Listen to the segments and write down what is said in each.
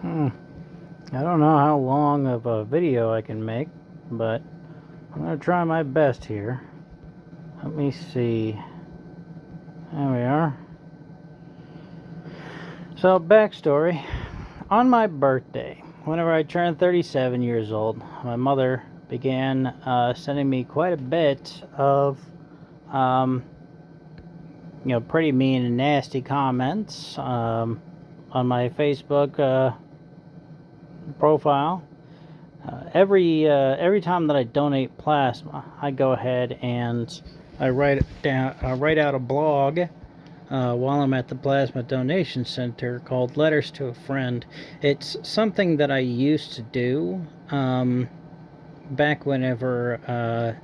I don't know how long of a video I can make, but I'm going to try my best here. Let me see. There we are. So, backstory. On my birthday, whenever I turned 37 years old, my mother began sending me quite a bit of, pretty mean and nasty comments on my Facebook profile. Every time that I donate plasma, I go ahead and I write out a blog while I'm at the plasma donation center called Letters to a Friend. It's something that I used to do back whenever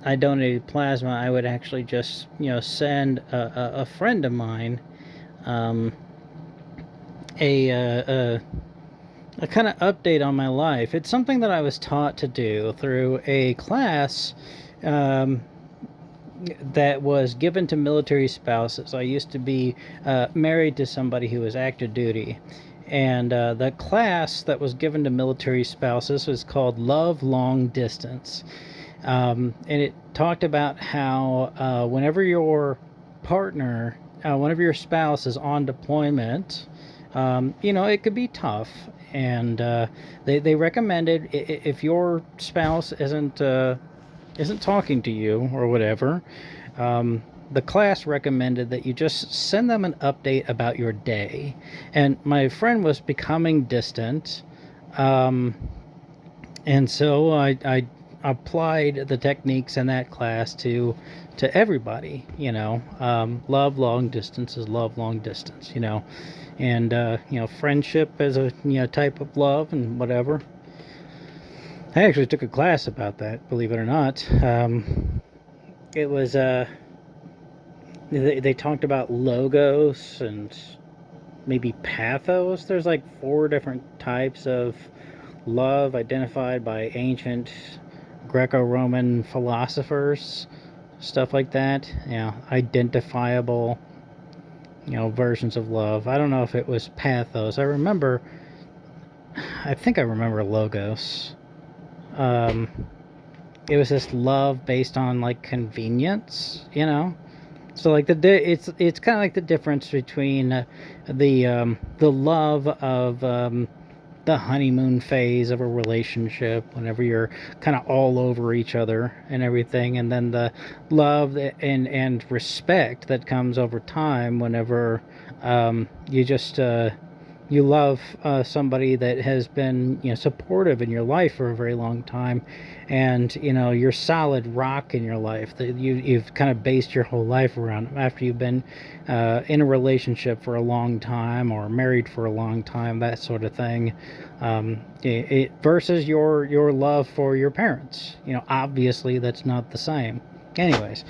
I donated plasma. I would actually just send a friend of mine a kind of update on my life. It's something that I was taught to do through a class that was given to military spouses. I used to be married to somebody who was active duty, and the class that was given to military spouses was called Love Long Distance. And it talked about how whenever your partner, whenever your spouse is on deployment, it could be tough. And they recommended if your spouse isn't talking to you or whatever, the class recommended that you just send them an update about your day. And my friend was becoming distant, and so I applied the techniques in that class to everybody. Love long distance is love long distance. And friendship is a type of love and whatever. I actually took a class about that, believe it or not. It was they talked about logos and maybe pathos. There's like 4 different types of love identified by ancient Greco-Roman philosophers, stuff like that. Identifiable versions of love. I don't know if it was pathos. I think I remember logos. It was this love based on like convenience, So like it's kind of like the difference between the love of the honeymoon phase of a relationship, whenever you're kind of all over each other and everything, and then the love and respect that comes over time whenever you just you love somebody that has been supportive in your life for a very long time, and you're solid rock in your life that you've kind of based your whole life around after you've been in a relationship for a long time or married for a long time, that sort of thing. Versus your love for your parents. Obviously that's not the same. Anyways,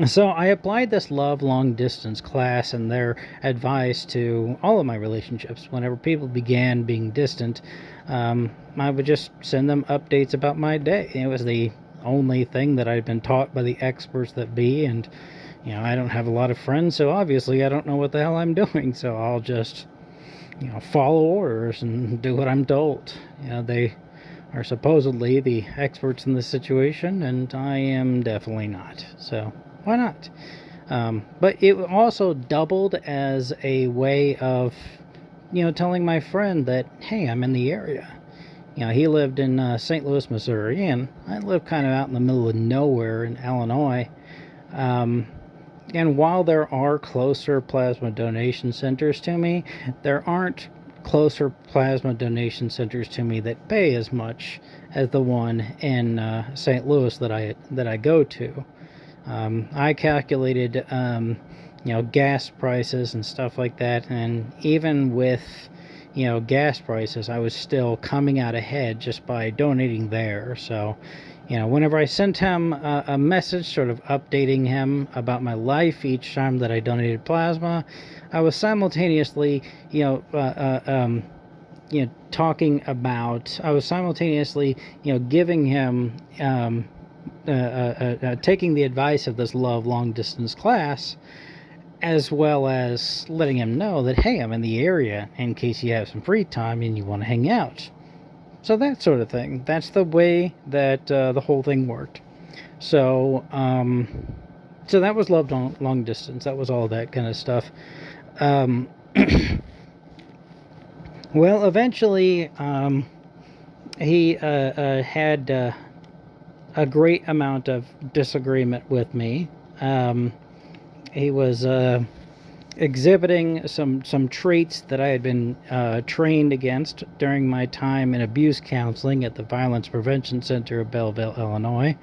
so I applied this love long distance class and their advice to all of my relationships. Whenever people began being distant, I would just send them updates about my day. It was the only thing that I'd been taught by the experts that be, and I don't have a lot of friends, so obviously I don't know what the hell I'm doing, so I'll just follow orders and do what I'm told. They are supposedly the experts in this situation, and I am definitely not. So why not? But it also doubled as a way of, telling my friend that, hey, I'm in the area. He lived in St. Louis, Missouri, and I live kind of out in the middle of nowhere in Illinois. And while there are closer plasma donation centers to me, there aren't closer plasma donation centers to me that pay as much as the one in St. Louis that I go to. I calculated, gas prices and stuff like that, and even with, gas prices, I was still coming out ahead just by donating there. So, whenever I sent him a message sort of updating him about my life each time that I donated plasma, I was simultaneously, talking about, I was simultaneously, giving him, taking the advice of this love long distance class, as well as letting him know that, hey, I'm in the area in case you have some free time and you want to hang out. So that sort of thing. That's the way that the whole thing worked. So, so that was love long distance. That was all that kind of stuff. Um, well, eventually, he had a great amount of disagreement with me. He was exhibiting some traits that I had been trained against during my time in abuse counseling at the Violence Prevention Center of Belleville, Illinois.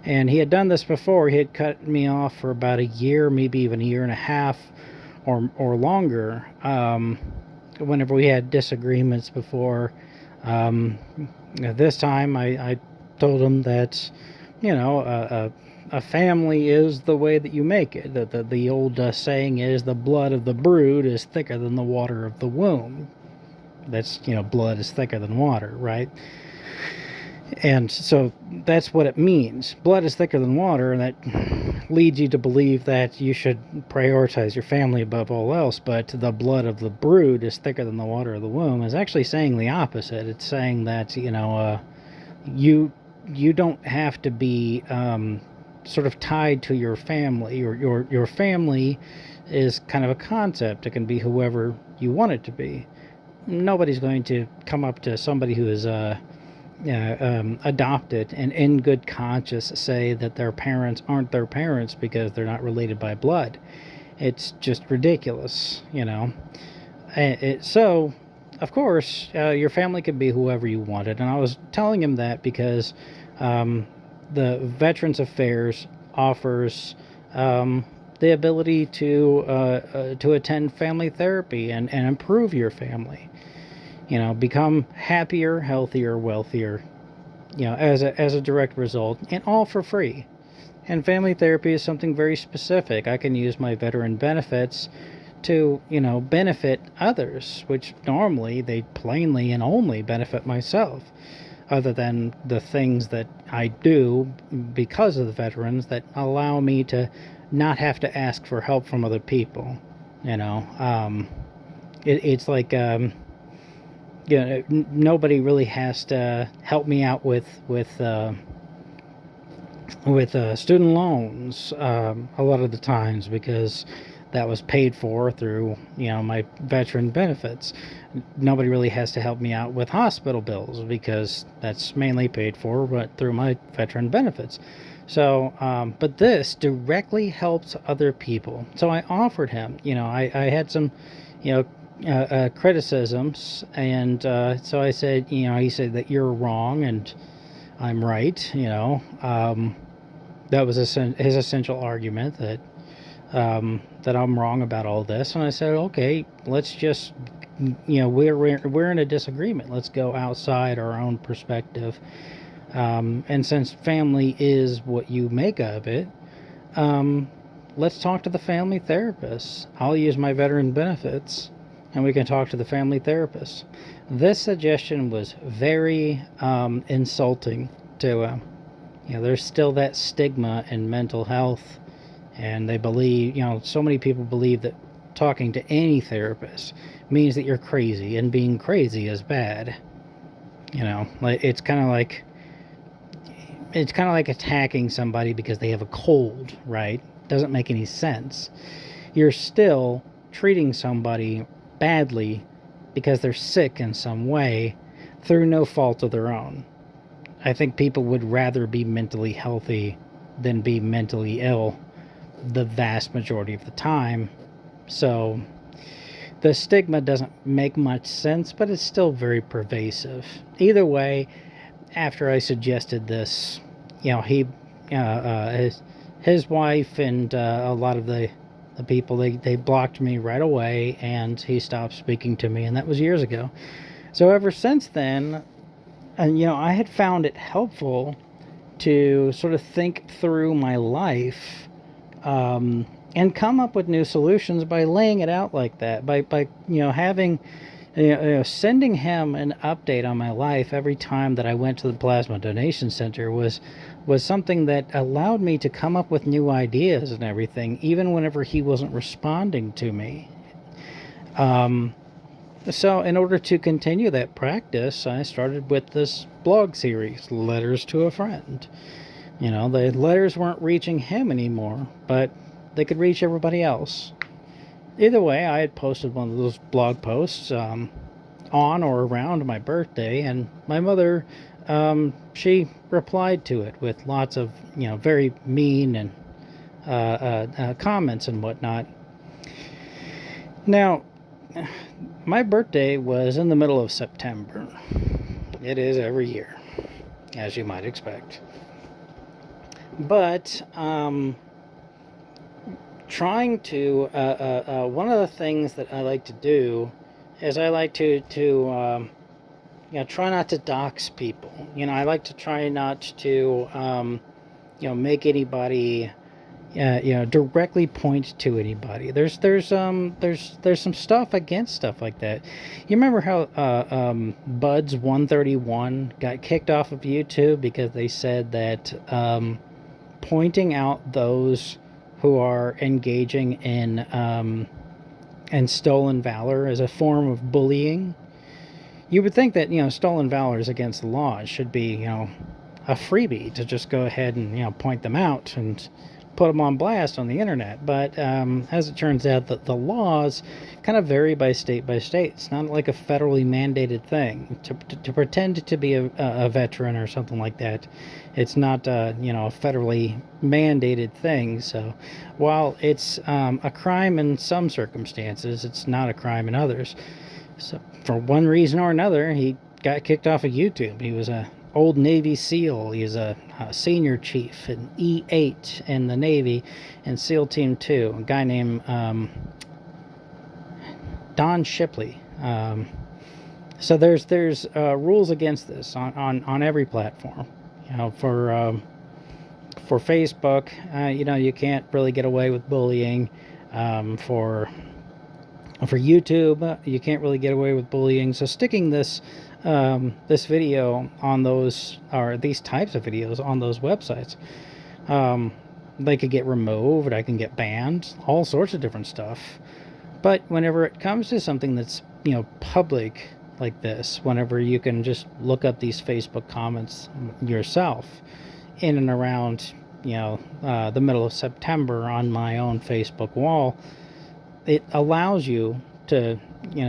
And he had done this before. He had cut me off for about a year, maybe even a year and a half or longer, whenever we had disagreements before. This time I told him that, a family is the way that you make it. The old saying is, the blood of the brood is thicker than the water of the womb. That's, blood is thicker than water, right? And so that's what it means. Blood is thicker than water, and that leads you to believe that you should prioritize your family above all else. But the blood of the brood is thicker than the water of the womb is actually saying the opposite. It's saying that, you don't have to be sort of tied to your family. Your family is kind of a concept. It can be whoever you want it to be. Nobody's going to come up to somebody who is adopted and in good conscience say that their parents aren't their parents because they're not related by blood. It's just ridiculous, So, of course, your family can be whoever you wanted. And I was telling him that because the Veterans Affairs offers the ability to attend family therapy and improve your family. Become happier, healthier, wealthier, as a direct result, and all for free. And family therapy is something very specific. I can use my veteran benefits to, benefit others, which normally they plainly and only benefit myself, other than the things that I do because of the veterans that allow me to not have to ask for help from other people. It's like, nobody really has to help me out with student loans a lot of the times, because that was paid for through my veteran benefits. Nobody really has to help me out with hospital bills, because that's mainly paid for but through my veteran benefits. So, but this directly helps other people. So I offered him, I had some, criticisms, and so I said, he said that you're wrong and I'm right. That was his essential argument, that I'm wrong about all this. And I said, okay, let's just, we're in a disagreement. Let's go outside our own perspective. And since family is what you make of it, let's talk to the family therapist. I'll use my veteran benefits, and we can talk to the family therapist. This suggestion was very insulting to him. There's still that stigma in mental health, and they believe, so many people believe that talking to any therapist means that you're crazy, and being crazy is bad. Like it's kind of like attacking somebody because they have a cold, right? Doesn't make any sense. You're still treating somebody badly because they're sick in some way through no fault of their own. I think people would rather be mentally healthy than be mentally ill the vast majority of the time. So the stigma doesn't make much sense, but it's still very pervasive. Either way, after I suggested this, he, his wife and a lot of the people, they blocked me right away, and he stopped speaking to me, and that was years ago. So ever since then, and I had found it helpful to sort of think through my life, and come up with new solutions by laying it out like that, by having sending him an update on my life every time that I went to the plasma donation center was something that allowed me to come up with new ideas and everything, even whenever he wasn't responding to me. So in order to continue that practice, I started with this blog series, Letters to a Friend. The letters weren't reaching him anymore, but they could reach everybody else. Either way, I had posted one of those blog posts on or around my birthday, and my mother, she replied to it with lots of, very mean and comments and whatnot. Now, my birthday was in the middle of September. It is every year, as you might expect. But trying to one of the things that I like to do is I like to try not to dox people. I like to try not to make anybody directly point to anybody. There's some stuff against stuff like that. You remember how Buds 131 got kicked off of YouTube because they said that pointing out those who are engaging in stolen valor as a form of bullying? You would think that stolen valor is against the law. It should be a freebie to just go ahead and point them out and put them on blast on the internet. But as it turns out, that the laws kind of vary by state. It's not like a federally mandated thing. To pretend to be a veteran or something like that, it's not a federally mandated thing. So while it's a crime in some circumstances, it's not a crime in others. So for one reason or another, he got kicked off of YouTube. He was a old Navy SEAL. He's a senior chief in E8 in the Navy in SEAL Team 2. A guy named Don Shipley. So there's rules against this on every platform. For Facebook, you can't really get away with bullying. For YouTube, you can't really get away with bullying. So sticking this video on those, or these types of videos on those websites, they could get removed. I can get banned, all sorts of different stuff. But whenever it comes to something that's public like this, whenever you can just look up these Facebook comments yourself in and around the middle of September on my own Facebook wall, it allows you to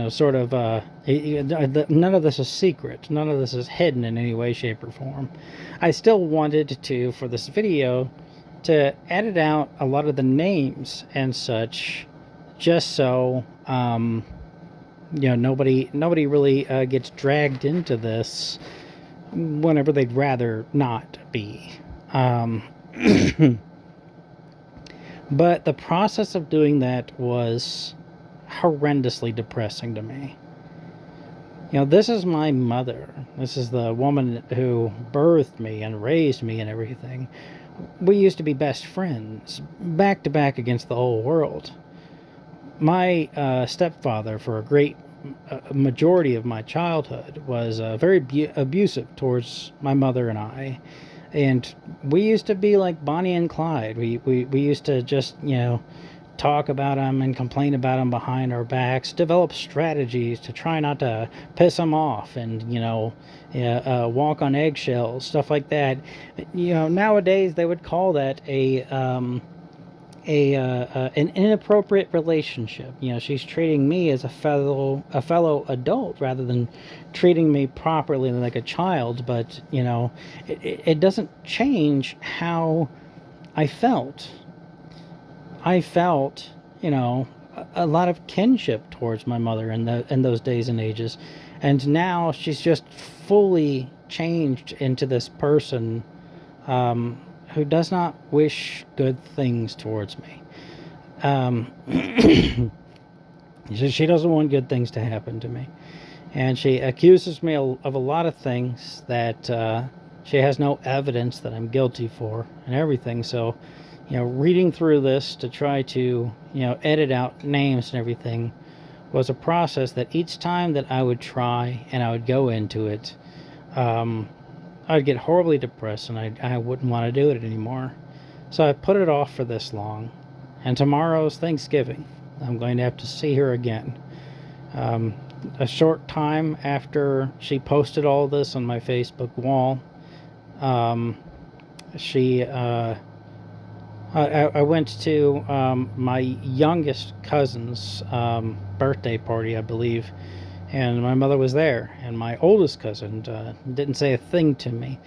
sort of none of this is secret, none of this is hidden in any way, shape, or form. I still wanted to, for this video, to edit out a lot of the names and such, just so nobody really gets dragged into this whenever they'd rather not be. But the process of doing that was horrendously depressing to me. This is my mother. This is the woman who birthed me and raised me and everything. We used to be best friends, back to back against the whole world. My stepfather, for a great majority of my childhood, was very abusive towards my mother and I. And we used to be like Bonnie and Clyde. We used to just, talk about them and complain about them behind our backs, develop strategies to try not to piss them off, and, walk on eggshells, stuff like that. Nowadays they would call that an inappropriate relationship. She's treating me as a fellow adult rather than treating me properly like a child. But it doesn't change how I felt. I felt a lot of kinship towards my mother in those days and ages, and now she's just fully changed into this person who does not wish good things towards me. She doesn't want good things to happen to me. And she accuses me of a lot of things that she has no evidence that I'm guilty for and everything. So, reading through this to try to, edit out names and everything was a process that each time that I would try and I would go into it, I'd get horribly depressed and I wouldn't want to do it anymore. So I put it off for this long. And tomorrow's Thanksgiving. I'm going to have to see her again. A short time after she posted all this on my Facebook wall, she I went to my youngest cousin's birthday party, I believe, and my mother was there, and my oldest cousin didn't say a thing to me.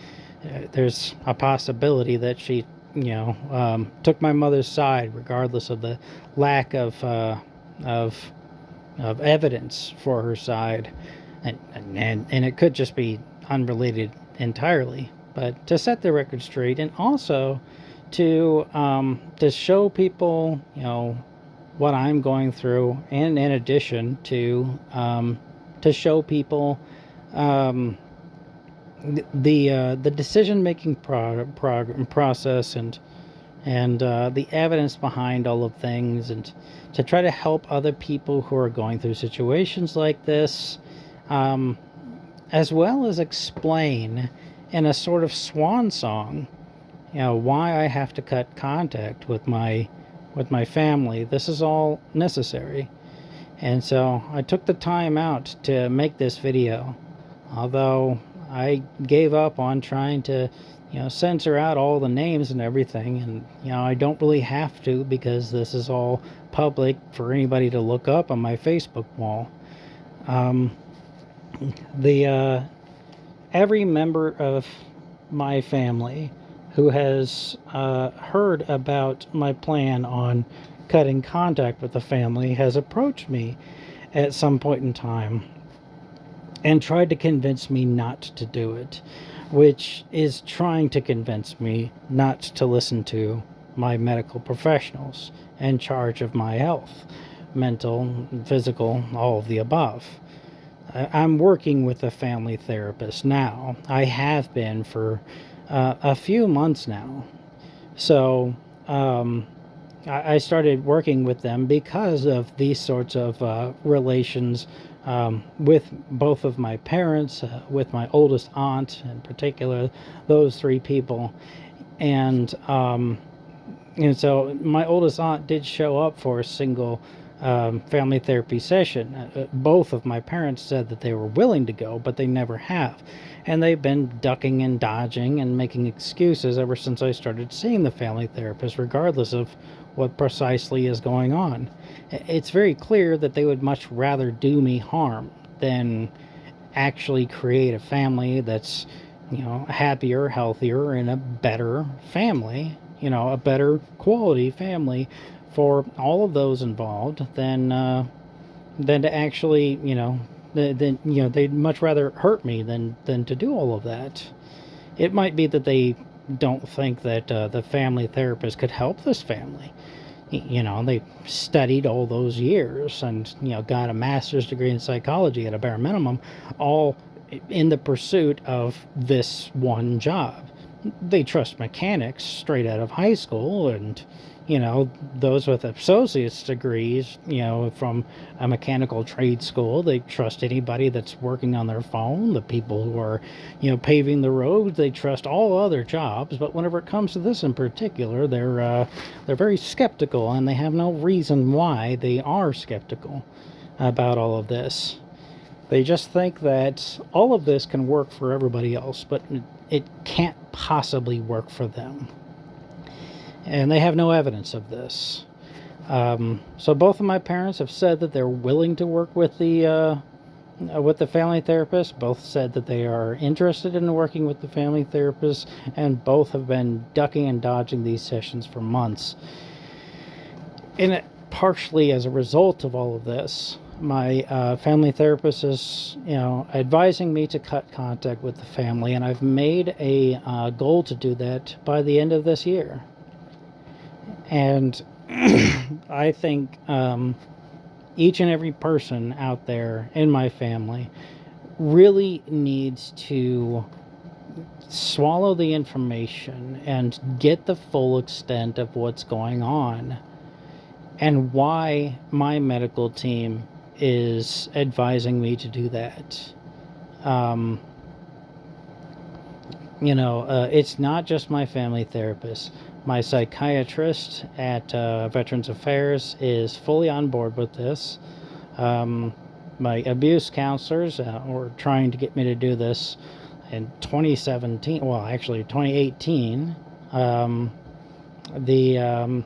There's a possibility that she, took my mother's side, regardless of the lack of evidence for her side, and it could just be unrelated entirely. But to set the record straight, and also to show people, what I'm going through, and in addition to show people the decision making process and the evidence behind all of things, and to try to help other people who are going through situations like this, as well as explain in a sort of swan song, why I have to cut contact with my family. This is all necessary. And so I took the time out to make this video, although I gave up on trying to censor out all the names and everything, and I don't really have to, because this is all public for anybody to look up on my Facebook wall. Every member of my family who has heard about my plan on cutting contact with the family has approached me at some point in time and tried to convince me not to do it, which is trying to convince me not to listen to my medical professionals in charge of my health, mental, physical, all of the above. I'm working with a family therapist now. I have been for a few months now. So I started working with them because of these sorts of relations with both of my parents, with my oldest aunt in particular, those three people. And so my oldest aunt did show up for a single family therapy session. Both of my parents said that they were willing to go, but they never have. And they've been ducking and dodging and making excuses ever since I started seeing the family therapist, regardless of what precisely is going on. It's very clear that they would much rather do me harm than actually create a family that's, happier, healthier, and a better family, a better quality family for all of those involved than to actually, they'd much rather hurt me than to do all of that. It might be that they don't think that the family therapist could help this family. They studied all those years and, got a master's degree in psychology at a bare minimum, all in the pursuit of this one job. They trust mechanics straight out of high school, and those with associate's degrees, from a mechanical trade school. They trust anybody that's working on their phone. The people who are, paving the roads, they trust all other jobs. But whenever it comes to this in particular, they're very skeptical, and they have no reason why they are skeptical about all of this. They just think that all of this can work for everybody else, but it can't possibly work for them. And they have no evidence of this. So both of my parents have said that they're willing to work with the family therapist. Both said that they are interested in working with the family therapist, and both have been ducking and dodging these sessions for months. And partially as a result of all of this, my family therapist is, advising me to cut contact with the family, and I've made a goal to do that by the end of this year. And I think each and every person out there in my family really needs to swallow the information and get the full extent of what's going on and why my medical team is advising me to do that. Um, it's not just my family therapist. My psychiatrist at Veterans Affairs is fully on board with this. My abuse counselors were trying to get me to do this in 2017. Well, actually, 2018. The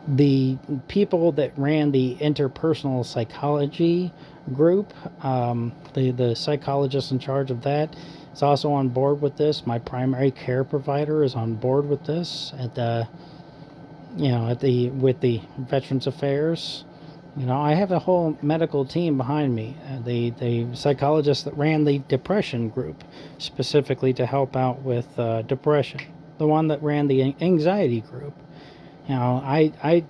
the people that ran the interpersonal psychology group, the psychologist in charge of that, is also on board with this. My primary care provider is on board with this at the with the Veterans Affairs. I have a whole medical team behind me. The psychologist that ran the depression group, specifically to help out with depression. The one that ran the anxiety group. I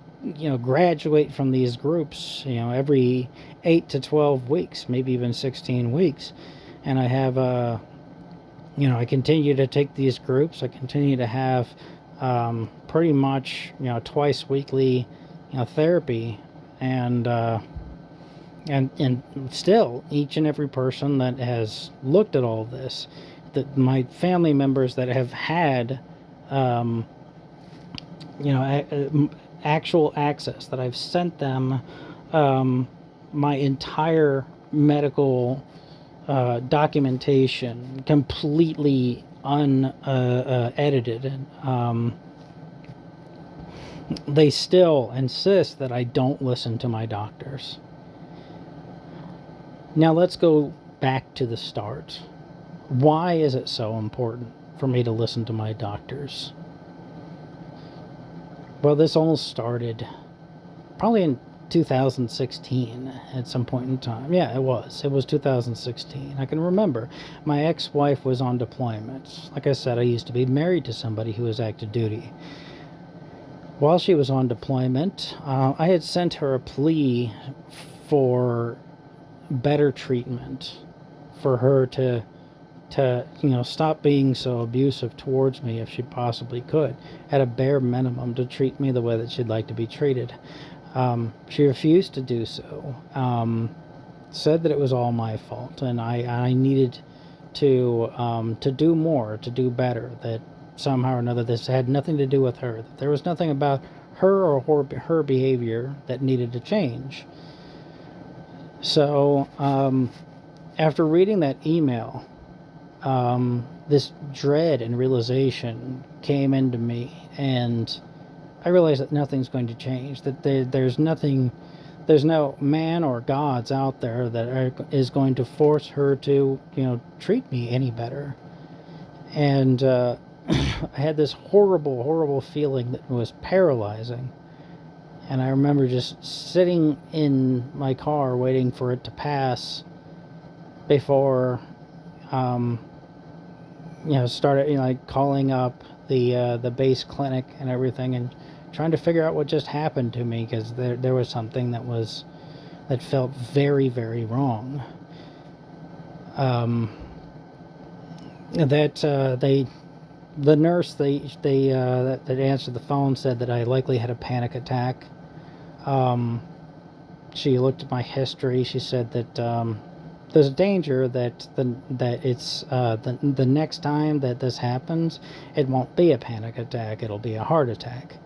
graduate from these groups, every 8 to 12 weeks, maybe even 16 weeks. And I have, I continue to take these groups. I continue to have pretty much, twice weekly, therapy. And still, each and every person that has looked at all this, that my family members that have had, actual access, that I've sent them my entire medical documentation completely unedited. They still insist that I don't listen to my doctors. Now let's go back to the start. Why is it so important for me to listen to my doctors? Well, this all started probably in 2016 at some point in time. Yeah, it was 2016. I can remember. My ex-wife was on deployment. Like I said, I used to be married to somebody who was active duty. While she was on deployment, I had sent her a plea for better treatment, for her to stop being so abusive towards me if she possibly could, at a bare minimum, to treat me the way that she'd like to be treated. She refused to do so, said that it was all my fault, and I needed to do more, to do better, that somehow or another this had nothing to do with her, that there was nothing about her or her behavior that needed to change. So after reading that email, this dread and realization came into me, and I realized that nothing's going to change, that there's no man or gods out there that is going to force her to, treat me any better. And I had this horrible feeling that was paralyzing. And I remember just sitting in my car waiting for it to pass before, started, calling up the base clinic and everything, and trying to figure out what just happened to me, because there was something that felt very, very wrong. The nurse that answered the phone said that I likely had a panic attack. She looked at my history. She said that there's a danger that it's the next time that this happens, it won't be a panic attack. It'll be a heart attack.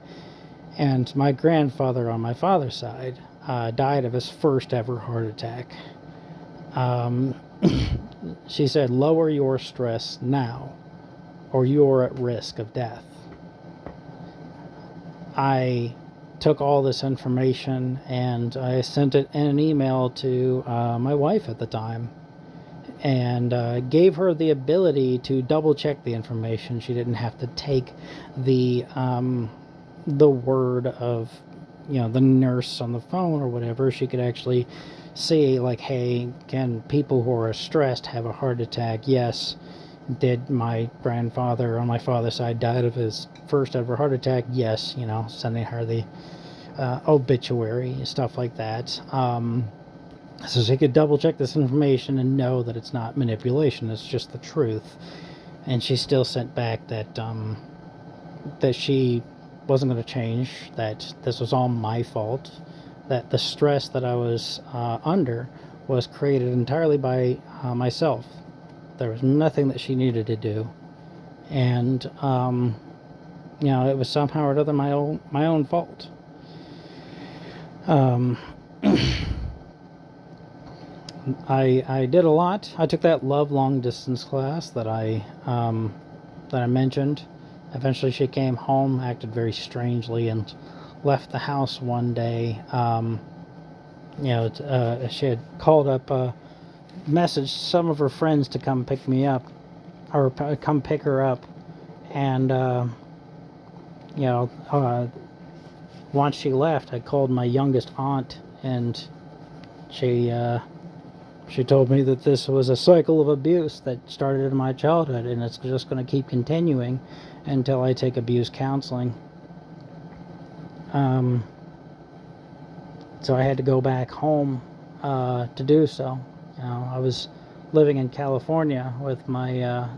And my grandfather on my father's side died of his first ever heart attack. She said, lower your stress now, or you're at risk of death. I took all this information and I sent it in an email to my wife at the time, and gave her the ability to double check the information. She didn't have to take the word of the nurse on the phone or whatever. She could actually see, like, hey, can people who are stressed have a heart attack? Yes. Did my grandfather on my father's side died of his first ever heart attack? Yes. Sending her the obituary, stuff like that, so she could double check this information and know that it's not manipulation, it's just the truth. And she still sent back that that she wasn't going to change, that this was all my fault, that the stress that I was under was created entirely by myself. There was nothing that she needed to do, and it was somehow or other my own fault. I did a lot. I took that love long distance class that I mentioned. Eventually, she came home, acted very strangely, and left the house one day. She had called up, messaged some of her friends to come pick me up, or come pick her up, and once she left, I called my youngest aunt, and she told me that this was a cycle of abuse that started in my childhood, and it's just going to keep continuing until I take abuse counseling. So I had to go back home to do so. I was living in California with my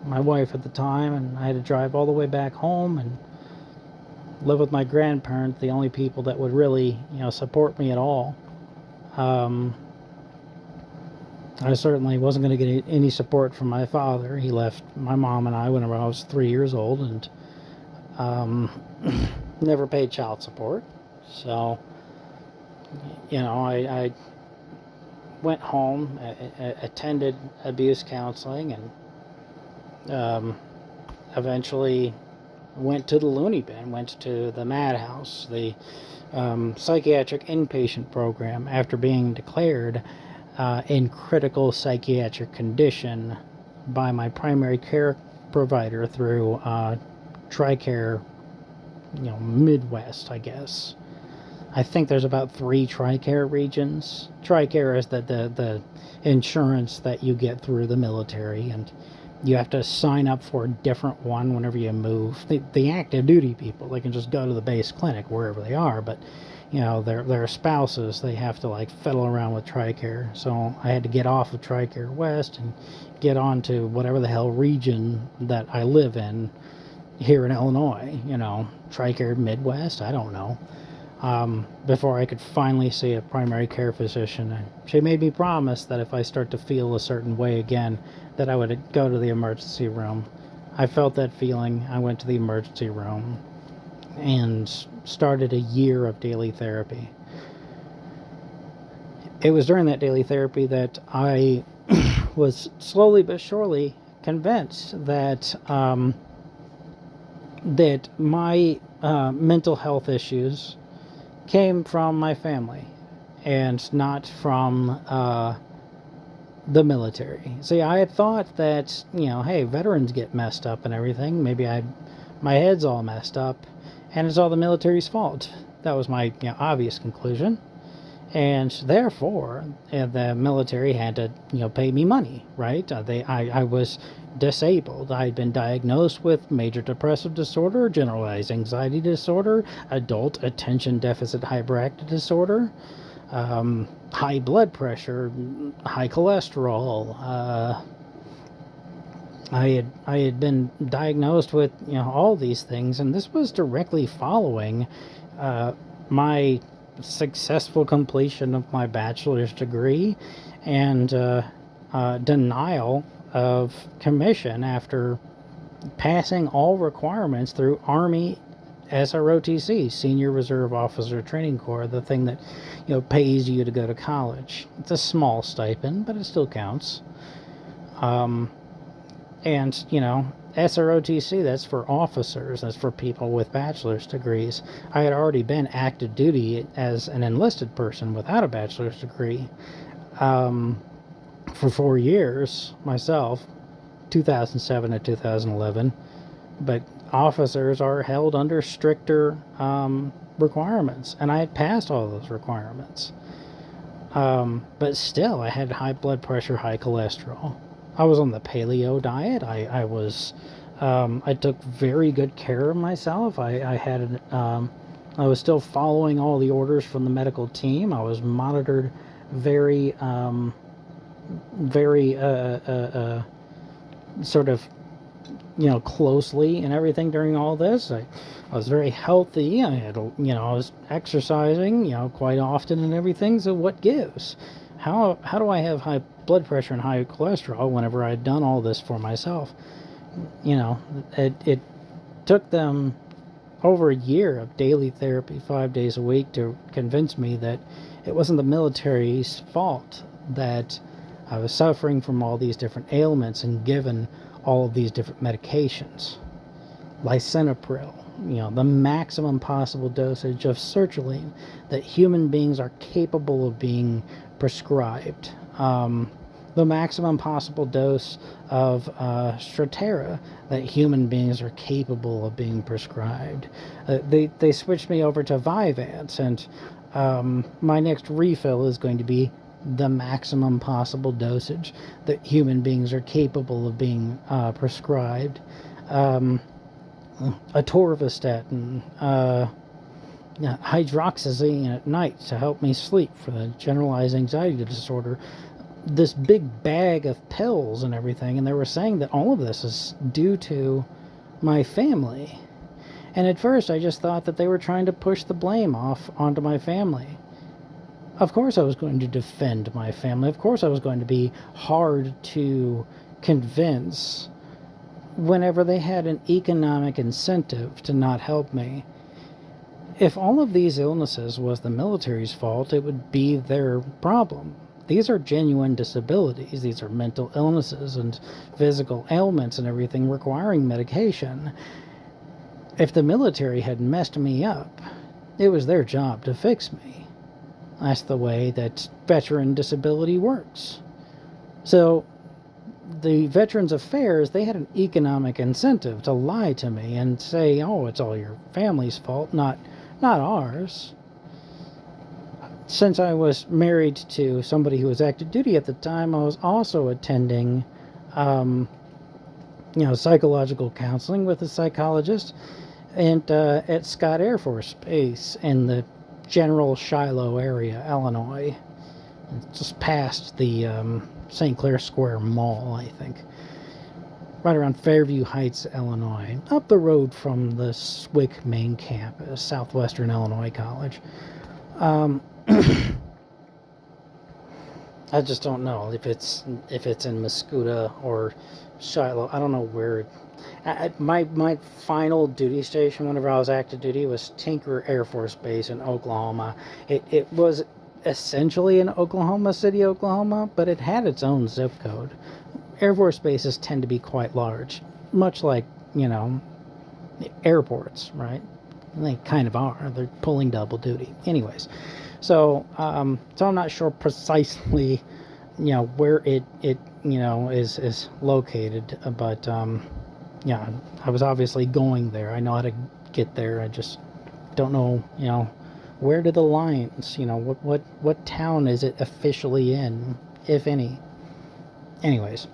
wife at the time, and I had to drive all the way back home and live with my grandparents, the only people that would really, support me at all. I certainly wasn't going to get any support from my father. He left my mom and I whenever I was 3 years old, and never paid child support. So, I went home, attended abuse counseling, and eventually went to the loony bin, went to the madhouse, the psychiatric inpatient program, after being declared in critical psychiatric condition by my primary care provider through TRICARE, Midwest, I guess. I think there's about 3 TRICARE regions. TRICARE is the insurance that you get through the military, and you have to sign up for a different one whenever you move. The active duty people, they can just go to the base clinic wherever they are, but their spouses, they have to fiddle around with TRICARE. So I had to get off of TRICARE West and get on to whatever the hell region that I live in here in Illinois. TRICARE Midwest, I don't know. Before I could finally see a primary care physician. And she made me promise that if I start to feel a certain way again, that I would go to the emergency room. I felt that feeling. I went to the emergency room and started a year of daily therapy. It was during that daily therapy that I was slowly but surely convinced that that my mental health issues came from my family and not from the military. See, I had thought that, hey, veterans get messed up and everything. Maybe my head's all messed up and it's all the military's fault. That was my obvious conclusion. And therefore, the military had to, pay me money, right? I was disabled. I had been diagnosed with major depressive disorder, generalized anxiety disorder, adult attention deficit hyperactive disorder, high blood pressure, high cholesterol. I had been diagnosed with all these things, and this was directly following my successful completion of my bachelor's degree and denial of commission after passing all requirements through Army SROTC, Senior Reserve Officer Training Corps, the thing that pays you to go to college. It's a small stipend, but it still counts. And SROTC, that's for officers, that's for people with bachelor's degrees. I had already been active duty as an enlisted person without a bachelor's degree for 4 years myself, 2007 to 2011. But officers are held under stricter requirements, and I had passed all those requirements. But still, I had high blood pressure, high cholesterol. I was on the paleo diet. I took very good care of myself. I was still following all the orders from the medical team. I was monitored very sort of closely and everything during all this. I was very healthy. I had, I was exercising, quite often and everything. So what gives? How do I have high blood pressure and high cholesterol whenever I'd done all this for myself? It took them over a year of daily therapy, 5 days a week, to convince me that it wasn't the military's fault that I was suffering from all these different ailments and given all of these different medications. Lisinopril, the maximum possible dosage of sertraline that human beings are capable of being prescribed. The maximum possible dose of Strattera that human beings are capable of being prescribed. They switched me over to Vyvanse, and my next refill is going to be the maximum possible dosage that human beings are capable of being prescribed. Atorvastatin, hydroxyzine at night to help me sleep for the generalized anxiety disorder. This big bag of pills and everything, and they were saying that all of this is due to my family. And at first I just thought that they were trying to push the blame off onto my family. Of course I was going to defend my family. Of course I was going to be hard to convince whenever they had an economic incentive to not help me. If all of these illnesses was the military's fault, it would be their problem. These are genuine disabilities. These are mental illnesses and physical ailments and everything requiring medication. If the military had messed me up, it was their job to fix me. That's the way that veteran disability works. So the Veterans Affairs, they had an economic incentive to lie to me and say, oh, it's all your family's fault, not ours. Since I was married to somebody who was active duty at the time, I was also attending, psychological counseling with a psychologist and at Scott Air Force Base in the General Shiloh area, Illinois. It's just past the St. Clair Square Mall, I think. Right around Fairview Heights, Illinois. Up the road from the SWIC main campus, Southwestern Illinois College. I just don't know if it's in Mascoutah or Shiloh. I don't know where. My final duty station whenever I was active duty was Tinker Air Force Base in Oklahoma. It was essentially in Oklahoma City, Oklahoma, but it had its own zip code. Air Force bases tend to be quite large, much like, airports, right? They kind of are. They're pulling double duty. Anyways, so I'm not sure precisely, where it is located, but I was obviously going there. I know how to get there. I just don't know, where do the lines, what town is it officially in, if any. Anyways,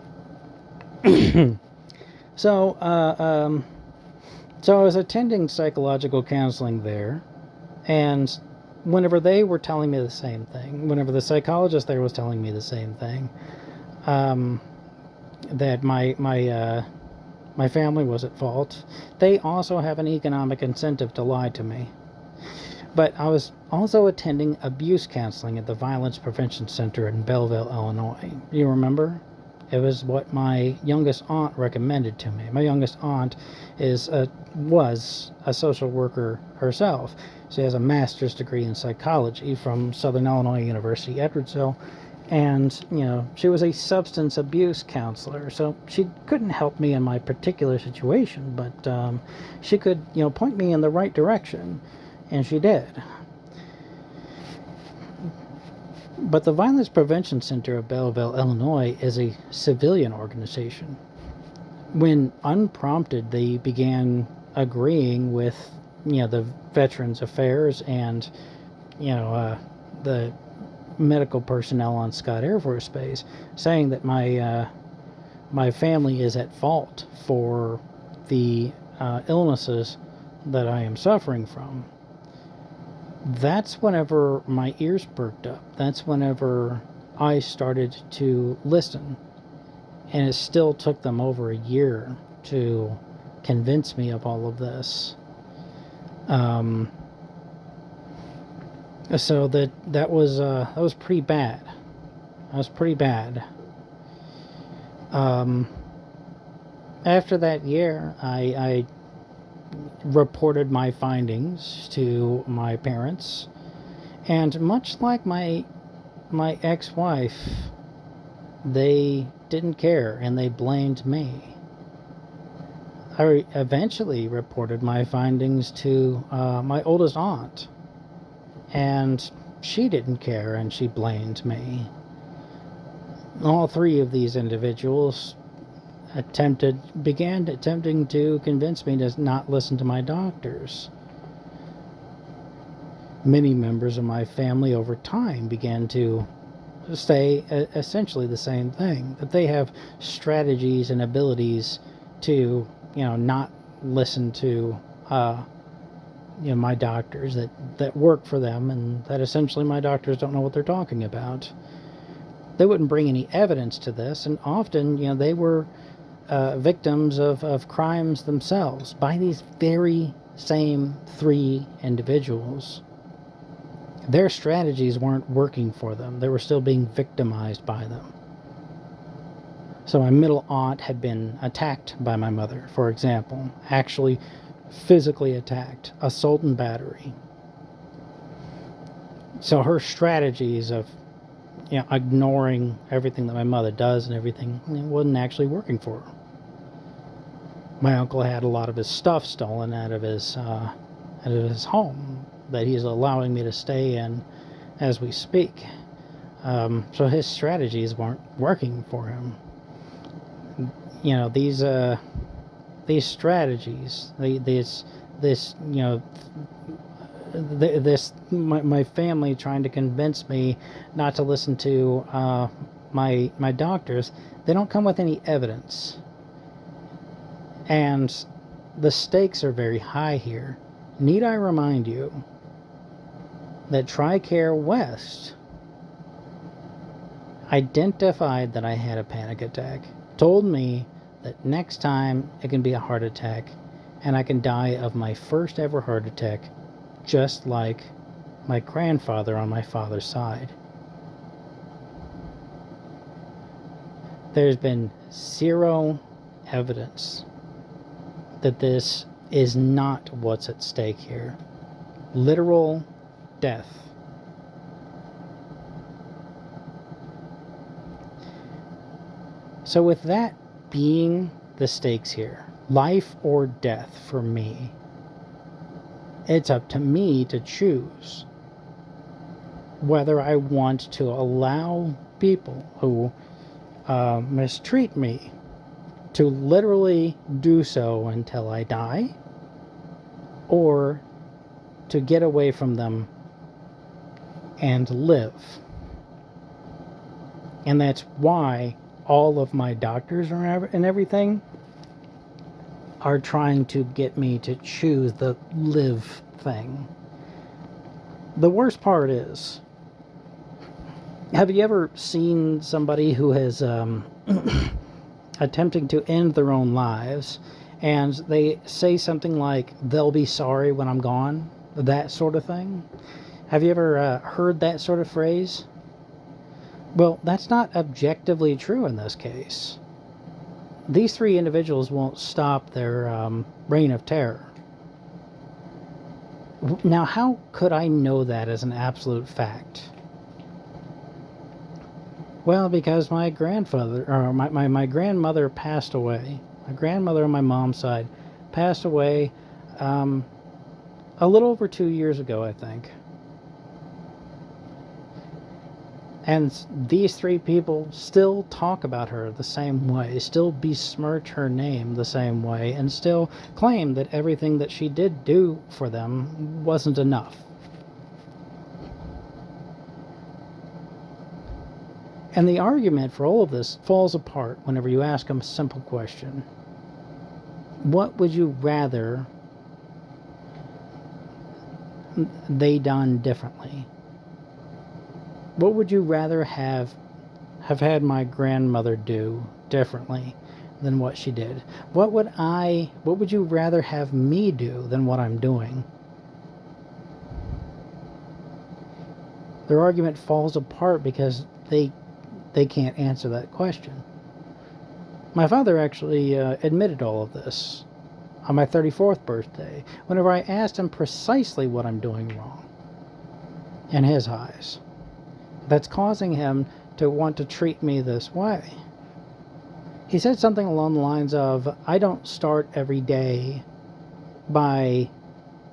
so I was attending psychological counseling there, and whenever they were telling me the same thing, whenever the psychologist there was telling me the same thing, that my family was at fault, they also have an economic incentive to lie to me. But I was also attending abuse counseling at the Violence Prevention Center in Belleville, Illinois. You remember? It was what my youngest aunt recommended to me. My youngest aunt was a social worker herself. She has a master's degree in psychology from Southern Illinois University, Edwardsville. And, she was a substance abuse counselor. So she couldn't help me in my particular situation, but she could, point me in the right direction. And she did. But the Violence Prevention Center of Belleville, Illinois is a civilian organization. When unprompted, they began agreeing with, the Veterans Affairs and, the medical personnel on Scott Air Force Base, saying that my family is at fault for the illnesses that I am suffering from. That's whenever my ears perked up. That's whenever I started to listen. And it still took them over a year to convince me of all of this. So that was pretty bad. That was pretty bad. After that year, I reported my findings to my parents, and much like my ex-wife, they didn't care and they blamed me. I eventually reported my findings to my oldest aunt, and she didn't care and she blamed me. All three of these individuals began attempting to convince me to not listen to my doctors. Many members of my family over time began to say essentially the same thing, that they have strategies and abilities to, not listen to my doctors, that work for them, and that essentially my doctors don't know what they're talking about. They wouldn't bring any evidence to this, and often, they were victims of crimes themselves by these very same three individuals. Their strategies weren't working for them. They were still being victimized by them. So my middle aunt had been attacked by my mother, for example, actually physically attacked, assault and battery. So her strategies of ignoring everything that my mother does and everything wasn't actually working for her. My uncle had a lot of his stuff stolen out of his home that he's allowing me to stay in as we speak. So his strategies weren't working for him. These strategies, my family trying to convince me not to listen to my doctors, they don't come with any evidence. And the stakes are very high here. Need I remind you that TRICARE West identified that I had a panic attack, told me that next time it can be a heart attack, and I can die of my first ever heart attack, just like my grandfather on my father's side. There's been zero evidence that this is not what's at stake here. Literal death. So with that being the stakes here, life or death for me, it's up to me to choose whether I want to allow people who mistreat me to literally do so until I die, or to get away from them and live. And that's why all of my doctors and everything are trying to get me to choose the live thing. The worst part is, have you ever seen somebody who has attempting to end their own lives, and they say something like, they'll be sorry when I'm gone? That sort of thing. Have you ever heard that sort of phrase? Well, that's not objectively true in this case. These three individuals won't stop their reign of terror. Now, how could I know that as an absolute fact? Well, because my grandfather, or my grandmother passed away. My grandmother on my mom's side passed away a little over 2 years ago, I think. And these three people still talk about her the same way, still besmirch her name the same way, and still claim that everything that she did do for them wasn't enough. And the argument for all of this falls apart whenever you ask them a simple question. What would you rather they done differently? What would you rather have had my grandmother do differently than what she did? What would you rather have me do than what I'm doing? Their argument falls apart because they can't answer that question. My father actually admitted all of this on my 34th birthday, whenever I asked him precisely what I'm doing wrong, in his eyes, that's causing him to want to treat me this way. He said something along the lines of, I don't start every day by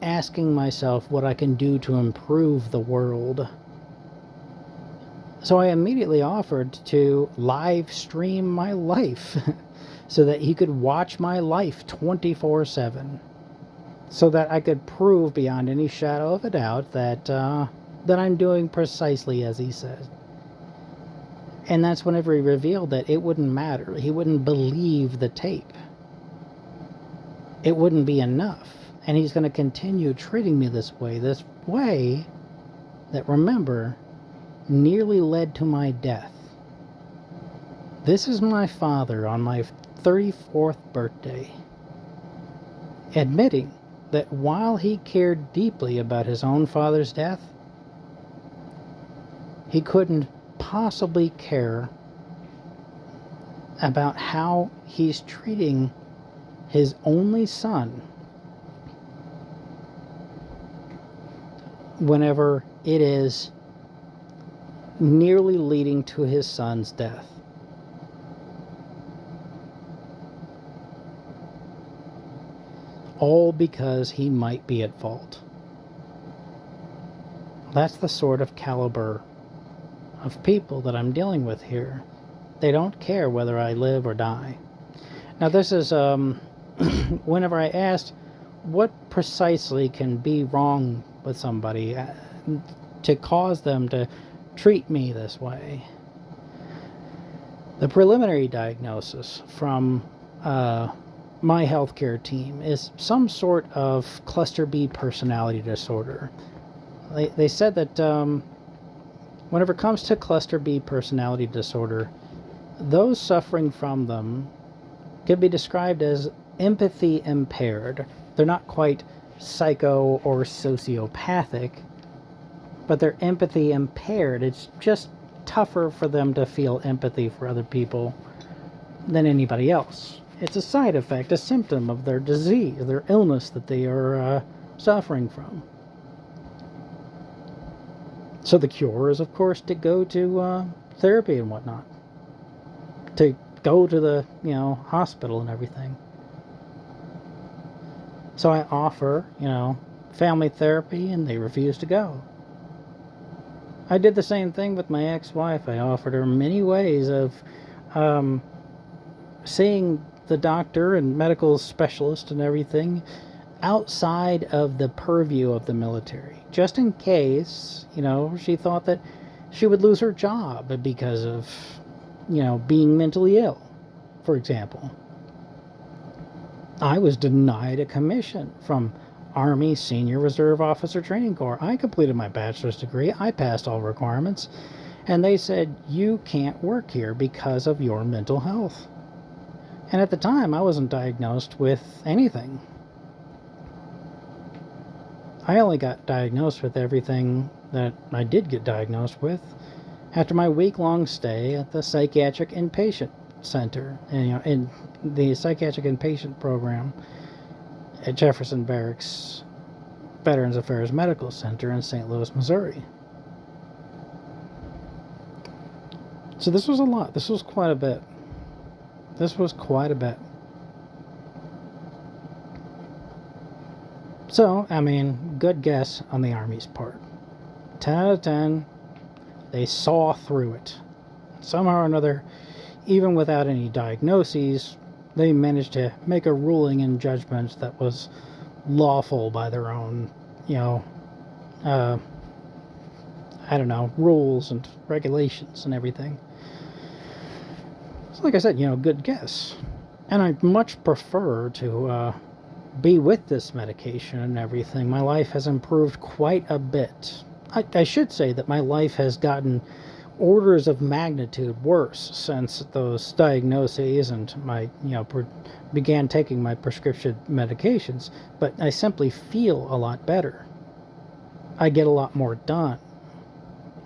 asking myself what I can do to improve the world. So I immediately offered to live stream my life so that he could watch my life 24/7, so that I could prove beyond any shadow of a doubt that I'm doing precisely as he said. And that's whenever he revealed that it wouldn't matter. He wouldn't believe the tape. It wouldn't be enough. And he's going to continue treating me this way that, remember, nearly led to my death. This is my father on my 34th birthday, admitting that while he cared deeply about his own father's death, he couldn't possibly care about how he's treating his only son whenever it is nearly leading to his son's death. All because he might be at fault. That's the sort of caliber of people that I'm dealing with here. They don't care whether I live or die. Now this is whenever I asked what precisely can be wrong with somebody to cause them to treat me this way. The preliminary diagnosis from my healthcare team is some sort of cluster B personality disorder. They said that whenever it comes to cluster B personality disorder, those suffering from them can be described as empathy impaired. They're not quite psycho or sociopathic, but they're empathy impaired. It's just tougher for them to feel empathy for other people than anybody else. It's a side effect, a symptom of their disease, their illness that they are suffering from. So the cure is, of course, to go to therapy and whatnot. To go to the, hospital and everything. So I offer, family therapy, and they refuse to go. I did the same thing with my ex-wife. I offered her many ways of seeing the doctor and medical specialist and everything outside of the purview of the military, just in case, she thought that she would lose her job because of, being mentally ill, for example. I was denied a commission from Army Senior Reserve Officer Training Corps. I completed my bachelor's degree. I passed all requirements. And they said, you can't work here because of your mental health. And at the time, I wasn't diagnosed with anything. I only got diagnosed with everything that I did get diagnosed with after my week-long stay at the Psychiatric Inpatient Center, in the Psychiatric Inpatient Program at Jefferson Barracks Veterans Affairs Medical Center in St. Louis, Missouri. So this was a lot. This was quite a bit. So, good guess on the Army's part. 10 out of 10, they saw through it. Somehow or another, even without any diagnoses, they managed to make a ruling and judgment that was lawful by their own, rules and regulations and everything. So like I said, good guess. And I much prefer to be with this medication and everything. My life has improved quite a bit. I should say that my life has gotten orders of magnitude worse since those diagnoses and my, began taking my prescription medications, but I simply feel a lot better. I get a lot more done.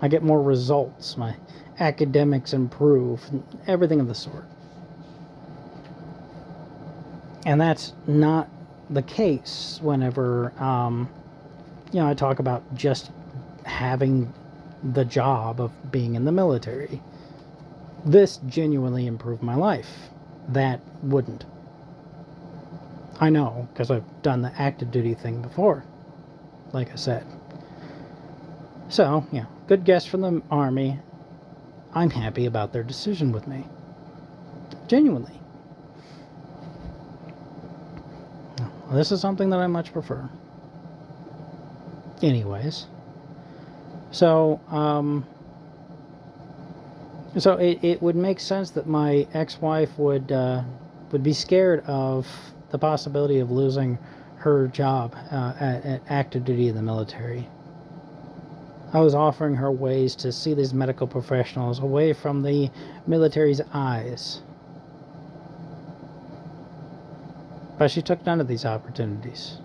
I get more results. My academics improve, everything of the sort. And that's not the case whenever, I talk about just having the job of being in the military. This genuinely improved my life. That wouldn't. I know, because I've done the active duty thing before, like I said. So, good guess from the Army. I'm happy about their decision with me. Genuinely. Well, this is something that I much prefer. Anyways. So it would make sense that my ex-wife would be scared of the possibility of losing her job at active duty in the military. I was offering her ways to see these medical professionals away from the military's eyes. But she took none of these opportunities.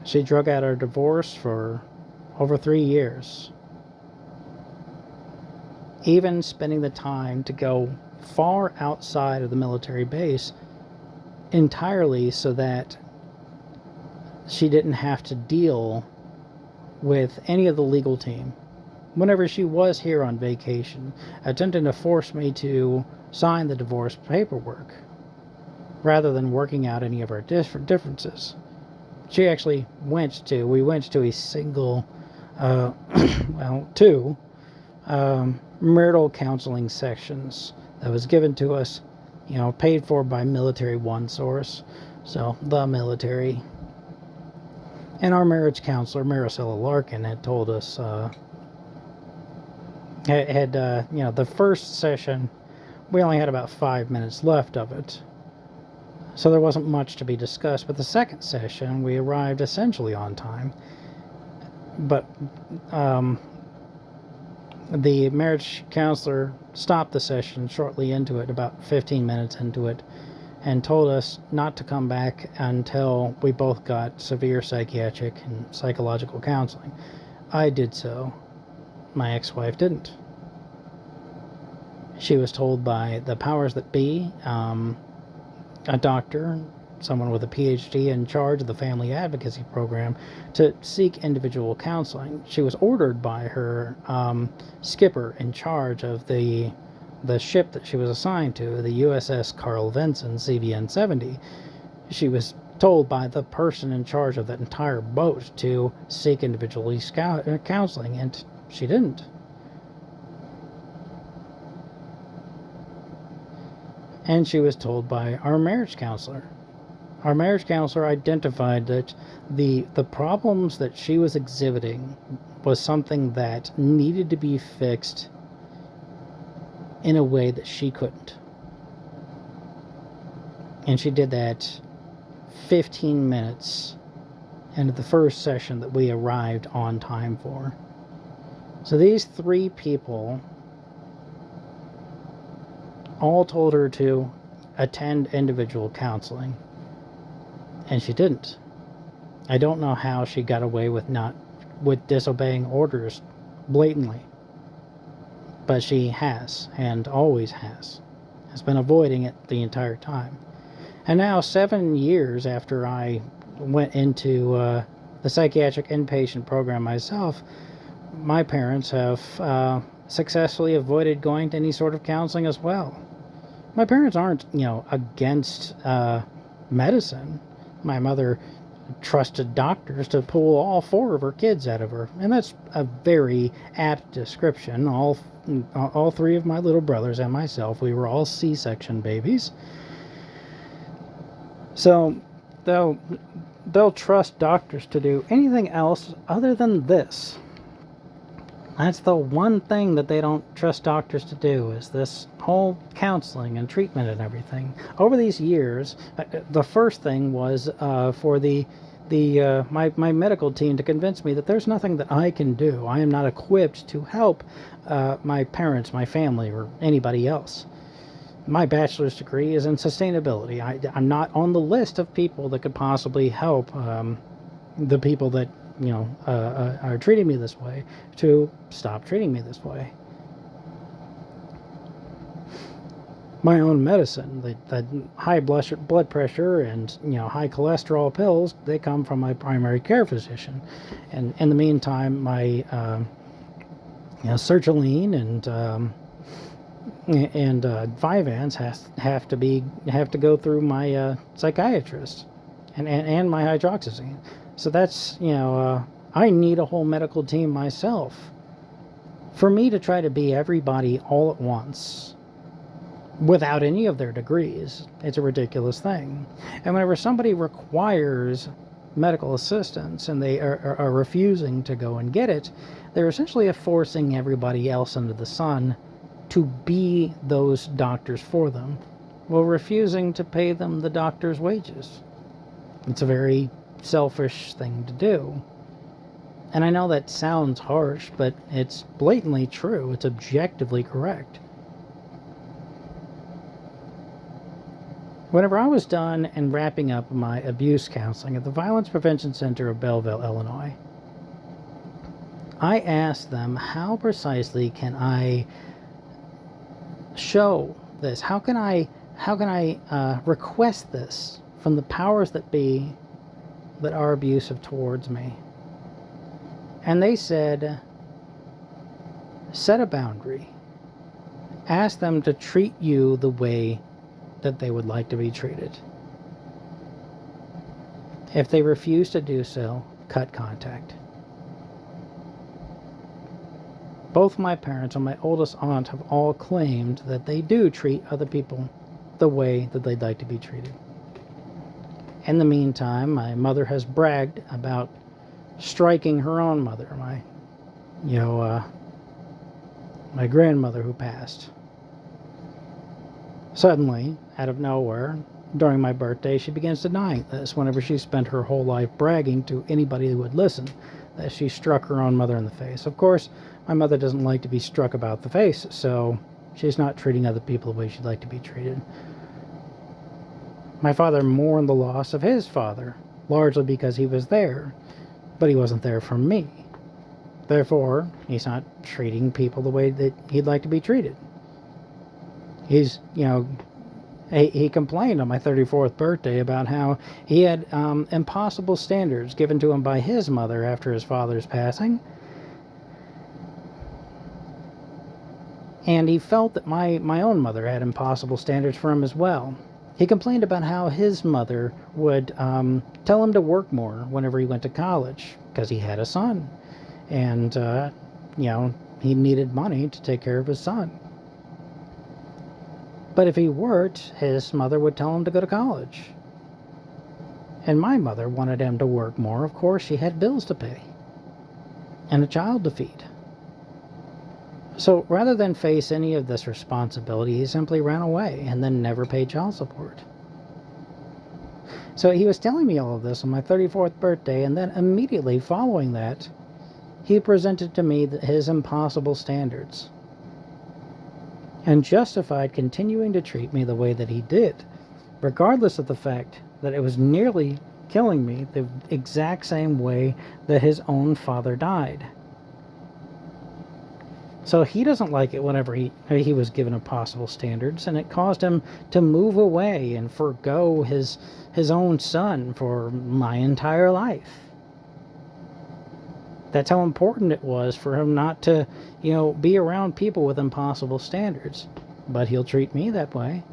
She drug out our divorce for over 3 years. Even spending the time to go far outside of the military base entirely so that she didn't have to deal with any of the legal team. Whenever she was here on vacation, attempting to force me to sign the divorce paperwork, rather than working out any of our differences. She actually went to a single, two marital counseling sections that was given to us, paid for by Military One Source, so the military. And our marriage counselor, Maricela Larkin, had told us, the first session, we only had about 5 minutes left of it. So there wasn't much to be discussed, but the second session, we arrived essentially on time. But the marriage counselor stopped the session shortly into it, about 15 minutes into it, and told us not to come back until we both got severe psychiatric and psychological counseling. I did so. My ex-wife didn't. She was told by the powers that be, a doctor, someone with a PhD in charge of the family advocacy program, to seek individual counseling. She was ordered by her skipper in charge of the ship that she was assigned to, the USS Carl Vinson CVN-70. She was told by the person in charge of that entire boat to seek individual counseling, and she didn't. And she was told by our marriage counselor. Our marriage counselor identified that the problems that she was exhibiting was something that needed to be fixed in a way that she couldn't. And she did that 15 minutes into the first session that we arrived on time for. So these 3 people all told her to attend individual counseling, and she didn't. I don't know how she got away with disobeying orders blatantly, but she has, and always has been avoiding it the entire time. And now, 7 years after I went into the psychiatric inpatient program myself, my parents have successfully avoided going to any sort of counseling as well. My parents aren't, against medicine. My mother trusted doctors to pull all 4 of her kids out of her, and that's a very apt description. All 3 of my little brothers and myself, we were all C-section babies. So they'll trust doctors to do anything else other than this. That's the one thing that they don't trust doctors to do, is this whole counseling and treatment and everything. Over these years, the first thing was for the my medical team to convince me that there's nothing that I can do. I am not equipped to help my parents, my family, or anybody else. My bachelor's degree is in sustainability. I'm not on the list of people that could possibly help the people that are treating me this way to stop treating me this way. My own medicine, the high blood pressure and high cholesterol pills, they come from my primary care physician, and in the meantime, my sertraline and Vyvanse have to go through my psychiatrist and my hydroxyzine. So that's I need a whole medical team myself. For me to try to be everybody all at once without any of their degrees, it's a ridiculous thing. And whenever somebody requires medical assistance and they are refusing to go and get it, they're essentially forcing everybody else under the sun to be those doctors for them, while refusing to pay them the doctor's wages. It's a very selfish thing to do. And I know that sounds harsh, but it's blatantly true. It's objectively correct. Whenever I was done and wrapping up my abuse counseling at the Violence Prevention Center of Belleville, Illinois, I asked them, how precisely can I show this? How can I request this from the powers that be that are abusive towards me? And they said, set a boundary. Ask them to treat you the way that they would like to be treated. If they refuse to do so, cut contact. Both my parents and my oldest aunt have all claimed that they do treat other people the way that they'd like to be treated. In the meantime, my mother has bragged about striking her own mother, my grandmother who passed. Suddenly, out of nowhere, during my birthday, she begins denying this whenever she spent her whole life bragging to anybody who would listen that she struck her own mother in the face. Of course, my mother doesn't like to be struck about the face, so she's not treating other people the way she'd like to be treated. My father mourned the loss of his father, largely because he was there, but he wasn't there for me. Therefore, he's not treating people the way that he'd like to be treated. He's, he complained on my 34th birthday about how he had impossible standards given to him by his mother after his father's passing. And he felt that my own mother had impossible standards for him as well. He complained about how his mother would tell him to work more whenever he went to college because he had a son. And, he needed money to take care of his son. But if he worked, his mother would tell him to go to college. And my mother wanted him to work more. Of course, she had bills to pay and a child to feed. So rather than face any of this responsibility, he simply ran away and then never paid child support. So he was telling me all of this on my 34th birthday, and then immediately following that, he presented to me his impossible standards and justified continuing to treat me the way that he did, regardless of the fact that it was nearly killing me the exact same way that his own father died. So he doesn't like it whenever he was given impossible standards, and it caused him to move away and forgo his own son for my entire life. That's how important it was for him not to, be around people with impossible standards. But he'll treat me that way.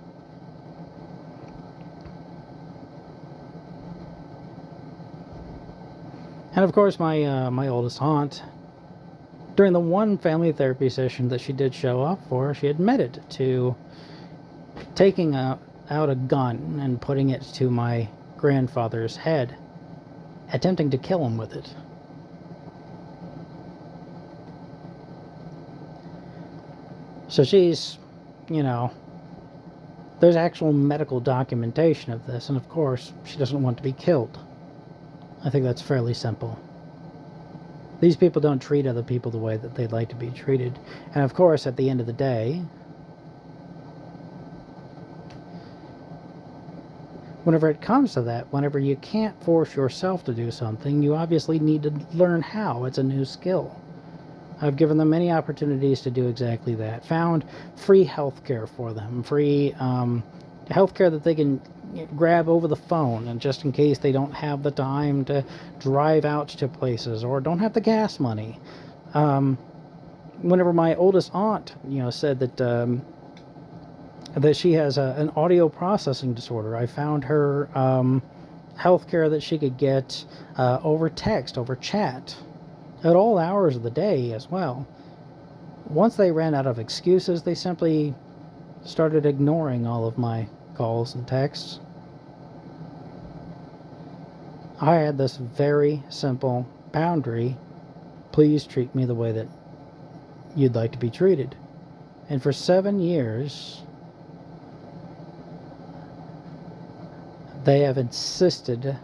And of course, my oldest aunt, during the one family therapy session that she did show up for, she admitted to taking out a gun and putting it to my grandfather's head, attempting to kill him with it. So she's, there's actual medical documentation of this, and of course, she doesn't want to be killed. I think that's fairly simple. These people don't treat other people the way that they'd like to be treated. And of course, at the end of the day, whenever it comes to that, whenever you can't force yourself to do something, you obviously need to learn how. It's a new skill. I've given them many opportunities to do exactly that. Found free health care for them, free health care that they can grab over the phone, and just in case they don't have the time to drive out to places or don't have the gas money. Whenever my oldest aunt, said that she has an audio processing disorder, I found her health care that she could get over text, over chat, at all hours of the day as well. Once they ran out of excuses, they simply started ignoring all of my calls and texts. I had this very simple boundary: please treat me the way that you'd like to be treated. And for 7 years, they have insisted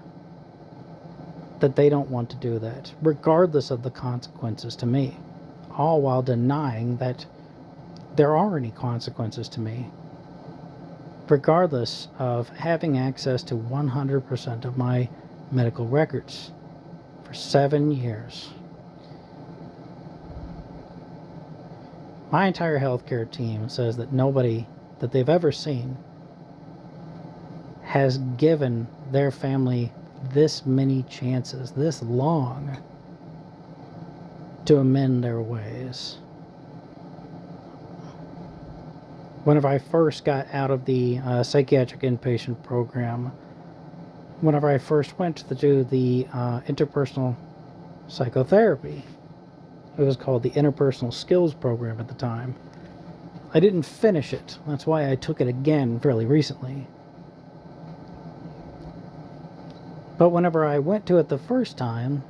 that they don't want to do that, regardless of the consequences to me, all while denying that there are any consequences to me, regardless of having access to 100% of my medical records for 7 years. My entire healthcare team says that nobody that they've ever seen has given their family this many chances, this long, to amend their ways. Whenever I first got out of the psychiatric inpatient program, whenever I first went to do the interpersonal psychotherapy, it was called the interpersonal skills program at the time. I didn't finish it. That's why I took it again fairly recently. But whenever I went to it the first time,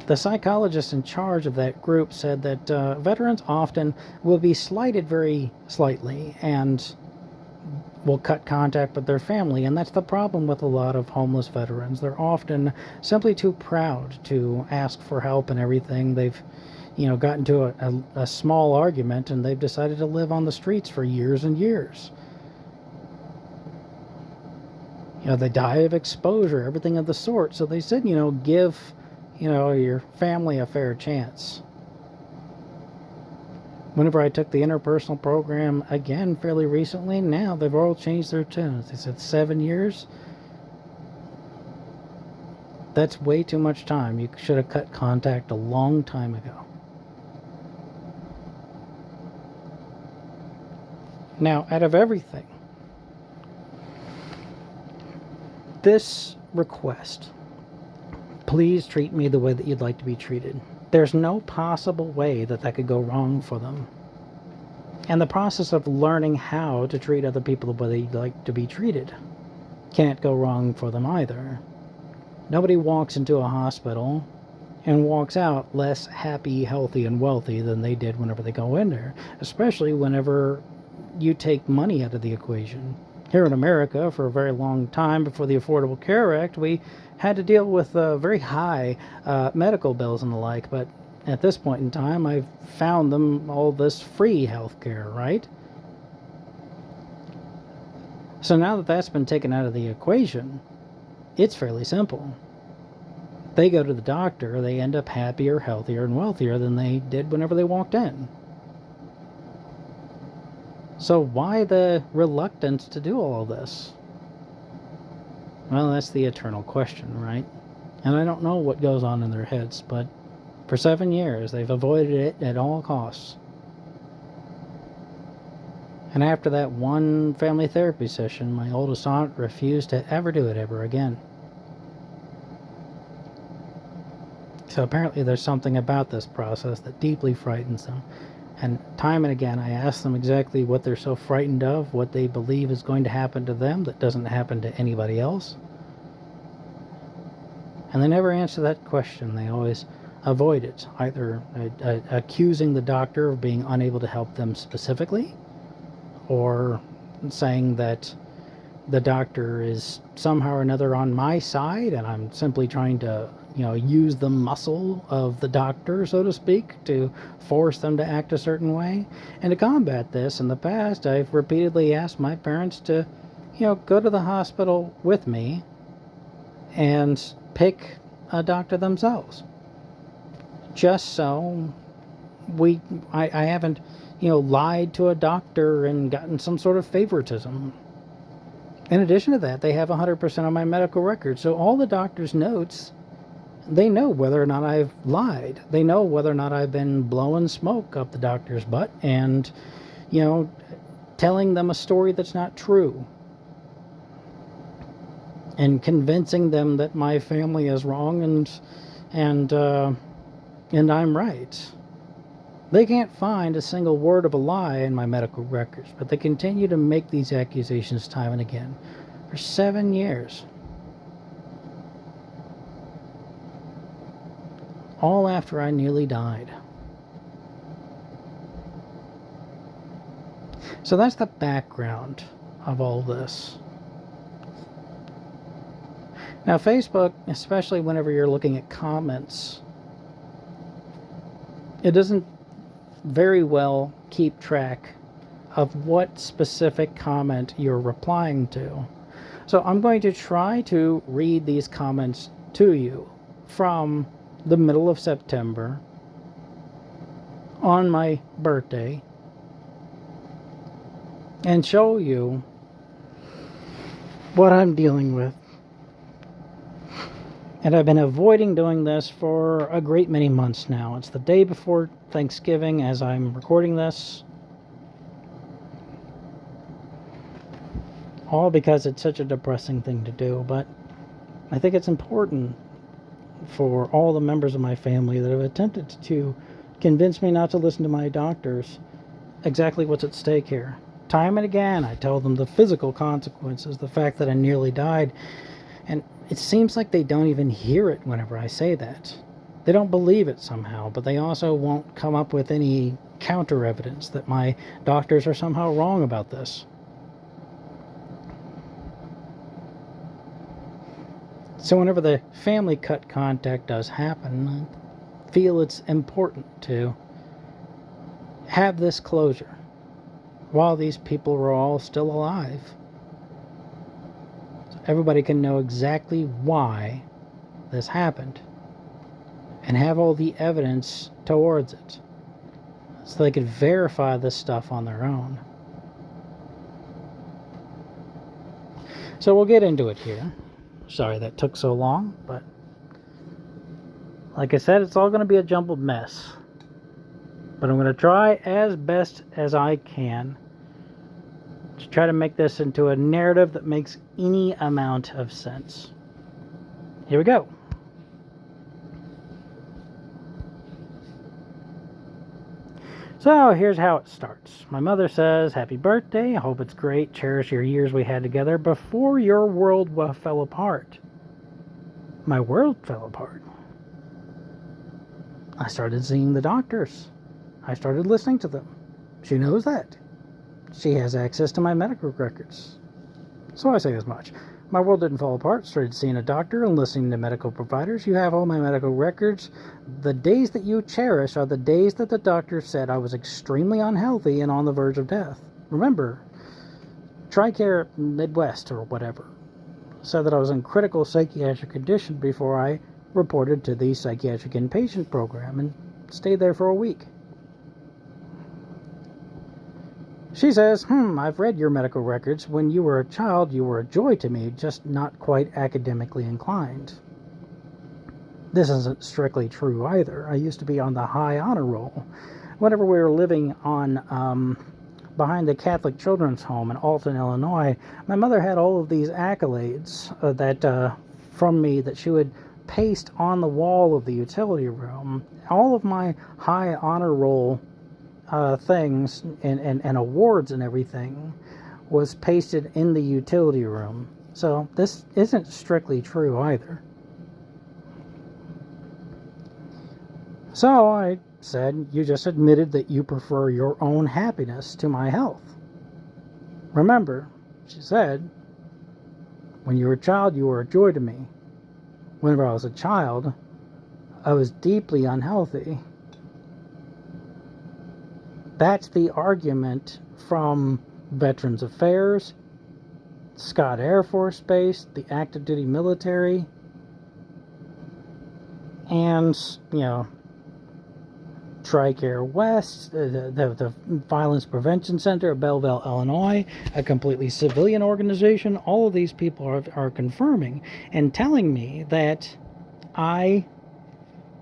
the psychologist in charge of that group said that veterans often will be slighted very slightly and will cut contact with their family. And that's the problem with a lot of homeless veterans. They're often simply too proud to ask for help and everything. They've gotten to a small argument and they've decided to live on the streets for years and years. They die of exposure, everything of the sort. So they said, give, your family a fair chance. Whenever I took the interpersonal program again fairly recently, now they've all changed their tunes. They said 7 years. That's way too much time. You should have cut contact a long time ago. Now, out of everything, this request, please treat me the way that you'd like to be treated, there's no possible way that could go wrong for them. And the process of learning how to treat other people the way they'd like to be treated can't go wrong for them either. Nobody walks into a hospital and walks out less happy, healthy, and wealthy than they did whenever they go in there, especially whenever you take money out of the equation. Here in America, for a very long time before the Affordable Care Act, we had to deal with very high medical bills and the like, but at this point in time, I've found them all this free health care, right? So now that that's been taken out of the equation, it's fairly simple. They go to the doctor, they end up happier, healthier, and wealthier than they did whenever they walked in. So why the reluctance to do all of this? Well, that's the eternal question, right? And I don't know what goes on in their heads, but for 7 years, they've avoided it at all costs. And after that one family therapy session, my oldest aunt refused to ever do it ever again. So apparently there's something about this process that deeply frightens them. And time and again, I ask them exactly what they're so frightened of, what they believe is going to happen to them that doesn't happen to anybody else. And they never answer that question. They always avoid it, either accusing the doctor of being unable to help them specifically, or saying that, the doctor is somehow or another on my side, and I'm simply trying to, use the muscle of the doctor, so to speak, to force them to act a certain way. And to combat this, in the past, I've repeatedly asked my parents to, go to the hospital with me and pick a doctor themselves. Just so I haven't, lied to a doctor and gotten some sort of favoritism. In addition to that, they have 100% of my medical records, so all the doctor's notes, they know whether or not I've lied. They know whether or not I've been blowing smoke up the doctor's butt and, telling them a story that's not true. And convincing them that my family is wrong and I'm right. They can't find a single word of a lie in my medical records, but they continue to make these accusations time and again for 7 years. All after I nearly died. So that's the background of all this. Now, Facebook, especially whenever you're looking at comments, it doesn't very well keep track of what specific comment you're replying to. So I'm going to try to read these comments to you from the middle of September on my birthday and show you what I'm dealing with. And I've been avoiding doing this for a great many months now. It's the day before Thanksgiving as I'm recording this. All because it's such a depressing thing to do, but I think it's important for all the members of my family that have attempted to convince me not to listen to my doctors exactly what's at stake here. Time and again, I tell them the physical consequences, the fact that I nearly died, and it seems like they don't even hear it whenever I say that. They don't believe it somehow, but they also won't come up with any counter evidence that my doctors are somehow wrong about this. So whenever the family cut contact does happen, I feel it's important to have this closure while these people are all still alive. So everybody can know exactly why this happened and have all the evidence towards it so they could verify this stuff on their own. So we'll get into it here. Sorry that took so long, but like I said, it's all going to be a jumbled mess. But I'm going to try as best as I can to try to make this into a narrative that makes any amount of sense. Here we go. So here's how it starts. My mother says, "Happy birthday. I hope it's great. Cherish your years we had together before your world fell apart." My world fell apart. I started seeing the doctors. I started listening to them. She knows that. She has access to my medical records. So I say as much. My world didn't fall apart. Started seeing a doctor and listening to medical providers. You have all my medical records. The days that you cherish are the days that the doctor said I was extremely unhealthy and on the verge of death. Remember, TRICARE Midwest or whatever said that I was in critical psychiatric condition before I reported to the psychiatric inpatient program and stayed there for a week. She says, I've read your medical records. When you were a child, you were a joy to me, just not quite academically inclined. This isn't strictly true either. I used to be on the high honor roll. Whenever we were living on behind the Catholic Children's Home in Alton, Illinois, my mother had all of these accolades from me that she would paste on the wall of the utility room. All of my high honor roll things and awards and everything was pasted in the utility room. So this isn't strictly true either. So I said, "You just admitted that you prefer your own happiness to my health." Remember, she said, When you were a child, you were a joy to me. Whenever I was a child, I was deeply unhealthy. That's the argument from Veterans Affairs, Scott Air Force Base, the active duty military, and, TRICARE West, the Violence Prevention Center of Belleville, Illinois, a completely civilian organization. All of these people are confirming and telling me that I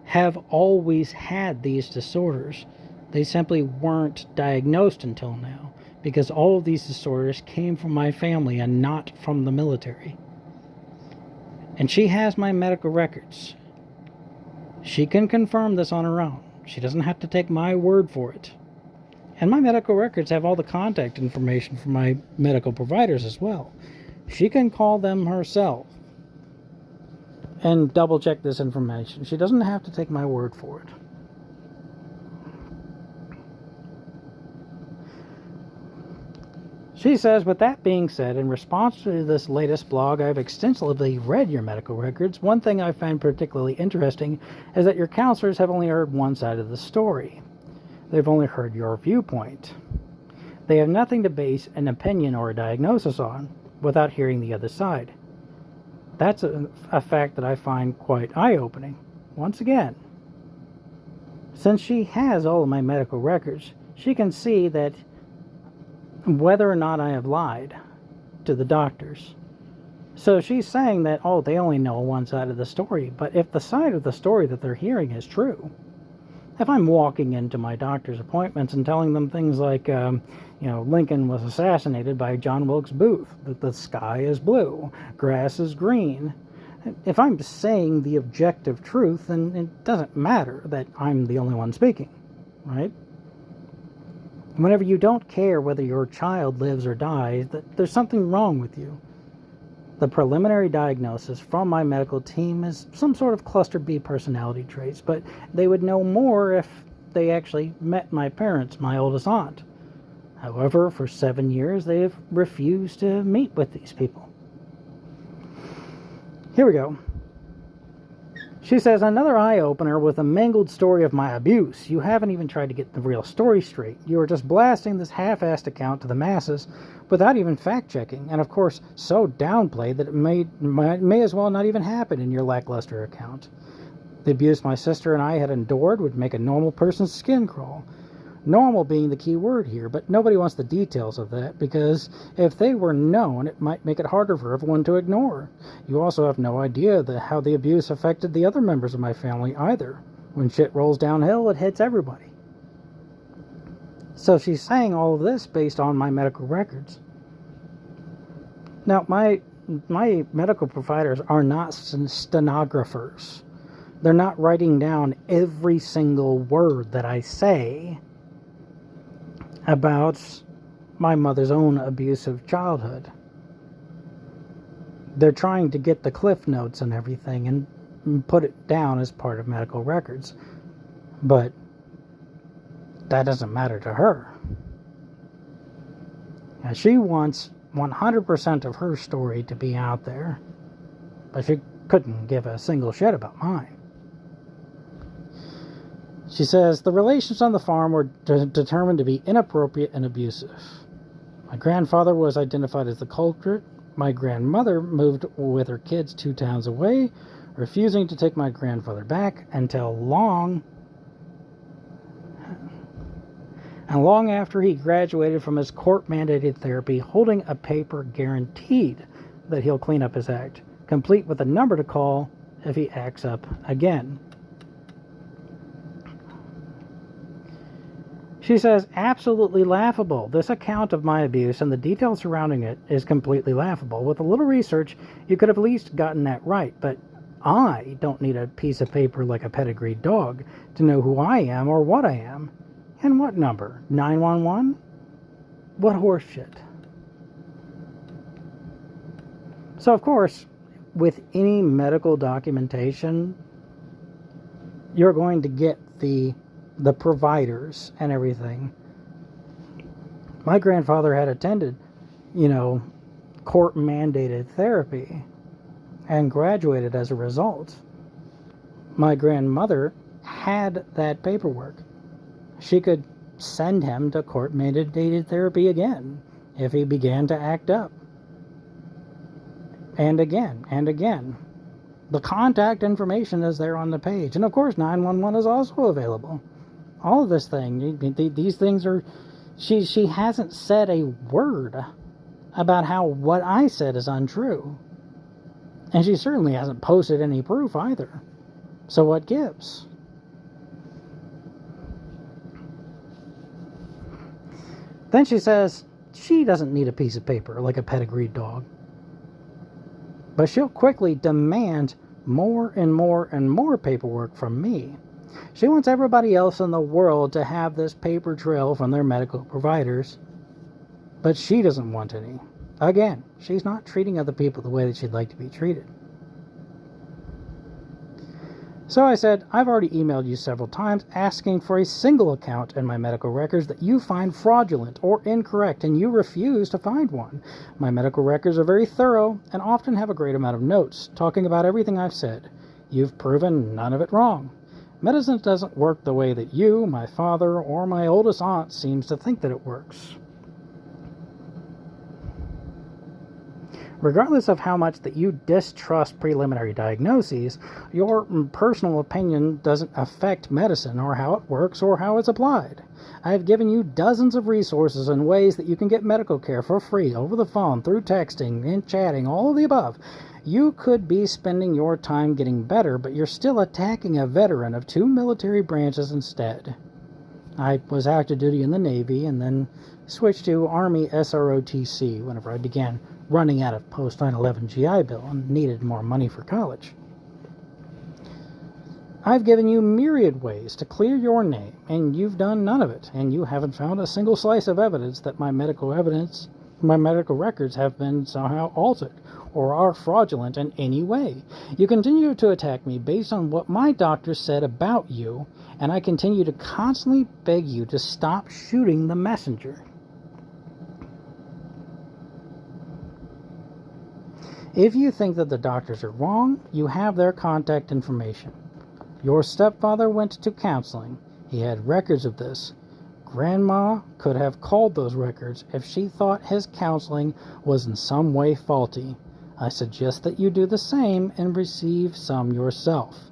have always had these disorders. They simply weren't diagnosed until now, because all of these disorders came from my family and not from the military. And she has my medical records. She can confirm this on her own. She doesn't have to take my word for it. And my medical records have all the contact information for my medical providers as well. She can call them herself and double check this information. She doesn't have to take my word for it. She says, with that being said, in response to this latest blog, I've extensively read your medical records. One thing I find particularly interesting is that your counselors have only heard one side of the story. They've only heard your viewpoint. They have nothing to base an opinion or a diagnosis on without hearing the other side. That's a fact that I find quite eye-opening. Once again, since she has all of my medical records, she can see that whether or not I have lied to the doctors. So she's saying that, they only know one side of the story. But if the side of the story that they're hearing is true, if I'm walking into my doctor's appointments and telling them things like, Lincoln was assassinated by John Wilkes Booth, that the sky is blue, grass is green, if I'm saying the objective truth, then it doesn't matter that I'm the only one speaking, right? Whenever you don't care whether your child lives or dies, there's something wrong with you. The preliminary diagnosis from my medical team is some sort of cluster B personality traits, but they would know more if they actually met my parents, my oldest aunt. However, for 7 years, they have refused to meet with these people. Here we go. She says, another eye-opener with a mangled story of my abuse. You haven't even tried to get the real story straight. You are just blasting this half-assed account to the masses without even fact-checking, and of course so downplayed that it may as well not even happen in your lackluster account. The abuse my sister and I had endured would make a normal person's skin crawl. Normal being the key word here, but nobody wants the details of that, because if they were known, it might make it harder for everyone to ignore. You also have no idea how the abuse affected the other members of my family either. When shit rolls downhill, it hits everybody. So she's saying all of this based on my medical records. Now, my medical providers are not stenographers. They're not writing down every single word that I say about my mother's own abusive childhood. They're trying to get the cliff notes and everything and put it down as part of medical records. But that doesn't matter to her. Now, she wants 100% of her story to be out there, but she couldn't give a single shit about mine. She says, the relations on the farm were determined to be inappropriate and abusive. My grandfather was identified as the culprit. My grandmother moved with her kids 2 towns away, refusing to take my grandfather back until long after he graduated from his court-mandated therapy, holding a paper guaranteed that he'll clean up his act, complete with a number to call if he acts up again. She says, absolutely laughable. This account of my abuse and the details surrounding it is completely laughable. With a little research, you could have at least gotten that right, but I don't need a piece of paper like a pedigreed dog to know who I am or what I am. And what number? 911? What horse shit? So, of course, with any medical documentation, you're going to get the providers and everything. My grandfather had attended, court-mandated therapy and graduated as a result. My grandmother had that paperwork. She could send him to court-mandated therapy again if he began to act up. And again, and again. The contact information is there on the page. And of course, 911 is also available. All of this thing, these things are... She hasn't said a word about how what I said is untrue. And she certainly hasn't posted any proof either. So what gives? Then she says she doesn't need a piece of paper like a pedigreed dog. But she'll quickly demand more and more and more paperwork from me. She wants everybody else in the world to have this paper trail from their medical providers, but she doesn't want any. Again, she's not treating other people the way that she'd like to be treated. So I said, I've already emailed you several times asking for a single account in my medical records that you find fraudulent or incorrect, and you refuse to find one. My medical records are very thorough and often have a great amount of notes talking about everything I've said. You've proven none of it wrong. Medicine doesn't work the way that you, my father, or my oldest aunt seems to think that it works. Regardless of how much that you distrust preliminary diagnoses, your personal opinion doesn't affect medicine or how it works or how it's applied. I have given you dozens of resources and ways that you can get medical care for free over the phone, through texting and chatting, all of the above. You could be spending your time getting better, but you're still attacking a veteran of 2 military branches instead. I was active duty in the Navy and then switched to Army SROTC whenever I began running out of post 9/11 GI Bill and needed more money for college. I've given you myriad ways to clear your name, and you've done none of it, and you haven't found a single slice of evidence that my medical records have been somehow altered or are fraudulent in any way. You continue to attack me based on what my doctor said about you, and I continue to constantly beg you to stop shooting the messenger. If you think that the doctors are wrong, you have their contact information. Your stepfather went to counseling. He had records of this. Grandma could have called those records if she thought his counseling was in some way faulty. I suggest that you do the same and receive some yourself.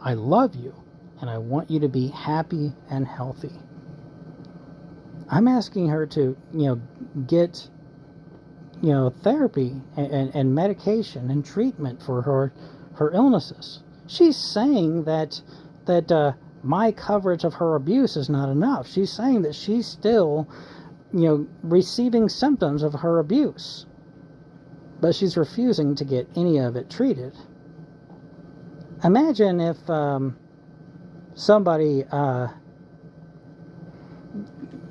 I love you, and I want you to be happy and healthy. I'm asking her to, get therapy and medication and treatment for her illnesses. She's saying that my coverage of her abuse is not enough. She's saying that she's still, receiving symptoms of her abuse, but she's refusing to get any of it treated. Imagine if somebody,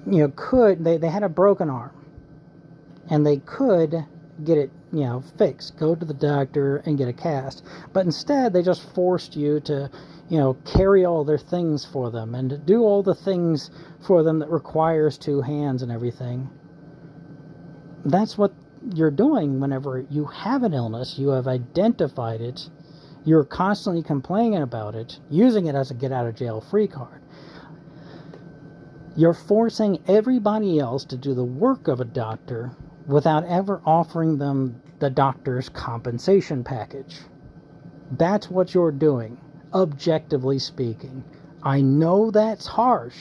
they had a broken arm, and they could get it, fixed, go to the doctor and get a cast. But instead, they just forced you to, carry all their things for them and to do all the things for them that requires 2 hands and everything. That's what you're doing whenever you have an illness. You have identified it. You're constantly complaining about it, using it as a get-out-of-jail-free card. You're forcing everybody else to do the work of a doctor without ever offering them the doctor's compensation package. That's what you're doing, objectively speaking. I know that's harsh,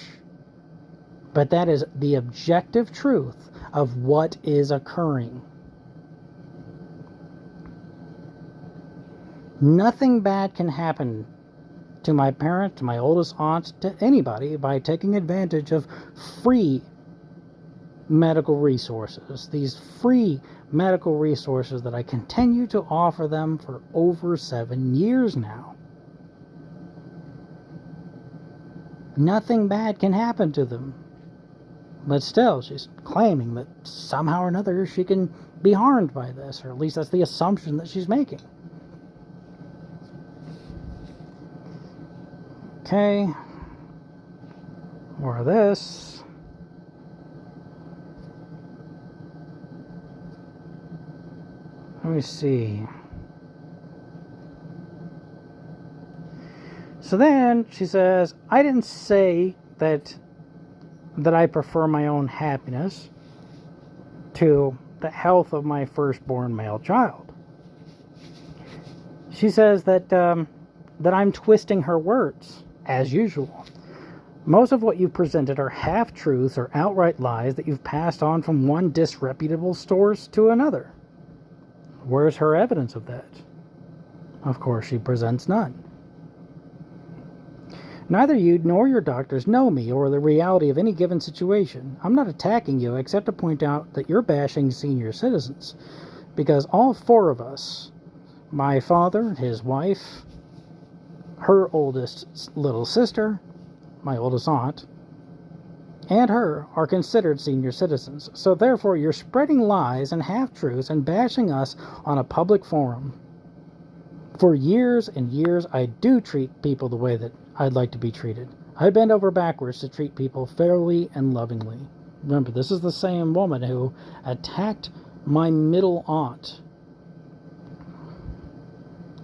but that is the objective truth of what is occurring. Nothing bad can happen to my parent, to my oldest aunt, to anybody by taking advantage of free medical resources. These free medical resources that I continue to offer them for over 7 years now. Nothing bad can happen to them. But still, she's claiming that somehow or another she can be harmed by this, or at least that's the assumption that she's making. Okay. More of this. Let me see. So then she says, I didn't say that I prefer my own happiness to the health of my firstborn male child. She says that I'm twisting her words, as usual. Most of what you've presented are half-truths or outright lies that you've passed on from one disreputable source to another. Where's her evidence of that? Of course, she presents none. Neither you nor your doctors know me or the reality of any given situation. I'm not attacking you except to point out that you're bashing senior citizens, because all four of us, my father, his wife, her oldest little sister, my oldest aunt, and her, are considered senior citizens. So therefore you're spreading lies and half-truths and bashing us on a public forum. For years and years, I do treat people the way that I'd like to be treated. I bend over backwards to treat people fairly and lovingly. Remember, this is the same woman who attacked my middle aunt.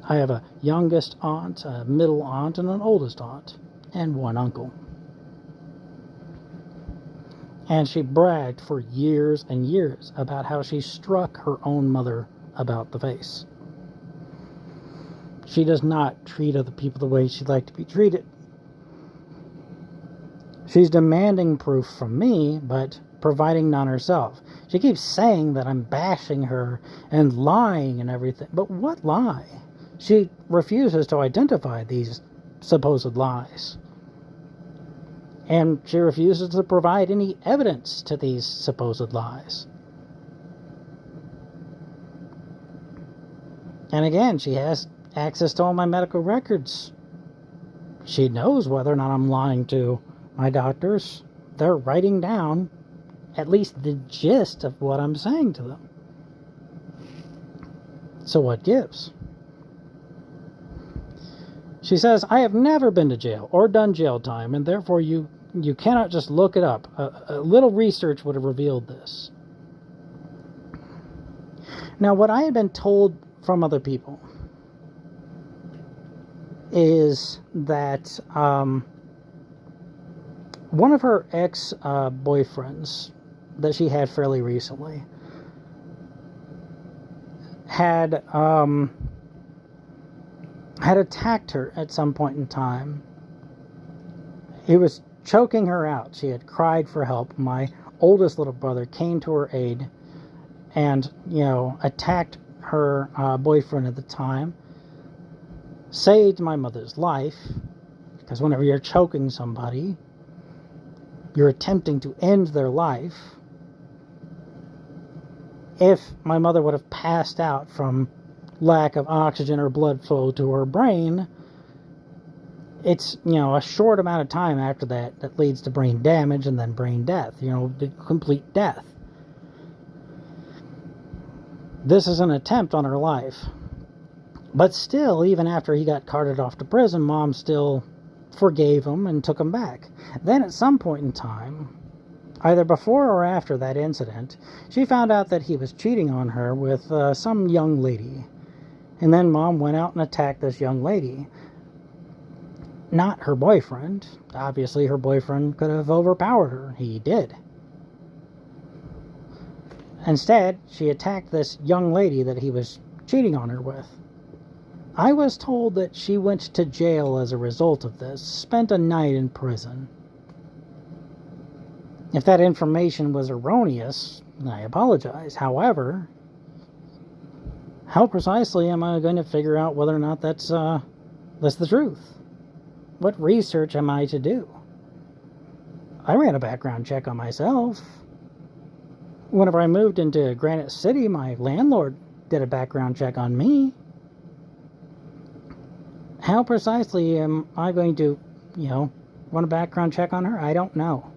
I have a youngest aunt, a middle aunt, and an oldest aunt, and one uncle. And she bragged for years and years about how she struck her own mother about the face. She does not treat other people the way she'd like to be treated. She's demanding proof from me, but providing none herself. She keeps saying that I'm bashing her and lying and everything. But what lie? She refuses to identify these supposed lies. And she refuses to provide any evidence to these supposed lies. And again, she has access to all my medical records. She knows whether or not I'm lying to my doctors. They're writing down at least the gist of what I'm saying to them. So what gives? She says, I have never been to jail or done jail time, and therefore you cannot just look it up. A little research would have revealed this. Now, what I have been told from other people is that one of her ex-boyfriends that she had fairly recently had attacked her at some point in time. He was choking her out. She had cried for help. My oldest little brother came to her aid and, attacked her boyfriend at the time. Saved my mother's life, because whenever you're choking somebody, you're attempting to end their life. If my mother would have passed out from lack of oxygen or blood flow to her brain, it's, a short amount of time after that leads to brain damage and then brain death, complete death. This is an attempt on her life. But still, even after he got carted off to prison, Mom still forgave him and took him back. Then at some point in time, either before or after that incident, she found out that he was cheating on her with some young lady. And then Mom went out and attacked this young lady. Not her boyfriend. Obviously, her boyfriend could have overpowered her. He did. Instead, she attacked this young lady that he was cheating on her with. I was told that she went to jail as a result of this, spent a night in prison. If that information was erroneous, I apologize. However, how precisely am I going to figure out whether or not that's the truth? What research am I to do? I ran a background check on myself. Whenever I moved into Granite City, my landlord did a background check on me. How precisely am I going to, run a background check on her? I don't know.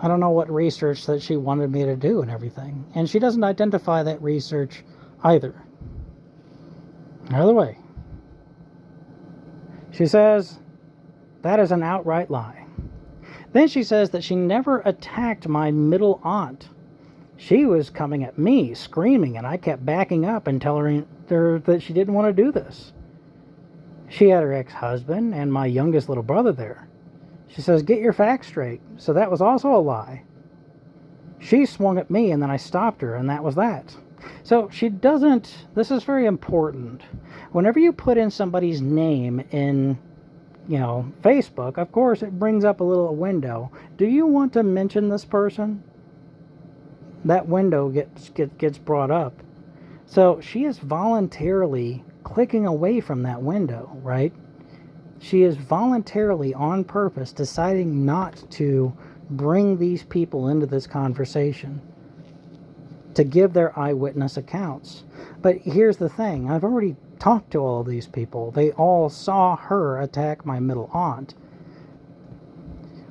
I don't know what research that she wanted me to do and everything. And she doesn't identify that research either. Either way. She says that is an outright lie. Then she says that she never attacked my middle aunt. She was coming at me, screaming, and I kept backing up and telling her that she didn't want to do this. She had her ex-husband and my youngest little brother there. She says, "Get your facts straight." So that was also a lie. She swung at me, and then I stopped her, and that was that. So she doesn't, this is very important. Whenever you put in somebody's name in, Facebook, of course, it brings up a little window. Do you want to mention this person? That window gets brought up. So she is voluntarily clicking away from that window, right? She is voluntarily, on purpose, deciding not to bring these people into this conversation, to give their eyewitness accounts. But here's the thing. I've already talked to all of these people. They all saw her attack my middle aunt.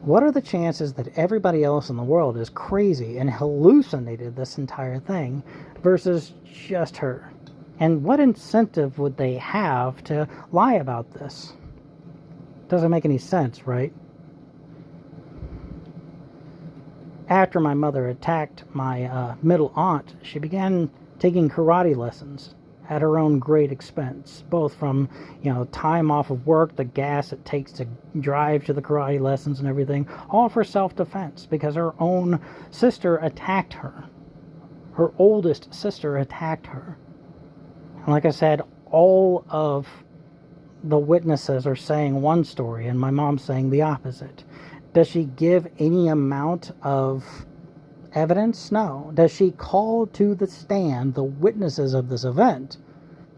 What are the chances that everybody else in the world is crazy and hallucinated this entire thing versus just her? And what incentive would they have to lie about this? Doesn't make any sense, right? After my mother attacked my middle aunt, she began taking karate lessons at her own great expense, both from, time off of work, the gas it takes to drive to the karate lessons and everything, all for self-defense, because her own sister attacked her. Her oldest sister attacked her. And like I said, all of the witnesses are saying one story, and my mom's saying the opposite. Does she give any amount of evidence? No. Does she call to the stand the witnesses of this event?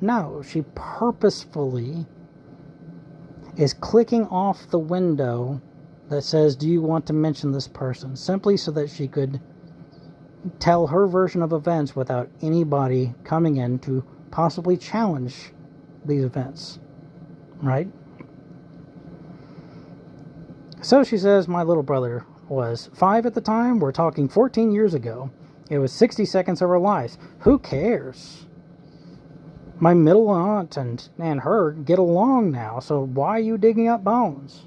No. She purposefully is clicking off the window that says, "Do you want to mention this person?" simply so that she could tell her version of events without anybody coming in to possibly challenge these events. Right? So she says my little brother was 5 at the time. We're talking 14 years ago. It was 60 seconds of her life. Who cares? My middle aunt and her get along now, so why are you digging up bones?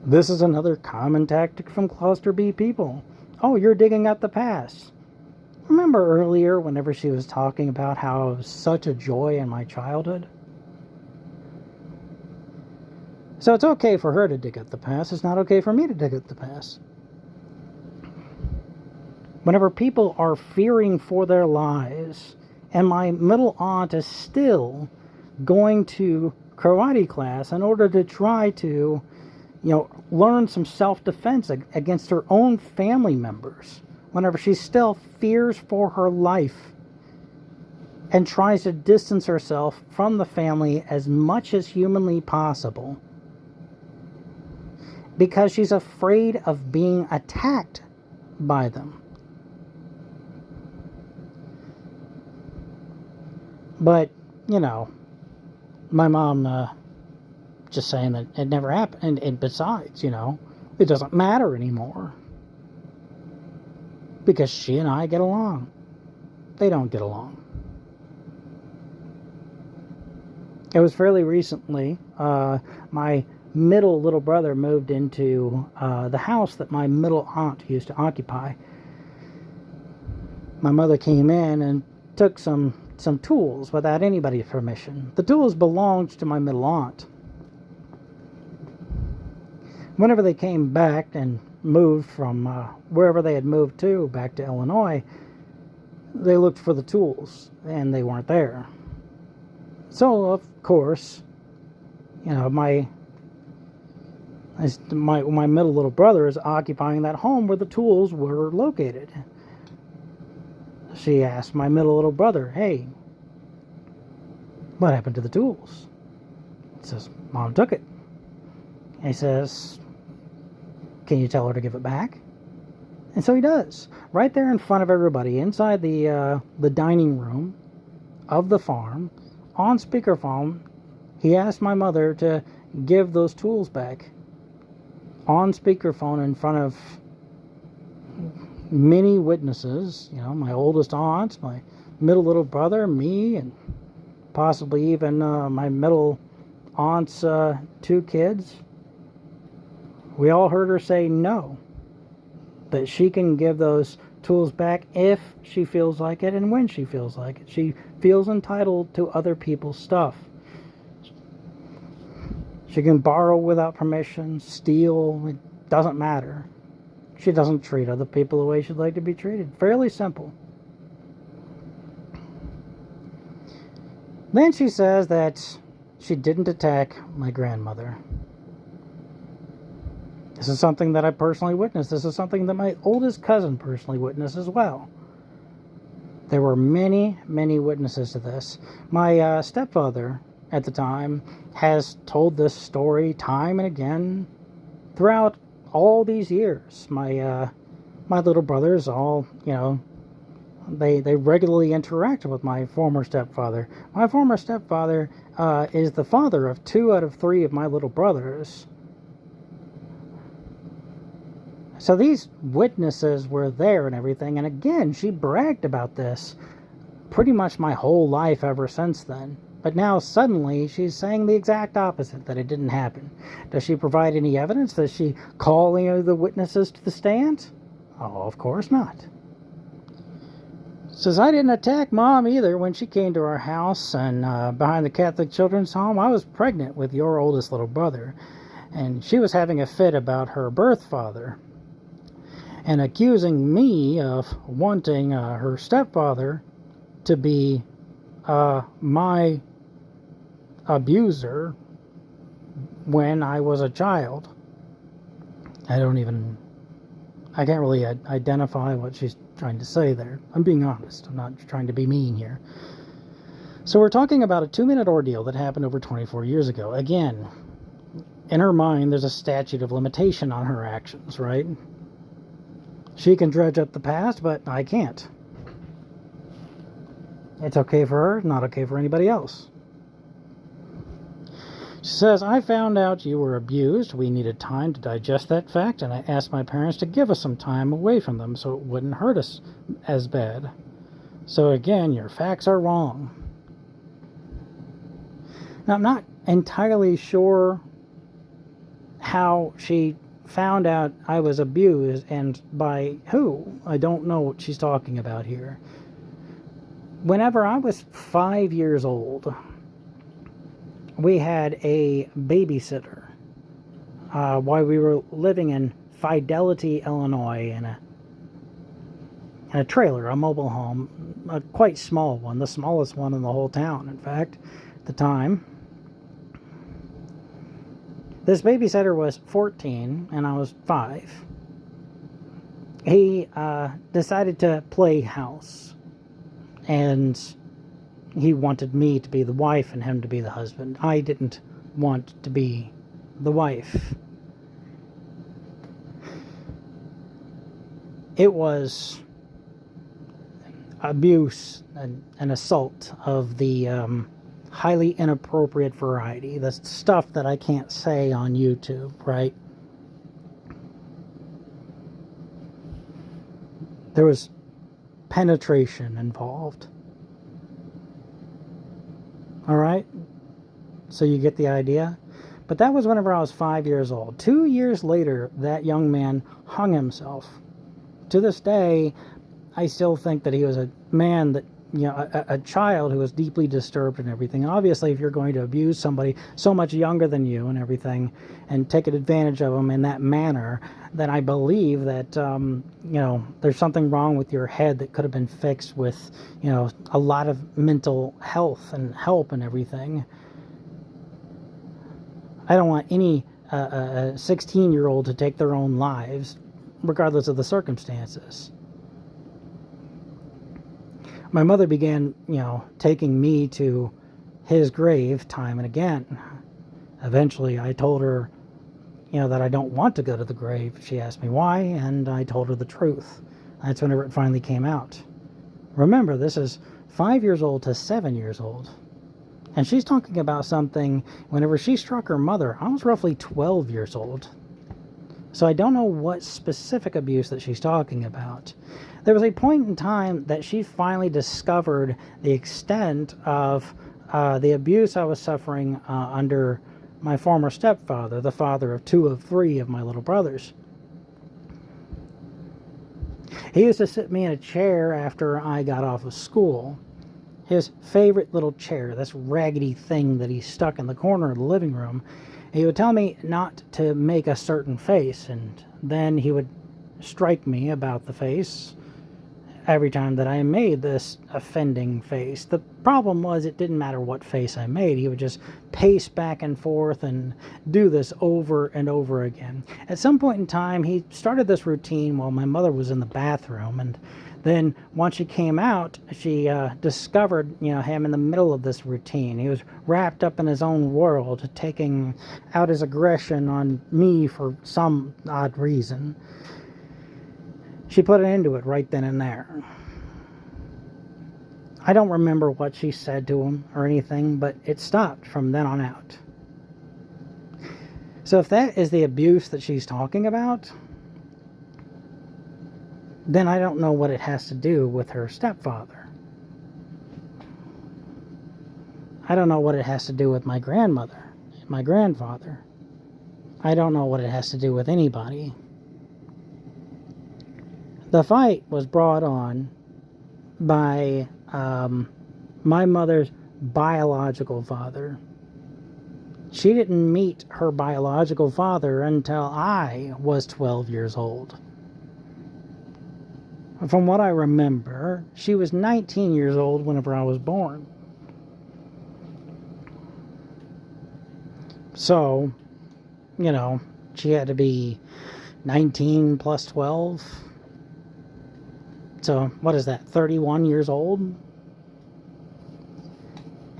This is another common tactic from Cluster B people. Oh, you're digging up the past. Remember earlier whenever she was talking about how it was such a joy in my childhood? So it's okay for her to dig up the past. It's not okay for me to dig up the past. Whenever people are fearing for their lives, and my middle aunt is still going to karate class in order to try to, learn some self-defense against her own family members, whenever she still fears for her life and tries to distance herself from the family as much as humanly possible, because she's afraid of being attacked by them. But, my mom just saying that it never happened. And besides, it doesn't matter anymore. Because she and I get along. They don't get along. It was fairly recently, my middle little brother moved into the house that my middle aunt used to occupy. My mother came in and took some tools without anybody's permission. The tools belonged to my middle aunt. Whenever they came back and moved from wherever they had moved to back to Illinois, they looked for the tools and they weren't there. So of course, my middle little brother is occupying that home where the tools were located. She asked my middle little brother, "Hey, what happened to the tools?" He says, "Mom took it." And he says, "Can you tell her to give it back?" And so he does, right there in front of everybody, inside the dining room of the farm, on speakerphone. He asked my mother to give those tools back, on speakerphone in front of many witnesses, my oldest aunt, my middle little brother, me, and possibly even my middle aunt's 2 kids. We all heard her say no, that she can give those tools back if she feels like it and when she feels like it. She feels entitled to other people's stuff. She can borrow without permission, steal, it doesn't matter. She doesn't treat other people the way she'd like to be treated. Fairly simple. Then she says that she didn't attack my grandmother. This is something that I personally witnessed. This is something that my oldest cousin personally witnessed as well. There were many, many witnesses to this. My stepfather at the time has told this story time and again throughout all these years. My little brothers all, they regularly interact with my former stepfather. My former stepfather is the father of 2 out of 3 of my little brothers. So these witnesses were there and everything, and again, she bragged about this pretty much my whole life ever since then. But now suddenly she's saying the exact opposite, that it didn't happen. Does she provide any evidence? Does she call any of the witnesses to the stand? Oh, of course not. Says, I didn't attack Mom either when she came to our house and behind the Catholic Children's Home. I was pregnant with your oldest little brother, and she was having a fit about her birth father and accusing me of wanting her stepfather to be my abuser when I was a child. I can't really identify what she's trying to say there. I'm being honest. I'm not trying to be mean here. So we're talking about a 2-minute ordeal that happened over 24 years ago. Again, in her mind, there's a statute of limitation on her actions, right? She can dredge up the past, but I can't. It's okay for her, not okay for anybody else. She says, I found out you were abused. We needed time to digest that fact, and I asked my parents to give us some time away from them so it wouldn't hurt us as bad. So again, your facts are wrong. Now, I'm not entirely sure how she found out I was abused and by who. I don't know what she's talking about here. Whenever I was 5 years old, we had a babysitter while we were living in Fidelity, Illinois, in a trailer, a mobile home, a quite small one, the smallest one in the whole town, in fact, at the time. This babysitter was 14, and I was 5. He decided to play house, and he wanted me to be the wife and him to be the husband. I didn't want to be the wife. It was abuse and assault of the highly inappropriate variety. The stuff that I can't say on YouTube, right? There was penetration involved. All right? So you get the idea? But that was whenever I was 5 years old. 2 years later, that young man hung himself. To this day, I still think that he was a man that, a child who was deeply disturbed and everything. Obviously, if you're going to abuse somebody so much younger than you and everything and take advantage of them in that manner, then I believe that, there's something wrong with your head that could have been fixed with, a lot of mental health and help and everything. I don't want any 16-year-old to take their own lives, regardless of the circumstances. My mother began, taking me to his grave time and again. Eventually, I told her, that I don't want to go to the grave. She asked me why, and I told her the truth. That's whenever it finally came out. Remember, this is 5 years old to 7 years old. And she's talking about something, whenever she struck her mother, I was roughly 12 years old. So I don't know what specific abuse that she's talking about. There was a point in time that she finally discovered the extent of the abuse I was suffering under my former stepfather, the father of 2 of 3 of my little brothers. He used to sit me in a chair after I got off of school. His favorite little chair, this raggedy thing that he stuck in the corner of the living room. He would tell me not to make a certain face, and then he would strike me about the face every time that I made this offending face. The problem was it didn't matter what face I made. He would just pace back and forth and do this over and over again. At some point in time, he started this routine while my mother was in the bathroom, and then once she came out, she discovered, him in the middle of this routine. He was wrapped up in his own world, taking out his aggression on me for some odd reason. She put an end to it right then and there. I don't remember what she said to him or anything, but it stopped from then on out. So if that is the abuse that she's talking about, then I don't know what it has to do with her stepfather. I don't know what it has to do with my grandmother, my grandfather. I don't know what it has to do with anybody. The fight was brought on by my mother's biological father. She didn't meet her biological father until I was 12 years old. From what I remember, she was 19 years old whenever I was born. So, she had to be 19 plus 12. So, what is that, 31 years old?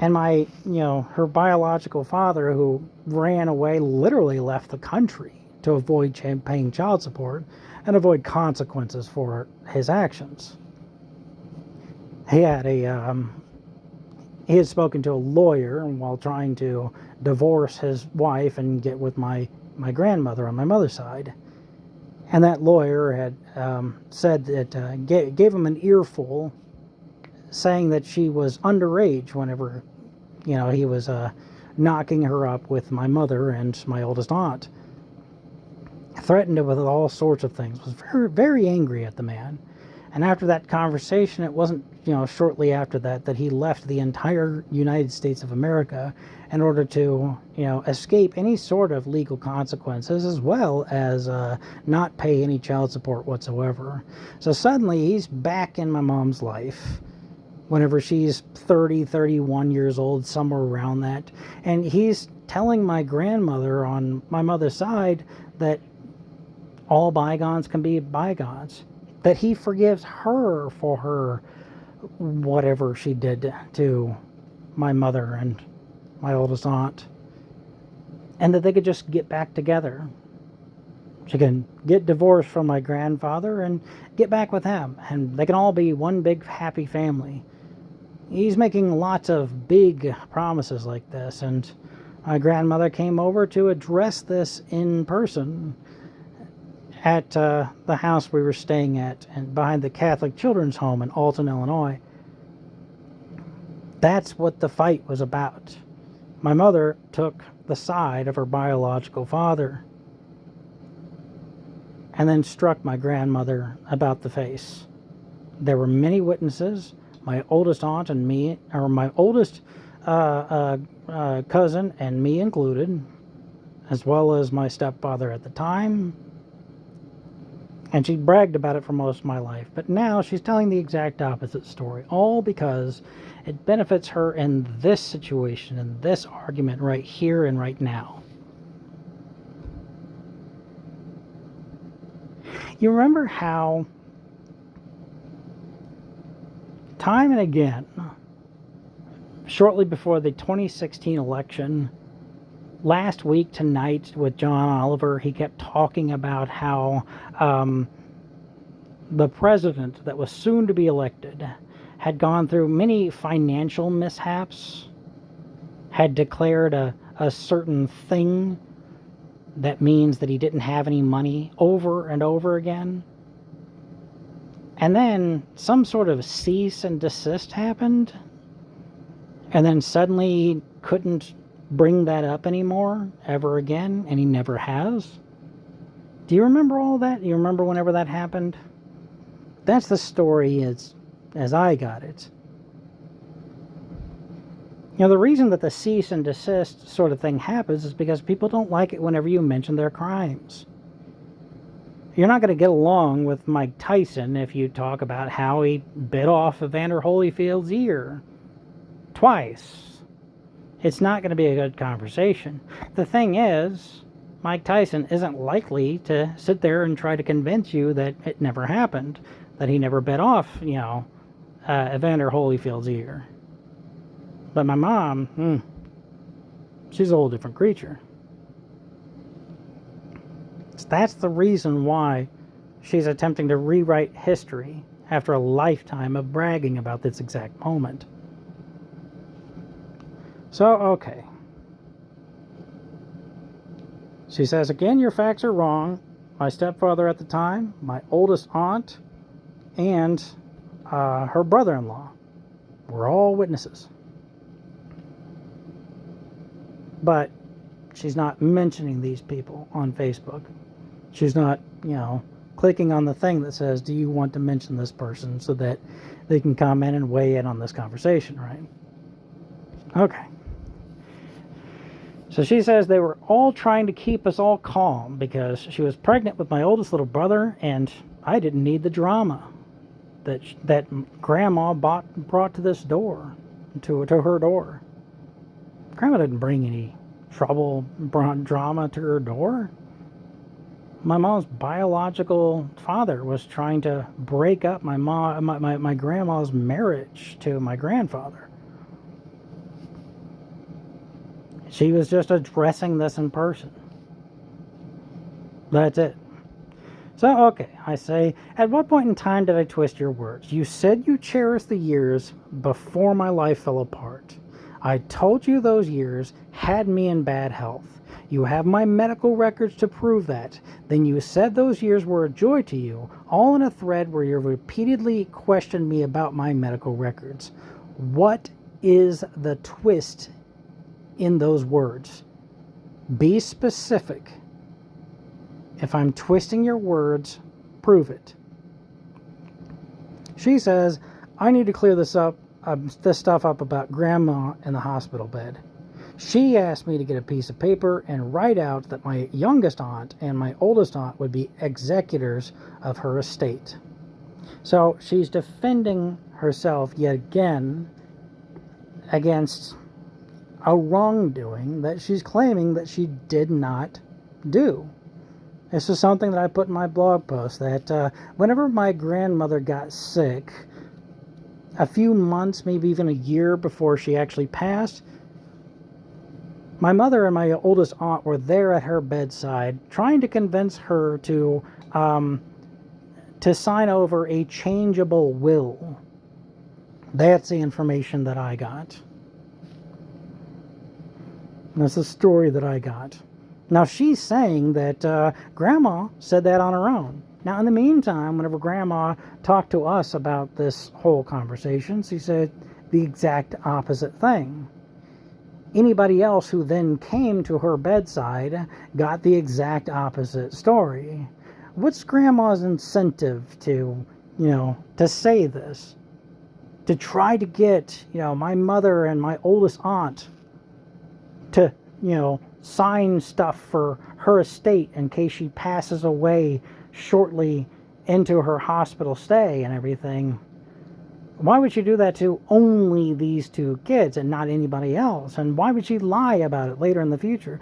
And her biological father, who ran away, literally left the country to avoid paying child support and avoid consequences for his actions. He had spoken to a lawyer while trying to divorce his wife and get with my grandmother on my mother's side. And that lawyer had said that, gave him an earful, saying that she was underage whenever, he was knocking her up with my mother and my oldest aunt. Threatened her with all sorts of things. Was very, very angry at the man. And after that conversation, it wasn't, shortly after that he left the entire United States of America in order to, escape any sort of legal consequences, as well as not pay any child support whatsoever. So suddenly he's back in my mom's life whenever she's 30, 31 years old, somewhere around that. And he's telling my grandmother on my mother's side that all bygones can be bygones. That he forgives her for her whatever she did to my mother and my oldest aunt. And that they could just get back together. She can get divorced from my grandfather and get back with him. And they can all be one big happy family. He's making lots of big promises like this. And my grandmother came over to address this in person at the house we were staying at and behind the Catholic Children's Home in Alton, Illinois. That's what the fight was about. My mother took the side of her biological father and then struck my grandmother about the face. There were many witnesses, my oldest aunt and me, or my oldest cousin and me included, as well as my stepfather at the time. And she bragged about it for most of my life. But now she's telling the exact opposite story. All because it benefits her in this situation, in this argument right here and right now. You remember how time and again, shortly before the 2016 election, last week tonight with John Oliver, he kept talking about how the president that was soon to be elected had gone through many financial mishaps, had declared a certain thing that means that he didn't have any money over and over again. And then some sort of cease and desist happened, and then suddenly he couldn't bring that up anymore, ever again, and he never has. Do you remember all that? Do you remember whenever that happened? That's the story as I got it. The reason that the cease and desist sort of thing happens is because people don't like it whenever you mention their crimes. You're not going to get along with Mike Tyson if you talk about how he bit off Evander Holyfield's ear twice. It's not going to be a good conversation. The thing is, Mike Tyson isn't likely to sit there and try to convince you that it never happened, that he never bit off, Evander Holyfield's ear. But my mom, she's a whole different creature. That's the reason why she's attempting to rewrite history after a lifetime of bragging about this exact moment. So, okay. She says, again, your facts are wrong. My stepfather at the time, my oldest aunt, and her brother-in-law were all witnesses. But she's not mentioning these people on Facebook. She's not, clicking on the thing that says, do you want to mention this person, so that they can comment and weigh in on this conversation, right? Okay. So she says they were all trying to keep us all calm because she was pregnant with my oldest little brother, and I didn't need the drama that Grandma brought to this door, to her door. Grandma didn't bring any trouble, brought drama to her door. My mom's biological father was trying to break up my grandma's marriage to my grandfather. She was just addressing this in person. That's it. So, okay, I say, at what point in time did I twist your words? You said you cherished the years before my life fell apart. I told you those years had me in bad health. You have my medical records to prove that. Then you said those years were a joy to you, all in a thread where you repeatedly questioned me about my medical records. What is the twist in those words? Be specific. If I'm twisting your words, prove it. She says, I need to clear this stuff up about Grandma in the hospital bed. She asked me to get a piece of paper and write out that my youngest aunt and my oldest aunt would be executors of her estate. So she's defending herself yet again against a wrongdoing that she's claiming that she did not do. This is something that I put in my blog post, that whenever my grandmother got sick, a few months, maybe even a year before she actually passed, my mother and my oldest aunt were there at her bedside trying to convince her to sign over a changeable will. That's the information that I got. That's the story that I got. Now, she's saying that Grandma said that on her own. Now, in the meantime, whenever Grandma talked to us about this whole conversation, she said the exact opposite thing. Anybody else who then came to her bedside got the exact opposite story. What's Grandma's incentive to say this? To try to get, my mother and my oldest aunt to, sign stuff for her estate in case she passes away shortly into her hospital stay and everything. Why would she do that to only these two kids and not anybody else? And why would she lie about it later in the future?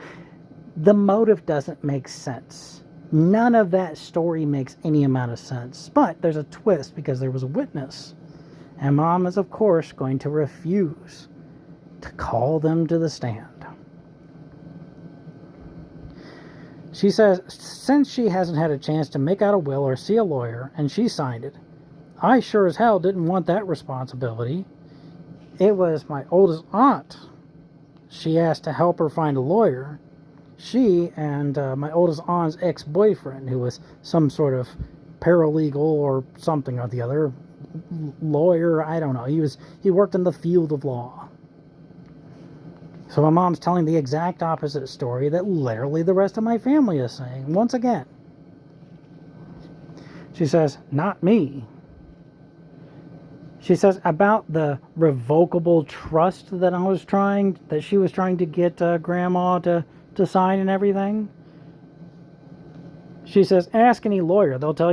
The motive doesn't make sense. None of that story makes any amount of sense. But there's a twist because there was a witness. And Mom is, of course, going to refuse to call them to the stand. She says, since she hasn't had a chance to make out a will or see a lawyer, and she signed it, I sure as hell didn't want that responsibility. It was my oldest aunt. She asked to help her find a lawyer. She and my oldest aunt's ex-boyfriend, who was some sort of paralegal or something or the other, lawyer, I don't know. He worked in the field of law. So my mom's telling the exact opposite story that literally the rest of my family is saying once again. She says, not me. She says about the revocable trust that she was trying to get Grandma to sign and everything. She says, ask any lawyer. They'll tell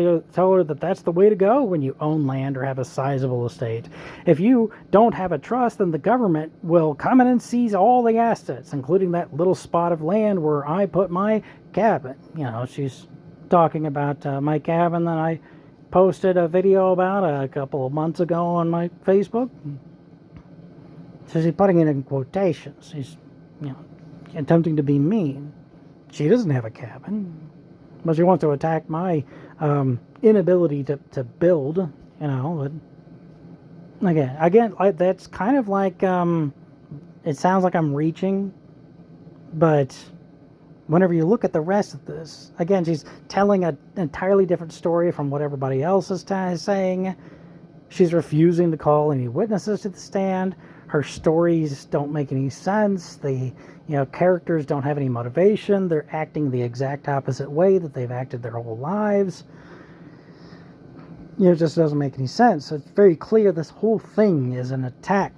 her that that's the way to go when you own land or have a sizable estate. If you don't have a trust, then the government will come in and seize all the assets, including that little spot of land where I put my cabin. You know, she's talking about my cabin that I posted a video about a couple of months ago on my Facebook. So she's putting it in quotations. She's, attempting to be mean. She doesn't have a cabin. But she wants to attack my inability to build, But again, that's kind of like, it sounds like I'm reaching, but whenever you look at the rest of this, again, she's telling an entirely different story from what everybody else is saying. She's refusing to call any witnesses to the stand. Her stories don't make any sense. The characters don't have any motivation. They're acting the exact opposite way that they've acted their whole lives. It just doesn't make any sense. It's very clear this whole thing is an attack.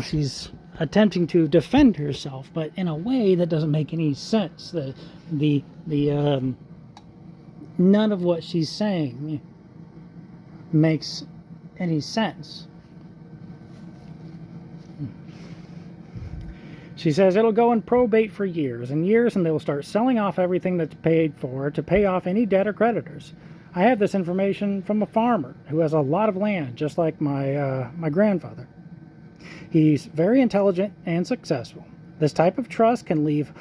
She's attempting to defend herself, but in a way that doesn't make any sense. The none of what she's saying makes any sense. She says it'll go in probate for years and years, and they will start selling off everything that's paid for to pay off any debt or creditors. I have this information from a farmer who has a lot of land, just like my grandfather. He's very intelligent and successful. This type of trust can leave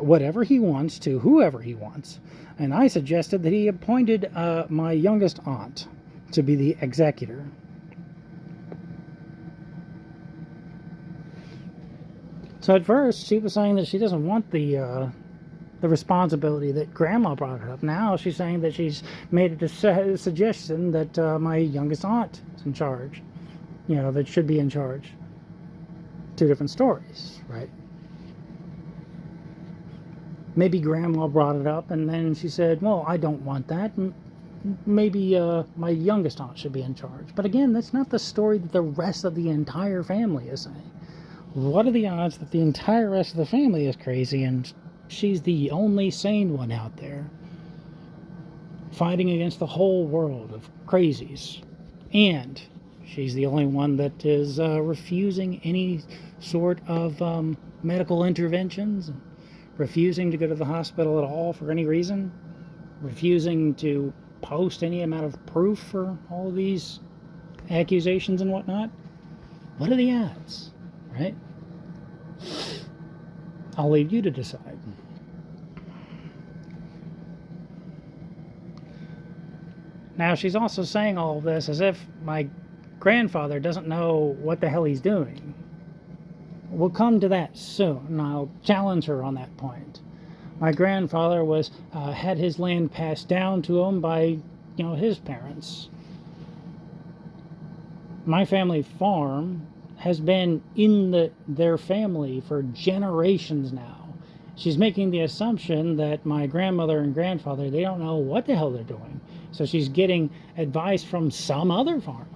whatever he wants to whoever he wants. And I suggested that he appointed my youngest aunt to be the executor. So at first, she was saying that she doesn't want the responsibility that Grandma brought up. Now she's saying that she's made a suggestion that my youngest aunt is in charge. That should be in charge. Two different stories, right? Maybe Grandma brought it up, and then she said, well, I don't want that. Maybe my youngest aunt should be in charge. But again, that's not the story that the rest of the entire family is saying. What are the odds that the entire rest of the family is crazy and she's the only sane one out there fighting against the whole world of crazies? And she's the only one that is refusing any sort of medical interventions, refusing to go to the hospital at all for any reason, refusing to post any amount of proof for all of these accusations and whatnot. What are the odds, right? I'll leave you to decide. Now, she's also saying all of this as if my grandfather doesn't know what the hell he's doing. We'll come to that soon, and I'll challenge her on that point. My grandfather had his land passed down to him by, his parents. My family farm has been in their family for generations now. She's making the assumption that my grandmother and grandfather, they don't know what the hell they're doing. So she's getting advice from some other farmer.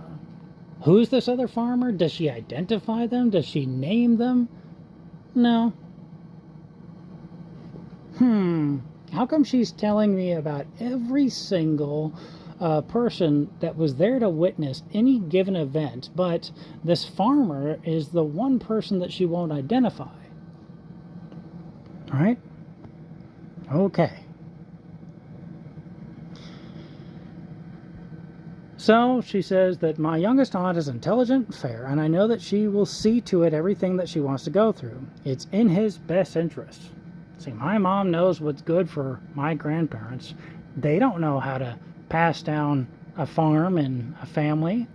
Who's this other farmer? Does she identify them? Does she name them? No. How come she's telling me about every single person that was there to witness any given event, but this farmer is the one person that she won't identify? All right? Okay. So she says that my youngest aunt is intelligent and fair, and I know that she will see to it everything that she wants to go through. It's in his best interest. See, my mom knows what's good for my grandparents. They don't know how to pass down a farm and a family.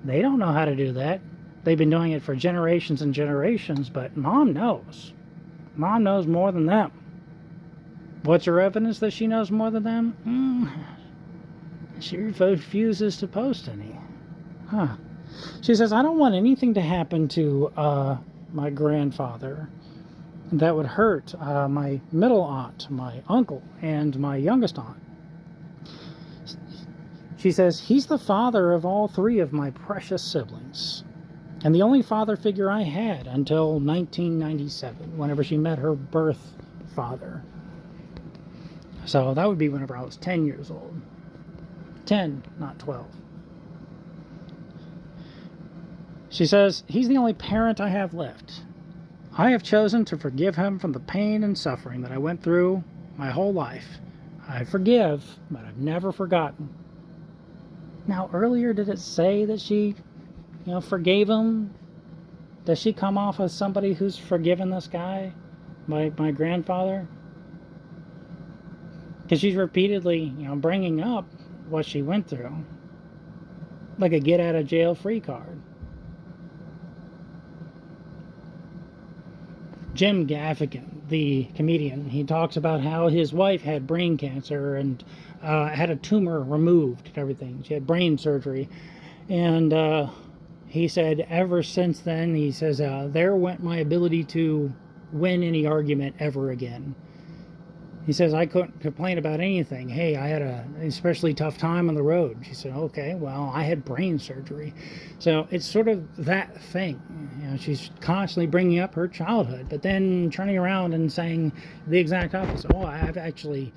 They don't know how to do that. They've been doing it for generations and generations, but Mom knows. Mom knows more than them. What's her evidence that she knows more than them? She refuses to post any. She says, I don't want anything to happen to my grandfather that would hurt my middle aunt, my uncle, and my youngest aunt. She says, he's the father of all three of my precious siblings, and the only father figure I had until 1997, whenever she met her birth father. So that would be whenever I was 10 years old. 10, not 12. She says, he's the only parent I have left. I have chosen to forgive him from the pain and suffering that I went through my whole life. I forgive, but I've never forgotten. Now, earlier, did it say that she, forgave him? Does she come off as somebody who's forgiven this guy, my grandfather? Because she's repeatedly, bringing up what she went through, like a get-out-of-jail-free card. Jim Gaffigan, the comedian, he talks about how his wife had brain cancer and had a tumor removed and everything. She had brain surgery. And he said ever since then, he says, there went my ability to win any argument ever again. He says, I couldn't complain about anything. Hey, I had an especially tough time on the road. She said, okay, well, I had brain surgery. So it's sort of that thing. She's constantly bringing up her childhood, but then turning around and saying the exact opposite. Oh, I've actually,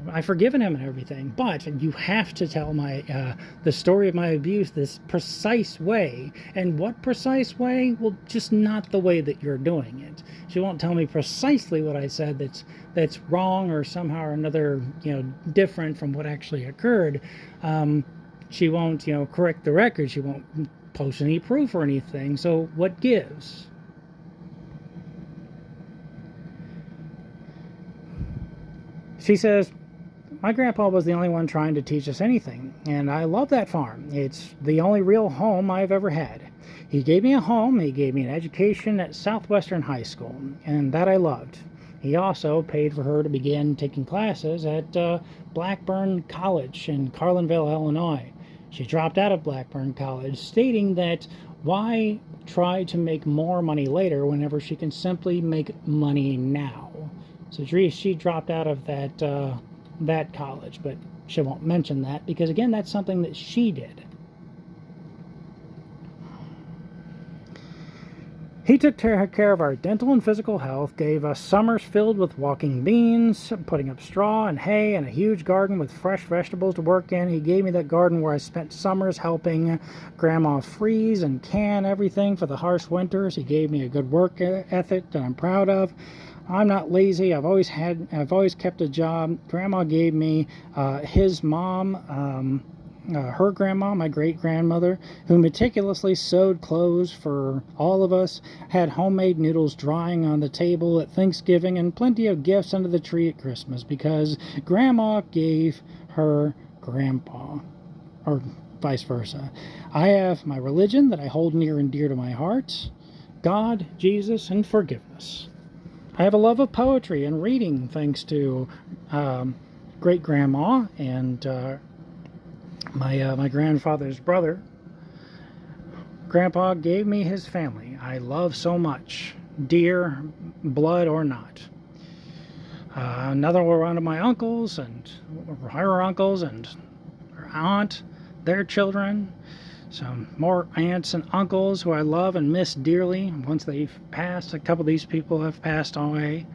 I've forgiven him and everything, but you have to tell the story of my abuse this precise way. And what precise way? Well, just not the way that you're doing it. She won't tell me precisely what I said that's wrong or somehow or another, different from what actually occurred. She won't, correct the record. She won't post any proof or anything. So what gives? She says, my grandpa was the only one trying to teach us anything, and I love that farm. It's the only real home I've ever had. He gave me a home, he gave me an education at Southwestern High School, and that I loved. He also paid for her to begin taking classes at Blackburn College in Carlinville, Illinois. She dropped out of Blackburn College, stating that why try to make more money later whenever she can simply make money now. So she dropped out of that college, but she won't mention that because, again, that's something that she did. He took care of our dental and physical health, gave us summers filled with walking beans, putting up straw and hay, and a huge garden with fresh vegetables to work in. He gave me that garden where I spent summers helping Grandma freeze and can everything for the harsh winters. He gave me a good work ethic that I'm proud of. I'm not lazy. I've always kept a job. Grandma gave me his mom, her grandma, my great-grandmother, who meticulously sewed clothes for all of us, had homemade noodles drying on the table at Thanksgiving, and plenty of gifts under the tree at Christmas, because Grandma gave her grandpa, or vice versa. I have my religion that I hold near and dear to my heart, God, Jesus, and forgiveness. I have a love of poetry and reading, thanks to great-grandma and my grandfather's brother. Grandpa gave me his family I love so much, dear, blood or not. Another one of my uncles and her uncles and her aunt, their children. Some more aunts and uncles who I love and miss dearly. Once they've passed, a couple of these people have passed away.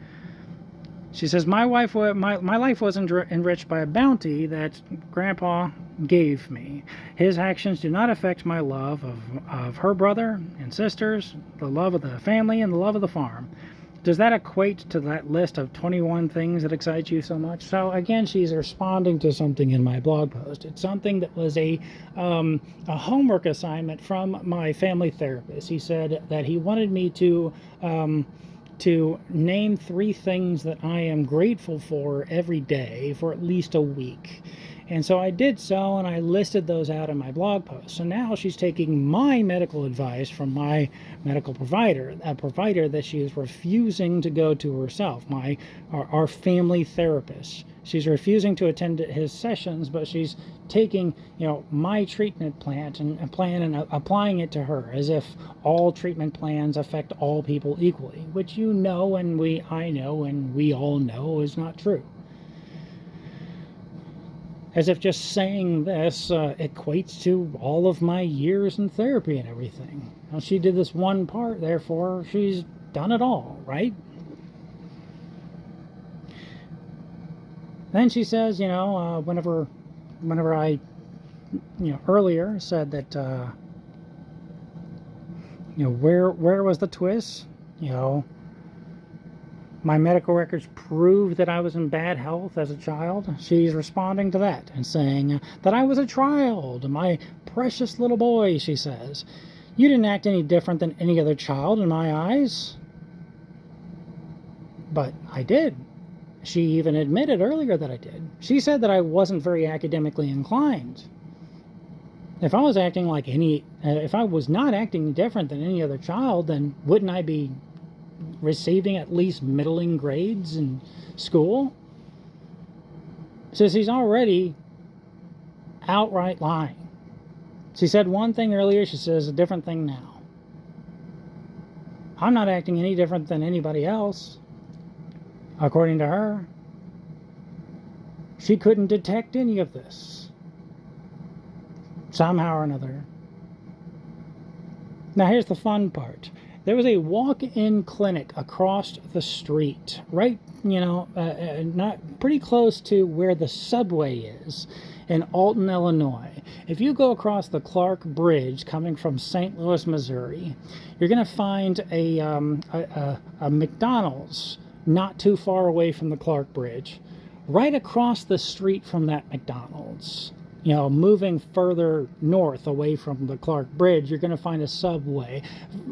She says, my life was enriched by a bounty that Grandpa gave me. His actions do not affect my love of her brother and sisters, the love of the family, and the love of the farm. Does that equate to that list of 21 things that excite you so much? So again, she's responding to something in my blog post. It's something that was a homework assignment from my family therapist. He said that he wanted me to name 3 things that I am grateful for every day for at least a week. And so I did so, and I listed those out in my blog post. So now she's taking my medical advice from my medical provider, a provider that she is refusing to go to herself, our family therapist. She's refusing to attend his sessions, but she's taking, my treatment plan and applying it to her, as if all treatment plans affect all people equally, which I know and we all know is not true. As if just saying this equates to all of my years in therapy and everything. Now, she did this one part, therefore she's done it all, right? Then she says, whenever I, earlier said that, where was the twist? My medical records prove that I was in bad health as a child. She's responding to that and saying that I was a child, my precious little boy, she says. You didn't act any different than any other child in my eyes. But I did. She even admitted earlier that I did. She said that I wasn't very academically inclined. If I was not acting different than any other child, then wouldn't I be receiving at least middling grades in school? So she's already outright lying. She said one thing earlier, she says a different thing now. I'm not acting any different than anybody else, according to her. She couldn't detect any of this, somehow or another. Now here's the fun part. There was a walk-in clinic across the street, right, not pretty close to where the subway is in Alton, Illinois. If you go across the Clark Bridge coming from St. Louis, Missouri, you're going to find a McDonald's not too far away from the Clark Bridge. Right across the street from that McDonald's, moving further north away from the Clark Bridge, you're going to find a Subway.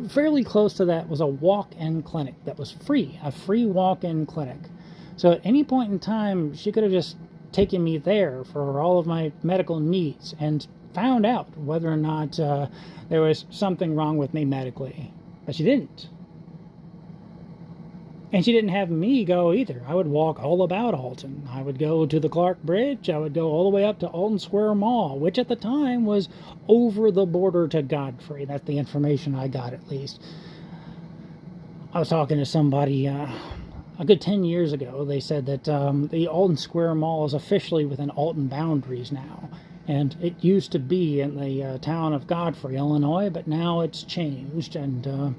Fairly close to that was a walk-in clinic that was free, a free walk-in clinic. So at any point in time, she could have just taken me there for all of my medical needs and found out whether or not there was something wrong with me medically. But she didn't. And she didn't have me go either. I would walk all about Alton. I would go to the Clark Bridge. I would go all the way up to Alton Square Mall, which at the time was over the border to Godfrey. That's the information I got, at least. I was talking to somebody a good 10 years ago. They said that the Alton Square Mall is officially within Alton boundaries now. And it used to be in the town of Godfrey, Illinois, but now it's changed. And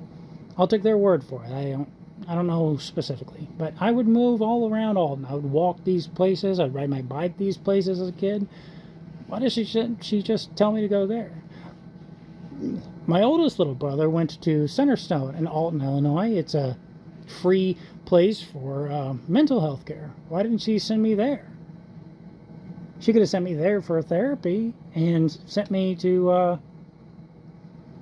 I'll take their word for it. I don't know specifically, but I would move all around Alton. I would walk these places. I'd ride my bike these places as a kid. Why does she just tell me to go there? My oldest little brother went to Centerstone in Alton, Illinois. It's a free place for mental health care. Why didn't she send me there? She could have sent me there for therapy and sent me to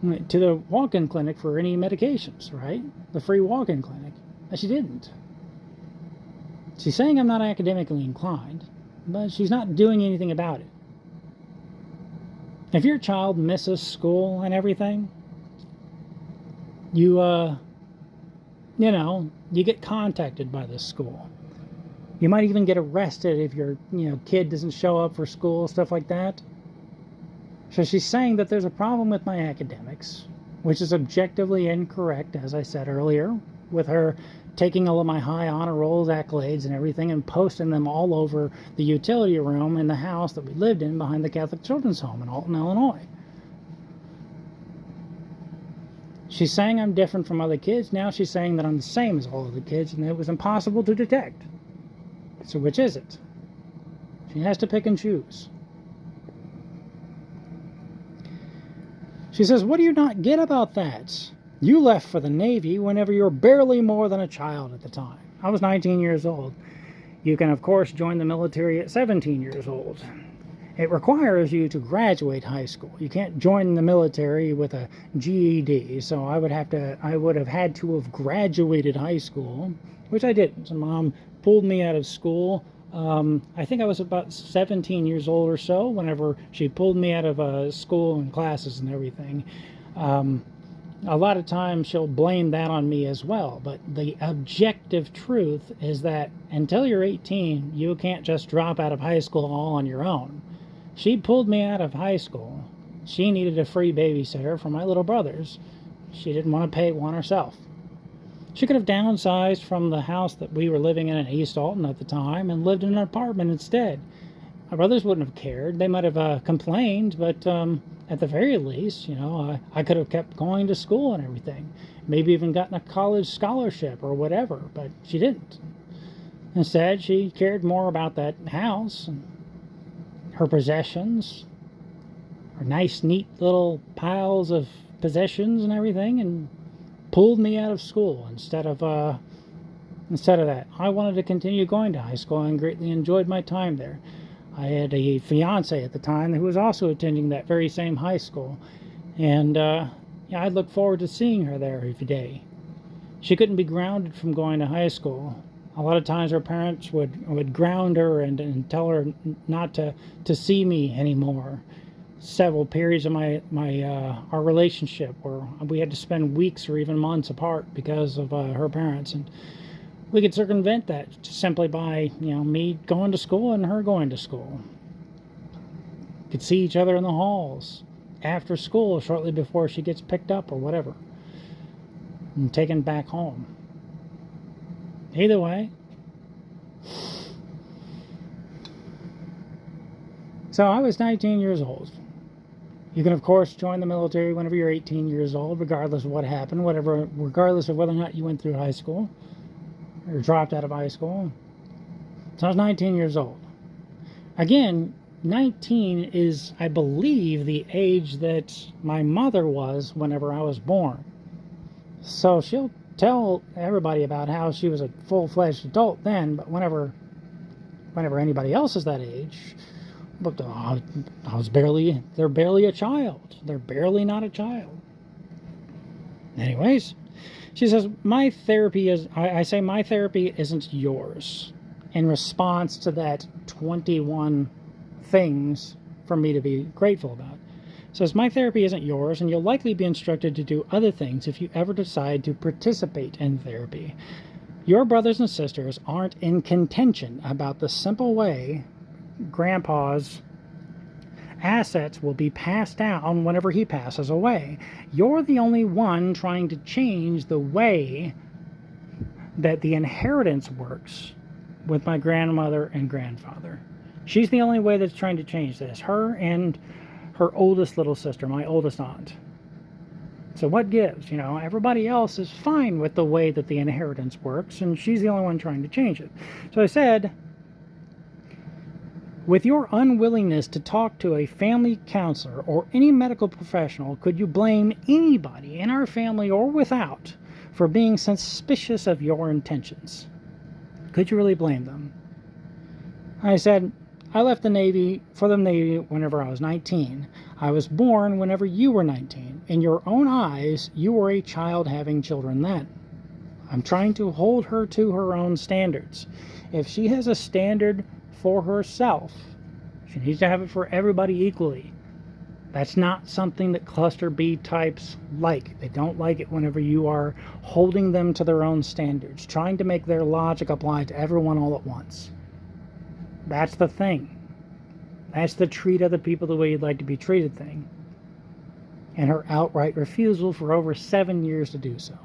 the walk-in clinic for any medications, right? The free walk-in clinic. But she didn't. She's saying I'm not academically inclined, but she's not doing anything about it. If your child misses school and everything, you get contacted by this school. You might even get arrested if your kid doesn't show up for school, stuff like that. So she's saying that there's a problem with my academics, which is objectively incorrect, as I said earlier, with her taking all of my high honor rolls, accolades, and everything and posting them all over the utility room in the house that we lived in behind the Catholic Children's Home in Alton, Illinois. She's saying I'm different from other kids. Now she's saying that I'm the same as all of the kids and it was impossible to detect. So which is it? She has to pick and choose. She says, what do you not get about that? You left for the Navy whenever you were barely more than a child at the time. I was 19 years old. You can, of course, join the military at 17 years old. It requires you to graduate high school. You can't join the military with a GED, so I would have had to have graduated high school, which I didn't. So Mom pulled me out of school. I think I was about 17 years old or so whenever she pulled me out of school and classes and everything. A lot of times she'll blame that on me as well, but the objective truth is that until you're 18, you can't just drop out of high school all on your own. She pulled me out of high school. She needed a free babysitter for my little brothers. She didn't want to pay one herself. She could have downsized from the house that we were living in East Alton at the time and lived in an apartment instead. My brothers wouldn't have cared. They might have complained, but at the very least, I could have kept going to school and everything. Maybe even gotten a college scholarship or whatever, but she didn't. Instead, she cared more about that house and her possessions, her nice, neat little piles of possessions and everything, and pulled me out of school instead of that. I wanted to continue going to high school and greatly enjoyed my time there. I had a fiance at the time who was also attending that very same high school, and I looked forward to seeing her there every day. She couldn't be grounded from going to high school. A lot of times her parents would ground her and tell her not to see me anymore. Several periods of our relationship where we had to spend weeks or even months apart because of her parents, and we could circumvent that simply by me going to school and her going to school. Could see each other in the halls after school shortly before she gets picked up or whatever and taken back home. Either way, so I was 19 years old. You can, of course, join the military whenever you're 18 years old, regardless of what happened, regardless of whether or not you went through high school or dropped out of high school. So I was 19 years old. Again, 19 is, I believe, the age that my mother was whenever I was born. So she'll tell everybody about how she was a full-fledged adult then, but whenever anybody else is that age, they're barely a child. They're barely not a child. Anyways, she says, my therapy isn't yours, in response to that 21 things for me to be grateful about. Says, my therapy isn't yours, and you'll likely be instructed to do other things if you ever decide to participate in therapy. Your brothers and sisters aren't in contention about the simple way Grandpa's assets will be passed down whenever he passes away. You're the only one trying to change the way that the inheritance works with my grandmother and grandfather. She's the only way that's trying to change this. Her and her oldest little sister, my oldest aunt. So what gives? Everybody else is fine with the way that the inheritance works, and she's the only one trying to change it. So I said, with your unwillingness to talk to a family counselor or any medical professional, could you blame anybody in our family or without for being suspicious of your intentions? Could you really blame them? I said, I left the Navy for the Navy whenever I was 19. I was born whenever you were 19. In your own eyes, you were a child having children then. I'm trying to hold her to her own standards. If she has a standard for herself, she needs to have it for everybody equally. That's not something that cluster B types like. They don't like it whenever you are holding them to their own standards, trying to make their logic apply to everyone all at once. That's the thing. That's the treat other people the way you'd like to be treated thing. And her outright refusal for over 7 years to do so.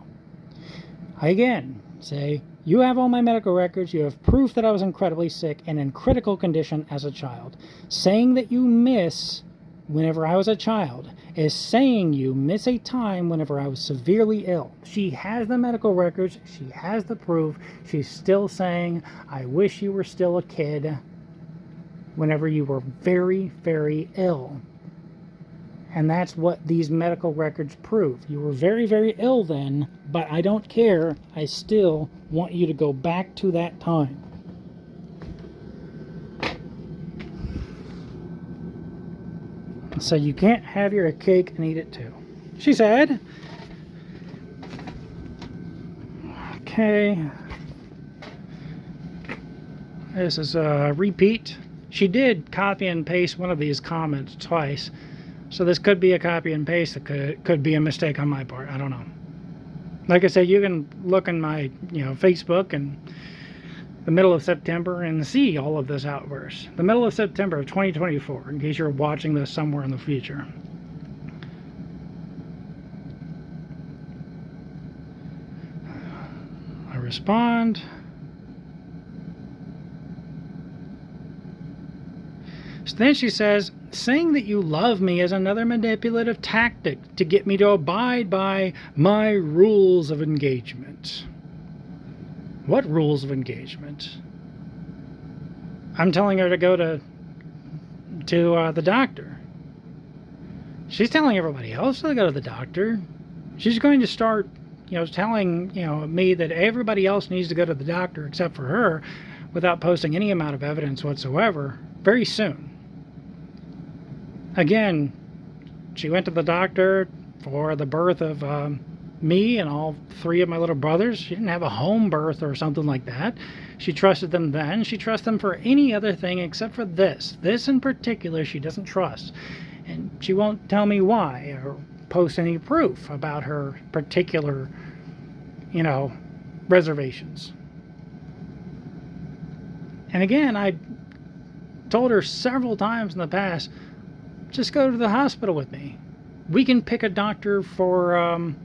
I again say, you have all my medical records. You have proof that I was incredibly sick and in critical condition as a child. Saying that you miss whenever I was a child is saying you miss a time whenever I was severely ill. She has the medical records. She has the proof. She's still saying, I wish you were still a kid whenever you were very, very ill. And that's what these medical records prove. You were very, very ill then, but I don't care. I still want you to go back to that time. So you can't have your cake and eat it too. She said, okay, this is a repeat. She did copy and paste one of these comments twice. So this could be a copy and paste. It could be a mistake on my part. I don't know. Like I said, you can look in my Facebook and the middle of September and see all of this outburst. The middle of September of 2024, in case you're watching this somewhere in the future. I respond. So then she says, saying that you love me is another manipulative tactic to get me to abide by my rules of engagement. What rules of engagement? I'm telling her to go to the doctor. She's telling everybody else to go to the doctor. She's going to start, telling, me that everybody else needs to go to the doctor except for her, without posting any amount of evidence whatsoever, very soon. Again, she went to the doctor for the birth of me and all three of my little brothers. She didn't have a home birth or something like that. She trusted them then. She trusts them for any other thing except for this. This in particular she doesn't trust. And she won't tell me why or post any proof about her particular, reservations. And again, I told her several times in the past, just go to the hospital with me. We can pick a doctor for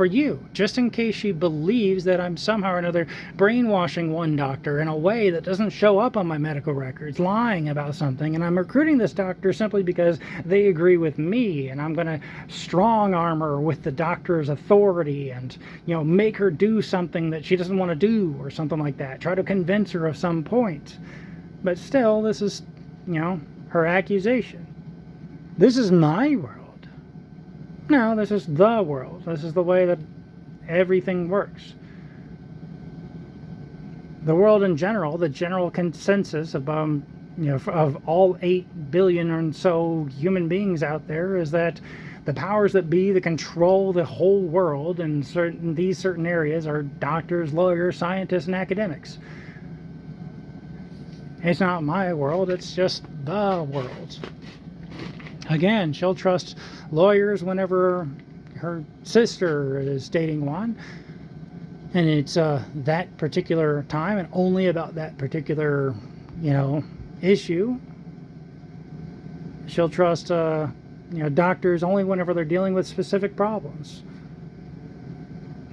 you, just in case she believes that I'm somehow or another brainwashing one doctor in a way that doesn't show up on my medical records, lying about something, and I'm recruiting this doctor simply because they agree with me, and I'm going to strong arm her with the doctor's authority and, make her do something that she doesn't want to do or something like that. Try to convince her of some point. But still, this is, her accusation. This is my world. No, this is the world. This is the way that everything works. The world in general, the general consensus of of all 8 billion or so human beings out there, is that the powers that be that control the whole world in these certain areas are doctors, lawyers, scientists, and academics. It's not my world, it's just the world. Again, she'll trust lawyers whenever her sister is dating one, and it's that particular time and only about that particular, issue. She'll trust, doctors only whenever they're dealing with specific problems.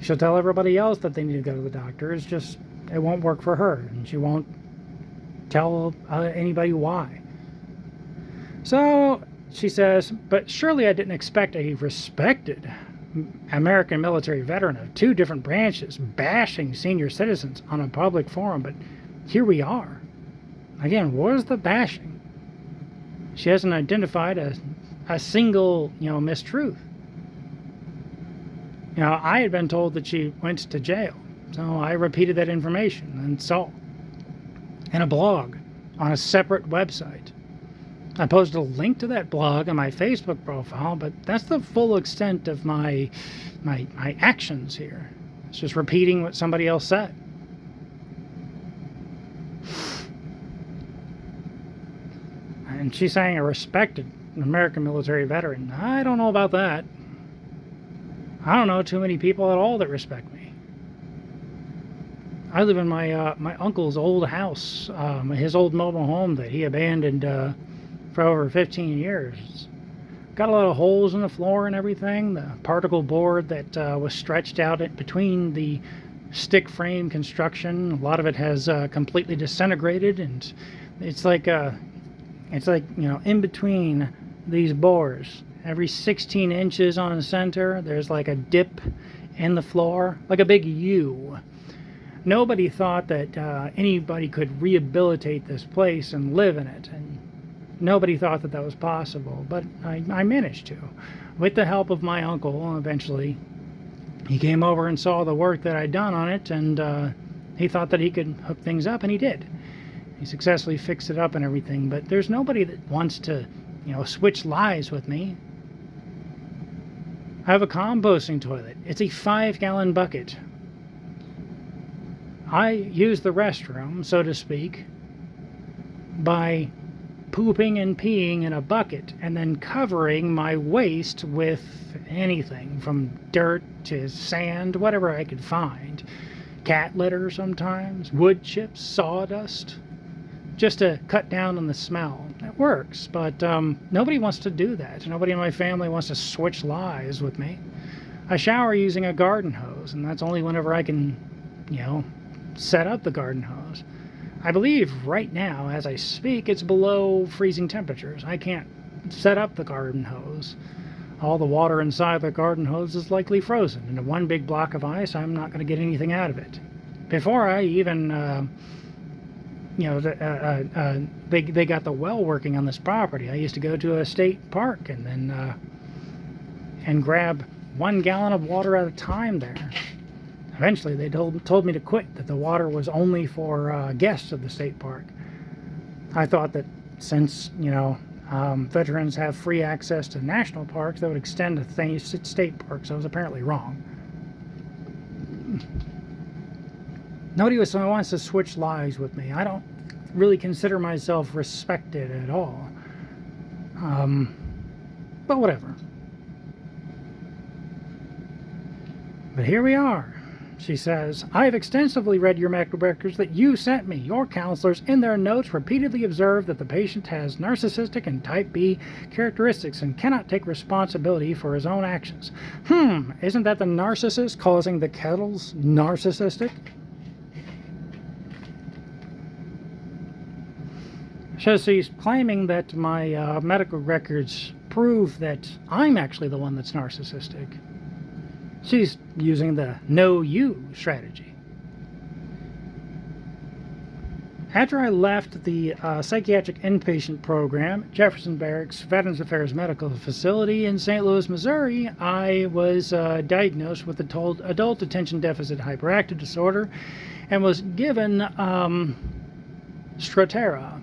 She'll tell everybody else that they need to go to the doctor. It's just, it won't work for her, and she won't tell anybody why. So she says, but surely I didn't expect a respected American military veteran of 2 different branches bashing senior citizens on a public forum, but here we are. Again, where's the bashing? She hasn't identified a single, mistruth. I had been told that she went to jail, so I repeated that information and saw in a blog on a separate website. I posted a link to that blog on my Facebook profile, but that's the full extent of my actions here. It's just repeating what somebody else said. And she's saying a respected American military veteran. I don't know about that. I don't know too many people at all that respect me. I live in my uncle's old house, his old mobile home that he abandoned for over 15 years. Got a lot of holes in the floor and everything. The particle board that was stretched out between the stick frame construction, a lot of it has completely disintegrated, and it's like in between these bores, every 16 inches on the center, there's like a dip in the floor, like a big U. Nobody thought that anybody could rehabilitate this place and live in it, and nobody thought that was possible, but I managed to. With the help of my uncle, eventually, he came over and saw the work that I'd done on it, and he thought that he could hook things up, and he did. He successfully fixed it up and everything, but there's nobody that wants to, switch lies with me. I have a composting toilet. It's a 5-gallon bucket. I use the restroom, so to speak, by pooping and peeing in a bucket and then covering my waste with anything from dirt to sand, whatever I could find. Cat litter sometimes, wood chips, sawdust, just to cut down on the smell. It works, but nobody wants to do that. Nobody in my family wants to switch lies with me. I shower using a garden hose, and that's only whenever I can, set up the garden hose. I believe right now, as I speak, it's below freezing temperatures. I can't set up the garden hose. All the water inside the garden hose is likely frozen. And in one big block of ice, I'm not going to get anything out of it. Before I even, they got the well working on this property, I used to go to a state park and then and grab 1 gallon of water at a time there. Eventually, they told me to quit, that the water was only for guests of the state park. I thought that since, veterans have free access to national parks, that would extend to state parks. I was apparently wrong. Nobody wants to switch lives with me. I don't really consider myself respected at all. But whatever. But here we are. She says, I have extensively read your medical records that you sent me. Your counselors, in their notes, repeatedly observe that the patient has narcissistic and type B characteristics and cannot take responsibility for his own actions. Isn't that the narcissist causing the kettles narcissistic? So she's claiming that my medical records prove that I'm actually the one that's narcissistic. She's using the know you strategy. After I left the psychiatric inpatient program at Jefferson Barracks Veterans Affairs Medical Facility in St. Louis, Missouri, I was diagnosed with adult attention deficit hyperactive disorder and was given Strattera.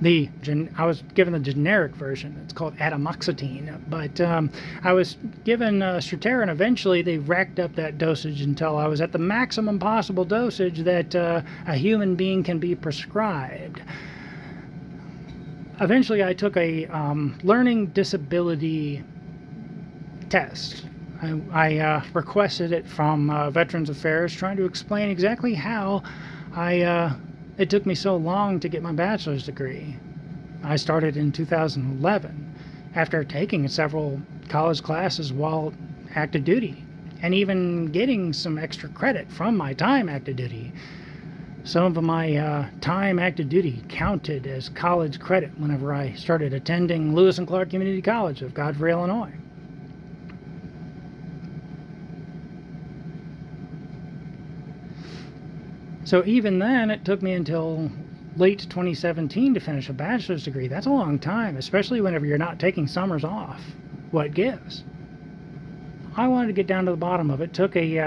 I was given the generic version. It's called atomoxetine, but I was given Strattera, and eventually they racked up that dosage until I was at the maximum possible dosage that a human being can be prescribed. Eventually, I took a learning disability test. I requested it from Veterans Affairs, trying to explain exactly how it took me so long to get my bachelor's degree. I started in 2011 after taking several college classes while active duty and even getting some extra credit from my time active duty. Some of my time active duty counted as college credit whenever I started attending Lewis and Clark Community College of Godfrey, Illinois. So even then, it took me until late 2017 to finish a bachelor's degree. That's a long time, especially whenever you're not taking summers off. What gives? I wanted to get down to the bottom of it. Took a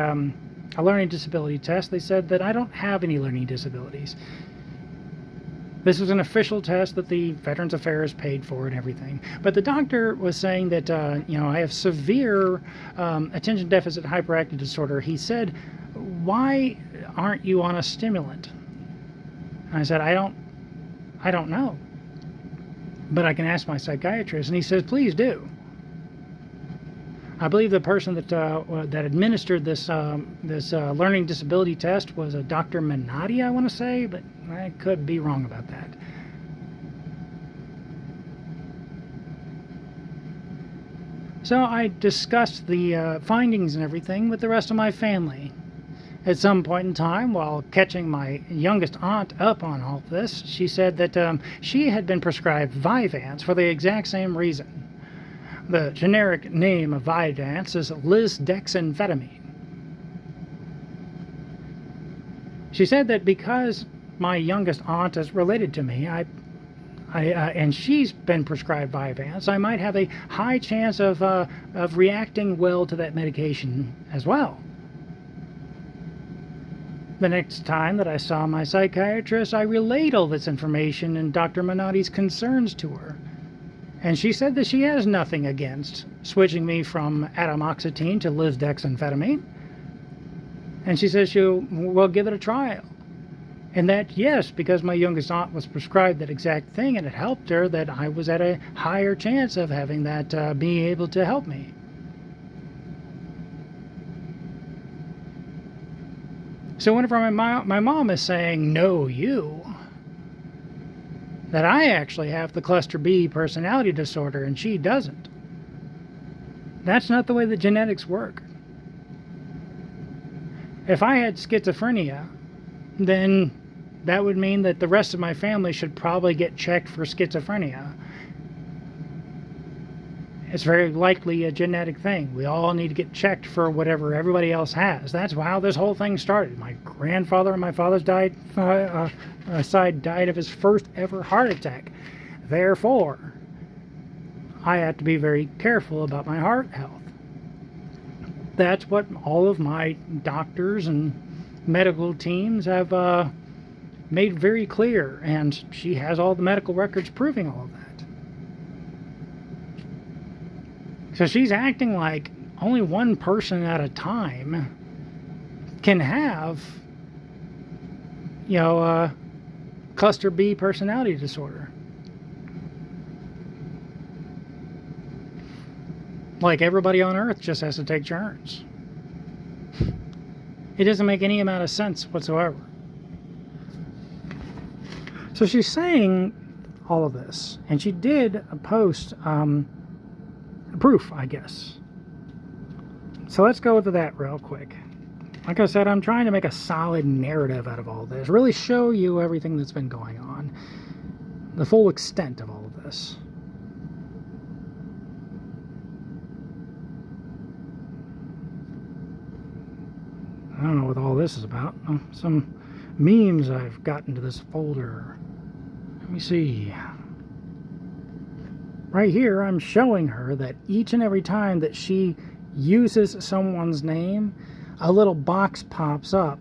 learning disability test. They said that I don't have any learning disabilities. This was an official test that the Veterans Affairs paid for and everything. But the doctor was saying that, I have severe attention deficit hyperactive disorder. He said, why aren't you on a stimulant? And I said, I don't know. But I can ask my psychiatrist. And he says, please do. I believe the person that administered this learning disability test was a Dr. Minotti, I want to say, but I could be wrong about that. So I discussed the findings and everything with the rest of my family. At some point in time, while catching my youngest aunt up on all this, she said that she had been prescribed Vyvanse for the exact same reason. The generic name of Vyvanse is lisdexamfetamine. She said that because my youngest aunt is related to me, and she's been prescribed Vyvanse, I might have a high chance of reacting well to that medication as well. The next time that I saw my psychiatrist, I relayed all this information and Dr. Minotti's concerns to her. And she said that she has nothing against switching me from atomoxetine to lisdexamfetamine. And she says we'll give it a trial. And that, yes, because my youngest aunt was prescribed that exact thing and it helped her, that I was at a higher chance of having that being able to help me. So whenever my mom is saying, no, you, that I actually have the cluster B personality disorder and she doesn't. That's not the way the genetics work. If I had schizophrenia, then that would mean that the rest of my family should probably get checked for schizophrenia. It's very likely a genetic thing. We all need to get checked for whatever everybody else has. That's how this whole thing started. My grandfather on my father's side died of his first ever heart attack. Therefore, I had to be very careful about my heart health. That's what all of my doctors and medical teams have made very clear, and she has all the medical records proving all of that. So she's acting like only one person at a time can have, cluster B personality disorder. Like everybody on Earth just has to take turns. It doesn't make any amount of sense whatsoever. So she's saying all of this, and she did post proof, I guess. So let's go to that real quick. Like I said, I'm trying to make a solid narrative out of all this, really show you everything that's been going on, the full extent of all of this. I don't know what all this is about. Some memes I've got into this folder. Let me see. Right here, I'm showing her that each and every time that she uses someone's name, a little box pops up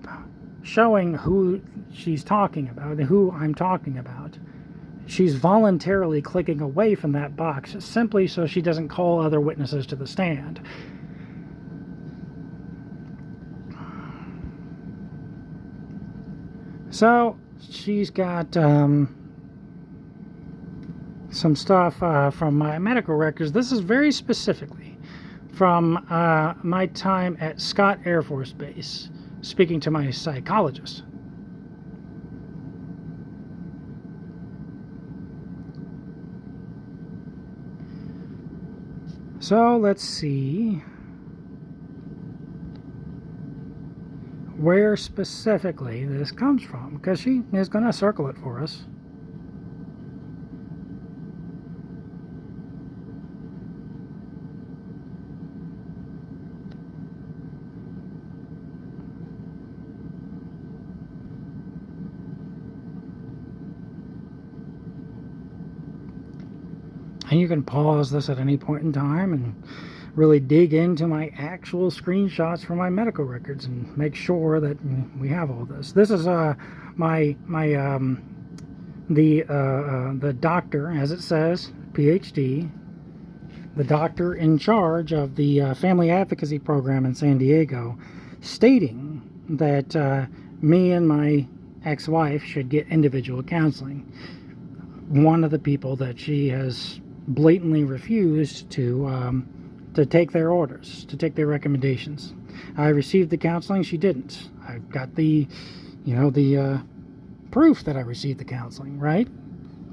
showing who she's talking about, who I'm talking about. She's voluntarily clicking away from that box simply so she doesn't call other witnesses to the stand. So she's got some stuff from my medical records. This is very specifically from my time at Scott Air Force Base, speaking to my psychologist. So let's see where specifically this comes from, because she is going to circle it for us. And you can pause this at any point in time and really dig into my actual screenshots from my medical records and make sure that we have all this. This is the doctor, as it says, PhD, the doctor in charge of the family advocacy program in San Diego, stating that me and my ex-wife should get individual counseling. One of the people that she has blatantly refused to take their orders, to take their recommendations. I received the counseling, she didn't. I've got the proof that I received the counseling, right?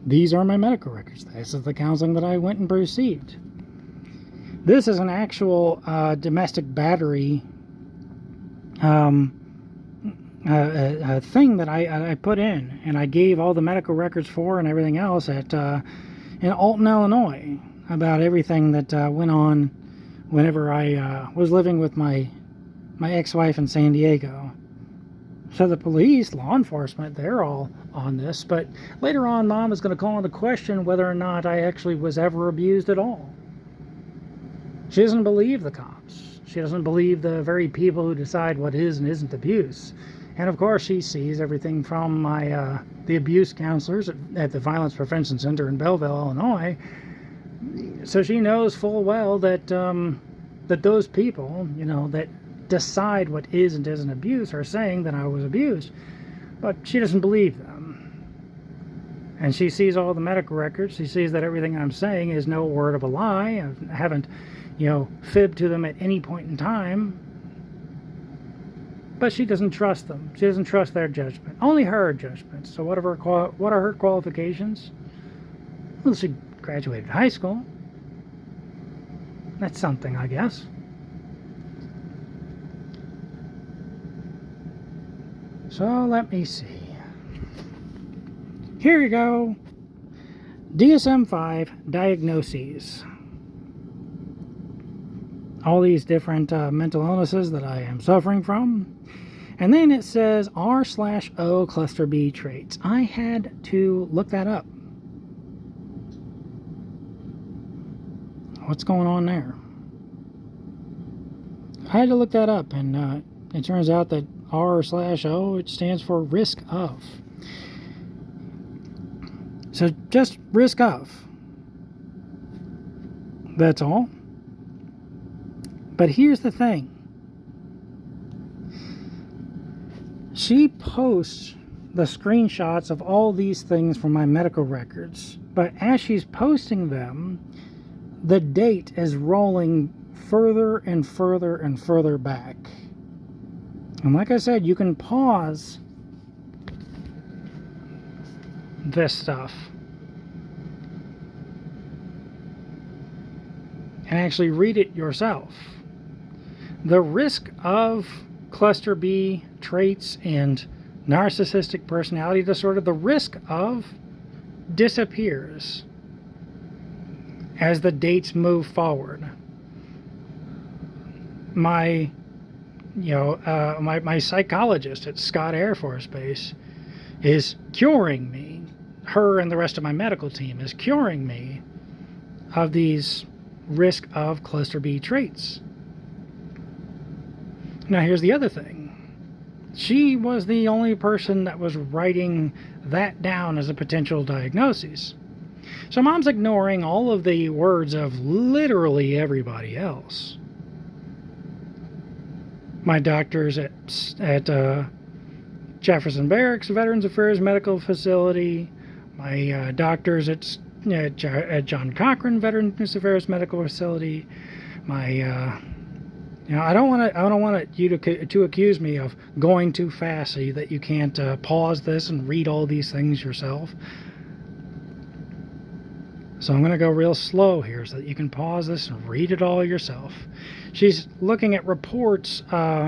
These are my medical records. This is the counseling that I went and received. This is an actual domestic battery a thing that I put in, and I gave all the medical records for and everything else at in Alton, Illinois, about everything that went on whenever I was living with my ex-wife in San Diego. So the police, law enforcement, they're all on this, but later on Mom is going to call into question whether or not I actually was ever abused at all. She doesn't believe the cops. She doesn't believe the very people who decide what is and isn't abuse. And of course she sees everything from my the abuse counselors at the Violence Prevention Center in Belleville, Illinois. So she knows full well that that those people, that decide what is and isn't abuse, are saying that I was abused. But she doesn't believe them. And she sees all the medical records. She sees that everything I'm saying is no word of a lie. I haven't, fibbed to them at any point in time. But she doesn't trust them. She doesn't trust their judgment. Only her judgment. So what are her qualifications? Well, she graduated high school. That's something, I guess. So let me see. Here you go. DSM-5 diagnoses. All these different mental illnesses that I am suffering from. And then it says R/O cluster B traits. I had to look that up. What's going on there? I had to look that up, and it turns out that R/O, it stands for risk of. So just risk of. That's all. But here's the thing. She posts the screenshots of all these things from my medical records. But as she's posting them, the date is rolling further and further and further back. And like I said, you can pause this stuff and actually read it yourself. The risk of cluster B traits and narcissistic personality disorder, the risk of disappears as the dates move forward. My psychologist at Scott Air Force Base is curing me. Her and the rest of my medical team is curing me of these risk of cluster B traits. Now here's the other thing. She was the only person that was writing that down as a potential diagnosis. So Mom's ignoring all of the words of literally everybody else. My doctors at Jefferson Barracks Veterans Affairs Medical Facility, my doctors at John Cochran Veterans Affairs Medical Facility, my I don't want you to accuse me of going too fast so that you can't pause this and read all these things yourself. So I'm going to go real slow here so that you can pause this and read it all yourself. She's looking at reports.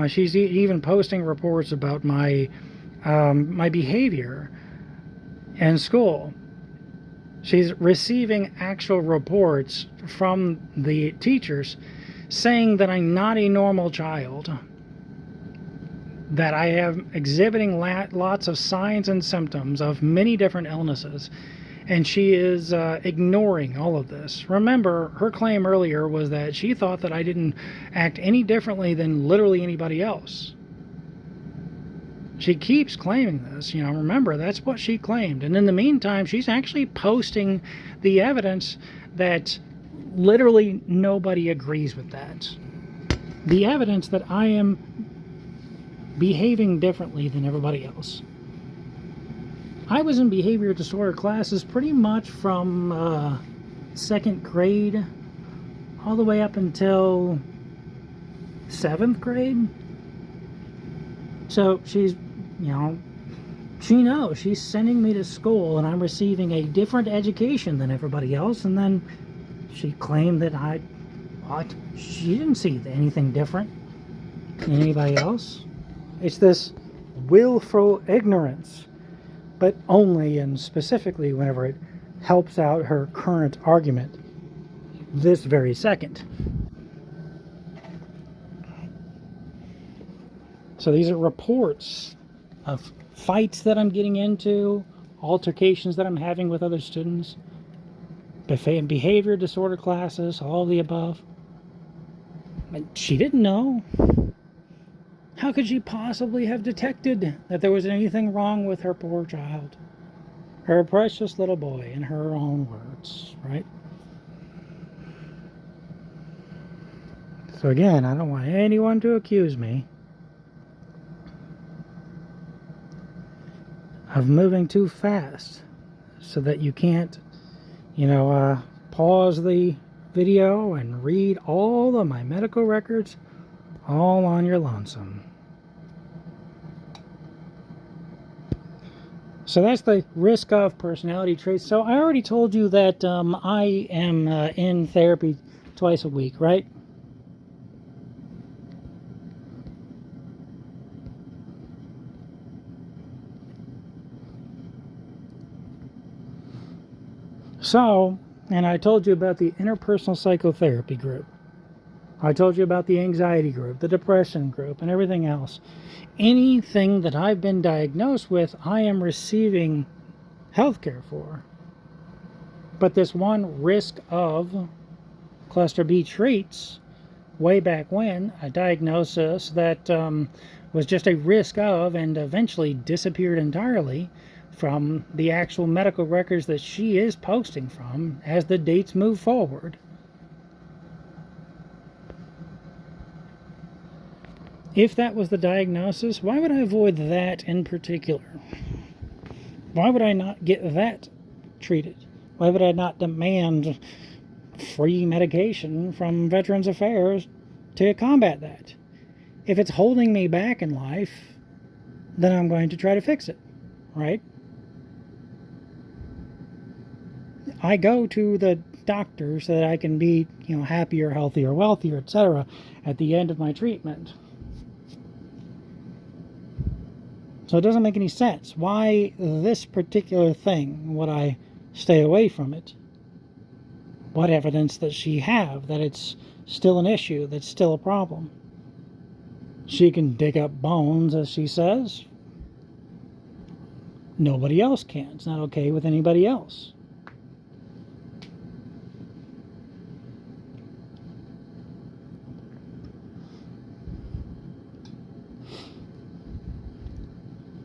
She's even posting reports about my behavior in school. She's receiving actual reports from the teachers saying that I'm not a normal child, that I am exhibiting lots of signs and symptoms of many different illnesses, and she is ignoring all of this. Remember, her claim earlier was that she thought that I didn't act any differently than literally anybody else. She keeps claiming this, remember, that's what she claimed. And in the meantime, she's actually posting the evidence that literally nobody agrees with that. The evidence that I am behaving differently than everybody else. I was in behavior disorder classes pretty much from second grade all the way up until 7th grade. So she's, she knows she's sending me to school and I'm receiving a different education than everybody else, and then she claimed that she didn't see anything different than anybody else. It's this willful ignorance, but only and specifically whenever it helps out her current argument this very second. So these are reports of fights that I'm getting into, altercations that I'm having with other students, behavior disorder classes, all of the above. And she didn't know. How could she possibly have detected that there was anything wrong with her poor child? Her precious little boy, in her own words, right? So again, I don't want anyone to accuse me of moving too fast so that you can't, pause the video and read all of my medical records all on your lonesome. So that's the risk of personality traits. So I already told you that I am in therapy twice a week, right? So, and I told you about the interpersonal psychotherapy group. I told you about the anxiety group, the depression group, and everything else. Anything that I've been diagnosed with, I am receiving healthcare for. But this one risk of cluster B traits, way back when, a diagnosis that was just a risk of and eventually disappeared entirely from the actual medical records that she is posting from as the dates move forward. If that was the diagnosis, why would I avoid that in particular? Why would I not get that treated? Why would I not demand free medication from Veterans Affairs to combat that? If it's holding me back in life, then I'm going to try to fix it, right? I go to the doctor so that I can be, happier, healthier, wealthier, etc. at the end of my treatment. So it doesn't make any sense. Why this particular thing would I stay away from it? What evidence does she have that it's still an issue, that's still a problem? She can dig up bones, as she says. Nobody else can. It's not okay with anybody else.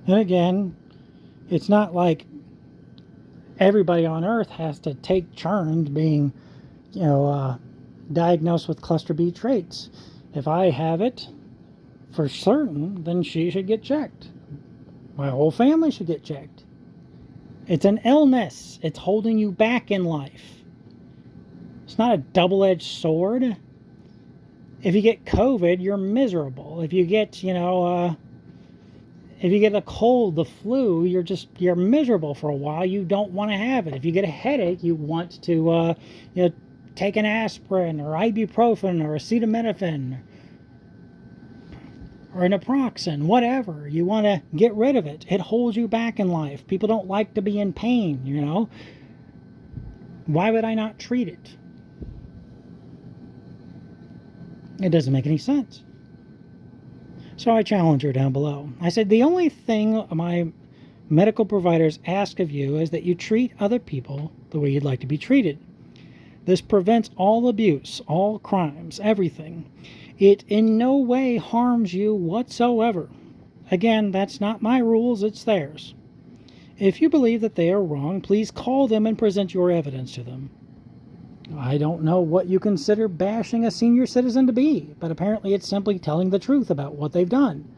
And again, it's not like everybody on Earth has to take turns being, diagnosed with cluster B traits. If I have it for certain, then she should get checked. My whole family should get checked. It's an illness. It's holding you back in life. It's not a double-edged sword. If you get COVID, you're miserable. If you get, if you get a cold, the flu, you're miserable for a while. You don't want to have it. If you get a headache, you want to, take an aspirin or ibuprofen or acetaminophen or an naproxen, whatever. You want to get rid of it. It holds you back in life. People don't like to be in pain, Why would I not treat it? It doesn't make any sense. So I challenge her down below. I said, the only thing my medical providers ask of you is that you treat other people the way you'd like to be treated. This prevents all abuse, all crimes, everything. It in no way harms you whatsoever. Again, that's not my rules, it's theirs. If you believe that they are wrong, please call them and present your evidence to them. I don't know what you consider bashing a senior citizen to be, but apparently it's simply telling the truth about what they've done.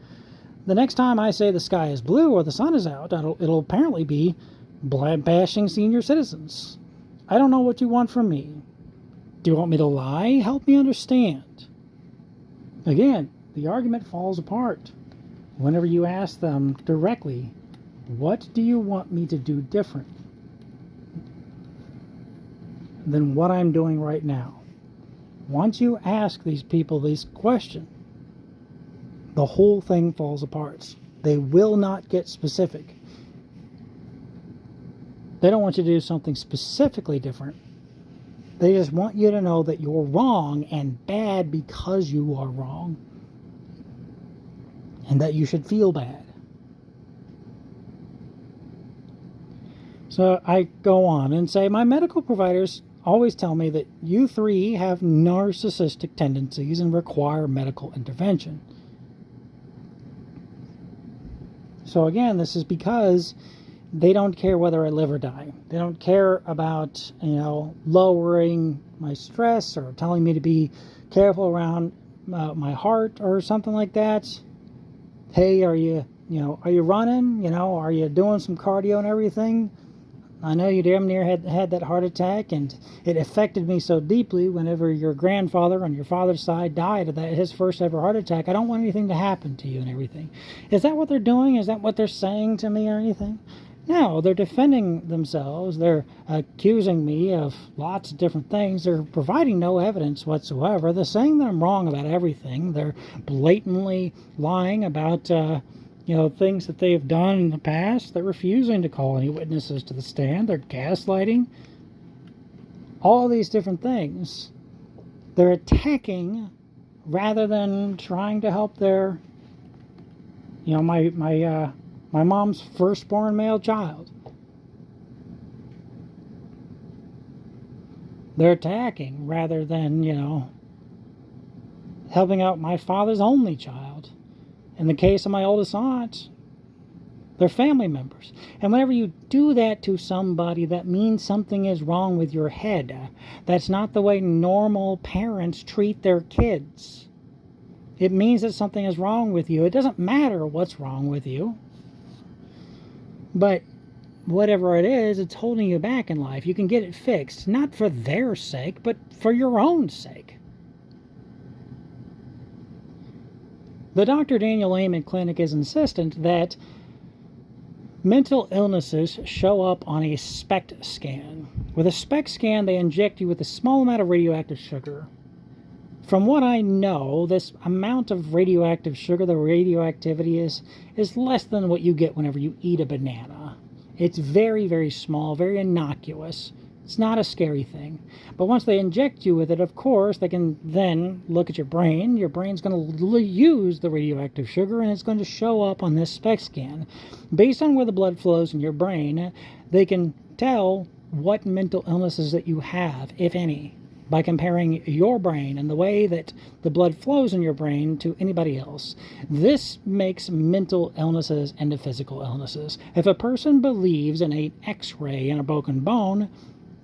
The next time I say the sky is blue or the sun is out, it'll apparently be bashing senior citizens. I don't know what you want from me. Do you want me to lie? Help me understand. Again, the argument falls apart whenever you ask them directly, what do you want me to do different than what I'm doing right now? Once you ask these people this question, the whole thing falls apart. They will not get specific. They don't want you to do something specifically different. They just want you to know that you're wrong and bad because you are wrong. And that you should feel bad. So I go on and say, my medical providers always tell me that you three have narcissistic tendencies and require medical intervention. So again, this is because they don't care whether I live or die. They don't care about, lowering my stress or telling me to be careful around my heart or something like that. Hey, are you running? Are you doing some cardio and everything? I know you damn near had that heart attack, and it affected me so deeply whenever your grandfather on your father's side died of his first ever heart attack. I don't want anything to happen to you and everything. Is that what they're doing? Is that what they're saying to me or anything? No, they're defending themselves. They're accusing me of lots of different things. They're providing no evidence whatsoever. They're saying that I'm wrong about everything. They're blatantly lying about things that they have done in the past. They're refusing to call any witnesses to the stand. They're gaslighting. all these different things. They're attacking rather than trying to help their, my mom's firstborn male child. They're attacking rather than, helping out my father's only child. In the case of my oldest aunt, they're family members. And whenever you do that to somebody, that means something is wrong with your head. That's not the way normal parents treat their kids. It means that something is wrong with you. It doesn't matter what's wrong with you. But whatever it is, it's holding you back in life. You can get it fixed, not for their sake, but for your own sake. The Dr. Daniel Amen Clinic is insistent that mental illnesses show up on a SPECT scan. With a SPECT scan, they inject you with a small amount of radioactive sugar. From what I know, this amount of radioactive sugar, the radioactivity is less than what you get whenever you eat a banana. It's very, very small, very innocuous. It's not a scary thing. But once they inject you with it, of course, they can then look at your brain. Your brain's going to use the radioactive sugar, and it's going to show up on this SPECT scan. Based on where the blood flows in your brain, they can tell what mental illnesses that you have, if any, by comparing your brain and the way that the blood flows in your brain to anybody else. This makes mental illnesses into physical illnesses. If a person believes in an X-ray and a broken bone,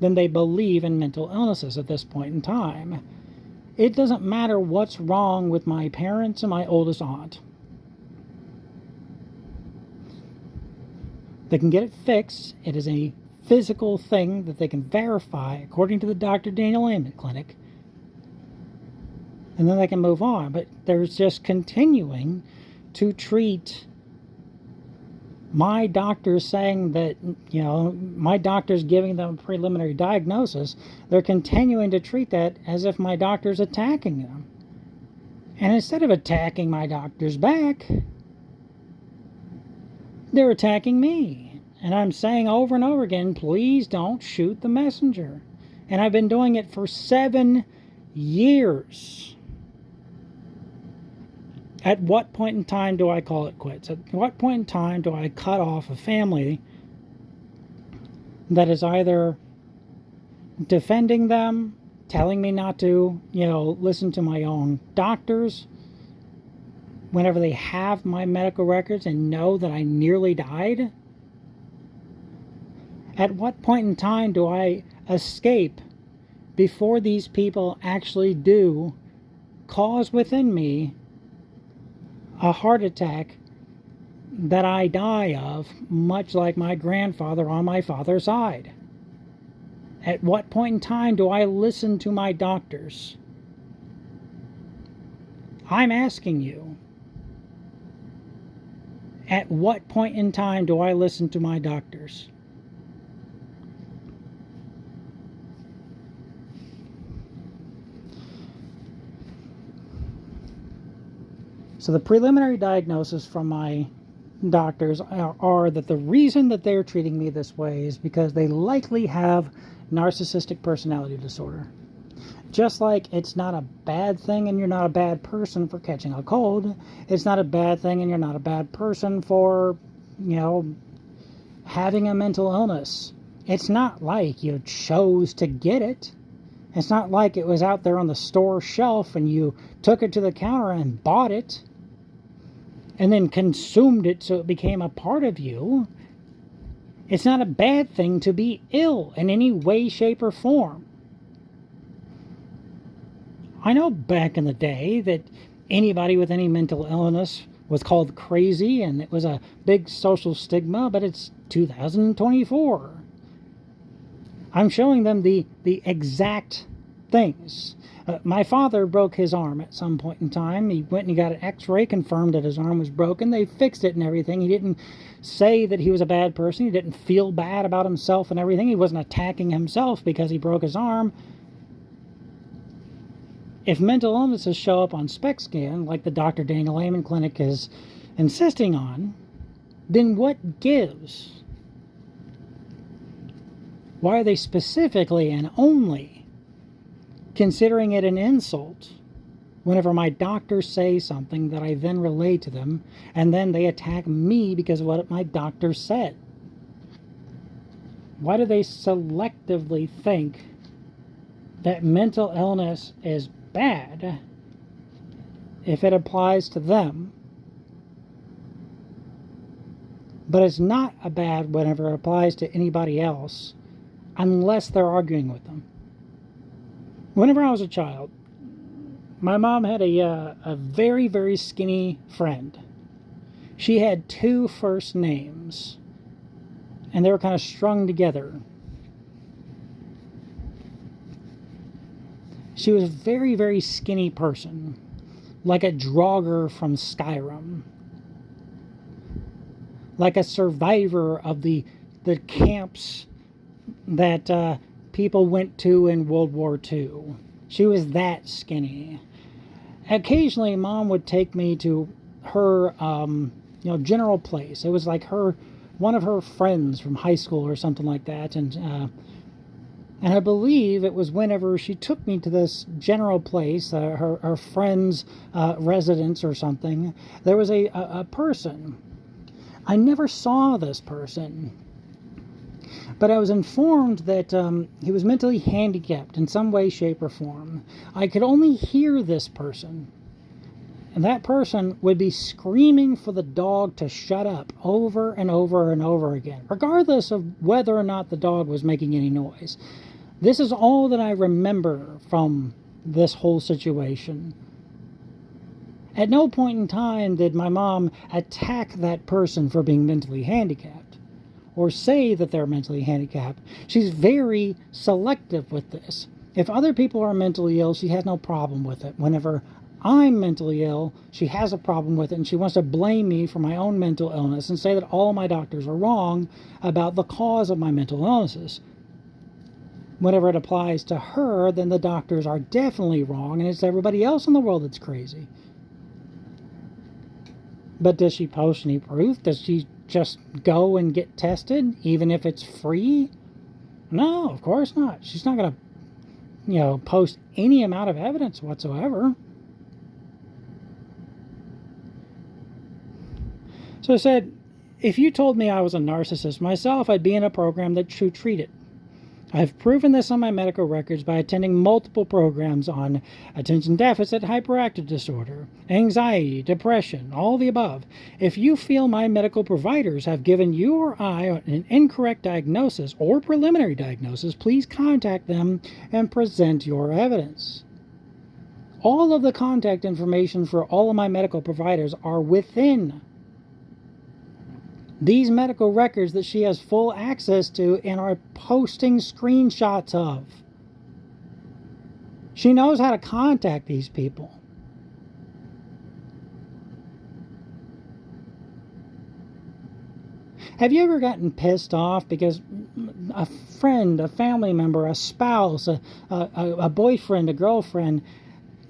then they believe in mental illnesses at this point in time. It doesn't matter what's wrong with my parents and my oldest aunt. They can get it fixed. It is a physical thing that they can verify according to the Dr. Daniel Amen Clinic. And then they can move on. But there's just continuing to treat my doctor saying that, my doctor's giving them a preliminary diagnosis. They're continuing to treat that as if my doctor's attacking them. And instead of attacking my doctor's back, they're attacking me. And I'm saying over and over again, please don't shoot the messenger. And I've been doing it for 7 years. At what point in time do I call it quits? At what point in time do I cut off a family that is either defending them, telling me not to, listen to my own doctors whenever they have my medical records and know that I nearly died? At what point in time do I escape before these people actually do cause within me a heart attack that I die of, much like my grandfather on my father's side? At what point in time do I listen to my doctors? I'm asking you. At what point in time do I listen to my doctors? So the preliminary diagnosis from my doctors are that the reason that they're treating me this way is because they likely have narcissistic personality disorder. Just like it's not a bad thing and you're not a bad person for catching a cold, it's not a bad thing and you're not a bad person for, having a mental illness. It's not like you chose to get it. It's not like it was out there on the store shelf and you took it to the counter and bought it and then consumed it so it became a part of you. It's not a bad thing to be ill in any way, shape, or form. I know back in the day that anybody with any mental illness was called crazy and it was a big social stigma, but it's 2024. I'm showing them the exact things. My father broke his arm at some point in time. He went and he got an X-ray, confirmed that his arm was broken. They fixed it and everything. He didn't say that he was a bad person. He didn't feel bad about himself and everything. He wasn't attacking himself because he broke his arm. If mental illnesses show up on SPECT scan, like the Dr. Daniel Amen Clinic is insisting on, then what gives? Why are they specifically and only considering it an insult whenever my doctors say something that I then relay to them, and then they attack me because of what my doctor said? Why do they selectively think that mental illness is bad if it applies to them, but it's not a bad whenever it applies to anybody else unless they're arguing with them? Whenever I was a child, my mom had a very, very skinny friend. She had 2 first names, and they were kind of strung together. She was a very, very skinny person, like a Draugr from Skyrim, like a survivor of the camps that people went to in World War II. She was that skinny. Occasionally, Mom would take me to her, general place. It was like one of her friends from high school or something like that, and I believe it was whenever she took me to this general place, her friend's residence or something. There was a person. I never saw this person, but I was informed that he was mentally handicapped in some way, shape, or form. I could only hear this person, and that person would be screaming for the dog to shut up over and over and over again, regardless of whether or not the dog was making any noise. This is all that I remember from this whole situation. At no point in time did my mom attack that person for being mentally handicapped or say that they're mentally handicapped. She's very selective with this. If other people are mentally ill, she has no problem with it. Whenever I'm mentally ill, she has a problem with it, and she wants to blame me for my own mental illness and say that all my doctors are wrong about the cause of my mental illnesses. Whenever it applies to her, then the doctors are definitely wrong, and it's everybody else in the world that's crazy. But does she post any proof? Does she just go and get tested, even if it's free? No, of course not. She's not going to, post any amount of evidence whatsoever. So I said, if you told me I was a narcissist myself, I'd be in a program that should treat it. I've proven this on my medical records by attending multiple programs on attention deficit hyperactive disorder, anxiety, depression, all the above. If you feel my medical providers have given you or I an incorrect diagnosis or preliminary diagnosis, please contact them and present your evidence. All of the contact information for all of my medical providers are within these medical records that she has full access to and are posting screenshots of. She knows how to contact these people. Have you ever gotten pissed off because a friend, a family member, a spouse, a boyfriend, a girlfriend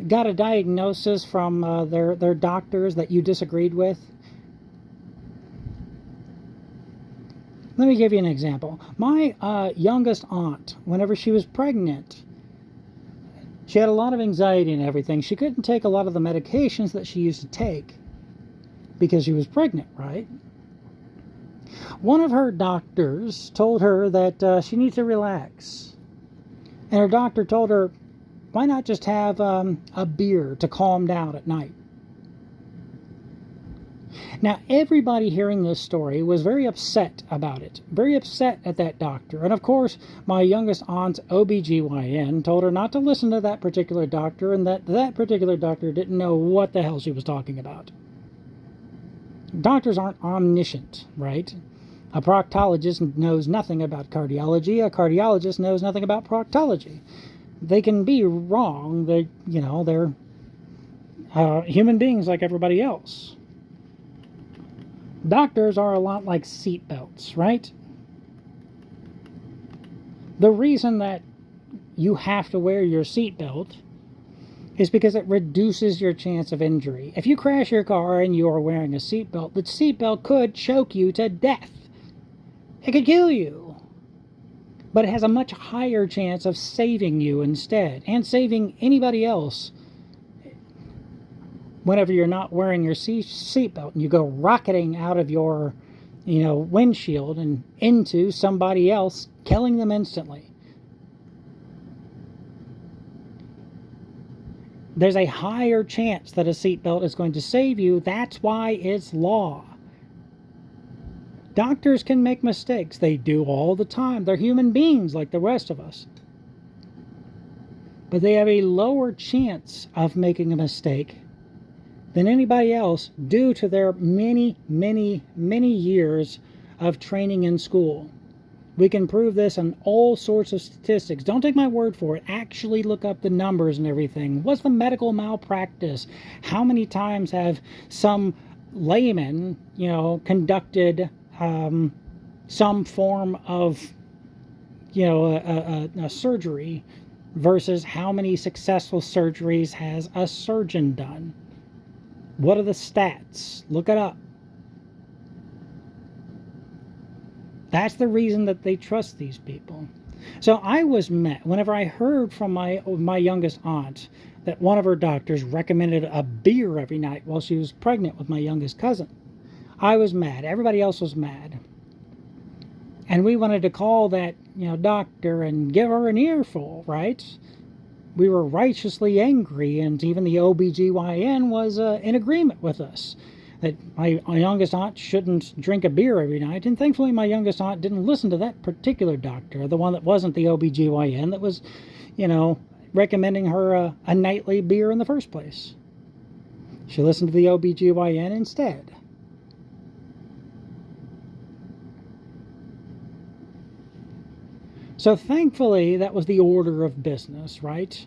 got a diagnosis from their doctors that you disagreed with? Let me give you an example. My youngest aunt, whenever she was pregnant, she had a lot of anxiety and everything. She couldn't take a lot of the medications that she used to take because she was pregnant, right? One of her doctors told her that she needs to relax. And her doctor told her, why not just have a beer to calm down at night? Now, everybody hearing this story was very upset about it, very upset at that doctor. And of course, my youngest aunt's OBGYN told her not to listen to that particular doctor, and that particular doctor didn't know what the hell she was talking about. Doctors aren't omniscient, right? A proctologist knows nothing about cardiology. A cardiologist knows nothing about proctology. They can be wrong. They're human beings like everybody else. Doctors are a lot like seatbelts, right? The reason that you have to wear your seatbelt is because it reduces your chance of injury. If you crash your car and you are wearing a seatbelt, the seatbelt could choke you to death. It could kill you. but it has a much higher chance of saving you instead, and saving anybody else whenever you're not wearing your seatbelt and you go rocketing out of your, windshield and into somebody else, killing them instantly. There's a higher chance that a seatbelt is going to save you. That's why it's law. Doctors can make mistakes. They do all the time. They're human beings like the rest of us. But they have a lower chance of making a mistake than anybody else due to their many, many, many years of training in school. We can prove this on all sorts of statistics. Don't take my word for it. Actually look up the numbers and everything. What's the medical malpractice? How many times have some layman, conducted some form of, a surgery versus how many successful surgeries has a surgeon done? What are the stats? Look it up. That's the reason that they trust these people. So I was met whenever I heard from my youngest aunt that one of her doctors recommended a beer every night while she was pregnant with my youngest cousin. I was mad. Everybody else was mad. And we wanted to call that, doctor and give her an earful, right? We were righteously angry, and even the OBGYN was in agreement with us that my youngest aunt shouldn't drink a beer every night. And thankfully, my youngest aunt didn't listen to that particular doctor, the one that wasn't the OBGYN that was, recommending her a nightly beer in the first place. She listened to the OBGYN instead. So thankfully, that was the order of business, right?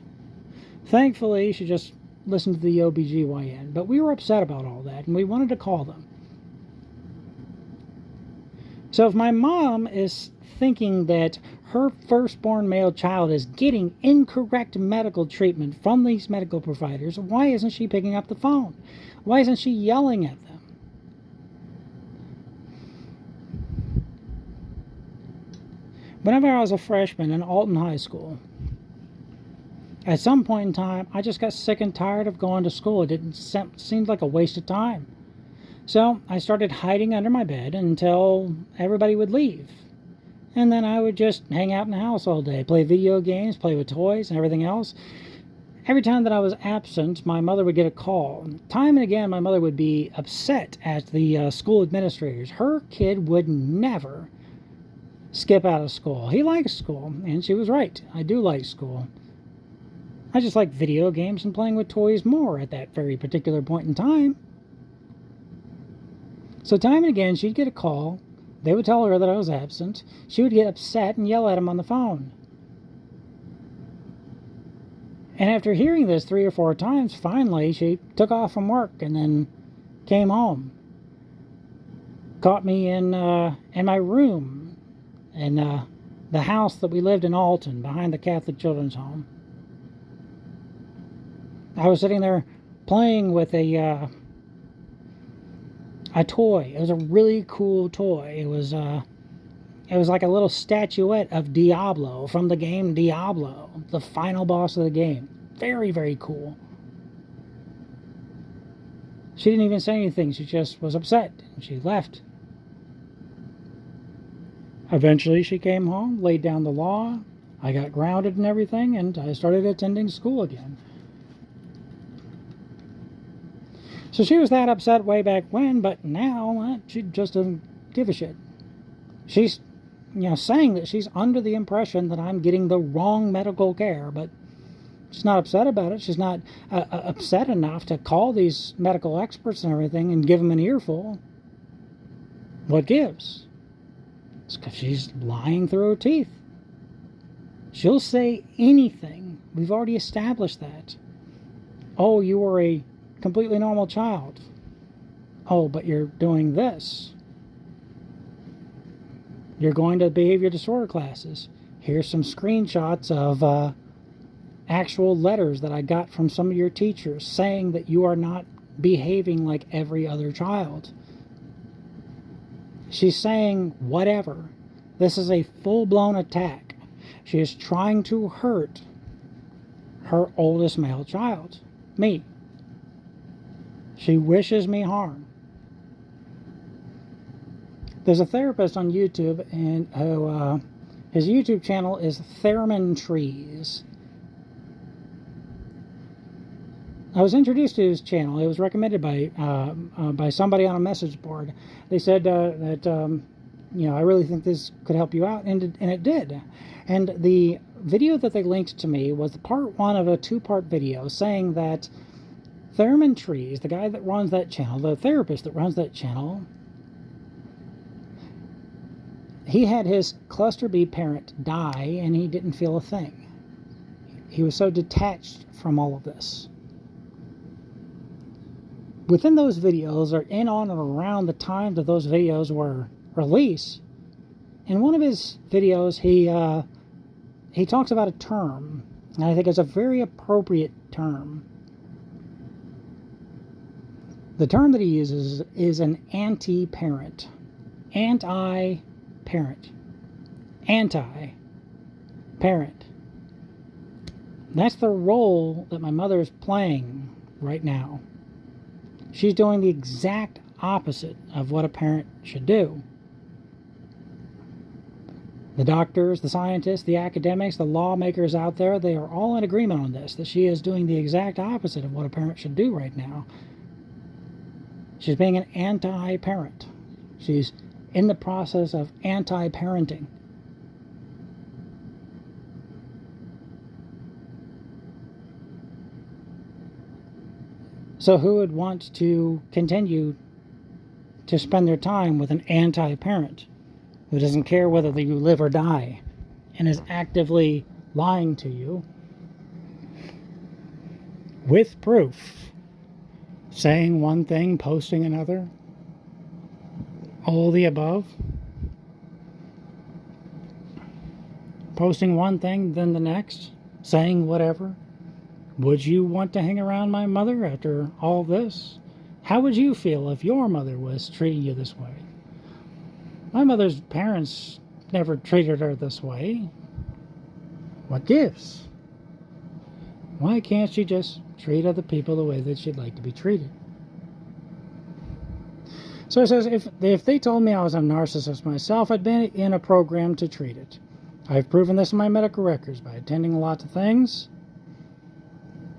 Thankfully, she just listened to the OBGYN. But we were upset about all that, and we wanted to call them. So if my mom is thinking that her firstborn male child is getting incorrect medical treatment from these medical providers, why isn't she picking up the phone? Why isn't she yelling at them? Whenever I was a freshman in Alton High School, at some point in time, I just got sick and tired of going to school. It seemed like a waste of time. So I started hiding under my bed until everybody would leave. And then I would just hang out in the house all day, play video games, play with toys and everything else. Every time that I was absent, my mother would get a call. Time and again, my mother would be upset at the school administrators. Her kid would never skip out of school. He likes school, and she was right. I do like school. I just like video games and playing with toys more at that very particular point in time. So time and again, she'd get a call. They would tell her that I was absent. She would get upset and yell at him on the phone. And after hearing this 3 or 4 times, finally she took off from work and then came home. Caught me in my room in the house that we lived in Alton, behind the Catholic Children's Home. I was sitting there playing with a toy. It was a really cool toy. It was like a little statuette of Diablo from the game Diablo, the final boss of the game. Very, very cool. She didn't even say anything. She just was upset, and she left. Eventually, she came home, laid down the law. I got grounded and everything, and I started attending school again. So she was that upset way back when, but now she just doesn't give a shit. She's, saying that she's under the impression that I'm getting the wrong medical care, but she's not upset about it. She's not upset enough to call these medical experts and everything and give them an earful. What gives? It's because she's lying through her teeth. She'll say anything. We've already established that. Oh, you were a completely normal child. Oh, but you're doing this. You're going to behavior disorder classes. Here's some screenshots of actual letters that I got from some of your teachers saying that you are not behaving like every other child. She's saying whatever. This is a full-blown attack She is trying to hurt her oldest male child, me. She wishes me harm. There's a therapist on YouTube, and his YouTube channel is Theremin Trees. I was introduced to his channel. It was recommended by somebody on a message board. They said that I really think this could help you out, and it did. And the video that they linked to me was part one of a two-part video saying that Theremin Trees, the guy that runs that channel, the therapist that runs that channel, he had his cluster B parent die, and he didn't feel a thing. He was so detached from all of this. Within those videos, or in, on, and around the time that those videos were released, in one of his videos, he talks about a term, and I think it's a very appropriate term. The term that he uses is an anti-parent. Anti-parent. Anti-parent. That's the role that my mother is playing right now. She's doing the exact opposite of what a parent should do. The doctors, the scientists, the academics, the lawmakers out there, they are all in agreement on this, that she is doing the exact opposite of what a parent should do right now. She's being an anti-parent. She's in the process of anti-parenting. So who would want to continue to spend their time with an anti-parent who doesn't care whether you live or die and is actively lying to you with proof, saying one thing, posting another, all the above, posting one thing, then the next, saying whatever? Would you want to hang around my mother after all this? How would you feel if your mother was treating you this way? My mother's parents never treated her this way. What gives? Why can't she just treat other people the way that she'd like to be treated? So it says, if they told me I was a narcissist myself, I'd been in a program to treat it. I've proven this in my medical records by attending a lot of things.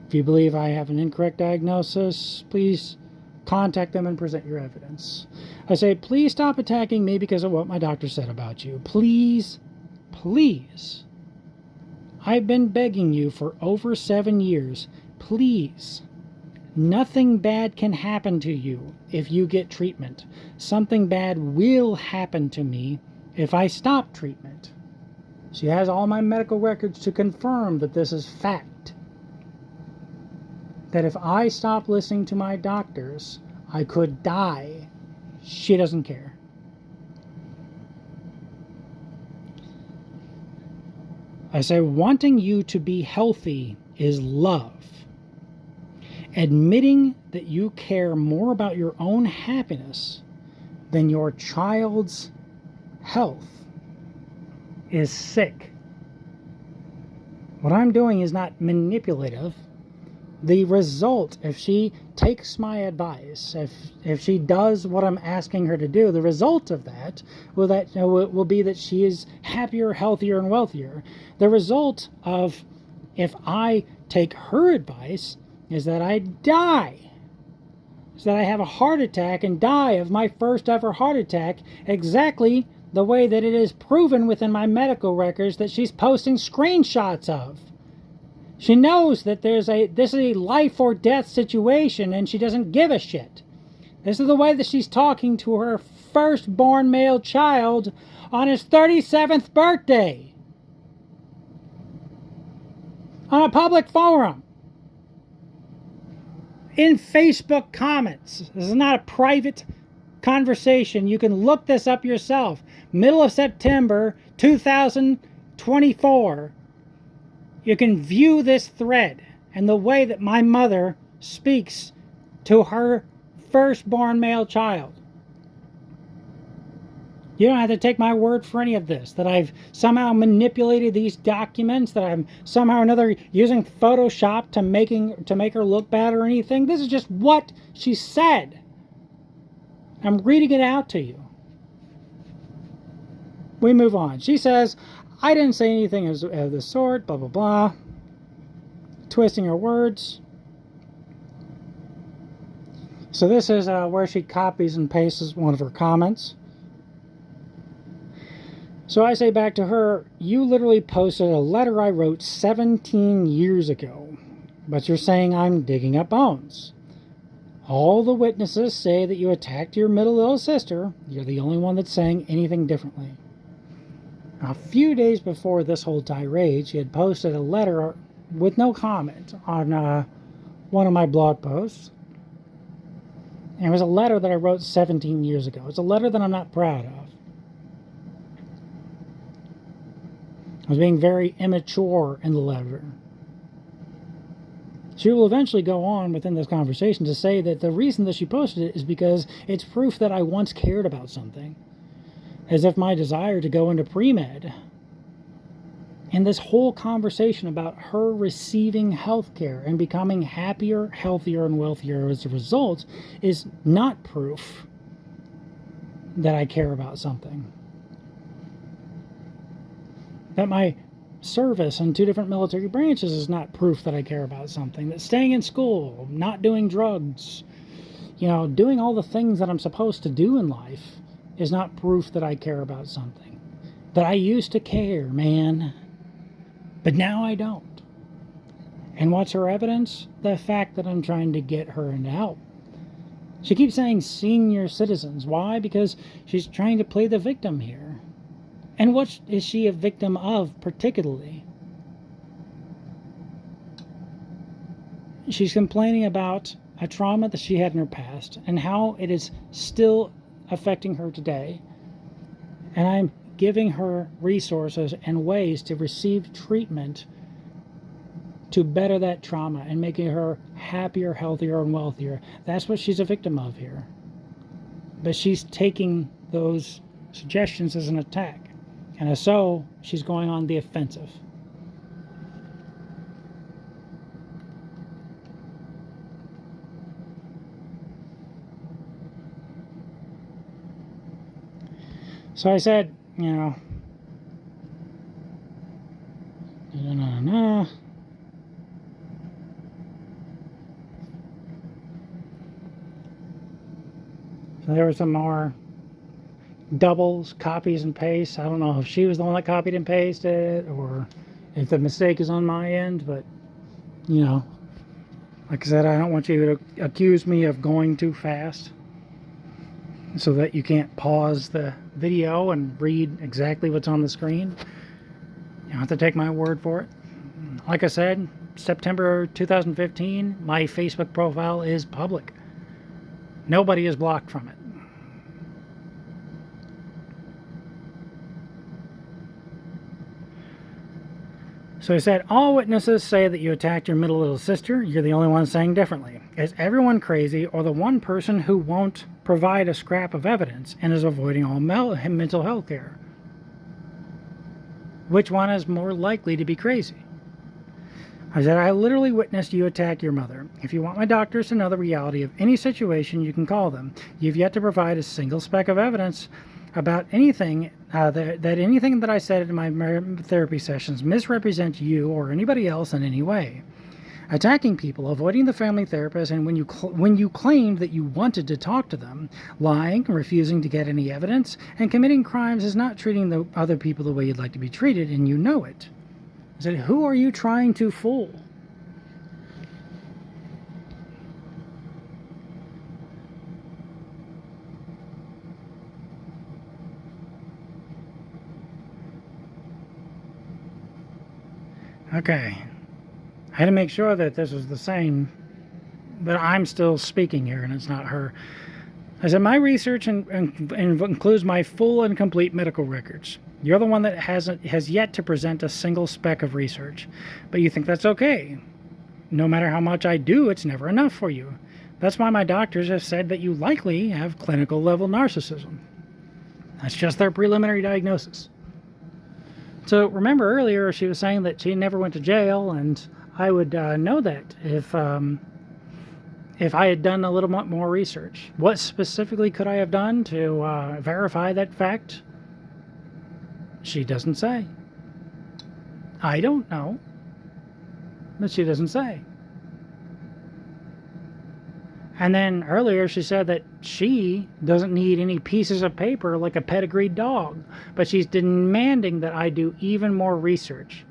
If you believe I have an incorrect diagnosis, please contact them and present your evidence. I say, please stop attacking me because of what my doctor said about you. Please, please. I've been begging you for over 7 years. Please. Nothing bad can happen to you if you get treatment. Something bad will happen to me if I stop treatment. She has all my medical records to confirm that this is fact. That if I stop listening to my doctors, I could die. She doesn't care. I say, wanting you to be healthy is love. Admitting that you care more about your own happiness than your child's health is sick. What I'm doing is not manipulative. The result, if she takes my advice, if she does what I'm asking her to do, the result of that will be that she is happier, healthier, and wealthier. The result of if I take her advice is that I die. Is that I have a heart attack and die of my first ever heart attack, exactly the way that it is proven within my medical records that she's posting screenshots of. She knows that this is a life or death situation, and she doesn't give a shit. This is the way that she's talking to her firstborn male child on his 37th birthday. On a public forum. In Facebook comments. This is not a private conversation. You can look this up yourself. Middle of September 2024. You can view this thread and the way that my mother speaks to her firstborn male child. You don't have to take my word for any of this, that I've somehow manipulated these documents, that I'm somehow or another using Photoshop to make her look bad or anything. This is just what she said. I'm reading it out to you. We move on. She says, I didn't say anything of the sort, blah, blah, blah. Twisting her words. So this is where she copies and pastes one of her comments. So I say back to her, you literally posted a letter I wrote 17 years ago, but you're saying I'm digging up bones. All the witnesses say that you attacked your middle little sister. You're the only one that's saying anything differently. A few days before this whole tirade, she had posted a letter with no comment on one of my blog posts. And it was a letter that I wrote 17 years ago. It's a letter that I'm not proud of. I was being very immature in the letter. She will eventually go on within this conversation to say that the reason that she posted it is because it's proof that I once cared about something. As if my desire to go into pre-med and this whole conversation about her receiving health care and becoming happier, healthier, and wealthier as a result is not proof that I care about something. That my service in 2 different military branches is not proof that I care about something. That staying in school, not doing drugs, doing all the things that I'm supposed to do in life is not proof that I care about something. That I used to care, man. But now I don't. And what's her evidence? The fact that I'm trying to get her into help. She keeps saying senior citizens. Why? Because she's trying to play the victim here. And what is she a victim of particularly? She's complaining about a trauma that she had in her past and how it is still affecting her today. And I'm giving her resources and ways to receive treatment to better that trauma and making her happier, healthier, and wealthier. That's what she's a victim of here. But she's taking those suggestions as an attack. And as so, she's going on the offensive. So I said, no. So there were some more doubles, copies and pastes. I don't know if she was the one that copied and pasted it or if the mistake is on my end, but like I said, I don't want you to accuse me of going too fast so that you can't pause the video and read exactly what's on the screen. You don't have to take my word for it. Like I said, September 2015, my Facebook profile is public. Nobody is blocked from it. So he said, all witnesses say that you attacked your middle little sister. You're the only one saying differently. Is everyone crazy or the one person who won't provide a scrap of evidence and is avoiding all mental health care? Which one is more likely to be crazy? I said, I literally witnessed you attack your mother. If you want my doctors to know the reality of any situation, you can call them. You've yet to provide a single speck of evidence about anything, that anything that I said in my therapy sessions misrepresents you or anybody else in any way. Attacking people, avoiding the family therapist, and when you claimed that you wanted to talk to them, lying, refusing to get any evidence, and committing crimes is not treating the other people the way you'd like to be treated, and you know it. I said, who are you trying to fool? Okay. I had to make sure that this was the same, that I'm still speaking here and it's not her. I said, my research includes my full and complete medical records. You're the one that has yet to present a single speck of research. But you think that's okay. No matter how much I do, it's never enough for you. That's why my doctors have said that you likely have clinical level narcissism. That's just their preliminary diagnosis. So remember earlier she was saying that she never went to jail, and I would know that if I had done a little more research. What specifically could I have done to verify that fact? She doesn't say. I don't know, but she doesn't say. And then earlier she said that she doesn't need any pieces of paper like a pedigreed dog, but she's demanding that I do even more research.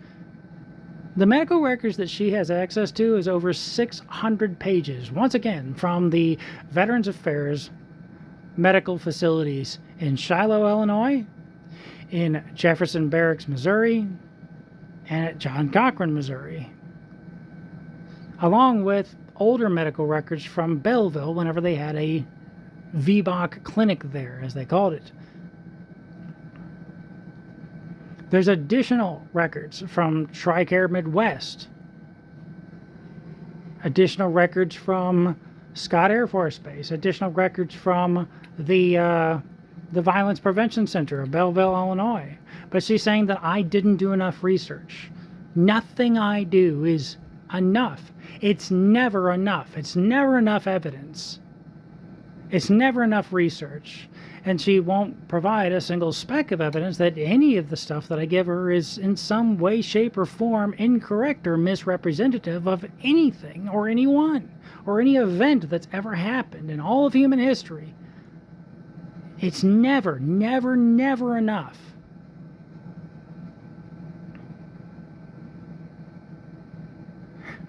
The medical records that she has access to is over 600 pages, once again, from the Veterans Affairs medical facilities in Shiloh, Illinois, in Jefferson Barracks, Missouri, and at John Cochran, Missouri, along with older medical records from Belleville whenever they had a VBOC clinic there, as they called it. There's additional records from TRICARE Midwest, additional records from Scott Air Force Base, additional records from the Violence Prevention Center of Belleville, Illinois. But she's saying that I didn't do enough research. Nothing I do is enough. It's never enough. It's never enough evidence. It's never enough research. And she won't provide a single speck of evidence that any of the stuff that I give her is in some way, shape, or form incorrect or misrepresentative of anything or anyone or any event that's ever happened in all of human history. It's never, never, never enough.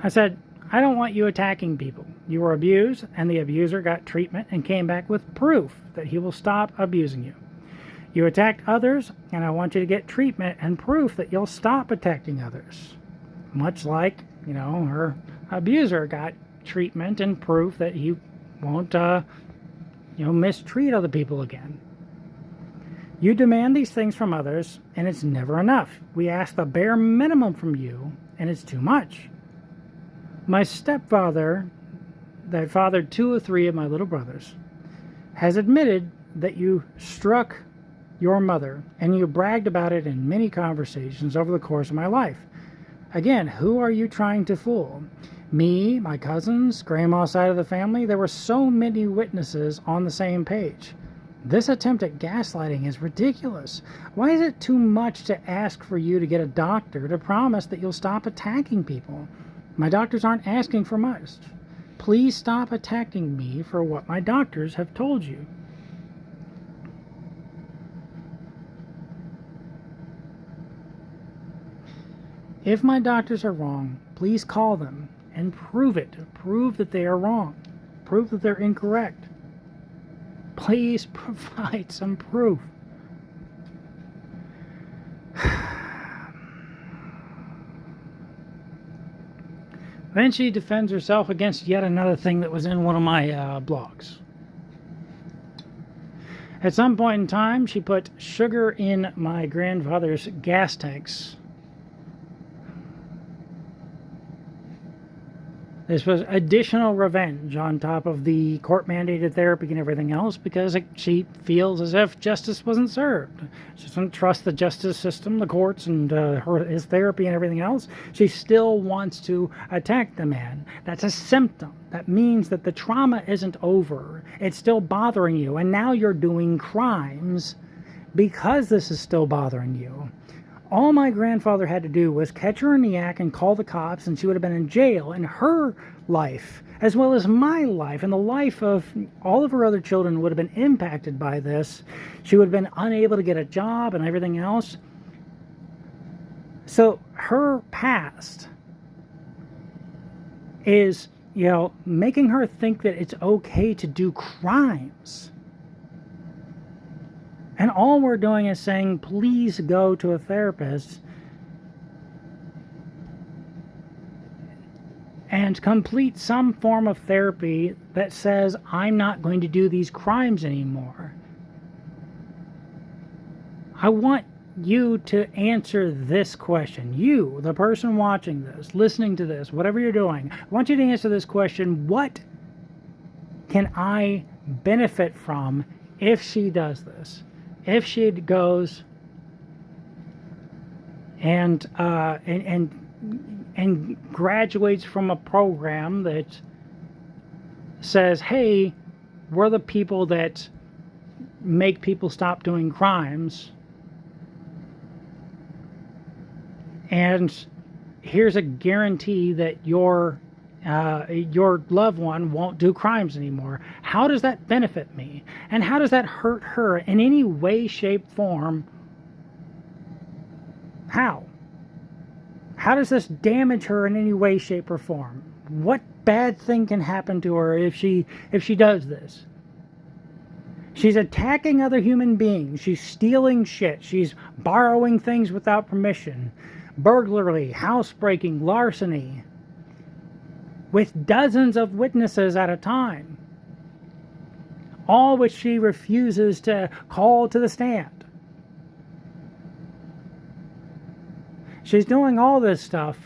I said, I don't want you attacking people. You were abused, and the abuser got treatment and came back with proof that he will stop abusing you. You attacked others, and I want you to get treatment and proof that you'll stop attacking others. Much like, her abuser got treatment and proof that he won't, mistreat other people again. You demand these things from others, and it's never enough. We ask the bare minimum from you, and it's too much. My stepfather, that fathered 2 or 3 of my little brothers, has admitted that you struck your mother, and you bragged about it in many conversations over the course of my life. Again, who are you trying to fool? Me, my cousins, grandma's side of the family? There were so many witnesses on the same page. This attempt at gaslighting is ridiculous. Why is it too much to ask for you to get a doctor to promise that you'll stop attacking people? My doctors aren't asking for much. Please stop attacking me for what my doctors have told you. If my doctors are wrong, please call them and prove it. Prove that they are wrong. Prove that they're incorrect. Please provide some proof. Then she defends herself against yet another thing that was in one of my blogs. At some point in time, she put sugar in my grandfather's gas tanks. This was additional revenge on top of the court-mandated therapy and everything else, because she feels as if justice wasn't served. She doesn't trust the justice system, the courts, and his therapy and everything else. She still wants to attack the man. That's a symptom. That means that the trauma isn't over. It's still bothering you, and now you're doing crimes because this is still bothering you. All my grandfather had to do was catch her in the act and call the cops, and she would have been in jail. And her life, as well as my life, and the life of all of her other children would have been impacted by this. She would have been unable to get a job and everything else. So her past is, making her think that it's okay to do crimes. And all we're doing is saying, please go to a therapist and complete some form of therapy that says, I'm not going to do these crimes anymore. I want you to answer this question. You, the person watching this, listening to this, whatever you're doing, I want you to answer this question. What can I benefit from if she does this? if she goes and graduates from a program that says, hey, we're the people that make people stop doing crimes, and here's a guarantee that your loved one won't do crimes anymore. How does that benefit me? And how does that hurt her in any way, shape, form? How? How does this damage her in any way, shape, or form? What bad thing can happen to her if she does this? She's attacking other human beings. She's stealing shit. She's borrowing things without permission. Burglary, housebreaking, larceny, with dozens of witnesses at a time, all which she refuses to call to the stand. She's doing all this stuff,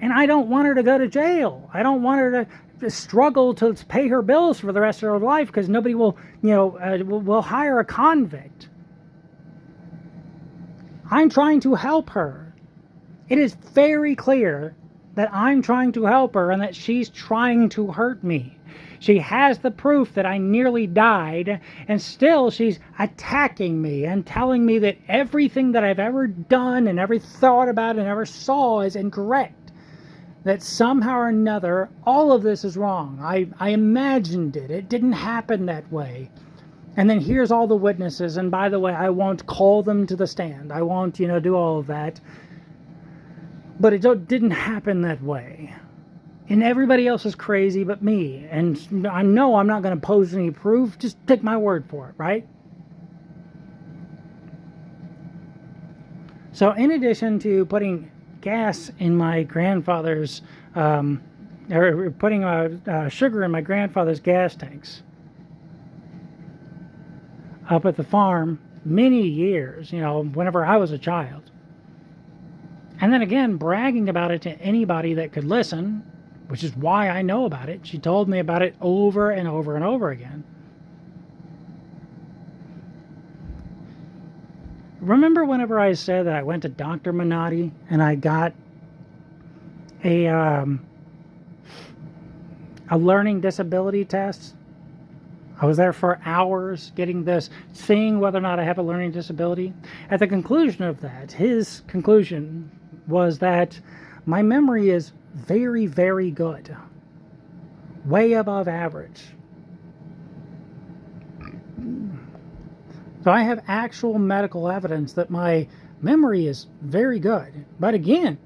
and I don't want her to go to jail. I don't want her to struggle to pay her bills for the rest of her life because nobody will, will hire a convict. I'm trying to help her. It is very clear that I'm trying to help her and that she's trying to hurt me. She has the proof that I nearly died, and still she's attacking me and telling me that everything that I've ever done and ever thought about and ever saw is incorrect. That somehow or another, all of this is wrong. I imagined it. It didn't happen that way. And then here's all the witnesses, and by the way, I won't call them to the stand. I won't, do all of that. But it didn't happen that way. And everybody else is crazy but me. And I know I'm not going to pose any proof. Just take my word for it, right? So in addition to putting gas in my grandfather's, or putting sugar in my grandfather's gas tanks up at the farm many years, whenever I was a child. And then again, bragging about it to anybody that could listen, which is why I know about it. She told me about it over and over and over again. Remember whenever I said that I went to Dr. Minotti and I got a learning disability test? I was there for hours getting this, seeing whether or not I have a learning disability. At the conclusion of that, his conclusion was that my memory is very, very good. Way above average. So I have actual medical evidence that my memory is very good. But again,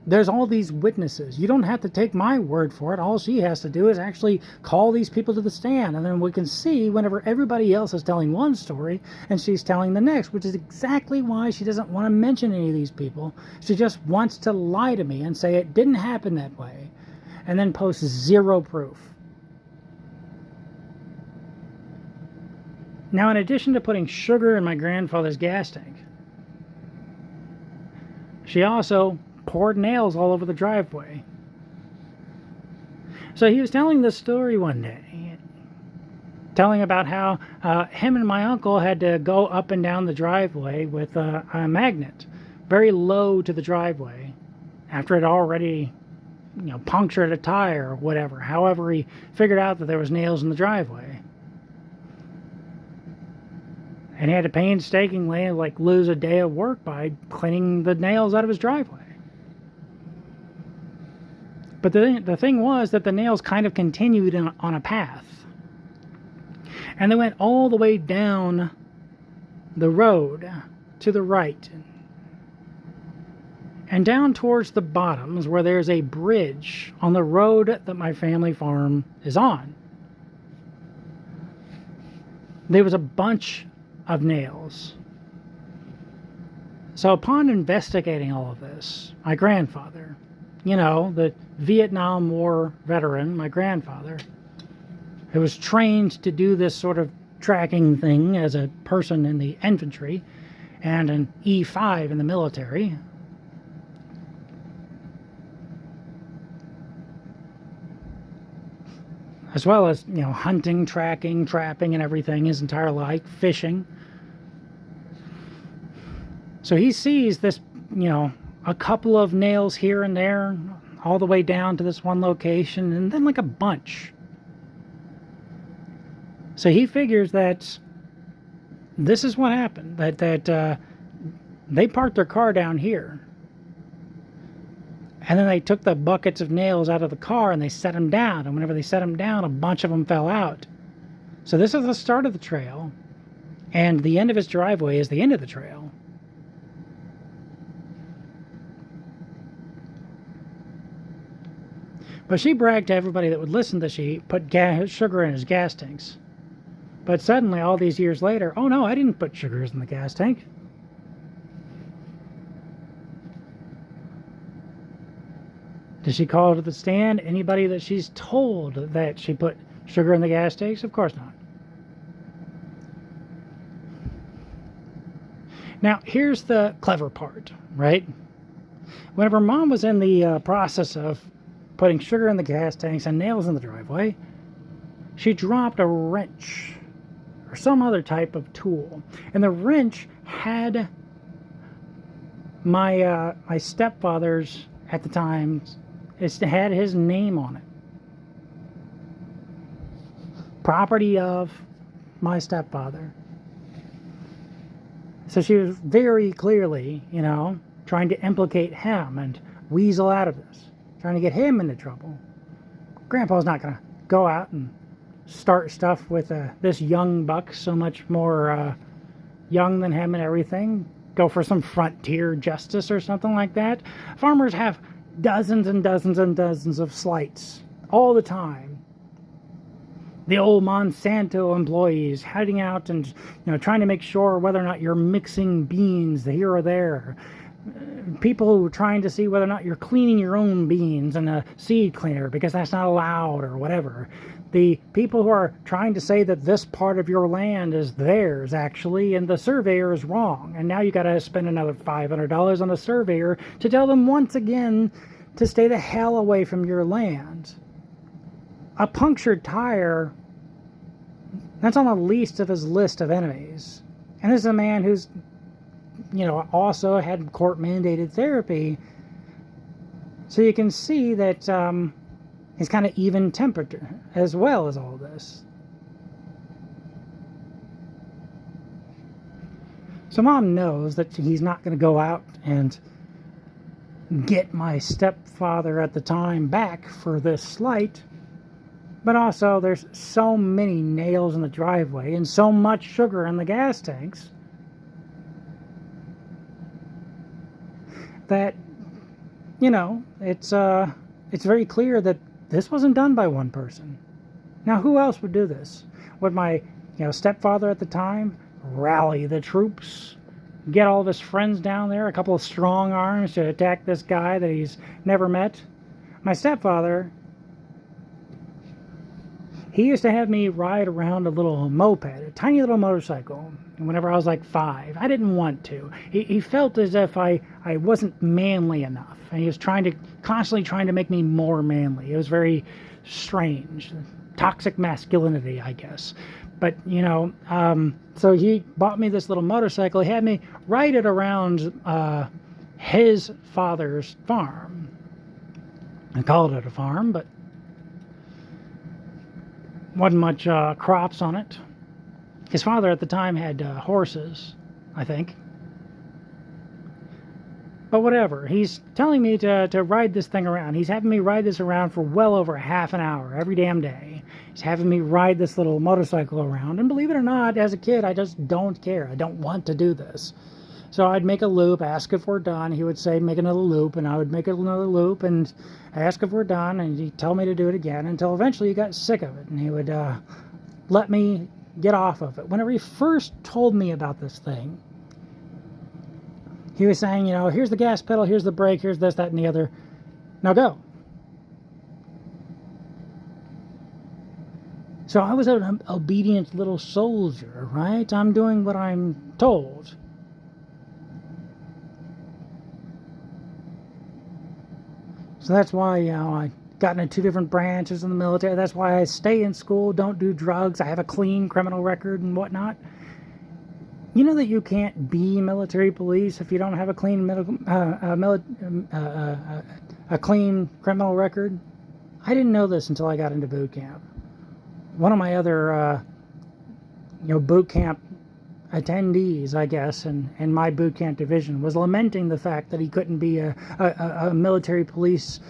there's all these witnesses. You don't have to take my word for it. All she has to do is actually call these people to the stand. And then we can see whenever everybody else is telling one story and she's telling the next, which is exactly why she doesn't want to mention any of these people. She just wants to lie to me and say it didn't happen that way. And then post zero proof. Now, in addition to putting sugar in my grandfather's gas tank, she also poured nails all over the driveway. So he was telling this story one day, telling about how him and my uncle had to go up and down the driveway with a magnet, very low to the driveway, after it already, punctured a tire or whatever. However, he figured out that there was nails in the driveway. And he had to painstakingly lose a day of work by cleaning the nails out of his driveway. But the thing was that the nails kind of continued on a path. And they went all the way down the road to the right. And down towards the bottoms where there's a bridge on the road that my family farm is on. There was a bunch of nails. So upon investigating all of this, my grandfather, the Vietnam War veteran, my grandfather, who was trained to do this sort of tracking thing as a person in the infantry and an E5 in the military, as well as, hunting, tracking, trapping, and everything his entire life, fishing. So he sees this, a couple of nails here and there, all the way down to this one location, and then like a bunch. So he figures that this is what happened, that they parked their car down here. And then they took the buckets of nails out of the car and they set them down. And whenever they set them down, a bunch of them fell out. So this is the start of the trail. And the end of his driveway is the end of the trail. But she bragged to everybody that would listen that she put sugar in his gas tanks. But suddenly, all these years later, oh no, I didn't put sugars in the gas tank. Did she call to the stand anybody that she's told that she put sugar in the gas tanks? Of course not. Now, here's the clever part, right? Whenever Mom was in the process of putting sugar in the gas tanks and nails in the driveway, she dropped a wrench or some other type of tool. And the wrench had my stepfather's, at the time, it had his name on it. Property of my stepfather. So she was very clearly, trying to implicate him and weasel out of this. Trying to get him into trouble. Grandpa's not going to go out and start stuff with this young buck, so much more young than him and everything. Go for some frontier justice or something like that. Farmers have dozens and dozens and dozens of slights all the time. The old Monsanto employees heading out and trying to make sure whether or not you're mixing beans here or there. People who are trying to see whether or not you're cleaning your own beans in a seed cleaner because that's not allowed or whatever. The people who are trying to say that this part of your land is theirs actually and the surveyor is wrong. And now you got to spend another $500 on a surveyor to tell them once again to stay the hell away from your land. A punctured tire, that's on the least of his list of enemies. And this is a man who's also had court-mandated therapy. So you can see that he's kind of even-tempered as well as all this. So Mom knows that he's not going to go out and get my stepfather at the time back for this slight. But also, there's so many nails in the driveway and so much sugar in the gas tanks that, it's very clear that this wasn't done by one person. Now, who else would do this? Would my, stepfather at the time rally the troops, get all of his friends down there, a couple of strong arms to attack this guy that he's never met? My stepfather, he used to have me ride around a little moped, a tiny little motorcycle, whenever I was like 5. I didn't want to. He felt as if I wasn't manly enough. And he was constantly trying to make me more manly. It was very strange. Toxic masculinity, I guess. But, so he bought me this little motorcycle. He had me ride it around his father's farm. I called it a farm, but wasn't much crops on it. His father at the time had horses, I think. But whatever, he's telling me to ride this thing around. He's having me ride this around for well over half an hour every damn day. He's having me ride this little motorcycle around. And believe it or not, as a kid, I just don't care. I don't want to do this. So I'd make a loop, ask if we're done. He would say, make another loop, and I would make another loop and ask if we're done, and he'd tell me to do it again until eventually he got sick of it, and he would let me get off of it. Whenever he first told me about this thing, he was saying, here's the gas pedal, here's the brake, here's this, that, and the other. Now go. So I was an obedient little soldier, right? I'm doing what I'm told. So that's why, I got into 2 different branches in the military. That's why I stay in school, don't do drugs. I have a clean criminal record and whatnot. You know that you can't be military police if you don't have a clean a clean criminal record. I didn't know this until I got into boot camp. One of my other boot camp attendees, I guess, in my boot camp division was lamenting the fact that he couldn't be a military police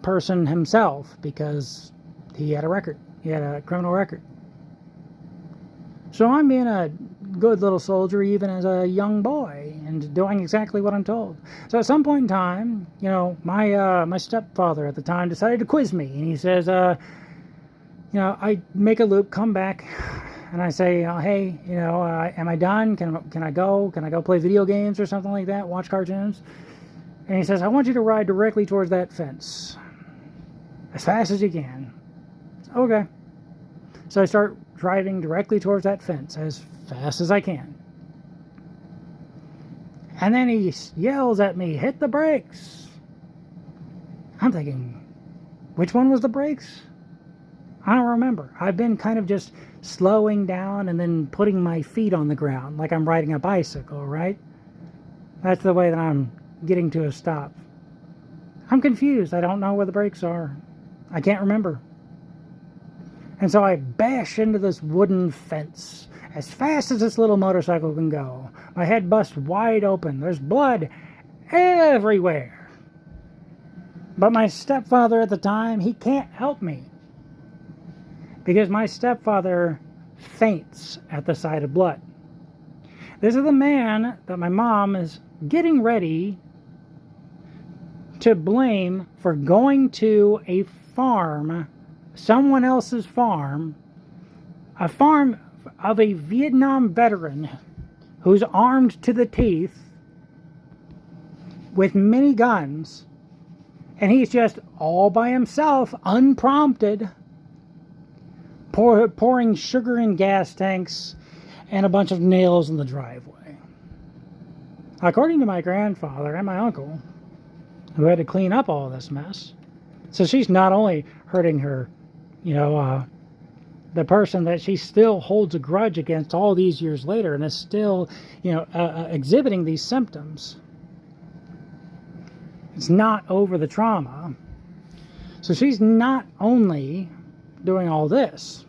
person himself because he had a record. He had a criminal record. So I'm being a good little soldier even as a young boy and doing exactly what I'm told. So at some point in time, my stepfather at the time decided to quiz me, and he says, I make a loop, come back, and I say, hey, am I done? Can I go? Can I go play video games or something like that? Watch cartoons? And he says, I want you to ride directly towards that fence as fast as you can. Okay. So I start driving directly towards that fence as fast as I can. And then he yells at me, hit the brakes. I'm thinking, which one was the brakes? I don't remember. I've been kind of just slowing down and then putting my feet on the ground like I'm riding a bicycle, right? That's the way that I'm getting to a stop. I'm confused. I don't know where the brakes are. I can't remember. And so I bash into this wooden fence as fast as this little motorcycle can go. My head busts wide open. There's blood everywhere. But my stepfather at the time, he can't help me. Because my stepfather faints at the sight of blood. This is the man that my mom is getting ready to blame for going to a farm, someone else's farm, a farm of a Vietnam veteran who's armed to the teeth with many guns, and he's just all by himself, unprompted, pouring sugar in gas tanks and a bunch of nails in the driveway. According to my grandfather and my uncle, who had to clean up all this mess, so she's not only hurting her, the person that she still holds a grudge against all these years later and is still, exhibiting these symptoms. It's not over the trauma. So she's not only doing all this,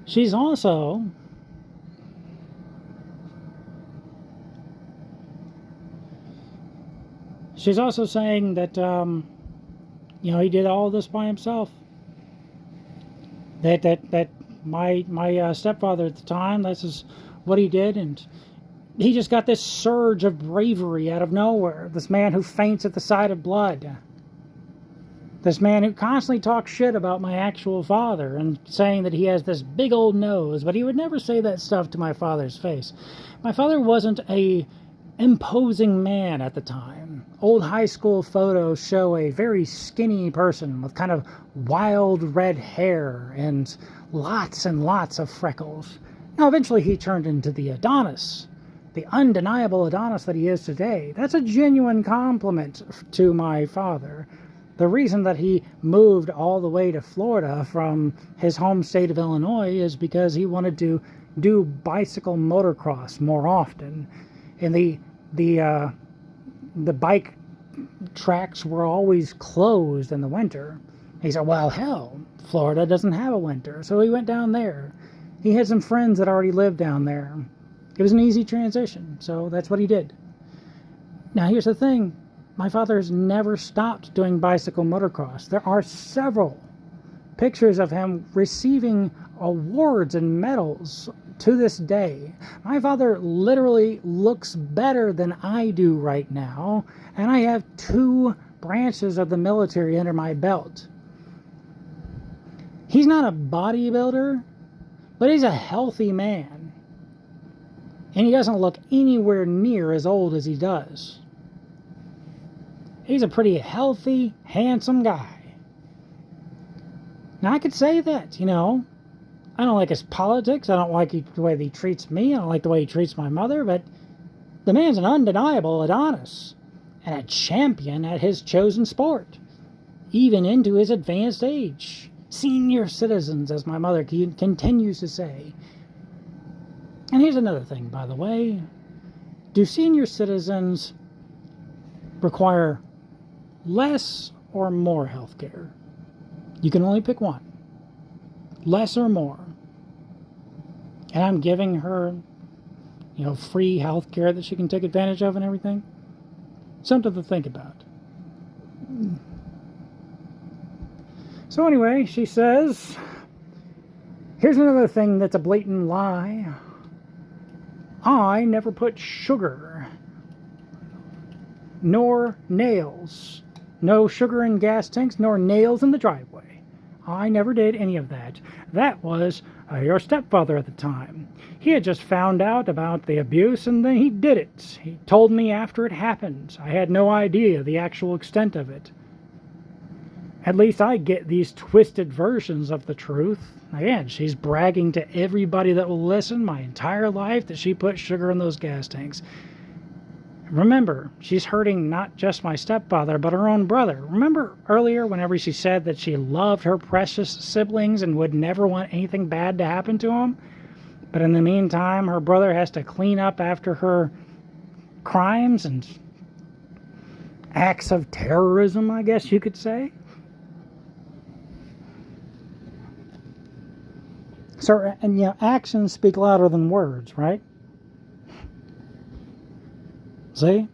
she's also saying that he did all this by himself. That my stepfather at the time, this is what he did, and he just got this surge of bravery out of nowhere. This man who faints at the sight of blood. This man who constantly talks shit about my actual father and saying that he has this big old nose, but he would never say that stuff to my father's face. My father wasn't a imposing man at the time. Old high school photos show a very skinny person with kind of wild red hair and lots of freckles. Now eventually he turned into the Adonis, the undeniable Adonis that he is today. That's a genuine compliment to my father. The reason that he moved all the way to Florida from his home state of Illinois is because he wanted to do bicycle motocross more often. And the bike tracks were always closed in the winter. He said, well, hell, Florida doesn't have a winter. So he went down there. He had some friends that already lived down there. It was an easy transition, so that's what he did. Now, here's the thing. My father has never stopped doing bicycle motocross. There are several pictures of him receiving awards and medals to this day. My father literally looks better than I do right now, and I have 2 branches of the military under my belt. He's not a bodybuilder, but he's a healthy man. And he doesn't look anywhere near as old as he does. He's a pretty healthy, handsome guy. Now, I could say that, I don't like his politics. I don't like the way he treats me. I don't like the way he treats my mother. But the man's an undeniable Adonis and a champion at his chosen sport, even into his advanced age. senior citizens, as my mother continues to say. And here's another thing, by the way. Do senior citizens require less or more health care? You can only pick one. Less or more. And I'm giving her, free health care that she can take advantage of and everything. Something to think about. So anyway, she says, here's another thing that's a blatant lie. I never put sugar, nor nails. No sugar in gas tanks, nor nails in the driveway. I never did any of that. That was your stepfather at the time. He had just found out about the abuse and then he did it. He told me after it happened. I had no idea the actual extent of it. At least I get these twisted versions of the truth. Again, she's bragging to everybody that will listen my entire life that she put sugar in those gas tanks. Remember, she's hurting not just my stepfather, but her own brother. Remember earlier whenever she said that she loved her precious siblings and would never want anything bad to happen to them? But in the meantime, her brother has to clean up after her crimes and acts of terrorism, I guess you could say. So, and actions speak louder than words, right? See?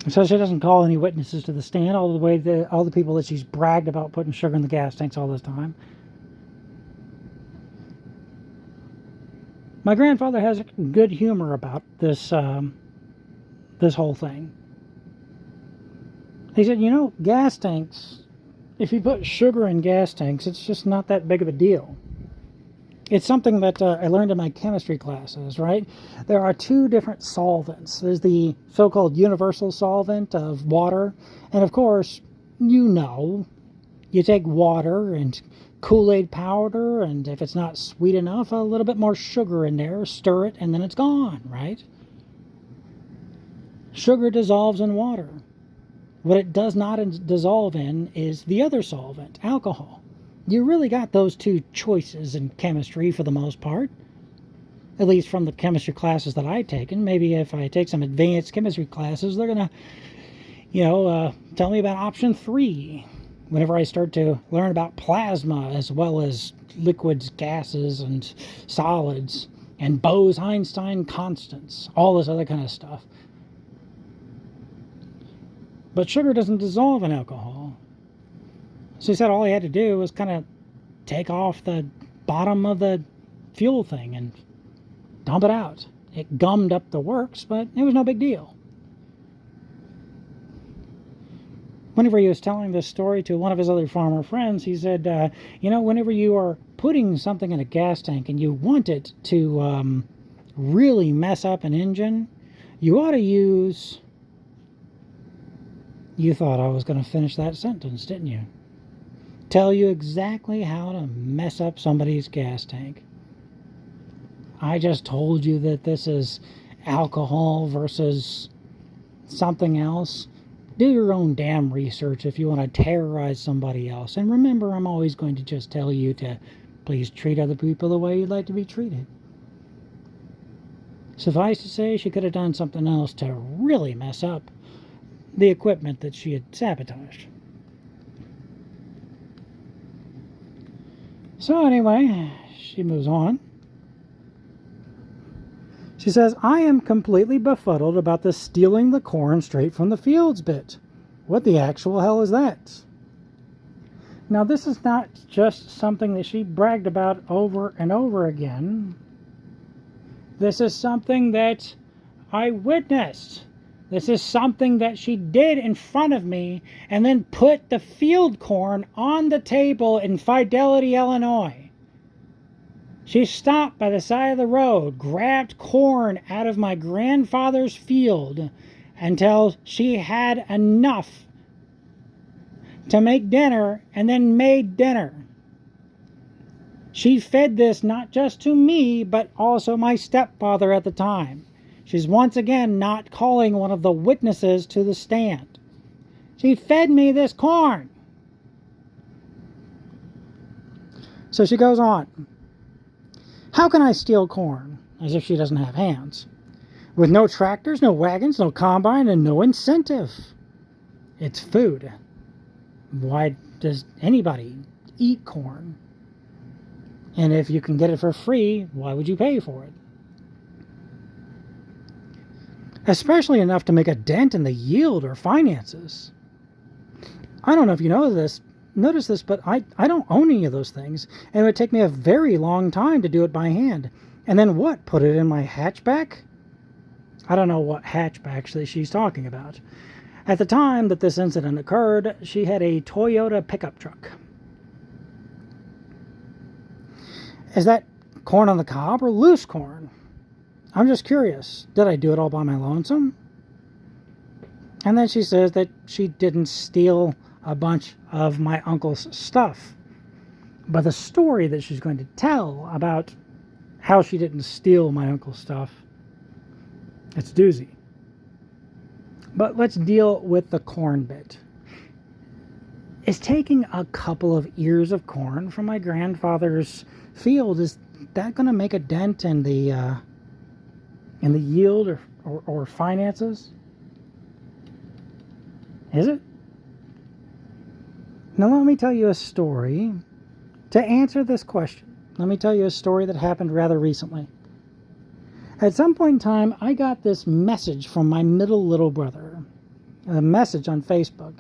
So she doesn't call any witnesses to the stand, all the people that she's bragged about putting sugar in the gas tanks all this time. My grandfather has good humor about this whole thing. He said, gas tanks, if you put sugar in gas tanks, it's just not that big of a deal. It's something that I learned in my chemistry classes, right? There are two different solvents. There's the so-called universal solvent of water. And of course, you take water and Kool-Aid powder, and if it's not sweet enough, a little bit more sugar in there, stir it, and then it's gone, right? Sugar dissolves in water. What it does not dissolve in is the other solvent, alcohol. You really got those two choices in chemistry for the most part. At least from the chemistry classes that I've taken. Maybe if I take some advanced chemistry classes, they're going to, tell me about option 3. Whenever I start to learn about plasma as well as liquids, gases, and solids, and Bose-Einstein constants, all this other kind of stuff. But sugar doesn't dissolve in alcohol. So he said all he had to do was kind of take off the bottom of the fuel thing and dump it out. It gummed up the works, but it was no big deal. Whenever he was telling this story to one of his other farmer friends, he said, whenever you are putting something in a gas tank and you want it to really mess up an engine, you ought to use... You thought I was going to finish that sentence, didn't you? Tell you exactly how to mess up somebody's gas tank. I just told you that this is alcohol versus something else. Do your own damn research if you want to terrorize somebody else. And remember, I'm always going to just tell you to please treat other people the way you'd like to be treated. Suffice to say, she could have done something else to really mess up the equipment that she had sabotaged. So anyway, she moves on. She says, I am completely befuddled about the stealing the corn straight from the fields bit. What the actual hell is that? Now, this is not just something that she bragged about over and over again. This is something that I witnessed. This is something that she did in front of me and then put the field corn on the table in Fidelity, Illinois. She stopped by the side of the road, grabbed corn out of my grandfather's field until she had enough to make dinner, and then made dinner. She fed this not just to me, but also my stepfather at the time. She's once again not calling one of the witnesses to the stand. She fed me this corn. So she goes on. How can I steal corn? As if she doesn't have hands. With no tractors, no wagons, no combine, and no incentive. It's food. Why does anybody eat corn? And if you can get it for free, why would you pay for it? Especially enough to make a dent in the yield or finances. I don't know if you notice this, but I don't own any of those things, and it would take me a very long time to do it by hand. And then what? Put it in my hatchback? I don't know what hatchback she's talking about. At the time that this incident occurred, she had a Toyota pickup truck. Is that corn on the cob or loose corn? I'm just curious. Did I do it all by my lonesome? And then she says that she didn't steal a bunch of my uncle's stuff. But the story that she's going to tell about how she didn't steal my uncle's stuff, it's a doozy. But let's deal with the corn bit. Is taking a couple of ears of corn from my grandfather's field, is that going to make a dent in the yield or finances? Is it? Now let me tell you a story to answer this question. Let me tell you a story that happened rather recently. At some point in time, I got this message from my middle little brother, a message on Facebook.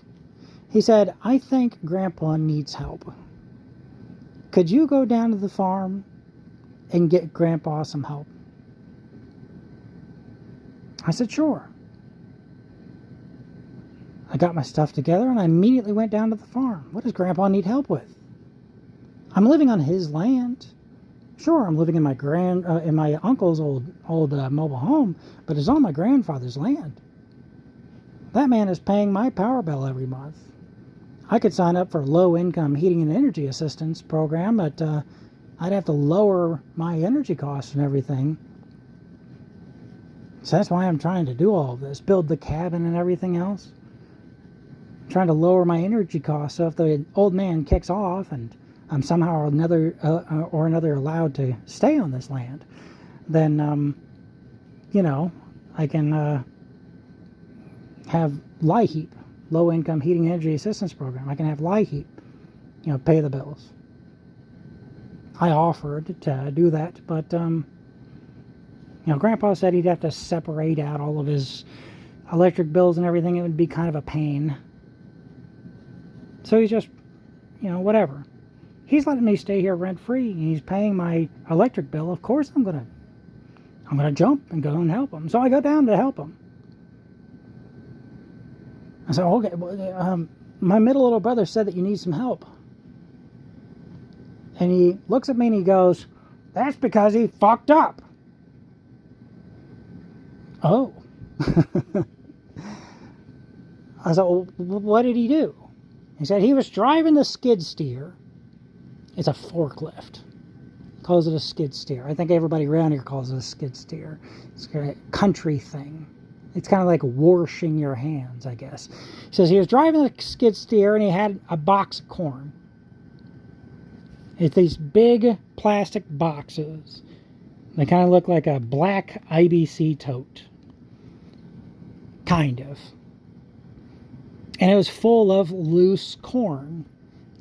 He said, I think Grandpa needs help. Could you go down to the farm and get Grandpa some help? I said, sure. I got my stuff together and I immediately went down to the farm. What does Grandpa need help with? I'm living on his land. Sure, I'm living in my uncle's old mobile home, but it's on my grandfather's land. That man is paying my power bill every month. I could sign up for a low-income heating and energy assistance program, but I'd have to lower my energy costs and everything. So that's why I'm trying to do all of this, build the cabin and everything else. I'm trying to lower my energy costs, so if the old man kicks off and I'm somehow or another allowed to stay on this land, then, I can have LIHEAP, Low Income Heating Energy Assistance Program. I can have LIHEAP, pay the bills. I offered to do that, but, Grandpa said he'd have to separate out all of his electric bills and everything. It would be kind of a pain. So he's just, whatever. He's letting me stay here rent-free, and he's paying my electric bill. Of course I'm gonna jump and go and help him. So I go down to help him. I said, okay, well, my middle little brother said that you need some help. And he looks at me and he goes, that's because he fucked up. Oh. I said, well, what did he do? He said he was driving the skid steer. It's a forklift. Calls it a skid steer. I think everybody around here calls it a skid steer. It's a country thing. It's kind of like washing your hands, I guess. He says he was driving the skid steer and he had a box of corn. It's these big plastic boxes. They kind of look like a black IBC tote. Kind of. And it was full of loose corn.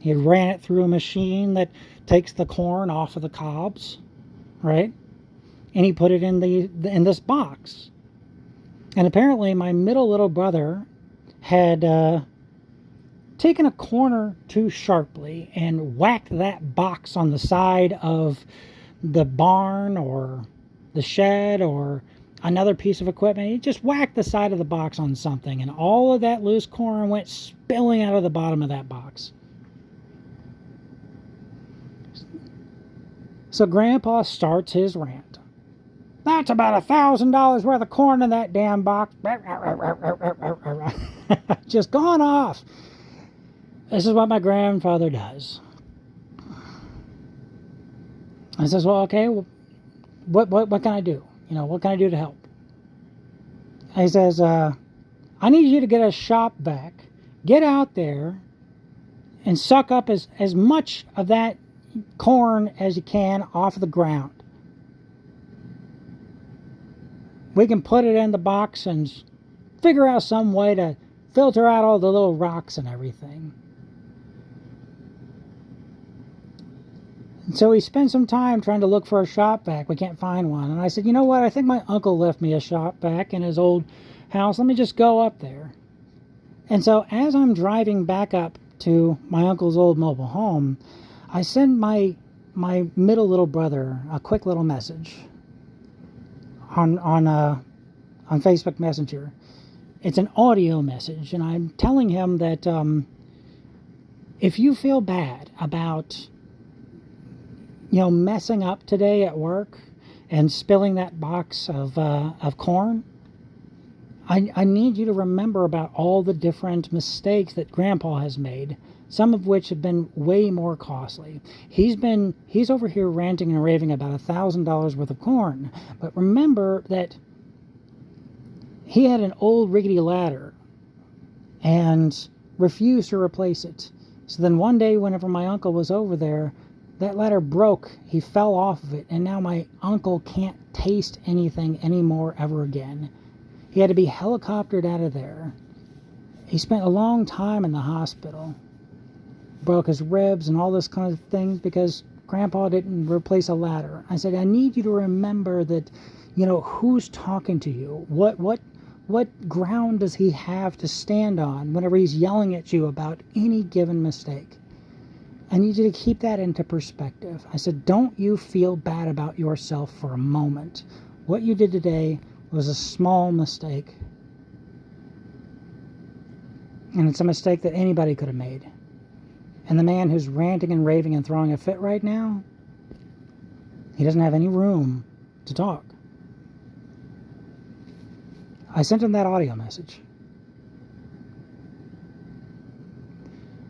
He had ran it through a machine that takes the corn off of the cobs, right? And he put it in this box. And apparently my middle little brother had taken a corner too sharply and whacked that box on the side of the barn or the shed or another piece of equipment. He just whacked the side of the box on something, and all of that loose corn went spilling out of the bottom of that box. So Grandpa starts his rant. That's about $1,000 worth of corn in that damn box. Just gone off. This is what my grandfather does. I says, well, okay, well, what can I do? What can I do to help? He says, I need you to get a shop vac get out there and suck up as much of that corn as you can off of the ground. We can put it in the box and figure out some way to filter out all the little rocks and everything. And so we spent some time trying to look for a shop vac. We can't find one. And I said, you know what? I think my uncle left me a shop vac in his old house. Let me just go up there. And so as I'm driving back up to my uncle's old mobile home, I sent my middle little brother a quick little message on Facebook Messenger. It's an audio message, and I'm telling him that if you feel bad about messing up today at work and spilling that box of corn, I need you to remember about all the different mistakes that Grandpa has made, some of which have been way more costly. He's over here ranting and raving about $1,000 worth of corn, but remember that he had an old rickety ladder and refused to replace it. So then one day, whenever my uncle was over there, that ladder broke. He fell off of it, and now my uncle can't taste anything anymore ever again. He had to be helicoptered out of there. He spent a long time in the hospital. Broke his ribs and all this kind of things because Grandpa didn't replace a ladder. I said, I need you to remember that, who's talking to you? What ground does he have to stand on whenever he's yelling at you about any given mistake? I need you to keep that into perspective. I said, don't you feel bad about yourself for a moment. What you did today was a small mistake. And it's a mistake that anybody could have made. And the man who's ranting and raving and throwing a fit right now, he doesn't have any room to talk. I sent him that audio message.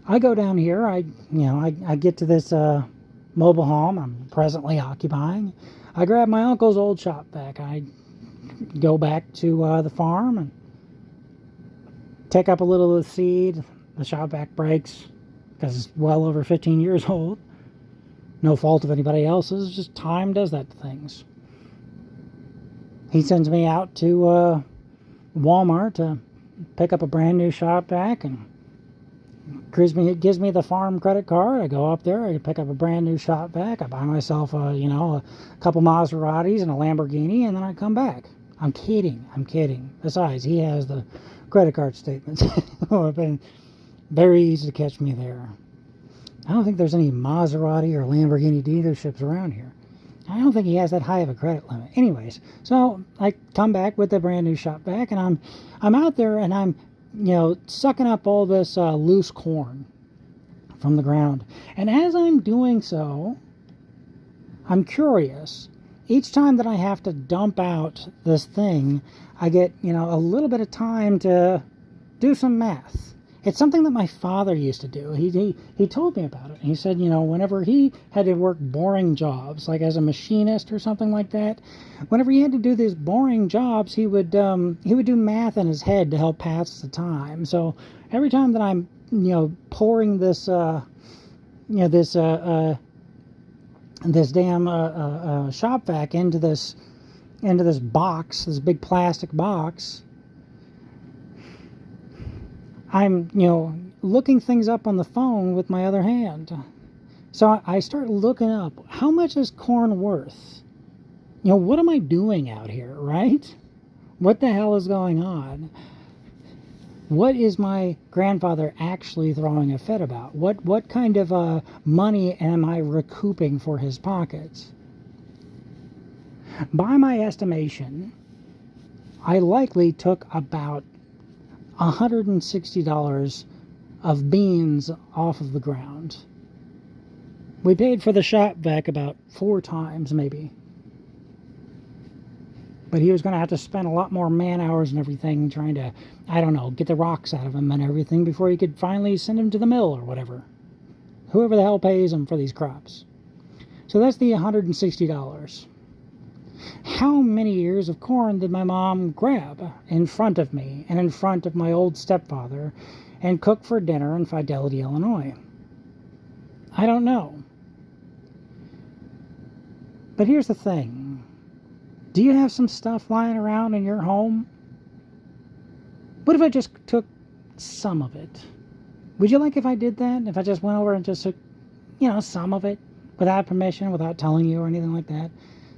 I go down here, I get to this mobile home I'm presently occupying. I grab my uncle's old shop vac. I go back to the farm and take up a little of the seed. The shop vac breaks because it's well over 15 years old. No fault of anybody else's, just time does that to things. He sends me out to Walmart to pick up a brand new shop vac and gives me the farm credit card. I go up there, I pick up a brand new shop vac. I buy myself a couple Maseratis and a Lamborghini, and then I come back. I'm kidding. Besides, he has the credit card statements. It's been very easy to catch me there. I don't think there's any Maserati or Lamborghini dealerships around here. I don't think he has that high of a credit limit. Anyways, so I come back with the brand new shop vac, and I'm out there and I'm sucking up all this loose corn from the ground. And as I'm doing so, I'm curious. Each time that I have to dump out this thing, I get, a little bit of time to do some math. It's something that my father used to do. He told me about it. He said, whenever he had to work boring jobs, like as a machinist or something like that, whenever he had to do these boring jobs, he would do math in his head to help pass the time. So every time that I'm, pouring this, this damn shop vac into this box, this big plastic box, I'm, looking things up on the phone with my other hand. So I start looking up, how much is corn worth? What am I doing out here, right? What the hell is going on? What is my grandfather actually throwing a fit about? What kind of money am I recouping for his pockets? By my estimation, I likely took about $160 of beans off of the ground. We paid for the shop vac about 4 times maybe. But he was going to have to spend a lot more man hours and everything trying to, get the rocks out of him and everything before he could finally send him to the mill or whatever. Whoever the hell pays him for these crops. So that's the $160. How many ears of corn did my mom grab in front of me and in front of my old stepfather and cook for dinner in Fidelity, Illinois? I don't know. But here's the thing. Do you have some stuff lying around in your home? What if I just took some of it? Would you like if I did that? If I just went over and just took, some of it without permission, without telling you or anything like that?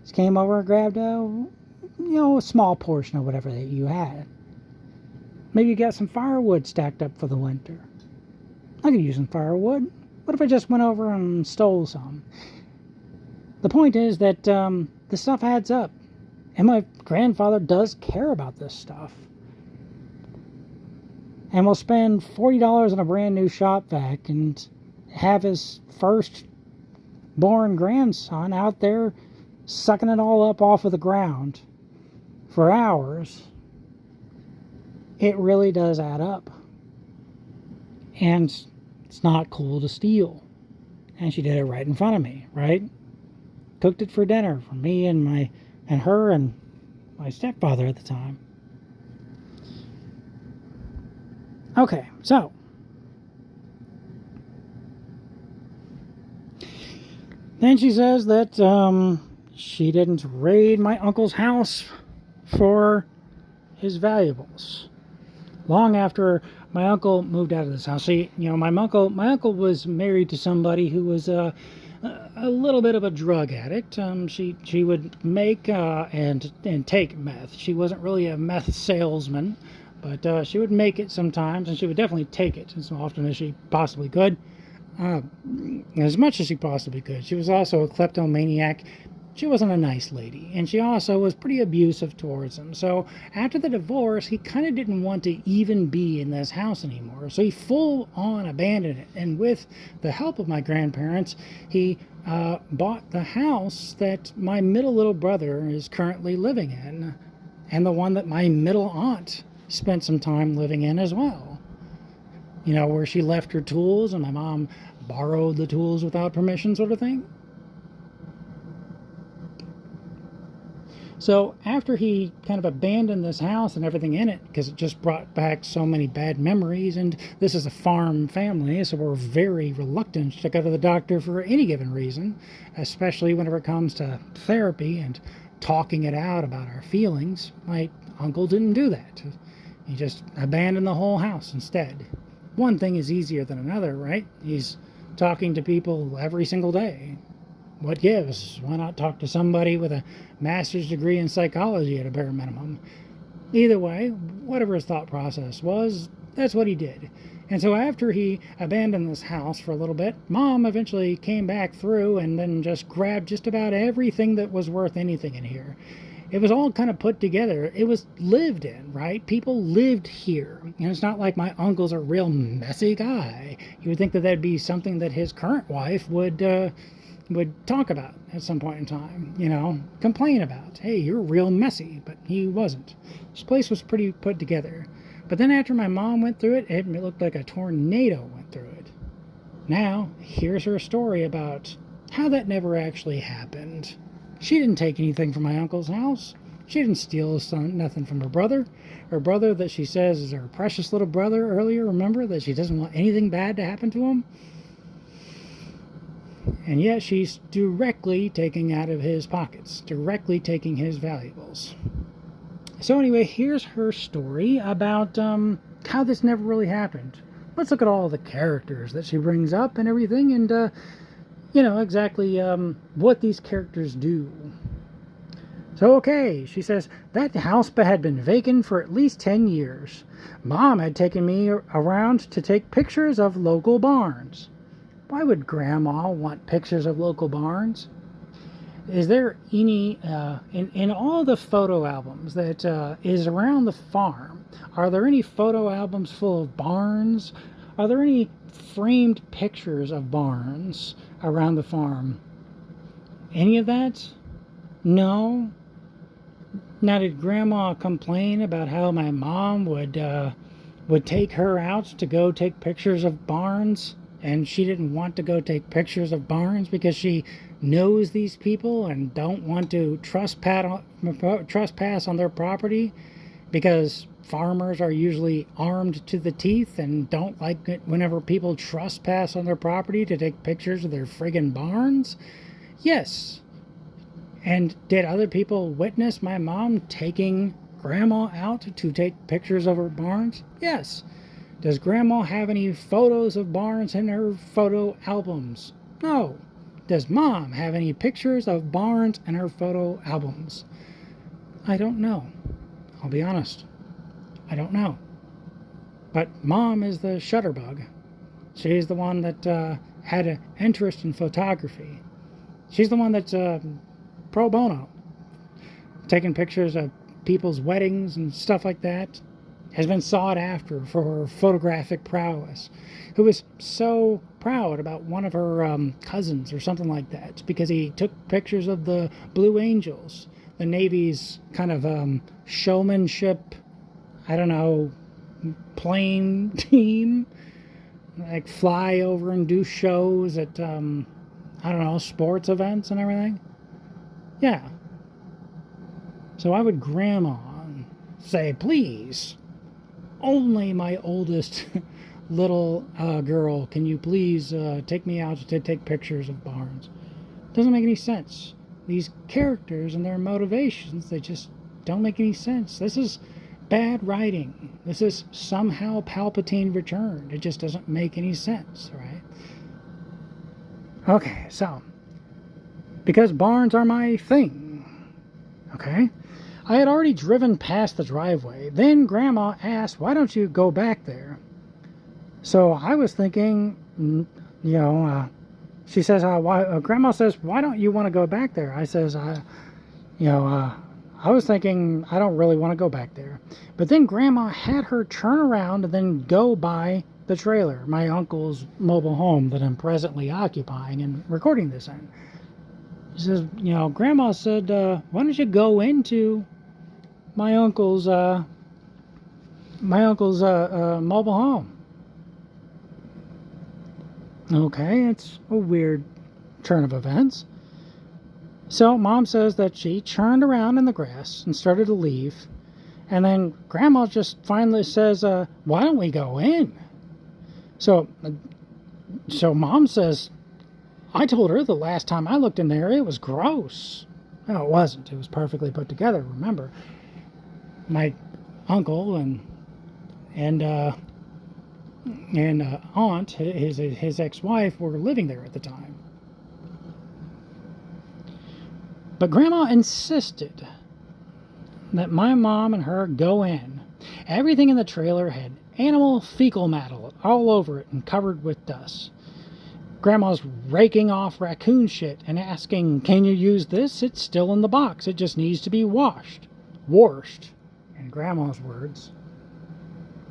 Just came over and grabbed a small portion of whatever that you had. Maybe you got some firewood stacked up for the winter. I could use some firewood. What if I just went over and stole some? The point is that the stuff adds up. And my grandfather does care about this stuff. And will spend $40 on a brand new shop vac and have his first born grandson out there sucking it all up off of the ground for hours. It really does add up. And it's not cool to steal. And she did it right in front of me, right? Cooked it for dinner for me and her and my stepfather at the time. Okay, so then she says that she didn't raid my uncle's house for his valuables. Long after my uncle moved out of this house. See, my uncle was married to somebody who was a little bit of a drug addict. She would make and take meth. She wasn't really a meth salesman, but she would make it sometimes, and she would definitely take it as often as she possibly could, as much as she possibly could. She was also a kleptomaniac. She wasn't a nice lady, and she also was pretty abusive towards him. So after the divorce, he kind of didn't want to even be in this house anymore. So he full on abandoned it. And with the help of my grandparents, he bought the house that my middle little brother is currently living in, and the one that my middle aunt spent some time living in as well. Where she left her tools and my mom borrowed the tools without permission, sort of thing. So after he kind of abandoned this house and everything in it, because it just brought back so many bad memories, and this is a farm family, so we're very reluctant to go to the doctor for any given reason, especially whenever it comes to therapy and talking it out about our feelings. My uncle didn't do that. He just abandoned the whole house instead. One thing is easier than another, right? He's talking to people every single day. What gives? Why not talk to somebody with a master's degree in psychology at a bare minimum? Either way, whatever his thought process was, that's what he did. And so after he abandoned this house for a little bit, Mom eventually came back through and then just grabbed just about everything that was worth anything in here. It was all kind of put together. It was lived in, right? People lived here. It's not like my uncle's a real messy guy. You would think that that'd be something that his current wife would talk about at some point in time, complain about. Hey, you're real messy, but he wasn't. This place was pretty put together. But then after my mom went through it, it looked like a tornado went through it. Now, here's her story about how that never actually happened. She didn't take anything from my uncle's house. She didn't steal nothing from her brother. Her brother that she says is her precious little brother earlier, remember? That she doesn't want anything bad to happen to him. And yet she's directly taking out of his pockets, directly taking his valuables. So anyway, here's her story about how this never really happened. Let's look at all the characters that she brings up and everything, and exactly what these characters do. So okay, she says, that house had been vacant for at least 10 years. Mom had taken me around to take pictures of local barns. Why would Grandma want pictures of local barns? Is there any, in all the photo albums that is around the farm, are there any photo albums full of barns? Are there any framed pictures of barns around the farm? Any of that? No? Now, did Grandma complain about how my mom would take her out to go take pictures of barns? And she didn't want to go take pictures of barns because she knows these people and don't want to trespass on their property because farmers are usually armed to the teeth and don't like it whenever people trespass on their property to take pictures of their friggin' barns? Yes. And did other people witness my mom taking Grandma out to take pictures of her barns? Yes. Does Grandma have any photos of barns in her photo albums? No. Does Mom have any pictures of barns in her photo albums? I don't know. I'll be honest. I don't know. But Mom is the shutterbug. She's the one that had an interest in photography. She's the one that's pro bono, taking pictures of people's weddings and stuff like that. Has been sought after for her photographic prowess. Who was so proud about one of her cousins or something like that because he took pictures of the Blue Angels, the Navy's kind of showmanship, I don't know, plane team, like fly over and do shows at I don't know, sports events and everything. Yeah. So why would Grandma say, please, only my oldest little girl, can you please take me out to take pictures of barns? Doesn't make any sense. These characters and their motivations, they just don't make any sense. This is bad writing. This is somehow Palpatine returned. It just doesn't make any sense, right? Okay, so, because barns are my thing, okay? I had already driven past the driveway. Then Grandma asked, why don't you go back there? So I was thinking, she says, Grandma says, why don't you want to go back there? I says, I was thinking, I don't really want to go back there. But then Grandma had her turn around and then go by the trailer, my uncle's mobile home that I'm presently occupying and recording this in. She says, Grandma said, why don't you go into my uncle's mobile home? Okay, it's a weird turn of events. So Mom says that she turned around in the grass and started to leave. And then Grandma just finally says, why don't we go in? So Mom says, I told her the last time I looked in there, it was gross. No, it wasn't. It was perfectly put together, remember. My uncle and aunt, his ex-wife, were living there at the time. But Grandma insisted that my mom and her go in. Everything in the trailer had animal fecal matter all over it and covered with dust. Grandma's raking off raccoon shit and asking, can you use this? It's still in the box. It just needs to be washed. Washed, in Grandma's words.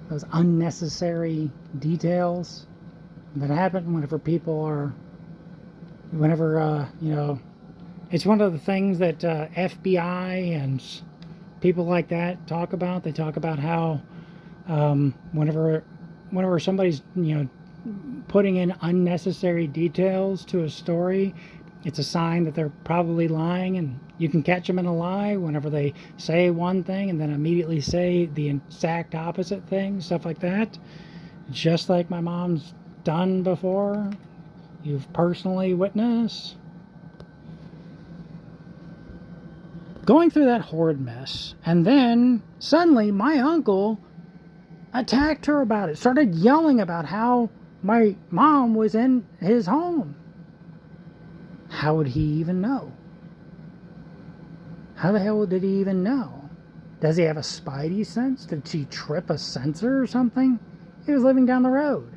Those unnecessary details that happen whenever it's one of the things that FBI and people like that talk about. They talk about how whenever somebody's putting in unnecessary details to a story, it's a sign that they're probably lying, and you can catch them in a lie whenever they say one thing and then immediately say the exact opposite thing, stuff like that. Just like my mom's done before, you've personally witnessed. Going through that horrid mess, and then suddenly my uncle attacked her about it, started yelling about how my mom was in his home. How would he even know? How the hell did he even know? Does he have a spidey sense? Did she trip a sensor or something? He was living down the road.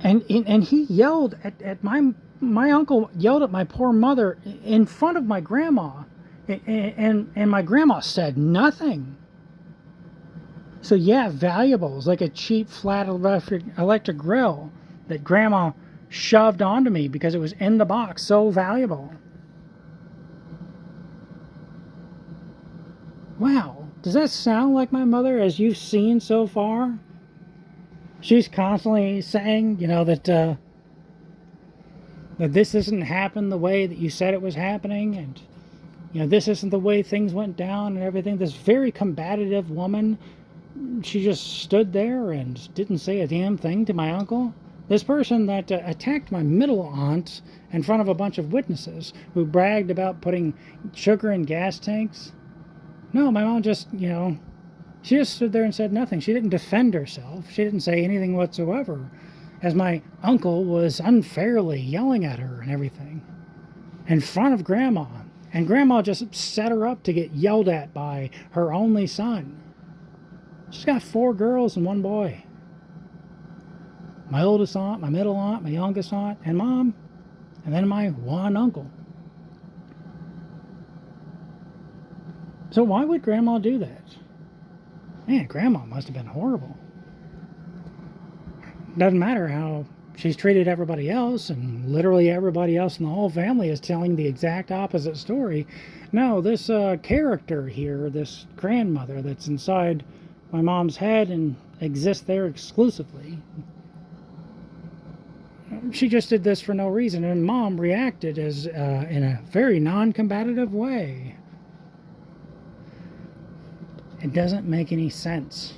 And he yelled at my uncle yelled at my poor mother in front of my grandma. And my grandma said nothing. So yeah, valuables, like a cheap flat electric grill that Grandma shoved onto me because it was in the box, so valuable. Wow, does that sound like my mother as you've seen so far? She's constantly saying, that that this isn't happened the way that you said it was happening, and this isn't the way things went down and everything. This very combative woman, she just stood there and didn't say a damn thing to my uncle. This person that attacked my middle aunt in front of a bunch of witnesses who bragged about putting sugar in gas tanks. No, my mom just, she just stood there and said nothing. She didn't defend herself. She didn't say anything whatsoever, as my uncle was unfairly yelling at her and everything in front of Grandma. And Grandma just set her up to get yelled at by her only son. She's got 4 girls and 1 boy. My oldest aunt, my middle aunt, my youngest aunt, and Mom, and then my one uncle. So why would Grandma do that? Man, Grandma must have been horrible. Doesn't matter how she's treated everybody else, and literally everybody else in the whole family is telling the exact opposite story. No, this character here, this grandmother that's inside my mom's head and exists there exclusively, she just did this for no reason, and Mom reacted as in a very non-combative way. It doesn't make any sense.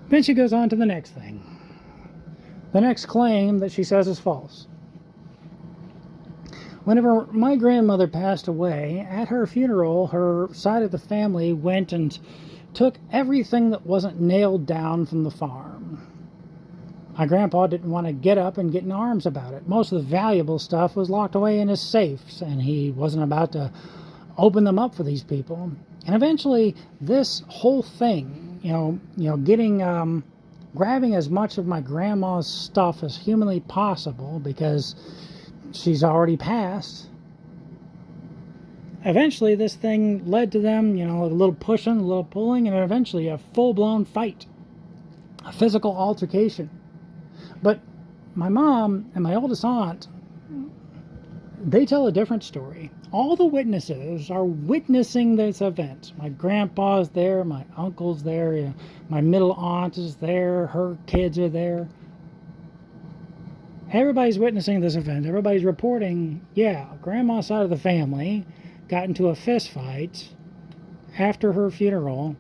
Then she goes on to the next thing. The next claim that she says is false. Whenever my grandmother passed away, at her funeral, her side of the family went and took everything that wasn't nailed down from the farm. My grandpa didn't want to get up and get in arms about it. Most of the valuable stuff was locked away in his safes, and he wasn't about to open them up for these people. And eventually, this whole thing, grabbing as much of my grandma's stuff as humanly possible because she's already passed. Eventually, this thing led to them, a little pushing, a little pulling, and eventually a full-blown fight, a physical altercation. But my mom and my oldest aunt, they tell a different story. All the witnesses are witnessing this event. My grandpa's there, my uncle's there, my middle aunt is there, her kids are there. Everybody's witnessing this event. Everybody's reporting, Grandma's side of the family got into a fist fight after her funeral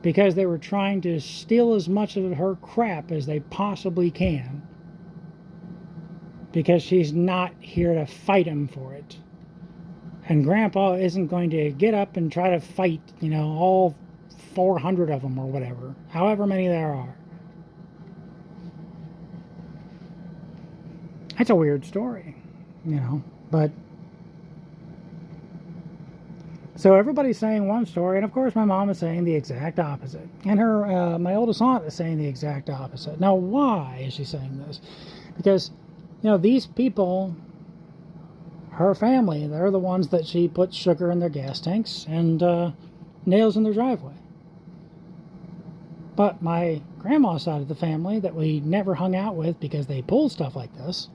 because they were trying to steal as much of her crap as they possibly can, because she's not here to fight him for it. And Grandpa isn't going to get up and try to fight, all 400 of them or whatever, however many there are. That's a weird story, but so everybody's saying one story, and of course my mom is saying the exact opposite, and my oldest aunt is saying the exact opposite. Now, why is she saying this? Because these people, her family, they're the ones that she puts sugar in their gas tanks and nails in their driveway. But my grandma's side of the family, that we never hung out with because they pulled stuff like this,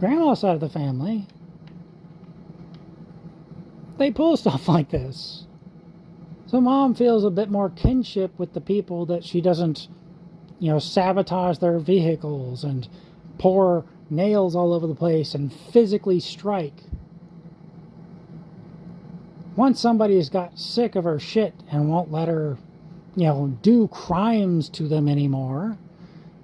grandma's side of the family, they pull stuff like this. So Mom feels a bit more kinship with the people that she doesn't, sabotage their vehicles and pour nails all over the place and physically strike. Once somebody has got sick of her shit and won't let her, do crimes to them anymore,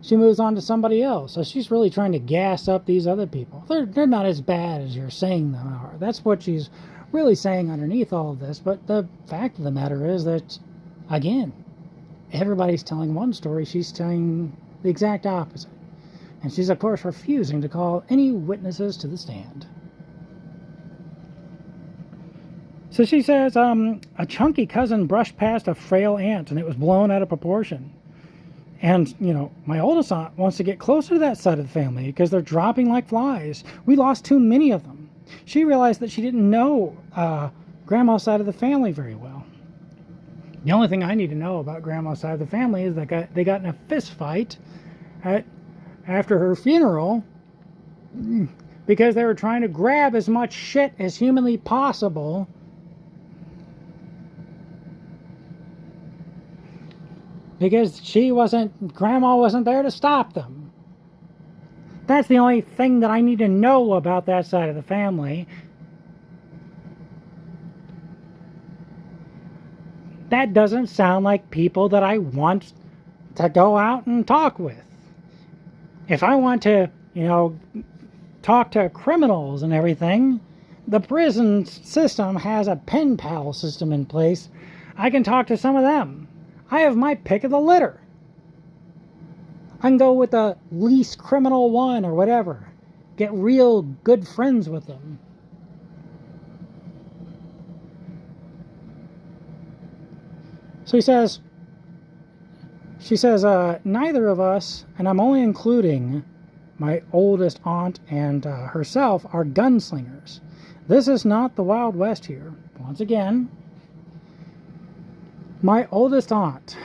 she moves on to somebody else. So she's really trying to gas up these other people. They're not as bad as you're saying them are. That's what she's really saying underneath all of this. But the fact of the matter is that, again, everybody's telling one story. She's telling the exact opposite. And she's, of course, refusing to call any witnesses to the stand. So she says, a chunky cousin brushed past a frail aunt and it was blown out of proportion. And, my oldest aunt wants to get closer to that side of the family because they're dropping like flies. We lost too many of them. She realized that she didn't know Grandma's side of the family very well. The only thing I need to know about Grandma's side of the family is that they got in a fist fight after her funeral because they were trying to grab as much shit as humanly possible because Grandma wasn't there to stop them. That's the only thing that I need to know about that side of the family. That doesn't sound like people that I want to go out and talk with. If I want to, talk to criminals and everything, the prison system has a pen pal system in place. I can talk to some of them. I have my pick of the litter. I can go with the least criminal one or whatever. Get real good friends with them. So she says, neither of us, and I'm only including my oldest aunt and herself, are gunslingers. This is not the Wild West here. Once again, my oldest aunt,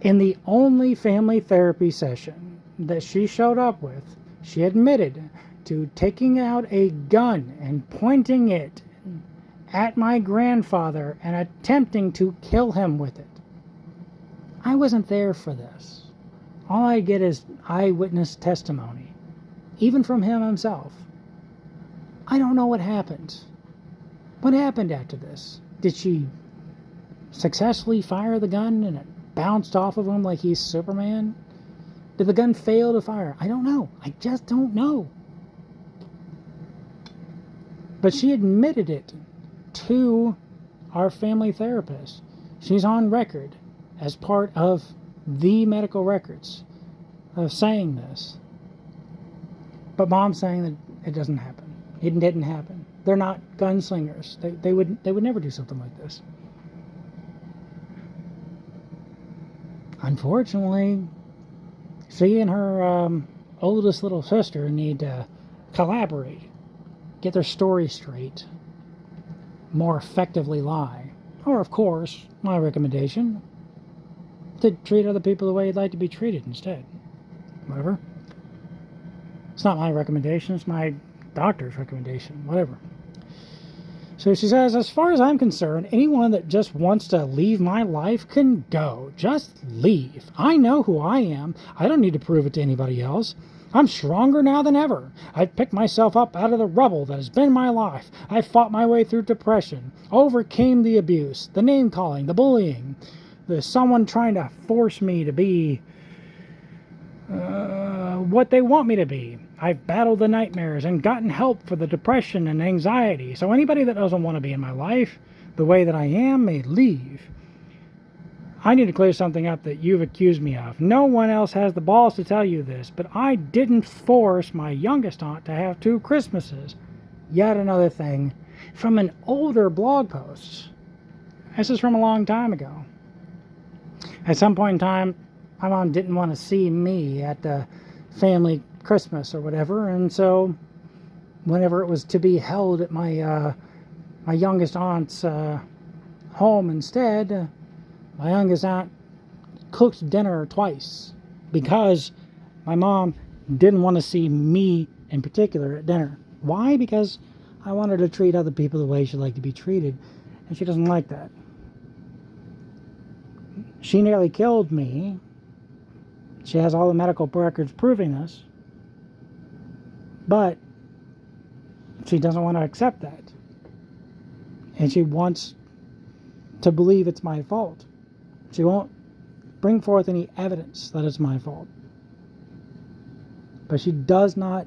in the only family therapy session that she showed up with, she admitted to taking out a gun and pointing it at my grandfather and attempting to kill him with it. I wasn't there for this. All I get is eyewitness testimony, even from him himself. I don't know what happened. What happened after this? Did she successfully fire the gun and it bounced off of him like he's Superman? Did the gun fail to fire? I don't know. I just don't know. But she admitted it to our family therapist. She's on record as part of the medical records of saying this. But Mom's saying that it doesn't happen. It didn't happen. They're not gunslingers. They would never do something like this. Unfortunately, she and her oldest little sister need to collaborate, get their story straight, more effectively lie. Or, of course, my recommendation, to treat other people the way you'd like to be treated instead. Whatever. It's not my recommendation, it's my doctor's recommendation. Whatever. So she says, as far as I'm concerned, anyone that just wants to leave my life can go. Just leave. I know who I am. I don't need to prove it to anybody else. I'm stronger now than ever. I've picked myself up out of the rubble that has been my life. I fought my way through depression, overcame the abuse, the name-calling, the bullying, the someone trying to force me to be what they want me to be. I've battled the nightmares and gotten help for the depression and anxiety. So anybody that doesn't want to be in my life the way that I am may leave. I need to clear something up that you've accused me of. No one else has the balls to tell you this, but I didn't force my youngest aunt to have 2 Christmases. Yet another thing from an older blog post. This is from a long time ago. At some point in time, my mom didn't want to see me at the family Christmas or whatever, and so whenever it was to be held at my youngest aunt's home instead, my youngest aunt cooked dinner twice because my mom didn't want to see me in particular at dinner. Why? Because I wanted to treat other people the way she'd like to be treated, and she doesn't like that. She nearly killed me. She has all the medical records proving this. But she doesn't want to accept that. And she wants to believe it's my fault. She won't bring forth any evidence that it's my fault. But she does not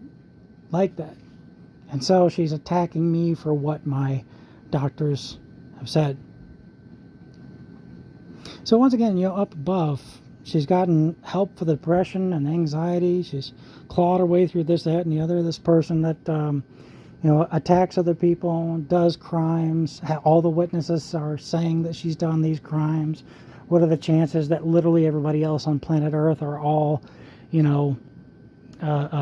like that. And so she's attacking me for what my doctors have said. So once again, up above, she's gotten help for the depression and anxiety. She's clawed her way through this, that, and the other. This person that, attacks other people, does crimes. All the witnesses are saying that she's done these crimes. What are the chances that literally everybody else on planet Earth are all,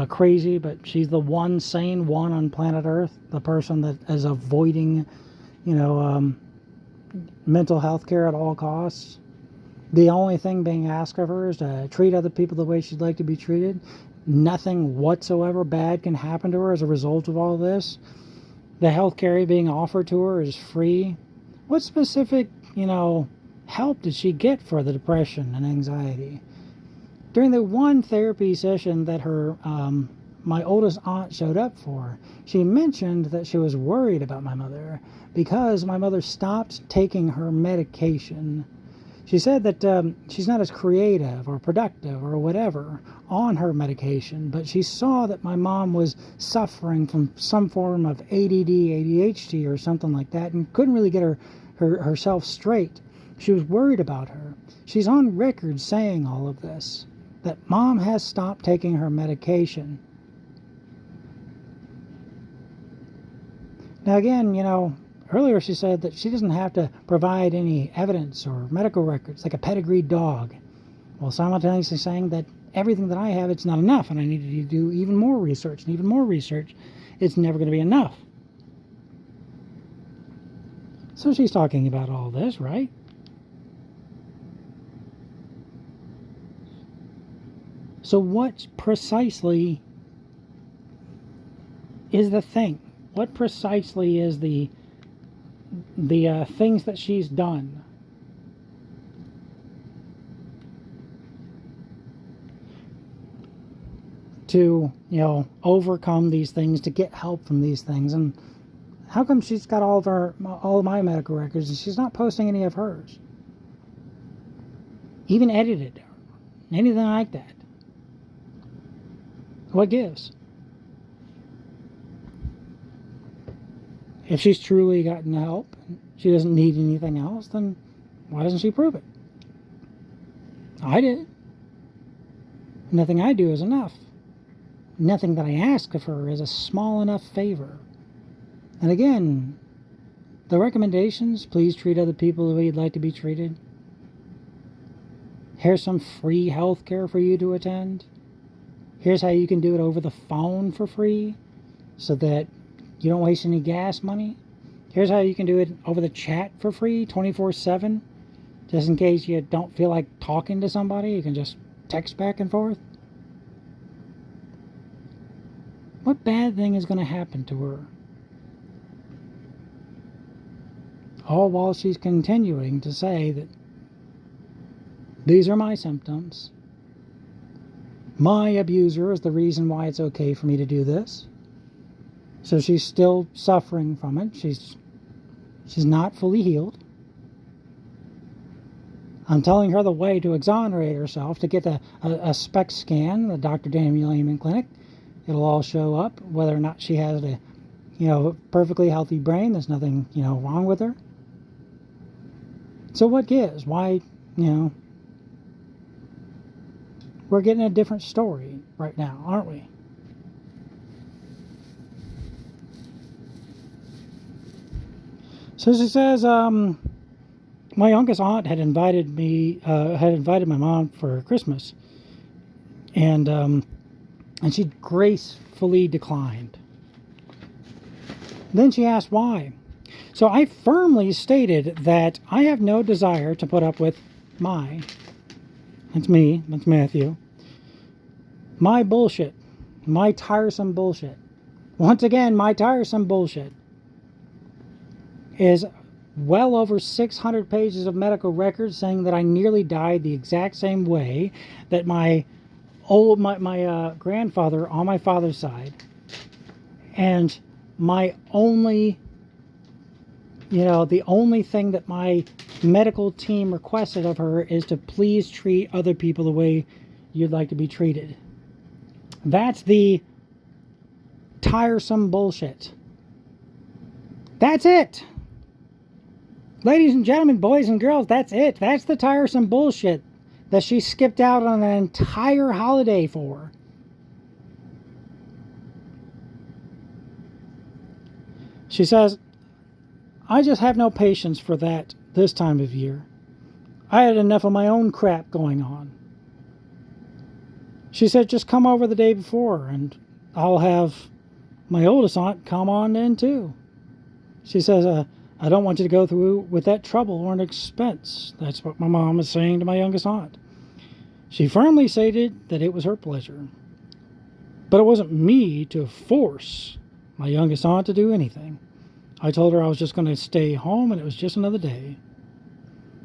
crazy, but she's the one sane one on planet Earth, the person that is avoiding, mental health care at all costs. The only thing being asked of her is to treat other people the way she'd like to be treated. Nothing whatsoever bad can happen to her as a result of all this. The health care being offered to her is free. What specific, help did she get for the depression and anxiety? During the one therapy session that my oldest aunt showed up for, she mentioned that she was worried about my mother because my mother stopped taking her medication. She said that she's not as creative or productive or whatever on her medication, but she saw that my mom was suffering from some form of ADD, ADHD, or something like that, and couldn't really get herself straight. She was worried about her. She's on record saying all of this, that Mom has stopped taking her medication. Now again, earlier she said that she doesn't have to provide any evidence or medical records like a pedigreed dog, while simultaneously saying that everything that I have, it's not enough, and I need to do even more research and even more research. It's never going to be enough. So she's talking about all this, right? So what precisely is the thing? What precisely is the things that she's done? To, overcome these things, to get help from these things. And how come she's got all of my medical records and she's not posting any of hers? Even edited, anything like that. What gives? If she's truly gotten help, she doesn't need anything else, then why doesn't she prove it? I did. Nothing I do is enough. Nothing that I ask of her is a small enough favor. And again, the recommendations, please treat other people the way you'd like to be treated. Here's some free health care for you to attend. Here's how you can do it over the phone for free so that you don't waste any gas money. Here's how you can do it over the chat for free, 24/7. Just in case you don't feel like talking to somebody, you can just text back and forth. What bad thing is going to happen to her? All while she's continuing to say that these are my symptoms. My abuser is the reason why it's okay for me to do this. So she's still suffering from it. She's not fully healed. I'm telling her the way to exonerate herself, to get a SPECT scan, the Dr. Daniel Amen Clinic. It'll all show up, whether or not she has a perfectly healthy brain. There's nothing, wrong with her. So what gives? Why, we're getting a different story right now, aren't we? So she says, my youngest aunt had invited my mom for Christmas, and she gracefully declined. Then she asked why. So I firmly stated that I have no desire to put up with that's me, that's Matthew, my bullshit, my tiresome bullshit. Once again, my tiresome bullshit is well over 600 pages of medical records saying that I nearly died the exact same way that my grandfather on my father's side, and my only, the only thing that my medical team requested of her is to please treat other people the way you'd like to be treated. That's the tiresome bullshit. That's it. Ladies and gentlemen, boys and girls, that's it. That's the tiresome bullshit that she skipped out on an entire holiday for. She says, I just have no patience for that this time of year. I had enough of my own crap going on. She said, just come over the day before and I'll have my oldest aunt come on in too. She says, I don't want you to go through with that trouble or an expense. That's what my mom is saying to my youngest aunt. She firmly stated that it was her pleasure. But it wasn't me to force my youngest aunt to do anything. I told her I was just going to stay home and it was just another day.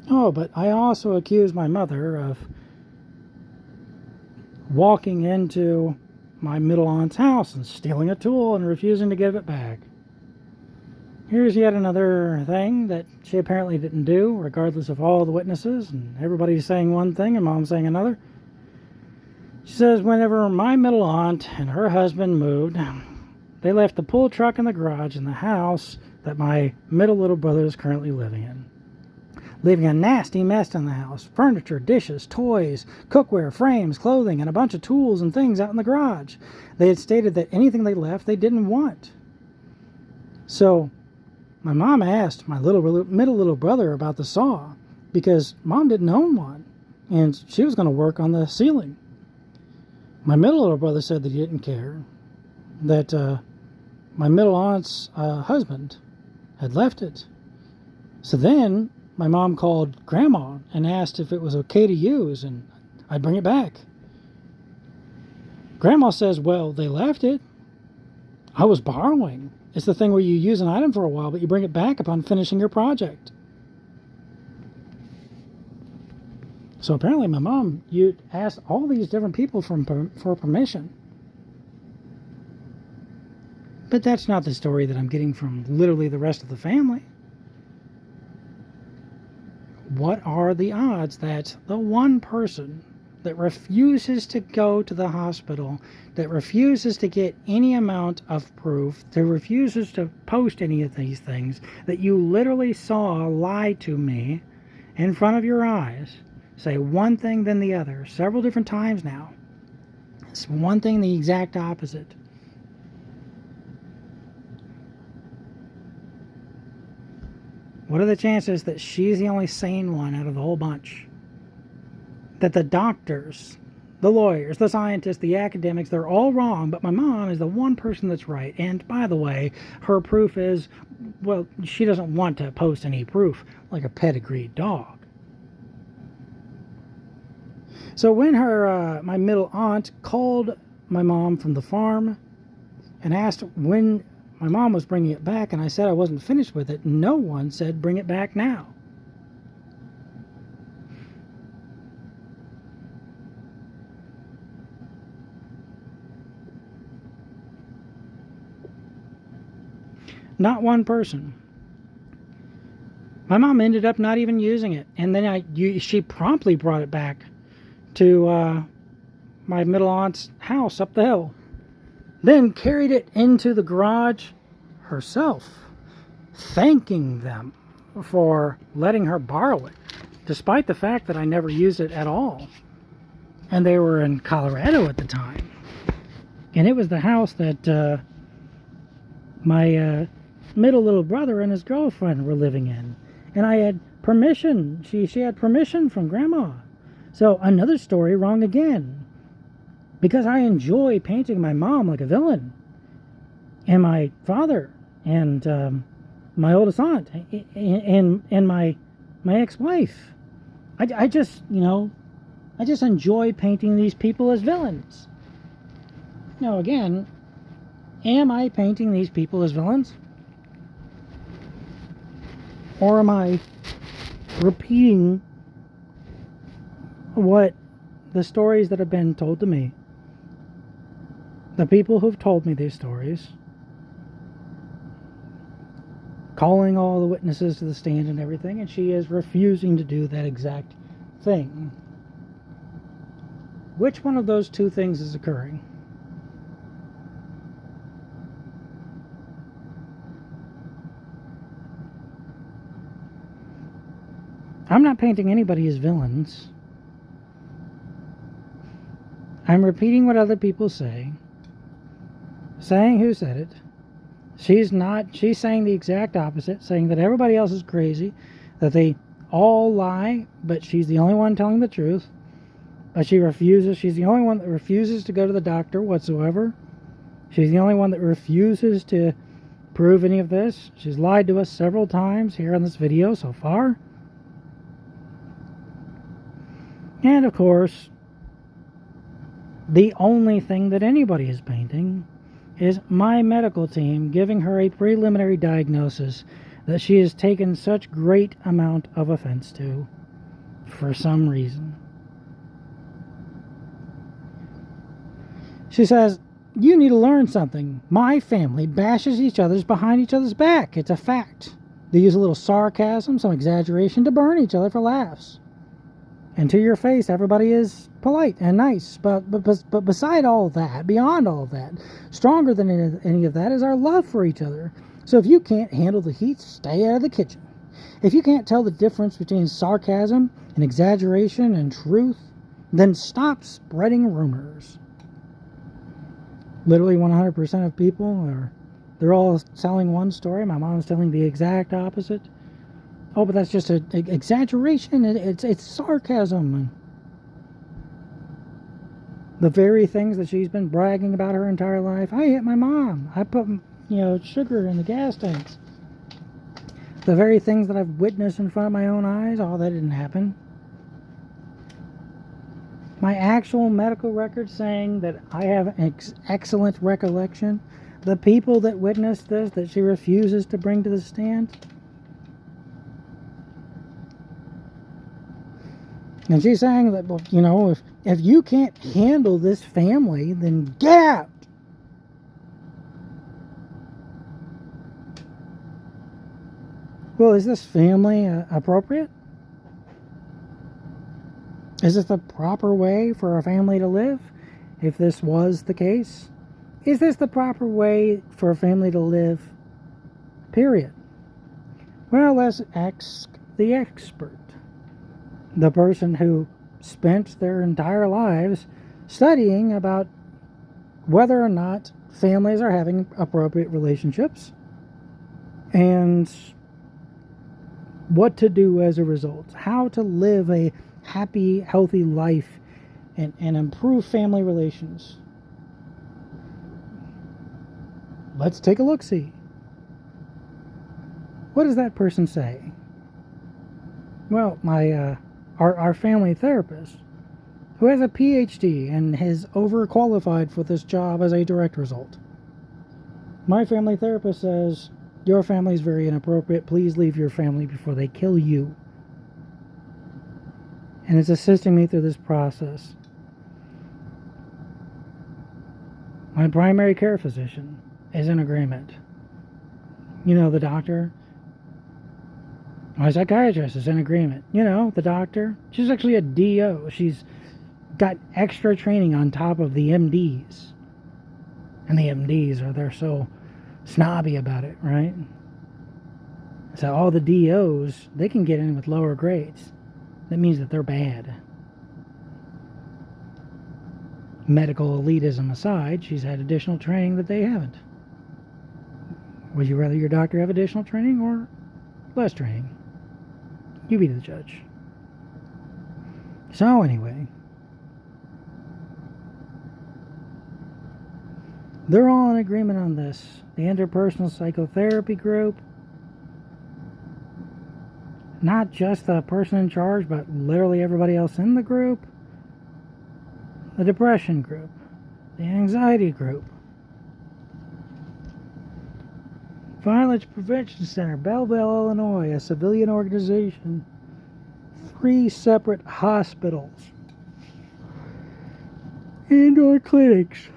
Oh, but I also accused my mother of walking into my middle aunt's house and stealing a tool and refusing to give it back. Here's yet another thing that she apparently didn't do, regardless of all the witnesses and everybody saying one thing and Mom saying another. She says whenever my middle aunt and her husband moved, they left the pull truck in the garage in the house that my middle little brother is currently living in. Leaving a nasty mess in the house. Furniture, dishes, toys, cookware, frames, clothing, and a bunch of tools and things out in the garage. They had stated that anything they left they didn't want. So my mom asked my middle little brother about the saw because Mom didn't own one and she was going to work on the ceiling. My middle little brother said that he didn't care, that my middle aunt's husband had left it. So then my mom called Grandma and asked if it was okay to use and I'd bring it back. Grandma says, well, they left it. I was borrowing. It's the thing where you use an item for a while, but you bring it back upon finishing your project. So apparently my mom, you asked all these different people for permission. But that's not the story that I'm getting from literally the rest of the family. What are the odds that the one person that refuses to go to the hospital, that refuses to get any amount of proof, that refuses to post any of these things, that you literally saw lie to me in front of your eyes, say one thing then the other, several different times now. It's one thing the exact opposite. What are the chances that she's the only sane one out of the whole bunch? That the doctors, the lawyers, the scientists, the academics, they're all wrong, but my mom is the one person that's right. And by the way, her proof is, well, she doesn't want to post any proof like a pedigreed dog. So when my middle aunt called my mom from the farm and asked when my mom was bringing it back, and I said I wasn't finished with it, no one said bring it back now. Not one person. My mom ended up not even using it, and then she promptly brought it back to my middle aunt's house up the hill. Then carried it into the garage herself, thanking them for letting her borrow it, despite the fact that I never used it at all. And they were in Colorado at the time. And it was the house that my middle little brother and his girlfriend were living in. And I had permission. She had permission from Grandma. So another story wrong again. Because I enjoy painting my mom like a villain, and my father, and my oldest aunt, and my ex-wife. I just enjoy painting these people as villains. Now again, am I painting these people as villains? Or am I repeating what the stories that have been told to me? The people who've told me these stories, calling all the witnesses to the stand and everything, and she is refusing to do that exact thing. Which one of those two things is occurring? I'm not painting anybody as villains. I'm repeating what other people say. Saying who said it. She's saying the exact opposite, saying that everybody else is crazy, that they all lie, but she's the only one telling the truth. But she's the only one that refuses to go to the doctor whatsoever. She's the only one that refuses to prove any of this. She's lied to us several times here on this video so far. And of course, the only thing that anybody is painting is my medical team giving her a preliminary diagnosis that she has taken such great amount of offense to for some reason. She says, you need to learn something. My family bashes each other's behind each other's back. It's a fact. They use a little sarcasm, some exaggeration to burn each other for laughs. And to your face, everybody is polite and nice. But beside all that, beyond all of that, stronger than any of that is our love for each other. So if you can't handle the heat, stay out of the kitchen. If you can't tell the difference between sarcasm and exaggeration and truth, then stop spreading rumors. Literally 100% of people they're all telling one story. My mom's telling the exact opposite. Oh, but that's just an exaggeration. It's sarcasm. The very things that she's been bragging about her entire life. I hit my mom. I put, sugar in the gas tanks. The very things that I've witnessed in front of my own eyes. Oh, that didn't happen. My actual medical record saying that I have an excellent recollection. The people that witnessed this, that she refuses to bring to the stand. And she's saying that, well, if you can't handle this family, then get out. Well, is this family appropriate? Is this the proper way for a family to live? If this was the case, is this the proper way for a family to live? Period. Well, let's ask the expert. The person who spent their entire lives studying about whether or not families are having appropriate relationships and what to do as a result. How to live a happy, healthy life and improve family relations. Let's take a look-see. What does that person say? Well, our family therapist, who has a PhD and is overqualified for this job as a direct result. My family therapist says, your family is very inappropriate. Please leave your family before they kill you. And it's assisting me through this process. My primary care physician is in agreement. The doctor. My psychiatrist is in agreement. The doctor. She's actually a DO. She's got extra training on top of the MDs. And the MDs they're so snobby about it, right? So all the DOs, they can get in with lower grades. That means that they're bad. Medical elitism aside, she's had additional training that they haven't. Would you rather your doctor have additional training or less training? You be the judge. So anyway, they're all in agreement on this. The interpersonal psychotherapy group, not just the person in charge, but literally everybody else in the group. The depression group. The anxiety group. Violence Prevention Center, Belleville, Illinois, a civilian organization. 3 separate hospitals. Indoor clinics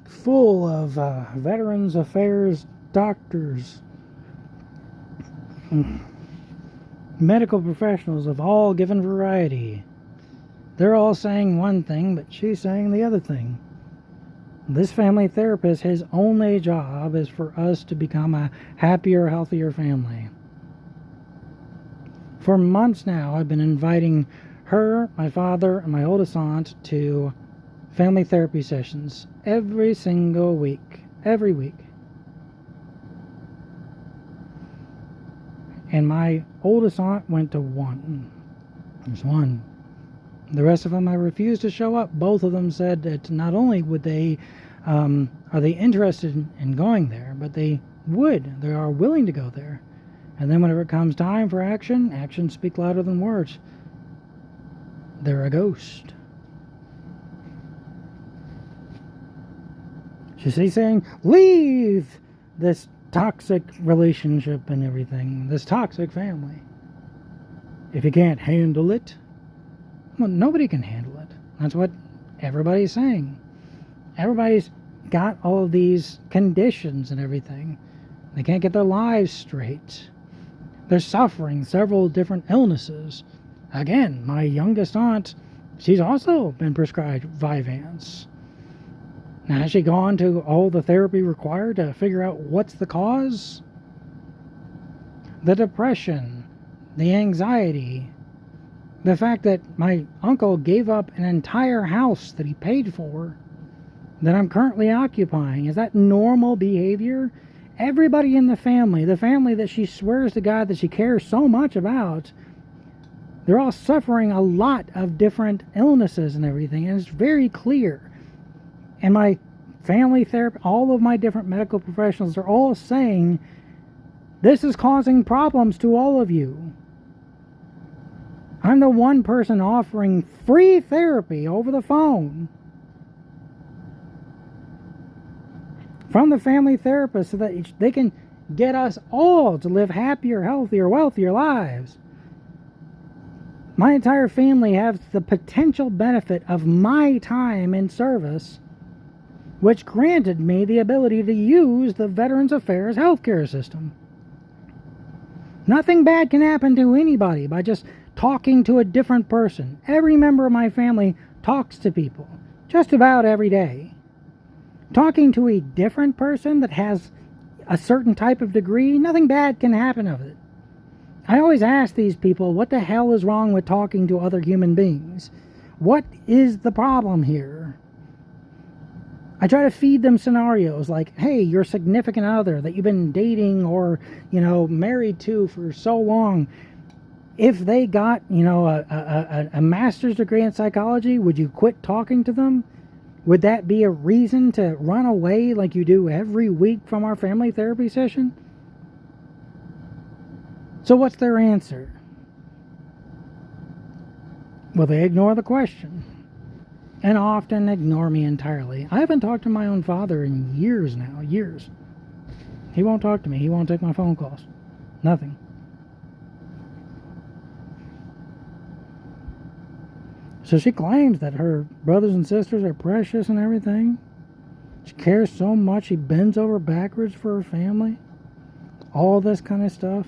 full of Veterans Affairs doctors. Medical professionals of all given variety. They're all saying one thing, but she's saying the other thing. This family therapist, his only job is for us to become a happier, healthier family. For months now, I've been inviting her, my father, and my oldest aunt to family therapy sessions every single week. Every week. And my oldest aunt went to one. There's one. The rest of them, I refused to show up. Both of them said that not only would they, are they interested in going there, but they are willing to go there. And then whenever it comes time for action, actions speak louder than words. They're a ghost. She's saying, leave this toxic relationship and everything, this toxic family. If you can't handle it, well, nobody can handle it. That's what everybody's saying. everybody's got all of these conditions and everything. They can't get their lives straight. They're suffering several different illnesses. Again, my youngest aunt, she's also been prescribed Vyvanse. Now, has she gone to all the therapy required to figure out what's the cause? The depression, the anxiety, the fact that my uncle gave up an entire house that he paid for that I'm currently occupying. Is that normal behavior? Everybody in the family that she swears to God that she cares so much about, they're all suffering a lot of different illnesses and everything, and it's very clear. And my family therapist, all of my different medical professionals are all saying, this is causing problems to all of you. I'm the one person offering free therapy over the phone from the family therapist so that they can get us all to live happier, healthier, wealthier lives. My entire family has the potential benefit of my time in service, which granted me the ability to use the Veterans Affairs healthcare system. Nothing bad can happen to anybody by just talking to a different person. Every member of my family talks to people just about every day. Talking to a different person that has a certain type of degree, nothing bad can happen of it. I always ask these people, what the hell is wrong with talking to other human beings? What is the problem here? I try to feed them scenarios like, hey, your significant other that you've been dating or, married to for so long, if they got, a master's degree in psychology, would you quit talking to them? Would that be a reason to run away like you do every week from our family therapy session? So what's their answer? Well, they ignore the question and often ignore me entirely. I haven't talked to my own father in years now, years. He won't talk to me. He won't take my phone calls. Nothing. So she claims that her brothers and sisters are precious and everything. She cares so much she bends over backwards for her family. All this kind of stuff.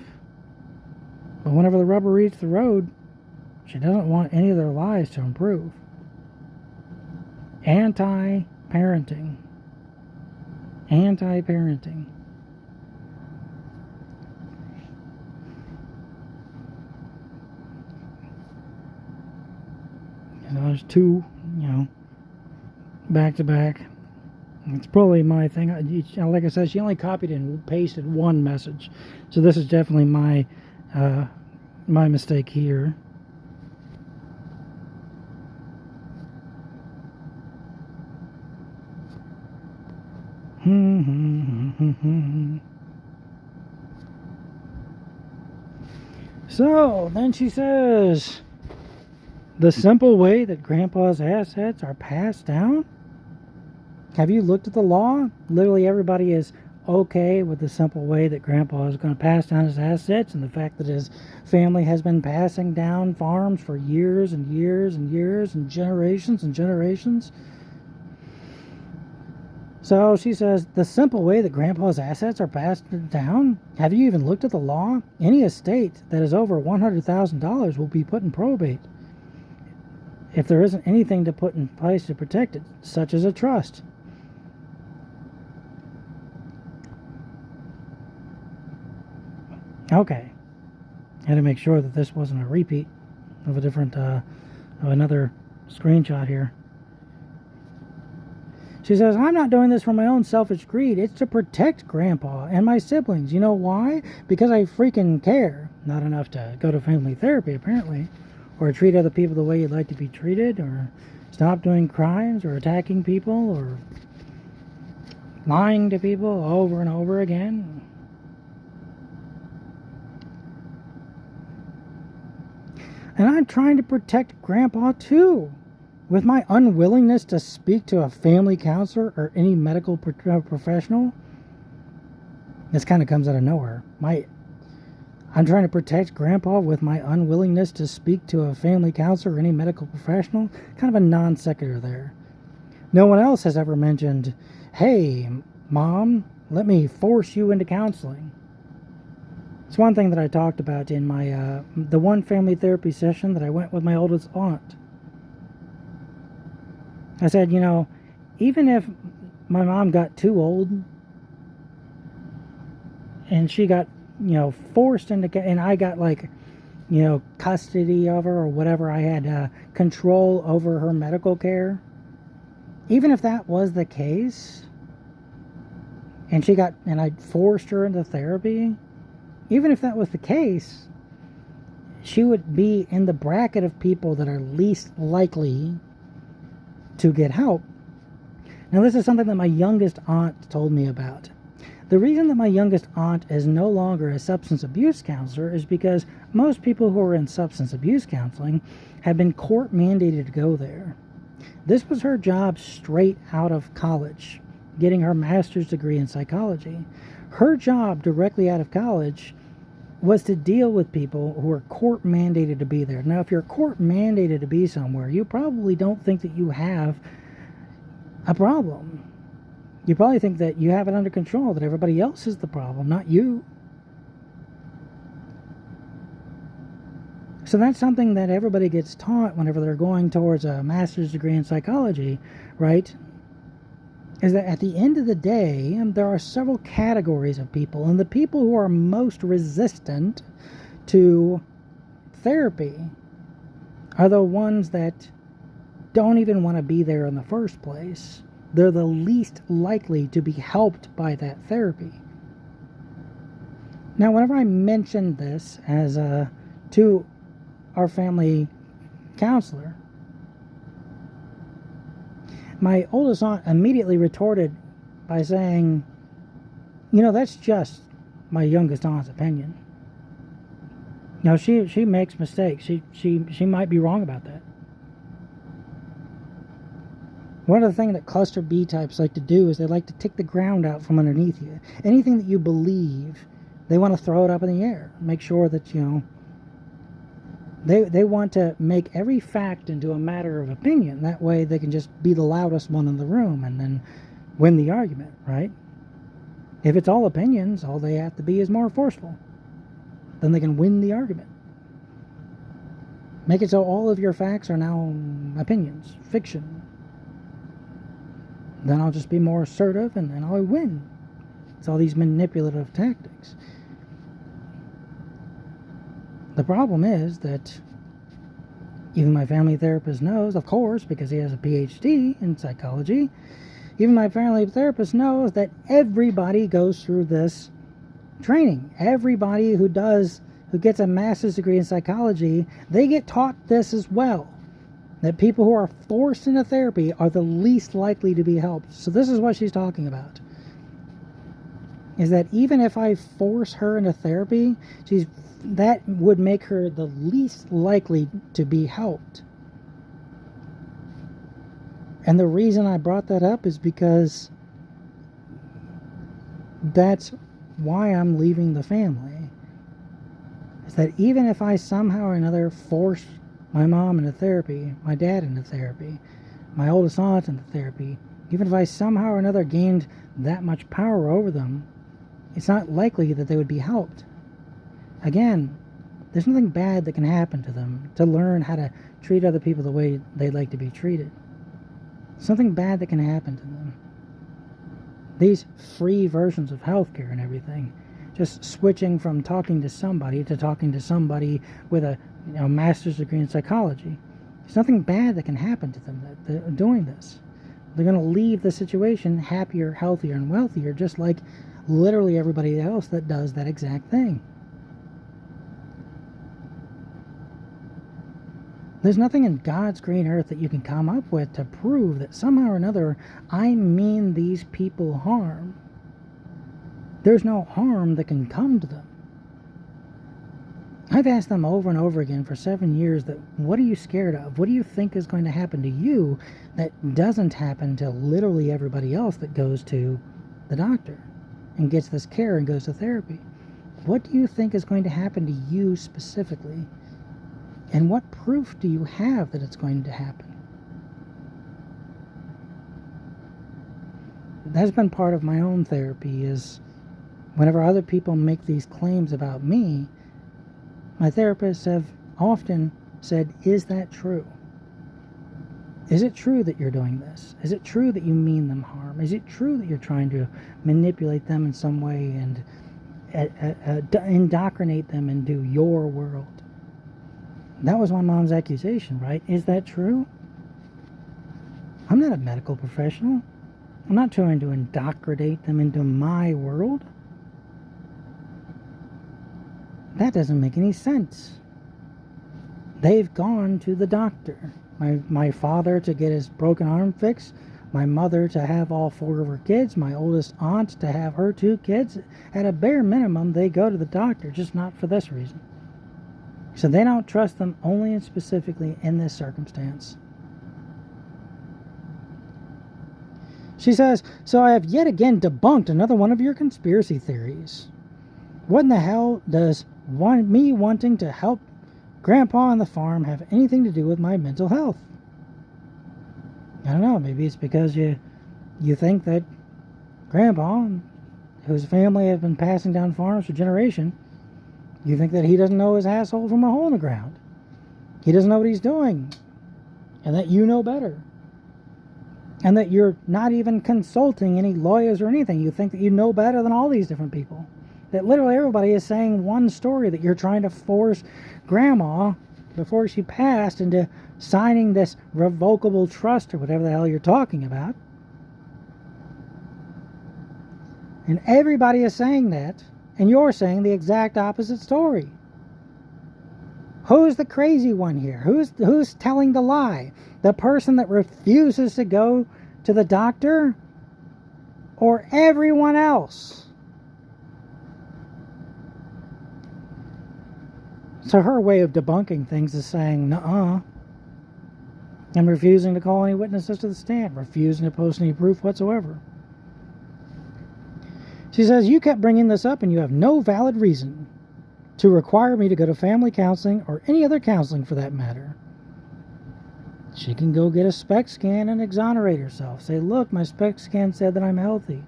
But whenever the rubber meets the road, she doesn't want any of their lives to improve. Anti-parenting. Anti-parenting. There's two, back to back. It's probably my thing. Like I said, she only copied and pasted one message. So this is definitely my mistake here. So then she says, the simple way that Grandpa's assets are passed down? Have you looked at the law? Literally everybody is okay with the simple way that Grandpa is going to pass down his assets and the fact that his family has been passing down farms for years and years and years and generations. So she says, the simple way that Grandpa's assets are passed down? Have you even looked at the law? Any estate that is over $100,000 will be put in probate if there isn't anything to put in place to protect it, such as a trust. Okay. Had to make sure that this wasn't a repeat of a different, of another screenshot here. She says, I'm not doing this for my own selfish greed. It's to protect Grandpa and my siblings. You know why? Because I freaking care. Not enough to go to family therapy, apparently. Or treat other people the way you'd like to be treated. Or stop doing crimes or attacking people. Or lying to people over and over again. And I'm trying to protect Grandpa too. With my unwillingness to speak to a family counselor or any medical professional. This kind of comes out of nowhere. I'm trying to protect Grandpa with my unwillingness to speak to a family counselor or any medical professional. Kind of a non sequitur there. No one else has ever mentioned, hey, Mom, let me force you into counseling. It's one thing that I talked about in my the one family therapy session that I went with my oldest aunt. I said, even if my mom got too old and she got, forced into, and I got like, custody of her or whatever, I had control over her medical care. Even if that was the case, and I forced her into therapy, even if that was the case, she would be in the bracket of people that are least likely to get help. Now, this is something that my youngest aunt told me about. The reason that my youngest aunt is no longer a substance abuse counselor is because most people who are in substance abuse counseling have been court mandated to go there. This was her job straight out of college, getting her master's degree in psychology. Her job directly out of college was to deal with people who are court mandated to be there. Now, if you're court mandated to be somewhere, you probably don't think that you have a problem. You probably think that you have it under control, that everybody else is the problem, not you. So that's something that everybody gets taught whenever they're going towards a master's degree in psychology, right? Is that at the end of the day, there are several categories of people, and the people who are most resistant to therapy are the ones that don't even want to be there in the first place. They're the least likely to be helped by that therapy. Now, whenever I mentioned this as to our family counselor, my oldest aunt immediately retorted by saying, that's just my youngest aunt's opinion. She makes mistakes. She might be wrong about that. One of the things that cluster B types like to do is they like to take the ground out from underneath you. Anything that you believe, they want to throw it up in the air. Make sure that, they want to make every fact into a matter of opinion. That way they can just be the loudest one in the room and then win the argument, right? If it's all opinions, all they have to be is more forceful. Then they can win the argument. Make it so all of your facts are now opinions, fiction. Then I'll just be more assertive and then I'll win. It's all these manipulative tactics. The problem is that even my family therapist knows, of course, because he has a PhD in psychology, even my family therapist knows that everybody goes through this training. Everybody who gets a master's degree in psychology, they get taught this as well. That people who are forced into therapy are the least likely to be helped. So this is what she's talking about. Is that even if I force her into therapy, that would make her the least likely to be helped. And the reason I brought that up is because that's why I'm leaving the family. Is that even if I somehow or another force my mom into therapy, my dad into therapy, my oldest aunt into therapy, even if I somehow or another gained that much power over them, it's not likely that they would be helped. Again, there's nothing bad that can happen to them to learn how to treat other people the way they'd like to be treated. Something bad that can happen to them. These free versions of healthcare and everything, just switching from talking to somebody with a master's degree in psychology. There's nothing bad that can happen to them that they're doing this. They're going to leave the situation happier, healthier, and wealthier, just like literally everybody else that does that exact thing. There's nothing in God's green earth that you can come up with to prove that somehow or another I mean these people harm. There's no harm that can come to them. I've asked them over and over again for 7 years that what are you scared of? What do you think is going to happen to you that doesn't happen to literally everybody else that goes to the doctor and gets this care and goes to therapy? What do you think is going to happen to you specifically? And what proof do you have that it's going to happen? that's been part of my own therapy, is whenever other people make these claims about me, my therapists have often said, is that true? Is it true that you're doing this? Is it true that you mean them harm? Is it true that you're trying to manipulate them in some way and indoctrinate them into your world? That was my mom's accusation, right? Is that true? I'm not a medical professional. I'm not trying to indoctrinate them into my world. That doesn't make any sense. They've gone to the doctor. My father to get his broken arm fixed, my mother to have all 4 of her kids, my oldest aunt to have her 2 kids. At a bare minimum, they go to the doctor, just not for this reason. So they don't trust them only and specifically in this circumstance. She says, so I have yet again debunked another one of your conspiracy theories. What in the hell does me wanting to help Grandpa on the farm have anything to do with my mental health? I don't know, maybe it's because you think that Grandpa, whose family have been passing down farms for generations, you think that he doesn't know his asshole from a hole in the ground. He doesn't know what he's doing. And that you know better. And that you're not even consulting any lawyers or anything. You think that you know better than all these different people. That literally everybody is saying one story, that you're trying to force Grandma, before she passed, into signing this revocable trust or whatever the hell you're talking about. And everybody is saying that, and you're saying the exact opposite story. Who's the crazy one here? Who's telling the lie? The person that refuses to go to the doctor, or everyone else? So her way of debunking things is saying, nuh-uh. And refusing to call any witnesses to the stand. Refusing to post any proof whatsoever. She says, you kept bringing this up and you have no valid reason to require me to go to family counseling or any other counseling for that matter. She can go get a SPECT scan and exonerate herself. Say, look, my SPECT scan said that I'm healthy.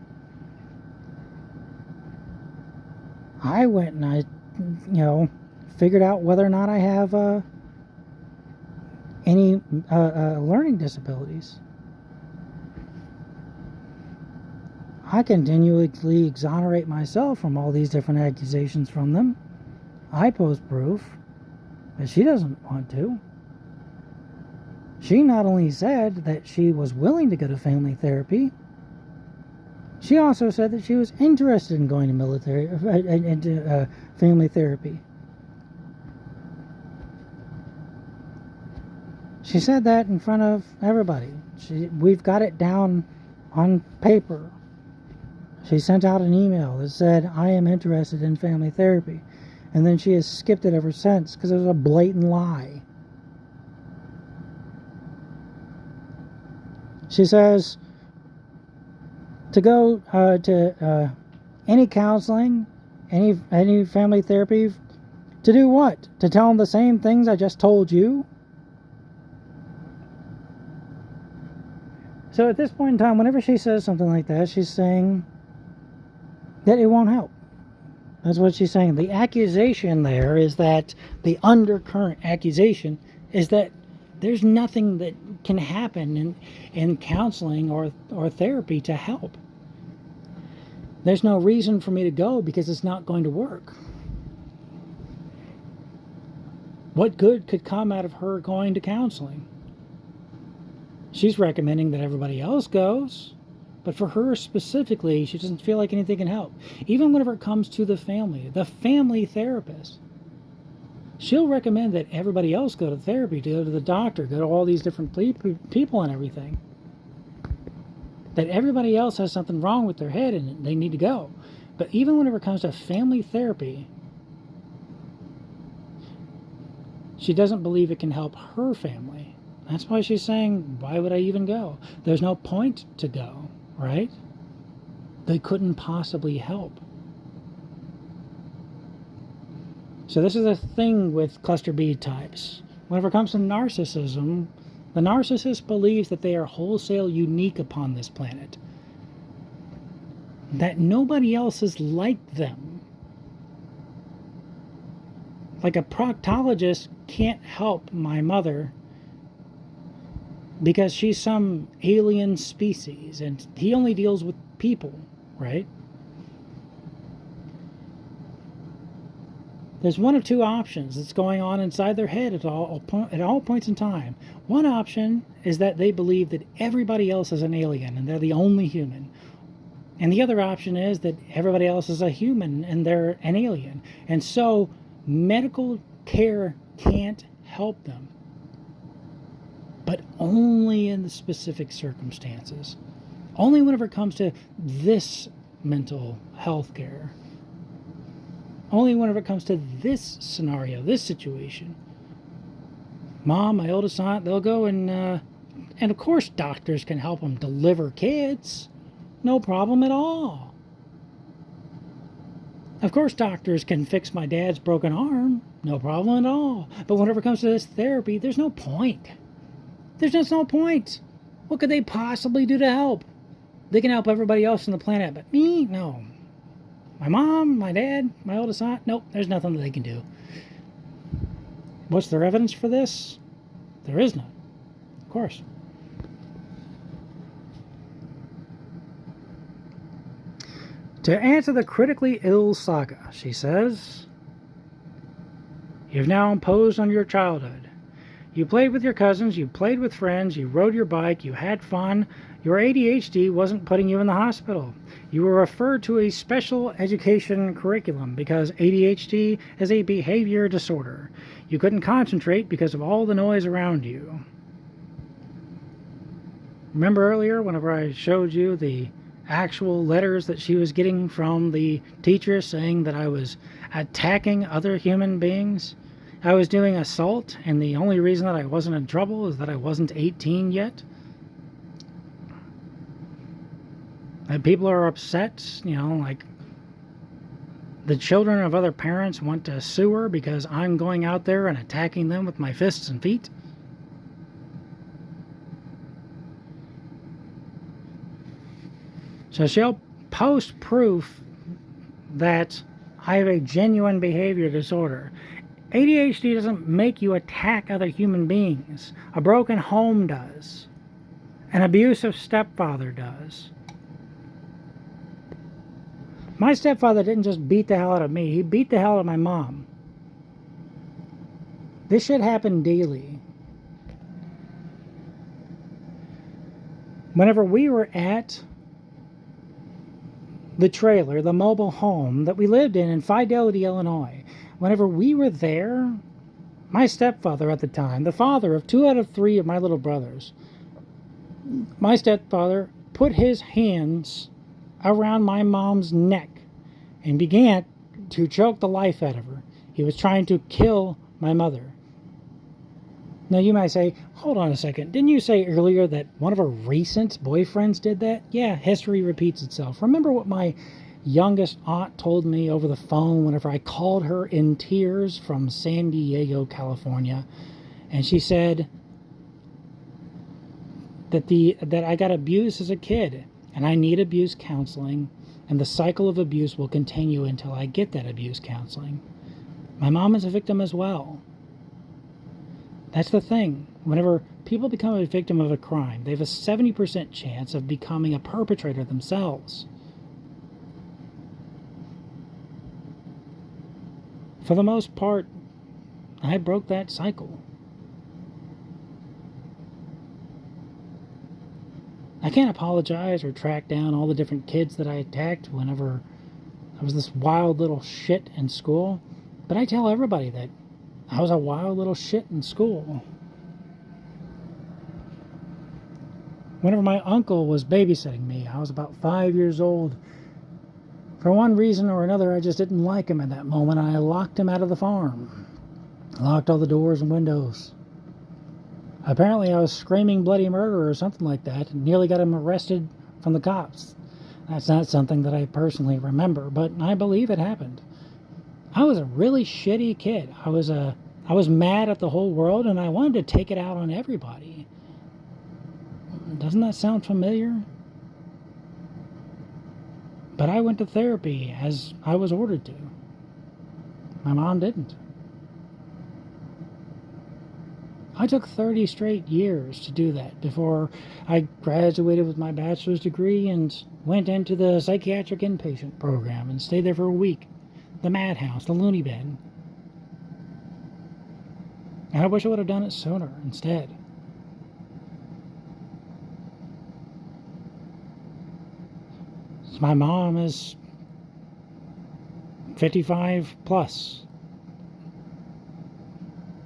I went and I, figured out whether or not I have any learning disabilities. I continually exonerate myself from all these different accusations from them. I post proof, but she doesn't want to. She not only said that she was willing to go to family therapy, she also said that she was interested in going to family therapy. She said that in front of everybody. We've got it down on paper. She sent out an email that said, I am interested in family therapy. And then she has skipped it ever since because it was a blatant lie. She says to go to any counseling, any family therapy, to do what? To tell them the same things I just told you? So at this point in time, whenever she says something like that, she's saying that it won't help. That's what she's saying. The accusation there is that, the undercurrent accusation is that there's nothing that can happen in counseling or therapy to help. There's no reason for me to go because it's not going to work. What good could come out of her going to counseling? She's recommending that everybody else goes, but for her specifically, she doesn't feel like anything can help. Even whenever it comes to the family therapist, she'll recommend that everybody else go to therapy, to go to the doctor, go to all these different people and everything. That everybody else has something wrong with their head and they need to go. But even whenever it comes to family therapy, she doesn't believe it can help her family. That's why she's saying, why would I even go? There's no point to go, right? They couldn't possibly help. So this is a thing with cluster B types. Whenever it comes to narcissism, the narcissist believes that they are wholesale unique upon this planet. that nobody else is like them. Like a proctologist can't help my mother because she's some alien species and he only deals with people, right? There's one of two options that's going on inside their head at all points in time. One option is that they believe that everybody else is an alien and they're the only human. And the other option is that everybody else is a human and they're an alien. And so medical care can't help them, but only in the specific circumstances. Only whenever it comes to this mental health care. Only whenever it comes to this scenario, this situation. Mom, my oldest aunt, they'll go and of course doctors can help them deliver kids. No problem at all. Of course doctors can fix my dad's broken arm. No problem at all. But whenever it comes to this therapy, there's no point. There's just no point. What could they possibly do to help? They can help everybody else on the planet, but me? No. My mom, my dad, my oldest aunt? Nope, there's nothing that they can do. What's their evidence for this? There is none. Of course. To answer the critically ill saga, she says, you've now imposed on your childhood. You played with your cousins, you played with friends, you rode your bike, you had fun. Your ADHD wasn't putting you in the hospital. You were referred to a special education curriculum because ADHD is a behavior disorder. You couldn't concentrate because of all the noise around you. Remember earlier whenever I showed you the actual letters that she was getting from the teacher saying that I was attacking other human beings? I was doing assault, and the only reason that I wasn't in trouble is that I wasn't 18 yet. And people are upset, like the children of other parents want to sue her because I'm going out there and attacking them with my fists and feet. So she'll post proof that I have a genuine behavior disorder. ADHD doesn't make you attack other human beings. A broken home does. An abusive stepfather does. My stepfather didn't just beat the hell out of me. He beat the hell out of my mom. This shit happened daily. Whenever we were at the trailer, the mobile home that we lived in Fidelity, Illinois, whenever we were there, my stepfather at the time, the father of 2 out of 3 of my little brothers, my stepfather put his hands around my mom's neck and began to choke the life out of her. He was trying to kill my mother. Now you might say, hold on a second, didn't you say earlier that one of her recent boyfriends did that? Yeah, history repeats itself. Remember what my youngest aunt told me over the phone whenever I called her in tears from San Diego, California, and she said that I got abused as a kid and I need abuse counseling, and the cycle of abuse will continue until I get that abuse counseling. My mom is a victim as well. That's the thing. Whenever people become a victim of a crime, they have a 70% chance of becoming a perpetrator themselves. For the most part, I broke that cycle. I can't apologize or track down all the different kids that I attacked whenever I was this wild little shit in school, but I tell everybody that I was a wild little shit in school. Whenever my uncle was babysitting me, I was about 5 years old. For one reason or another, I just didn't like him at that moment, and I locked him out of the farm. I locked all the doors and windows. Apparently, I was screaming bloody murder or something like that, and nearly got him arrested from the cops. That's not something that I personally remember, but I believe it happened. I was a really shitty kid. I was mad at the whole world, and I wanted to take it out on everybody. Doesn't that sound familiar? But I went to therapy as I was ordered to. My mom didn't. I took 30 straight years to do that before I graduated with my bachelor's degree and went into the psychiatric inpatient program and stayed there for a week. The madhouse, the loony bin. And I wish I would have done it sooner instead. So my mom is 55 plus.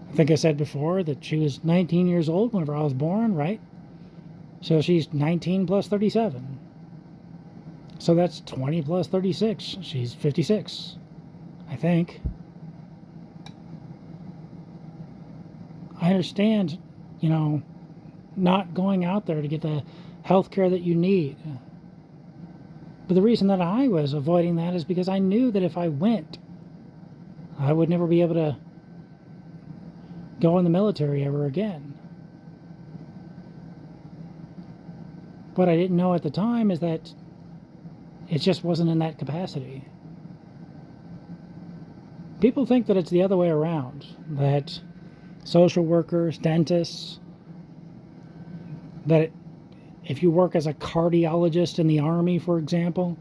I think I said before that she was 19 years old whenever I was born, right? So she's 19 plus 37. So that's 20 plus 36. She's 56, I think. I understand, not going out there to get the health care that you need. But the reason that I was avoiding that is because I knew that if I went, I would never be able to go in the military ever again. What I didn't know at the time is that it just wasn't in that capacity. People think that it's the other way around, that social workers, dentists, that if you work as a cardiologist in the Army, for example,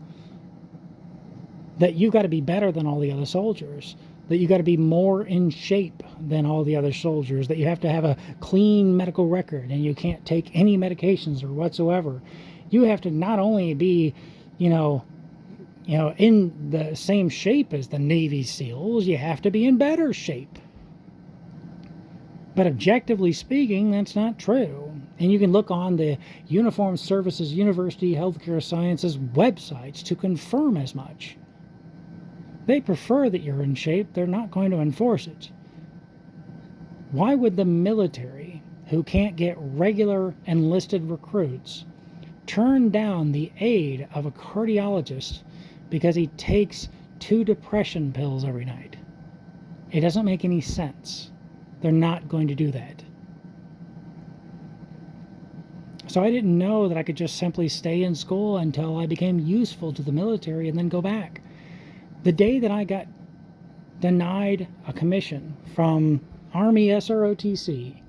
that you've got to be better than all the other soldiers, that you got to be more in shape than all the other soldiers, that you have to have a clean medical record and you can't take any medications or whatsoever. You have to not only be, in the same shape as the Navy SEALs, you have to be in better shape. But objectively speaking, that's not true. And you can look on the Uniformed Services University Healthcare Sciences websites to confirm as much. They prefer that you're in shape. They're not going to enforce it. Why would the military, who can't get regular enlisted recruits, turn down the aid of a cardiologist because he takes 2 depression pills every night? It doesn't make any sense. They're not going to do that. So I didn't know that I could just simply stay in school until I became useful to the military and then go back. The day that I got denied a commission from Army SROTC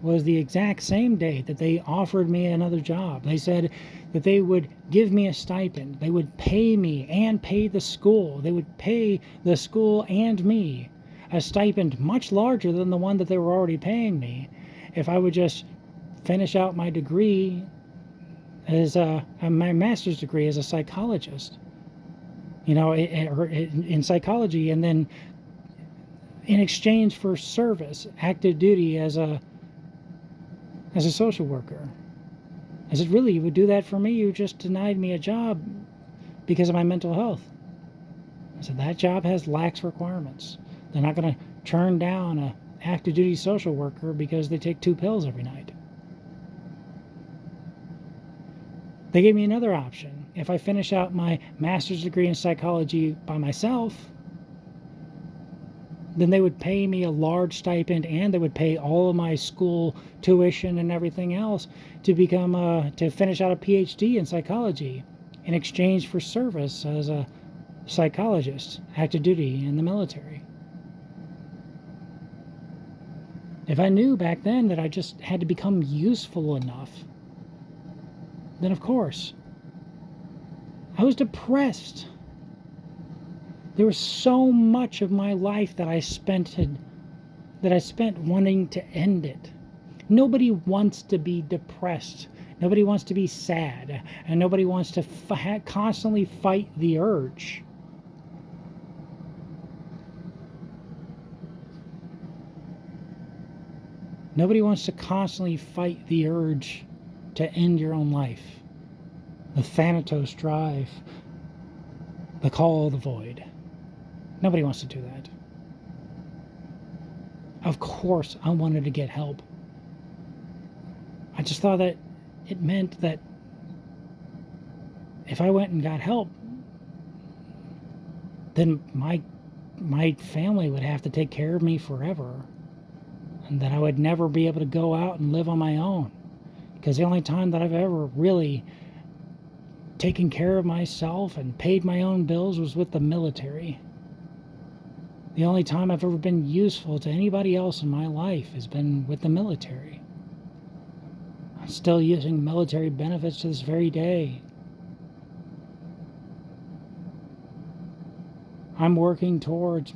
was the exact same day that they offered me another job. They said that they would give me a stipend. They would pay me and pay the school. They would pay the school and me a stipend much larger than the one that they were already paying me if I would just finish out my degree as my master's degree as a psychologist, in psychology, and then in exchange for service, active duty as a social worker. I said, really, you would do that for me? You just denied me a job because of my mental health. I said, that job has lax requirements. They're not going to turn down an active duty social worker because they take 2 pills every night. They gave me another option. If I finish out my master's degree in psychology by myself, then they would pay me a large stipend and they would pay all of my school tuition and everything else to finish out a PhD in psychology in exchange for service as a psychologist, active duty in the military. If I knew back then that I just had to become useful enough, then of course. I was depressed. There was so much of my life that I spent wanting to end it. Nobody wants to be depressed. Nobody wants to be sad. And nobody wants to constantly fight the urge. Nobody wants to constantly fight the urge to end your own life. The Thanatos drive. The call of the void. Nobody wants to do that. Of course, I wanted to get help. I just thought that it meant that if I went and got help, then my family would have to take care of me forever. And that I would never be able to go out and live on my own. Because the only time that I've ever really taken care of myself and paid my own bills was with the military. The only time I've ever been useful to anybody else in my life has been with the military. I'm still using military benefits to this very day. I'm working towards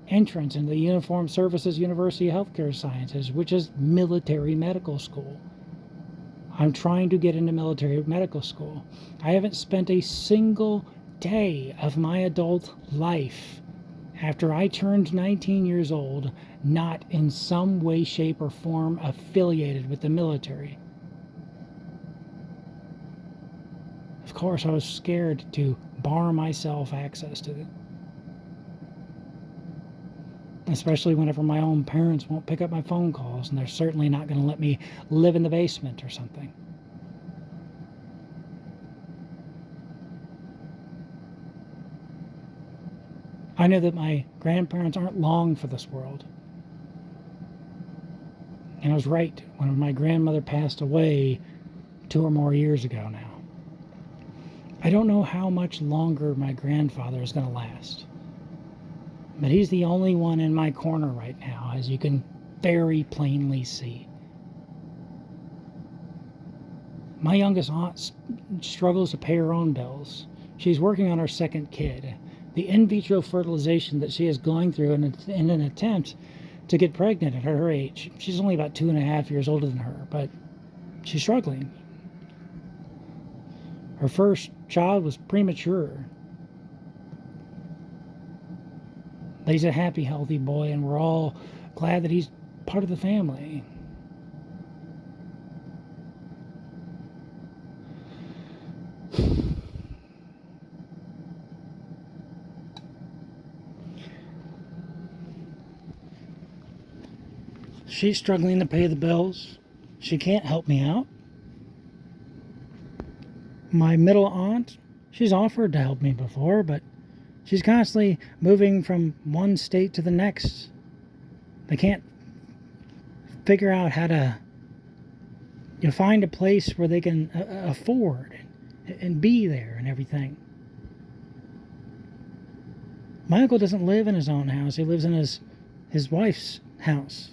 entrance into the Uniformed Services University of Healthcare Sciences, which is military medical school. I'm trying to get into military medical school. I haven't spent a single day of my adult life after I turned 19 years old not in some way, shape, or form affiliated with the military. Of course, I was scared to bar myself access to it. Especially whenever my own parents won't pick up my phone calls, and they're certainly not going to let me live in the basement or something. I know that my grandparents aren't long for this world. And I was right when my grandmother passed away 2 or more years ago now. I don't know how much longer my grandfather is going to last. But he's the only one in my corner right now, as you can very plainly see. My youngest aunt struggles to pay her own bills. She's working on her second kid. The in vitro fertilization that she is going through in an attempt to get pregnant at her age. She's only about 2.5 years older than her, but she's struggling. Her first child was premature. But he's a happy, healthy boy, and we're all glad that he's part of the family. She's struggling to pay the bills. She can't help me out. My middle aunt, she's offered to help me before, but she's constantly moving from one state to the next. They can't figure out how to find a place where they can afford and be there and everything. My uncle doesn't live in his own house. He lives in his wife's house.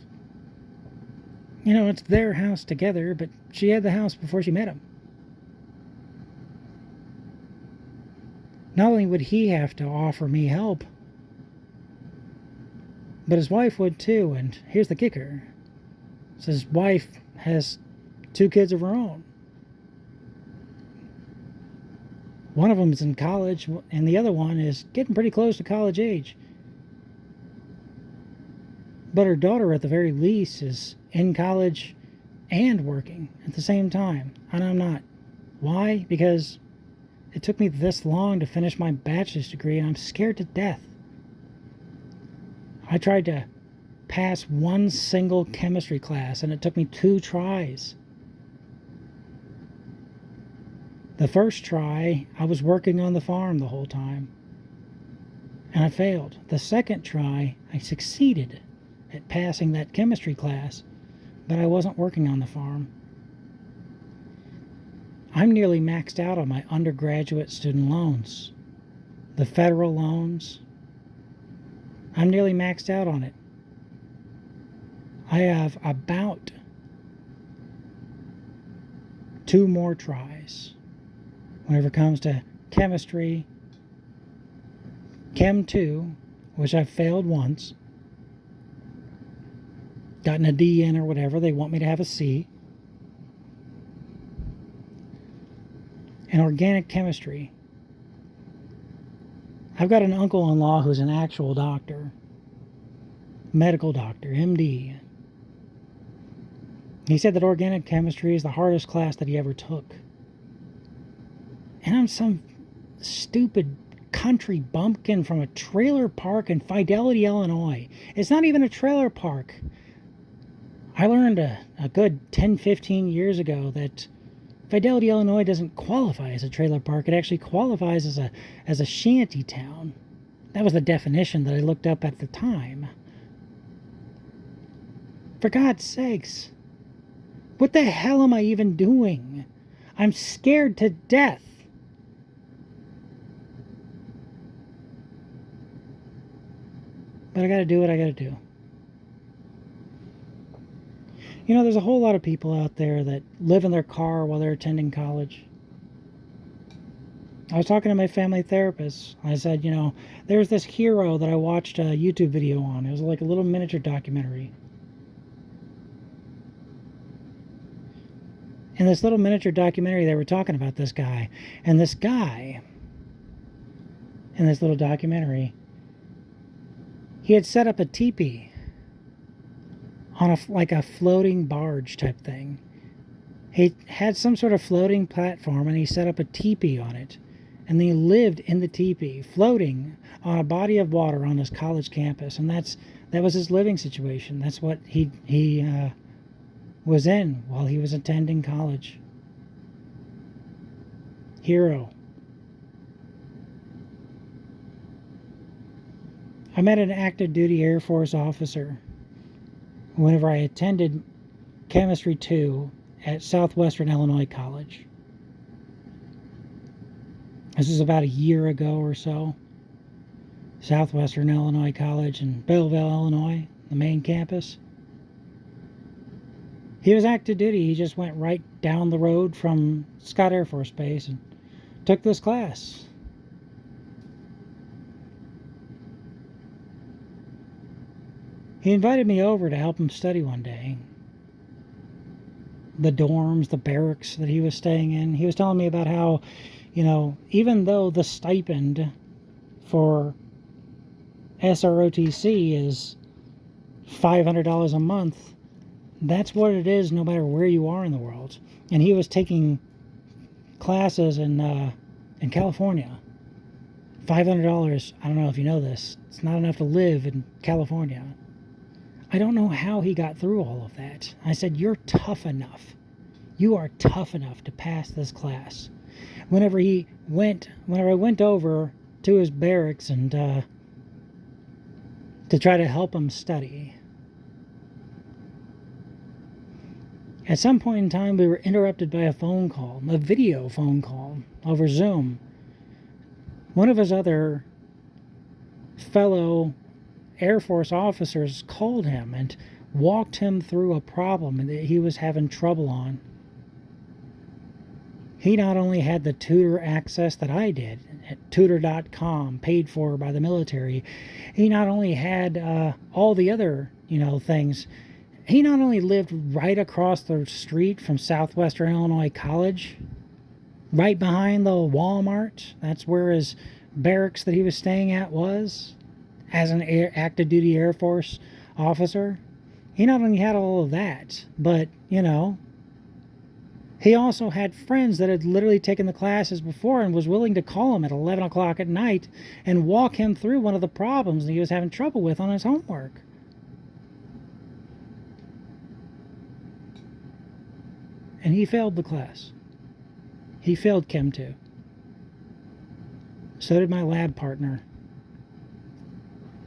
It's their house together, but she had the house before she met him. Not only would he have to offer me help, but his wife would too. And here's the kicker. His wife has 2 kids of her own. One of them is in college, and the other one is getting pretty close to college age. But her daughter, at the very least, is in college and working at the same time. And I'm not. Why? Because it took me this long to finish my bachelor's degree, and I'm scared to death. I tried to pass one single chemistry class, and it took me 2 tries. The first try, I was working on the farm the whole time, and I failed. The second try, I succeeded at passing that chemistry class, but I wasn't working on the farm. I'm nearly maxed out on my undergraduate student loans. The federal loans, I'm nearly maxed out on it. I have about 2 more tries whenever it comes to chemistry, Chem 2, which I failed once, gotten a D in or whatever. They want me to have a C. And organic chemistry. I've got an uncle-in-law who's an actual doctor, medical doctor, MD. He said that organic chemistry is the hardest class that he ever took. And I'm some stupid country bumpkin from a trailer park in Fidelity, Illinois. It's not even a trailer park. I learned a good 10, 15 years ago that Fidelity, Illinois doesn't qualify as a trailer park. It actually qualifies as a shanty town. That was the definition that I looked up at the time. For God's sakes, what the hell am I even doing? I'm scared to death. But I got to do what I got to do. You know, there's a whole lot of people out there that live in their car while they're attending college. I was talking to my family therapist. I said, you know, there's this hero that I watched a YouTube video on. It was like a little miniature documentary. In this little miniature documentary, they were talking about this guy. And this guy, in this little documentary, he had set up a teepee on like a floating barge type thing. He had some sort of floating platform, and he set up a teepee on it. And he lived in the teepee, floating on a body of water on his college campus. And that was his living situation. That's what he was in while he was attending college. Hero. I met an active duty Air Force officer whenever I attended Chemistry 2 at Southwestern Illinois College. This is about a year ago or so. Southwestern Illinois College in Belleville, Illinois, the main campus. He was active duty. He just went right down the road from Scott Air Force Base and took this class. He invited me over to help him study one day. The dorms, the barracks that he was staying in. He was telling me about how, you know, even though the stipend for SROTC is $500 a month, that's what it is no matter where you are in the world. And he was taking classes in California. $500, I don't know if you know this, it's not enough to live in California. I don't know how he got through all of that. I said, you're tough enough. You are tough enough to pass this class. Whenever I went over to his barracks and to try to help him study, at some point in time we were interrupted by a phone call, a video phone call over Zoom. One of his other fellow Air Force officers called him and walked him through a problem that he was having trouble on. He not only had the tutor access that I did at tutor.com, paid for by the military, he not only had all the other, things. He not only lived right across the street from Southwestern Illinois College, right behind the Walmart. That's where his barracks that he was staying at was, as an active duty Air Force officer. He not only had all of that, but, he also had friends that had literally taken the classes before and was willing to call him at 11 o'clock at night and walk him through one of the problems that he was having trouble with on his homework. And he failed the class. He failed Chem 2. So did my lab partner.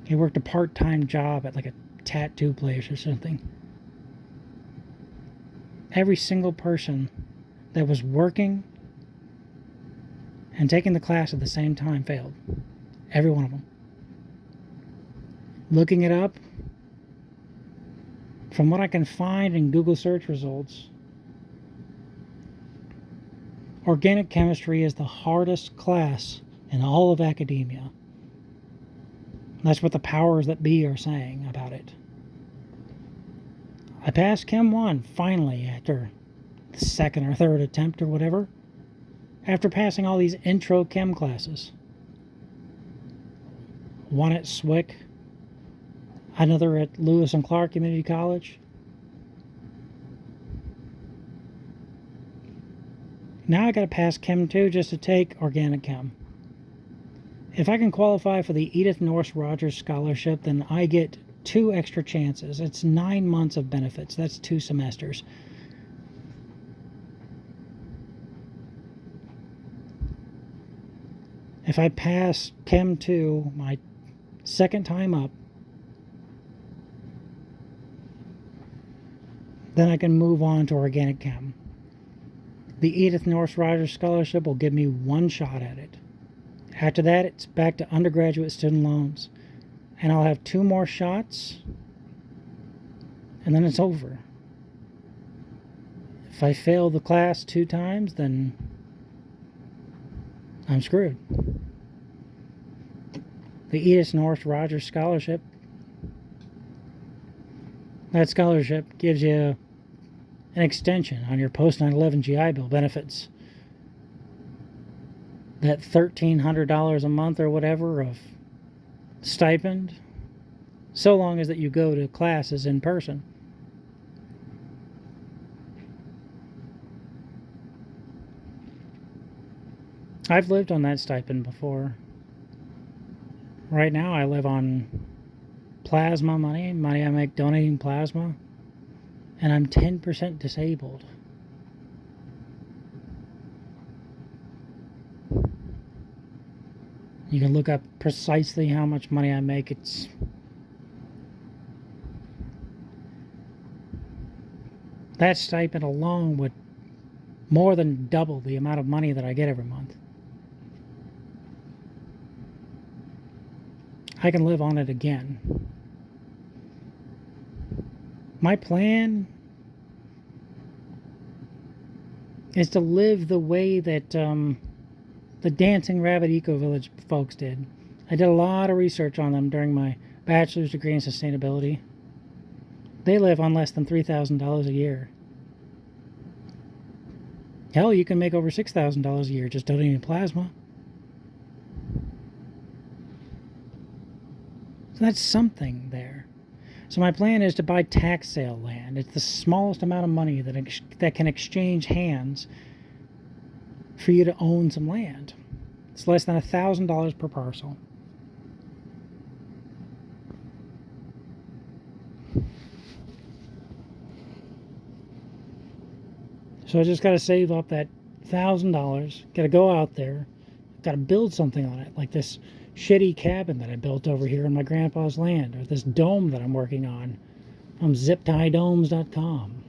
He worked a part-time job at like a tattoo place or something. Every single person that was working and taking the class at the same time failed. Every one of them. Looking it up, from what I can find in Google search results, organic chemistry is the hardest class in all of academia. That's what the powers that be are saying about it. I passed Chem 1, finally, after the second or third attempt or whatever, after passing all these intro chem classes. One at SWIC, another at Lewis and Clark Community College. Now I got to pass Chem 2 just to take organic chem. If I can qualify for the Edith Norris Rogers Scholarship, then I get 2 extra chances. It's 9 months of benefits. That's 2 semesters. If I pass Chem 2 my second time up, then I can move on to organic chem. The Edith Norris Rogers Scholarship will give me 1 shot at it. After that, it's back to undergraduate student loans. and I'll have 2 more shots, and then it's over. If I fail the class 2 times, then I'm screwed. The Edith North Rogers Scholarship, that scholarship gives you an extension on your post 9/11 GI Bill benefits. That $1,300 a month or whatever of stipend, so long as that you go to classes in person. I've lived on that stipend before. Right now I live on plasma money I make donating plasma, and I'm 10% disabled. You can look up precisely how much money I make. It's that stipend alone would more than double the amount of money that I get every month. I can live on it again. My plan is to live the way that the Dancing Rabbit Eco Village folks did. I did a lot of research on them during my bachelor's degree in sustainability. They live on less than $3,000 a year. Hell, you can make over $6,000 a year just donating plasma. So that's something there. So my plan is to buy tax sale land. It's the smallest amount of money that can exchange hands for you to own some land. It's less than $1,000 per parcel. So I just got to save up that $1,000. Got to go out there. Got to build something on it, like this shitty cabin that I built over here on my grandpa's land, or this dome that I'm working on from ziptiedomes.com.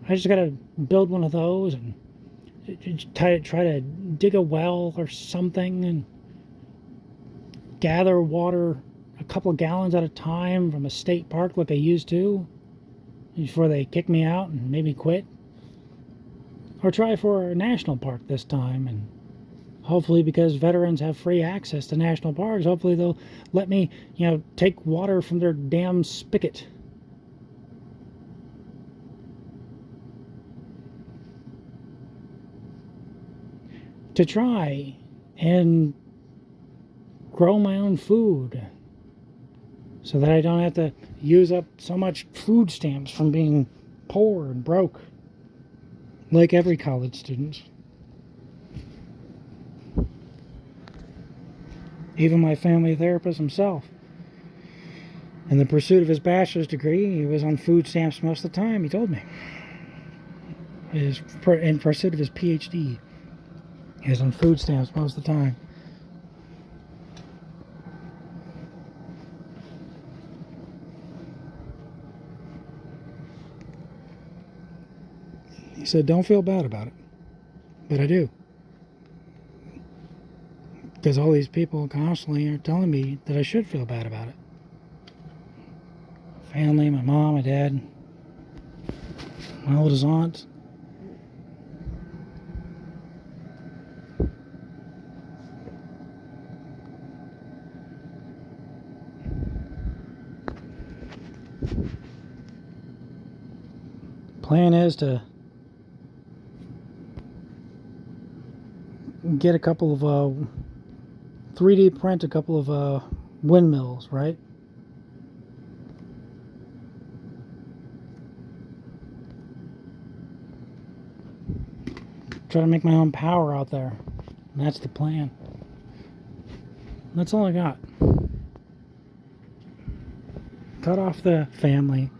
I just got to build one of those and try to dig a well or something and gather water a couple of gallons at a time from a state park like I used to before they kick me out and maybe quit. Or try for a national park this time, and hopefully, because veterans have free access to national parks, hopefully they'll let me, take water from their damn spigot. To try and grow my own food so that I don't have to use up so much food stamps from being poor and broke, like every college student. Even my family therapist himself. In the pursuit of his bachelor's degree, he was on food stamps most of the time, he told me. In pursuit of his PhD, he was on food stamps most of the time. He said, don't feel bad about it. But I do. Because all these people constantly are telling me that I should feel bad about it. Family, my mom, my dad, my oldest aunt. Plan is to get a couple of 3D print a couple of windmills, right? Try to make my own power out there. And that's the plan. That's all I got. Cut off the family.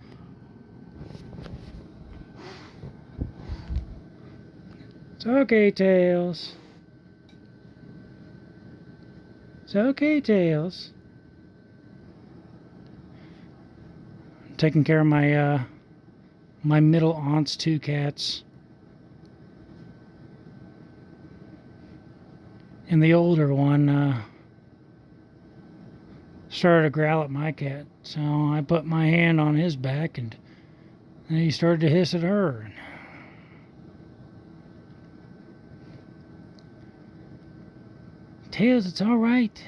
It's okay, Tails. It's okay, Tails. Taking care of my my middle aunt's 2 cats. And the older one, started to growl at my cat. So I put my hand on his back, and then he started to hiss at her. Tails, it's all right.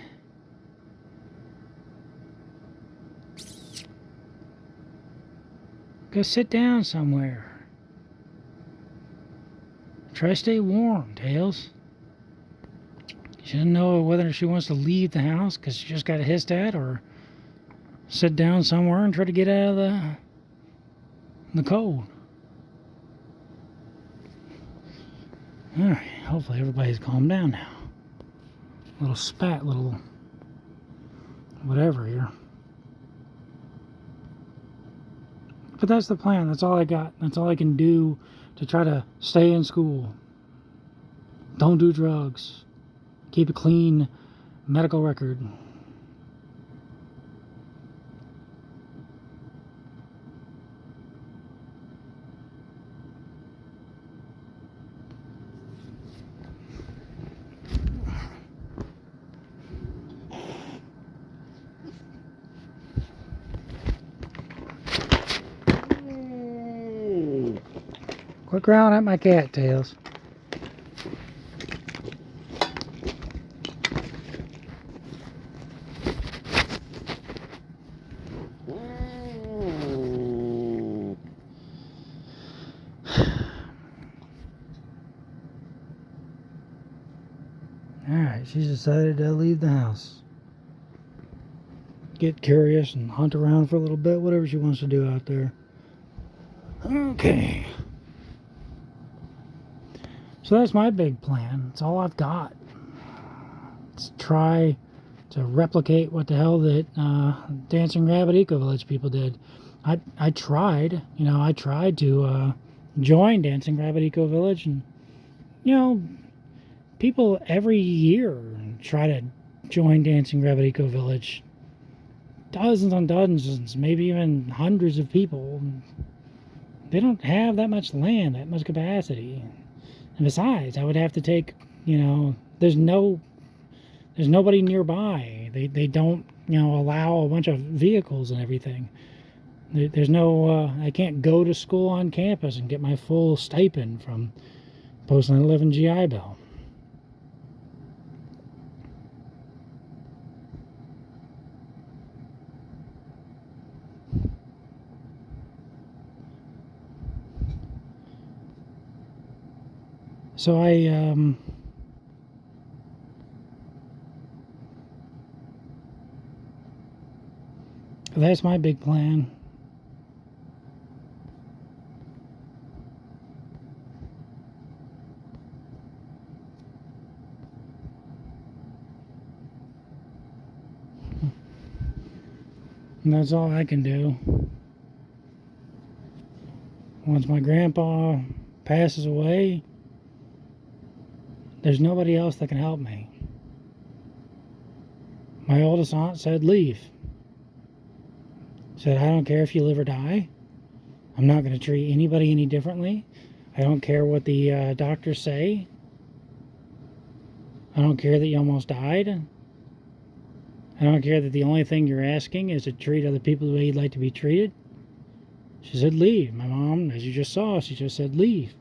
Go sit down somewhere. Try to stay warm, Tails. She doesn't know whether she wants to leave the house because she just got hissed at, or sit down somewhere and try to get out of the cold. Alright, hopefully everybody's calmed down now. Little spat, little whatever here. But that's the plan. That's all I got. That's all I can do to try to stay in school. Don't do drugs. Keep a clean medical record. Quit growling at my cat, Tails. Alright, she's decided to leave the house. Get curious and hunt around for a little bit, whatever she wants to do out there. Okay. So that's my big plan. It's all I've got. Let's try to replicate what the hell that Dancing Rabbit Eco Village people did. I tried to join Dancing Rabbit Eco Village, and people every year try to join Dancing Rabbit Eco Village. Dozens on dozens, maybe even hundreds of people. They don't have that much land, that much capacity. And besides, I would have to take, there's nobody nearby. They don't, allow a bunch of vehicles and everything. There's no, I can't go to school on campus and get my full stipend from Post 911 GI Bill. So that's my big plan. And that's all I can do. Once my grandpa passes away, there's nobody else that can help me. My oldest aunt said, leave. Said, I don't care if you live or die. I'm not going to treat anybody any differently. I don't care what the doctors say. I don't care that you almost died. I don't care that the only thing you're asking is to treat other people the way you'd like to be treated. She said, leave. My mom, as you just saw, she just said, leave.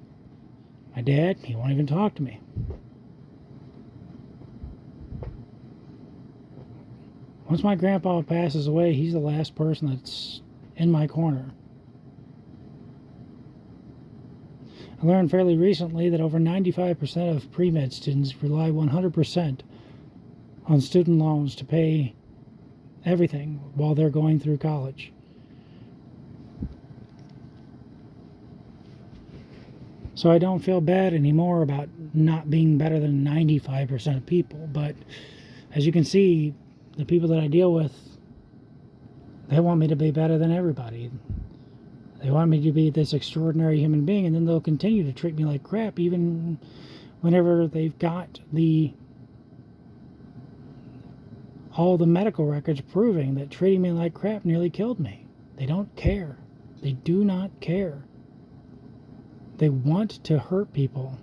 My dad, he won't even talk to me. Once my grandpa passes away, he's the last person that's in my corner. I learned fairly recently that over 95% of pre-med students rely 100% on student loans to pay everything while they're going through college. So I don't feel bad anymore about not being better than 95% of people, but as you can see, the people that I deal with, they want me to be better than everybody. They want me to be this extraordinary human being, and then they'll continue to treat me like crap even whenever they've got all the medical records proving that treating me like crap nearly killed me. They don't care. They do not care. They want to hurt people.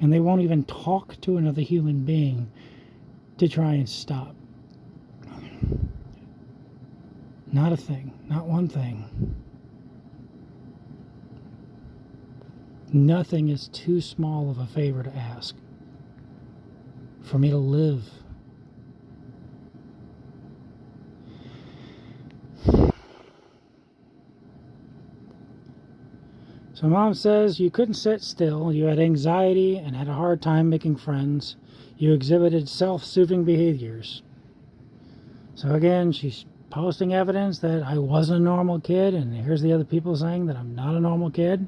And they won't even talk to another human being to try and stop. Not a thing. Not one thing. Nothing is too small of a favor to ask for me to live. So Mom says you couldn't sit still, you had anxiety and had a hard time making friends, you exhibited self-soothing behaviors. So again, she's posting evidence that I wasn't a normal kid, and here's the other people saying that I'm not a normal kid.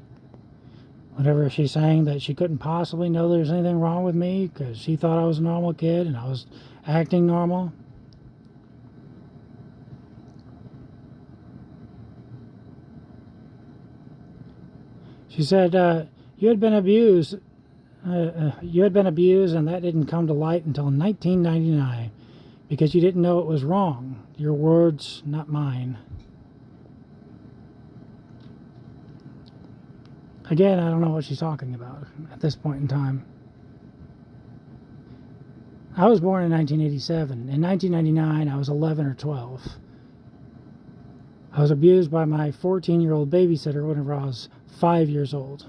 Whenever she's saying that she couldn't possibly know there's anything wrong with me because she thought I was a normal kid and I was acting normal. She said, you had been abused, and that didn't come to light until 1999 because you didn't know it was wrong. Your words, not mine. Again, I don't know what she's talking about at this point in time. I was born in 1987. In 1999, I was 11 or 12. I was abused by my 14-year-old babysitter whenever I was 5 years old.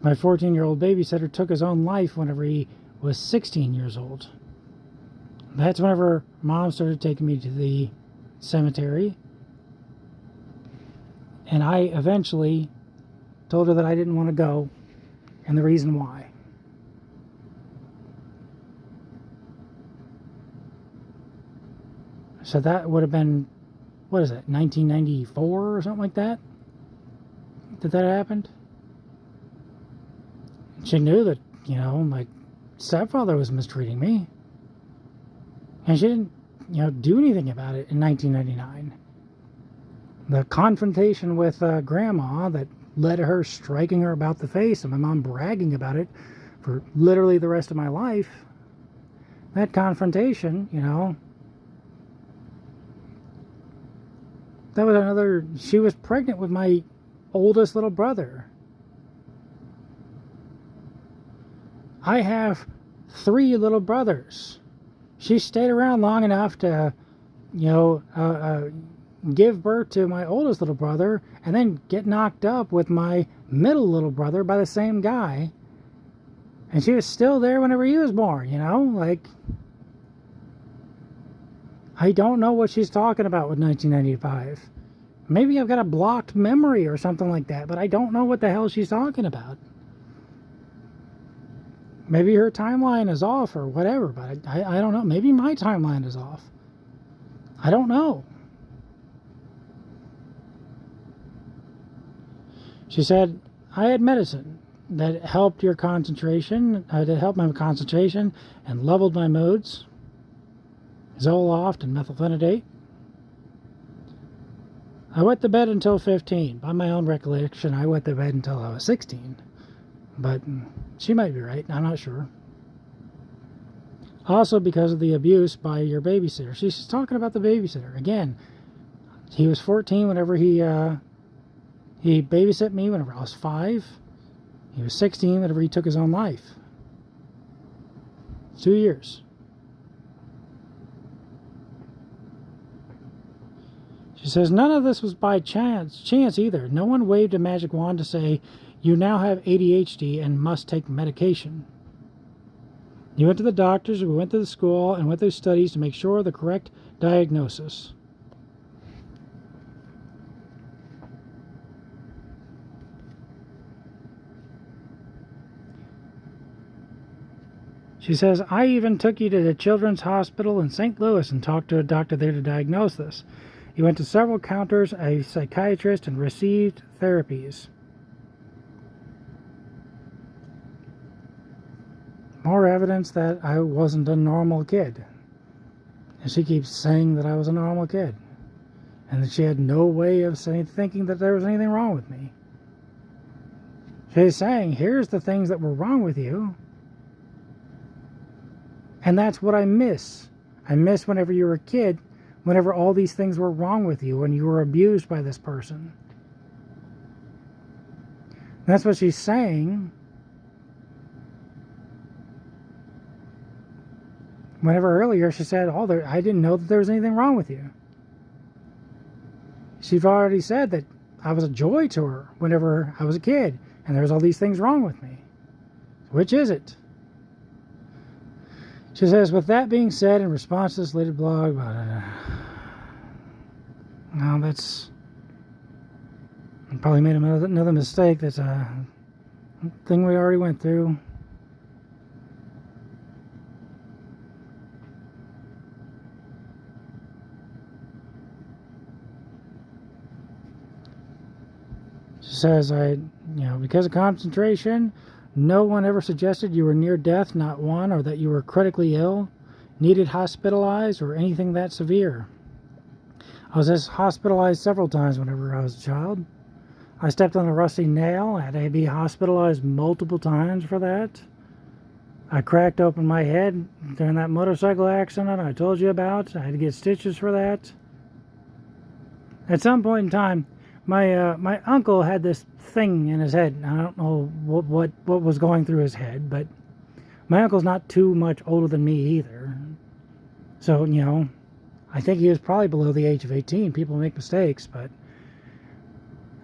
My 14-year-old babysitter took his own life whenever he was 16 years old. That's whenever Mom started taking me to the cemetery. And I eventually told her that I didn't want to go, and the reason why. So that would have been, 1994 or something like that? That happened? She knew that, my stepfather was mistreating me. And she didn't, do anything about it in 1999. The confrontation with Grandma that led to her striking her about the face and my mom bragging about it for literally the rest of my life. That confrontation, that was another. She was pregnant with my oldest little brother. I have 3 little brothers. She stayed around long enough to, give birth to my oldest little brother and then get knocked up with my middle little brother by the same guy. And she was still there whenever he was born, I don't know what she's talking about with 1995. Maybe I've got a blocked memory or something like that, but I don't know what the hell she's talking about. Maybe her timeline is off or whatever, but I don't know. Maybe my timeline is off. I don't know. She said, I had medicine that helped your concentration, that helped my concentration and leveled my moods. Zoloft and methylphenidate. I wet the bed until 15. By my own recollection, I wet the bed until I was 16. But she might be right. I'm not sure. Also because of the abuse by your babysitter. She's talking about the babysitter. Again, he was 14 whenever he babysat me whenever I was 5. He was 16 whenever he took his own life. 2 years. She says, none of this was by chance either. No one waved a magic wand to say, you now have ADHD and must take medication. You went to the doctors, we went to the school, and went through studies to make sure of the correct diagnosis. She says, I even took you to the Children's Hospital in St. Louis and talked to a doctor there to diagnose this. You went to several counters, a psychiatrist, and received therapies. More evidence that I wasn't a normal kid. And she keeps saying that I was a normal kid. And that she had no way of thinking that there was anything wrong with me. She's saying, here's the things that were wrong with you. And that's what I miss. I miss whenever you were a kid, whenever all these things were wrong with you, when you were abused by this person. And that's what she's saying. Whenever earlier she said, I didn't know that there was anything wrong with you. She'd already said that I was a joy to her whenever I was a kid, and there was all these things wrong with me. Which is it? She says, with that being said, in response to this latest blog, no, that's... I probably made another mistake. That's a thing we already went through. She says, because of concentration, no one ever suggested you were near death, not one, or that you were critically ill, needed hospitalized, or anything that severe. I was hospitalized several times whenever I was a child. I stepped on a rusty nail, had to be hospitalized multiple times for that. I cracked open my head during that motorcycle accident I told you about. I had to get stitches for that. At some point in time, my uncle had this thing in his head. I don't know what was going through his head, but my uncle's not too much older than me either. So, I think he was probably below the age of 18. People make mistakes, but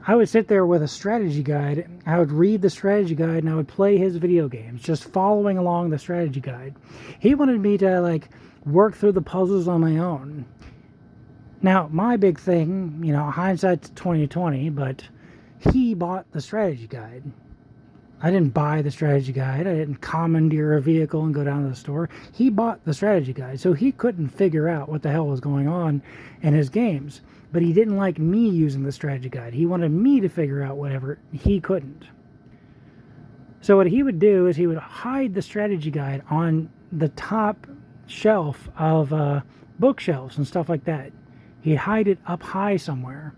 I would sit there with a strategy guide. I would read the strategy guide and I would play his video games, just following along the strategy guide. He wanted me to work through the puzzles on my own. Now, my big thing, hindsight's 2020, but he bought the strategy guide. I didn't buy the strategy guide. I didn't commandeer a vehicle and go down to the store. He bought the strategy guide, so he couldn't figure out what the hell was going on in his games. But he didn't like me using the strategy guide. He wanted me to figure out whatever he couldn't. So what he would do is he would hide the strategy guide on the top shelf of bookshelves and stuff like that. He'd hide it up high somewhere.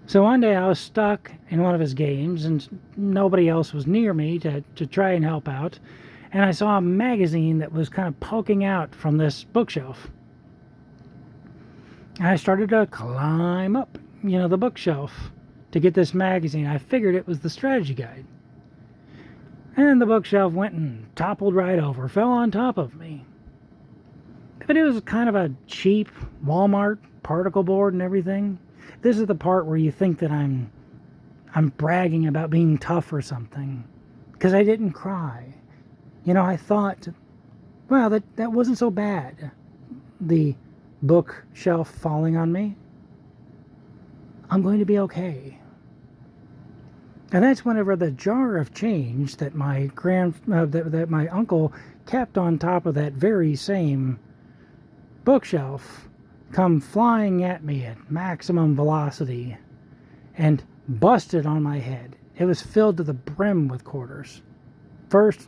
So one day I was stuck in one of his games and nobody else was near me to try and help out. And I saw a magazine that was kind of poking out from this bookshelf. And I started to climb up, the bookshelf to get this magazine. I figured it was the strategy guide. And the bookshelf went and toppled right over, fell on top of me. But it was kind of a cheap Walmart particle board and everything. This is the part where you think that I'm bragging about being tough or something. Because I didn't cry. I thought, well, that wasn't so bad. The bookshelf falling on me. I'm going to be okay. And that's whenever the jar of change that that my uncle kept on top of that very same bookshelf come flying at me at maximum velocity and busted on my head. It was filled to the brim with quarters. First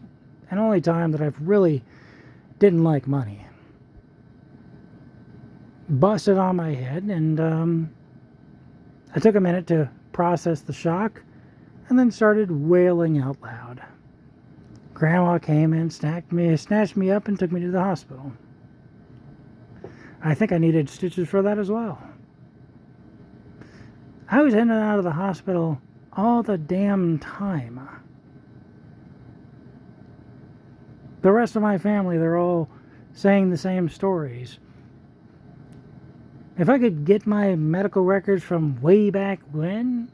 and only time that I've really didn't like money. Busted on my head, and I took a minute to process the shock and then started wailing out loud. Grandma came in, snatched me up and took me to the hospital. I think I needed stitches for that as well. I was in and out of the hospital all the damn time. The rest of my family, they're all saying the same stories. If I could get my medical records from way back when,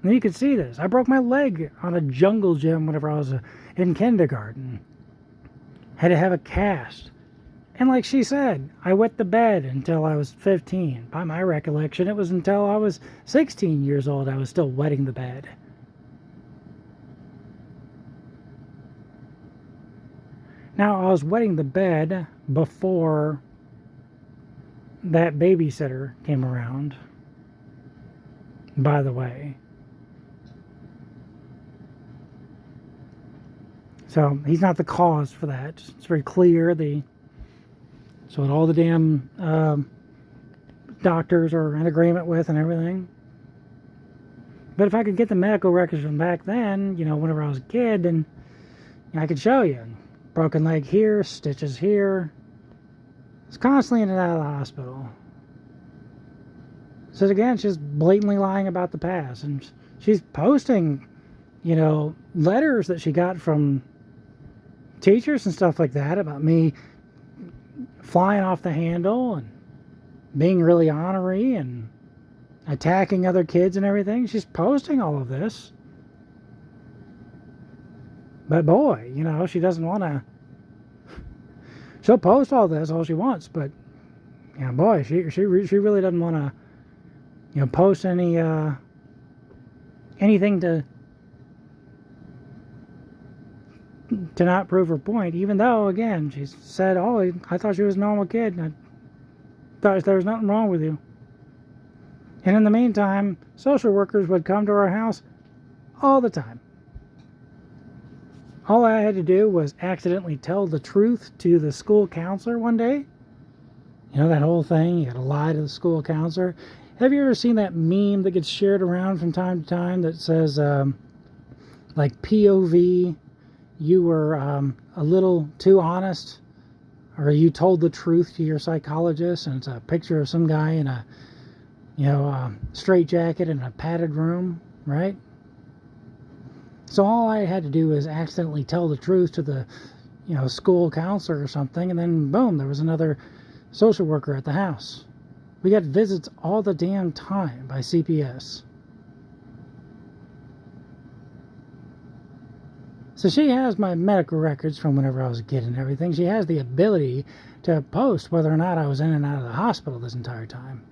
then you could see this. I broke my leg on a jungle gym whenever I was in kindergarten. Had to have a cast. And like she said, I wet the bed until I was 15. By my recollection, it was until I was 16 years old I was still wetting the bed. Now, I was wetting the bed before that babysitter came around, by the way. So, he's not the cause for that. It's very clear. So all the damn doctors are in agreement with and everything. But if I could get the medical records from back then, whenever I was a kid, then I could show you. Broken leg here, stitches here. It's constantly in and out of the hospital. So again, she's blatantly lying about the past. And she's posting, letters that she got from teachers and stuff like that about me flying off the handle and being really ornery and attacking other kids and everything. She's posting all of this. But boy, she doesn't want to. She'll post all this all she wants, but boy, she really doesn't want to post anything to not prove her point. Even though, again, she said, "Oh, I thought she was a normal kid. I thought there was nothing wrong with you." And in the meantime, social workers would come to our house all the time. All I had to do was accidentally tell the truth to the school counselor one day. That whole thing, you gotta lie to the school counselor. Have you ever seen that meme that gets shared around from time to time that says, like, POV, you were a little too honest, or you told the truth to your psychologist, and it's a picture of some guy in a straight jacket in a padded room, right? So all I had to do was accidentally tell the truth to the, school counselor or something, and then boom, there was another social worker at the house. We got visits all the damn time by CPS. So she has my medical records from whenever I was a kid and everything. She has the ability to post whether or not I was in and out of the hospital this entire time.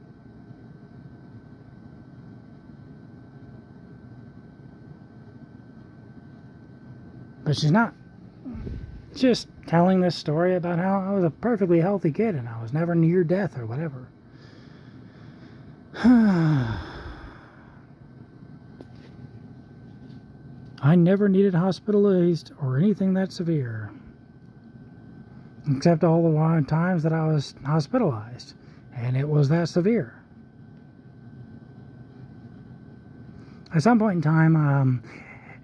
But she's not just telling this story about how I was a perfectly healthy kid and I was never near death or whatever. I never needed hospitalized or anything that severe. Except all the times that I was hospitalized. And it was that severe. At some point in time,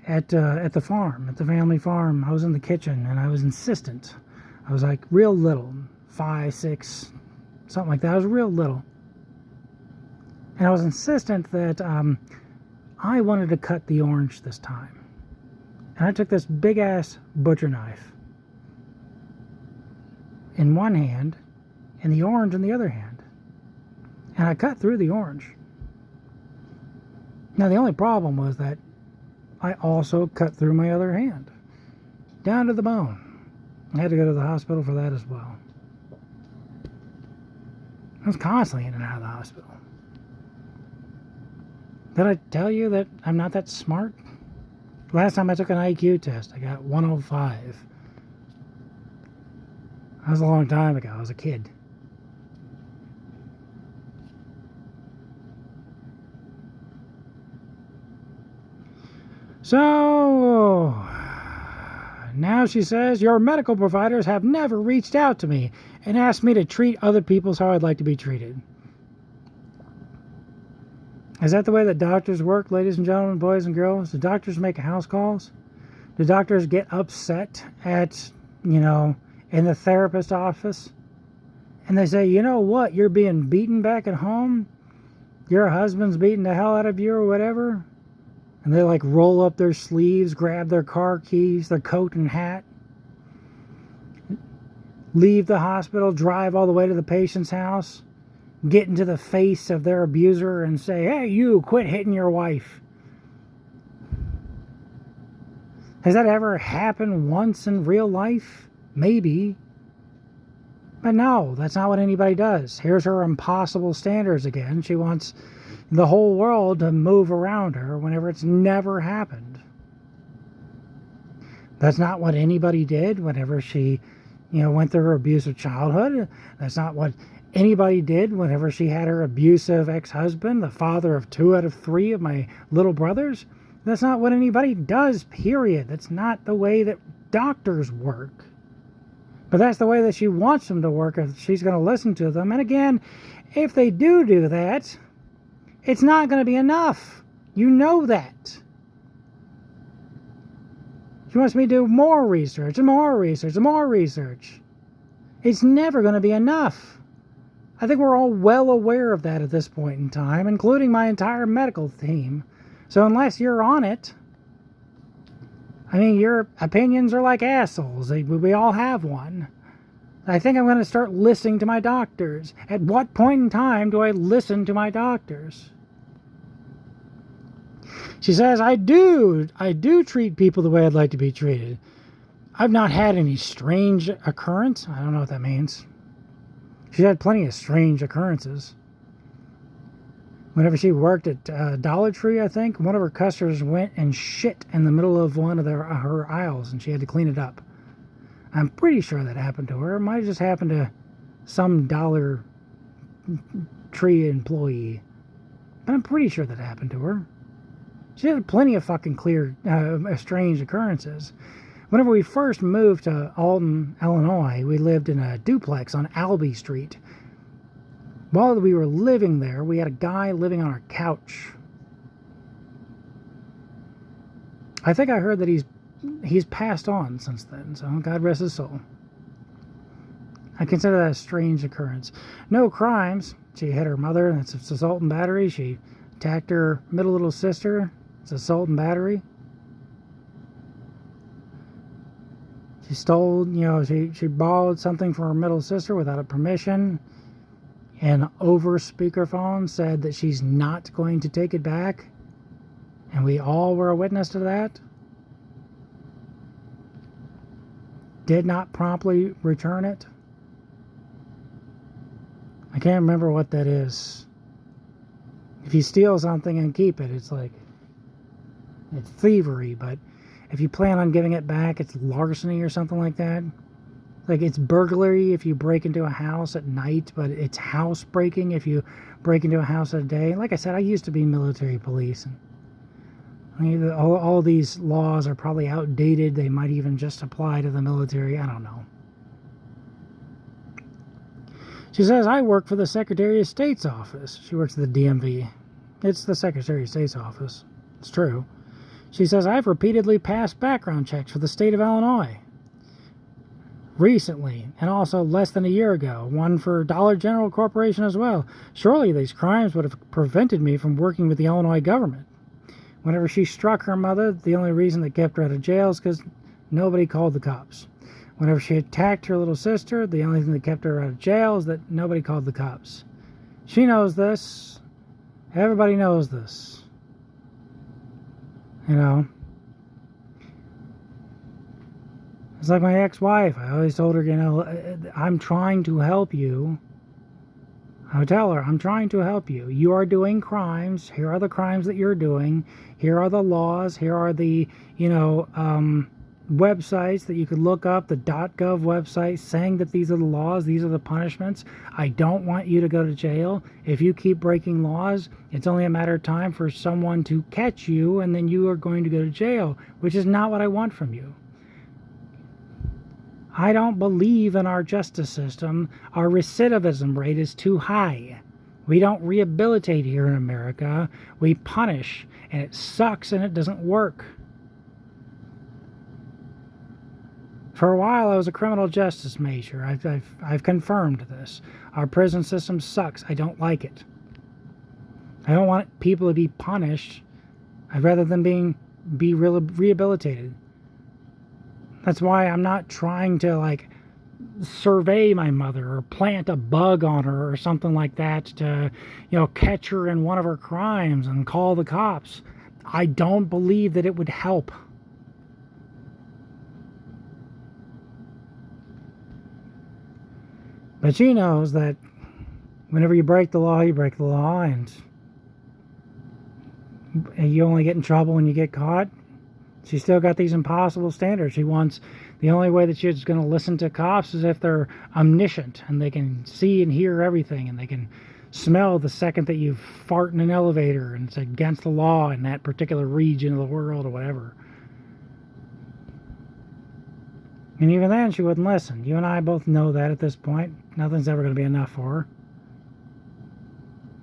at the farm, at the family farm, I was in the kitchen and I was insistent. I was like real little, 5, 6, something like that. I was real little. And I was insistent that I wanted to cut the orange this time. And I took this big ass butcher knife in one hand and the orange in the other hand. And I cut through the orange. Now the only problem was that I also cut through my other hand, down to the bone. I had to go to the hospital for that as well. I was constantly in and out of the hospital. Did I tell you that I'm not that smart? Last time I took an IQ test, I got 105. That was a long time ago. I was a kid. So, now she says, your medical providers have never reached out to me and asked me to treat other people how I'd like to be treated. Is that the way that doctors work, ladies and gentlemen, boys and girls? Do doctors make house calls? Do doctors get upset at, in the therapist office? And they say, you know what, you're being beaten back at home? Your husband's beating the hell out of you or whatever? And they like roll up their sleeves, grab their car keys, their coat and hat, leave the hospital, drive all the way to the patient's house, get into the face of their abuser and say, hey, you, quit hitting your wife. Has that ever happened once in real life? Maybe. But no, that's not what anybody does. Here's her impossible standards again. She wants the whole world to move around her whenever it's never happened. That's not what anybody did whenever she, went through her abusive childhood. That's not what anybody did whenever she had her abusive ex-husband, the father of 2 out of 3 of my little brothers. That's not what anybody does, period. That's not the way that doctors work. But that's the way that she wants them to work if she's going to listen to them. And again, if they do that, it's not going to be enough. You know that. She wants me to do more research and more research and more research. It's never going to be enough. I think we're all well aware of that at this point in time, including my entire medical team. So unless you're on it, your opinions are like assholes. We all have one. I think I'm going to start listening to my doctors. At what point in time do I listen to my doctors? She says, I do treat people the way I'd like to be treated. I've not had any strange occurrence. I don't know what that means. She had plenty of strange occurrences. Whenever she worked at Dollar Tree, I think, one of her customers went and shit in the middle of one of her aisles, and she had to clean it up. I'm pretty sure that happened to her. It might have just happened to some Dollar Tree employee. But I'm pretty sure that happened to her. She had plenty of fucking strange occurrences. Whenever we first moved to Alton, Illinois, we lived in a duplex on Albee Street. While we were living there, we had a guy living on our couch. I think I heard that he's passed on since then, so God rest his soul. I consider that a strange occurrence. No crimes. She hit her mother, and it's assault and battery. She attacked her middle little sister. It's assault and battery. She stole, she borrowed something from her middle sister without a permission, and over speakerphone said that she's not going to take it back, and we all were a witness to that. Did not promptly return it. I can't remember what that is. If you steal something and keep it, it's thievery, but if you plan on giving it back, it's larceny or something like that. Like, it's burglary if you break into a house at night, but it's house breaking if you break into a house at a day. Like I said, I used to be military police, and all these laws are probably outdated. They might even just apply to the military. I don't know. She says, I work for the Secretary of State's office. She works at the DMV. It's the Secretary of State's office. It's true. She says, I've repeatedly passed background checks for the state of Illinois. Recently, and also less than a year ago, one for Dollar General Corporation as well. Surely these crimes would have prevented me from working with the Illinois government. Whenever she struck her mother, the only reason that kept her out of jail is because nobody called the cops. Whenever she attacked her little sister, the only thing that kept her out of jail is that nobody called the cops. She knows this. Everybody knows this. It's like my ex-wife. I always told her, I'm trying to help you. I would tell her, I'm trying to help you. You are doing crimes. Here are the crimes that you're doing. Here are the laws. Here are the, websites that you could look up, the .gov website, saying that these are the laws, these are the punishments. I don't want you to go to jail. If you keep breaking laws, it's only a matter of time for someone to catch you, and then you are going to go to jail, which is not what I want from you. I don't believe in our justice system. Our recidivism rate is too high. We don't rehabilitate here in America. We punish, and it sucks, and it doesn't work. For a while, I was a criminal justice major. I've confirmed this. Our prison system sucks. I don't like it. I don't want people to be punished. I'd rather them be rehabilitated. That's why I'm not trying to survey my mother or plant a bug on her or something like that to, catch her in one of her crimes and call the cops. I don't believe that it would help. But she knows that whenever you break the law, you break the law, and you only get in trouble when you get caught. She's still got these impossible standards. She wants, the only way that she's going to listen to cops is if they're omniscient and they can see and hear everything, and they can smell the second that you fart in an elevator and it's against the law in that particular region of the world or whatever. And even then, she wouldn't listen. You and I both know that at this point. Nothing's ever going to be enough for her.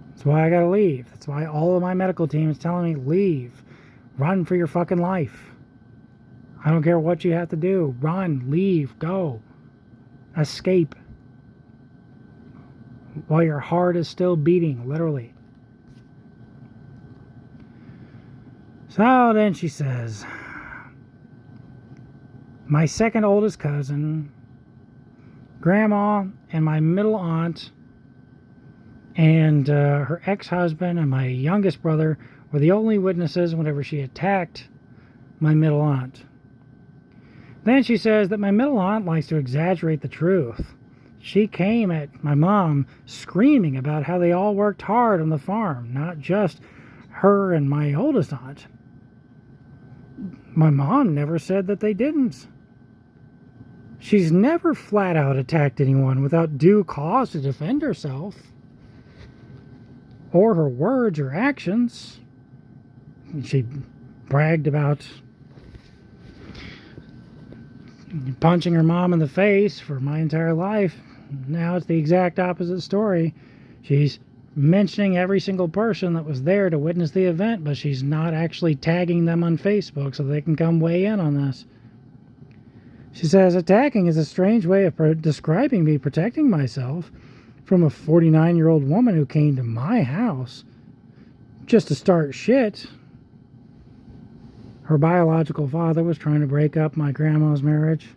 That's why I got to leave. That's why all of my medical team is telling me, leave. Run for your fucking life. I don't care what you have to do. Run, leave, go. Escape. While your heart is still beating, literally. So then she says, my second oldest cousin Grandma and my middle aunt and her ex-husband and my youngest brother were the only witnesses whenever she attacked my middle aunt. Then she says that my middle aunt likes to exaggerate the truth. She came at my mom screaming about how they all worked hard on the farm, not just her and my oldest aunt. My mom never said that they didn't. She's never flat out attacked anyone without due cause to defend herself, or her words or actions. She bragged about punching her mom in the face for my entire life. Now it's the exact opposite story. She's mentioning every single person that was there to witness the event, but she's not actually tagging them on Facebook so they can come weigh in on this. She says, attacking is a strange way of describing me protecting myself from a 49-year-old woman who came to my house just to start shit. Her biological father was trying to break up my grandma's marriage.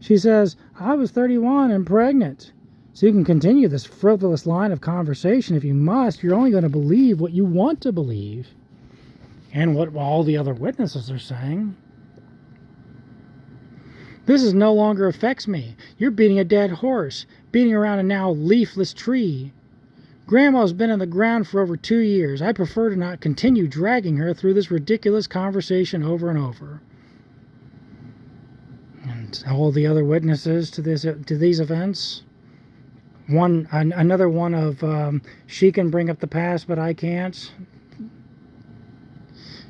She says, I was 31 and pregnant. So you can continue this frivolous line of conversation if you must. You're only going to believe what you want to believe and what all the other witnesses are saying. This no longer affects me. You're beating a dead horse, beating around a now leafless tree. Grandma's been in the ground for over 2 years. I prefer to not continue dragging her through this ridiculous conversation over and over. And all the other witnesses to these events. Another one of she can bring up the past, but I can't.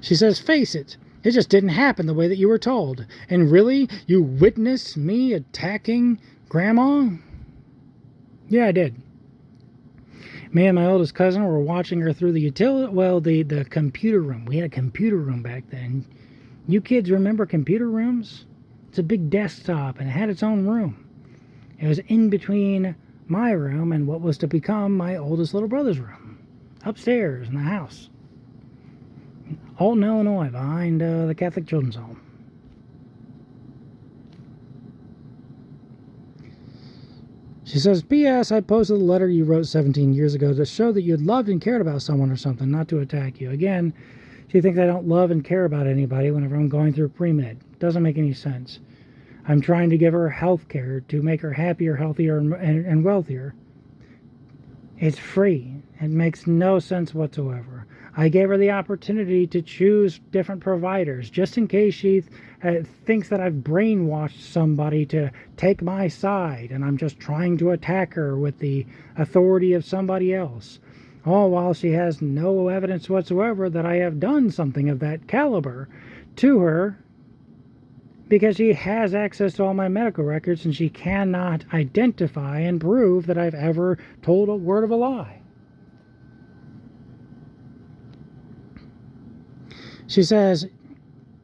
She says, face it. It just didn't happen the way that you were told. And really, you witnessed me attacking Grandma? Yeah, I did. Me and my oldest cousin were watching her through the the computer room. We had a computer room back then. You kids remember computer rooms? It's a big desktop and it had its own room. It was in between my room and what was to become my oldest little brother's room, upstairs in the house. Alton, Illinois, behind the Catholic Children's Home. She says, P.S. I posted the letter you wrote 17 years ago to show that you had loved and cared about someone or something, not to attack you. Again, she thinks I don't love and care about anybody whenever I'm going through pre-med. Doesn't make any sense. I'm trying to give her health care to make her happier, healthier, and wealthier. It's free. It makes no sense whatsoever. I gave her the opportunity to choose different providers, just in case she thinks that I've brainwashed somebody to take my side, and I'm just trying to attack her with the authority of somebody else. All while she has no evidence whatsoever that I have done something of that caliber to her, because she has access to all my medical records and she cannot identify and prove that I've ever told a word of a lie. She says,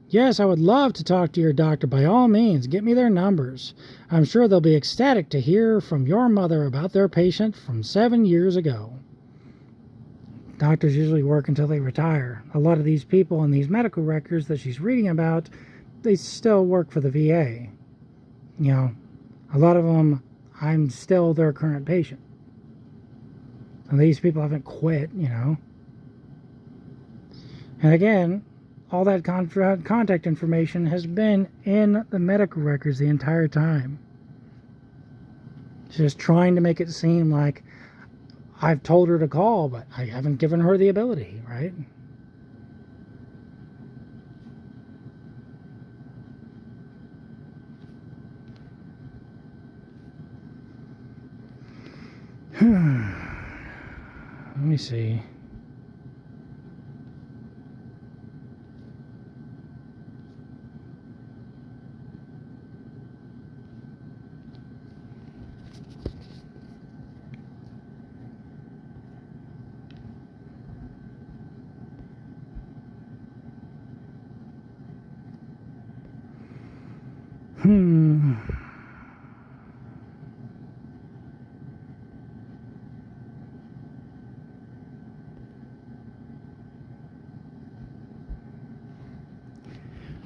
yes, I would love to talk to your doctor. By all means, get me their numbers. I'm sure they'll be ecstatic to hear from your mother about their patient from 7 years ago. Doctors usually work until they retire. A lot of these people in these medical records that she's reading about, they still work for the VA. You know, a lot of them, I'm still their current patient. And these people haven't quit, you know. And again, all that contact information has been in the medical records the entire time. She's just trying to make it seem like I've told her to call, but I haven't given her the ability, right? Let me see.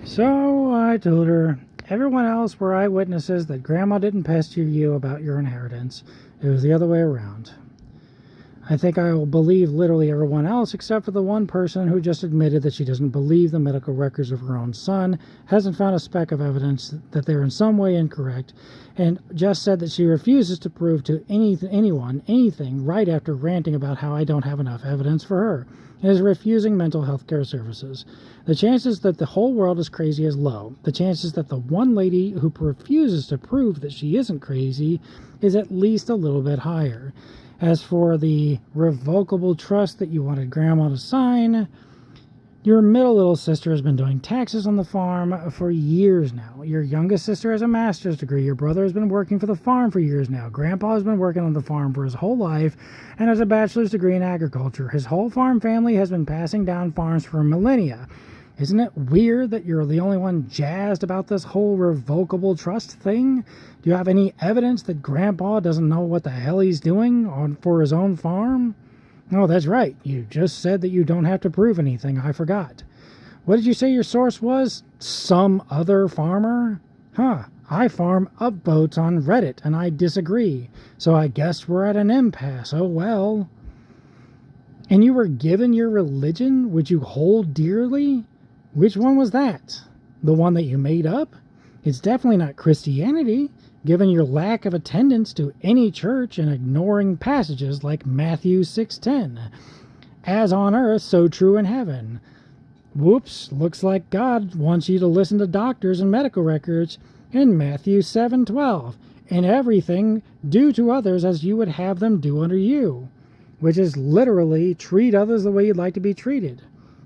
So I told her Everyone else were eyewitnesses that Grandma didn't pester you about your inheritance. It was the other way around. I think I will believe literally everyone else except for the one person who just admitted that she doesn't believe the medical records of her own son, hasn't found a speck of evidence that they're in some way incorrect, and just said that she refuses to prove to anyone anything right after ranting about how I don't have enough evidence for her, and is refusing mental health care services. The chances that the whole world is crazy is low. The chances that the one lady who refuses to prove that she isn't crazy is at least a little bit higher. As for the revocable trust that you wanted Grandma to sign, your middle little sister has been doing taxes on the farm for years now. Your youngest sister has a master's degree. Your brother has been working for the farm for years now. Grandpa has been working on the farm for his whole life and has a bachelor's degree in agriculture. His whole farm family has been passing down farms for millennia. Isn't it weird that you're the only one jazzed about this whole revocable trust thing? Do you have any evidence that Grandpa doesn't know what the hell he's doing for his own farm? Oh, that's right. You just said that you don't have to prove anything. I forgot. What did you say your source was? Some other farmer? Huh. I farm upvotes on Reddit, and I disagree. So I guess we're at an impasse. Oh, well. And you were given your religion, which you hold dearly? Which one was that? The one that you made up? It's definitely not Christianity, given your lack of attendance to any church and ignoring passages like Matthew 6:10. As on earth, so true in heaven. Whoops, looks like God wants you to listen to doctors and medical records in Matthew 7:12. In everything, do to others as you would have them do unto you, which is literally treat others the way you'd like to be treated.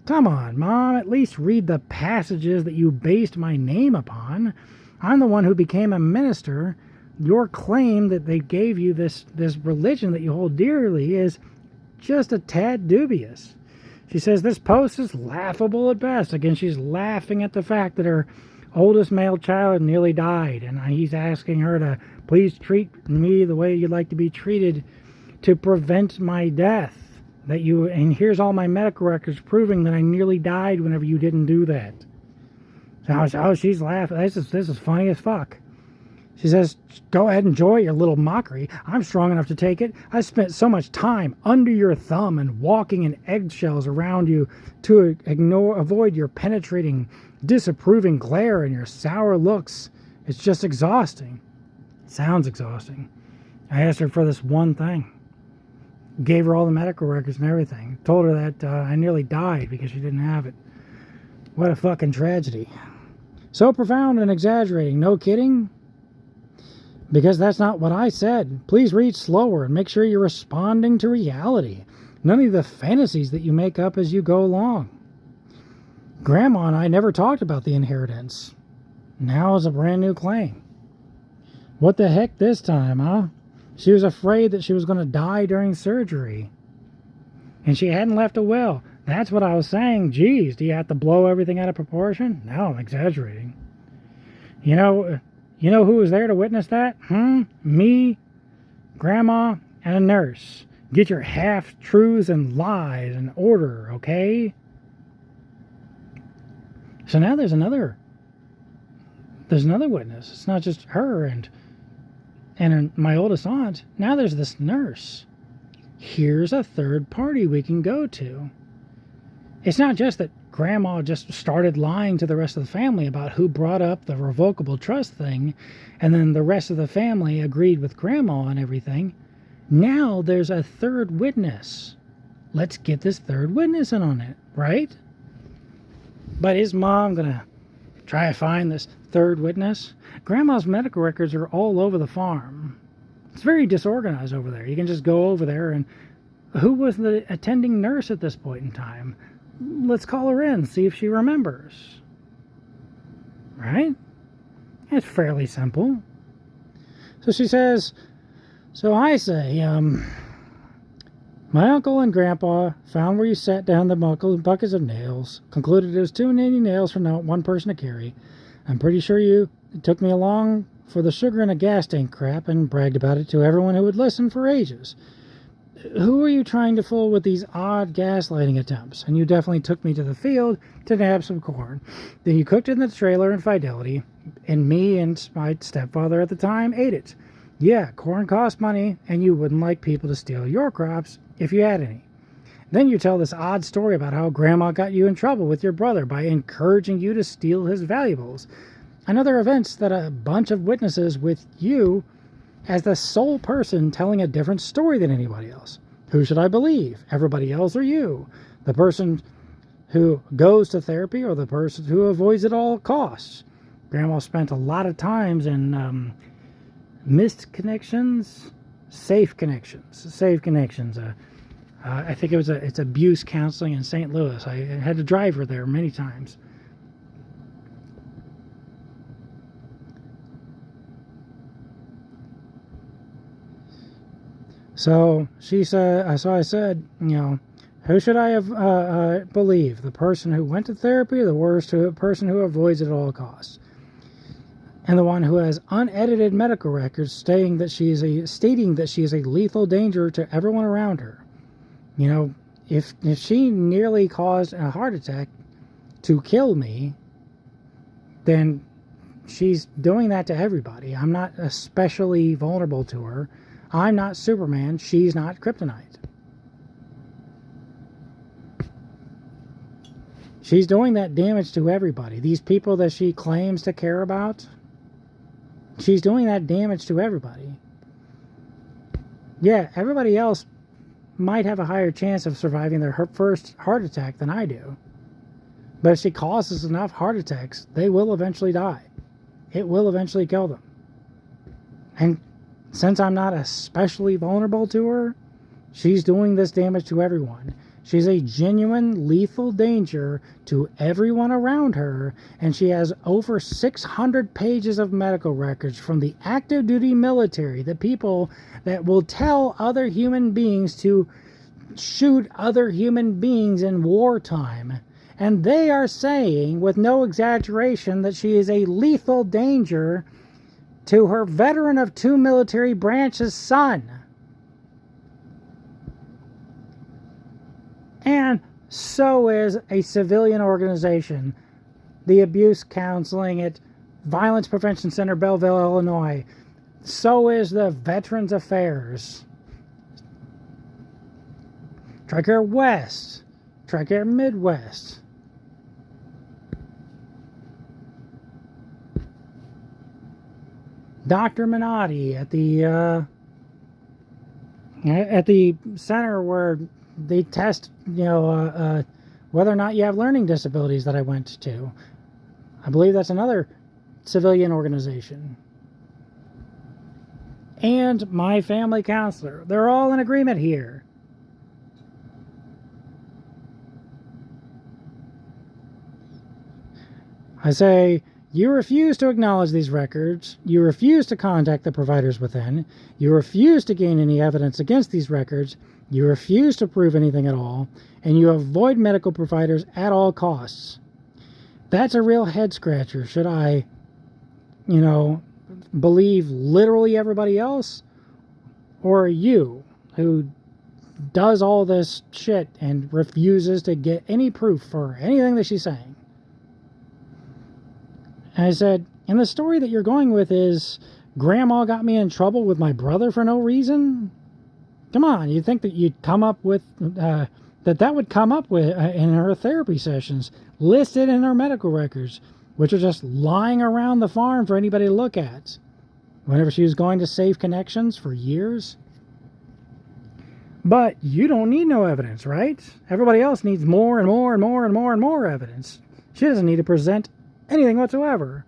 Come on, Mom, at least read the passages that you based my name upon. I'm the one who became a minister. Your claim that they gave you this religion that you hold dearly is just a tad dubious. She says this post is laughable at best. Again, she's laughing at the fact that her oldest male child nearly died, and he's asking her to please treat me the way you'd like to be treated to prevent my death. And here's all my medical records proving that I nearly died whenever you didn't do that. So she's laughing. This is funny as fuck. She says, go ahead and enjoy your little mockery. I'm strong enough to take it. I spent so much time under your thumb and walking in eggshells around you to avoid your penetrating, disapproving glare and your sour looks. It's just exhausting. It sounds exhausting. I asked her for this one thing. Gave her all the medical records and everything. Told her that I nearly died because she didn't have it. What a fucking tragedy. So profound and exaggerating, no kidding? Because that's not what I said. Please read slower and make sure you're responding to reality. None of the fantasies that you make up as you go along. Grandma and I never talked about the inheritance. Now is a brand new claim. What the heck this time, huh? She was afraid that she was going to die during surgery. And she hadn't left a will. That's what I was saying. Geez, do you have to blow everything out of proportion? No, I'm exaggerating. You know who was there to witness that? Me, Grandma, and a nurse. Get your half-truths and lies in order, okay? So now there's another witness. It's not just her and my oldest aunt. Now there's this nurse. Here's a third party we can go to. It's not just that Grandma just started lying to the rest of the family about who brought up the revocable trust thing, and then the rest of the family agreed with Grandma and everything. Now there's a third witness. Let's get this third witness in on it, right? But is Mom gonna try to find this third witness? Grandma's medical records are all over the farm. It's very disorganized over there. You can just go over there and who was the attending nurse at this point in time? Let's call her in, see if she remembers. Right? It's fairly simple. So she says, so I say, my uncle and Grandpa found where you sat down the buckets of nails, concluded it was too many nails for one person to carry. I'm pretty sure you took me along for the sugar in a gas tank crap and bragged about it to everyone who would listen for ages. Who are you trying to fool with these odd gaslighting attempts? And you definitely took me to the field to nab some corn. Then you cooked it in the trailer in Fidelity, and me and my stepfather at the time ate it. Yeah, corn costs money, and you wouldn't like people to steal your crops if you had any. Then you tell this odd story about how Grandma got you in trouble with your brother by encouraging you to steal his valuables. And other events that a bunch of witnesses with you as the sole person telling a different story than anybody else. Who should I believe? Everybody else or you? The person who goes to therapy or the person who avoids it at all costs? Grandma spent a lot of times in missed connections, safe connections. I think it's abuse counseling in St. Louis. I had to drive her there many times. So she said. So I said, who should I have believe? The person who went to therapy, or the person who avoids it at all costs, and the one who has unedited medical records stating that she is a lethal danger to everyone around her. If she nearly caused a heart attack to kill me, then she's doing that to everybody. I'm not especially vulnerable to her. I'm not Superman. She's not Kryptonite. She's doing that damage to everybody. These people that she claims to care about, she's doing that damage to everybody. Yeah, everybody else might have a higher chance of surviving their first heart attack than I do. But if she causes enough heart attacks, they will eventually die. It will eventually kill them. And since I'm not especially vulnerable to her, she's doing this damage to everyone. She's a genuine lethal danger to everyone around her, and she has over 600 pages of medical records from the active duty military, the people that will tell other human beings to shoot other human beings in wartime. And they are saying, with no exaggeration, that she is a lethal danger to her veteran of 2 military branches son. And so is a civilian organization, the Abuse Counseling at Violence Prevention Center, Belleville, Illinois. So is the Veterans Affairs, TRICARE West, TRICARE Midwest. Dr. Minotti at the center where they test, whether or not you have learning disabilities that I went to. I believe that's another civilian organization. And my family counselor. They're all in agreement here. I say, you refuse to acknowledge these records, you refuse to contact the providers within, you refuse to gain any evidence against these records, you refuse to prove anything at all, and you avoid medical providers at all costs. That's a real head scratcher. Should I, believe literally everybody else? Or you, who does all this shit and refuses to get any proof for anything that she's saying? And I said, and the story that you're going with is Grandma got me in trouble with my brother for no reason? Come on, you'd think that you'd come up with, that would come up with in her therapy sessions, listed in her medical records, which are just lying around the farm for anybody to look at. Whenever she was going to Safe Connections for years. But you don't need no evidence, right? Everybody else needs more and more and more and more and more evidence. She doesn't need to present anything whatsoever.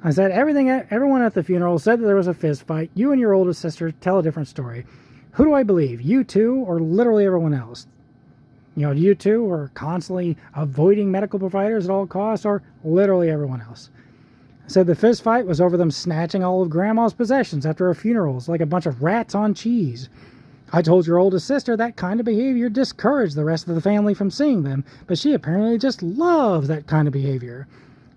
I said, everyone at the funeral said that there was a fist fight. You and your oldest sister tell a different story. Who do I believe? You two or literally everyone else? You two are constantly avoiding medical providers at all costs, or literally everyone else? I said the fist fight was over them snatching all of Grandma's possessions after her funerals like a bunch of rats on cheese. I told your oldest sister that kind of behavior discouraged the rest of the family from seeing them, but she apparently just loves that kind of behavior.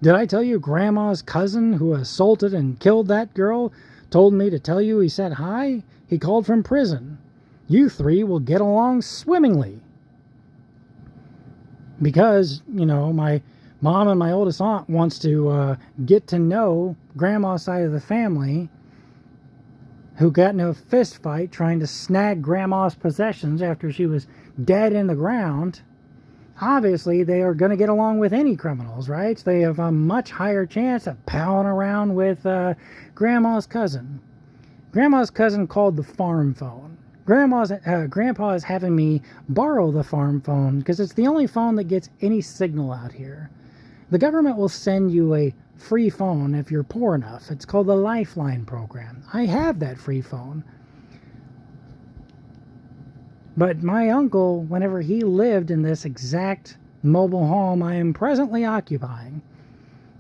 Did I tell you Grandma's cousin who assaulted and killed that girl told me to tell you he said hi? He called from prison. You three will get along swimmingly. Because, my mom and my oldest aunt wants to get to know Grandma's side of the family, who got into a fist fight trying to snag Grandma's possessions after she was dead in the ground. Obviously, they are going to get along with any criminals, right? They have a much higher chance of palling around with Grandma's cousin. Grandma's cousin called the farm phone. Grandpa is having me borrow the farm phone because it's the only phone that gets any signal out here. The government will send you a free phone if you're poor enough. It's called the Lifeline program. I have that free phone. But my uncle, whenever he lived in this exact mobile home I am presently occupying,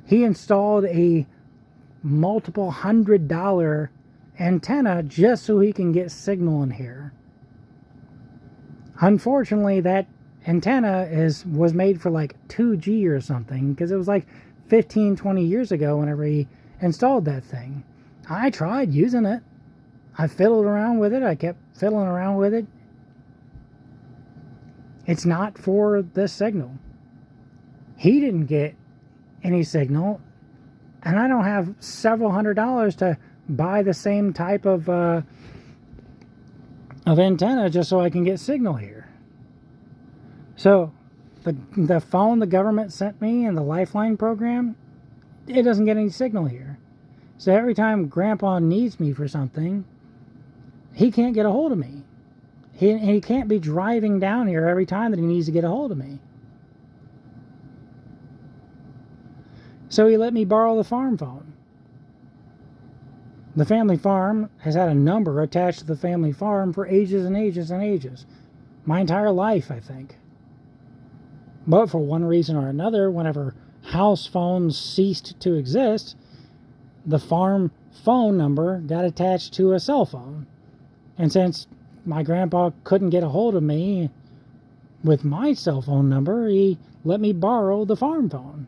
he installed a multiple $100 antenna just so he can get signal in here. Unfortunately, that antenna was made for like 2G or something, because it was like 15-20 years ago whenever he installed that thing. I tried using it. I fiddled around with it. I kept fiddling around with it. It's not for this signal. He didn't get any signal, and I don't have several $100s to buy the same type of antenna just so I can get signal here. So the phone the government sent me and the Lifeline program, it doesn't get any signal here. So every time Grandpa needs me for something, he can't get a hold of me. He can't be driving down here every time that he needs to get a hold of me. So he let me borrow the farm phone. The family farm has had a number attached to the family farm for ages and ages and ages. My entire life, I think. But for one reason or another, whenever house phones ceased to exist, the farm phone number got attached to a cell phone. And since my grandpa couldn't get a hold of me with my cell phone number, he let me borrow the farm phone.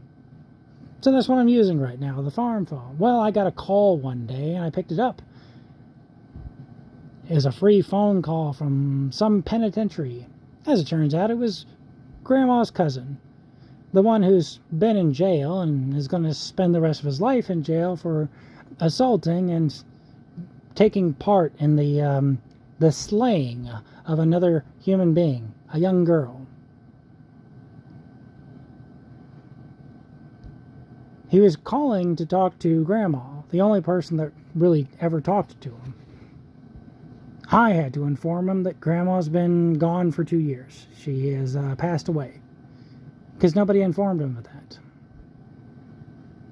So that's what I'm using right now, the farm phone. Well, I got a call one day and I picked it up. It was a free phone call from some penitentiary. As it turns out, it was Grandma's cousin, the one who's been in jail and is going to spend the rest of his life in jail for assaulting and taking part in the slaying of another human being, a young girl. He was calling to talk to Grandma, the only person that really ever talked to him. I had to inform him that Grandma's been gone for 2 years. She has passed away. Because nobody informed him of that.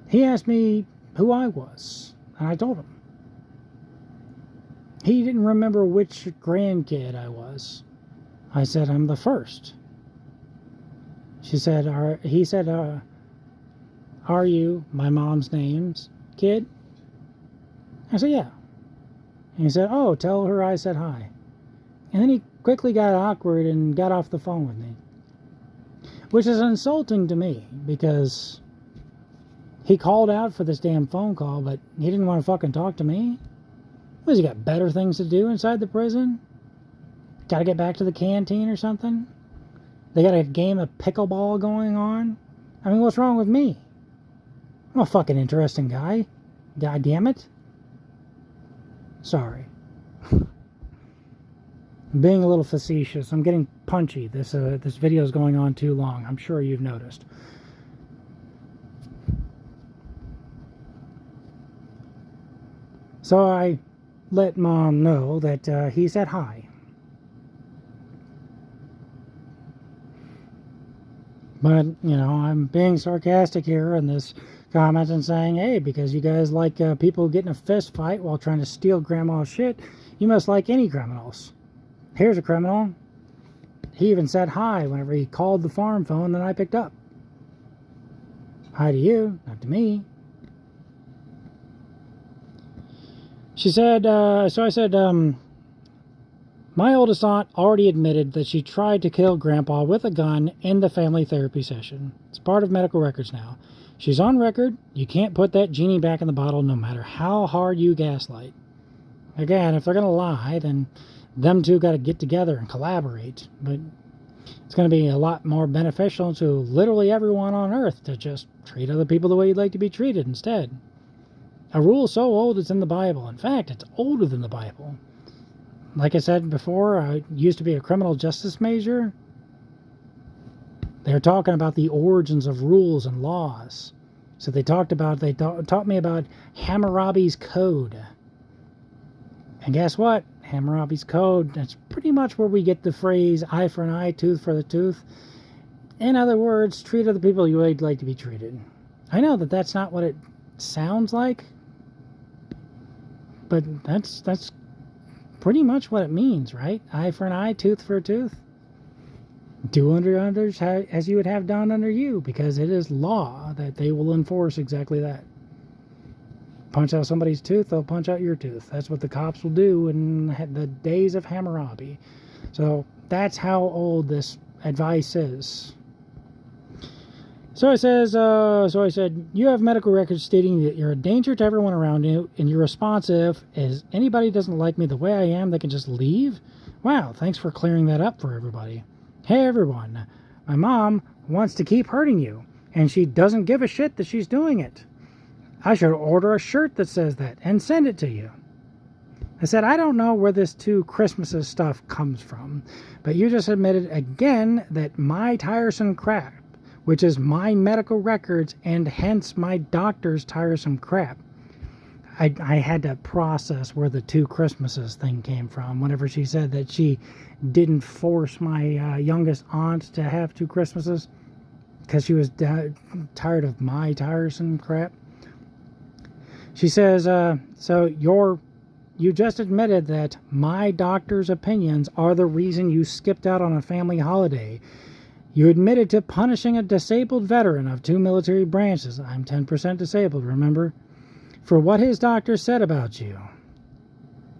He asked me who I was, and I told him. He didn't remember which grandkid I was. I said, I'm the first. He said, are you my mom's name's kid? I said, yeah. And he said, oh, tell her I said hi. And then he quickly got awkward and got off the phone with me. Which is insulting to me, because he called out for this damn phone call, but he didn't want to fucking talk to me. What, has he got better things to do inside the prison? Gotta get back to the canteen or something? They got a game of pickleball going on? I mean, what's wrong with me? I'm a fucking interesting guy. God damn it. Sorry. Being a little facetious. I'm getting punchy. This video is going on too long. I'm sure you've noticed. So I let Mom know that he said hi. But, I'm being sarcastic here in this comment and saying, hey, because you guys like people getting a fist fight while trying to steal Grandma's shit, you must like any criminals. Here's a criminal. He even said hi whenever he called the farm phone that I picked up. Hi to you, not to me. She said, so I said, my oldest aunt already admitted that she tried to kill Grandpa with a gun in the family therapy session. It's part of medical records now. She's on record. You can't put that genie back in the bottle no matter how hard you gaslight. Again, if they're going to lie, then them two got to get together and collaborate. But it's going to be a lot more beneficial to literally everyone on Earth to just treat other people the way you'd like to be treated instead. A rule so old it's in the Bible. In fact, it's older than the Bible. Like I said before, I used to be a criminal justice major. They're talking about the origins of rules and laws. So they taught me about Hammurabi's Code. And guess what? Hammurabi's Code, that's pretty much where we get the phrase eye for an eye, tooth for the tooth. In other words, treat other people you would like to be treated. I know that that's not what it sounds like, but that's pretty much what it means, right? Eye for an eye, tooth for a tooth. Do under others as you would have done under you, because it is law that they will enforce exactly that. Punch out somebody's tooth, they'll punch out your tooth. That's what the cops will do in the days of Hammurabi. So that's how old this advice is. So I said, you have medical records stating that you're a danger to everyone around you, and your response is, anybody doesn't like me the way I am, they can just leave? Wow, thanks for clearing that up for everybody. Hey everyone, my mom wants to keep hurting you, and she doesn't give a shit that she's doing it. I should order a shirt that says that and send it to you. I said, I don't know where this 2 Christmases stuff comes from, but you just admitted again that my tiresome crap, which is my medical records and hence my doctor's tiresome crap. I had to process where the 2 Christmases thing came from whenever she said that she didn't force my youngest aunt to have 2 Christmases because she was tired of my tiresome crap. She says, so you just admitted that my doctor's opinions are the reason you skipped out on a family holiday. You admitted to punishing a disabled veteran of 2 military branches. I'm 10% disabled, remember? For what his doctor said about you.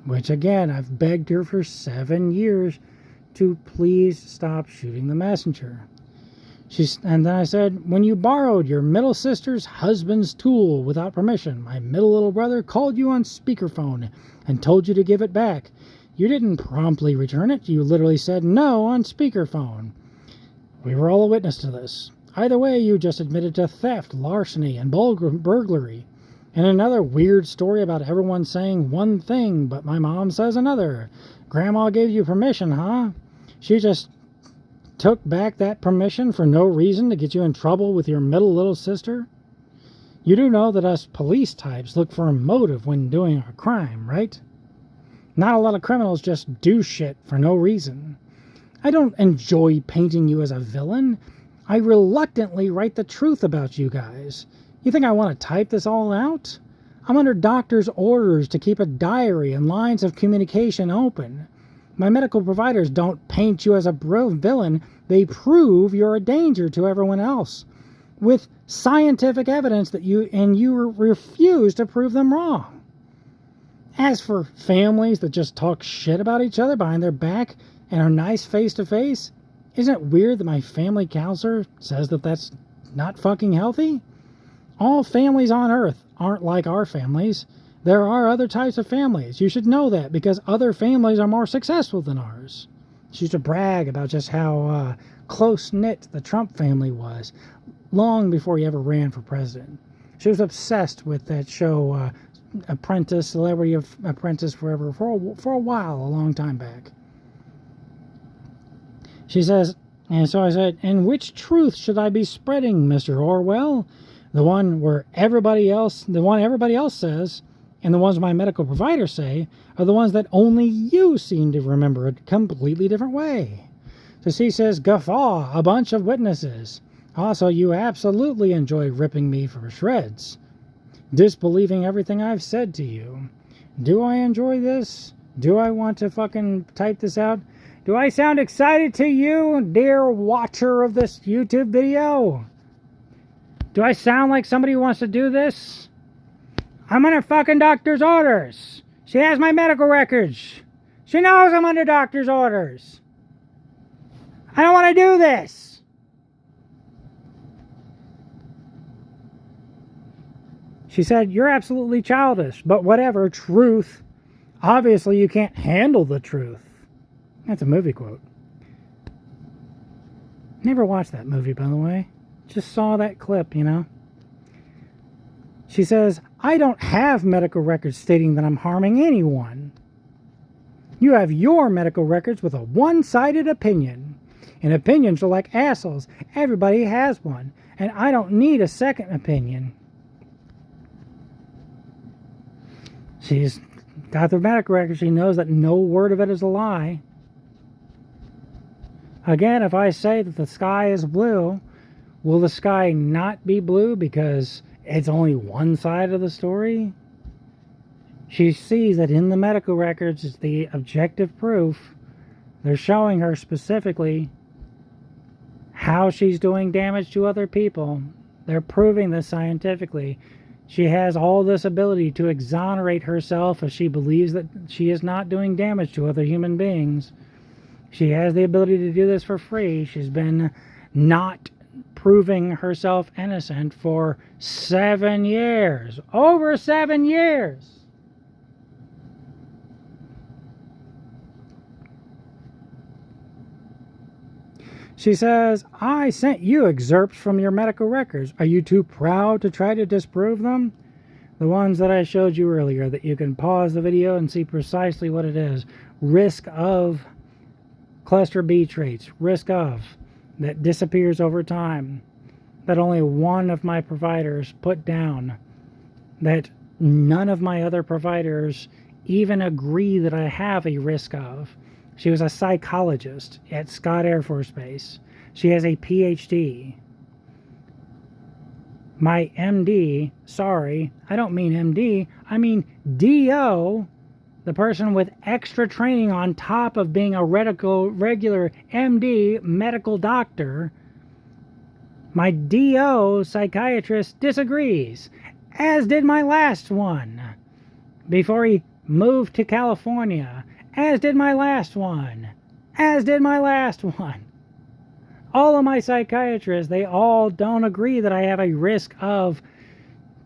Which again, I've begged her for 7 years to please stop shooting the messenger. And then I said, when you borrowed your middle sister's husband's tool without permission, my middle little brother called you on speakerphone and told you to give it back. You didn't promptly return it. You literally said no on speakerphone. We were all a witness to this. Either way, you just admitted to theft, larceny, and burglary. And another weird story about everyone saying one thing, but my mom says another. Grandma gave you permission, huh? She just took back that permission for no reason to get you in trouble with your middle little sister? You do know that us police types look for a motive when doing a crime, right? Not a lot of criminals just do shit for no reason. I don't enjoy painting you as a villain. I reluctantly write the truth about you guys. You think I want to type this all out? I'm under doctor's orders to keep a diary and lines of communication open. My medical providers don't paint you as a villain. They prove you're a danger to everyone else with scientific evidence that you refuse to prove them wrong. As for families that just talk shit about each other behind their back and are nice face to face, isn't it weird that my family counselor says that that's not fucking healthy? All families on Earth aren't like our families. There are other types of families. You should know that because other families are more successful than ours. She used to brag about just how close-knit the Trump family was long before he ever ran for president. She was obsessed with that show, Celebrity Apprentice Forever, for a while, a long time back. She says, and so I said, and which truth should I be spreading, Mr. Orwell? The one everybody else says, and the ones my medical providers say, are the ones that only you seem to remember a completely different way. So she says, guffaw, a bunch of witnesses. Also, you absolutely enjoy ripping me for shreds, disbelieving everything I've said to you. Do I enjoy this? Do I want to fucking type this out? Do I sound excited to you, dear watcher of this YouTube video? Do I sound like somebody who wants to do this? I'm under fucking doctor's orders. She has my medical records. She knows I'm under doctor's orders. I don't want to do this. She said, you're absolutely childish, but whatever, truth. Obviously, you can't handle the truth. That's a movie quote. Never watched that movie, by the way. Just saw that clip, you know. She says, I don't have medical records stating that I'm harming anyone. You have your medical records with a one-sided opinion. And opinions are like assholes. Everybody has one. And I don't need a second opinion. She's got the medical records. She knows that no word of it is a lie. Again, if I say that the sky is blue, will the sky not be blue because it's only one side of the story? She sees that in the medical records is the objective proof. They're showing her specifically how she's doing damage to other people. They're proving this scientifically. She has all this ability to exonerate herself if she believes that she is not doing damage to other human beings. She has the ability to do this for free. She's been not proving herself innocent for 7 years. Over 7 years. She says, I sent you excerpts from your medical records. Are you too proud to try to disprove them? The ones that I showed you earlier, that you can pause the video and see precisely what it is. Risk of cluster B traits. Risk of. That disappears over time. That only one of my providers put down. That none of my other providers even agree that I have a risk of. She was a psychologist at Scott Air Force Base. She has a PhD. My MD, sorry, I don't mean MD, I mean DO, the person with extra training on top of being a regular MD, medical doctor. My DO psychiatrist disagrees, as did my last one, before he moved to California. As did my last one. As did my last one. All of my psychiatrists, they all don't agree that I have a risk of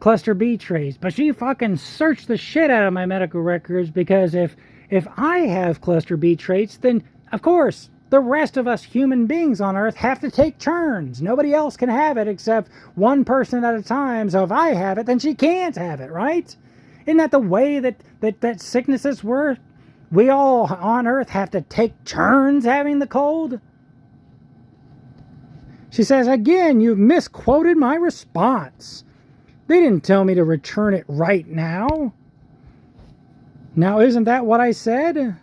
cluster B traits. But she fucking searched the shit out of my medical records, because if I have cluster B traits, then, of course, the rest of us human beings on Earth have to take turns. Nobody else can have it except one person at a time. So if I have it, then she can't have it, right? Isn't that the way that sicknesses work? We all on Earth have to take turns having the cold? She says, again, you've misquoted my response. They didn't tell me to return it right now. Now, isn't that what I said?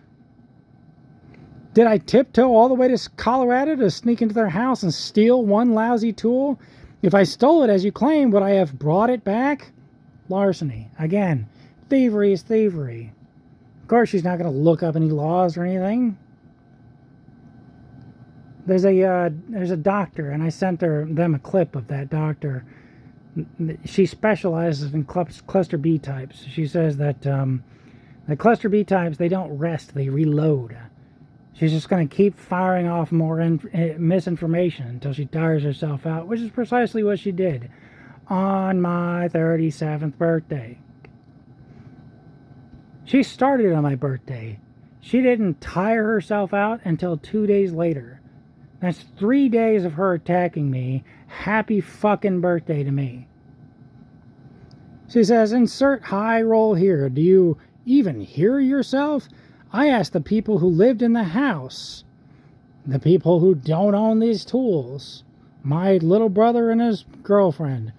Did I tiptoe all the way to Colorado to sneak into their house and steal one lousy tool? If I stole it as you claim, would I have brought it back? Larceny. Again, thievery is thievery. Of course, she's not going to look up any laws or anything. There's a doctor, and I sent them a clip of that doctor. She specializes in cluster B types. She says that the cluster B types, they don't rest, they reload. She's just going to keep firing off more misinformation until she tires herself out, which is precisely what she did on my 37th birthday. She started on my birthday. She didn't tire herself out until 2 days later. That's 3 days of her attacking me. Happy fucking birthday to me. She says, insert high roll here. Do you even hear yourself? I asked the people who lived in the house. The people who don't own these tools. My little brother and his girlfriend,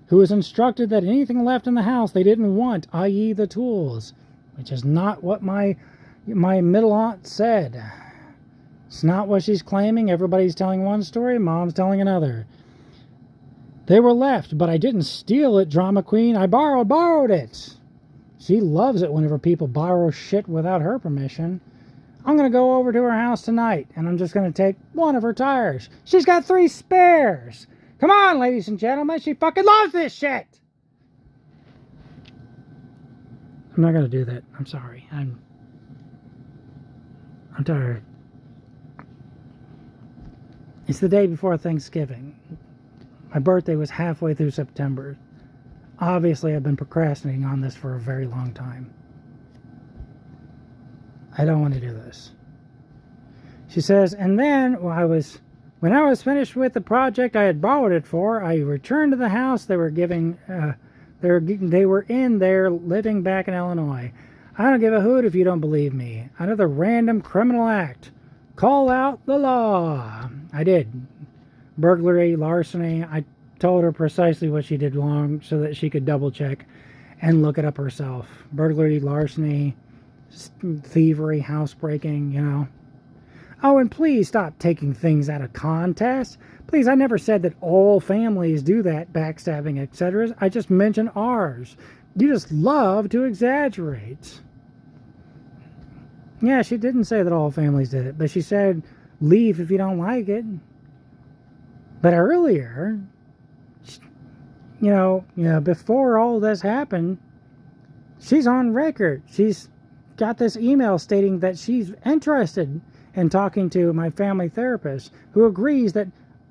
who was instructed that anything left in the house they didn't want, i.e. the tools. Which is not what my middle aunt said. It's not what she's claiming. Everybody's telling one story, mom's telling another. They were left, but I didn't steal it, drama queen. I borrowed it. She loves it whenever people borrow shit without her permission. I'm going to go over to her house tonight, and I'm just going to take one of her tires. She's got 3 spares. Come on, ladies and gentlemen. She fucking loves this shit. I'm not going to do that. I'm sorry. I'm tired. It's the day before Thanksgiving. My birthday was halfway through September. Obviously, I've been procrastinating on this for a very long time. I don't want to do this. She says, and then when I was finished with the project I had borrowed it for, I returned to the house they were in there living back in Illinois. I don't give a hoot if you don't believe me. Another random criminal act. Call out the law. I did. Burglary, larceny. I told her precisely what she did wrong so that she could double check and look it up herself. Burglary, larceny, thievery, housebreaking, you know. Oh, and please stop taking things out of context. Please, I never said that all families do that, backstabbing, etc. I just mentioned ours. You just love to exaggerate. Yeah, she didn't say that all families did it, but she said, leave if you don't like it. But earlier, before all this happened, she's on record. She's got this email stating that she's interested in talking to my family therapist, who agrees that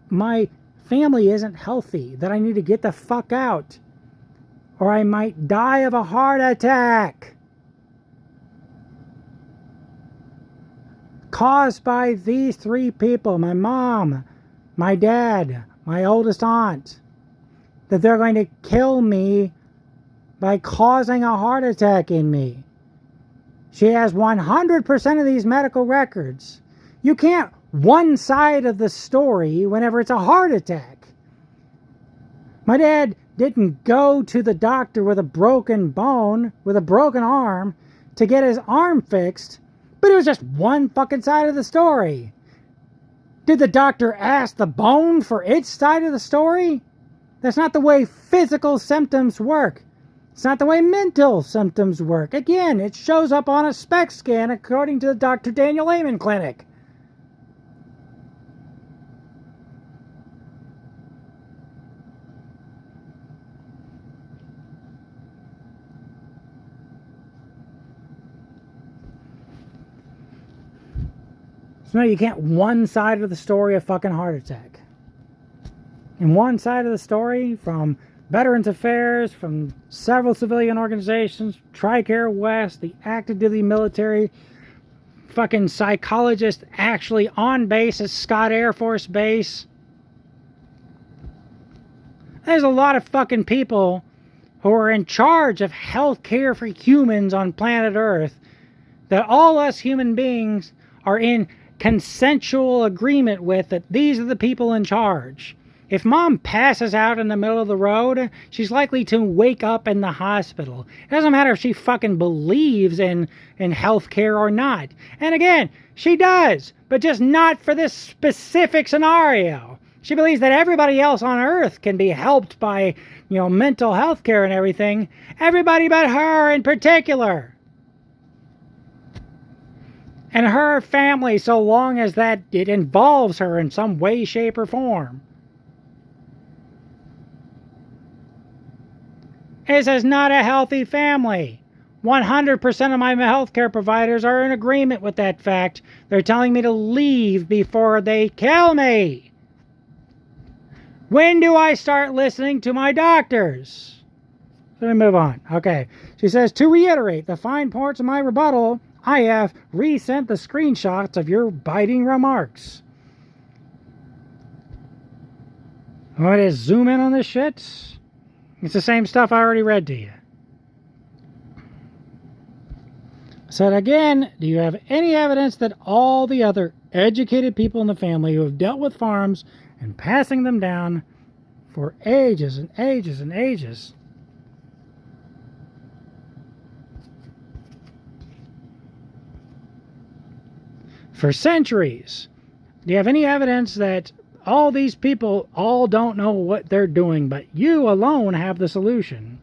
my family isn't healthy, that I need to get the fuck out, or I might die of a heart attack caused by these three people, my mom, my dad, my oldest aunt, that they're going to kill me by causing a heart attack in me. She has 100% of these medical records. You can't one side of the story whenever it's a heart attack. My dad didn't go to the doctor with a broken bone, with a broken arm, to get his arm fixed, but it was just one fucking side of the story. Did the doctor ask the bone for its side of the story? That's not the way physical symptoms work. It's not the way mental symptoms work. Again, it shows up on a SPECT scan according to the Dr. Daniel Amen Clinic. So no, you can't one side of the story a fucking heart attack. And one side of the story from Veterans Affairs, from several civilian organizations, TRICARE West, the active duty military, fucking psychologist actually on base at Scott Air Force Base. There's a lot of fucking people who are in charge of health care for humans on planet Earth that all us human beings are in consensual agreement with, that these are the people in charge. If mom passes out in the middle of the road, she's likely to wake up in the hospital. It doesn't matter if she fucking believes in healthcare or not. And again, she does, but just not for this specific scenario. She believes that everybody else on Earth can be helped by, mental health care and everything. Everybody but her in particular. And her family, so long as that it involves her in some way, shape, or form. This is not a healthy family. 100% of my healthcare providers are in agreement with that fact. They're telling me to leave before they kill me. When do I start listening to my doctors? Let me move on. Okay. She says, to reiterate the fine points of my rebuttal, I have resent the screenshots of your biting remarks. I want to zoom in on this shit. It's the same stuff I already read to you. I said again, do you have any evidence that all the other educated people in the family who have dealt with farms and passing them down for ages and ages and ages, for centuries, do you have any evidence that all these people all don't know what they're doing, but you alone have the solution?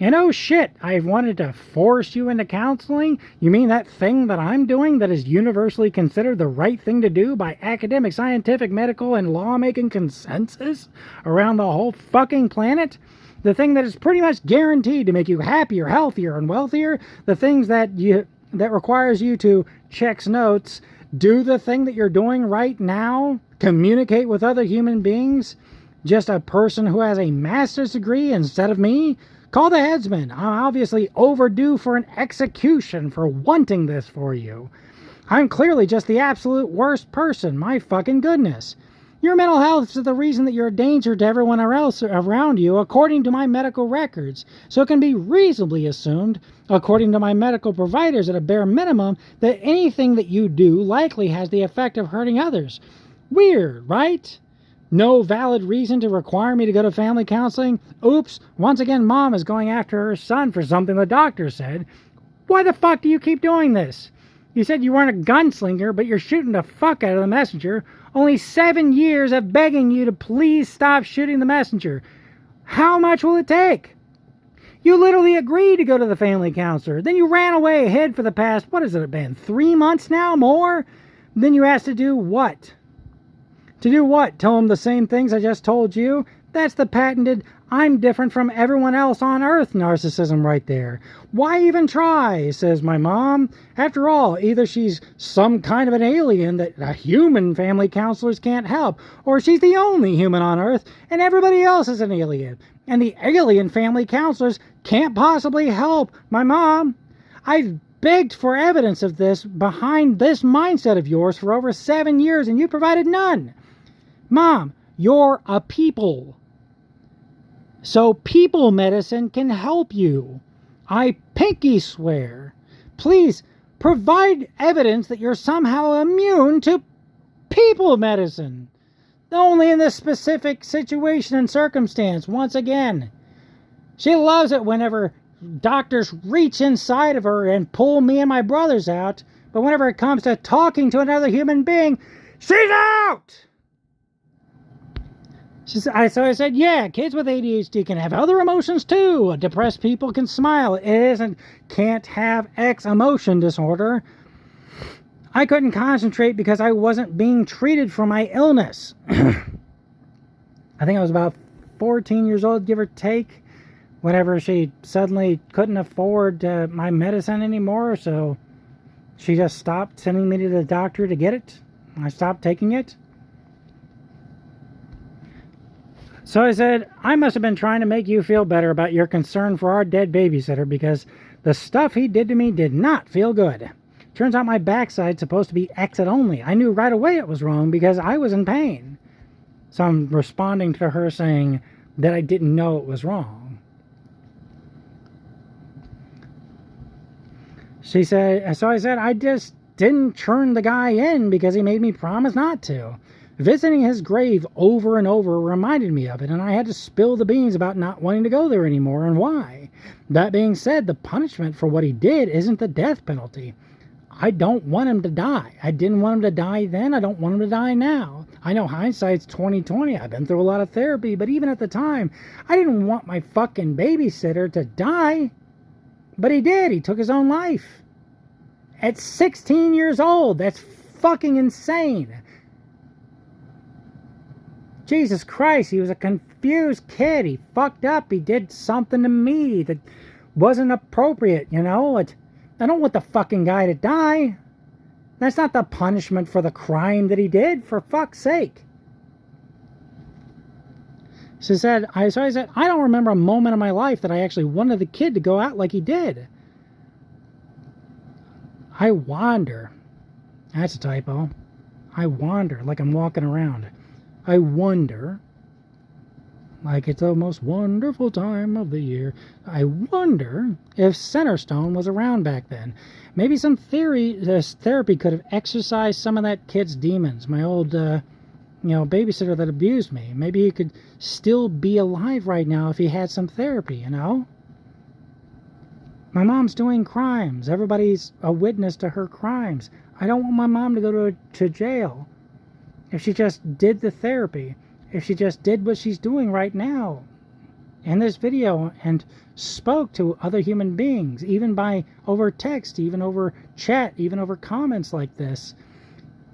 And oh shit, I've wanted to force you into counseling? You mean that thing that I'm doing that is universally considered the right thing to do by academic, scientific, medical, and lawmaking consensus around the whole fucking planet? The thing that is pretty much guaranteed to make you happier, healthier, and wealthier? The things that requires you to check notes, do the thing that you're doing right now, communicate with other human beings, just a person who has a master's degree instead of me Call the headsman. I'm obviously overdue for an execution for wanting this for you. I'm clearly just the absolute worst person. My fucking goodness. Your mental health is the reason that you're a danger to everyone else around you, according to my medical records. So it can be reasonably assumed, according to my medical providers at a bare minimum, that anything that you do likely has the effect of hurting others. Weird, right? No valid reason to require me to go to family counseling? Oops, once again mom is going after her son for something the doctor said. Why the fuck do you keep doing this? You said you weren't a gunslinger, but you're shooting the fuck out of the messenger. Only 7 years of begging you to please stop shooting the messenger. How much will it take? You literally agreed to go to the family counselor. Then you ran away, hid for the past, what has it been, 3 months now? More? Then you asked to do what? To do what? Tell him the same things I just told you? That's the patented I'm different from everyone else on earth narcissism right there. Why even try, says my mom. After all, either she's some kind of an alien that human family counselors can't help, or she's the only human on earth and everybody else is an alien. And the alien family counselors can't possibly help my mom. I've begged for evidence of this behind this mindset of yours for over 7 years and you provided none. Mom, you're a people. So people medicine can help you. I pinky swear. Please provide evidence that you're somehow immune to people medicine. Only in this specific situation and circumstance, once again. She loves it whenever doctors reach inside of her and pull me and my brothers out. But whenever it comes to talking to another human being, she's out! So I said, yeah, kids with ADHD can have other emotions too. Depressed people can smile. Can't have X emotion disorder. I couldn't concentrate because I wasn't being treated for my illness. I think I was about 14 years old, give or take, whenever she suddenly couldn't afford my medicine anymore. So she just stopped sending me to the doctor to get it. I stopped taking it. So I said, I must have been trying to make you feel better about your concern for our dead babysitter because the stuff he did to me did not feel good. Turns out my backside's supposed to be exit only. I knew right away it was wrong because I was in pain. So I'm responding to her saying that I didn't know it was wrong. She said, so I said, I just didn't turn the guy in because he made me promise not to. Visiting his grave over and over reminded me of it, and I had to spill the beans about not wanting to go there anymore and why. That being said, the punishment for what he did isn't the death penalty. I don't want him to die. I didn't want him to die then. I don't want him to die now. I know hindsight's 20/20. I've been through a lot of therapy, but even at the time, I didn't want my fucking babysitter to die. But he did. He took his own life. At 16 years old. That's fucking insane. Jesus Christ, he was a confused kid. He fucked up. He did something to me that wasn't appropriate, you know? I don't want the fucking guy to die. That's not the punishment for the crime that he did, for fuck's sake. So I said, I don't remember a moment in my life that I actually wanted the kid to go out like he did. I wander. That's a typo. I wander like I'm walking around. I wonder, like it's the most wonderful time of the year, I wonder if Centerstone was around back then. Maybe some therapy could have exorcised some of that kid's demons. My old, babysitter that abused me. Maybe he could still be alive right now if he had some therapy, you know? My mom's doing crimes. Everybody's a witness to her crimes. I don't want my mom to go to jail. If she just did the therapy, if she just did what she's doing right now in this video and spoke to other human beings, even by over text, even over chat, even over comments like this,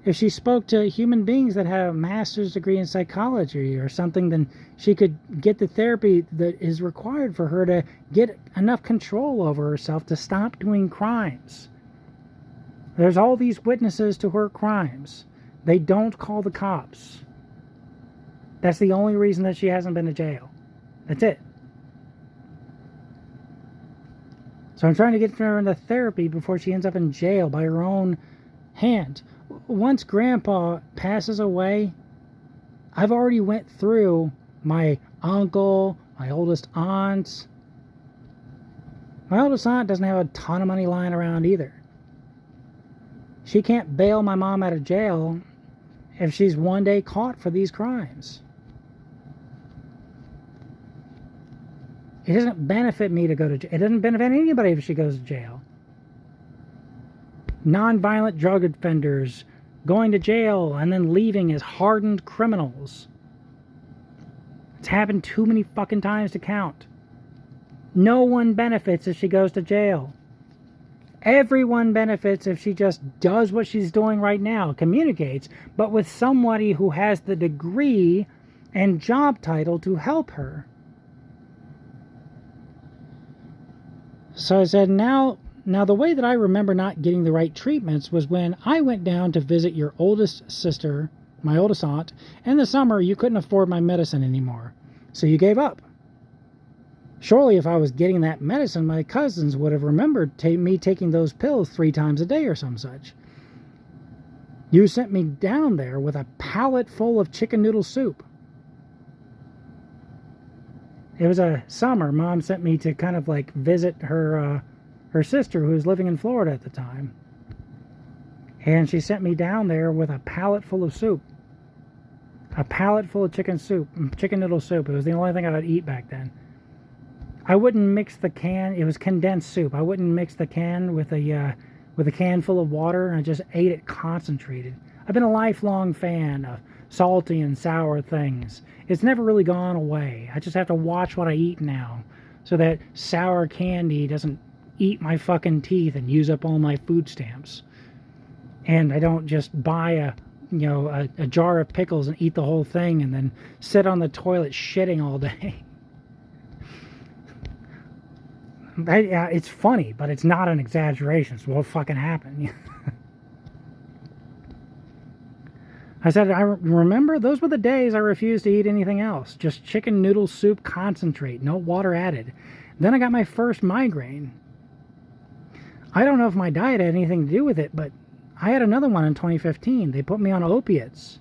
if she spoke to human beings that have a master's degree in psychology or something, then she could get the therapy that is required for her to get enough control over herself to stop doing crimes. There's all these witnesses to her crimes. They don't call the cops. That's the only reason that she hasn't been to jail. That's it. So I'm trying to get her into therapy before she ends up in jail by her own hand. Once Grandpa passes away, I've already went through my uncle, my oldest aunt. My oldest aunt doesn't have a ton of money lying around either. She can't bail my mom out of jail if she's one day caught for these crimes. It doesn't benefit me to go to jail. It doesn't benefit anybody if she goes to jail. Non-violent drug offenders going to jail and then leaving as hardened criminals. It's happened too many fucking times to count. No one benefits if she goes to jail. Everyone benefits if she just does what she's doing right now, communicates, but with somebody who has the degree and job title to help her. So I said, now the way that I remember not getting the right treatments was when I went down to visit your oldest sister, my oldest aunt. In the summer, you couldn't afford my medicine anymore, so you gave up. Surely if I was getting that medicine, my cousins would have remembered me taking those pills 3 times a day or some such. You sent me down there with a pallet full of chicken noodle soup. It was a summer. Mom sent me to kind of like visit her sister who was living in Florida at the time. And she sent me down there with a pallet full of soup. A pallet full of chicken noodle soup. It was the only thing I would eat back then. I wouldn't mix the can. It was condensed soup. I wouldn't mix the can with a can full of water. I just ate it concentrated. I've been a lifelong fan of salty and sour things. It's never really gone away. I just have to watch what I eat now so that sour candy doesn't eat my fucking teeth and use up all my food stamps. And I don't just buy a jar of pickles and eat the whole thing and then sit on the toilet shitting all day. It's funny, but it's not an exaggeration. It's what fucking happened. I said, I remember those were the days I refused to eat anything else. Just chicken noodle soup concentrate, no water added. Then I got my first migraine. I don't know if my diet had anything to do with it, but I had another one in 2015. They put me on opiates.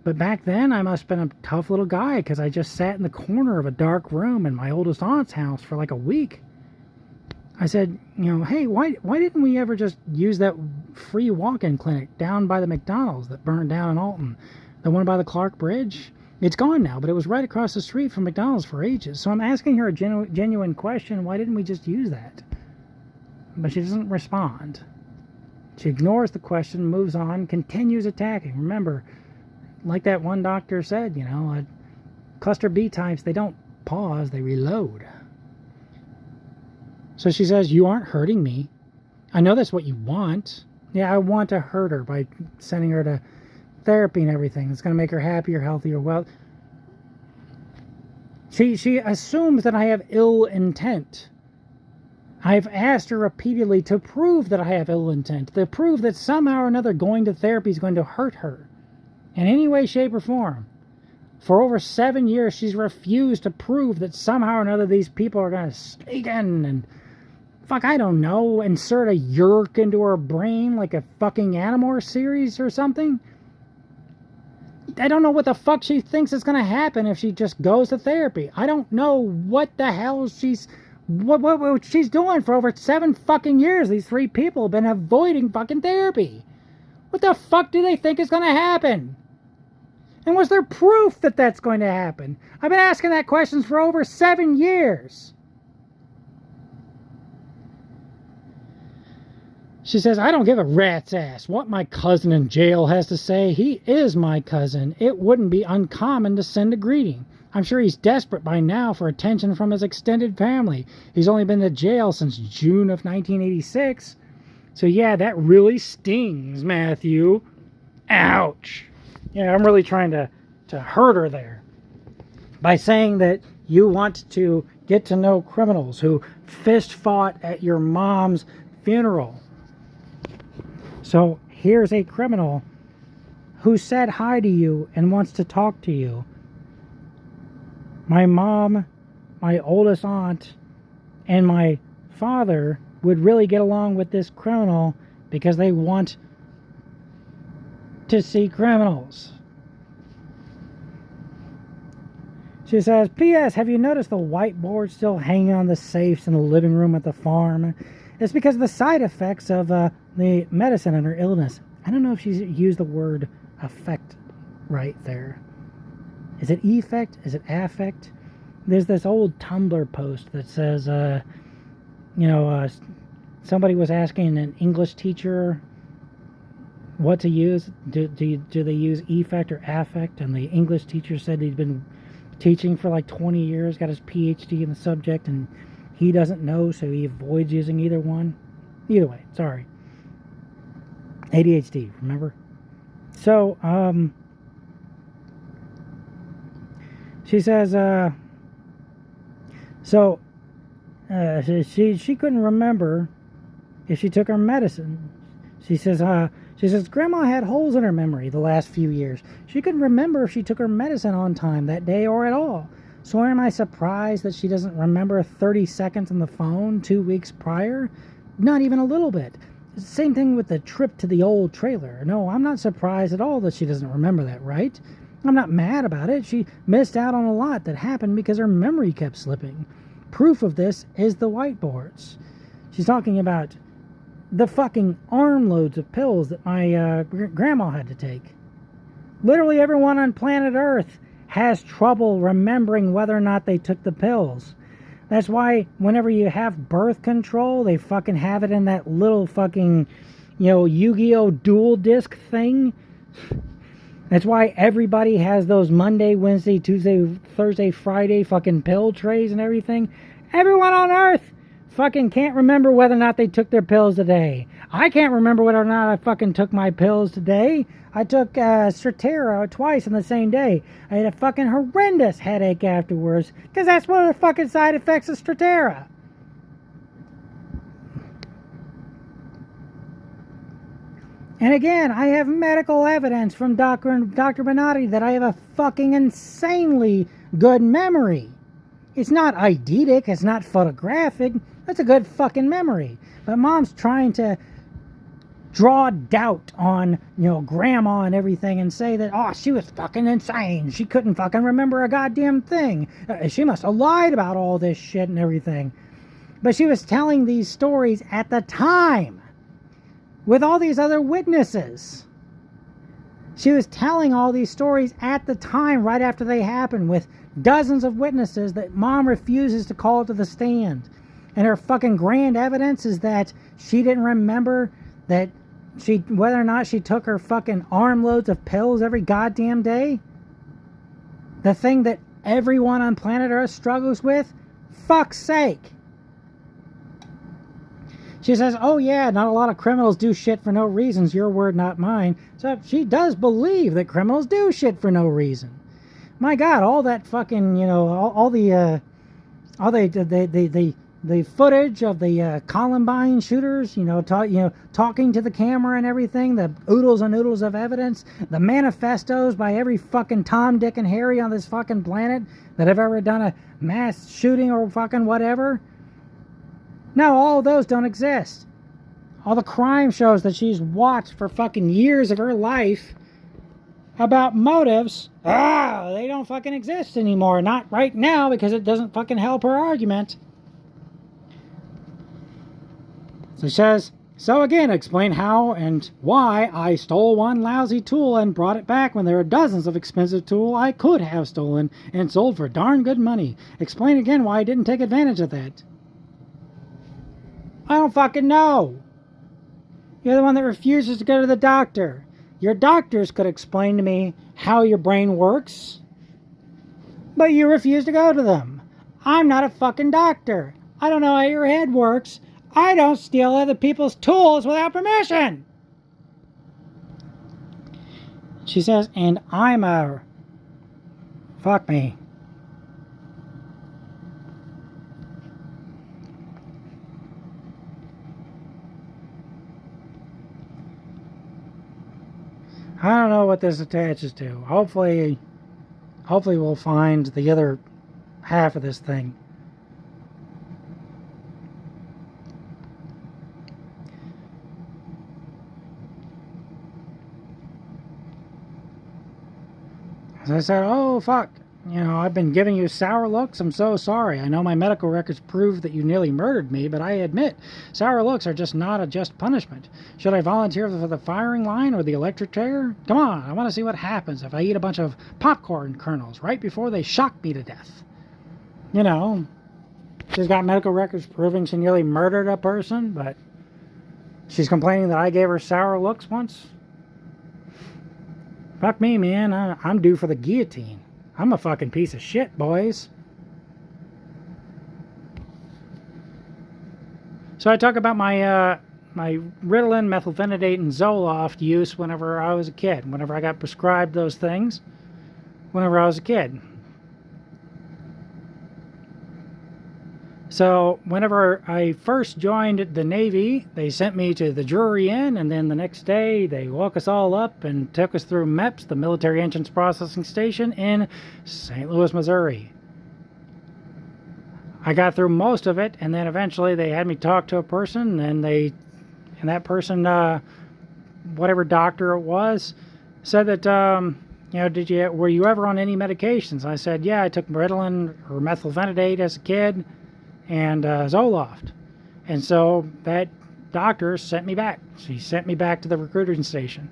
But back then, I must have been a tough little guy because I just sat in the corner of a dark room in my oldest aunt's house for like a week. I said, hey, why didn't we ever just use that free walk-in clinic down by the McDonald's that burned down in Alton? The one by the Clark Bridge? It's gone now, but it was right across the street from McDonald's for ages. So I'm asking her a genuine question. Why didn't we just use that? But she doesn't respond. She ignores the question, moves on, continues attacking. Remember, like that one doctor said, cluster B types, they don't pause, they reload. So she says, you aren't hurting me. I know that's what you want. Yeah, I want to hurt her by sending her to therapy and everything. It's going to make her happier, healthier, well. She assumes that I have ill intent. I've asked her repeatedly to prove that I have ill intent, to prove that somehow or another going to therapy is going to hurt her in any way, shape, or form. For over 7 years, she's refused to prove that somehow or another these people are going to sneak in and, I don't know, insert a yerk into her brain like a fucking Animorphs series or something. I don't know what the fuck she thinks is going to happen if she just goes to therapy. I don't know what the hell what she's doing for over 7 fucking years. These 3 people have been avoiding fucking therapy. What the fuck do they think is going to happen? And was there proof that that's going to happen? I've been asking that question for over 7 years. She says, I don't give a rat's ass what my cousin in jail has to say. He is my cousin. It wouldn't be uncommon to send a greeting. I'm sure he's desperate by now for attention from his extended family. He's only been to jail since June of 1986. So yeah, that really stings, Matthew. Ouch. Yeah, I'm really trying to hurt her there by saying that you want to get to know criminals who fist fought at your mom's funeral. So here's a criminal who said hi to you and wants to talk to you. My mom, my oldest aunt, and my father would really get along with this criminal because they want to see criminals. She says, P.S. Have you noticed the whiteboard still hanging on the safes in the living room at the farm? It's because of the side effects of the medicine and her illness. I don't know if she's used the word affect right there. Is it effect? Is it affect? There's this old Tumblr post that says, somebody was asking an English teacher what to use. Do they use effect or affect? And the English teacher said he'd been teaching for like 20 years, got his PhD in the subject, and he doesn't know, so he avoids using either one. Either way, sorry. ADHD, remember? So, she says, she couldn't remember if she took her medicine. She says, Grandma had holes in her memory the last few years. She couldn't remember if she took her medicine on time that day or at all. So am I surprised that she doesn't remember 30 seconds on the phone 2 weeks prior? Not even a little bit. Same thing with the trip to the old trailer. No, I'm not surprised at all that she doesn't remember that, right? I'm not mad about it. She missed out on a lot that happened because her memory kept slipping. Proof of this is the whiteboards. She's talking about the fucking armloads of pills that my grandma had to take. Literally everyone on planet Earth has trouble remembering whether or not they took the pills. That's why whenever you have birth control, they fucking have it in that little fucking, Yu-Gi-Oh! Dual disc thing. That's why everybody has those Monday, Wednesday, Tuesday, Thursday, Friday fucking pill trays and everything. Everyone on Earth fucking can't remember whether or not they took their pills today. I can't remember whether or not I fucking took my pills today. I took Strattera twice in the same day. I had a fucking horrendous headache afterwards because that's one of the fucking side effects of Strattera. And again, I have medical evidence from Dr. Bonatti that I have a fucking insanely good memory. It's not eidetic, it's not photographic, that's a good fucking memory. But Mom's trying to draw doubt on, Grandma and everything and say that, she was fucking insane. She couldn't fucking remember a goddamn thing. She must have lied about all this shit and everything. But she was telling these stories at the time with all these other witnesses. She was telling all these stories at the time, right after they happened, with dozens of witnesses that Mom refuses to call to the stand. And her fucking grand evidence is that she didn't remember that whether or not she took her fucking armloads of pills every goddamn day. The thing that everyone on planet Earth struggles with. Fuck's sake. She says, not a lot of criminals do shit for no reasons. Your word, not mine. So she does believe that criminals do shit for no reason. My God, all that fucking, all the footage of the Columbine shooters, talking to the camera and everything, the oodles and oodles of evidence, the manifestos by every fucking Tom, Dick, and Harry on this fucking planet that have ever done a mass shooting or fucking whatever. No, all of those don't exist. All the crime shows that she's watched for fucking years of her life about motives, they don't fucking exist anymore. Not right now, because it doesn't fucking help her argument. So she says, so again, explain how and why I stole one lousy tool and brought it back when there are dozens of expensive tools I could have stolen and sold for darn good money. Explain again why I didn't take advantage of that. I don't fucking know. You're the one that refuses to go to the doctor. Your doctors could explain to me how your brain works, but you refuse to go to them. I'm not a fucking doctor. I don't know how your head works. I don't steal other people's tools without permission. She says, and I'm a... Fuck me. I don't know what this attaches to. Hopefully we'll find the other half of this thing. And I said, oh, fuck. You know, I've been giving you sour looks. I'm so sorry. I know my medical records prove that you nearly murdered me, but I admit sour looks are just not a just punishment. Should I volunteer for the firing line or the electric chair? Come on, I want to see what happens if I eat a bunch of popcorn kernels right before they shock me to death. You know, she's got medical records proving she nearly murdered a person, but she's complaining that I gave her sour looks once. Fuck me, man. I'm due for the guillotine. I'm a fucking piece of shit, boys. So I talk about my my Ritalin, methylphenidate, and Zoloft use whenever I was a kid. Whenever I got prescribed those things, whenever I was a kid. So whenever I first joined the Navy, they sent me to the Drury Inn, and then the next day they woke us all up and took us through MEPS, the Military Entrance Processing Station in St. Louis, Missouri. I got through most of it, and then eventually they had me talk to a person, and that person, whatever doctor it was, said that, you know, were you ever on any medications? I said, yeah, I took Ritalin or methylphenidate as a kid, and Zoloft. And so that doctor sent me back. She sent me back to the recruiting station.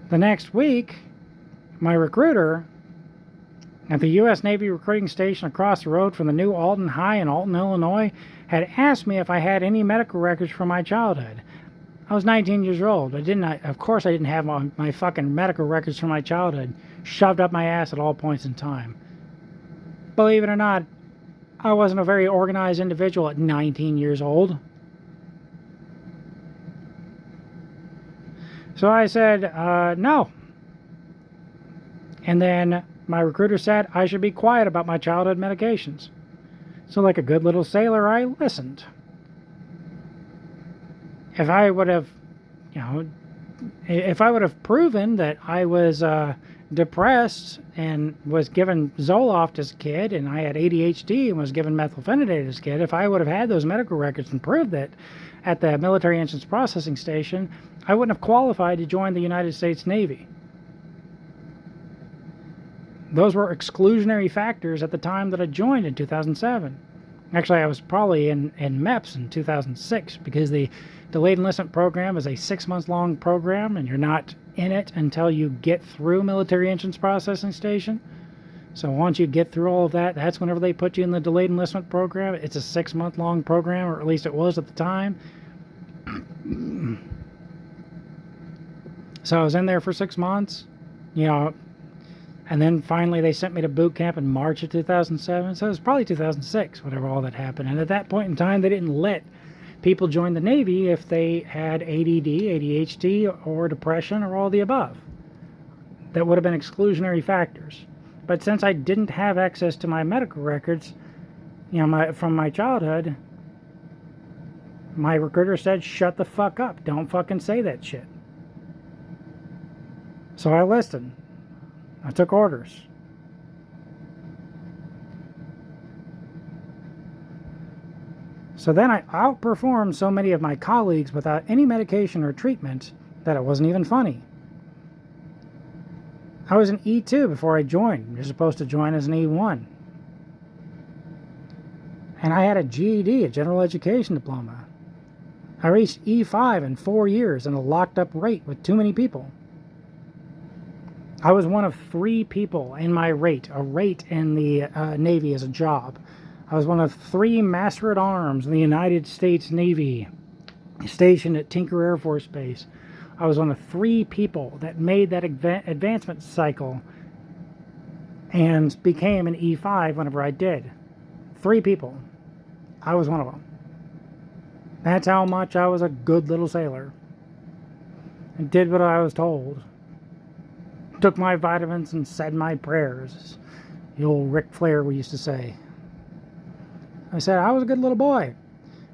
The next week, my recruiter at the U.S. Navy recruiting station across the road from the new Alton High in Alton, Illinois, had asked me if I had any medical records from my childhood. I was 19 years old. Of course I didn't have my fucking medical records from my childhood shoved up my ass at all points in time. Believe it or not, I wasn't a very organized individual at 19 years old. So I said, no. And then my recruiter said I should be quiet about my childhood medications. So like a good little sailor, I listened. If I would have, if I would have proven that I was depressed and was given Zoloft as a kid, and I had ADHD and was given methylphenidate as a kid, if I would have had those medical records and proved that at the Military Entrance Processing Station, I wouldn't have qualified to join the United States Navy. Those were exclusionary factors at the time that I joined in 2007. Actually, I was probably in MEPS in 2006, because the delayed enlistment program is a 6-month-long program, and you're not in it until you get through Military Entrance Processing Station. So once you get through all of that, that's whenever they put you in the delayed enlistment program. It's a 6-month-long program, or at least it was at the time. So I was in there for 6 months, and then finally they sent me to boot camp in March of 2007. So it was probably 2006, whenever all that happened. And at that point in time, they didn't let people join the Navy if they had ADD, ADHD, or depression, or all the above. That would have been exclusionary factors. But since I didn't have access to my medical records, from my childhood, my recruiter said, shut the fuck up. Don't fucking say that shit. So I listened. I took orders. So then I outperformed so many of my colleagues without any medication or treatment that it wasn't even funny. I was an E2 before I joined. You're supposed to join as an E1. And I had a GED, a general education diploma. I reached E5 in 4 years in a locked-up rate with too many people. I was one of 3 people in my rate. A rate in the Navy is a job. I was one of 3 Master at Arms in the United States Navy, stationed at Tinker Air Force Base. I was one of 3 people that made that advancement cycle and became an E5 whenever I did. 3 people. I was one of them. That's how much I was a good little sailor. And did what I was told. Took my vitamins and said my prayers. The old Ric Flair we used to say. I said I was a good little boy.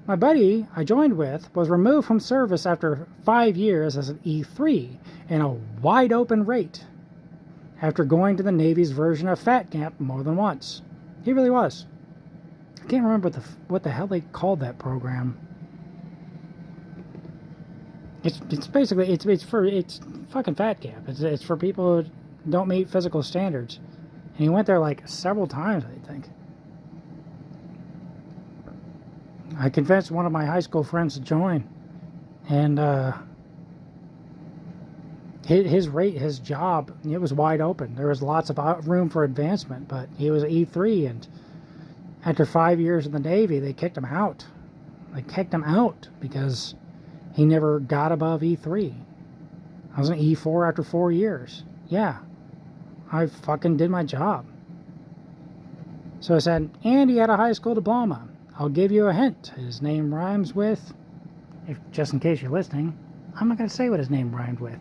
My buddy I joined with was removed from service after 5 years as an E3 in a wide open rate after going to the Navy's version of Fat Camp more than once. He really was. I can't remember what the hell they called that program. It's basically it's fucking fat camp. It's for people who don't meet physical standards. And he went there like several times, I think. I convinced one of my high school friends to join, and his job, it was wide open. There was lots of room for advancement, but he was E3, and after 5 years in the Navy, they kicked him out. They kicked him out because he never got above E3. I was an E4 after 4 years. Yeah, I fucking did my job. So I said, and he had a high school diploma. I'll give you a hint. His name rhymes with, just in case you're listening, I'm not going to say what his name rhymed with.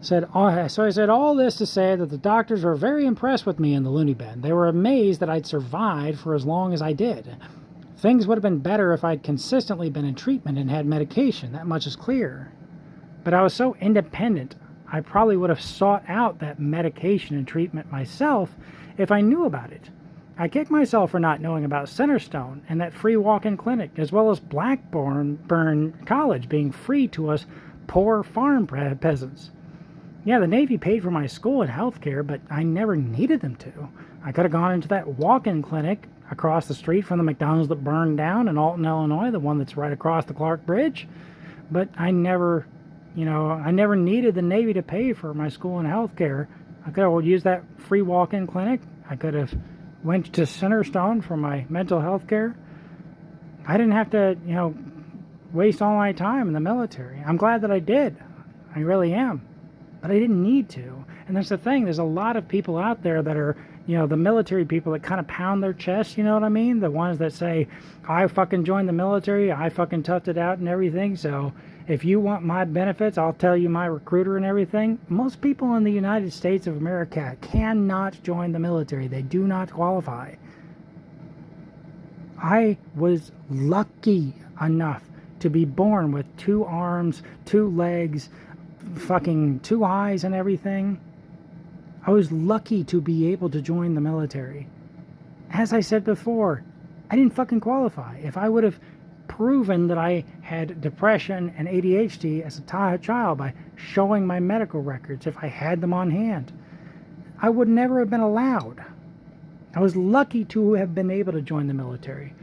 So I said all this to say that the doctors were very impressed with me in the loony bin. They were amazed that I'd survived for as long as I did. Things would have been better if I'd consistently been in treatment and had medication. That much is clear. But I was so independent, I probably would have sought out that medication and treatment myself if I knew about it. I kick myself for not knowing about Centerstone and that free walk-in clinic, as well as Blackburn College being free to us poor farm peasants. Yeah, the Navy paid for my school and health care, but I never needed them to. I could have gone into that walk-in clinic across the street from the McDonald's that burned down in Alton, Illinois, the one that's right across the Clark Bridge. But I never needed the Navy to pay for my school and health care. I could have used that free walk-in clinic. I could have went to Centerstone for my mental health care. I didn't have to, waste all my time in the military. I'm glad that I did. I really am. But I didn't need to. And that's the thing. There's a lot of people out there that are, the military people that kind of pound their chest, you know what I mean? The ones that say, I fucking joined the military, I fucking toughed it out and everything, so if you want my benefits, I'll tell you my recruiter and everything. Most people in the United States of America cannot join the military. They do not qualify. I was lucky enough to be born with 2 arms, 2 legs, fucking 2 eyes and everything. I was lucky to be able to join the military. As I said before, I didn't fucking qualify. If I would have proven that I had depression and ADHD as a child by showing my medical records, if I had them on hand, I would never have been allowed. I was lucky to have been able to join the military.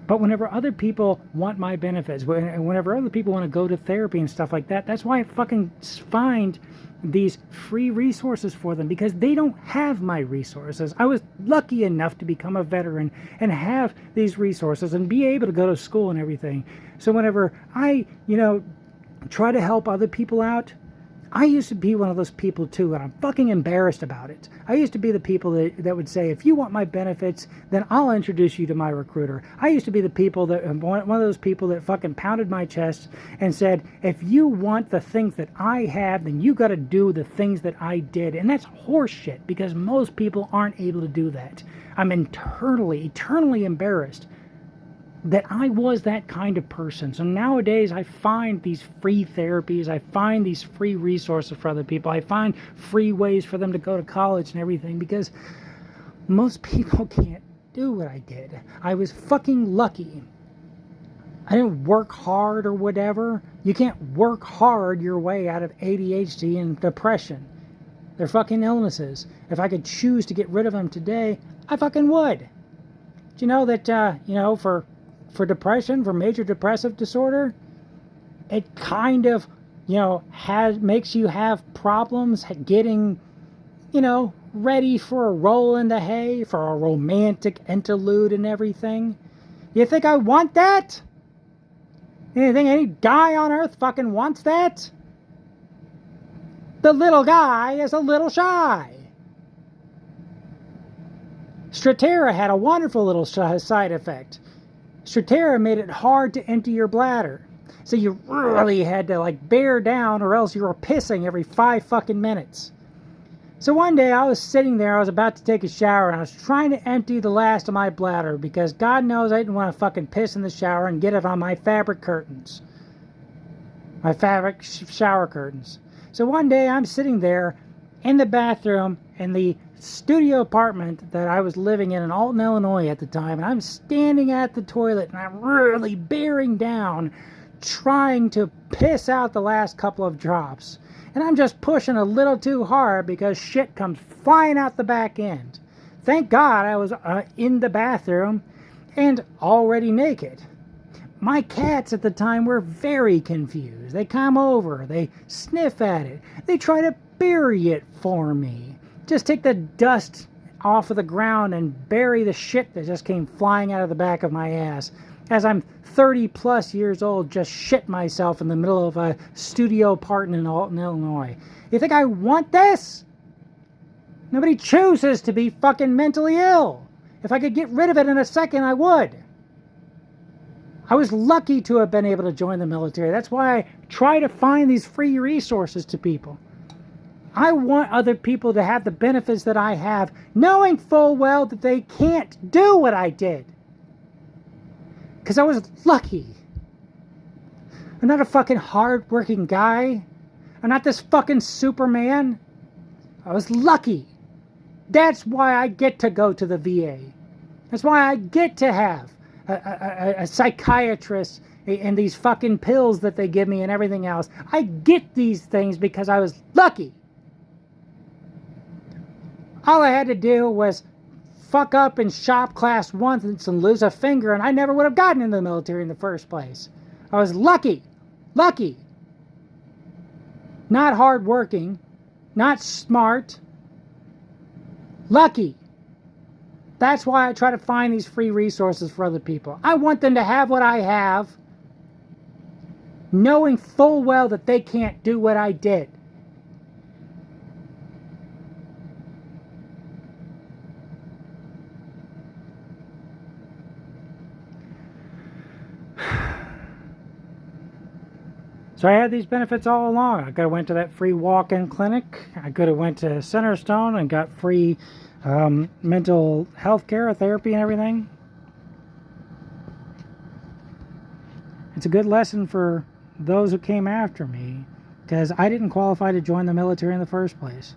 But whenever other people want my benefits, whenever other people want to go to therapy and stuff like that, that's why I fucking find these free resources for them, because they don't have my resources. I was lucky enough to become a veteran and have these resources and be able to go to school and everything. So whenever I, try to help other people out, I used to be one of those people too, and I'm fucking embarrassed about it. I used to be the people that would say, if you want my benefits, then I'll introduce you to my recruiter. I used to be the people one of those people that fucking pounded my chest and said, if you want the things that I have, then you got to do the things that I did. And that's horseshit, because most people aren't able to do that. I'm eternally embarrassed that I was that kind of person. So nowadays I find these free therapies, I find these free resources for other people, I find free ways for them to go to college and everything, because most people can't do what I did. I was fucking lucky. I didn't work hard or whatever. You can't work hard your way out of ADHD and depression. They're fucking illnesses. If I could choose to get rid of them today, I fucking would. Do you know that, for depression, for major depressive disorder, it kind of, makes you have problems getting, ready for a roll in the hay, for a romantic interlude and everything. You think I want that? You think any guy on earth fucking wants that? The little guy is a little shy. Strattera had a wonderful little side effect. Strattera made it hard to empty your bladder. So you really had to bear down, or else you were pissing every 5 fucking minutes. So one day I was sitting there, I was about to take a shower, and I was trying to empty the last of my bladder, because God knows I didn't want to fucking piss in the shower and get it on my fabric curtains. My fabric shower curtains. So one day I'm sitting there in the bathroom, and the studio apartment that I was living in Alton, Illinois at the time, and I'm standing at the toilet and I'm really bearing down, trying to piss out the last couple of drops. And I'm just pushing a little too hard because shit comes flying out the back end. Thank God I was in the bathroom and already naked. My cats at the time were very confused. They come over, they sniff at it, they try to bury it for me. Just take the dust off of the ground and bury the shit that just came flying out of the back of my ass. As I'm 30 plus years old, just shit myself in the middle of a studio apartment in Alton, Illinois. You think I want this? Nobody chooses to be fucking mentally ill. If I could get rid of it in a second, I would. I was lucky to have been able to join the military. That's why I try to find these free resources to people. I want other people to have the benefits that I have, knowing full well that they can't do what I did. Because I was lucky. I'm not a fucking hard-working guy. I'm not this fucking Superman. I was lucky. That's why I get to go to the VA. That's why I get to have a psychiatrist and these fucking pills that they give me and everything else. I get these things because I was lucky. All I had to do was fuck up in shop class once and lose a finger, and I never would have gotten into the military in the first place. I was lucky. Lucky. Not hardworking. Not smart. Lucky. That's why I try to find these free resources for other people. I want them to have what I have, knowing full well that they can't do what I did. So I had these benefits all along. I could have went to that free walk-in clinic. I could have went to Centerstone and got free mental health care, therapy, and everything. It's a good lesson for those who came after me, because I didn't qualify to join the military in the first place.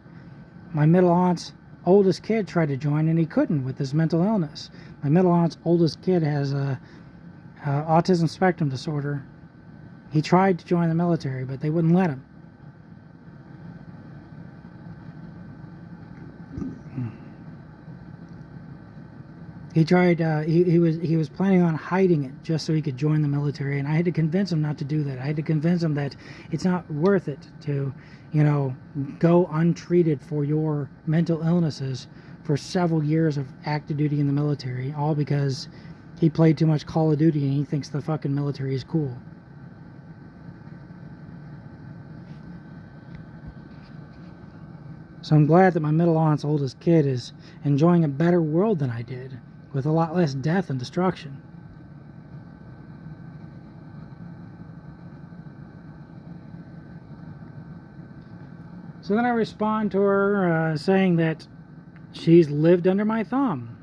My middle aunt's oldest kid tried to join, and he couldn't with his mental illness. My middle aunt's oldest kid has autism spectrum disorder. He tried to join the military, but they wouldn't let him. He tried. He was planning on hiding it just so he could join the military, and I had to convince him not to do that. I had to convince him that it's not worth it to, go untreated for your mental illnesses for several years of active duty in the military, all because he played too much Call of Duty and he thinks the fucking military is cool. So I'm glad that my middle aunt's oldest kid is enjoying a better world than I did, with a lot less death and destruction. So then I respond to her saying that she's lived under my thumb.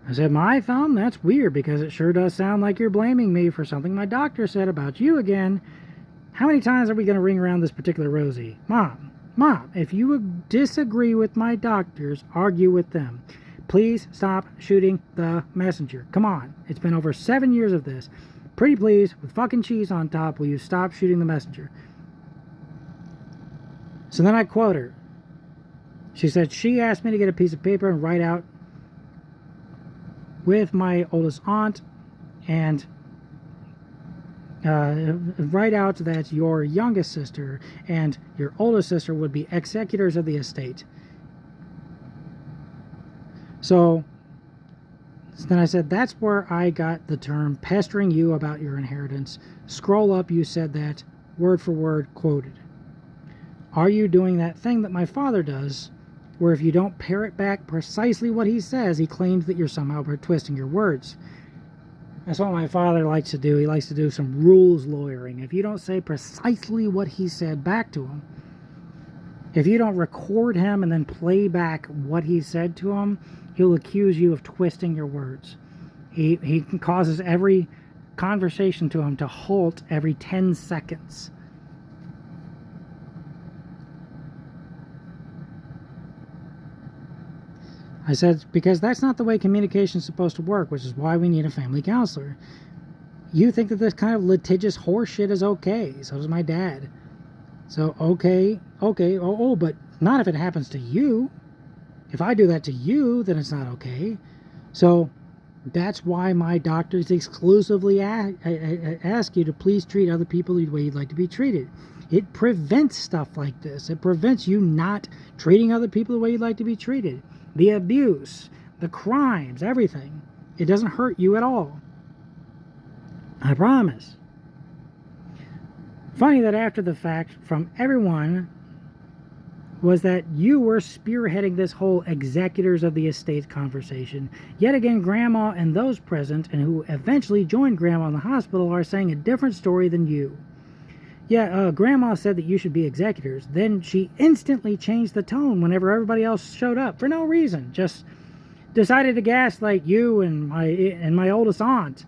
I said, my thumb? That's weird, because it sure does sound like you're blaming me for something my doctor said about you again. How many times are we going to ring around this particular Rosie? Mom, if you disagree with my doctors, argue with them. Please stop shooting the messenger. Come on. It's been over 7 years of this. Pretty please, with fucking cheese on top, will you stop shooting the messenger? So then I quote her. She said she asked me to get a piece of paper and write out with my oldest aunt and write out that your youngest sister and your oldest sister would be executors of the estate. So then I said, that's where I got the term pestering you about your inheritance. Scroll up, you said that, word for word, quoted. Are you doing that thing that my father does, where if you don't parrot back precisely what he says, he claims that you're somehow twisting your words? That's what my father likes to do. He likes to do some rules lawyering. If you don't say precisely what he said back to him, if you don't record him and then play back what he said to him, he'll accuse you of twisting your words. He causes every conversation to him to halt every 10 seconds. I said, because that's not the way communication is supposed to work, which is why we need a family counselor. You think that this kind of litigious horse shit is okay. So does my dad. So, okay, but not if it happens to you. If I do that to you, then it's not okay. So that's why my doctors exclusively ask you to please treat other people the way you'd like to be treated. It prevents stuff like this. It prevents you not treating other people the way you'd like to be treated. The abuse, the crimes, everything. It doesn't hurt you at all. I promise. Funny that after the fact, from everyone, was that you were spearheading this whole executors of the estate conversation. Yet again, Grandma and those present, and who eventually joined Grandma in the hospital, are saying a different story than you. Yeah, Grandma said that you should be executors. Then she instantly changed the tone whenever everybody else showed up, for no reason. Just decided to gaslight you and my oldest aunt.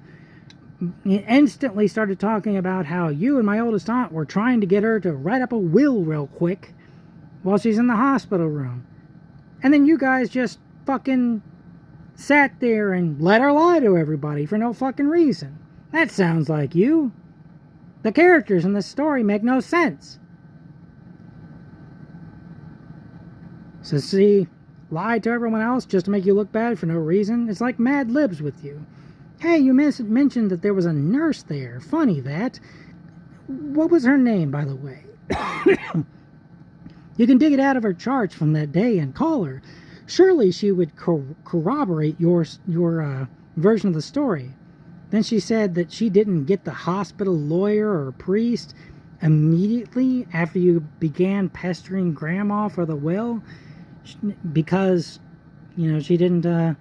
Instantly started talking about how you and my oldest aunt were trying to get her to write up a will real quick while she's in the hospital room. And then you guys just fucking sat there and let her lie to everybody for no fucking reason. That sounds like you. The characters in this story make no sense. So see, lie to everyone else just to make you look bad for no reason. It's like Mad Libs with you. Hey, you mentioned that there was a nurse there. Funny that. What was her name, by the way? You can dig it out of her charts from that day and call her. Surely she would corroborate your version of the story. Then she said that she didn't get the hospital lawyer or priest immediately after you began pestering Grandma for the will, because, she didn't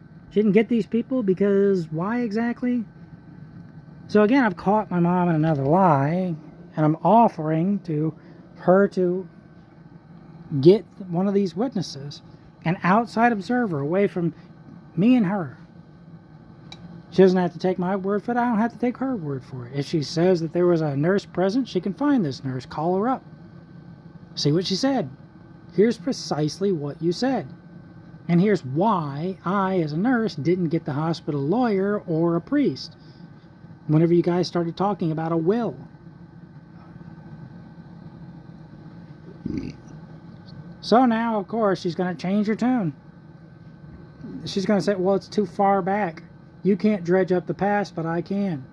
get these people, because why exactly? So again, I've caught my mom in another lie, and I'm offering to her to get one of these witnesses, an outside observer, away from me and her. She doesn't have to take my word for it. I don't have to take her word for it. If she says that there was a nurse present, she can find this nurse, call her up, see what she said. Here's precisely what you said. And here's why I, as a nurse, didn't get the hospital lawyer or a priest whenever you guys started talking about a will. So now, of course, she's going to change her tune. She's going to say, well, it's too far back. You can't dredge up the past, but I can.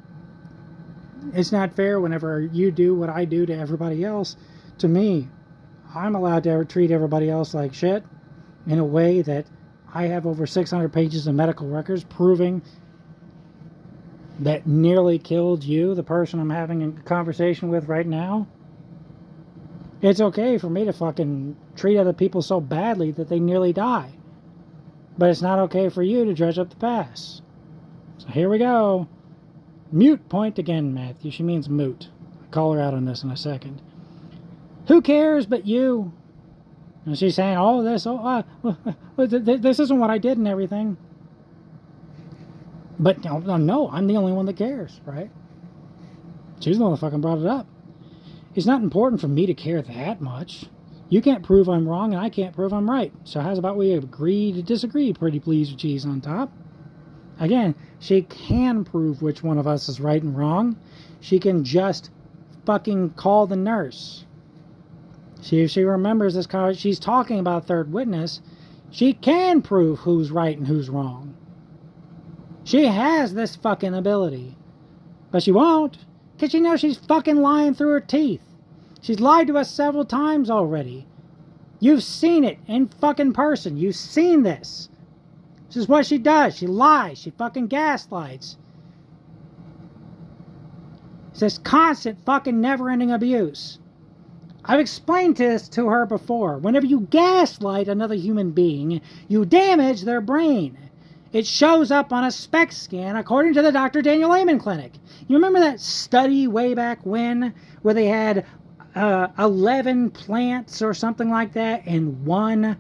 It's not fair whenever you do what I do to everybody else. To me, I'm allowed to treat everybody else like shit in a way that I have over 600 pages of medical records proving that nearly killed you, the person I'm having a conversation with right now. It's okay for me to fucking treat other people so badly that they nearly die. But it's not okay for you to dredge up the past. So here we go. Mute point again, Matthew. She means moot. I'll call her out on this in a second. Who cares but you? And she's saying, this isn't what I did and everything. But no, I'm the only one that cares, right? She's the one that fucking brought it up. It's not important for me to care that much. You can't prove I'm wrong, and I can't prove I'm right. So how's about we agree to disagree, pretty please, with cheese on top? Again, she can prove which one of us is right and wrong. She can just fucking call the nurse. If she remembers this, she's talking about third witness. She can prove who's right and who's wrong. She has this fucking ability. But she won't, because she knows she's fucking lying through her teeth. She's lied to us several times already. You've seen it in fucking person. You've seen this. This is what she does. She lies. She fucking gaslights. It's this constant fucking never-ending abuse. I've explained this to her before. Whenever you gaslight another human being, you damage their brain. It shows up on a SPECT scan according to the Dr. Daniel Amen Clinic. You remember that study way back when where they had 11 plants or something like that and one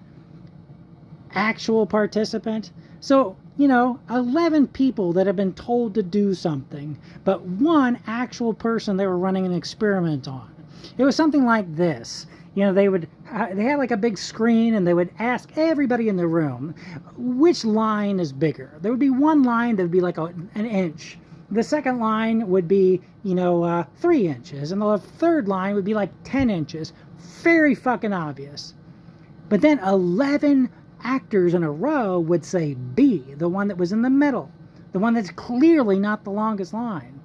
actual participant? So, 11 people that have been told to do something, but one actual person they were running an experiment on. It was something like this. they had like a big screen, and they would ask everybody in the room, which line is bigger? There would be one line that would be like an inch. The second line would be, 3 inches. And the third line would be like 10 inches. Very fucking obvious. But then 11 actors in a row would say B, the one that was in the middle. The one that's clearly not the longest line.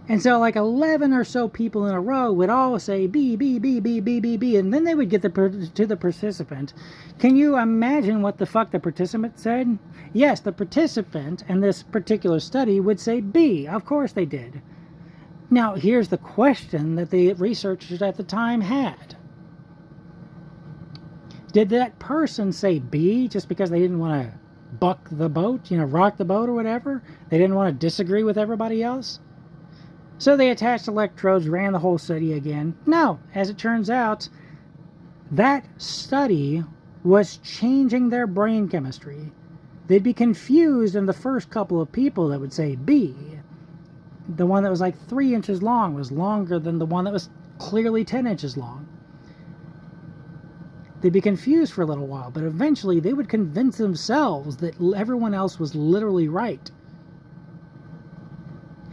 And so like 11 or so people in a row would all say B, B, B, B, B, B, B, and then they would get to the participant. Can you imagine what the fuck the participant said? Yes, the participant in this particular study would say B. Of course they did. Now, here's the question that the researchers at the time had. Did that person say B just because they didn't want to buck the boat, rock the boat or whatever? They didn't want to disagree with everybody else? So they attached electrodes, ran the whole study again. No, as it turns out, that study was changing their brain chemistry. They'd be confused in the first couple of people that would say B. The one that was like 3 inches long was longer than the one that was clearly 10 inches long. They'd be confused for a little while, but eventually they would convince themselves that everyone else was literally right.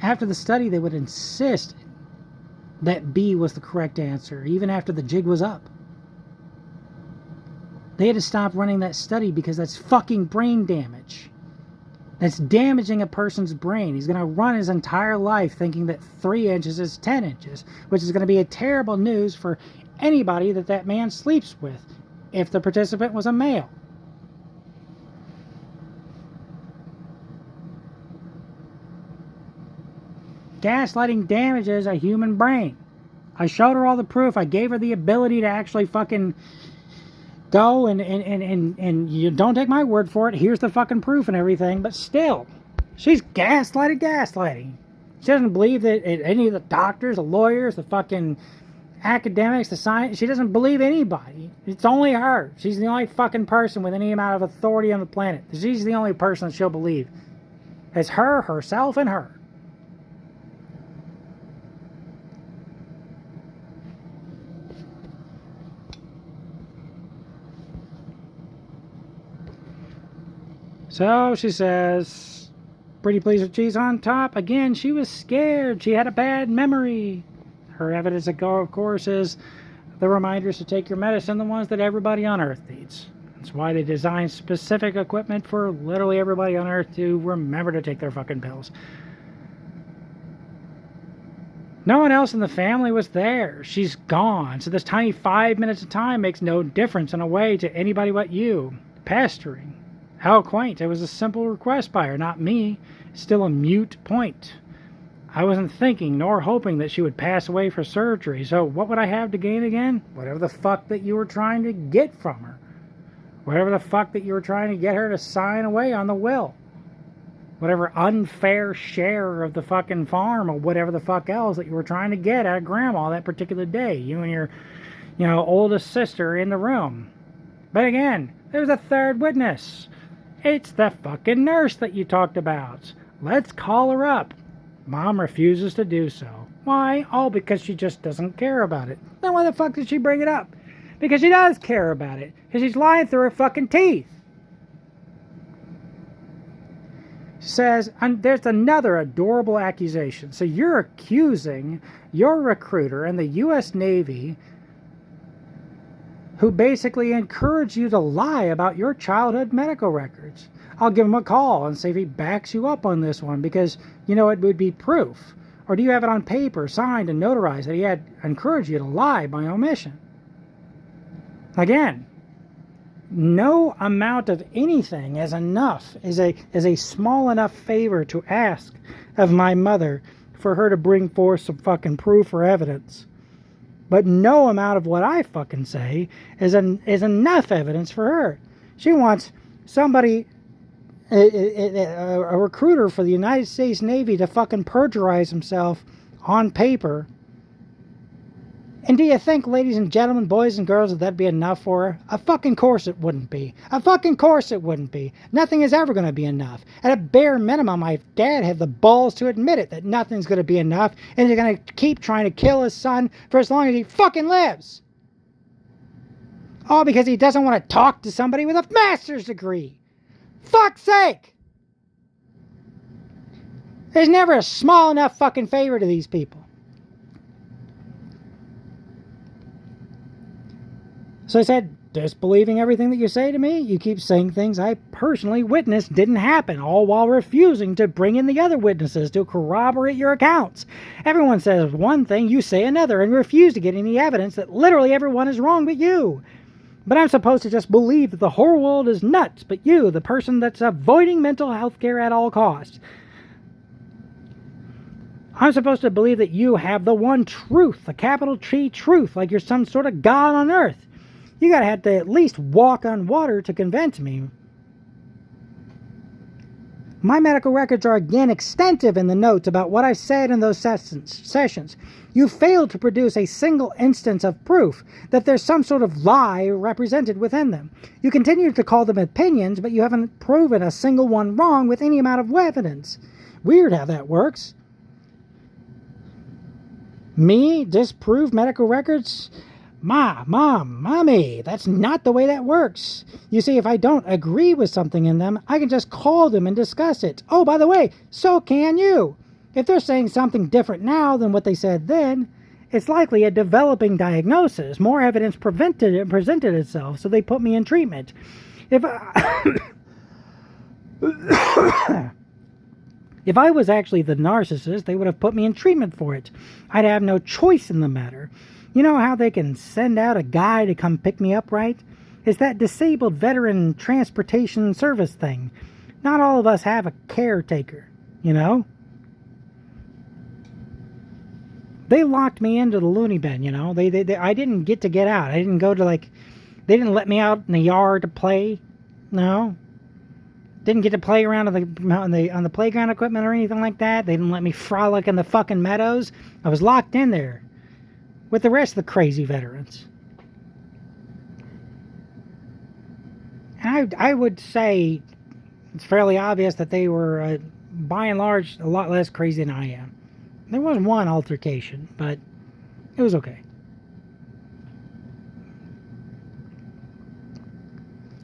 After the study, they would insist that B was the correct answer, even after the jig was up. They had to stop running that study because that's fucking brain damage. That's damaging a person's brain. He's going to run his entire life thinking that 3 inches is 10 inches, which is going to be a terrible news for anybody that man sleeps with if the participant was a male. Gaslighting damages a human brain. I showed her all the proof. I gave her the ability to actually fucking go and you don't take my word for it. Here's the fucking proof and everything. But still, she's gaslighting. She doesn't believe that any of the doctors, the lawyers, the fucking academics, the science. She doesn't believe anybody. It's only her. She's the only fucking person with any amount of authority on the planet. She's the only person that she'll believe. It's her, herself, and her. So she says, pretty pleased with cheese on top. Again, she was scared. She had a bad memory. Her evidence, of course, is the reminders to take your medicine, the ones that everybody on Earth needs. That's why they designed specific equipment for literally everybody on Earth to remember to take their fucking pills. No one else in the family was there. She's gone. So this tiny 5 minutes of time makes no difference in a way to anybody but you. Pestering. How quaint. It was a simple request by her, not me. Still a mute point. I wasn't thinking nor hoping that she would pass away for surgery, so what would I have to gain again? Whatever the fuck that you were trying to get from her. Whatever the fuck that you were trying to get her to sign away on the will. Whatever unfair share of the fucking farm or whatever the fuck else that you were trying to get out of Grandma that particular day. You and your, oldest sister in the room. But again, there's a third witness. It's the fucking nurse that you talked about. Let's call her up. Mom refuses to do so. Why? All because she just doesn't care about it. Then why the fuck did she bring it up? Because she does care about it. Because she's lying through her fucking teeth. She says, and there's another adorable accusation. So you're accusing your recruiter in the U.S. Navy who basically encouraged you to lie about your childhood medical records. I'll give him a call and see if he backs you up on this one because, it would be proof. Or do you have it on paper, signed and notarized that he had encouraged you to lie by omission? Again, no amount of anything is enough, is a small enough favor to ask of my mother for her to bring forth some fucking proof or evidence. But no amount of what I fucking say is enough evidence for her. She wants somebody, a recruiter for the United States Navy, to fucking perjurize himself on paper And do you think, ladies and gentlemen, boys and girls, that'd be enough for her? A fucking course it wouldn't be. A fucking course it wouldn't be. Nothing is ever going to be enough. At a bare minimum, my dad had the balls to admit it, that nothing's going to be enough, and he's going to keep trying to kill his son for as long as he fucking lives. All because he doesn't want to talk to somebody with a master's degree. Fuck's sake! There's never a small enough fucking favor to these people. So I said, disbelieving everything that you say to me, you keep saying things I personally witnessed didn't happen, all while refusing to bring in the other witnesses to corroborate your accounts. Everyone says one thing, you say another, and refuse to get any evidence that literally everyone is wrong but you. But I'm supposed to just believe that the whole world is nuts, but you, the person that's avoiding mental health care at all costs. I'm supposed to believe that you have the one truth, the capital T truth, like you're some sort of God on earth. You gotta have to at least walk on water to convince me. My medical records are again extensive in the notes about what I said in those sessions. You failed to produce a single instance of proof that there's some sort of lie represented within them. You continue to call them opinions, but you haven't proven a single one wrong with any amount of evidence. Weird how that works. Me disprove medical records? Mommy, that's not the way that works. You see, if I don't agree with something in them, I can just call them and discuss it. Oh, by the way, so can you. If they're saying something different now than what they said then, it's likely a developing diagnosis. More evidence presented itself, so they put me in treatment. If I was actually the narcissist, they would have put me in treatment for it. I'd have no choice in the matter. You know how they can send out a guy to come pick me up, right? It's that disabled veteran transportation service thing. Not all of us have a caretaker, you know? They locked me into the loony bin, you know? I didn't get out. I didn't go to, they didn't let me out in the yard to play. No. Didn't get to play around on the playground equipment or anything like that. They didn't let me frolic in the fucking meadows. I was locked in there with the rest of the crazy veterans. And I would say it's fairly obvious that they were, by and large, a lot less crazy than I am. There was one altercation, but it was okay.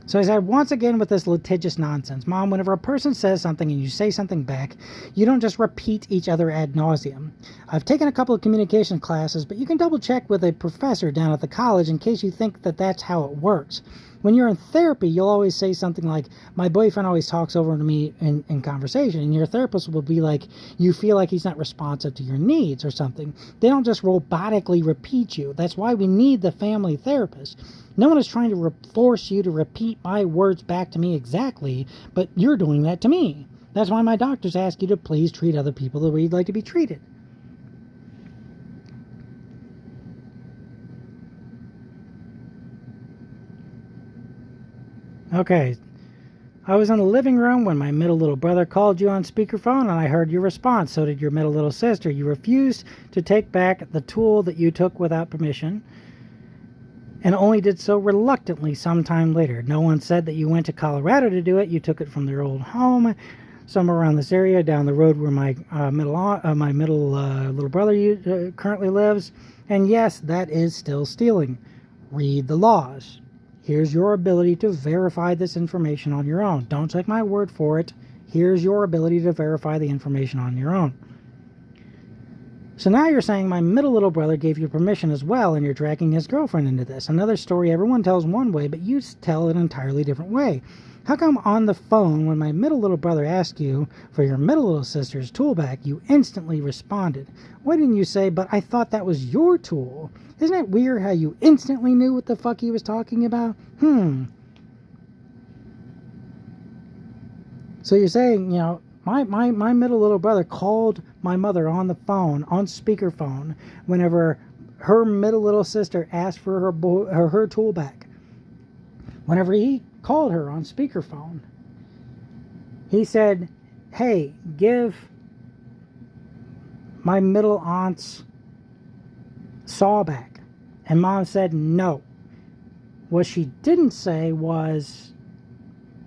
So I said, once again with this litigious nonsense, Mom, whenever a person says something and you say something back, you don't just repeat each other ad nauseum. I've taken a couple of communication classes, but you can double check with a professor down at the college in case you think that that's how it works. When you're in therapy, you'll always say something like, my boyfriend always talks over to me in conversation, and your therapist will be like, you feel like he's not responsive to your needs or something. They don't just robotically repeat you. That's why we need the family therapist. No one is trying to force you to repeat my words back to me exactly, but you're doing that to me. That's why my doctors ask you to please treat other people the way you'd like to be treated. Okay, I was in the living room when my middle little brother called you on speakerphone, and I heard your response. So did your middle little sister. You refused to take back the tool that you took without permission, and only did so reluctantly sometime later. No one said that you went to Colorado to do it. You took it from their old home somewhere around this area, down the road where my middle little brother currently lives. And yes, that is still stealing. Read the laws. Here's your ability to verify this information on your own. Don't take my word for it. Here's your ability to verify the information on your own. So now you're saying my middle little brother gave you permission as well, and you're dragging his girlfriend into this. Another story everyone tells one way, but you tell an entirely different way. How come on the phone, when my middle little brother asked you for your middle little sister's tool back, you instantly responded? Why didn't you say, but I thought that was your tool? Isn't it weird how you instantly knew what the fuck he was talking about? So you're saying, you know, my middle little brother called my mother on the phone, on speakerphone, whenever her middle little sister asked for her tool back. Whenever he called her on speakerphone, he said, hey, give my middle aunt's saw back. And Mom said no. What she didn't say was,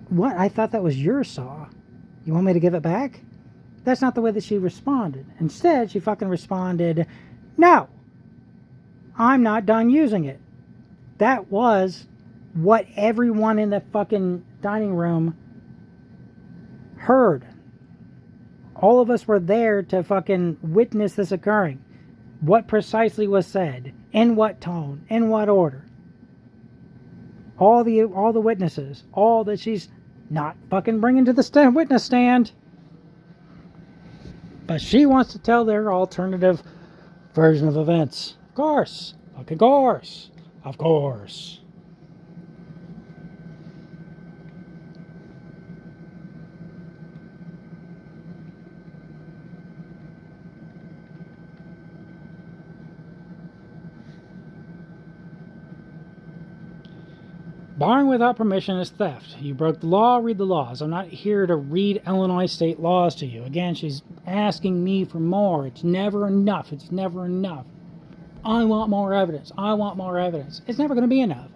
what? I thought that was your saw. You want me to give it back? That's not the way that she responded. Instead, she fucking responded, no, I'm not done using it. That was what everyone in the fucking dining room heard. All of us were there to fucking witness this occurring. What precisely was said, in what tone, in what order. All the witnesses, all that she's not fucking bringing to the witness stand. But she wants to tell their alternative version of events. Of course. Fucking course. Of course. Borrowing without permission is theft. You broke the law, read the laws. I'm not here to read Illinois state laws to you. Again, she's asking me for more. It's never enough. It's never enough. I want more evidence. I want more evidence. It's never going to be enough.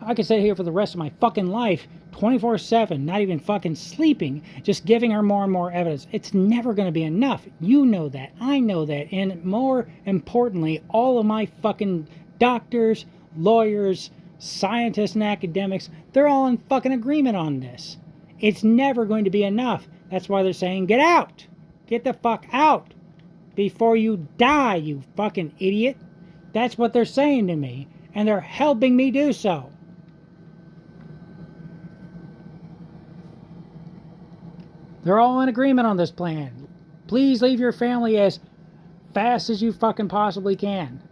I could sit here for the rest of my fucking life, 24/7, not even fucking sleeping, just giving her more and more evidence. It's never going to be enough. You know that. I know that. And more importantly, all of my fucking doctors, lawyers, scientists, and academics, they're all in fucking agreement on this. It's never going to be enough. That's why they're saying, get out. Get the fuck out before you die, you fucking idiot. That's what they're saying to me, and they're helping me do so. They're all in agreement on this plan. Please leave your family as fast as you fucking possibly can.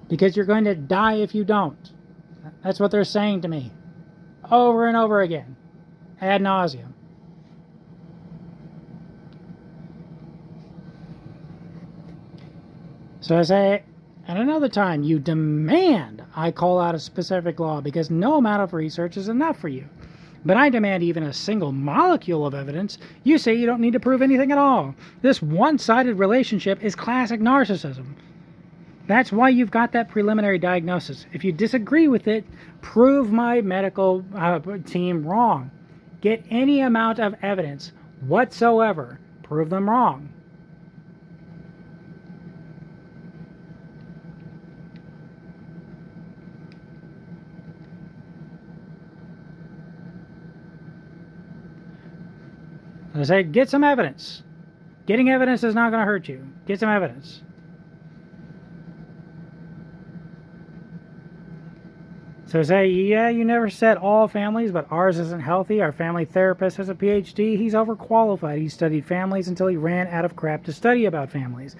Because you're going to die if you don't. That's what they're saying to me. Over and over again. Ad nauseum. So I say, at another time, you demand I call out a specific law because no amount of research is enough for you. But I demand even a single molecule of evidence. You say you don't need to prove anything at all. This one-sided relationship is classic narcissism. That's why you've got that preliminary diagnosis. If you disagree with it, prove my medical team wrong. Get any amount of evidence whatsoever. Prove them wrong. I say, get some evidence. Getting evidence is not going to hurt you. Get some evidence. So say, yeah, you never said all families, but ours isn't healthy. Our family therapist has a PhD. He's overqualified. He studied families until he ran out of crap to study about families.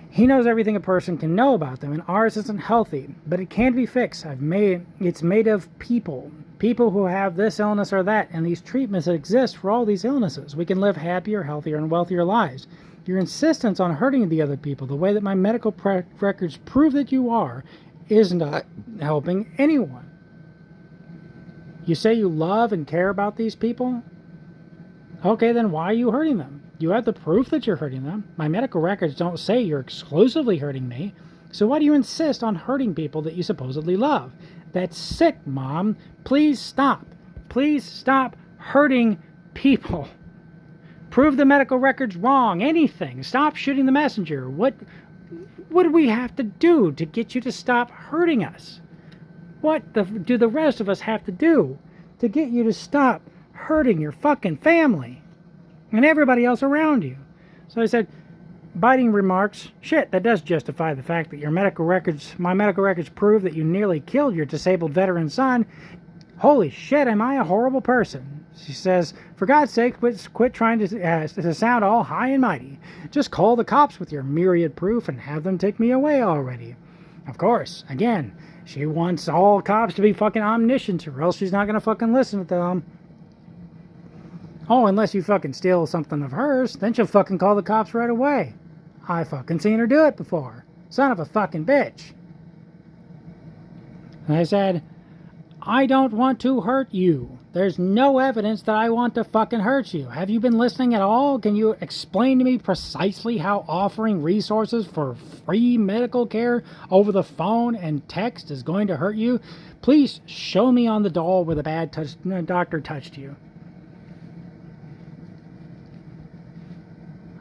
He knows everything a person can know about them, and ours isn't healthy. But it can be fixed. It's made of people. People who have this illness or that, and these treatments that exist for all these illnesses. We can live happier, healthier, and wealthier lives. Your insistence on hurting the other people, the way that my medical records prove that you are, is not helping anyone. You say you love and care about these people? Okay, then why are you hurting them? You have the proof that you're hurting them. My medical records don't say you're exclusively hurting me. So why do you insist on hurting people that you supposedly love? That's sick, Mom. Please stop. Please stop hurting people. Prove the medical records wrong. Anything. Stop shooting the messenger. What do we have to do to get you to stop hurting us? What do the rest of us have to do to get you to stop hurting your fucking family and everybody else around you? So I said, biting remarks, shit, that does justify the fact that my medical records prove that you nearly killed your disabled veteran son. Holy shit, am I a horrible person? She says, for God's sake, quit trying to sound all high and mighty. Just call the cops with your myriad proof and have them take me away already. Of course, again, she wants all cops to be fucking omniscient, or else she's not going to fucking listen to them. Oh, unless you fucking steal something of hers, then she'll fucking call the cops right away. I fucking seen her do it before. Son of a fucking bitch. And I said, I don't want to hurt you. There's no evidence that I want to fucking hurt you. Have you been listening at all? Can you explain to me precisely how offering resources for free medical care over the phone and text is going to hurt you? Please show me on the doll where the bad doctor touched you.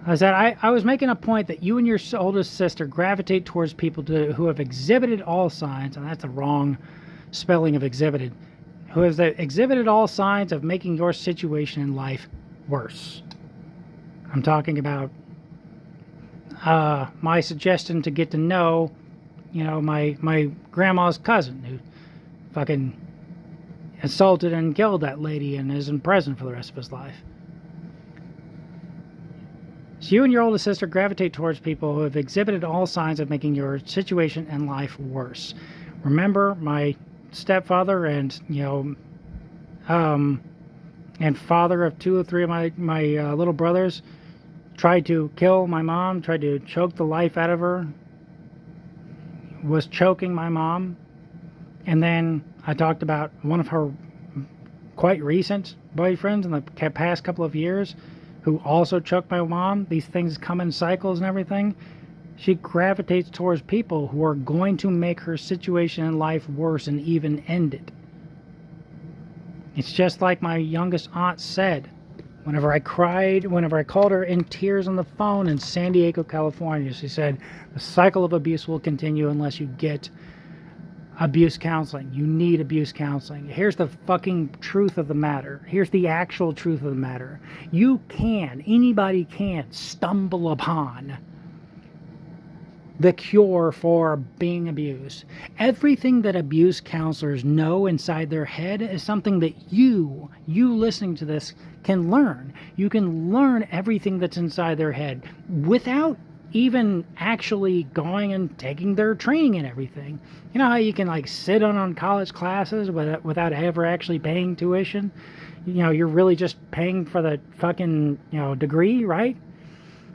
I was making a point that you and your oldest sister gravitate towards people who have exhibited all signs, and that's the wrong spelling of exhibited, who has exhibited all signs of making your situation in life worse. I'm talking about my suggestion to get to know, my grandma's cousin who fucking assaulted and killed that lady and is in prison for the rest of his life. So you and your oldest sister gravitate towards people who have exhibited all signs of making your situation and life worse. Remember, my stepfather and and father of 2 or 3 of my little brothers tried to kill my mom, tried to choke the life out of her, was choking my mom. And then I talked about one of her quite recent boyfriends in the past couple of years who also choked my mom. These things come in cycles and everything. She gravitates towards people who are going to make her situation in life worse and even end it. It's just like my youngest aunt said. Whenever I called her in tears on the phone in San Diego, California, she said, the cycle of abuse will continue unless you get abuse counseling. You need abuse counseling. Here's the fucking truth of the matter. Here's the actual truth of the matter. Anybody can stumble upon the cure for being abused. Everything that abuse counselors know inside their head is something that you listening to this can learn. You can learn everything that's inside their head without even actually going and taking their training and everything. You know how you can sit on college classes without ever actually paying tuition? You're really just paying for the fucking degree, right?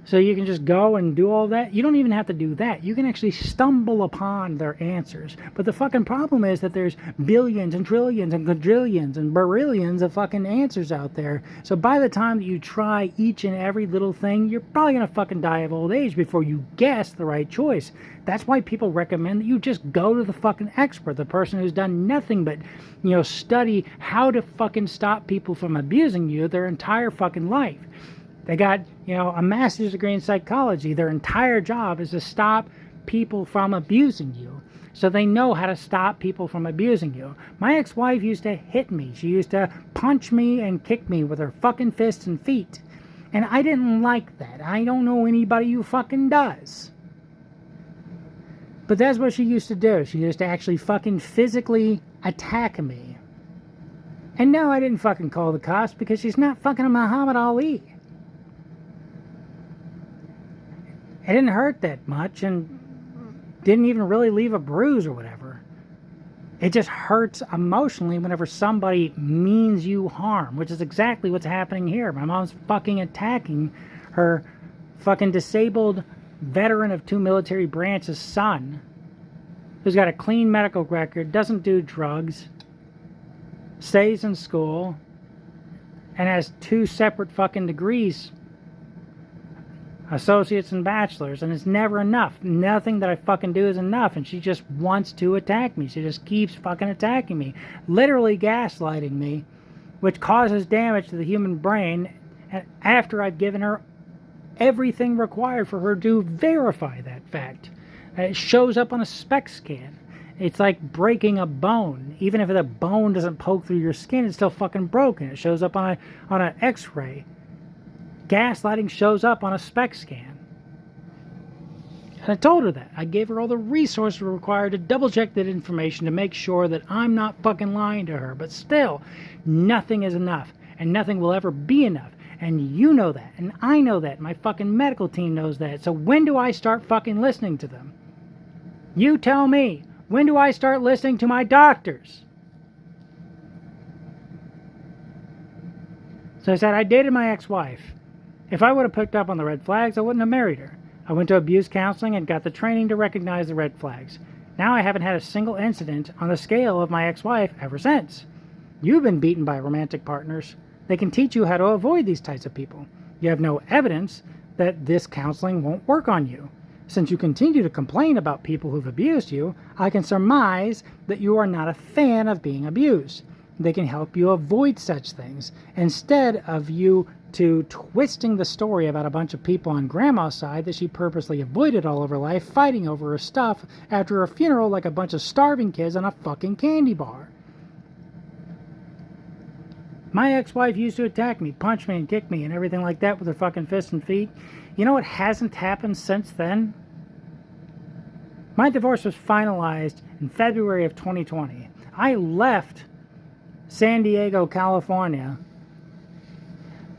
So you can just go and do all that. You don't even have to do that. You can actually stumble upon their answers. But the fucking problem is that there's billions and trillions and quadrillions and barillions of fucking answers out there. So by the time that you try each and every little thing, you're probably going to fucking die of old age before you guess the right choice. That's why people recommend that you just go to the fucking expert, the person who's done nothing but, study how to fucking stop people from abusing you their entire fucking life. They got, a master's degree in psychology. Their entire job is to stop people from abusing you. So they know how to stop people from abusing you. My ex-wife used to hit me. She used to punch me and kick me with her fucking fists and feet. And I didn't like that. I don't know anybody who fucking does. But that's what she used to do. She used to actually fucking physically attack me. And no, I didn't fucking call the cops because she's not fucking a Muhammad Ali. It didn't hurt that much and didn't even really leave a bruise or whatever. It just hurts emotionally whenever somebody means you harm, which is exactly what's happening here. My mom's fucking attacking her fucking disabled veteran of 2 military branches son, who's got a clean medical record, doesn't do drugs, stays in school, and has 2 separate fucking degrees, associates and bachelors, and it's never enough. Nothing that I fucking do is enough, and she just wants to attack me. She just keeps fucking attacking me, literally gaslighting me, which causes damage to the human brain after I've given her everything required for her to verify that fact. It shows up on a SPECT scan. It's like breaking a bone. Even if the bone doesn't poke through your skin, it's still fucking broken. It shows up on an x-ray. Gaslighting shows up on a SPECT scan. And I told her that. I gave her all the resources required to double check that information to make sure that I'm not fucking lying to her. But still, nothing is enough. And nothing will ever be enough. And you know that. And I know that. My fucking medical team knows that. So when do I start fucking listening to them? You tell me. When do I start listening to my doctors? So I said, I dated my ex-wife. If I would have picked up on the red flags, I wouldn't have married her. I went to abuse counseling and got the training to recognize the red flags. Now I haven't had a single incident on the scale of my ex-wife ever since. You've been beaten by romantic partners. They can teach you how to avoid these types of people. You have no evidence that this counseling won't work on you. Since you continue to complain about people who've abused you, I can surmise that you are not a fan of being abused. They can help you avoid such things, instead of you to twisting the story about a bunch of people on Grandma's side that she purposely avoided all of her life, fighting over her stuff after her funeral like a bunch of starving kids on a fucking candy bar. My ex-wife used to attack me, punch me, and kick me, and everything like that with her fucking fists and feet. You know what hasn't happened since then? My divorce was finalized in February of 2020. I left San Diego, California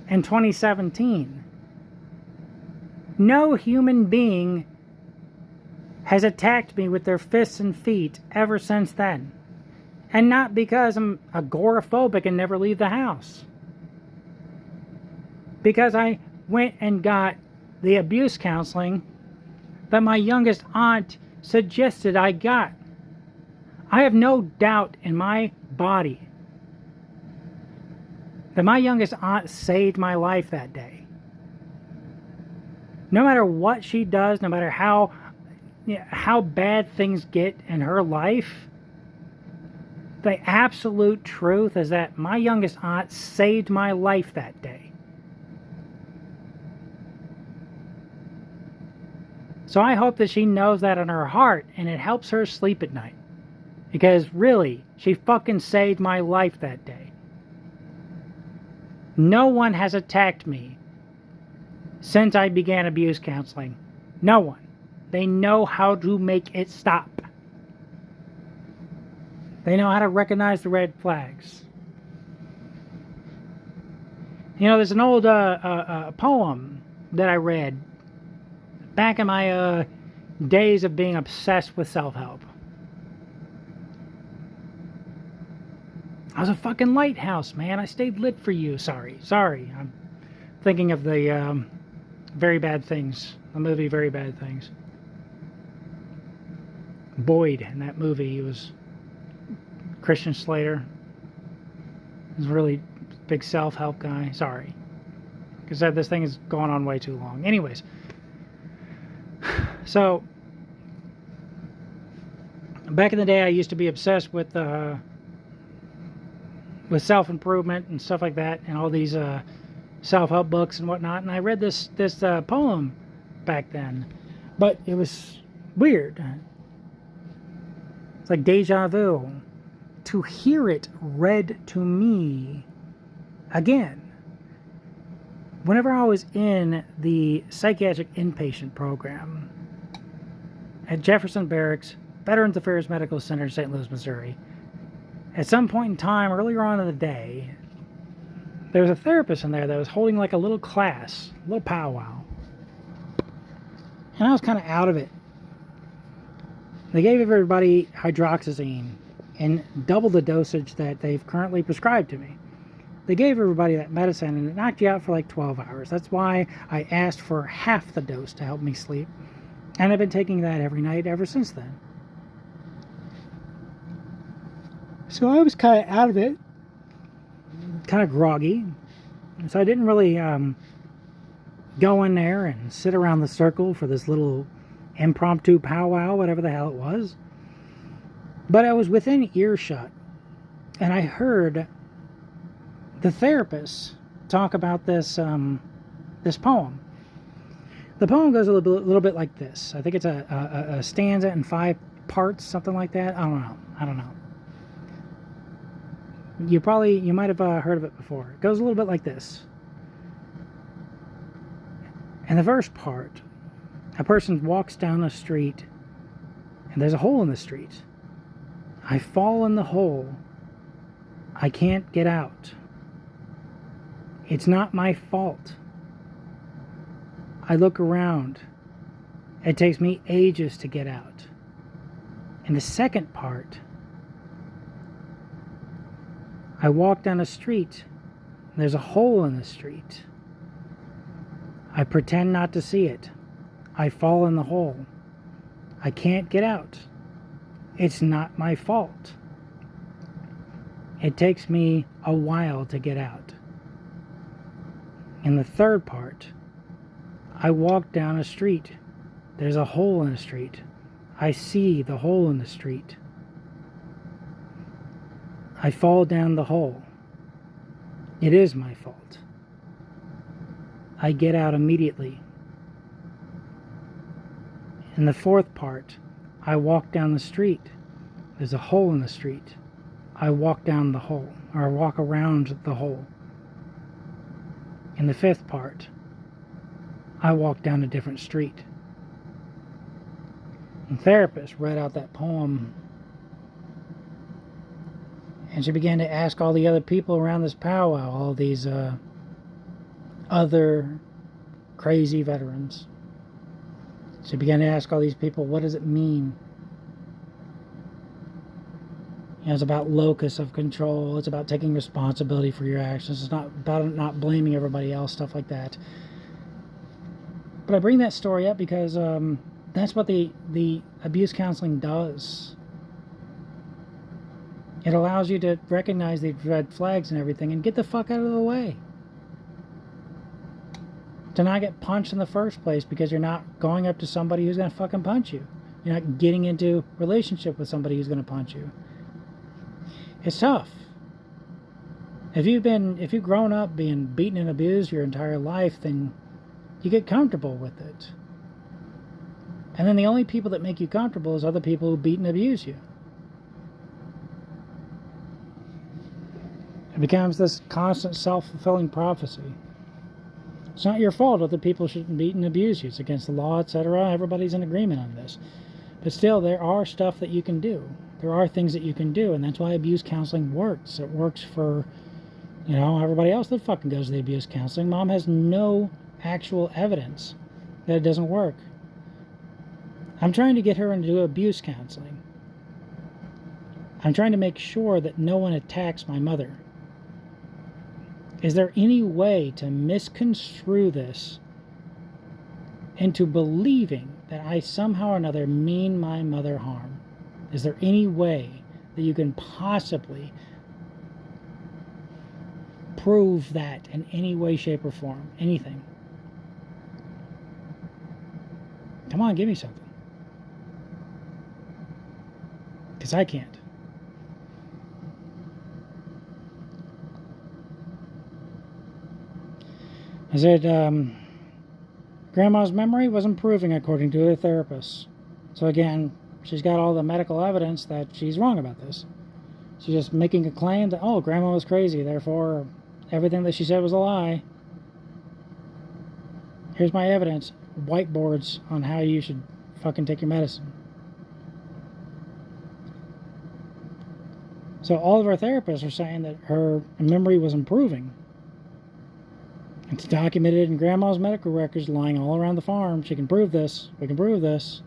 in 2017. No human being has attacked me with their fists and feet ever since then. And not because I'm agoraphobic and never leave the house. Because I went and got the abuse counseling that my youngest aunt suggested I got. I have no doubt in my body that my youngest aunt saved my life that day. No matter what she does, no matter how bad things get in her life, the absolute truth is that my youngest aunt saved my life that day. So I hope that she knows that in her heart and it helps her sleep at night. Because really, she fucking saved my life that day. No one has attacked me since I began abuse counseling. No one. They know how to make it stop. They know how to recognize the red flags. You know, there's an old poem that I read back in my days of being obsessed with self-help. I was a fucking lighthouse, man. I stayed lit for you. Sorry. I'm thinking of the Very Bad Things, the movie Very Bad Things. Boyd in that movie, he was Christian Slater. He's a really big self-help guy. Sorry. Because this thing is going on way too long. Anyways. So, back in the day, I used to be obsessed with self-improvement and stuff like that, and all these self-help books and whatnot. And I read this poem back then, but it was weird. It's like deja vu. To hear it read to me again. Whenever I was in the psychiatric inpatient program at Jefferson Barracks, Veterans Affairs Medical Center, St. Louis, Missouri, at some point in time earlier on in the day, there was a therapist in there that was holding like a little class, a little powwow. And I was kind of out of it. They gave everybody hydroxyzine and double the dosage that they've currently prescribed to me. They gave everybody that medicine and it knocked you out for like 12 hours. That's why I asked for half the dose to help me sleep. And I've been taking that every night ever since then. So I was kind of out of it, kind of groggy. So I didn't really go in there and sit around the circle for this little impromptu powwow, whatever the hell it was. But I was within earshot, and I heard the therapist talk about this this poem. The poem goes a little bit like this. I think it's a stanza in 5 parts, something like that. I don't know. You might have heard of it before. It goes a little bit like this. In the first part, a person walks down the street, and there's a hole in the street. I fall in the hole. I can't get out. It's not my fault. I look around. It takes me ages to get out. In the second part, I walk down a street. There's a hole in the street. I pretend not to see it. I fall in the hole. I can't get out. It's not my fault. It takes me a while to get out. And the third part, I walk down a street. There's a hole in the street. I see the hole in the street. I fall down the hole. It is my fault. I get out immediately. In the fourth part, I walk down the street. There's a hole in the street. I walk down the hole, or I walk around the hole. In the fifth part, I walk down a different street. The therapist read out that poem, and she began to ask all the other people around this powwow, all these other crazy veterans. She began to ask all these people, what does it mean? You know, it's about locus of control. It's about taking responsibility for your actions. It's not about not blaming everybody else, stuff like that. But I bring that story up because that's what the abuse counseling does. It allows you to recognize the red flags and everything and get the fuck out of the way. To not get punched in the first place because you're not going up to somebody who's going to fucking punch you. You're not getting into a relationship with somebody who's going to punch you. It's tough. If you've grown up being beaten and abused your entire life, then you get comfortable with it. And then the only people that make you comfortable is other people who beat and abuse you. It becomes this constant self-fulfilling prophecy. It's not your fault other people shouldn't beat and abuse you. It's against the law, etc. Everybody's in agreement on this. But still, there are stuff that you can do. There are things that you can do, and that's why abuse counseling works. It works for, everybody else that fucking goes to the abuse counseling. Mom has no actual evidence that it doesn't work. I'm trying to get her into abuse counseling. I'm trying to make sure that no one attacks my mother. Is there any way to misconstrue this into believing that I somehow or another mean my mother harm? Is there any way that you can possibly prove that in any way, shape, or form? Anything? Come on, give me something. Because I can't. I said, Grandma's memory was improving according to her therapist. So again, she's got all the medical evidence that she's wrong about this. She's just making a claim that, Grandma was crazy, therefore everything that she said was a lie. Here's my evidence. Whiteboards on how you should fucking take your medicine. So all of our therapists are saying that her memory was improving. It's documented in Grandma's medical records lying all around the farm. She can prove this. We can prove this.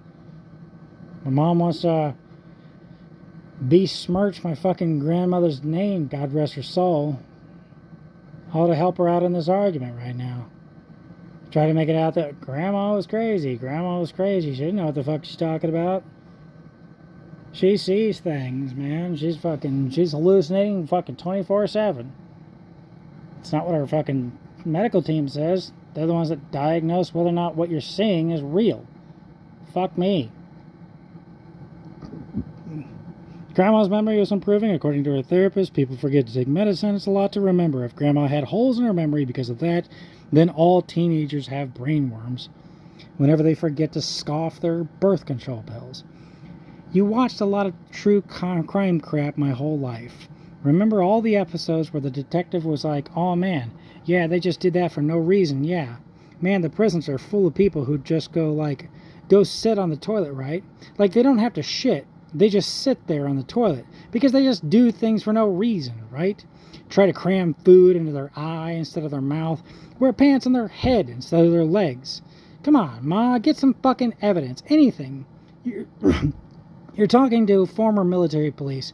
My mom wants to besmirch my fucking grandmother's name, God rest her soul, all to help her out in this argument right now. Try to make it out that Grandma was crazy. Grandma was crazy. She didn't know what the fuck she's talking about. She sees things, man. She's hallucinating fucking 24/7. It's not what her fucking medical team says. They're the ones that diagnose whether or not what you're seeing is real. Fuck me. Grandma's memory was improving according to her therapist. People forget to take medicine. It's a lot to remember. If Grandma had holes in her memory because of that, then all teenagers have brain worms whenever they forget to scoff their birth control pills. You watched a lot of true crime crap my whole life. Remember all the episodes where the detective was like, oh man, yeah, they just did that for no reason, yeah. Man, the prisons are full of people who just go sit on the toilet, right? Like, they don't have to shit. They just sit there on the toilet because they just do things for no reason, right? Try to cram food into their eye instead of their mouth. Wear pants on their head instead of their legs. Come on, Ma, get some fucking evidence. Anything. You're talking to former military police.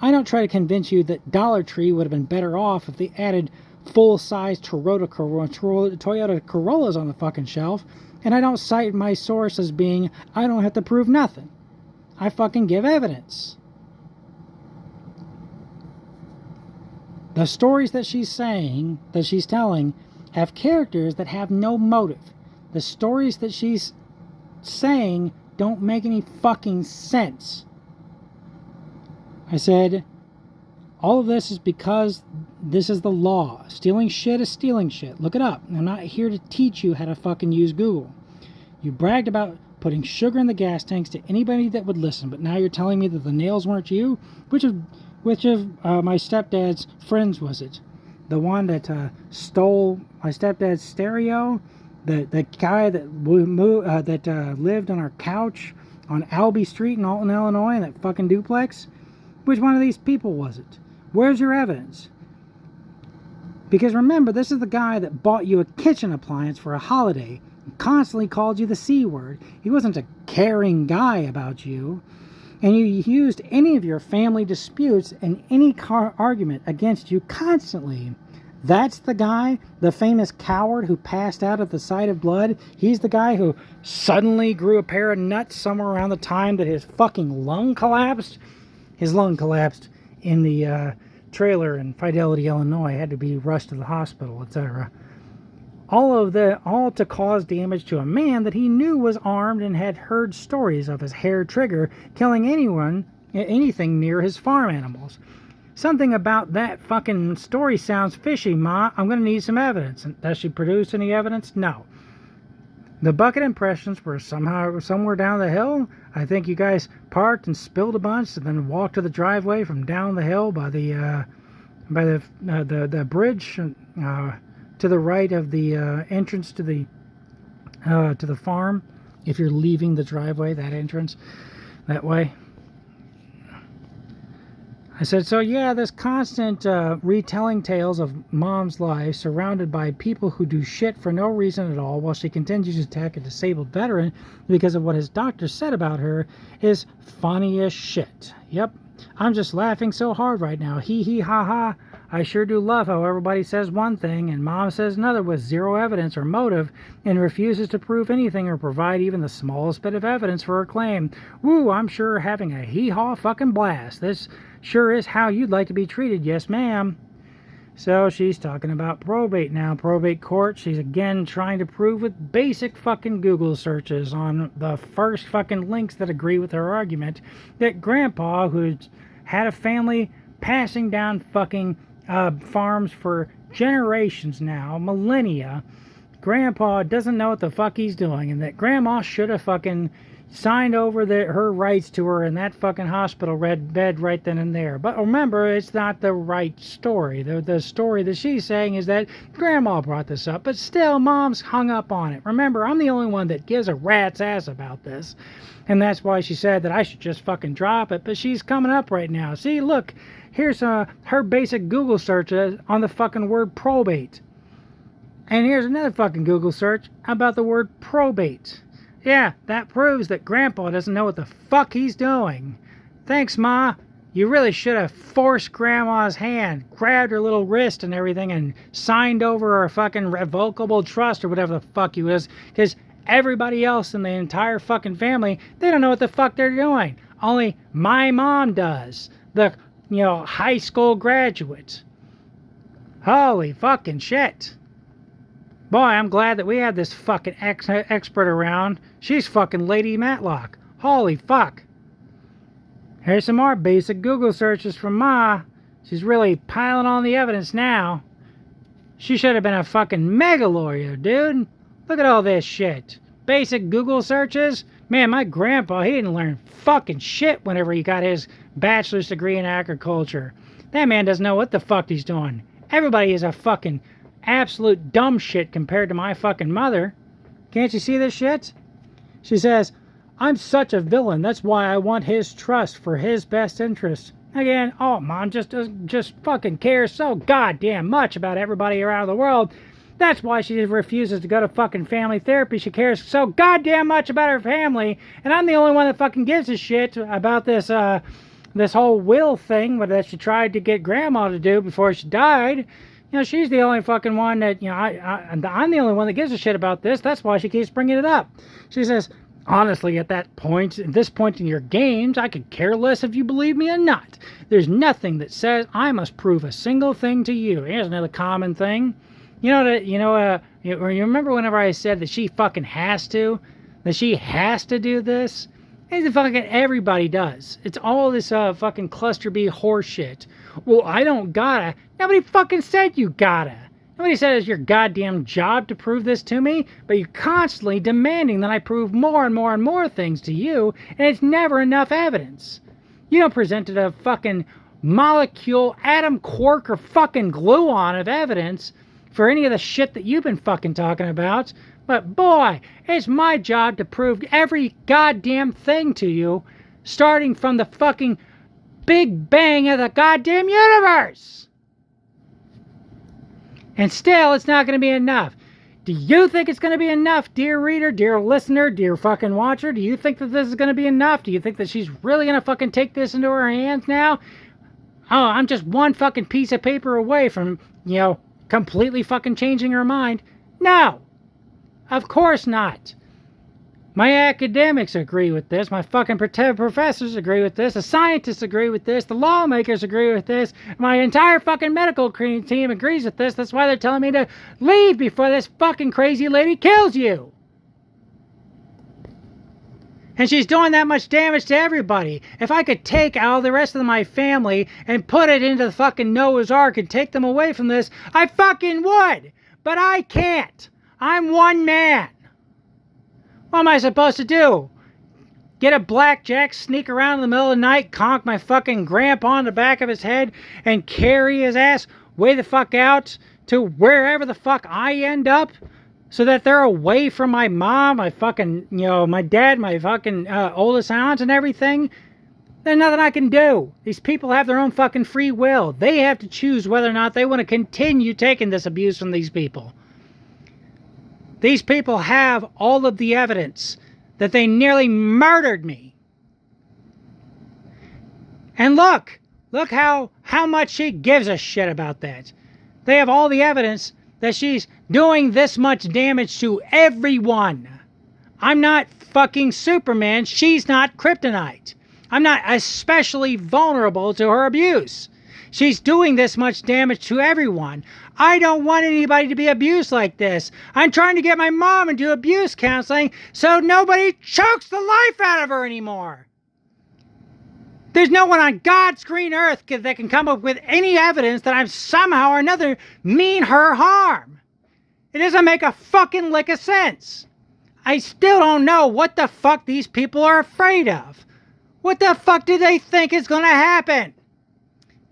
I don't try to convince you that Dollar Tree would have been better off if they added full-size Toyota Corollas on the fucking shelf, and I don't cite my source as being, I don't have to prove nothing. I fucking give evidence. The stories that she's saying, that she's telling, have characters that have no motive. The stories that she's saying don't make any fucking sense. I said, all of this is because this is the law. Stealing shit is stealing shit. Look it up. I'm not here to teach you how to fucking use Google. You bragged about putting sugar in the gas tanks to anybody that would listen, but now you're telling me that the nails weren't you? Which of my stepdad's friends was it? The one that stole my stepdad's stereo? The guy that lived on our couch on Albee Street in Alton, Illinois, in that fucking duplex? Which one of these people was it? Where's your evidence? Because remember, this is the guy that bought you a kitchen appliance for a holiday and constantly called you the C word. He wasn't a caring guy about you. And you used any of your family disputes and any argument against you constantly. That's the guy, the famous coward who passed out at the sight of blood. He's the guy who suddenly grew a pair of nuts somewhere around the time that his fucking lung collapsed. His lung collapsed in the trailer in Fidelity, Illinois. Had to be rushed to the hospital, etc. All to cause damage to a man that he knew was armed and had heard stories of his hair trigger killing anything near his farm animals. Something about that fucking story sounds fishy, Ma. I'm going to need some evidence. Does she produce any evidence? No. The bucket impressions were somewhere down the hill. I think you guys parked and spilled a bunch and then walked to the driveway from down the hill by the bridge to the right of the entrance to the farm. If you're leaving the driveway, that entrance, that way. I said, so yeah, this constant retelling tales of Mom's life surrounded by people who do shit for no reason at all while she continues to attack a disabled veteran because of what his doctor said about her is funny as shit. Yep, I'm just laughing so hard right now. Hee hee ha ha. I sure do love how everybody says one thing and Mom says another with zero evidence or motive and refuses to prove anything or provide even the smallest bit of evidence for her claim. Woo, I'm sure having a hee-haw fucking blast. This sure is how you'd like to be treated, yes ma'am. So she's talking about probate now, probate court. She's again trying to prove with basic fucking Google searches on the first fucking links that agree with her argument that Grandpa, who's had a family passing down fucking farms for generations now, millennia, Grandpa doesn't know what the fuck he's doing, and that Grandma should have fucking signed over her rights to her in that fucking hospital bed right then and there. But remember, it's not the right story. The story that she's saying is that Grandma brought this up, but still, Mom's hung up on it. Remember, I'm the only one that gives a rat's ass about this, and that's why she said that I should just fucking drop it, but she's coming up right now. See, look, here's her basic Google search on the fucking word probate. And here's another fucking Google search about the word probate. Yeah, that proves that Grandpa doesn't know what the fuck he's doing. Thanks, Ma. You really should have forced Grandma's hand, grabbed her little wrist and everything, and signed over her fucking revocable trust or whatever the fuck he was. Because everybody else in the entire fucking family, they don't know what the fuck they're doing. Only my mom does. The, high school graduate. Holy fucking shit. Boy, I'm glad that we had this fucking expert around. She's fucking Lady Matlock. Holy fuck. Here's some more basic Google searches from Ma. She's really piling on the evidence now. She should have been a fucking mega lawyer, dude. Look at all this shit. Basic Google searches? Man, my grandpa, he didn't learn fucking shit whenever he got his bachelor's degree in agriculture. That man doesn't know what the fuck he's doing. Everybody is a fucking absolute dumb shit compared to my fucking mother. Can't you see this shit? She says, I'm such a villain. That's why I want his trust for his best interest. Again, oh, Mom just fucking cares so goddamn much about everybody around the world. That's why she refuses to go to fucking family therapy. She cares so goddamn much about her family. And I'm the only one that fucking gives a shit about this whole will thing that she tried to get Grandma to do before she died. She's the only fucking one that, I'm the only one that gives a shit about this. That's why she keeps bringing it up. She says, Honestly, at this point in your games, I could care less if you believe me or not. There's nothing that says I must prove a single thing to you. Here's another common thing. You remember whenever I said that she fucking has to? That she has to do this? And fucking everybody does. It's all this fucking cluster B horseshit. Well, I don't gotta. Nobody fucking said you gotta. Nobody said it's your goddamn job to prove this to me, but you're constantly demanding that I prove more and more and more things to you, and it's never enough evidence. You don't present a fucking molecule, atom, quark, or fucking gluon of evidence for any of the shit that you've been fucking talking about. But boy, it's my job to prove every goddamn thing to you, starting from the fucking Big Bang of the goddamn universe. And still, it's not going to be enough. Do you think it's going to be enough, dear reader, dear listener, dear fucking watcher? Do you think that this is going to be enough? Do you think that she's really going to fucking take this into her hands now? Oh, I'm just one fucking piece of paper away from, completely fucking changing her mind. No! Of course not. My academics agree with this. My fucking professors agree with this. The scientists agree with this. The lawmakers agree with this. My entire fucking medical team agrees with this. That's why they're telling me to leave before this fucking crazy lady kills you. And she's doing that much damage to everybody. If I could take all the rest of my family and put it into the fucking Noah's Ark and take them away from this, I fucking would. But I can't. I'm one man. What am I supposed to do? Get a blackjack, sneak around in the middle of the night, conk my fucking grandpa on the back of his head, and carry his ass way the fuck out to wherever the fuck I end up? So that they're away from my mom, my fucking, my dad, my fucking oldest aunt and everything? There's nothing I can do. These people have their own fucking free will. They have to choose whether or not they want to continue taking this abuse from these people. These people have all of the evidence that they nearly murdered me. And look how much she gives a shit about that. They have all the evidence that she's doing this much damage to everyone. I'm not fucking Superman. She's not kryptonite. I'm not especially vulnerable to her abuse. She's doing this much damage to everyone. I don't want anybody to be abused like this. I'm trying to get my mom into abuse counseling so nobody chokes the life out of her anymore. There's no one on God's green earth that can come up with any evidence that I'm somehow or another mean her harm. It doesn't make a fucking lick of sense. I still don't know what the fuck these people are afraid of. What the fuck do they think is going to happen?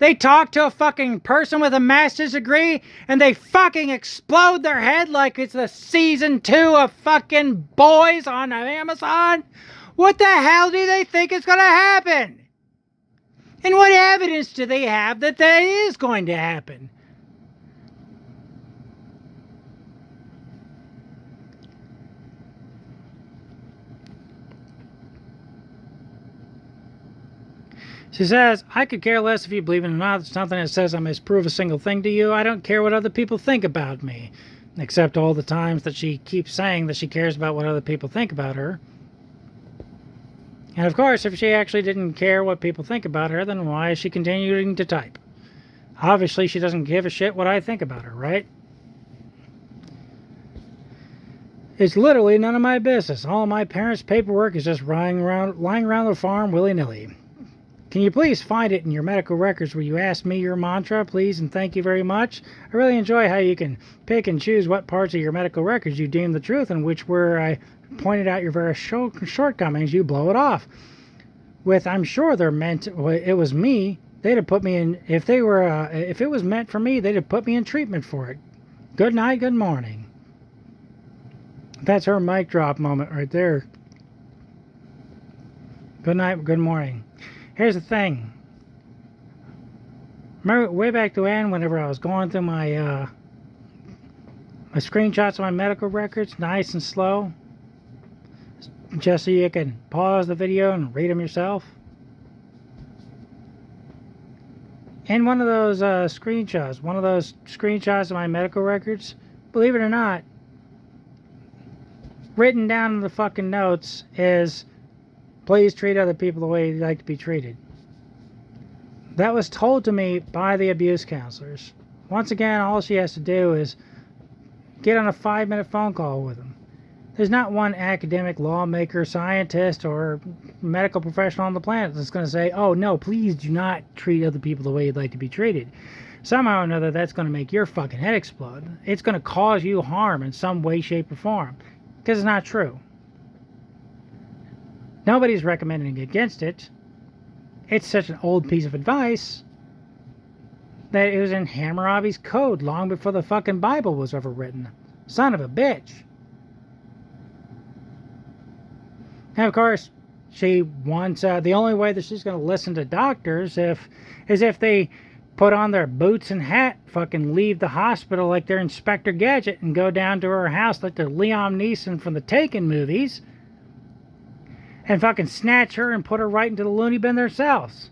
They talk to a fucking person with a master's degree and they fucking explode their head like it's the season 2 of fucking Boys on Amazon? What the hell do they think is going to happen? And what evidence do they have that that is going to happen? She says, I could care less if you believe it or not. There's nothing that says I must prove a single thing to you. I don't care what other people think about me. Except all the times that she keeps saying that she cares about what other people think about her. And of course, if she actually didn't care what people think about her, then why is she continuing to type? Obviously, she doesn't give a shit what I think about her, right? It's literally none of my business. All of my parents' paperwork is just lying around the farm willy-nilly. Can you please find it in your medical records where you ask me your mantra, please, and thank you very much? I really enjoy how you can pick and choose what parts of your medical records you deem the truth and which where I pointed out your various shortcomings, you blow it off. With, I'm sure they're meant, it was me, they'd have put me in, if it was meant for me, they'd have put me in treatment for it. Good night, good morning. That's her mic drop moment right there. Good night, good morning. Here's the thing. Remember way back when, whenever I was going through my screenshots of my medical records, nice and slow, just so you can pause the video and read them yourself? In one of those screenshots of my medical records, believe it or not, written down in the fucking notes is, please treat other people the way you'd like to be treated. That was told to me by the abuse counselors. Once again, all she has to do is get on a 5-minute phone call with them. There's not one academic, lawmaker, scientist, or medical professional on the planet that's going to say, oh no, please do not treat other people the way you'd like to be treated. Somehow or another, that's going to make your fucking head explode. It's going to cause you harm in some way, shape, or form. Because it's not true. Nobody's recommending against it. It's such an old piece of advice that it was in Hammurabi's code long before the fucking Bible was ever written. Son of a bitch. And of course, she wants, the only way that she's going to listen to doctors is if they put on their boots and hat, fucking leave the hospital like they're Inspector Gadget and go down to her house like they're Liam Neeson from the Taken movies and fucking snatch her and put her right into the loony bin themselves.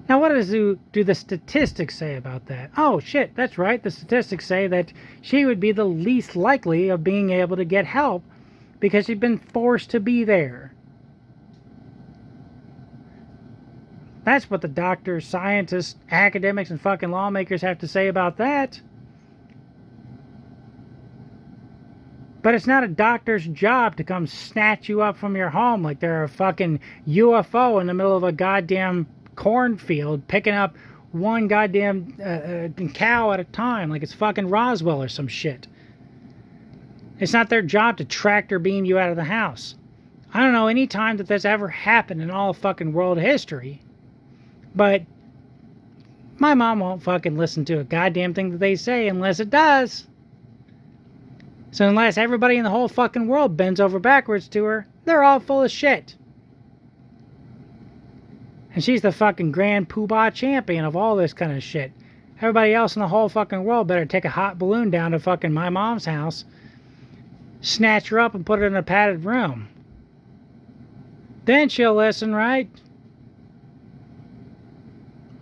Now, what do the statistics say about that? Oh, shit, that's right. The statistics say that she would be the least likely of being able to get help because she'd been forced to be there. That's what the doctors, scientists, academics, and fucking lawmakers have to say about that. But it's not a doctor's job to come snatch you up from your home like they're a fucking UFO in the middle of a goddamn cornfield picking up one goddamn cow at a time like it's fucking Roswell or some shit. It's not their job to tractor beam you out of the house. I don't know any time that that's ever happened in all fucking world history. But my mom won't fucking listen to a goddamn thing that they say unless it does. So unless everybody in the whole fucking world bends over backwards to her, they're all full of shit. And she's the fucking grand poobah champion of all this kind of shit. Everybody else in the whole fucking world better take a hot balloon down to fucking my mom's house, snatch her up and put her in a padded room. Then she'll listen, right?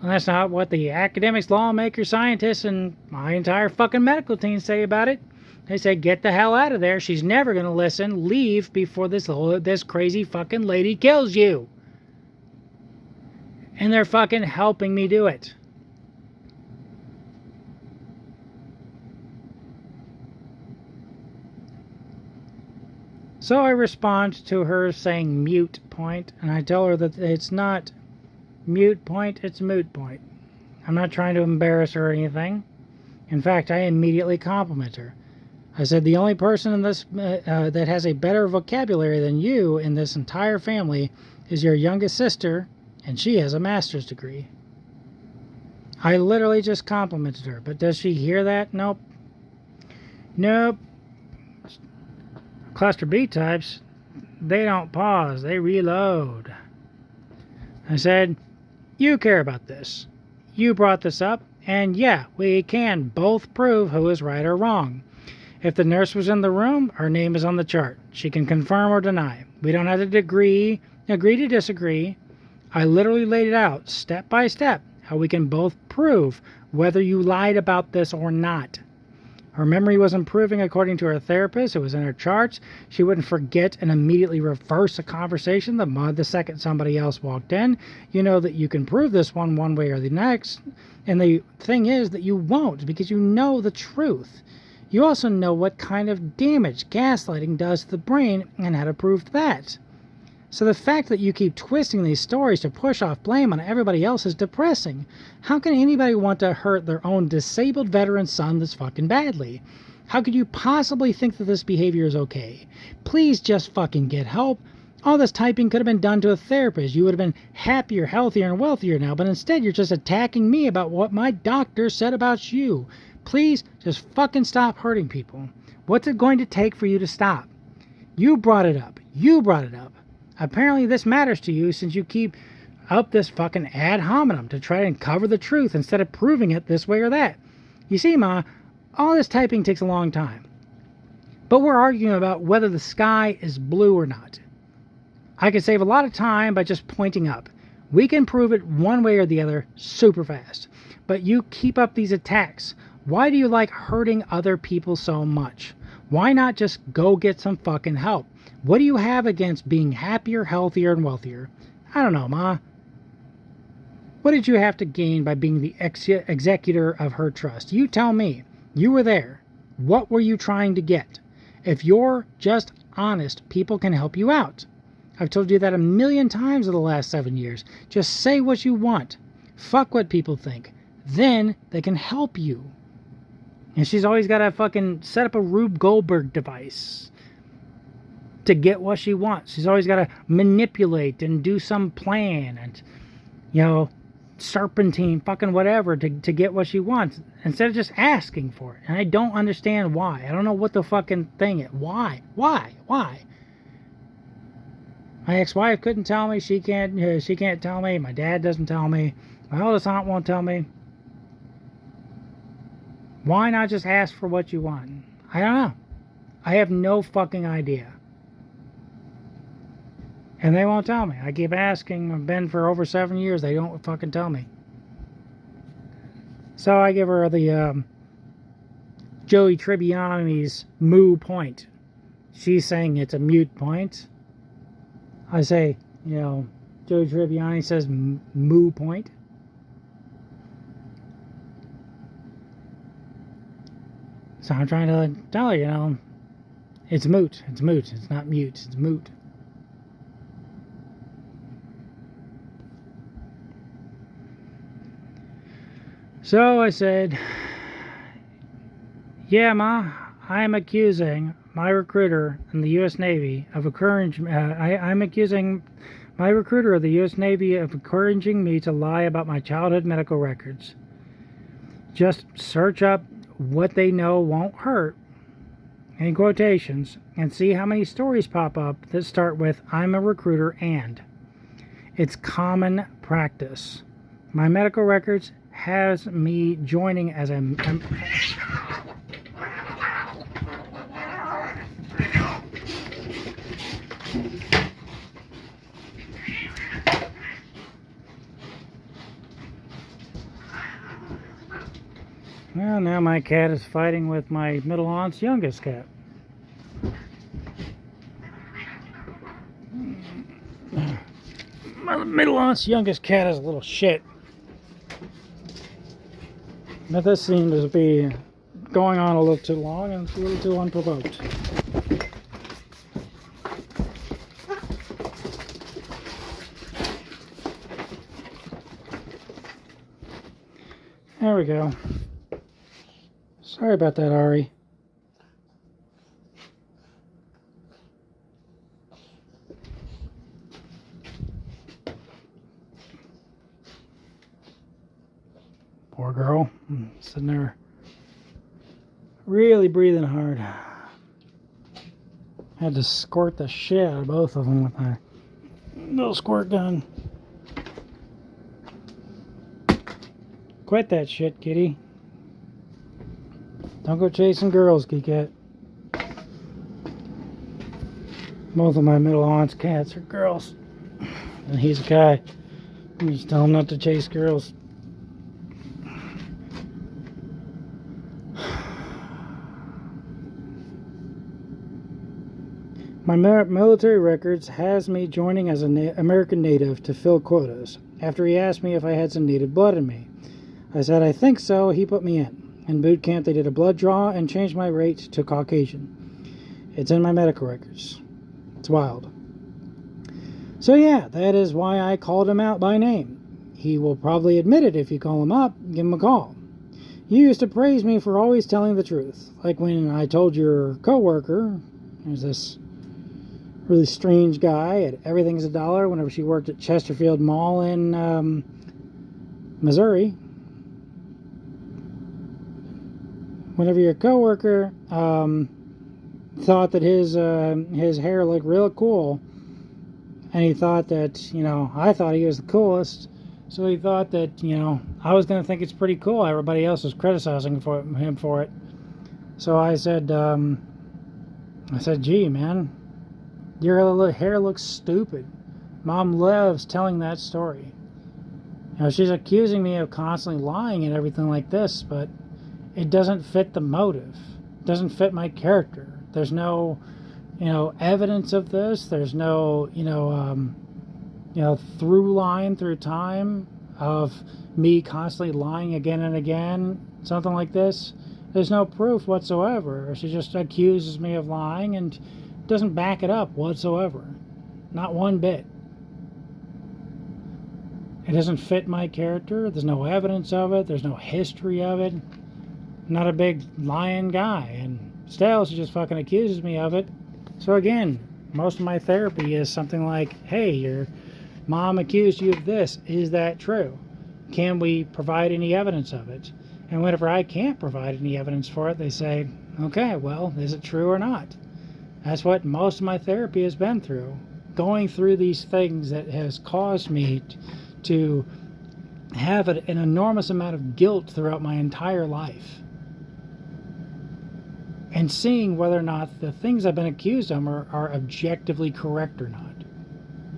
And that's not what the academics, lawmakers, scientists, and my entire fucking medical team say about it. They say, get the hell out of there. She's never going to listen. Leave before this crazy fucking lady kills you. And they're fucking helping me do it. So I respond to her saying mute point, and I tell her that it's not mute point, it's moot point. I'm not trying to embarrass her or anything. In fact, I immediately compliment her. I said, the only person in this that has a better vocabulary than you in this entire family is your youngest sister, and she has a master's degree. I literally just complimented her, but does she hear that? Nope. Nope. Cluster B types, they don't pause, they reload. I said, you care about this. You brought this up, and yeah, we can both prove who is right or wrong. If the nurse was in the room, her name is on the chart. She can confirm or deny. We don't have to agree to disagree. I literally laid it out, step by step, how we can both prove whether you lied about this or not. Her memory was improving according to her therapist. It was in her charts. She wouldn't forget and immediately reverse a conversation the second somebody else walked in. You know that you can prove this one way or the next. And the thing is that you won't, because you know the truth. You also know what kind of damage gaslighting does to the brain and how to prove that. So the fact that you keep twisting these stories to push off blame on everybody else is depressing. How can anybody want to hurt their own disabled veteran son this fucking badly? How could you possibly think that this behavior is okay? Please just fucking get help. All this typing could have been done to a therapist. You would have been happier, healthier, and wealthier now, but instead you're just attacking me about what my doctor said about you. Please just fucking stop hurting people. What's it going to take for you to stop? You brought it up. You brought it up. Apparently this matters to you since you keep up this fucking ad hominem to try and cover the truth instead of proving it this way or that. You see, Ma, all this typing takes a long time. But we're arguing about whether the sky is blue or not. I could save a lot of time by just pointing up. We can prove it one way or the other super fast. But you keep up these attacks. Why do you like hurting other people so much? Why not just go get some fucking help? What do you have against being happier, healthier, and wealthier? I don't know, Ma. What did you have to gain by being the executor of her trust? You tell me. You were there. What were you trying to get? If you're just honest, people can help you out. I've told you that a million times in the last 7 years. Just say what you want. Fuck what people think. Then they can help you. And she's always got to fucking set up a Rube Goldberg device to get what she wants. She's always got to manipulate and do some plan and, you know, serpentine, fucking whatever to get what she wants instead of just asking for it. And I don't understand why. I don't know what the fucking thing is. Why? My ex-wife couldn't tell me. She can't tell me. My dad doesn't tell me. My oldest aunt won't tell me. Why not just ask for what you want? I don't know. I have no fucking idea. And they won't tell me. I keep asking. I've been for over 7 years. They don't fucking tell me. So I give her the Joey Tribbiani's moo point. She's saying it's a mute point. I say, you know, Joey Tribbiani says moo point. So I'm trying to tell her, you know, it's moot. It's moot. It's not mute. It's moot. So I said, yeah, Ma, I am accusing my recruiter in the U.S. Navy of I'm accusing my recruiter of the U.S. Navy of encouraging me to lie about my childhood medical records. Just search up what they know won't hurt, in quotations, and see how many stories pop up that start with, I'm a recruiter and. It's common practice. My medical records has me joining as a... Well, now my cat is fighting with my middle aunt's youngest cat. My middle aunt's youngest cat is a little shit. But this seems to be going on a little too long and it's a little too unprovoked. There we go. Sorry about that, Ari. Poor girl. Sitting there really breathing hard. Had to squirt the shit out of both of them with my little squirt gun. Quit that shit, kitty. Don't go chasing girls, Geekette. Both of my middle aunt's cats are girls. And he's a guy. You just tell him not to chase girls. My military records has me joining as an American native to fill quotas. After he asked me if I had some native blood in me, I said I think so. He put me in. In boot camp, they did a blood draw and changed my rate to Caucasian. It's in my medical records. It's wild. So yeah, that is why I called him out by name. He will probably admit it if you call him up. Give him a call. You used to praise me for always telling the truth. Like when I told your coworker, there's this really strange guy at Everything's a Dollar whenever she worked at Chesterfield Mall in Missouri. Whenever your coworker thought that his hair looked real cool, and he thought that, you know, I thought he was the coolest, so he thought that, you know, I was going to think it's pretty cool. Everybody else was criticizing him for it. So I said, gee, man, your hair looks stupid. Mom loves telling that story. You know, she's accusing me of constantly lying and everything like this, but it doesn't fit the motive. It doesn't fit my character. There's no, evidence of this. There's no, through line through time of me constantly lying again and again, something like this. There's no proof whatsoever. She just accuses me of lying and doesn't back it up whatsoever. Not one bit. It doesn't fit my character. There's no evidence of it. There's no history of it. I'm not a big lying guy. And still, she just fucking accuses me of it. So again, most of my therapy is something like, hey, your mom accused you of this. Is that true? Can we provide any evidence of it? And whenever I can't provide any evidence for it, they say, okay, well, is it true or not? That's what most of my therapy has been through. Going through these things that has caused me to have an enormous amount of guilt throughout my entire life. And seeing whether or not the things I've been accused of are objectively correct or not.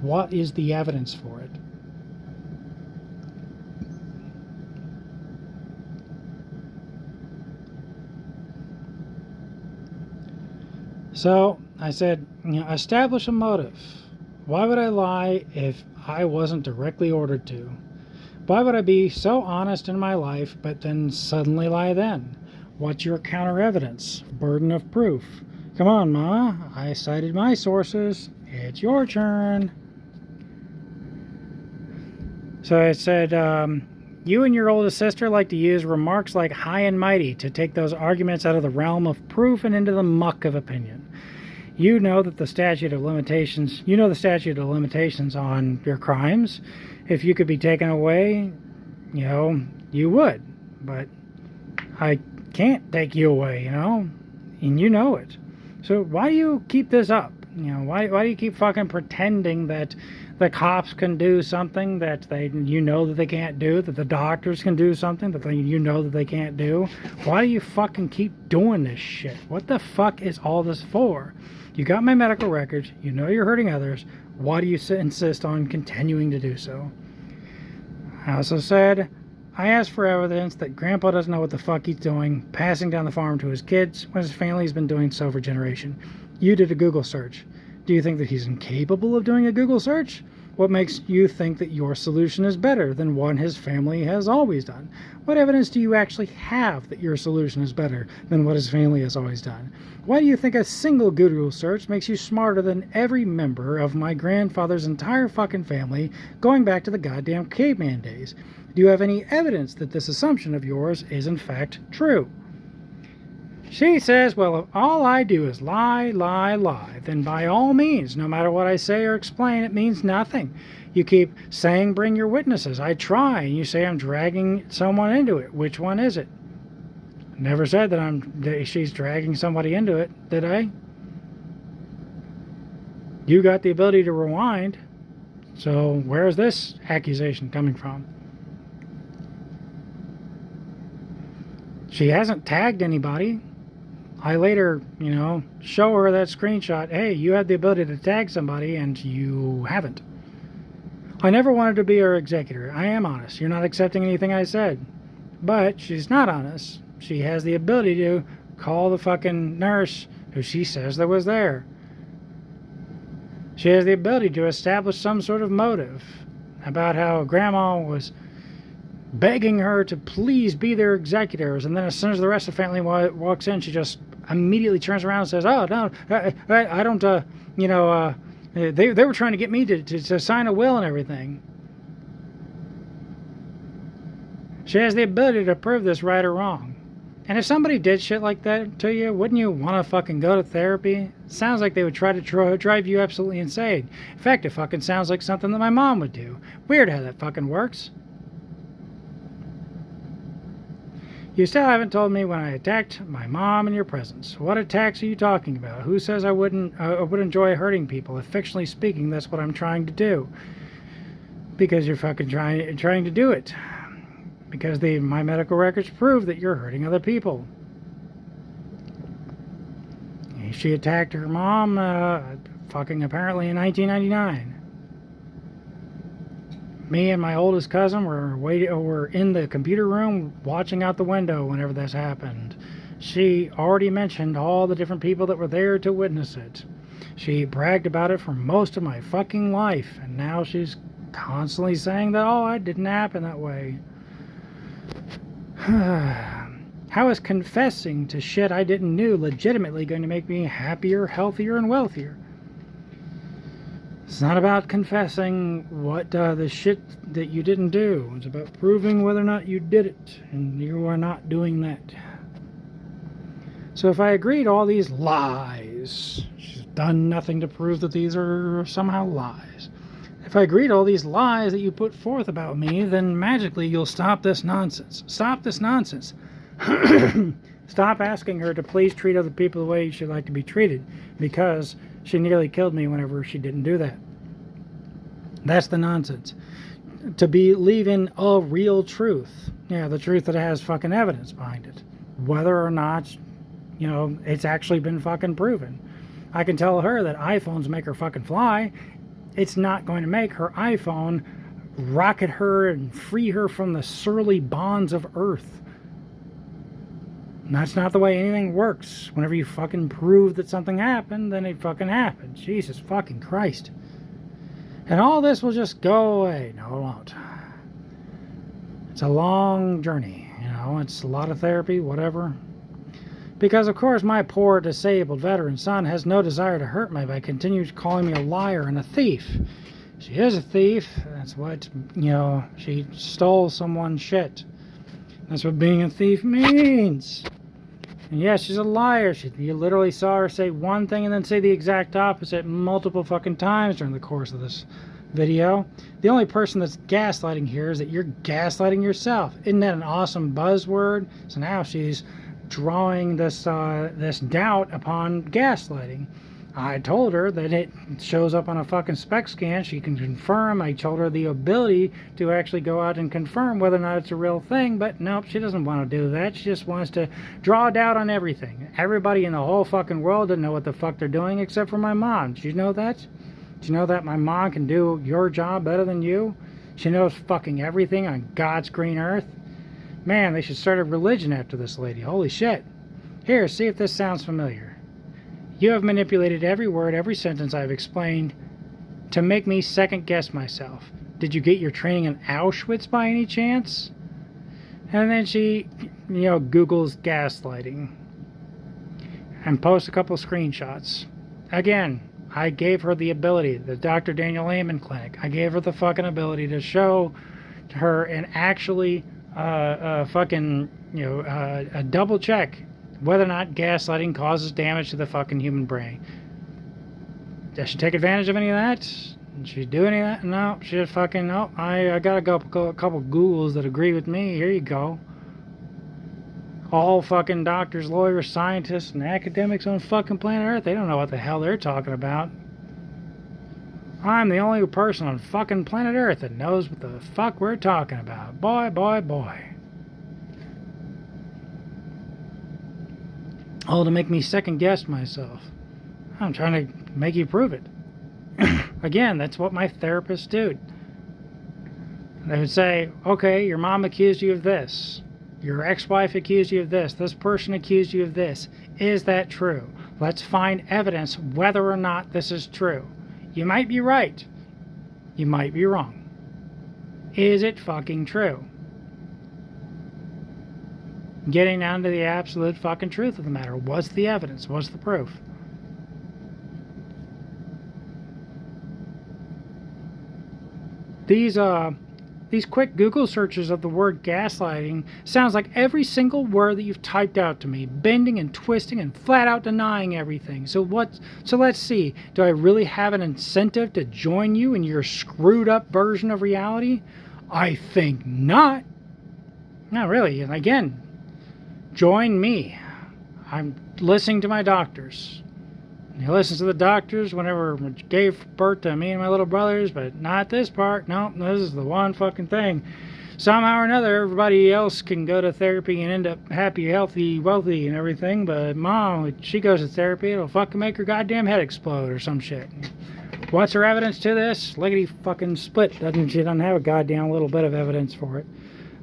What is the evidence for it? So I said, establish a motive. Why would I lie if I wasn't directly ordered to? Why would I be so honest in my life, but then suddenly lie then? What's your counter evidence? Burden of proof. Come on, Ma. I cited my sources. It's your turn. So I said, you and your oldest sister like to use remarks like high and mighty to take those arguments out of the realm of proof and into the muck of opinion. You know the statute of limitations on your crimes. If you could be taken away, you would. But I can't take you away, and you know it. So why do you keep this up? Why do you keep fucking pretending that the cops can do something that that they can't do, that the doctors can do something that that they can't do? Why do you fucking keep doing this shit? What the fuck is all this for? You got my medical records. You're hurting others. Why do you insist on continuing to do so? I also said, I asked for evidence that Grandpa doesn't know what the fuck he's doing, passing down the farm to his kids when his family's been doing so for generations. You did a Google search. Do you think that he's incapable of doing a Google search? What makes you think that your solution is better than one his family has always done? What evidence do you actually have that your solution is better than what his family has always done? Why do you think a single Google search makes you smarter than every member of my grandfather's entire fucking family going back to the goddamn caveman days? Do you have any evidence that this assumption of yours is in fact true? She says, well, if all I do is lie, lie, lie, then by all means, no matter what I say or explain, it means nothing. You keep saying, bring your witnesses. I try, and you say I'm dragging someone into it. Which one is it? Never said that she's dragging somebody into it, did I? You got the ability to rewind. So where's this accusation coming from? She hasn't tagged anybody. I later, show her that screenshot. Hey, you had the ability to tag somebody and you haven't. I never wanted to be her executor. I am honest. You're not accepting anything I said. But she's not honest. She has the ability to call the fucking nurse who she says that was there. She has the ability to establish some sort of motive about how Grandma was begging her to please be their executors, and then as soon as the rest of the family walks in, she just immediately turns around and says, oh, no, I don't, they were trying to get me to sign a will and everything. She has the ability to prove this right or wrong. And if somebody did shit like that to you, wouldn't you want to fucking go to therapy? It sounds like they would try to drive you absolutely insane. In fact, it fucking sounds like something that my mom would do. Weird how that fucking works. You still haven't told me when I attacked my mom in your presence. What attacks are you talking about? Who says I would enjoy hurting people? If fictionally speaking, that's what I'm trying to do. Because you're fucking trying to do it. Because my medical records prove that you're hurting other people. She attacked her mom fucking apparently in 1999. Me and my oldest cousin were in the computer room watching out the window whenever this happened. She already mentioned all the different people that were there to witness it. She bragged about it for most of my fucking life, and now she's constantly saying that, oh, it didn't happen that way. How is confessing to shit I didn't know legitimately going to make me happier, healthier, and wealthier? It's not about confessing what the shit that you didn't do. It's about proving whether or not you did it, and you are not doing that. So if I agree to all these lies, she's done nothing to prove that these are somehow lies. If I agree to all these lies that you put forth about me, then magically you'll stop this nonsense. Stop this nonsense. Stop asking her to please treat other people the way she'd like to be treated, because she nearly killed me whenever she didn't do that. That's the nonsense. To believe in a real truth. Yeah, the truth that has fucking evidence behind it. Whether or not, it's actually been fucking proven. I can tell her that iPhones make her fucking fly. It's not going to make her iPhone rocket her and free her from the surly bonds of Earth. And that's not the way anything works. Whenever you fucking prove that something happened, then it fucking happened. Jesus fucking Christ. And all this will just go away. No, it won't. It's a long journey, it's a lot of therapy, whatever. Because, of course, my poor, disabled veteran son has no desire to hurt me by continuing calling me a liar and a thief. She is a thief. That's what, she stole someone's shit. That's what being a thief means. And yes, she's a liar. You literally saw her say one thing and then say the exact opposite multiple fucking times during the course of this video. The only person that's gaslighting here is that you're gaslighting yourself. Isn't that an awesome buzzword? So now she's drawing this doubt upon gaslighting. I told her that it shows up on a fucking spec scan. She can confirm. I told her the ability to actually go out and confirm whether or not it's a real thing, but nope, she doesn't want to do that. She just wants to draw doubt on everything. Everybody in the whole fucking world doesn't know what the fuck they're doing except for my mom. Did you know that? Did you know that my mom can do your job better than you? She knows fucking everything on God's green earth. Man, they should start a religion after this lady. Holy shit. Here, see if this sounds familiar. You have manipulated every word, every sentence I've explained to make me second guess myself. Did you get your training in Auschwitz by any chance? And then she, Googles gaslighting and posts a couple of screenshots. Again, I gave her the ability, the Dr. Daniel Amen Clinic. I gave her the fucking ability to show her and actually a double check whether or not gaslighting causes damage to the fucking human brain. Does she take advantage of any of that? Did she do any of that? No, she just fucking, no, I got a couple Googles that agree with me. Here you go. All fucking doctors, lawyers, scientists, and academics on fucking planet Earth, they don't know what the hell they're talking about. I'm the only person on fucking planet Earth that knows what the fuck we're talking about. Boy, boy, boy. All to make me second guess myself. I'm trying to make you prove it. Again, that's what my therapists do. They would say, okay, your mom accused you of this. Your ex-wife accused you of this. This person accused you of this. Is that true? Let's find evidence whether or not this is true. You might be right. You might be wrong. Is it fucking true? Getting down to the absolute fucking truth of the matter. What's the evidence? What's the proof? These quick Google searches of the word gaslighting sounds like every single word that you've typed out to me, bending and twisting and flat out denying everything. So let's see. Do I really have an incentive to join you in your screwed up version of reality? I think not. Not really. And again, join me. I'm listening to my doctors. He listens to the doctors whenever he gave birth to me and my little brothers, but not this part. No, this is the one fucking thing. Somehow or another, everybody else can go to therapy and end up happy, healthy, wealthy, and everything, but mom, when she goes to therapy, it'll fucking make her goddamn head explode or some shit. What's her evidence to this? Lickety fucking split. She doesn't have a goddamn little bit of evidence for it.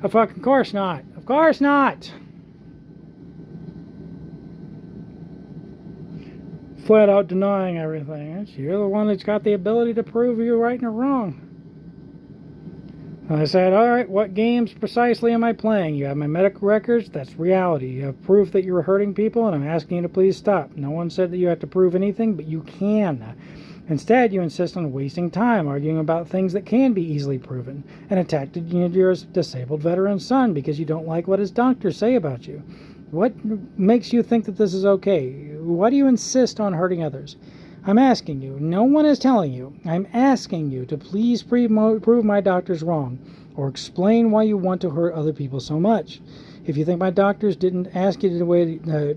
Of fucking course not. Of course not. flat out denying everything. You're the one that's got the ability to prove you're right or wrong. I said, all right, what games precisely am I playing? You have my medical records, that's reality. You have proof that you're hurting people, and I'm asking you to please stop. No one said that you have to prove anything, but you can. Instead, you insist on wasting time arguing about things that can be easily proven, and attacked your disabled veteran son because you don't like what his doctors say about you. What makes you think that this is okay? Why do you insist on hurting others? I'm asking you, no one is telling you, I'm asking you to please prove my doctors wrong, or explain why you want to hurt other people so much. If you think my doctors didn't ask you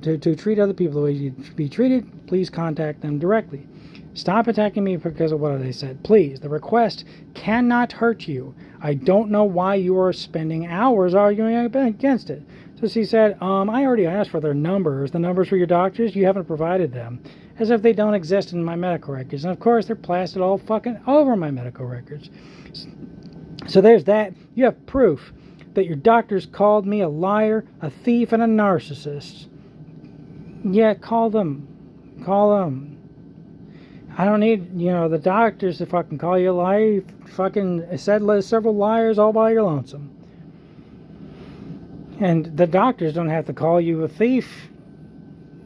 to treat other people the way you'd be treated, please contact them directly. Stop attacking me because of what they said. Please, the request cannot hurt you. I don't know why you are spending hours arguing against it. So she said, I already asked for their numbers, the numbers for your doctors, you haven't provided them. As if they don't exist in my medical records. And of course, they're plastered all fucking over my medical records. So there's that. You have proof that your doctors called me a liar, a thief, and a narcissist. Yeah, call them. Call them. I don't need, the doctors to fucking call you a liar. You fucking said several liars all by your lonesome. And the doctors don't have to call you a thief.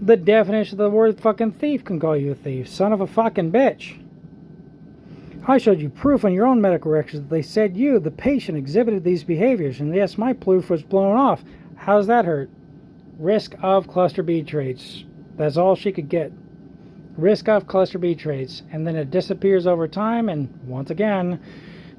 The definition of the word fucking thief can call you a thief. Son of a fucking bitch. I showed you proof on your own medical records that they said you, the patient, exhibited these behaviors. And yes, my proof was blown off. How does that hurt? Risk of cluster B traits. That's all she could get. Risk of cluster B traits. And then it disappears over time. And once again,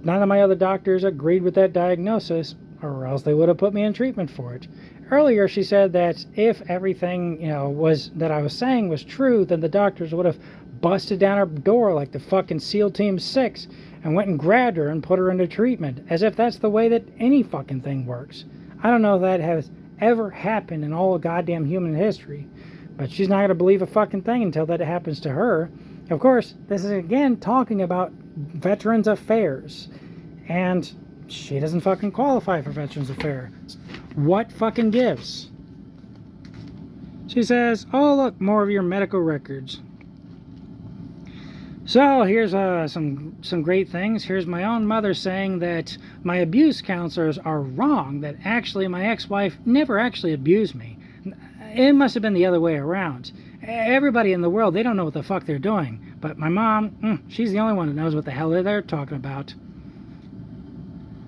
none of my other doctors agreed with that diagnosis, or else they would have put me in treatment for it. Earlier, she said that if everything, was that I was saying was true, then the doctors would have busted down her door like the fucking SEAL Team 6 and went and grabbed her and put her into treatment, as if that's the way that any fucking thing works. I don't know if that has ever happened in all of goddamn human history, but she's not going to believe a fucking thing until that happens to her. Of course, this is again talking about Veterans Affairs, and she doesn't fucking qualify for Veterans Affairs. What fucking gives? She says, oh look, more of your medical records. So here's some great things. Here's my own mother saying that my abuse counselors are wrong, that actually my ex-wife never actually abused me. It must have been the other way around. Everybody in the world, they don't know what the fuck they're doing. But my mom, she's the only one that knows what the hell they're talking about.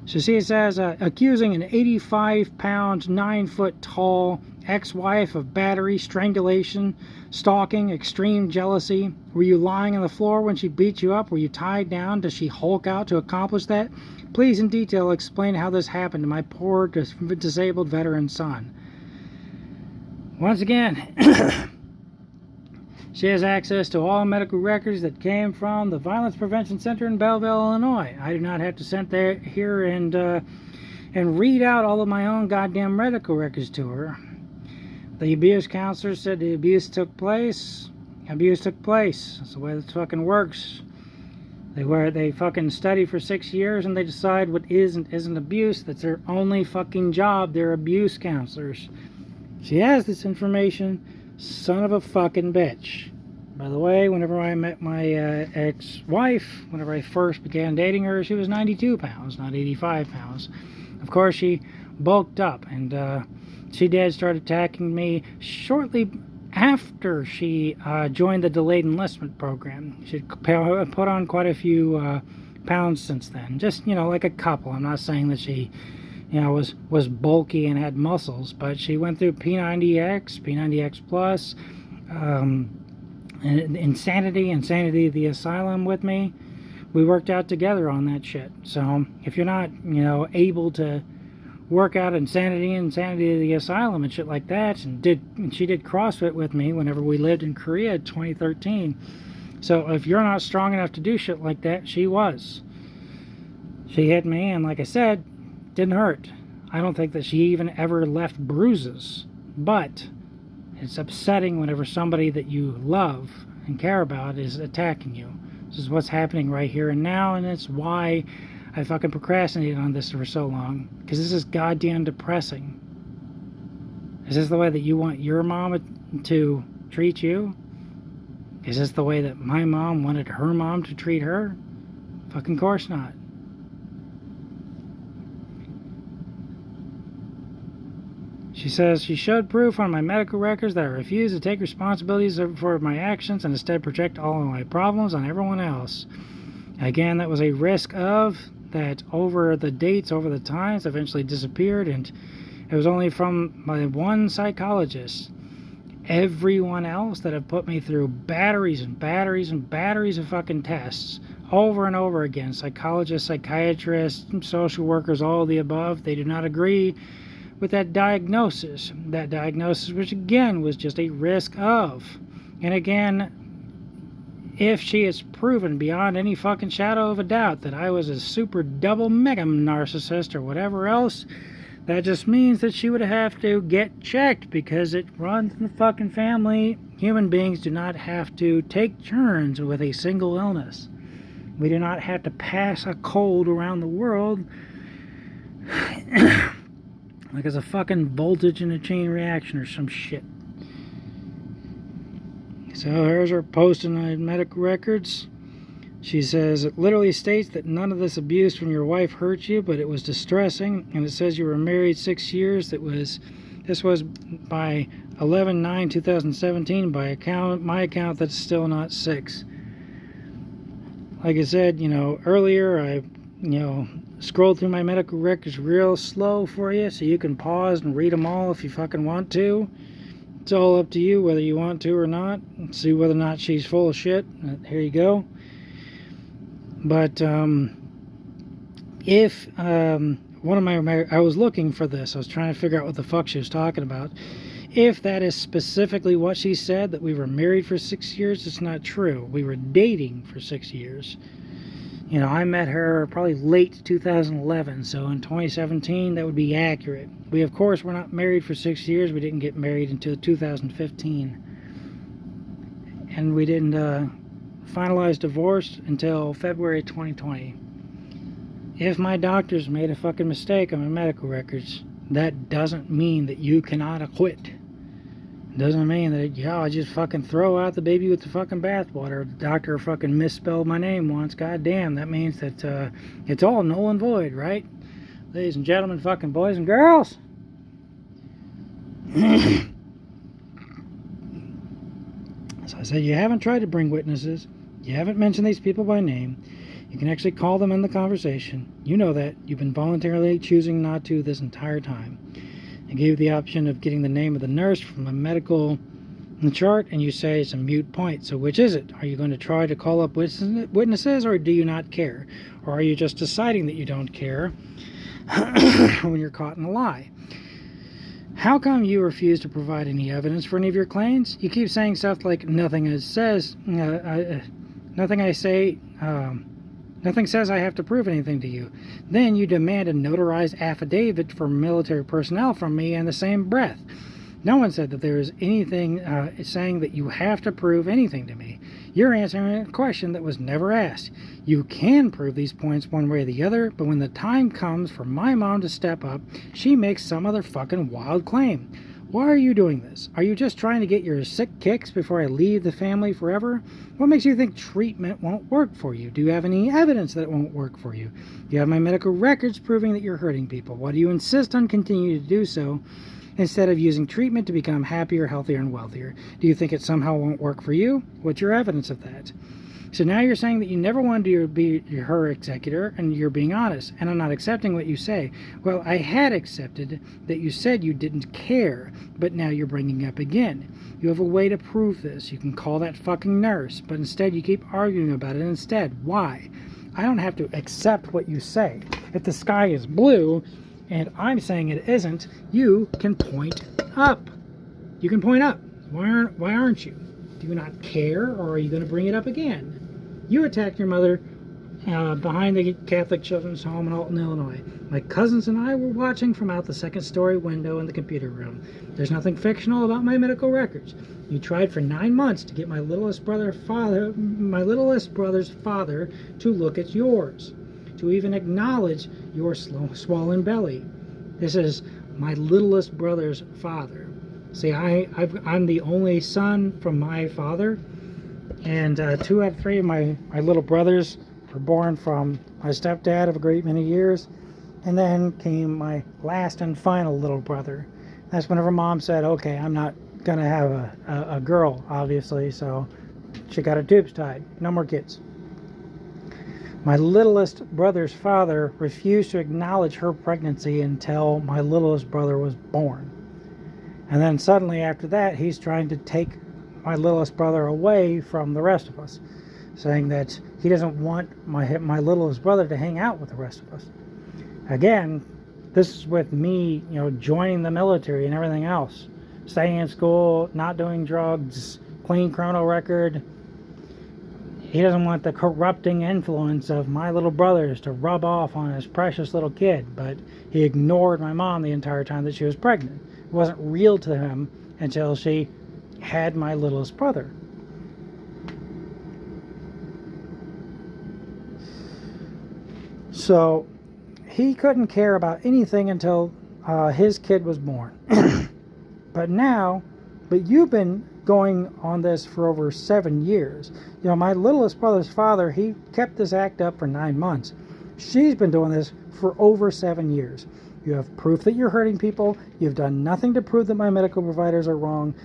So she says, accusing an 85-pound, 9-foot-tall ex-wife of battery, strangulation, stalking, extreme jealousy. Were you lying on the floor when she beat you up? Were you tied down? Does she hulk out to accomplish that? Please, in detail, explain how this happened to my poor, disabled veteran son. Once again, she has access to all medical records that came from the Violence Prevention Center in Belleville, Illinois. I do not have to sit here and read out all of my own goddamn medical records to her. The abuse counselor said the abuse took place. Abuse took place. That's the way this fucking works. They fucking study for 6 years and they decide what is and isn't abuse. That's their only fucking job. They're abuse counselors. She has this information. Son of a fucking bitch. By the way, whenever I met my ex-wife, whenever I first began dating her, she was 92 pounds, not 85 pounds. Of course, she bulked up, and she did start attacking me shortly after she joined the delayed enlistment program. She'd put on quite a few pounds since then. Just, like a couple. I'm not saying that she was bulky and had muscles, but she went through P90X, P90X Plus, Insanity the Asylum with me. We worked out together on that shit. So if you're not, able to work out Insanity the Asylum and shit like that, and she did CrossFit with me whenever we lived in Korea in 2013. So if you're not strong enough to do shit like that, she was. She hit me, and like I said, didn't hurt. I don't think that she even ever left bruises, but it's upsetting whenever somebody that you love and care about is attacking you. This is what's happening right here and now, and it's why I fucking procrastinated on this for so long, because this is goddamn depressing. Is this the way that you want your mom to treat you? Is this the way that my mom wanted her mom to treat her? Fucking course not. She says she showed proof on my medical records that I refuse to take responsibilities for my actions and instead project all of my problems on everyone else. Again, that was a risk of that over the dates, over the times, eventually disappeared, and it was only from my one psychologist. Everyone else that have put me through batteries and batteries and batteries of fucking tests over and over again, psychologists, psychiatrists, social workers, all of the above, they do not agree with that diagnosis. That diagnosis, which again was just a risk of. And again, if she is proven beyond any fucking shadow of a doubt that I was a super double mega narcissist or whatever else, that just means that she would have to get checked, because it runs in the fucking family. Human beings do not have to take turns with a single illness. We do not have to pass a cold around the world like it's a fucking voltage in a chain reaction or some shit. So here's her post in the medical records. She says, it literally states that none of this abuse from your wife hurt you, but it was distressing. And it says you were married 6 years. This was by 11/9/2017. By my account, that's still not 6. Like I said, earlier, I, scrolled through my medical records real slow for you, so you can pause and read them all if you fucking want to. It's all up to you whether you want to or not. See whether or not she's full of shit. Here you go. But if one of my, I was looking for this. I was trying to figure out what the fuck she was talking about. If that is specifically what she said, that we were married for 6 years, it's not true. We were dating for 6 years. I met her probably late 2011, so in 2017, that would be accurate. We, of course, were not married for 6 years. We didn't get married until 2015. And we didn't finalize divorce until February 2020. If my doctors made a fucking mistake on my medical records, that doesn't mean that you cannot acquit. It doesn't mean that, I just fucking throw out the baby with the fucking bathwater. The doctor fucking misspelled my name once. God damn, that means that it's all null and void, right? Ladies and gentlemen, fucking boys and girls. So I said, you haven't tried to bring witnesses. You haven't mentioned these people by name. You can actually call them in the conversation. You know that. You've been voluntarily choosing not to this entire time. I gave you the option of getting the name of the nurse from a medical chart, and you say it's a moot point. So which is it? Are you going to try to call up witnesses, or do you not care? Or are you just deciding that you don't care when you're caught in a lie? How come you refuse to provide any evidence for any of your claims? You keep saying stuff like, nothing says I have to prove anything to you. Then you demand a notarized affidavit for military personnel from me in the same breath. No one said that there is anything saying that you have to prove anything to me. You're answering a question that was never asked. You can prove these points one way or the other, but when the time comes for my mom to step up, she makes some other fucking wild claim. Why are you doing this? Are you just trying to get your sick kicks before I leave the family forever? What makes you think treatment won't work for you? Do you have any evidence that it won't work for you? Do you have my medical records proving that you're hurting people? Why do you insist on continuing to do so instead of using treatment to become happier, healthier, and wealthier? Do you think it somehow won't work for you? What's your evidence of that? So now you're saying that you never wanted to be her executor, and you're being honest, and I'm not accepting what you say. Well, I had accepted that you said you didn't care, but now you're bringing it up again. You have a way to prove this. You can call that fucking nurse, but instead you keep arguing about it instead. Why? I don't have to accept what you say. If the sky is blue, and I'm saying it isn't, you can point up. You can point up. Why aren't you? Do you not care, or are you going to bring it up again? You attacked your mother behind the Catholic Children's Home in Alton, Illinois. My cousins and I were watching from out the second-story window in the computer room. There's nothing fictional about my medical records. You tried for 9 months to get my littlest brother's father to look at yours, to even acknowledge your swollen belly. This is my littlest brother's father. See, I'm the only son from my father. And 2 out of 3 of my little brothers were born from my stepdad of a great many years. And then came my last and final little brother. That's whenever Mom said, okay, I'm not going to have a girl, obviously, so she got her tubes tied. No more kids. My littlest brother's father refused to acknowledge her pregnancy until my littlest brother was born. And then suddenly after that, he's trying to take my littlest brother away from the rest of us, saying that he doesn't want my littlest brother to hang out with the rest of us. Again, this is with me, joining the military and everything else. Staying in school, not doing drugs, clean criminal record. He doesn't want the corrupting influence of my little brothers to rub off on his precious little kid, but he ignored my mom the entire time that she was pregnant. It wasn't real to him until she had my littlest brother. So he couldn't care about anything until his kid was born. But you've been going on this for over 7 years. My littlest brother's father, he kept this act up for 9 months. She's been doing this for over 7 years. You have proof that you're hurting people. You've done nothing to prove that my medical providers are wrong.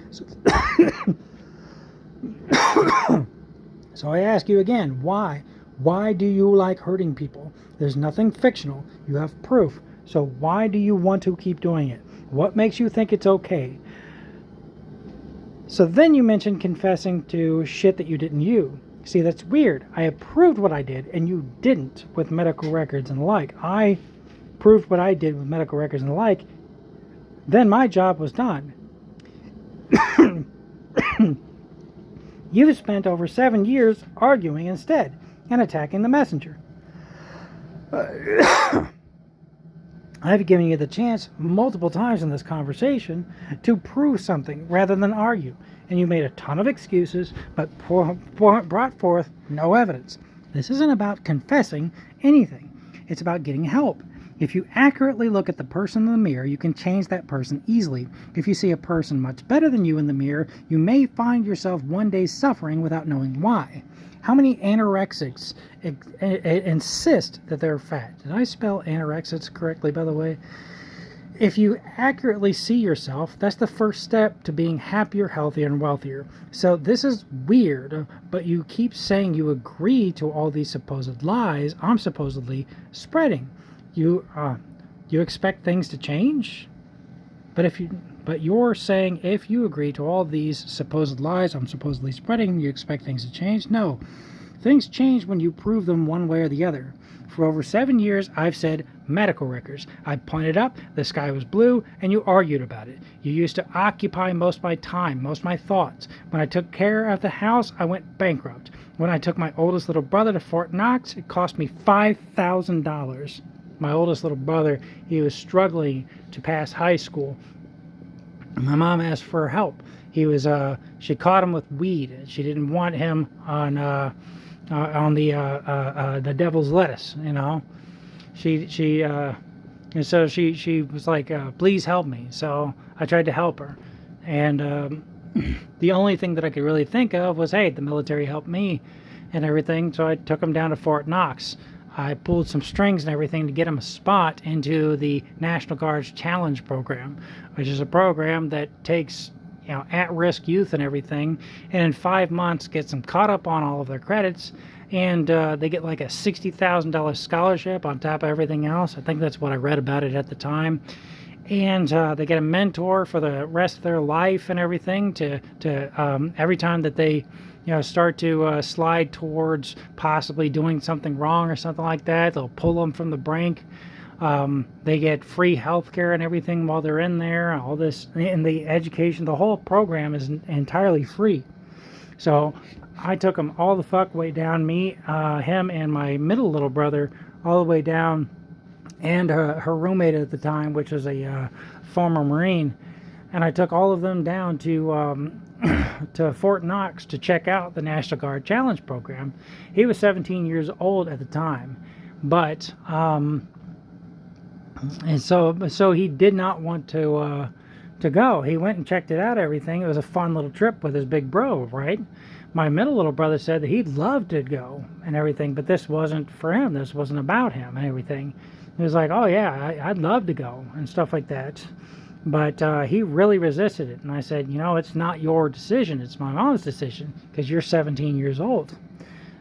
So I ask you again, why? Why do you like hurting people? There's nothing fictional. You have proof. So why do you want to keep doing it? What makes you think it's okay? So then you mentioned confessing to shit that you didn't you. See, that's weird. I approved what I did, and you didn't with medical records and the like. I proved what I did with medical records and the like. Then my job was done. You've spent over 7 years arguing instead and attacking the messenger. I've given you the chance multiple times in this conversation to prove something rather than argue, and you made a ton of excuses but brought forth no evidence. This isn't about confessing anything. It's about getting help. If you accurately look at the person in the mirror, you can change that person easily. If you see a person much better than you in the mirror, you may find yourself one day suffering without knowing why. How many anorexics insist that they're fat? Did I spell anorexics correctly, by the way? If you accurately see yourself, that's the first step to being happier, healthier, and wealthier. So this is weird, but you keep saying you agree to all these supposed lies I'm supposedly spreading. You expect things to change? But you're saying if you agree to all these supposed lies I'm supposedly spreading, you expect things to change? No. Things change when you prove them one way or the other. For over 7 years, I've said medical records. I pointed up, the sky was blue, and you argued about it. You used to occupy most of my time, most of my thoughts. When I took care of the house, I went bankrupt. When I took my oldest little brother to Fort Knox, it cost me $5,000. My oldest little brother, he was struggling to pass high school. My mom asked for help. She caught him with weed. She didn't want him on the devil's lettuce, And so she was like, please help me. So I tried to help her. And the only thing that I could really think of was, hey, the military helped me and everything. So I took him down to Fort Knox. I pulled some strings and everything to get him a spot into the National Guard's Challenge Program, which is a program that takes at-risk youth and everything, and in 5 months gets them caught up on all of their credits, and they get like a $60,000 scholarship on top of everything else. I think that's what I read about it at the time. And they get a mentor for the rest of their life and everything to every time that they start to slide towards possibly doing something wrong or something like that, they'll pull them from the brink. They get free health care and everything while they're in there. All this, and the education, the whole program is entirely free. So I took him all the fuck way down, him and my middle little brother, all the way down, and her roommate at the time, which was a former Marine. And I took all of them down to Fort Knox to check out the National Guard Challenge Program. He was 17 years old at the time, but and so he did not want to go. He went and checked it out, everything. It was a fun little trip with his big bro, right? My middle little brother said that he'd love to go and everything, but this wasn't for him. This wasn't about him and everything. He was like, oh yeah, I'd love to go and stuff like that. But he really resisted it. And I said, it's not your decision. It's my mom's decision because you're 17 years old.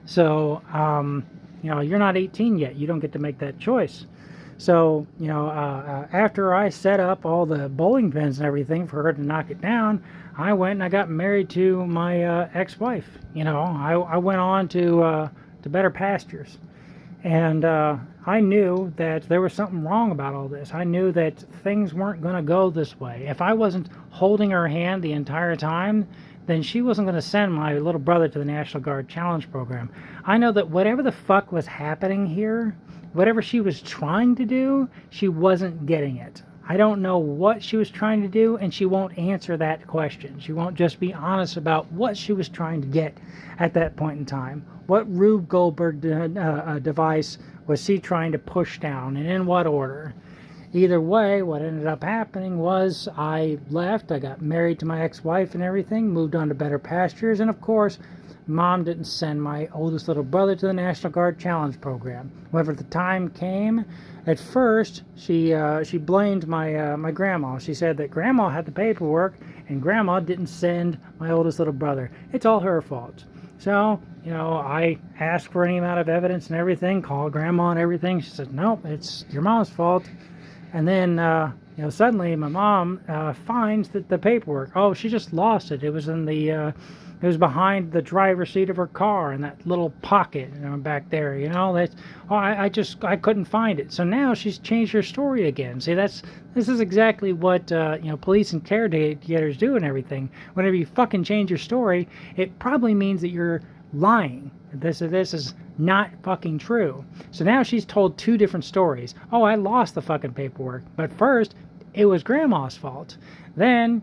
So, you're not 18 yet. You don't get to make that choice. So, after I set up all the bowling pins and everything for her to knock it down, I went and I got married to my ex-wife. I went on to better pastures. And I knew that there was something wrong about all this. I knew that things weren't going to go this way. If I wasn't holding her hand the entire time, then she wasn't going to send my little brother to the National Guard Challenge Program. I know that whatever the fuck was happening here, whatever she was trying to do, she wasn't getting it. I don't know what she was trying to do, and she won't answer that question. She won't just be honest about what she was trying to get at that point in time. What Rube Goldberg device was she trying to push down, and in what order? Either way, what ended up happening was I left, I got married to my ex-wife and everything, moved on to better pastures, and of course, Mom didn't send my oldest little brother to the National Guard Challenge Program. Whenever the time came, at first, she blamed my grandma. She said that Grandma had the paperwork, and Grandma didn't send my oldest little brother. It's all her fault. So, I asked for any amount of evidence and everything, called Grandma and everything. She said, nope, it's your mom's fault. And then, suddenly my mom finds that the paperwork, oh, she just lost it. It was in it was behind the driver's seat of her car in that little pocket back there, I couldn't find it. So now she's changed her story again. See, this is exactly what, police and caretakers do and everything. Whenever you fucking change your story, it probably means that you're lying. This is not fucking true. So now she's told two different stories. Oh, I lost the fucking paperwork. But first, it was Grandma's fault. Then,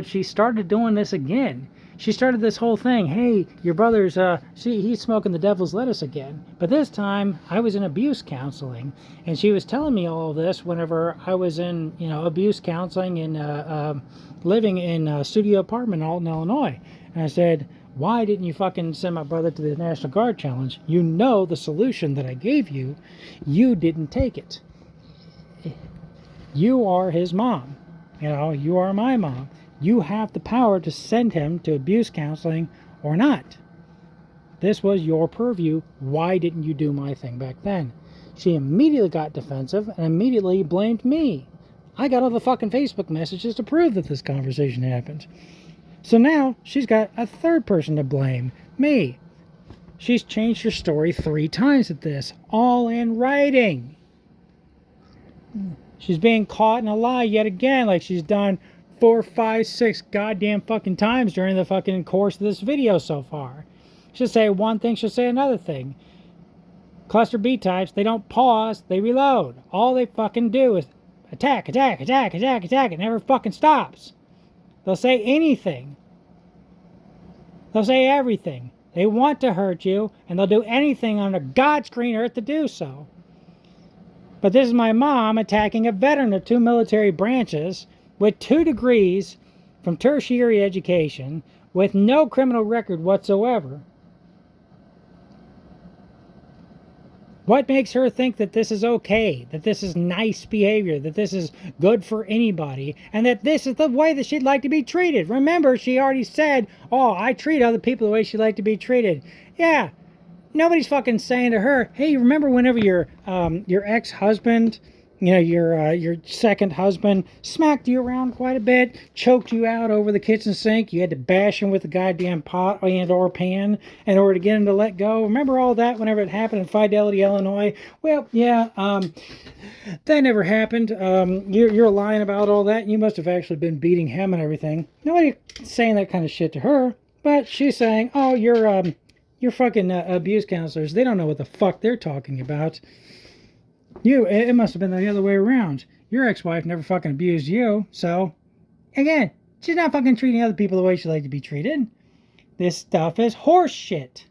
she started doing this again. She started this whole thing. Hey, your brother's, he's smoking the devil's lettuce again. But this time, I was in abuse counseling. And she was telling me all of this whenever I was in, abuse counseling and living in a studio apartment in Alton, Illinois. And I said, why didn't you fucking send my brother to the National Guard Challenge? You know the solution that I gave you. You didn't take it. You are his mom. You are my mom. You have the power to send him to abuse counseling or not. This was your purview. Why didn't you do my thing back then? She immediately got defensive and immediately blamed me. I got all the fucking Facebook messages to prove that this conversation happened. So now she's got a third person to blame, me. She's changed her story 3 times at this, all in writing. She's being caught in a lie yet again, like she's done 4, 5, 6 goddamn fucking times during the fucking course of this video so far. She'll say one thing, she'll say another thing. Cluster B types, they don't pause, they reload. All they fucking do is attack, attack, attack, attack, attack. It never fucking stops. They'll say anything. They'll say everything. They want to hurt you, and they'll do anything under God's green earth to do so. But this is my mom attacking a veteran of 2 military branches with 2 degrees from tertiary education with no criminal record whatsoever. What makes her think that this is okay, that this is nice behavior, that this is good for anybody, and that this is the way that she'd like to be treated? Remember, she already said, oh, I treat other people the way she'd like to be treated. Yeah, nobody's fucking saying to her, hey, remember whenever your ex-husband, your second husband smacked you around quite a bit, choked you out over the kitchen sink, you had to bash him with the goddamn pot and or pan in order to get him to let go? Remember all that whenever it happened in Fidelity, Illinois? Well, yeah, that never happened. You're lying about all that. You must have actually been beating him and everything. Nobody's saying that kind of shit to her, but she's saying, oh, you're fucking abuse counselors. They don't know what the fuck they're talking about. It must have been the other way around. Your ex-wife never fucking abused you, so, again, she's not fucking treating other people the way she'd like to be treated. This stuff is horse shit.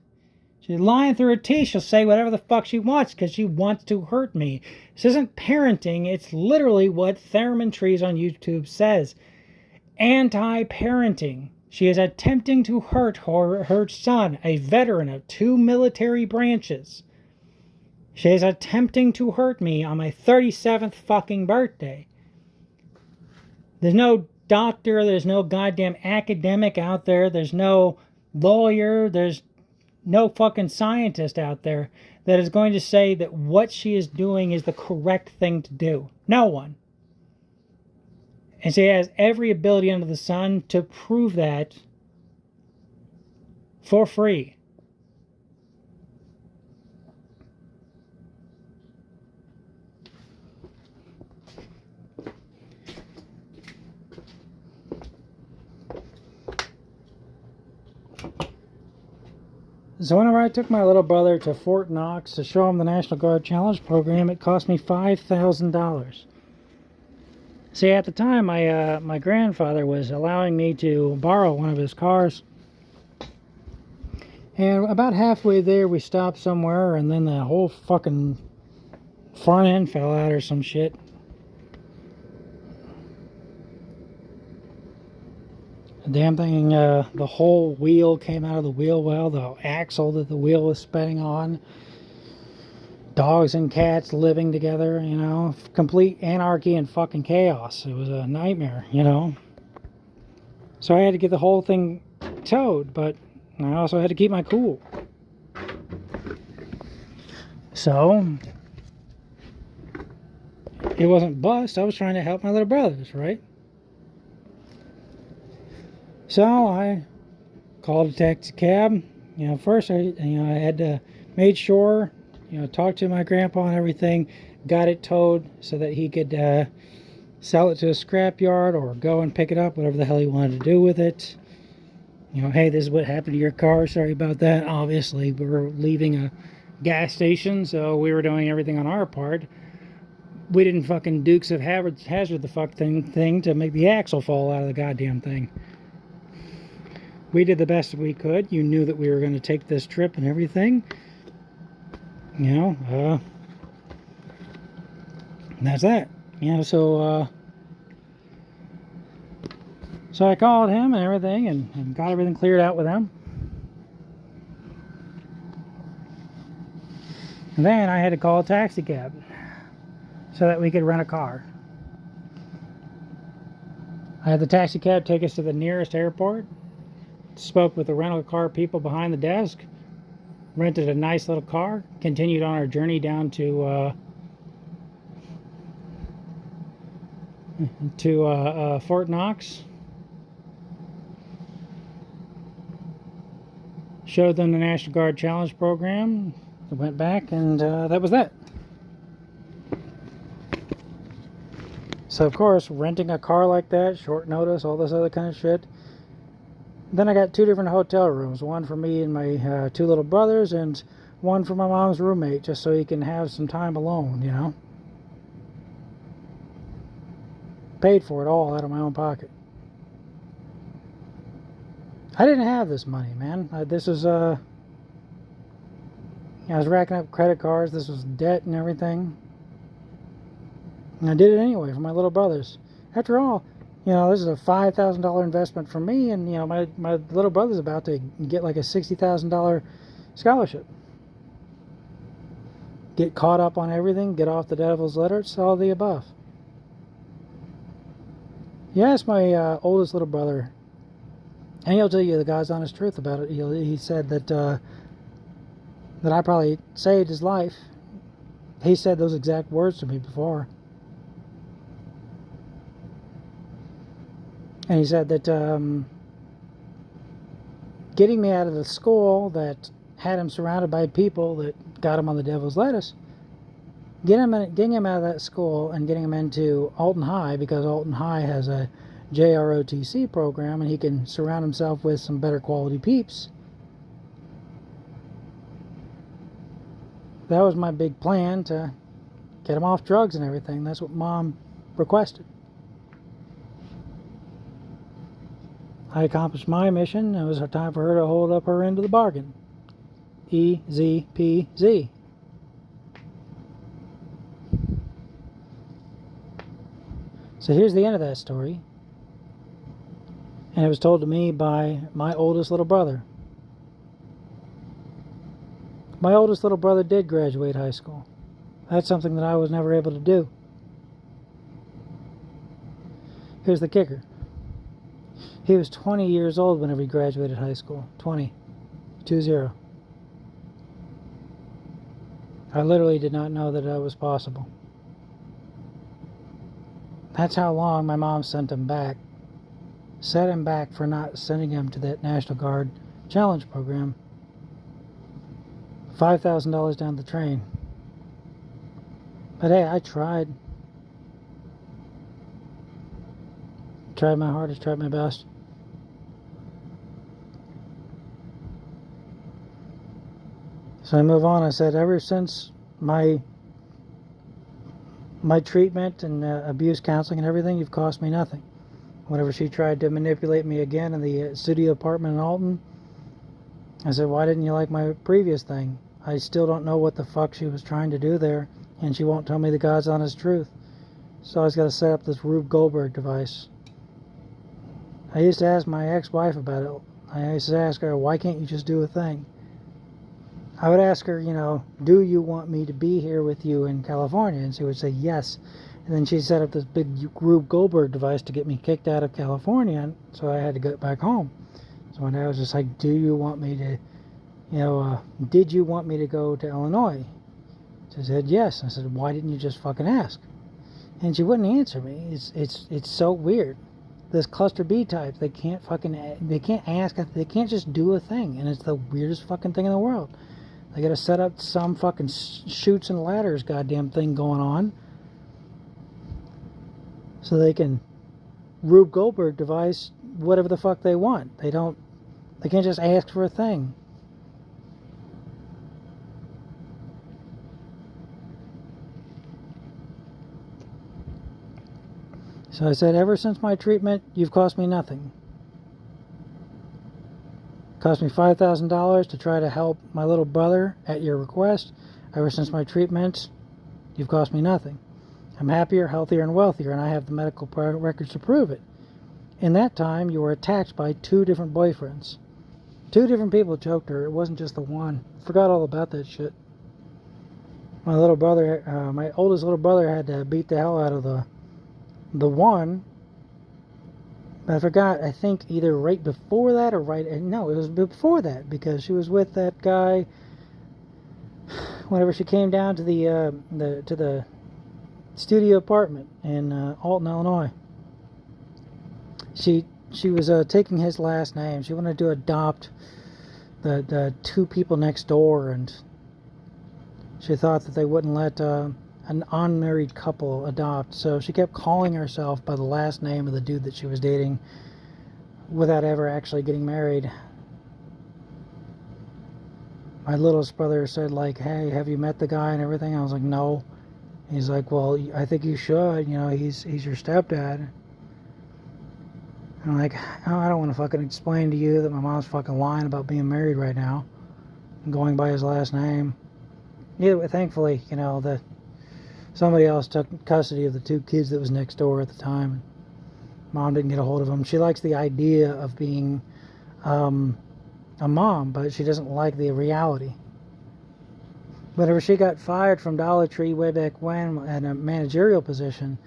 She's lying through her teeth. She'll say whatever the fuck she wants because she wants to hurt me. This isn't parenting. It's literally what Theremin Trees on YouTube says. Anti-parenting. She is attempting to hurt her son, a veteran of 2 military branches. She is attempting to hurt me on my 37th fucking birthday. There's no doctor, there's no goddamn academic out there, there's no lawyer, there's no fucking scientist out there that is going to say that what she is doing is the correct thing to do. No one. And she has every ability under the sun to prove that for free. So whenever I took my little brother to Fort Knox to show him the National Guard Challenge program, it cost me $5,000. See, at the time, my grandfather was allowing me to borrow one of his cars. And about halfway there, we stopped somewhere, and then the whole fucking front end fell out or some shit. The damn thing, the whole wheel came out of the wheel well, the axle that the wheel was spinning on. Dogs and cats living together, you know, complete anarchy and fucking chaos. It was a nightmare, you know. So I had to get the whole thing towed, but I also had to keep my cool. So it wasn't bust. I was trying to help my little brothers, right? So I called a taxi cab. You know, first I had to made sure, talk to my grandpa and everything, got it towed so that he could sell it to a scrapyard or go and pick it up, whatever the hell he wanted to do with it. Hey, this is what happened to your car. Sorry about that. Obviously, we were leaving a gas station, so we were doing everything on our part. We didn't fucking Dukes of Hazzard the fuck thing to make the axle fall out of the goddamn thing. We did the best we could. You knew that we were going to take this trip and everything. That's that. So I called him and everything and got everything cleared out with him. And then I had to call a taxi cab so that we could rent a car. I had the taxi cab take us to the nearest airport, spoke with the rental car people behind the desk, rented a nice little car, continued on our journey down to Fort Knox. Showed them the National Guard Challenge program. Went back, and that was that. So, of course, renting a car like that, short notice, all this other kind of shit. Then I got 2 different hotel rooms, one for me and my 2 little brothers, and one for my mom's roommate, just so he can have some time alone, Paid for it all out of my own pocket. I didn't have this money, man. I was racking up credit cards. This was debt and everything. And I did it anyway for my little brothers. After all, this is a $5,000 investment for me, and my little brother's about to get like a $60,000 scholarship. Get caught up on everything, get off the devil's letters, all the above. You ask my oldest little brother, and he'll tell you the God's honest truth about it. He said that I probably saved his life. He said those exact words to me before. And he said that getting me out of the school that had him surrounded by people that got him on the devil's lettuce, getting him out of that school and getting him into Alton High, because Alton High has a JROTC program and he can surround himself with some better quality peeps. That was my big plan, to get him off drugs and everything. That's what Mom requested. I accomplished my mission. It was time for her to hold up her end of the bargain. EZPZ. So here's the end of that story. And it was told to me by my oldest little brother. My oldest little brother did graduate high school. That's something that I was never able to do. Here's the kicker. He was 20 years old whenever he graduated high school. 20. 2-0. I literally did not know that that was possible. That's how long my mom sent him back. Set him back for not sending him to that National Guard Challenge program. $5,000 down the train. But hey, I tried. Tried my hardest, tried my best. So I move on. I said, ever since my treatment and abuse counseling and everything, you've cost me nothing. Whenever she tried to manipulate me again in the studio apartment in Alton, I said, why didn't you like my previous thing? I still don't know what the fuck she was trying to do there, and she won't tell me the God's honest truth. So I was going to set up this Rube Goldberg device. I used to ask my ex-wife about it. I used to ask her, why can't you just do a thing? I would ask her, do you want me to be here with you in California? And she would say yes. And then she set up this big Rube Goldberg device to get me kicked out of California, so I had to go back home. So one day I was just like, do you want me to, did you want me to go to Illinois? She said yes. I said, why didn't you just fucking ask? And she wouldn't answer me. It's so weird. This cluster B type, they can't ask, they can't just do a thing, and it's the weirdest fucking thing in the world. They gotta set up some fucking chutes and ladders goddamn thing going on so they can Rube Goldberg device whatever the fuck they want. They can't just ask for a thing. So I said, ever since my treatment, you've cost me nothing. Cost me $5,000 to try to help my little brother at your request. Ever since my treatment, you've cost me nothing. I'm happier, healthier, and wealthier, and I have the medical records to prove it. In that time, you were attacked by 2 different boyfriends. 2 different people choked her. It wasn't just the one. Forgot all about that shit. My oldest little brother had to beat the hell out of the one. But I forgot, I think either right before that or no, it was before that, because she was with that guy whenever she came down to the studio apartment in Alton, Illinois. She was taking his last name. She wanted to adopt the 2 people next door, and she thought that they wouldn't let an unmarried couple adopt, so she kept calling herself by the last name of the dude that she was dating without ever actually getting married. My littlest brother said, like, hey, have you met the guy and everything? I was like, no. He's like, well, I think you should, he's your stepdad. And I'm like, oh, I don't want to fucking explain to you that my mom's fucking lying about being married right now and going by his last name. Yeah, thankfully, somebody else took custody of the 2 kids that was next door at the time. Mom didn't get a hold of them. She likes the idea of being a mom, but she doesn't like the reality. Whenever she got fired from Dollar Tree way back when at a managerial position,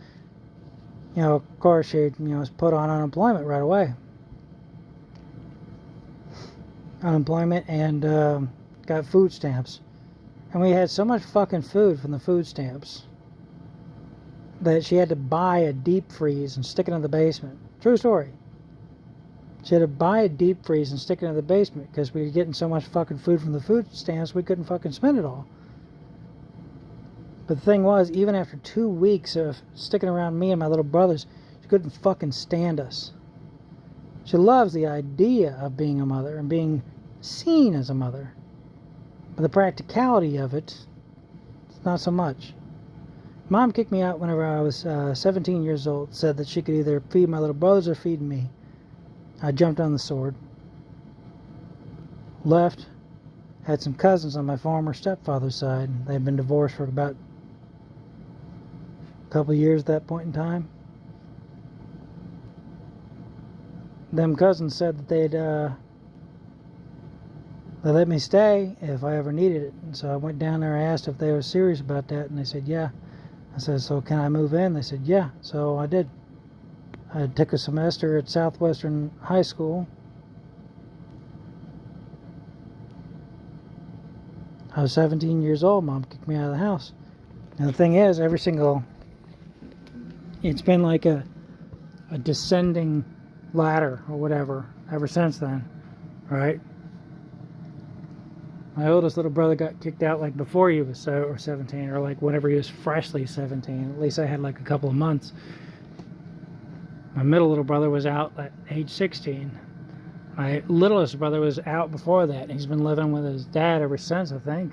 of course she was put on unemployment right away. Unemployment and got food stamps. And we had so much fucking food from the food stamps that she had to buy a deep freeze and stick it in the basement. True story. She had to buy a deep freeze and stick it in the basement because we were getting so much fucking food from the food stamps we couldn't fucking spend it all. But the thing was, even after 2 weeks of sticking around me and my little brothers, she couldn't fucking stand us. She loves the idea of being a mother and being seen as a mother. But the practicality of it, it's not so much. Mom kicked me out whenever I was 17 years old, said that she could either feed my little brothers or feed me. I jumped on the sword. Left. Had some cousins on my former stepfather's side. They had been divorced for about a couple of years at that point in time. them cousins said that they let me stay if I ever needed it. And so I went down there and asked if they were serious about that, and they said, yeah. I said, so can I move in? They said, yeah. So I did. I took a semester at Southwestern High School. I was 17 years old. Mom kicked me out of the house. And the thing is, it's been like a descending ladder or whatever ever since then, right? My oldest little brother got kicked out like before he was 17, or like whenever he was freshly 17. At least I had like a couple of months. My middle little brother was out at age 16. My littlest brother was out before that. He's been living with his dad ever since, I think.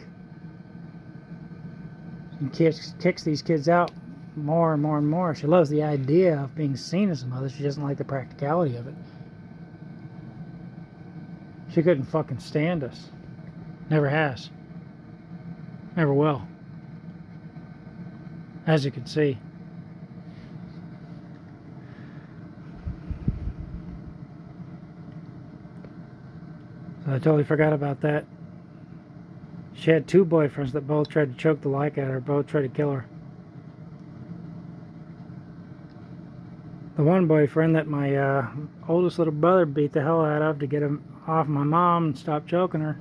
He kicks these kids out more and more and more. She loves the idea of being seen as a mother. She doesn't like the practicality of it. She couldn't fucking stand us. Never has. Never will. As you can see. So I totally forgot about that. She had 2 boyfriends that both tried to choke the life out of her, both tried to kill her. The one boyfriend that my oldest little brother beat the hell out of to get him off my mom and stop choking her.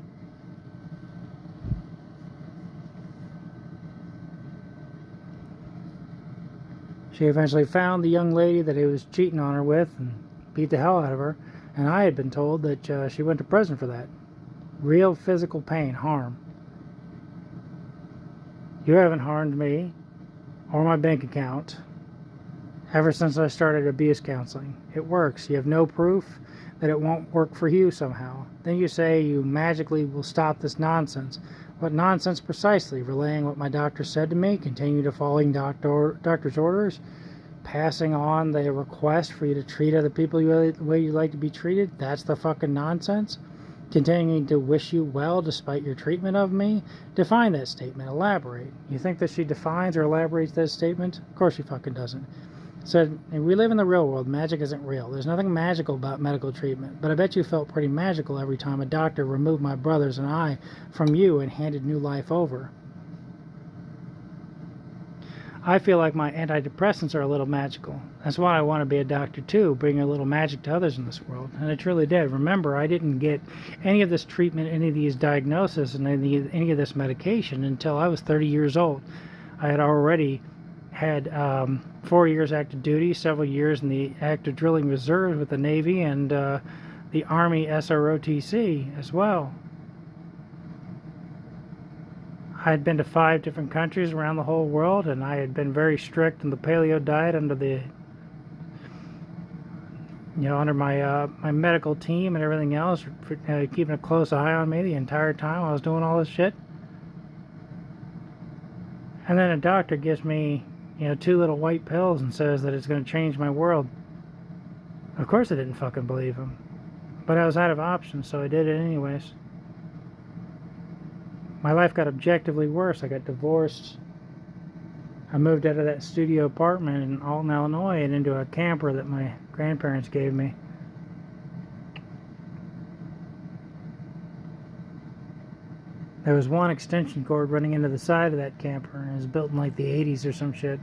She eventually found the young lady that he was cheating on her with and beat the hell out of her. And I had been told that she went to prison for that. Real physical pain, harm. You haven't harmed me or my bank account ever since I started abuse counseling. It works. You have no proof that it won't work for you somehow. Then you say you magically will stop this nonsense. What nonsense precisely? Relaying what my doctor said to me, continue to following doctor's orders, passing on the request for you to treat other people the way you like to be treated? That's the fucking nonsense? Continuing to wish you well despite your treatment of me? Define that statement. Elaborate. You think that she defines or elaborates that statement? Of course she fucking doesn't. Said, we live in the real world. Magic isn't real. There's nothing magical about medical treatment. But I bet you felt pretty magical every time a doctor removed my brothers and I from you and handed new life over. I feel like my antidepressants are a little magical. That's why I want to be a doctor too, bring a little magic to others in this world. And I truly did. Remember, I didn't get any of this treatment, any of these diagnoses, and any of this medication until I was 30 years old. I had already had 4 years active duty, several years in the active drilling reserves with the Navy and the Army SROTC as well. I had been to 5 different countries around the whole world, and I had been very strict in the paleo diet under my medical team and everything else, keeping a close eye on me the entire time I was doing all this shit. And then a doctor gives me 2 little white pills and says that it's going to change my world. Of course I didn't fucking believe him. But I was out of options, so I did it anyways. My life got objectively worse. I got divorced. I moved out of that studio apartment in Alton, Illinois, and into a camper that my grandparents gave me. There was one extension cord running into the side of that camper, and it was built in like the 80s or some shit.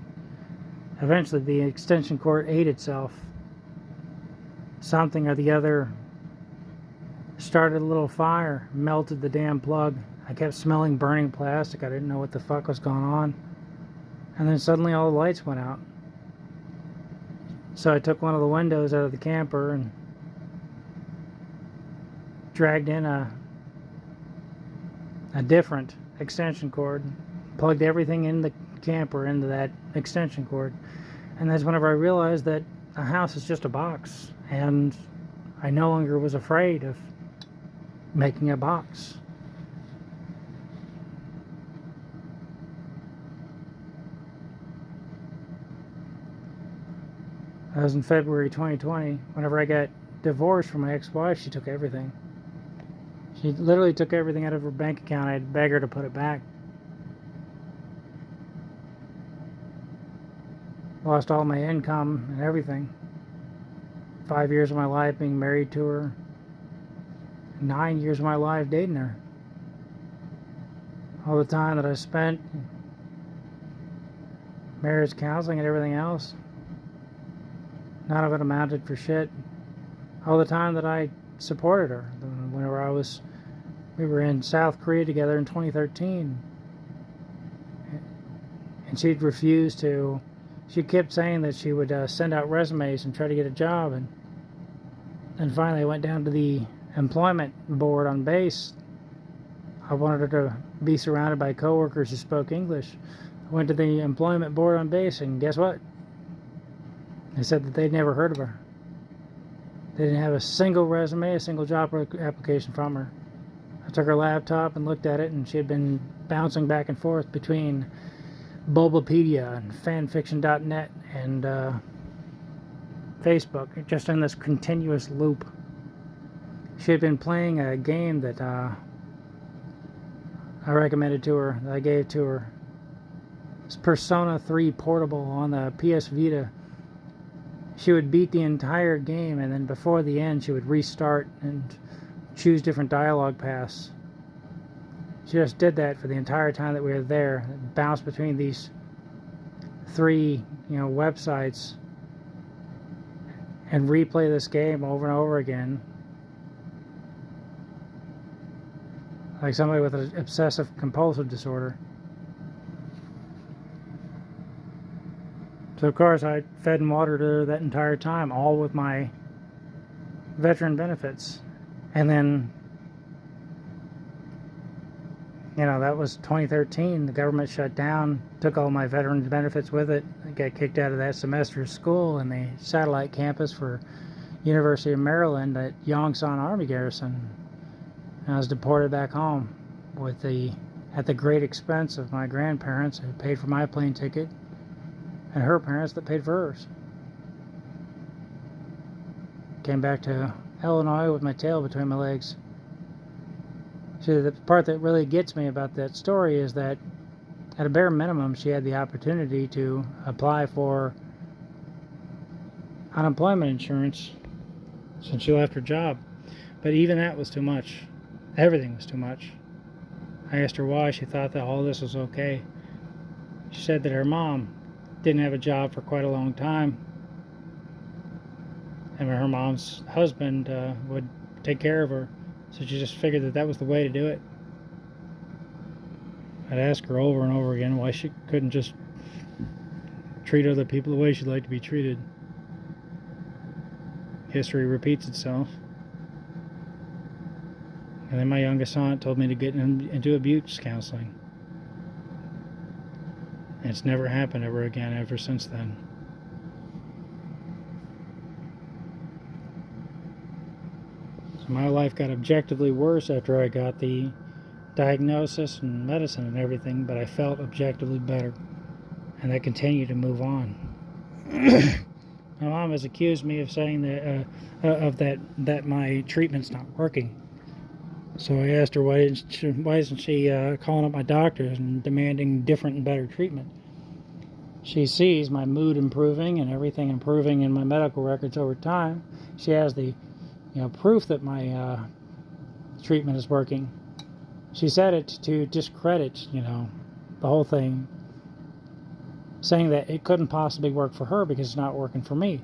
Eventually, the extension cord ate itself. Something or the other started a little fire, melted the damn plug. I kept smelling burning plastic. I didn't know what the fuck was going on. And then suddenly all the lights went out. So I took one of the windows out of the camper and dragged in a different extension cord, plugged everything in the camper into that extension cord. And that's whenever I realized that a house is just a box, and I no longer was afraid of making a box. That was in February 2020. Whenever I got divorced from my ex-wife, she took everything. She literally took everything out of her bank account. I had to beg her to put it back. Lost all my income and everything. 5 years of my life being married to her, 9 years of my life dating her. All the time that I spent marriage counseling and everything else, none of it amounted for shit. All the time that I supported her, whenever we were in South Korea together in 2013, and she'd refused to. She kept saying that she would send out resumes and try to get a job, and finally I went down to the employment board on base. I wanted her to be surrounded by coworkers who spoke English. I went to the employment board on base, and guess what? They said that they'd never heard of her. They didn't have a single resume, a single job application from her. I took her laptop and looked at it, and she had been bouncing back and forth between Bulbapedia and fanfiction.net and Facebook, just in this continuous loop. She had been playing a game that I recommended to her, that I gave to her. It's Persona 3 Portable on the PS Vita. She would beat the entire game, and then before the end she would restart and choose different dialogue paths. She just did that for the entire time that we were there. Bounced between these 3, websites, and replay this game over and over again. Like somebody with an obsessive compulsive disorder. So of course I fed and watered her that entire time, all with my veteran benefits. And then, that was 2013. The government shut down, took all my veteran benefits with it. I got kicked out of that semester of school in the satellite campus for University of Maryland at Yongsan Army Garrison. And I was deported back home at the great expense of my grandparents, who paid for my plane ticket, and her parents that paid for hers. Came back to Illinois with my tail between my legs. See, the part that really gets me about that story is that at a bare minimum she had the opportunity to apply for unemployment insurance since she left her job. But even that was too much. Everything was too much. I asked her why she thought that all this was okay. She said that her mom didn't have a job for quite a long time, and her mom's husband would take care of her, so she just figured that was the way to do it. I'd ask her over and over again why she couldn't just treat other people the way she'd like to be treated. History repeats itself. And then my youngest aunt told me to get into abuse counseling. And it's never happened ever again ever since then. So my life got objectively worse after I got the diagnosis and medicine and everything, but I felt objectively better. And I continued to move on. My mom has accused me of saying that my treatment's not working. So I asked her why isn't she calling up my doctors and demanding different and better treatment. She sees my mood improving and everything improving in my medical records over time. She has the proof that my treatment is working. She said it to discredit the whole thing, saying that it couldn't possibly work for her because it's not working for me.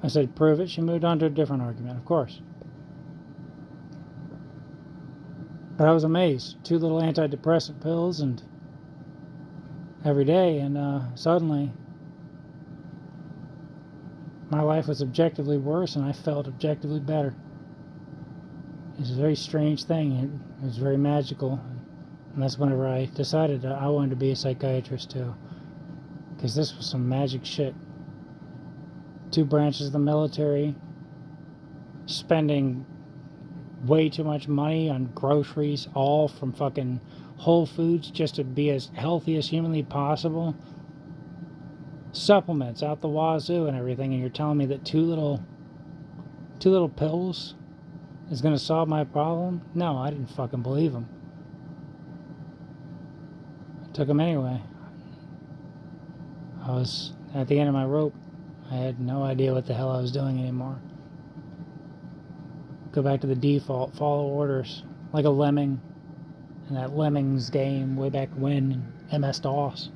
I said, prove it. She moved on to a different argument, of course. But I was amazed. 2 little antidepressant pills and every day, and suddenly my life was objectively worse and I felt objectively better. It was a very strange thing. It was very magical. And that's whenever I decided I wanted to be a psychiatrist too. Because this was some magic shit. 2 branches of the military, spending way too much money on groceries, all from fucking Whole Foods, just to be as healthy as humanly possible. Supplements out the wazoo and everything, and you're telling me that two little pills is going to solve my problem? No, I didn't fucking believe them. I took them anyway. I was at the end of my rope. I I had no idea what the hell I was doing anymore. Go back to the default, follow orders, like a lemming in that Lemmings game way back when in MS-DOS.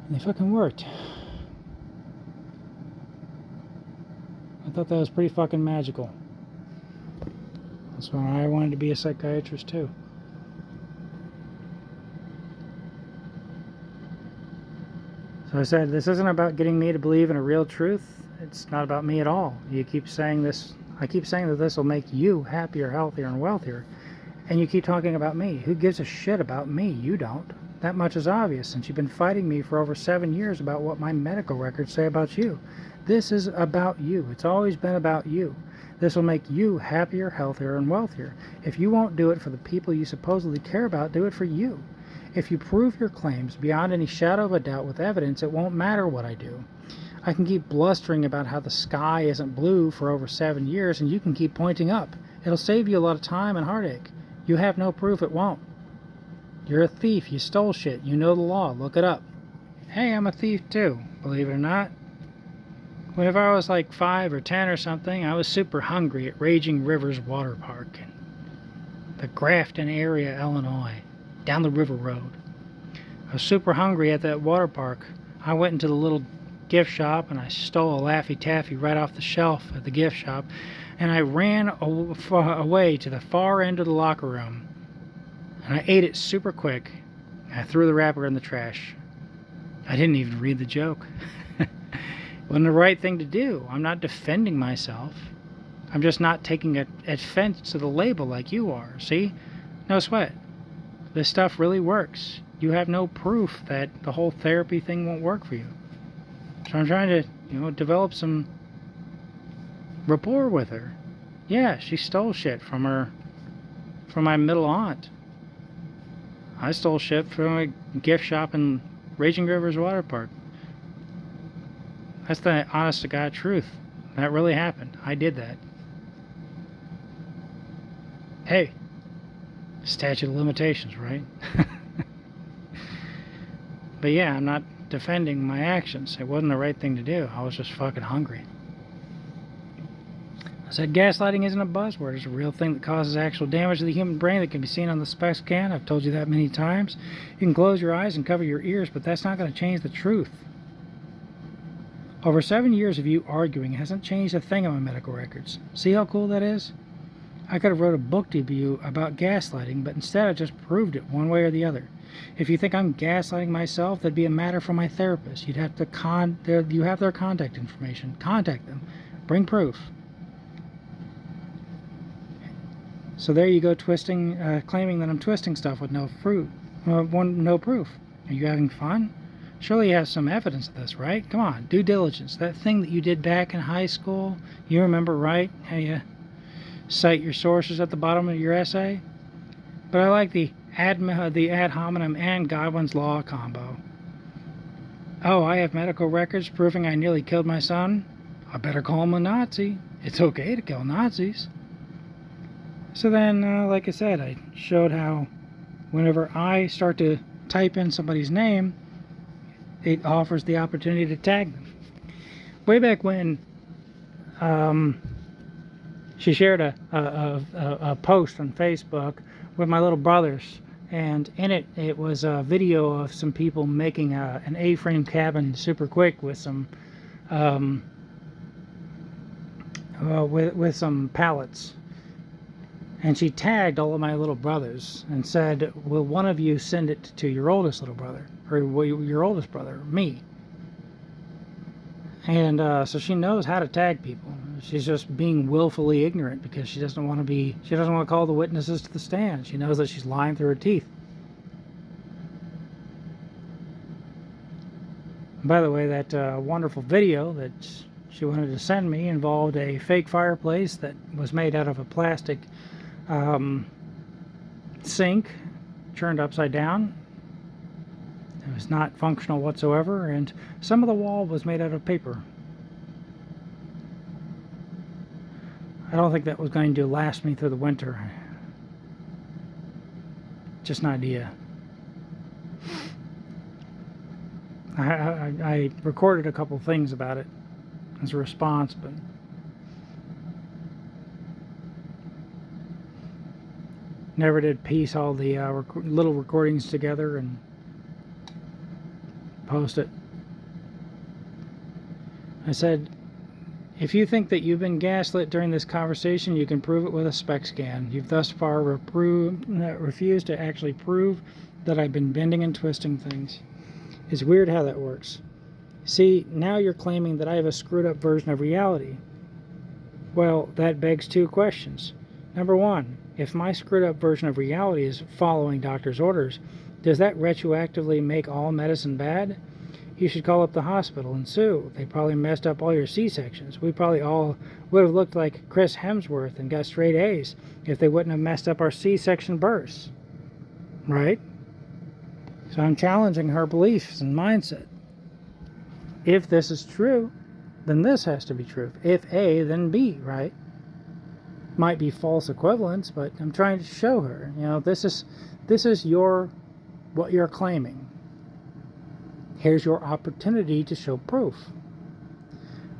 And they fucking worked. I thought that was pretty fucking magical. That's why I wanted to be a psychiatrist too. So I said, this isn't about getting me to believe in a real truth. It's not about me at all. You keep saying this. I keep saying that this will make you happier, healthier, and wealthier. And you keep talking about me. Who gives a shit about me? You don't. That much is obvious, since you've been fighting me for over 7 years about what my medical records say about you. This is about you. It's always been about you. This will make you happier, healthier, and wealthier. If you won't do it for the people you supposedly care about, do it for you. If you prove your claims beyond any shadow of a doubt with evidence, it won't matter what I do. I can keep blustering about how the sky isn't blue for over 7 years, and you can keep pointing up. It'll save you a lot of time and heartache. You have no proof it won't. You're a thief. You stole shit. You know the law. Look it up. Hey, I'm a thief too, believe it or not. Whenever I was like 5 or 10 or something, I was super hungry at Raging Rivers Water Park in the Grafton area, Illinois, down the river road. I was super hungry at that water park. I went into the little gift shop and I stole a Laffy Taffy right off the shelf at the gift shop, and I ran away to the far end of the locker room, and I ate it super quick. I threw the wrapper in the trash. I didn't even read the joke. Wasn't the right thing to do. I'm not defending myself. I'm just not taking offense to the label like you are. See? No sweat. This stuff really works. You have no proof that the whole therapy thing won't work for you. So I'm trying to, develop some rapport with her. Yeah, she stole shit from my middle aunt. I stole shit from a gift shop in Raging Rivers Water Park. That's the honest to God truth. That really happened. I did that. Hey, statute of limitations, right? But yeah, I'm not defending my actions. It wasn't the right thing to do. I was just fucking hungry. I said gaslighting isn't a buzzword. It's a real thing that causes actual damage to the human brain that can be seen on the SPECS scan. I've told you that many times. You can close your eyes and cover your ears, but that's not going to change the truth. Over 7 years of you arguing hasn't changed a thing on my medical records. See how cool that is? I could have wrote a book debut about gaslighting, but instead I just proved it one way or the other. If you think I'm gaslighting myself, that'd be a matter for my therapist. You'd have to you have their contact information. Contact them. Bring proof. So there you go, claiming that I'm twisting stuff with no proof. No proof. Are you having fun? Surely you have some evidence of this, right? Come on, due diligence. That thing that you did back in high school, you remember, right? How you cite your sources at the bottom of your essay? But I like the ad hominem and Godwin's Law combo. Oh, I have medical records proving I nearly killed my son. I better call him a Nazi. It's okay to kill Nazis. So then, like I said, I showed how whenever I start to type in somebody's name, it offers the opportunity to tag them. Way back when, she shared a post on Facebook with my little brothers, and in it was a video of some people making an A-frame cabin super quick with some with some pallets. And she tagged all of my little brothers and said, will one of you send it to your oldest little brother? Or your oldest brother, me. And so she knows how to tag people. She's just being willfully ignorant because she doesn't want to call the witnesses to the stand. She knows that she's lying through her teeth. By the way, that wonderful video that she wanted to send me involved a fake fireplace that was made out of a plastic sink turned upside down. It was not functional whatsoever, and some of the wall was made out of paper. I don't think that was going to last me through the winter. Just an idea. I recorded a couple things about it as a response, but never did piece all the little recordings together and post it. I said, if you think that you've been gaslit during this conversation, you can prove it with a spec scan. You've thus far refused to actually prove that I've been bending and twisting things. It's weird how that works. See, now you're claiming that I have a screwed up version of reality. Well, that begs two questions. Number one, if my screwed up version of reality is following doctor's orders, does that retroactively make all medicine bad? You should call up the hospital and sue. They probably messed up all your C-sections. We probably all would have looked like Chris Hemsworth and got straight A's if they wouldn't have messed up our C-section births. Right? So I'm challenging her beliefs and mindset. If this is true, then this has to be true. If A, then B, right? Might be false equivalence, but I'm trying to show her, this is what you're claiming. Here's your opportunity to show proof.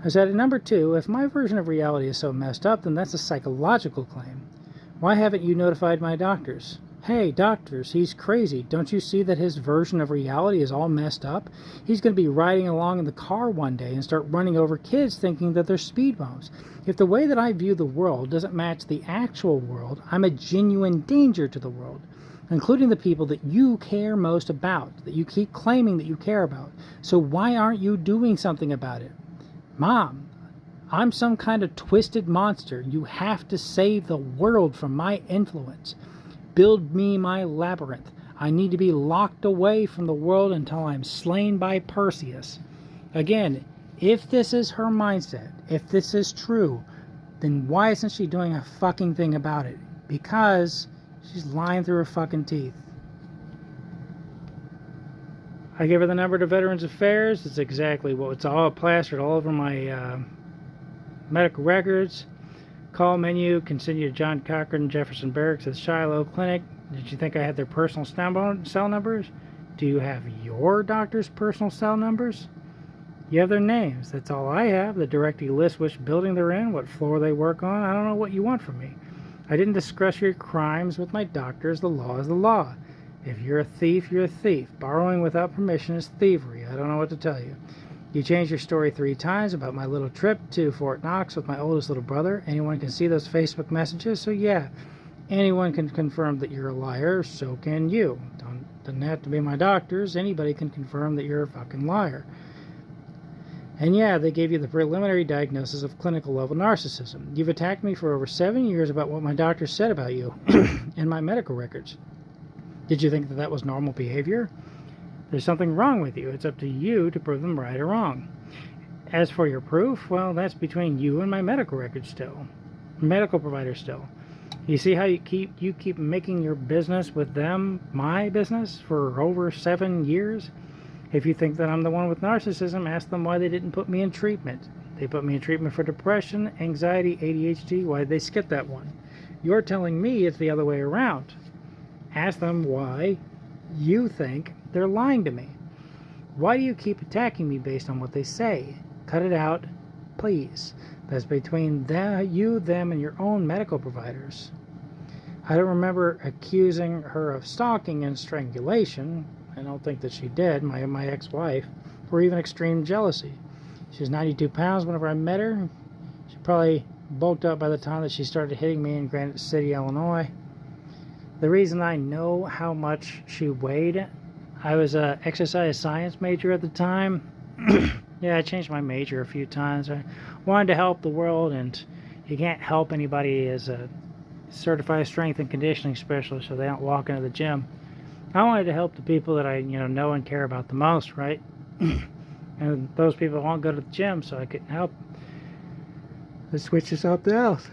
I said, number two, if my version of reality is so messed up, then that's a psychological claim. Why haven't you notified my doctors? Hey, doctors, he's crazy. Don't you see that his version of reality is all messed up? He's going to be riding along in the car one day and start running over kids thinking that they're speed bumps. If the way that I view the world doesn't match the actual world, I'm a genuine danger to the world, including the people that you care most about, that you keep claiming that you care about. So why aren't you doing something about it? Mom, I'm some kind of twisted monster. You have to save the world from my influence. Build me my labyrinth. I need to be locked away from the world until I'm slain by Perseus. Again, if this is her mindset, if this is true, then why isn't she doing a fucking thing about it? Because she's lying through her fucking teeth. I give her the number to Veterans Affairs. It's exactly what it's all plastered all over my medical records. Call menu, continue to John Cochran, Jefferson Barracks at Shiloh Clinic. Did you think I had their personal cell numbers? Do you have your doctor's personal cell numbers? You have their names. That's all I have. The directory lists which building they're in, what floor they work on. I don't know what you want from me. I didn't discuss your crimes with my doctors. The law is the law. If you're a thief, you're a thief. Borrowing without permission is thievery. I don't know what to tell you. You changed your story 3 times about my little trip to Fort Knox with my oldest little brother. Anyone can see those Facebook messages, so yeah, anyone can confirm that you're a liar, so can you. Doesn't have to be my doctors. Anybody can confirm that you're a fucking liar. And yeah, they gave you the preliminary diagnosis of clinical level narcissism. You've attacked me for over 7 years about what my doctor said about you in my medical records. Did you think that that was normal behavior? There's something wrong with you. It's up to you to prove them right or wrong. As for your proof, well, that's between you and my medical records still. Medical provider still. You see how you keep making your business with them my business for over 7 years? If you think that I'm the one with narcissism, ask them why they didn't put me in treatment. They put me in treatment for depression, anxiety, ADHD. Why did they skip that one? You're telling me it's the other way around. Ask them why you think they're lying to me. Why do you keep attacking me based on what they say? Cut it out, please. That's between you, them, and your own medical providers. I don't remember accusing her of stalking and strangulation. I don't think that she did, my ex-wife, or even extreme jealousy. She was 92 pounds whenever I met her. She probably bulked up by the time that she started hitting me in Granite City, Illinois. The reason I know how much she weighed, I was an exercise science major at the time. Yeah, I changed my major a few times. I wanted to help the world, and you can't help anybody as a certified strength and conditioning specialist so they don't walk into the gym. I wanted to help the people that I know and care about the most, right? And those people won't go to the gym, so I couldn't help. Let's switch to something else.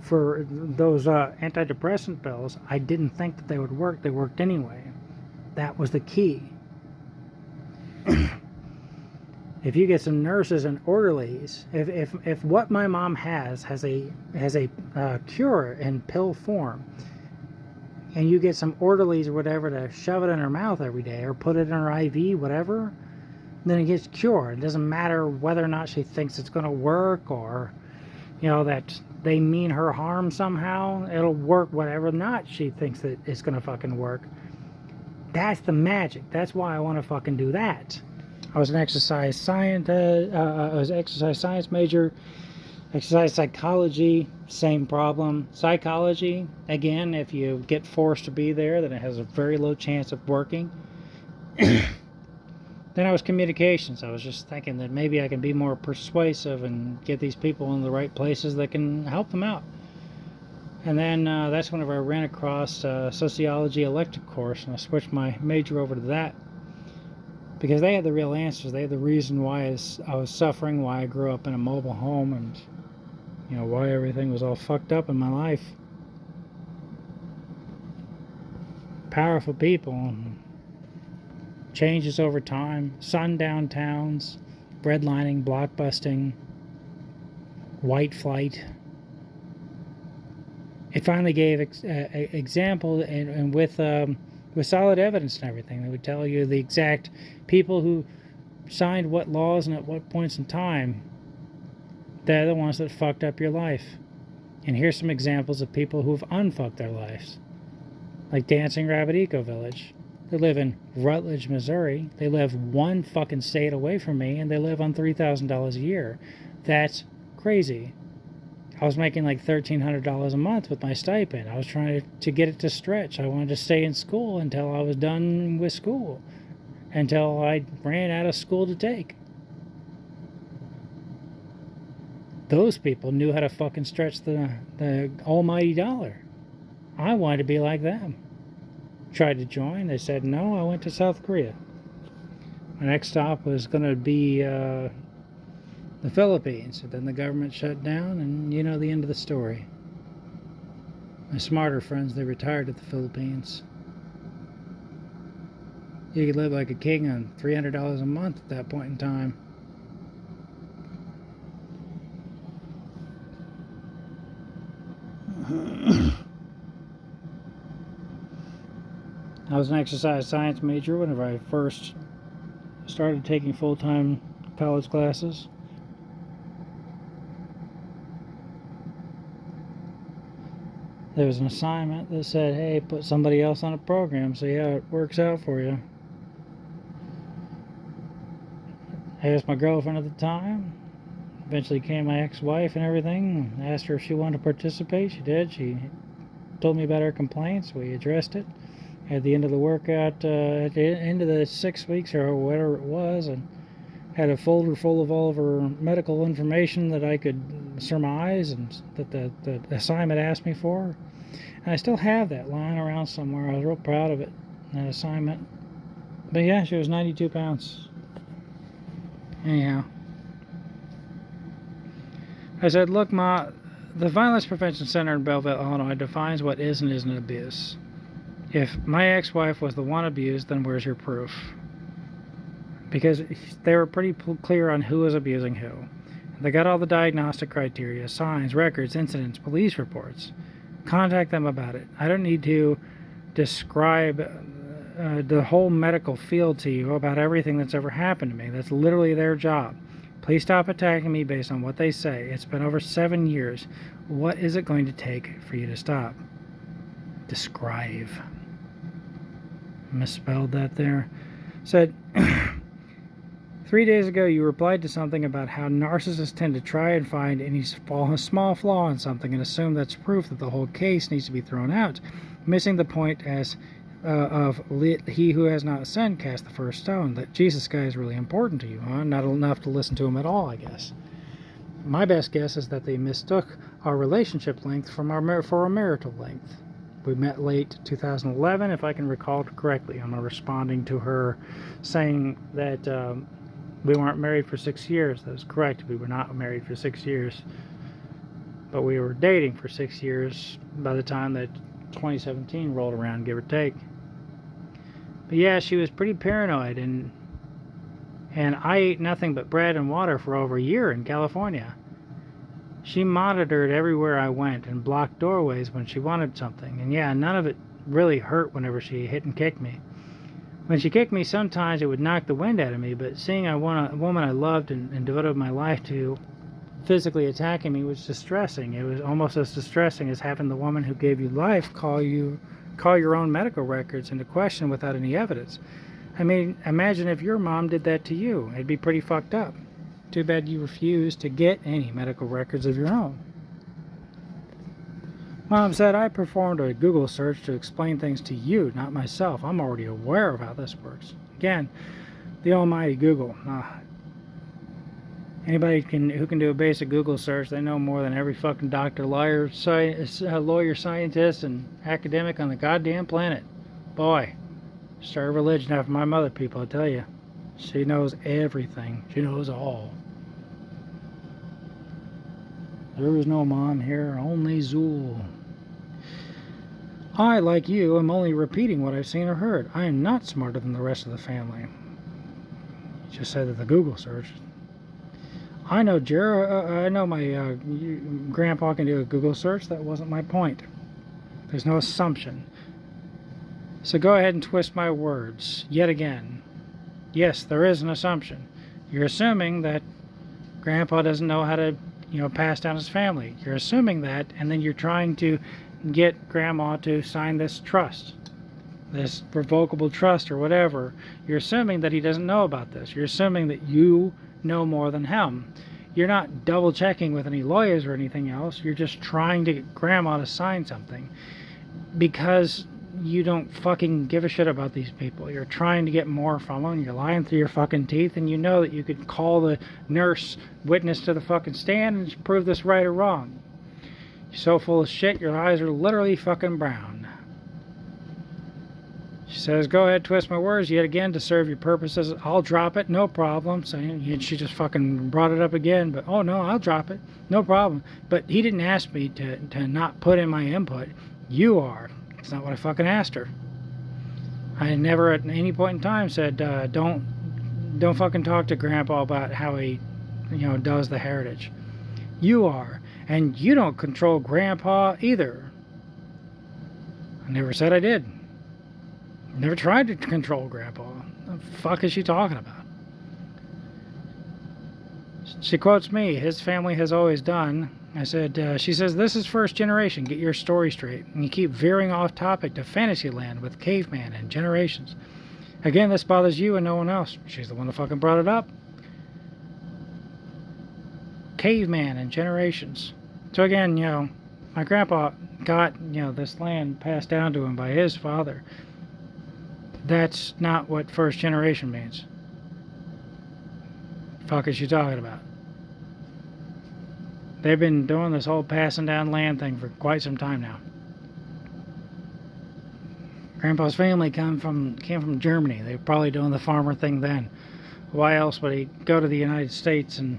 For those antidepressant pills, I didn't think that they would work. They worked anyway. That was the key. If you get some nurses and orderlies, if what my mom has a cure in pill form, and you get some orderlies or whatever to shove it in her mouth every day or put it in her IV, whatever, then it gets cured. It doesn't matter whether or not she thinks it's going to work, or, that they mean her harm somehow. It'll work whatever not she thinks that it's going to fucking work. That's the magic. That's why I want to fucking do that. I was an exercise science major. Exercise psychology, same problem. Psychology, again, if you get forced to be there, then it has a very low chance of working. Then I was communications. I was just thinking that maybe I can be more persuasive and get these people in the right places that can help them out. And then that's whenever I ran across a sociology elective course, and I switched my major over to that. Because they had the real answers. They had the reason why I was suffering, why I grew up in a mobile home, and why everything was all fucked up in my life. Powerful people. Changes over time. Sundown towns. Redlining, blockbusting. White flight. It finally gave example and with solid evidence and everything. They would tell you the exact people who signed what laws and at what points in time. They're the ones that fucked up your life. And here's some examples of people who've unfucked their lives. Like Dancing Rabbit Eco Village. They live in Rutledge, Missouri. They live one fucking state away from me, and they live on $3,000 a year. That's crazy. I was making like $1,300 a month with my stipend. I was trying to get it to stretch. I wanted to stay in school until I was done with school. Until I ran out of school to take. Those people knew how to fucking stretch the almighty dollar. I wanted to be like them. Tried to join. They said no. I went to South Korea. My next stop was going to be the Philippines. And then the government shut down, and the end of the story. My smarter friends, they retired to the Philippines. You could live like a king on $300 a month at that point in time. I was an exercise science major whenever I first started taking full-time college classes. There was an assignment that said, hey, put somebody else on a program, see how it works out for you. I asked my girlfriend at the time, eventually became my ex-wife and everything. I asked her if she wanted to participate. She did. She told me about her complaints. We addressed it. At the end of the workout, at the end of the 6 weeks or whatever it was, and had a folder full of all of her medical information that I could surmise and that the assignment asked me for. And I still have that lying around somewhere. I was real proud of it, that assignment. But yeah, she was 92 pounds. Anyhow. I said, look, Ma, the Violence Prevention Center in Belleville, Illinois defines what is and isn't abuse. If my ex-wife was the one abused, then where's your proof? Because they were pretty clear on who was abusing who. They got all the diagnostic criteria, signs, records, incidents, police reports. Contact them about it. I don't need to describe the whole medical field to you about everything that's ever happened to me. That's literally their job. Please stop attacking me based on what they say. It's been over 7 years. What is it going to take for you to stop? Describe. Misspelled that there. Said, 3 days ago you replied to something about how narcissists tend to try and find any small flaw in something and assume that's proof that the whole case needs to be thrown out, missing the point as of he who has not sinned cast the first stone. That Jesus guy is really important to you, huh? Not enough to listen to him at all, I guess. My best guess is that they mistook our relationship length for our marital length. We met late 2011, if I can recall correctly. I'm responding to her saying that we weren't married for 6 years. That is correct. We were not married for 6 years. But we were dating for 6 years by the time that 2017 rolled around, give or take. But yeah, she was pretty paranoid, and I ate nothing but bread and water for over a year in California. She monitored everywhere I went and blocked doorways when she wanted something. And yeah, none of it really hurt whenever she hit and kicked me. When she kicked me, sometimes it would knock the wind out of me, but seeing a woman I loved and devoted my life to physically attacking me was distressing. It was almost as distressing as having the woman who gave you life call your own medical records into question without any evidence. I mean, imagine if your mom did that to you. It'd be pretty fucked up. Too bad you refused to get any medical records of your own. Mom said I performed a Google search to explain things to you, not myself. I'm already aware of how this works. Again, the almighty Google. Anybody who can do a basic Google search, they know more than every fucking doctor, lawyer, scientist, and academic on the goddamn planet. Boy, start a religion after my mother, people, I tell you. She knows everything. She knows all. There is no mom here, only Zool. I, like you, am only repeating what I've seen or heard. I am not smarter than the rest of the family. Just said that the Google search. I know I know my grandpa can do a Google search. That wasn't my point. There's no assumption. So go ahead and twist my words yet again. Yes, there is an assumption. You're assuming that grandpa doesn't know how to, pass down his family. You're assuming that, and then you're trying to get grandma to sign this trust, this revocable trust or whatever. You're assuming that he doesn't know about this. You're assuming that you know more than him. You're not double checking with any lawyers or anything else. You're just trying to get grandma to sign something because you don't fucking give a shit about these people. You're trying to get more from them. You're lying through your fucking teeth, and you know that you could call the nurse witness to the fucking stand and prove this right or wrong. You're so full of shit, your eyes are literally fucking brown. She says, go ahead, twist my words yet again to serve your purposes. I'll drop it, no problem. Saying she just fucking brought it up again, but oh no, I'll drop it, no problem. But he didn't ask me to not put in my input. You are. It's not what I fucking asked her. I never at any point in time said, don't fucking talk to grandpa about how he, does the heritage. You are. And you don't control grandpa either. I never said I did. Never tried to control grandpa. What the fuck is she talking about? She quotes me, his family has always done. I said, she says, this is first generation. Get your story straight. And you keep veering off topic to Fantasyland with caveman and generations. Again, this bothers you and no one else. She's the one that fucking brought it up. Caveman and generations. So again, my grandpa got, this land passed down to him by his father. That's not what first generation means. Fuck is she talking about? They've been doing this whole passing down land thing for quite some time now. Grandpa's family came from Germany. They were probably doing the farmer thing then. Why else would he go to the United States and,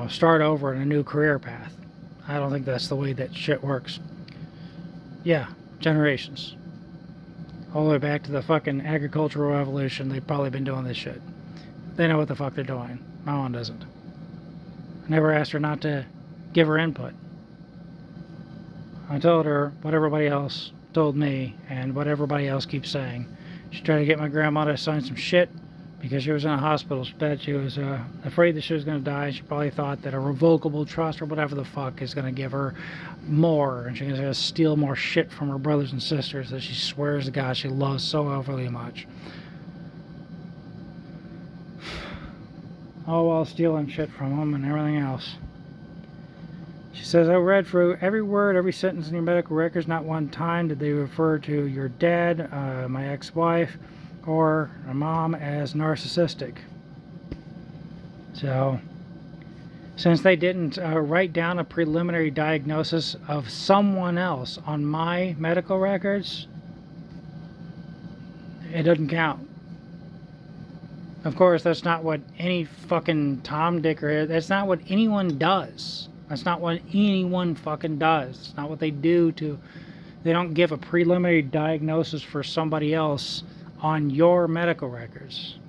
start over in a new career path? I don't think that's the way that shit works. Yeah, generations. All the way back to the fucking agricultural revolution, they've probably been doing this shit. They know what the fuck they're doing. My mom doesn't. I never asked her not to give her input. I told her what everybody else told me and what everybody else keeps saying. She tried to get my grandma to sign some shit because she was in a hospital bed. She was afraid that she was going to die. She probably thought that a revocable trust or whatever the fuck is going to give her more, and she's going to steal more shit from her brothers and sisters that she swears to God she loves so overly much. All while stealing shit from them and everything else. She says, I read through every word, every sentence in your medical records. Not one time did they refer to your dad, my ex-wife, or my mom as narcissistic. So, since they didn't write down a preliminary diagnosis of someone else on my medical records, it doesn't count. Of course, that's not what any fucking Tom, Dick, or that's not what anyone does. That's not what anyone fucking does. It's not what they do to... They don't give a preliminary diagnosis for somebody else on your medical records.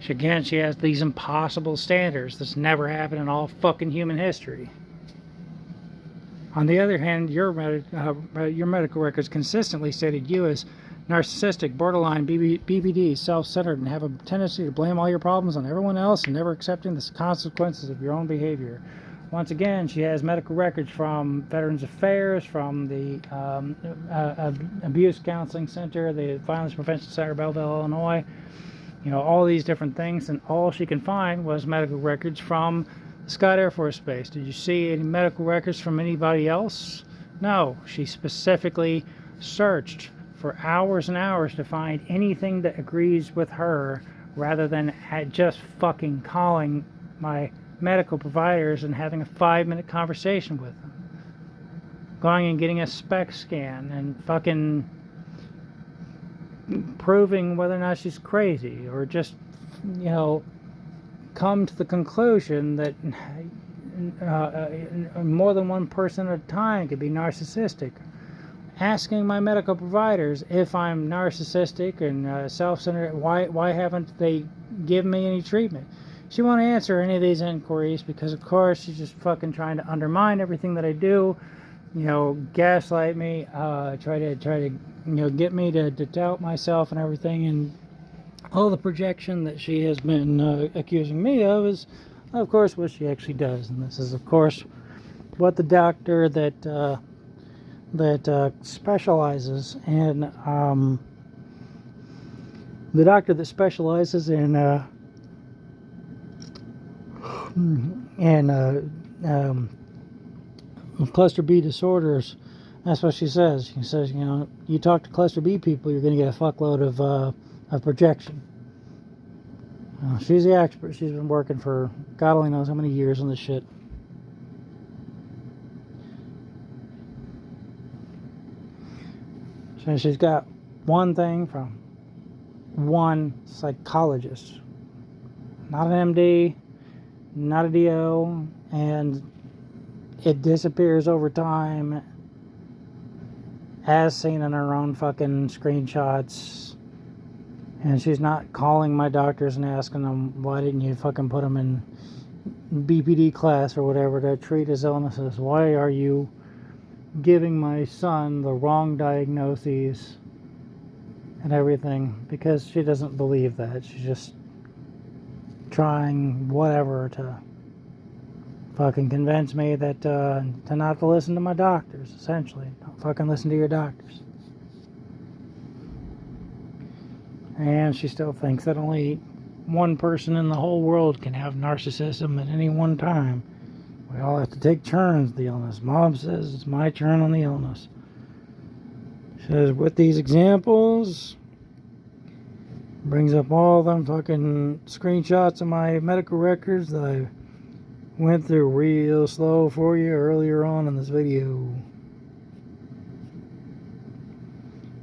Again, she has these impossible standards that's never happened in all fucking human history. On the other hand, your medical records consistently stated you as narcissistic, borderline, BBD, self-centered, and have a tendency to blame all your problems on everyone else and never accepting the consequences of your own behavior. Once again, she has medical records from Veterans Affairs, from the Abuse Counseling Center, the Violence Prevention Center, Belleville, Illinois. You know, all these different things, and all she can find was medical records from Scott Air Force Base. Did you see any medical records from anybody else? No. She specifically searched for hours and hours to find anything that agrees with her, rather than just fucking calling my medical providers and having a 5-minute conversation with them. Going and getting a spec scan and fucking proving whether or not she's crazy, or just, you know, come to the conclusion that more than one person at a time could be narcissistic. Asking my medical providers if I'm narcissistic and self-centered, why haven't they given me any treatment? She won't answer any of these inquiries because, of course, she's just fucking trying to undermine everything that I do. You know, gaslight me, try to get me to doubt myself and everything, and all the projection that she has been accusing me of is, of course, what she actually does. And this is, of course, what the doctor that specializes in cluster B disorders. That's what she says. She says, you know, you talk to cluster B people, you're going to get a fuckload of projection. She's the expert. She's been working for God only knows how many years on this shit. So she's got one thing from one psychologist, not an MD, not a DO, and it disappears over time, as seen in her own fucking screenshots. And she's not calling my doctors and asking them, why didn't you fucking put them in BPD class or whatever to treat his illnesses? Why are you giving my son the wrong diagnoses and everything? Because she doesn't believe that. She's just trying whatever to fucking convince me that to not to listen to my doctors, essentially. Don't fucking listen to your doctors. And she still thinks that only one person in the whole world can have narcissism at any one time. We all have to take turns with the illness. Mom says it's my turn on the illness. She says, with these examples, brings up all them fucking screenshots of my medical records that I went through real slow for you earlier on in this video.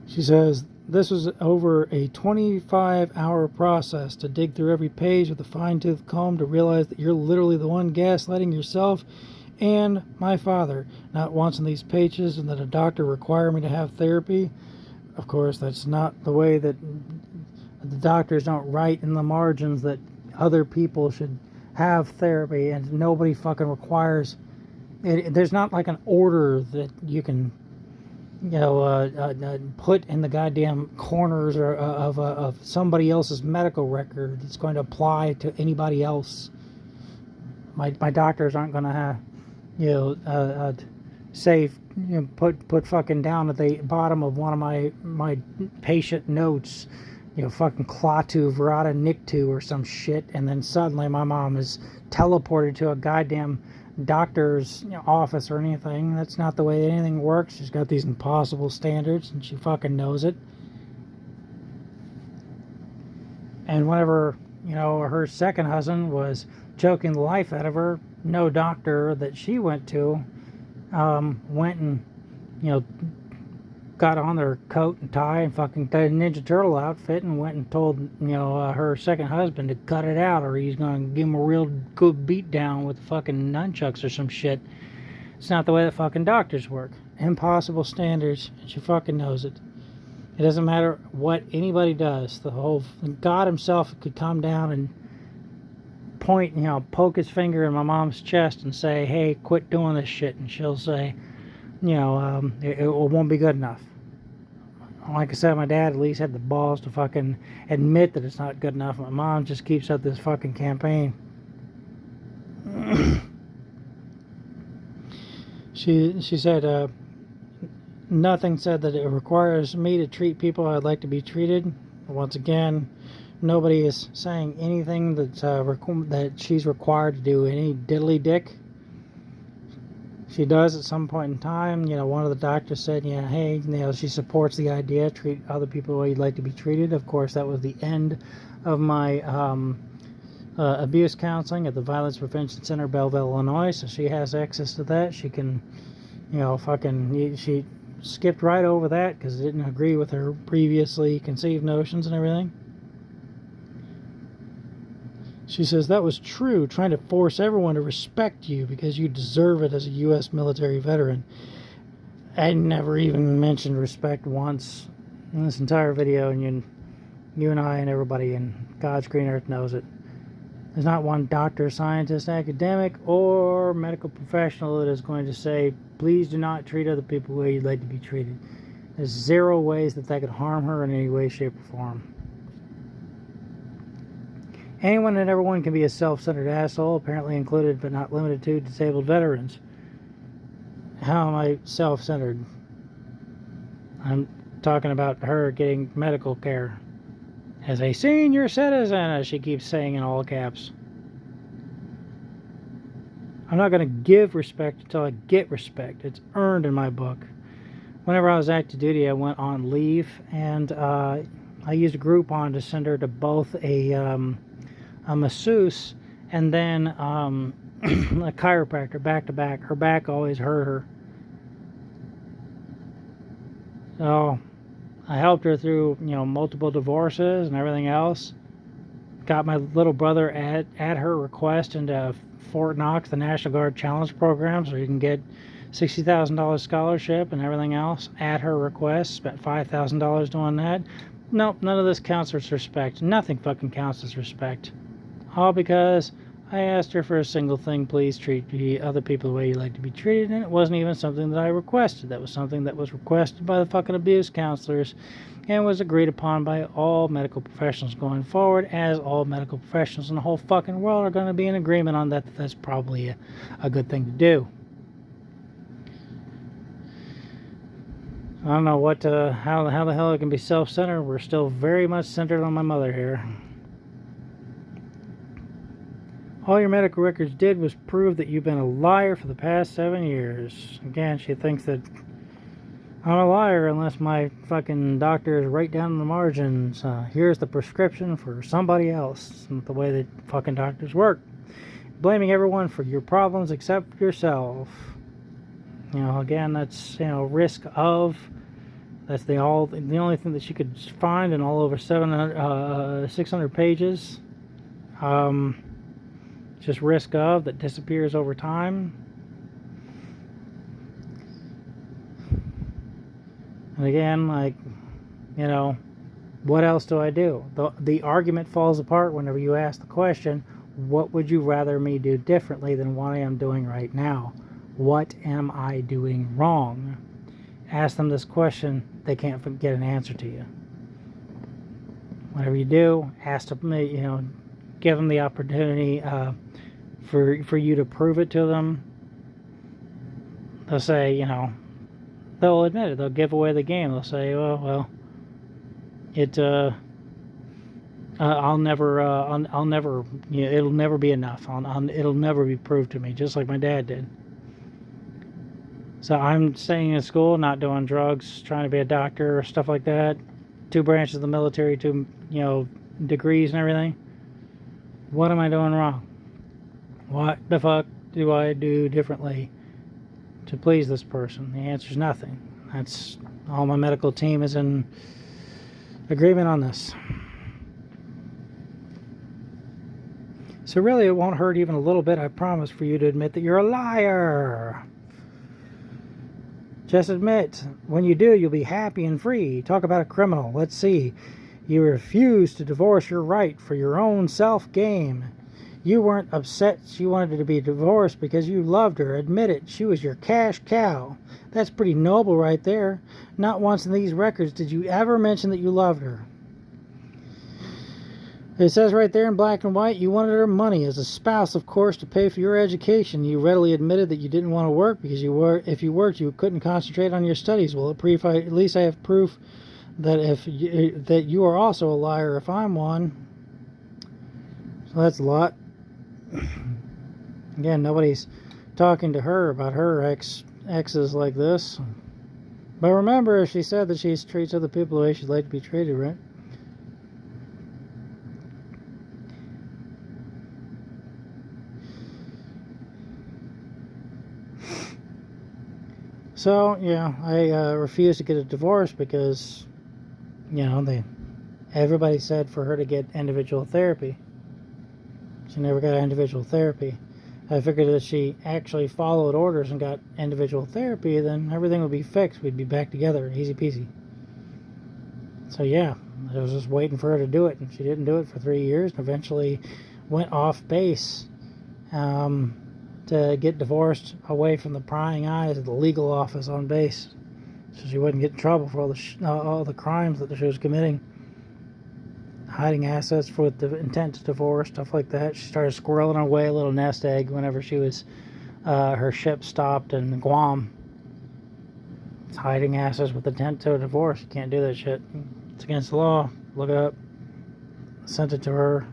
She says, this was over a 25-hour process to dig through every page with a fine-tooth comb to realize that you're literally the one gaslighting yourself and my father, not once in these pages, and that a doctor required me to have therapy. Of course, that's not the way that the doctors don't write in the margins that other people should have therapy, and nobody fucking requires it. There's not like an order that you can, you know, put in the goddamn corners or of somebody else's medical record that's going to apply to anybody else. My doctors aren't going to have, you know, say, you know, put fucking down at the bottom of one of my patient notes, you know, fucking Klaatu, Verata, Nictu or some shit, and then suddenly my mom is teleported to a goddamn doctor's, you know, office or anything. That's not the way anything works. She's got these impossible standards, and she fucking knows it. And whenever, you know, her second husband was choking the life out of her, no doctor that she went to went and, you know, got on their coat and tie and fucking got a Ninja Turtle outfit and went and told, you know, her second husband to cut it out or he's going to give him a real good beat down with fucking nunchucks or some shit. It's not the way that fucking doctors work. Impossible standards, and she fucking knows it. It doesn't matter what anybody does. The whole God himself could come down and point, you know, poke his finger in my mom's chest and say, hey, quit doing this shit. And she'll say, it won't be good enough. Like I said, my dad at least had the balls to fucking admit that it's not good enough. My mom just keeps up this fucking campaign. She said, nothing said that it requires me to treat people I'd like to be treated. Once again, nobody is saying anything that she's required to do any diddly dick. She does at some point in time. One of the doctors said, hey, she supports the idea, treat other people the way you'd like to be treated. Of course, that was the end of my abuse counseling at the Violence Prevention Center, Belleville, Illinois. So she has access to that. She can, she skipped right over that because it didn't agree with her previously conceived notions and everything. She says that was true, trying to force everyone to respect you because you deserve it as a U.S. military veteran. I never even mentioned respect once in this entire video, and you and I and everybody in God's green earth knows it. There's not one doctor, scientist, academic, or medical professional that is going to say, please do not treat other people the way you'd like to be treated. There's 0 ways that could harm her in any way, shape, or form. Anyone and everyone can be a self-centered asshole, apparently included but not limited to disabled veterans. How am I self-centered? I'm talking about her getting medical care. As a senior citizen, as she keeps saying in all caps. I'm not going to give respect until I get respect. It's earned in my book. Whenever I was active duty, I went on leave, and I used a Groupon to send her to both a masseuse and then a chiropractor back to back. Her back always hurt her. So I helped her through, multiple divorces and everything else. Got my little brother at her request into Fort Knox, the National Guard Challenge Program, so you can get $60,000 scholarship and everything else at her request. Spent $5,000 doing that. Nope, none of this counts as respect. Nothing fucking counts as respect. All because I asked her for a single thing, please treat other people the way you like to be treated, and it wasn't even something that I requested. That was something that was requested by the fucking abuse counselors and was agreed upon by all medical professionals going forward, as all medical professionals in the whole fucking world are going to be in agreement on that. That's probably a good thing to do. I don't know how the hell it can be self-centered. We're still very much centered on my mother here. All your medical records did was prove that you've been a liar for the past 7 years. Again, she thinks that I'm a liar unless my fucking doctor is right down in the margins. Here's the prescription for somebody else. It's not the way that fucking doctors work. Blaming everyone for your problems except yourself. Again, that's, risk of. That's the only thing that she could find in all over 600 pages. Just risk of that disappears over time. And again, what else do I do? The argument falls apart whenever you ask the question, what would you rather me do differently than what I am doing right now? What am I doing wrong? Ask them this question, they can't get an answer to you. Whatever you do, ask to, give them the opportunity for you to prove it to them. They'll say, they'll admit it. They'll give away the game. They'll say, well, I'll never, it'll never be enough. It'll never be proved to me, just like my dad did. So I'm staying in school, not doing drugs, trying to be a doctor, stuff like that. 2 branches of the military, 2, degrees and everything. What am I doing wrong? What the fuck do I do differently to please this person? The answer is nothing. That's all. My medical team is in agreement on this. So really, it won't hurt even a little bit, I promise, for you to admit that you're a liar. Just admit. When you do, you'll be happy and free. Talk about a criminal. Let's see. You refuse to divorce your right for your own self-gain. You weren't upset she wanted to be divorced because you loved her. Admit it. She was your cash cow. That's pretty noble right there. Not once in these records did you ever mention that you loved her. It says right there in black and white, you wanted her money as a spouse, of course, to pay for your education. You readily admitted that you didn't want to work because if you worked, you couldn't concentrate on your studies. Well, at least I have proof that that you are also a liar if I'm one. So that's a lot. Again, nobody's talking to her about her exes like this. But remember, she said that she treats other people the way she'd like to be treated, right? So, yeah, I refused to get a divorce because, everybody said for her to get individual therapy. She never got individual therapy. I figured that she actually followed orders and got individual therapy, then everything would be fixed. We'd be back together, easy peasy. So, yeah, I was just waiting for her to do it, and she didn't do it for 3 years, and eventually went off base. To get divorced away from the prying eyes of the legal office on base, so she wouldn't get in trouble for all the crimes that she was committing, hiding assets with the intent to divorce, stuff like that. She started squirreling away a little nest egg whenever she was her ship stopped in Guam. It's hiding assets with intent to divorce. You can't do that shit. It's against the law. Look it up. Sent it to her.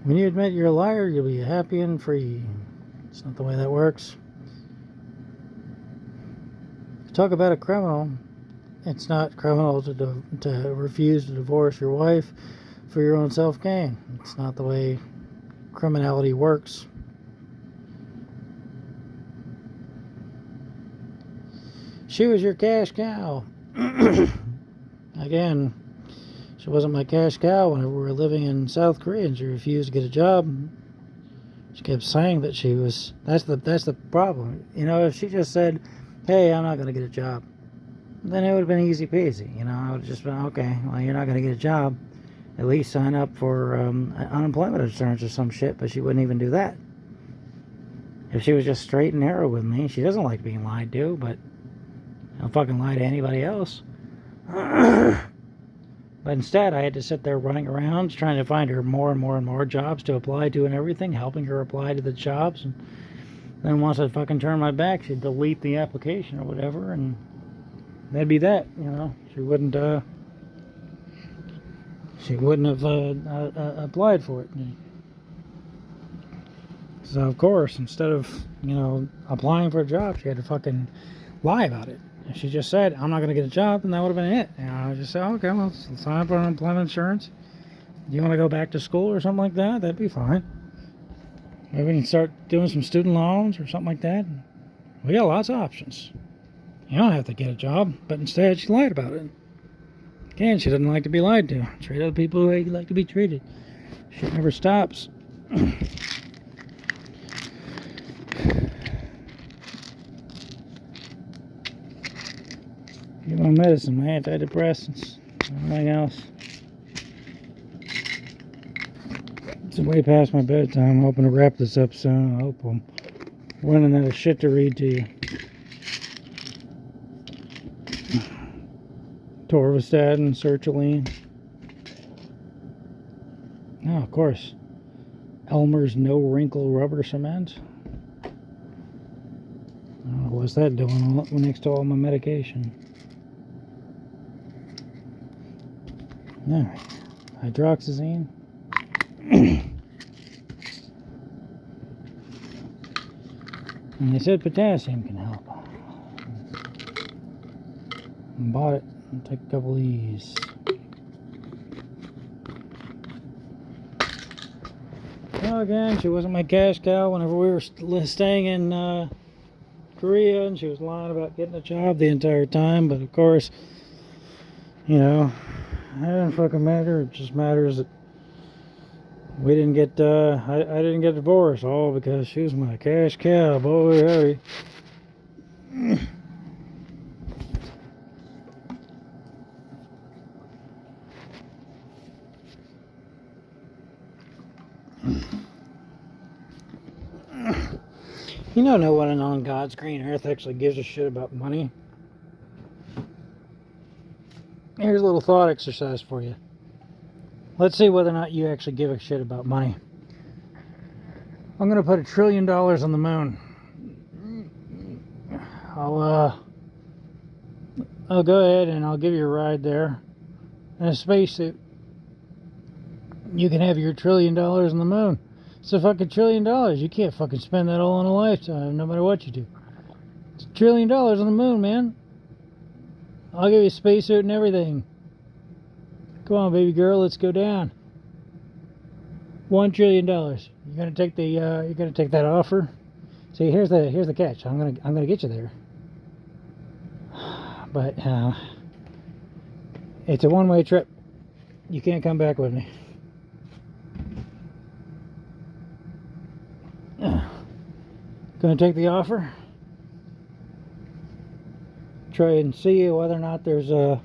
When you admit you're a liar, you'll be happy and free. It's not the way that works. Talk about a criminal. It's not criminal to refuse to divorce your wife for your own self-gain. It's not the way criminality works. She was your cash cow. Again, she wasn't my cash cow whenever we were living in South Korea and she refused to get a job. She kept saying that she was... That's the problem. If she just said, hey, I'm not going to get a job, then it would have been easy peasy. I would have just been, okay, well, you're not going to get a job. At least sign up for unemployment insurance or some shit, but she wouldn't even do that. If she was just straight and narrow with me, she doesn't like being lied to, but don't fucking lie to anybody else. But instead, I had to sit there running around trying to find her more and more and more jobs to apply to and everything, helping her apply to the jobs. And then once I fucking turned my back, she'd delete the application or whatever, and that'd be that. She wouldn't have applied for it. So of course, instead of applying for a job, she had to fucking lie about it. If she just said, I'm not going to get a job, then that would have been it. I just said, okay, well, sign up for unemployment insurance. Do you want to go back to school or something like that? That'd be fine. Maybe we can start doing some student loans or something like that. We got lots of options. You don't have to get a job, but instead she lied about it. Again, she doesn't like to be lied to. Treat other people the way you like to be treated. Shit never stops. Get my medicine, my antidepressants, everything else. It's way past my bedtime. I'm hoping to wrap this up soon. I hope I'm running out of shit to read to you. Torvastatin, sertraline. Oh, of course. Elmer's No Wrinkle Rubber Cement. Oh, what's that doing next to all my medication? Alright. Hydroxyzine. And they said potassium can help. Bought it. I'll take a couple of these. Well, again, she wasn't my cash cow whenever we were staying in Korea, and she was lying about getting a job the entire time. But of course, it didn't fucking matter. It just matters that we didn't get, I didn't get divorced, all because she was my cash cow, boy, howdy. You know, no one on God's green earth actually gives a shit about money. Here's a little thought exercise for you. Let's see whether or not you actually give a shit about money. I'm going to put $1 trillion on the moon. I'll go ahead and I'll give you a ride there in a spacesuit. You can have your $1 trillion on the moon. It's a fucking $1 trillion. You can't fucking spend that all in a lifetime, no matter what you do. It's $1 trillion on the moon, man. I'll give you a spacesuit and everything. Come on, baby girl, let's go down. $1 trillion. You're gonna take that offer. See, here's the catch. I'm gonna get you there. But it's a one-way trip. You can't come back with me. Gonna take the offer. Try and see whether or not there's a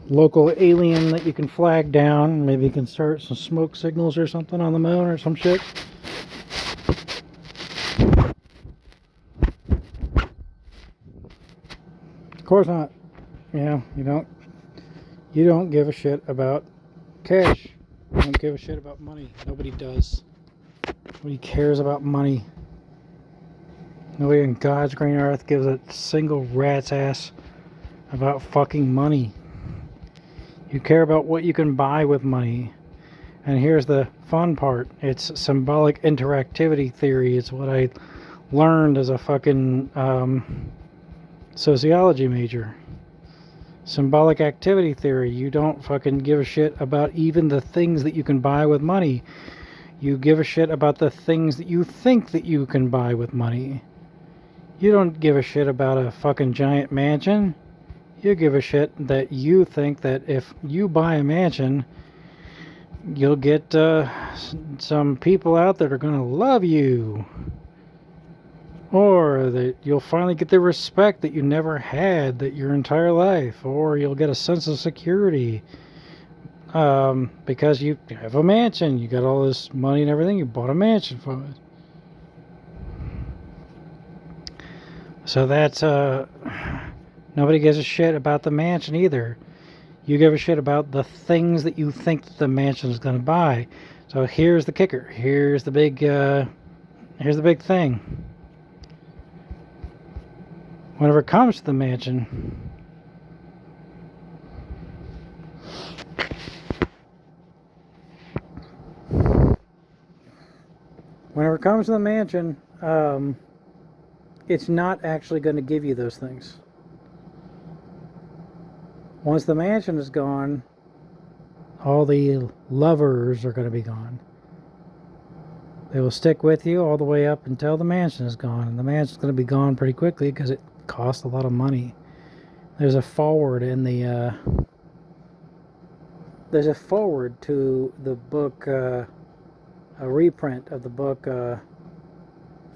local alien that you can flag down. Maybe you can start some smoke signals or something on the moon or some shit. Of course not. You don't give a shit about cash. You don't give a shit about money. Nobody does. Nobody cares about money. Nobody in God's green earth gives a single rat's ass about fucking money. You care about what you can buy with money. And here's the fun part. It's symbolic interactivity theory. It's what I learned as a fucking sociology major. Symbolic activity theory. You don't fucking give a shit about even the things that you can buy with money. You give a shit about the things that you think that you can buy with money. You don't give a shit about a fucking giant mansion. You give a shit that you think that if you buy a mansion, you'll get some people out that are going to love you. Or that you'll finally get the respect that you never had that your entire life. Or you'll get a sense of security. Because you have a mansion. You got all this money and everything. You bought a mansion from it. So that's, nobody gives a shit about the mansion either. You give a shit about the things that you think that the mansion is going to buy. So here's the kicker. Here's the big thing. Whenever it comes to the mansion, it's not actually going to give you those things. Once the mansion is gone, all the lovers are going to be gone. They will stick with you all the way up until the mansion is gone. And the mansion is going to be gone pretty quickly because it costs a lot of money. There's a forward in the... there's a forward to the book, a reprint of the book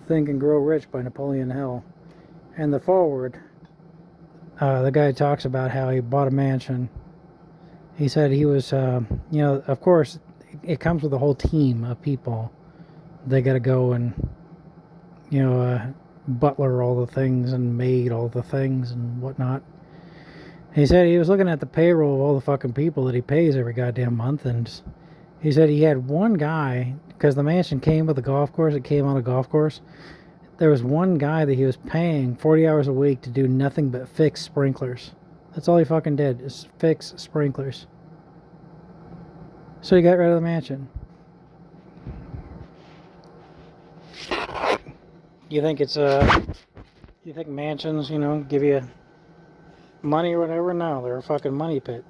Think and Grow Rich by Napoleon Hill. And the forward, the guy talks about how he bought a mansion. He said he was, of course, it comes with a whole team of people. They got to go and, butler all the things and maid all the things and whatnot. He said he was looking at the payroll of all the fucking people that he pays every goddamn month, and he said he had one guy, because the mansion came with a golf course, it came on a golf course. There was one guy that he was paying 40 hours a week to do nothing but fix sprinklers. That's all he fucking did, is fix sprinklers. So he got rid of the mansion. You think mansions, give you money or whatever? No, they're a fucking money pit.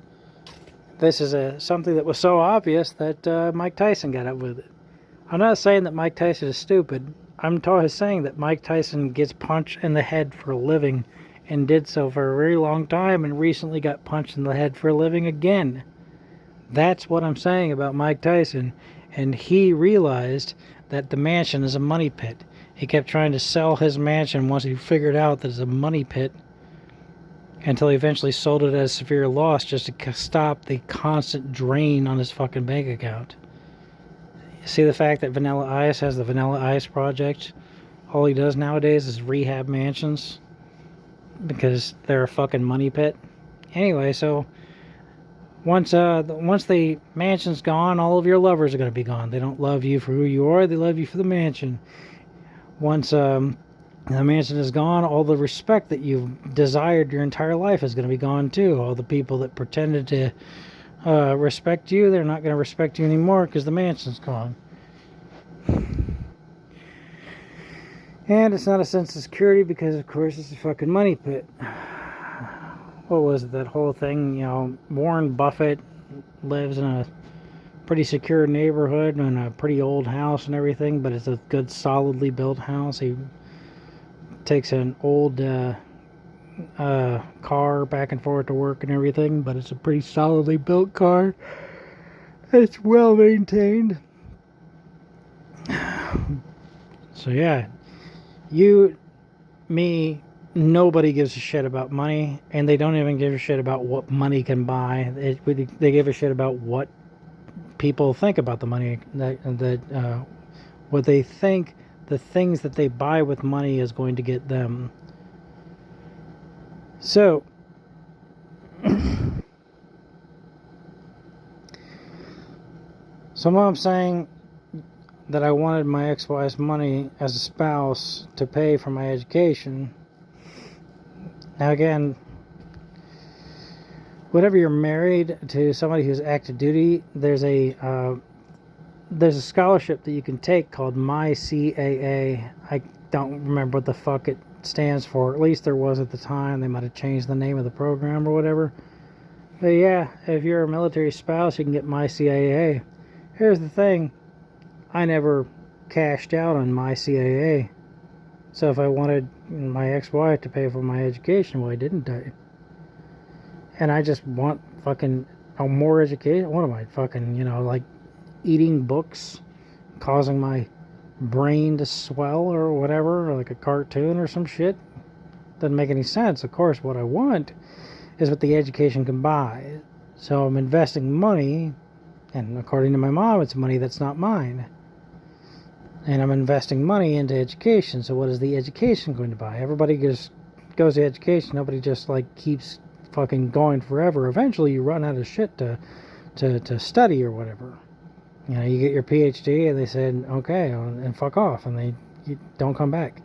This is something that was so obvious that Mike Tyson got up with it. I'm not saying that Mike Tyson is stupid. I'm saying that Mike Tyson gets punched in the head for a living and did so for a very long time and recently got punched in the head for a living again. That's what I'm saying about Mike Tyson. And he realized that the mansion is a money pit. He kept trying to sell his mansion once he figured out that it's a money pit, until he eventually sold it at a severe loss just to stop the constant drain on his fucking bank account. See the fact that Vanilla Ice has the Vanilla Ice Project? All he does nowadays is rehab mansions because they're a fucking money pit. Anyway, so once the mansion's gone, all of your lovers are going to be gone. They don't love you for who you are, they love you for the mansion. Once the mansion is gone, all the respect that you've desired your entire life is going to be gone too. All the people that pretended to respect you, they're not going to respect you anymore because the mansion's gone. And it's not a sense of security because, of course, it's a fucking money pit. What was it, that whole thing? You know, Warren Buffett lives in a pretty secure neighborhood and a pretty old house and everything, but it's a good, solidly built house. He takes an old car back and forth to work and everything, but it's a pretty solidly built car. It's well maintained. So yeah, you, me, nobody gives a shit about money, and they don't even give a shit about what money can buy. They give a shit about what people think about the money, what they think the things that they buy with money is going to get them. So Mom's saying that I wanted my ex-wife's money as a spouse to pay for my education. Now again, whenever you're married to somebody who's active duty, there's a scholarship that you can take called MyCAA. I don't remember what the fuck it stands for. At least there was at the time. They might have changed the name of the program or whatever. But yeah, if you're a military spouse, you can get MyCAA. Here's the thing. I never cashed out on MyCAA. So if I wanted my ex-wife to pay for my education, why didn't I? And I just want fucking more education. What am I fucking, like eating books, causing my brain to swell or whatever, or like a cartoon or some shit? Doesn't make any sense. Of course, what I want is what the education can buy. So I'm investing money, and according to my mom, it's money that's not mine. And I'm investing money into education. So what is the education going to buy? Everybody just goes to education. Nobody just like keeps fucking going forever. Eventually you run out of shit to study or whatever. You get your PhD and they said, okay, and fuck off. And you don't come back.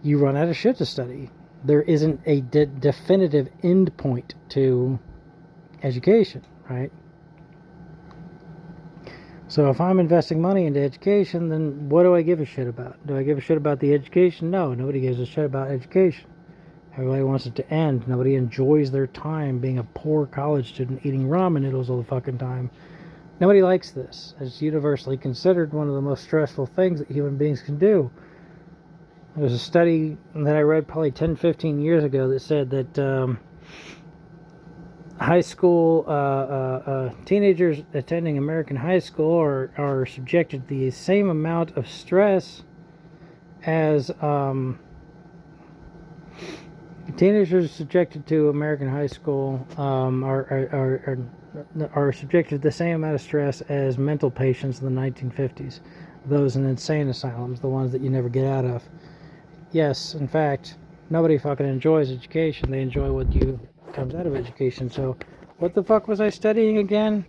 You run out of shit to study. There isn't a definitive end point to education, right? So if I'm investing money into education, then what do I give a shit about? Do I give a shit about the education? No, nobody gives a shit about education. Everybody wants it to end. Nobody enjoys their time being a poor college student eating ramen noodles all the fucking time. Nobody likes this. It's universally considered one of the most stressful things that human beings can do. There was a study that I read probably 10, 15 years ago that said that high school teenagers attending American high school are subjected to the same amount of stress as teenagers subjected to American high school are subjected to the same amount of stress as mental patients in the 1950s, those in insane asylums, the ones that you never get out of. Yes, in fact, nobody fucking enjoys education. They enjoy what comes out of education. So what the fuck was I studying again?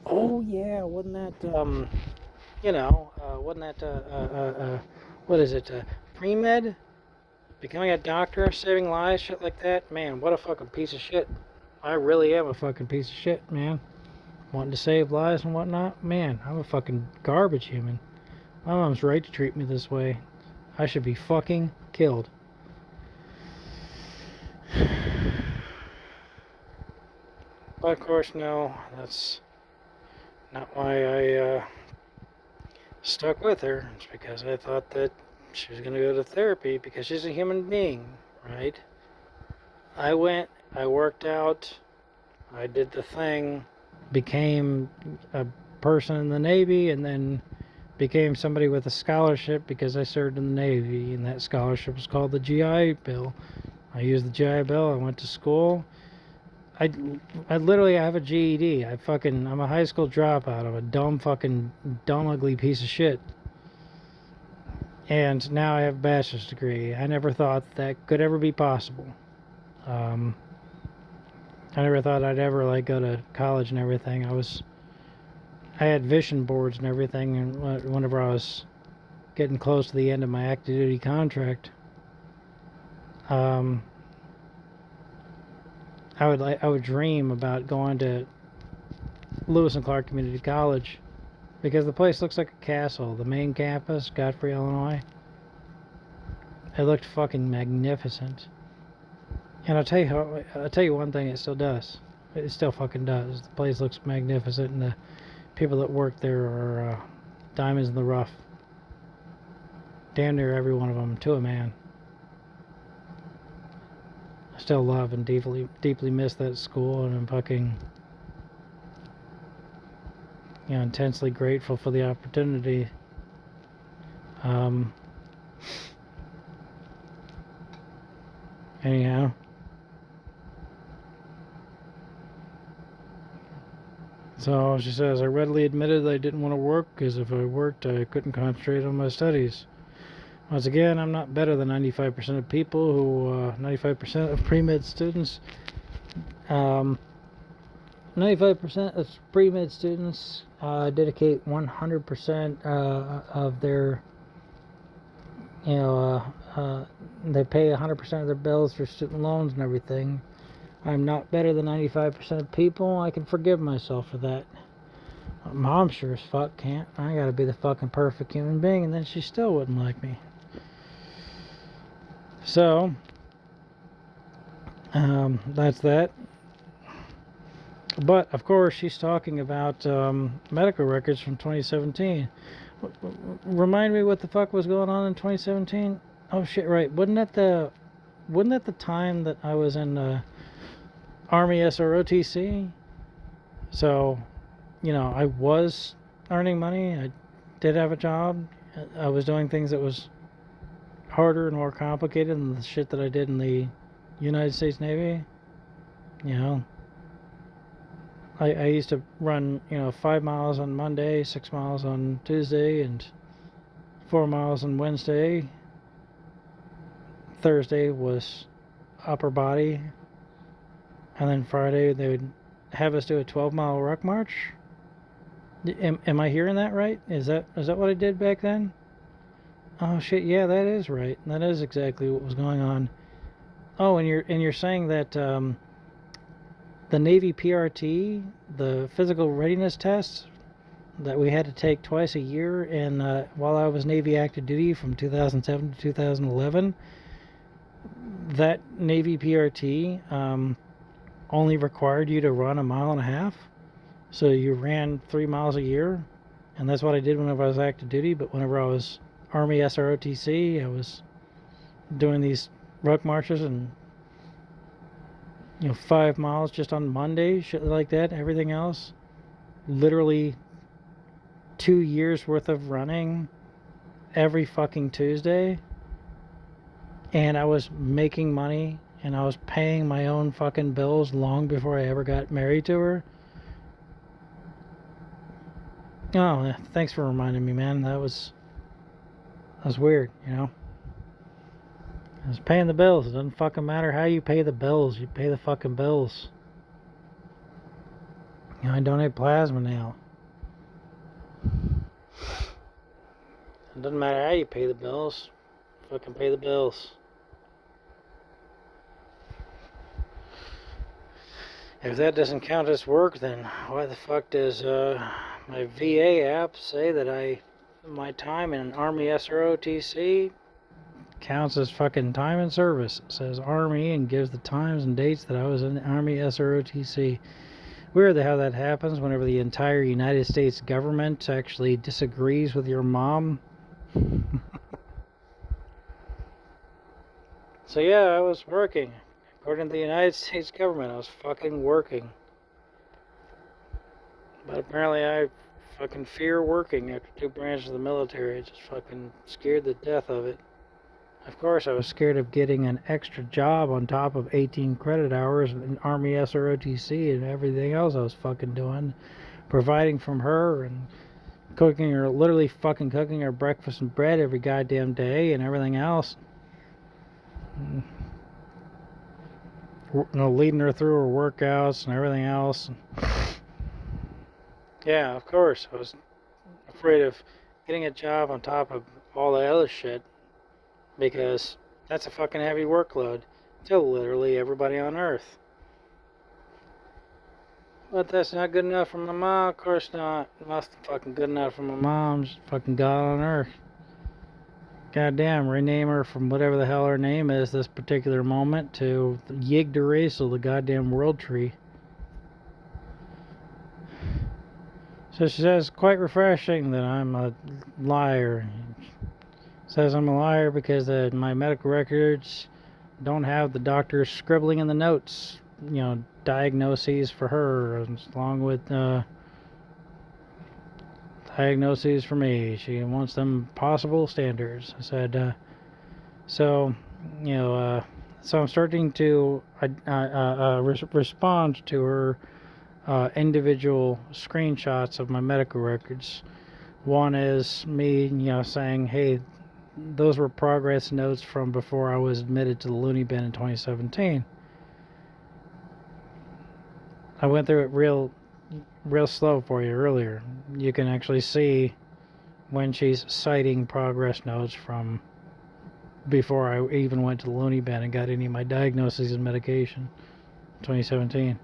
Oh yeah, wasn't that what is it, pre-med, becoming a doctor, saving lives, shit like that? Man, what a fucking piece of shit. I really am a fucking piece of shit, man. Wanting to save lives and whatnot. Man, I'm a fucking garbage human. My mom's right to treat me this way. I should be fucking killed. But of course, no, that's not why I stuck with her. It's because I thought that she was going to go to therapy because she's a human being, right? I went, I worked out, I did the thing, became a person in the Navy, and then became somebody with a scholarship because I served in the Navy, and that scholarship was called the GI Bill. I used the GI Bill, I went to school. I, I literally have a GED. I'm a high school dropout. I'm a dumb ugly piece of shit. And now I have a bachelor's degree. I never thought that could ever be possible. Um, I never thought I'd ever like go to college and everything. I had vision boards and everything, and whenever I was getting close to the end of my active duty contract, um, I would dream about going to Lewis and Clark Community College because the place looks like a castle. The main campus, Godfrey, Illinois, it looked fucking magnificent. And I'll tell you one thing, it still does. It still fucking does. The place looks magnificent, and the people that work there are diamonds in the rough. Damn near every one of them, to a man. I still love and deeply miss that school, and I'm fucking, intensely grateful for the opportunity. Anyhow. So she says, I readily admitted that I didn't want to work because if I worked, I couldn't concentrate on my studies. Once again, I'm not better than 95% of people who, 95% of pre-med students, 95% of pre-med students dedicate 100% of their, they pay 100% of their bills for student loans and everything. I'm not better than 95% of people. I can forgive myself for that. Mom sure as fuck can't. I gotta be the fucking perfect human being, and then she still wouldn't like me. So, that's that. But, of course, she's talking about medical records from 2017. Remind me what the fuck was going on in 2017? Oh, shit, right. Wasn't that the time that I was in Army SROTC? So, I was earning money. I did have a job. I was doing things that was harder and more complicated than the shit that I did in the United States Navy. I used to run, 5 miles on Monday, 6 miles on Tuesday, and 4 miles on Wednesday. Thursday was upper body. And then Friday, they would have us do a 12-mile ruck march. Am I hearing that right? Is that what I did back then? Oh shit, yeah, that is right. That is exactly what was going on. Oh, and you're saying that the Navy PRT, the physical readiness test that we had to take twice a year, and while I was Navy active duty from 2007 to 2011, that Navy PRT only required you to run 1.5 miles. So you ran 3 miles a year, and that's what I did whenever I was active duty. But whenever I was Army SROTC, I was doing these ruck marches and 5 miles just on Monday, shit like that. Everything else, literally 2 years worth of running every fucking Tuesday, and I was making money and I was paying my own fucking bills long before I ever got married to her. Oh, thanks for reminding me, man. That was weird, I was paying the bills. It doesn't fucking matter how you pay the bills. You pay the fucking bills. I donate plasma now. It doesn't matter how you pay the bills. Fucking pay the bills. If that doesn't count as work, then why the fuck does my VA app say that my time in Army SROTC counts as fucking time in service? It says Army and gives the times and dates that I was in the Army SROTC. Weird how that happens whenever the entire United States government actually disagrees with your mom. So yeah, I was working. According to the United States government, I was fucking working. But apparently I fucking fear working after 2 branches of the military. I just fucking scared the death of it. Of course, I was scared of getting an extra job on top of 18 credit hours in Army SROTC and everything else I was fucking doing, providing from her and cooking her, literally fucking cooking her breakfast and bread every goddamn day and everything else. Leading her through her workouts and everything else. Yeah, of course, I was afraid of getting a job on top of all the other shit because that's a fucking heavy workload to literally everybody on Earth. But that's not good enough for my mom, of course not. Nothing fucking good enough for my mom, just fucking God on Earth. Goddamn, rename her from whatever the hell her name is this particular moment to Yggdrasil, the goddamn world tree. So she says, quite refreshing that I'm a liar. Says I'm a liar because my medical records don't have the doctors scribbling in the notes, diagnoses for her, along with diagnoses for me. She wants them possible standards. I said, so I'm starting to respond to her individual screenshots of my medical records. One is me, saying, hey, those were progress notes from before I was admitted to the loony bin in 2017. I went through it real slow for you earlier. You can actually see when she's citing progress notes from before I even went to the loony bin and got any of my diagnoses and medication, 2017.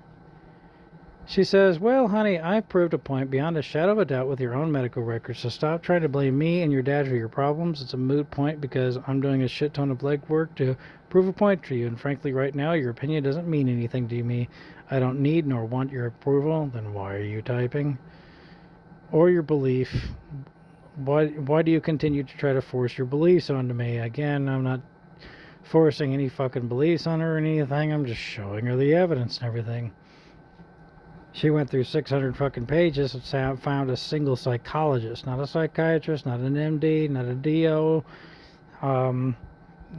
She says, well, honey, I've proved a point beyond a shadow of a doubt with your own medical records, so stop trying to blame me and your dad for your problems. It's a moot point because I'm doing a shit ton of legwork to prove a point to you, and frankly, right now, your opinion doesn't mean anything to me. I don't need nor want your approval. Then why are you typing? Or your belief. Why do you continue to try to force your beliefs onto me? Again, I'm not forcing any fucking beliefs on her or anything. I'm just showing her the evidence and everything. She went through 600 fucking pages and found a single psychologist, not a psychiatrist, not an MD, not a DO,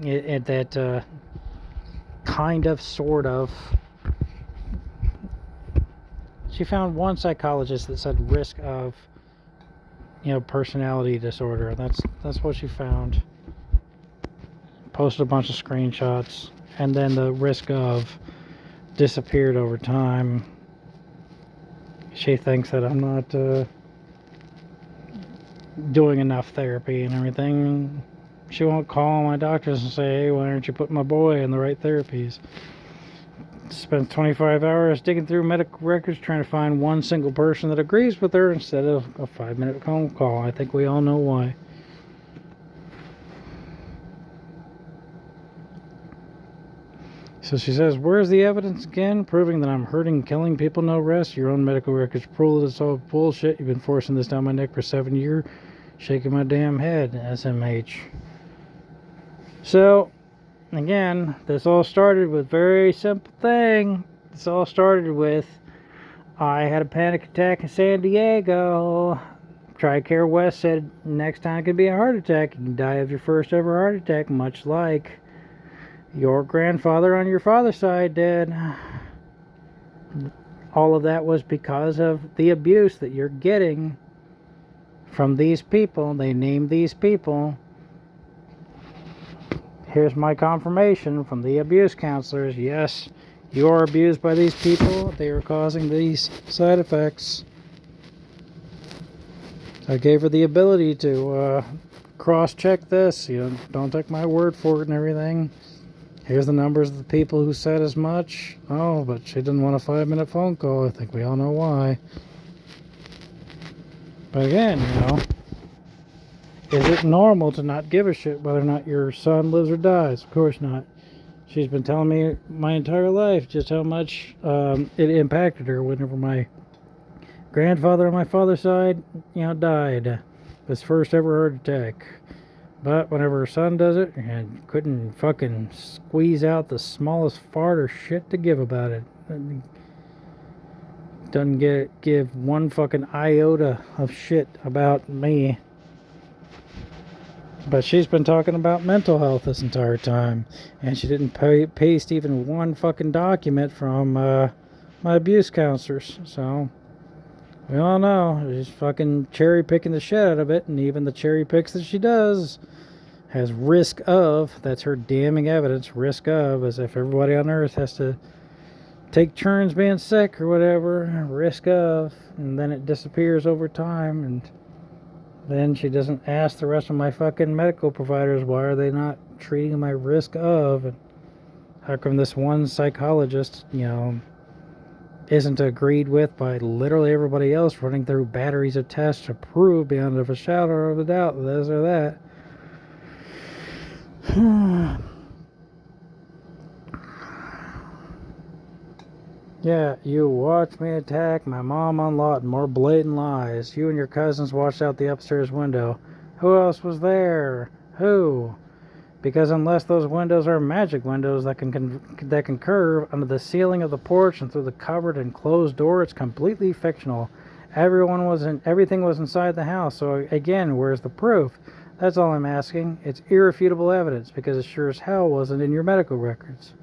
that kind of, sort of. She found one psychologist that said risk of, personality disorder. That's what she found. Posted a bunch of screenshots, and then the risk of disappeared over time. She thinks that I'm not doing enough therapy and everything. She won't call my doctors and say, hey, why aren't you putting my boy in the right therapies? Spent 25 hours digging through medical records trying to find one single person that agrees with her instead of a 5-minute phone call. I think we all know why. So she says, where's the evidence again? Proving that I'm hurting, killing people, no rest. Your own medical records prove it's all bullshit. You've been forcing this down my neck for 7 years. Shaking my damn head, SMH. So, again, this all started with a very simple thing. This all started with, I had a panic attack in San Diego. TRICARE West said, next time it could be a heart attack. You can die of your first ever heart attack, much like your grandfather on your father's side did. All of that was because of the abuse that you're getting from these people. They named these people. Here's my confirmation from the abuse counselors. Yes, you are abused by these people. They are causing these side effects. I gave her the ability to cross-check this. Don't take my word for it and everything. Here's the numbers of the people who said as much. Oh, but she didn't want a 5-minute phone call. I think we all know why. But again, is it normal to not give a shit whether or not your son lives or dies? Of course not. She's been telling me my entire life just how much it impacted her whenever my grandfather on my father's side, died. His first ever heart attack. But whenever her son does it, and couldn't fucking squeeze out the smallest fart or shit to give about it. Doesn't give one fucking iota of shit about me. But she's been talking about mental health this entire time, and she didn't paste even one fucking document from my abuse counselors. So we all know she's fucking cherry picking the shit out of it, and even the cherry picks that she does has risk of, that's her damning evidence, risk of, as if everybody on earth has to take turns being sick or whatever, risk of, and then it disappears over time, and then she doesn't ask the rest of my fucking medical providers why are they not treating my risk of, and how come this one psychologist, isn't agreed with by literally everybody else running through batteries of tests to prove beyond a shadow of a doubt this or that. Yeah, you watched me attack my mom on Lawton. More blatant lies. You and your cousins watched out the upstairs window. Who else was there? Who? Because unless those windows are magic windows that can curve under the ceiling of the porch and through the covered and closed door, it's completely fictional. Everything was inside the house. So again, where's the proof? That's all I'm asking. It's irrefutable evidence because it sure as hell wasn't in your medical records.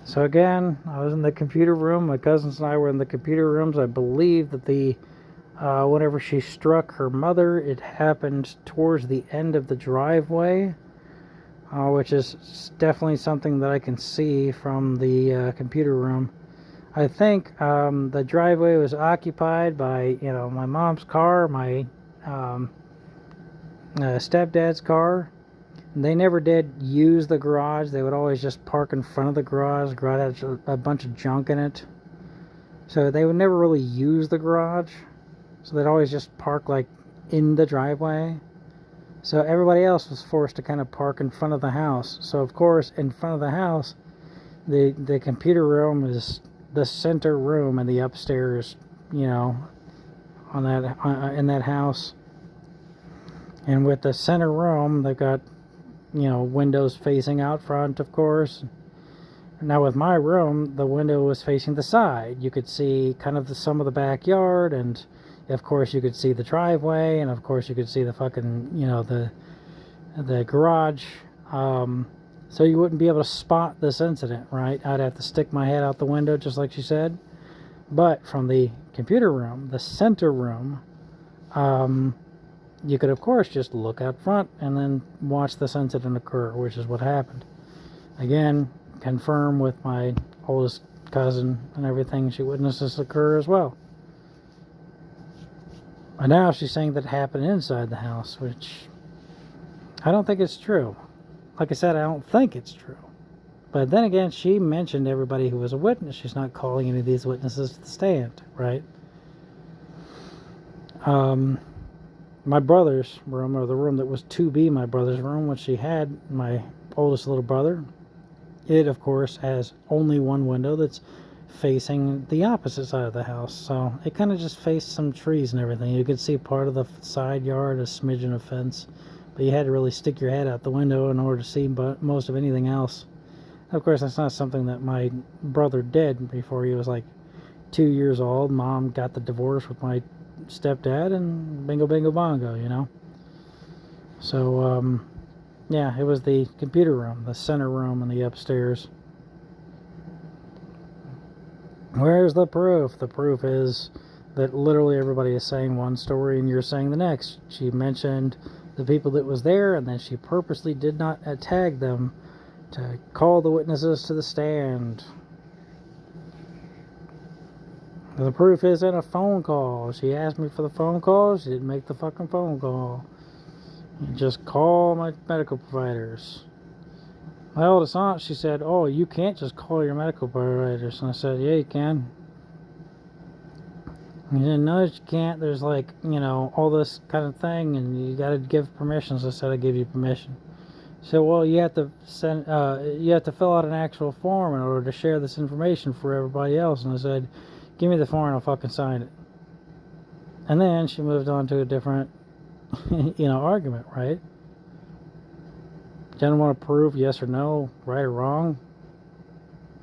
So again, I was in the computer room. My cousins and I were in the computer rooms. I believe that whenever she struck her mother, it happened towards the end of the driveway, which is definitely something that I can see from the computer room. I think the driveway was occupied by, my mom's car, my stepdad's car. They never did use the garage. They would always just park in front of the garage. The garage had a bunch of junk in it. So they would never really use the garage. So they'd always just park like in the driveway. So everybody else was forced to kind of park in front of the house. So of course, in front of the house, the computer room is the center room in the upstairs, in that house. And with the center room, they've got windows facing out front, of course. Now with my room, the window was facing the side. You could see kind of some of the backyard, and of course you could see the driveway, and of course you could see the fucking, the garage. So you wouldn't be able to spot this incident, right? I'd have to stick my head out the window, just like she said. But from the computer room, the center room, you could, of course, just look out front and then watch this incident occur, which is what happened. Again, confirm with my oldest cousin and everything. She witnessed this occur as well. And now she's saying that it happened inside the house, which I don't think it's true. Like I said, I don't think it's true. But then again, she mentioned everybody who was a witness. She's not calling any of these witnesses to the stand, right? My brother's room, or the room that was to be my brother's room, which she had my oldest little brother, it of course has only one window that's facing the opposite side of the house. So it kind of just faced some trees and everything. You could see part of the side yard, a smidgen of fence, but you had to really stick your head out the window in order to see most of anything else. Of course, that's not something that my brother did before he was like 2 years old. Mom got the divorce with my stepdad, and bingo bingo bongo, So yeah, it was the computer room, the center room, and the upstairs. Where's the proof? The proof is that literally everybody is saying one story and you're saying the next. She mentioned the people that was there, and then she purposely did not tag them to call the witnesses to the stand. The proof is in a phone call. She asked me for the phone call. She didn't make the fucking phone call. You just call my medical providers. My oldest aunt, she said, "Oh, you can't just call your medical providers." And I said, "Yeah, you can." And she said, "No, you can't. There's like, all this kind of thing, and you got to give permissions." I said, "I give you permission." She said, "Well, you have to fill out an actual form in order to share this information for everybody else." And I said, "Give me the form and I'll fucking sign it." And then she moved on to a different, argument, right? She doesn't want to prove yes or no, right or wrong.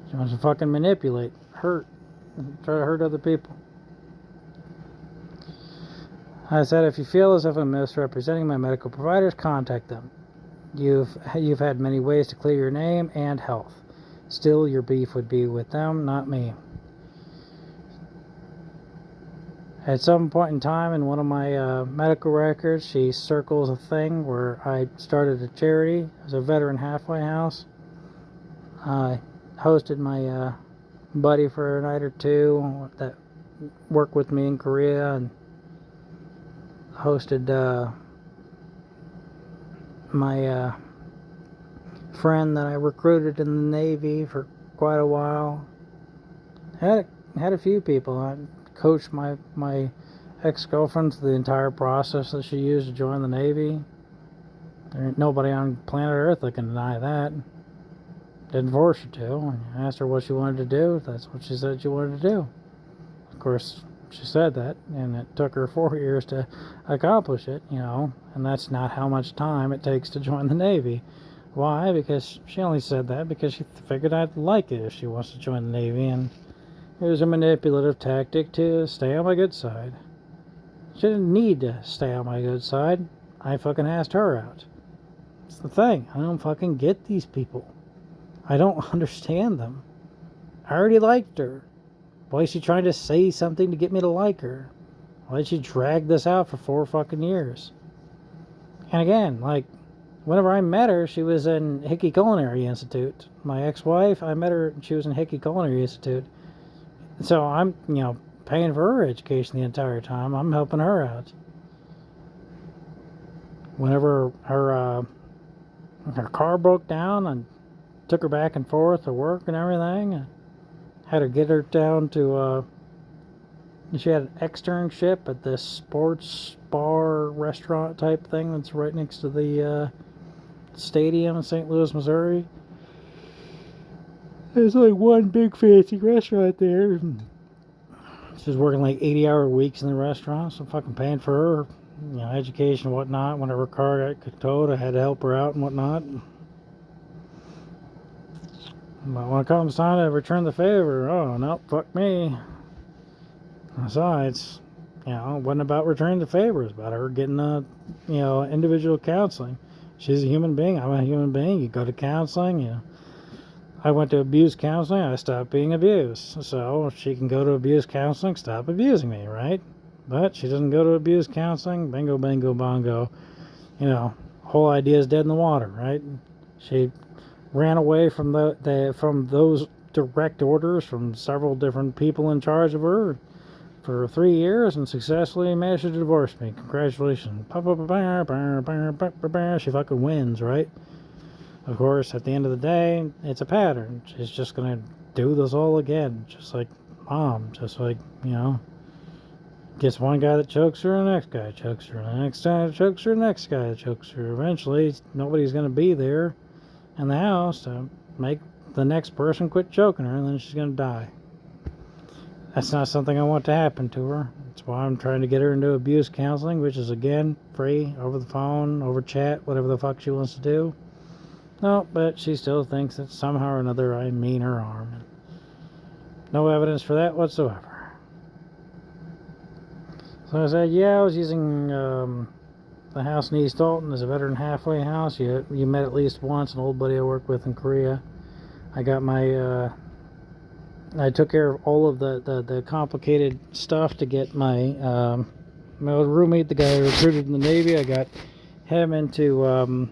She wants to fucking manipulate, hurt, try to hurt other people. I said, if you feel as if I'm misrepresenting my medical providers, contact them. You've had many ways to clear your name and health. Still, your beef would be with them, not me. At some point in time in one of my medical records, she circles a thing where I started a charity. It was a veteran halfway house. I hosted my buddy for a night or two that worked with me in Korea, and hosted my friend that I recruited in the Navy for quite a while. Had a few people. I coached my ex-girlfriend through the entire process that she used to join the Navy. There ain't nobody on planet Earth that can deny that. Didn't force her to. I asked her what she wanted to do. That's what she said she wanted to do. Of course, she said that, and it took her 4 years to accomplish it, and that's not how much time it takes to join the Navy. Why? Because she only said that because she figured I'd like it if she wants to join the Navy, and it was a manipulative tactic to stay on my good side. She didn't need to stay on my good side. I fucking asked her out. It's the thing. I don't fucking get these people. I don't understand them. I already liked her. Why is she trying to say something to get me to like her? Why did she drag this out for 4 fucking years? And again, whenever I met her, she was in Hickey Culinary Institute. My ex-wife, I met her, she was in Hickey Culinary Institute. So I'm, paying for her education the entire time. I'm helping her out. Whenever her car broke down, and took her back and forth to work and everything, had to get her down to, she had an externship at this sports bar restaurant type thing that's right next to the stadium in St. Louis, Missouri. There's one big fancy restaurant there. She was working 80-hour weeks in the restaurant, so I'm fucking paying for her, education and whatnot. Whenever her car got towed, I had to help her out and whatnot. But when it comes time to return the favor, oh, no, fuck me. Besides, it wasn't about returning the favor. It was about her getting, individual counseling. She's a human being. I'm a human being. You go to counseling, I went to abuse counseling. I stopped being abused. So she can go to abuse counseling, stop abusing me, right? But she doesn't go to abuse counseling. Bingo, bango, bongo. Whole idea is dead in the water, right? She ran away from from those direct orders from several different people in charge of her for 3 years and successfully managed to divorce me. Congratulations. She fucking wins, right? Of course, at the end of the day, it's a pattern. She's just gonna do this all again, just like mom. Just like, gets one guy that chokes her, the next guy chokes her, the next guy chokes her, the next guy chokes her. Eventually, nobody's gonna be there in the house to make the next person quit choking her, and then she's gonna die. That's not something I want to happen to her. That's why I'm trying to get her into abuse counseling, which is, again, free, over the phone, over chat, whatever the fuck she wants to do. No, but she still thinks that somehow or another I mean her harm. No evidence for that whatsoever. So I said, yeah, I was using the house in East Alton as a veteran halfway house. You met at least once, an old buddy I worked with in Korea. I got I took care of all of the complicated stuff to get my roommate, the guy I recruited in the Navy. I got him into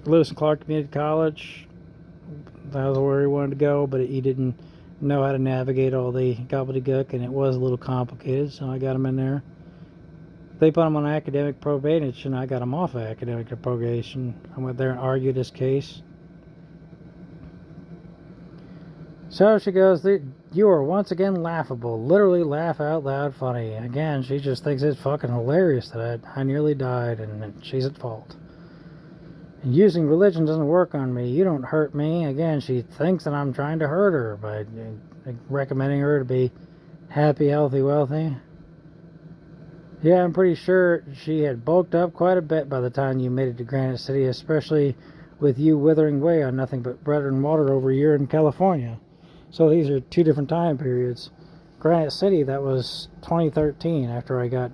Lewis and Clark Community College. That was where he wanted to go, but he didn't know how to navigate all the gobbledygook, and it was a little complicated, so I got him in there. They put him on academic probation, and I got him off of academic probation. I went there and argued his case. So she goes, you are once again laughable. Literally laugh out loud funny. Again, she just thinks it's fucking hilarious that I nearly died and that she's at fault. And using religion doesn't work on me. You don't hurt me. Again, she thinks that I'm trying to hurt her by recommending her to be happy, healthy, wealthy. Yeah, I'm pretty sure she had bulked up quite a bit by the time you made it to Granite City, especially with you withering away on nothing but bread and water over a year in California. So these are 2 different time periods. Granite City, that was 2013 after I got,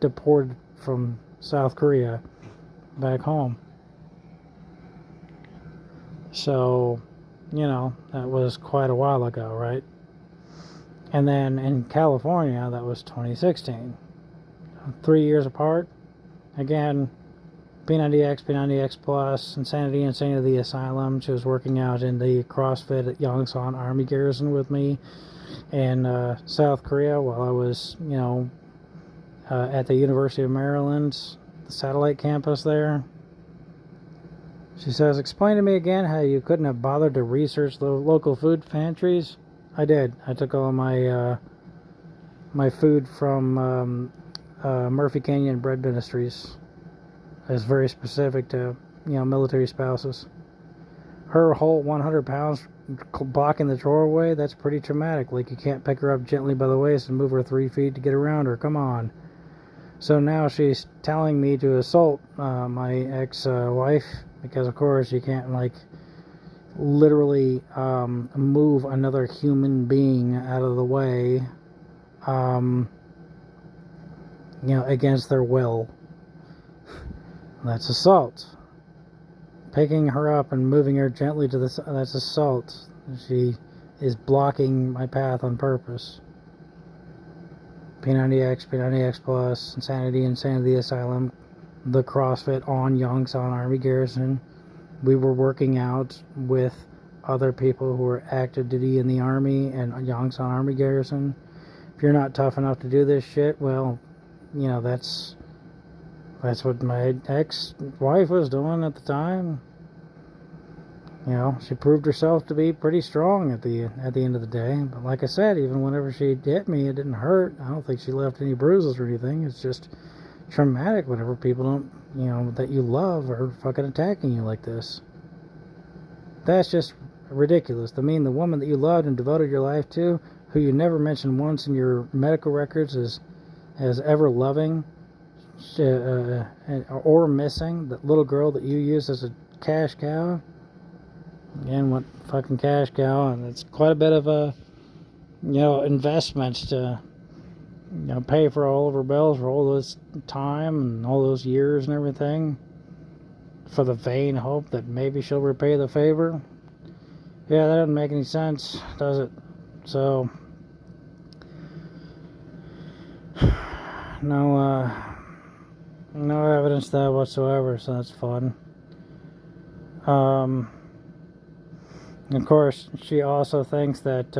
deported from South Korea back home. So, that was quite a while ago, right? And then in California, that was 2016. 3 years apart. Again, P90X, P90X Plus, Insanity of the Asylum. She was working out in the CrossFit at Yongsan Army Garrison with me in South Korea while I was, at the University of Maryland, the satellite campus there. She says, explain to me again how you couldn't have bothered to research the local food pantries. I did. I took all my my food from Murphy Canyon Bread Ministries. It's very specific to, military spouses. Her whole 100 pounds blocking the doorway, that's pretty traumatic. Like, you can't pick her up gently by the waist and move her 3 feet to get around her. Come on. So now she's telling me to assault my ex-wife because, of course, you can't, literally move another human being out of the way, against their will. That's assault. Picking her up and moving her gently to that's assault. She is blocking my path on purpose. P90X, P90X Plus, Insanity of the Asylum, the CrossFit on Yongsan Army Garrison. We were working out with other people who were active duty in the Army and Yongsan Army Garrison. If you're not tough enough to do this shit, well, that's what my ex-wife was doing at the time. She proved herself to be pretty strong at the end of the day. But like I said, even whenever she hit me, it didn't hurt. I don't think she left any bruises or anything. It's just traumatic whenever people don't, that you love are fucking attacking you like this. That's just ridiculous. The woman that you loved and devoted your life to, who you never mentioned once in your medical records as ever loving or missing, that little girl that you used as a cash cow. Again, what fucking cash cow, and it's quite a bit of a, investment to, pay for all of her bills for all this time and all those years and everything, for the vain hope that maybe she'll repay the favor. Yeah, that doesn't make any sense, does it? So, no evidence of that whatsoever, so that's fun. Of course, she also thinks that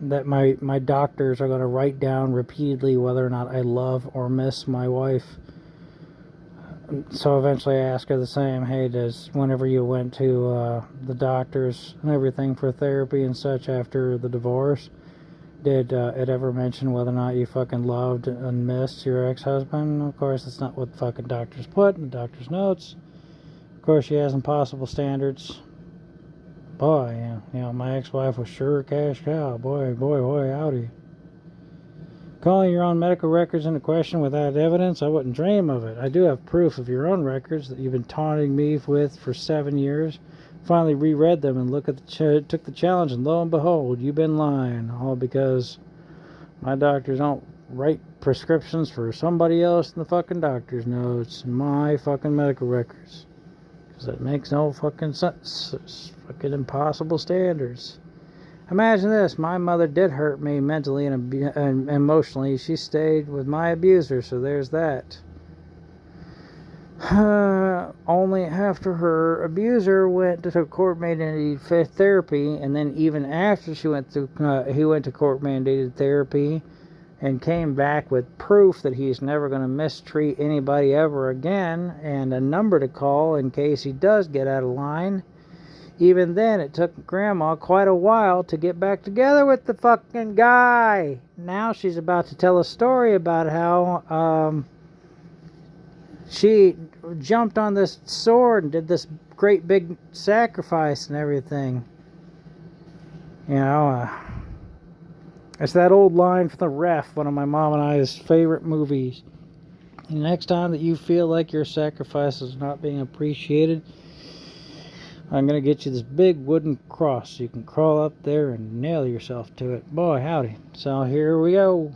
that my doctors are going to write down repeatedly whether or not I love or miss my wife. So eventually I ask her the same, hey, whenever you went to the doctors and everything for therapy and such after the divorce, did it ever mention whether or not you fucking loved and missed your ex-husband? Of course, that's not what fucking doctors put in the doctor's notes. Of course, she has impossible standards. Boy, my ex-wife was sure a cash cow. Boy, howdy. Calling your own medical records into question without evidence, I wouldn't dream of it. I do have proof of your own records that you've been taunting me with for 7 years. Finally reread them and took the challenge, and lo and behold, you've been lying. All because my doctors don't write prescriptions for somebody else in the fucking doctor's notes in my fucking medical records. Because that makes no fucking sense. It's fucking impossible standards. Imagine this. My mother did hurt me mentally and emotionally. She stayed with my abuser, so there's that. Only after her abuser went to court-mandated therapy, and then even after he went to court-mandated therapy and came back with proof that he's never going to mistreat anybody ever again and a number to call in case he does get out of line. Even then, it took Grandma quite a while to get back together with the fucking guy. Now she's about to tell a story about how she jumped on this sword and did this great big sacrifice and everything. It's that old line from The Ref, one of my mom and I's favorite movies. The next time that you feel like your sacrifice is not being appreciated, I'm going to get you this big wooden cross so you can crawl up there and nail yourself to it. Boy, howdy. So here we go.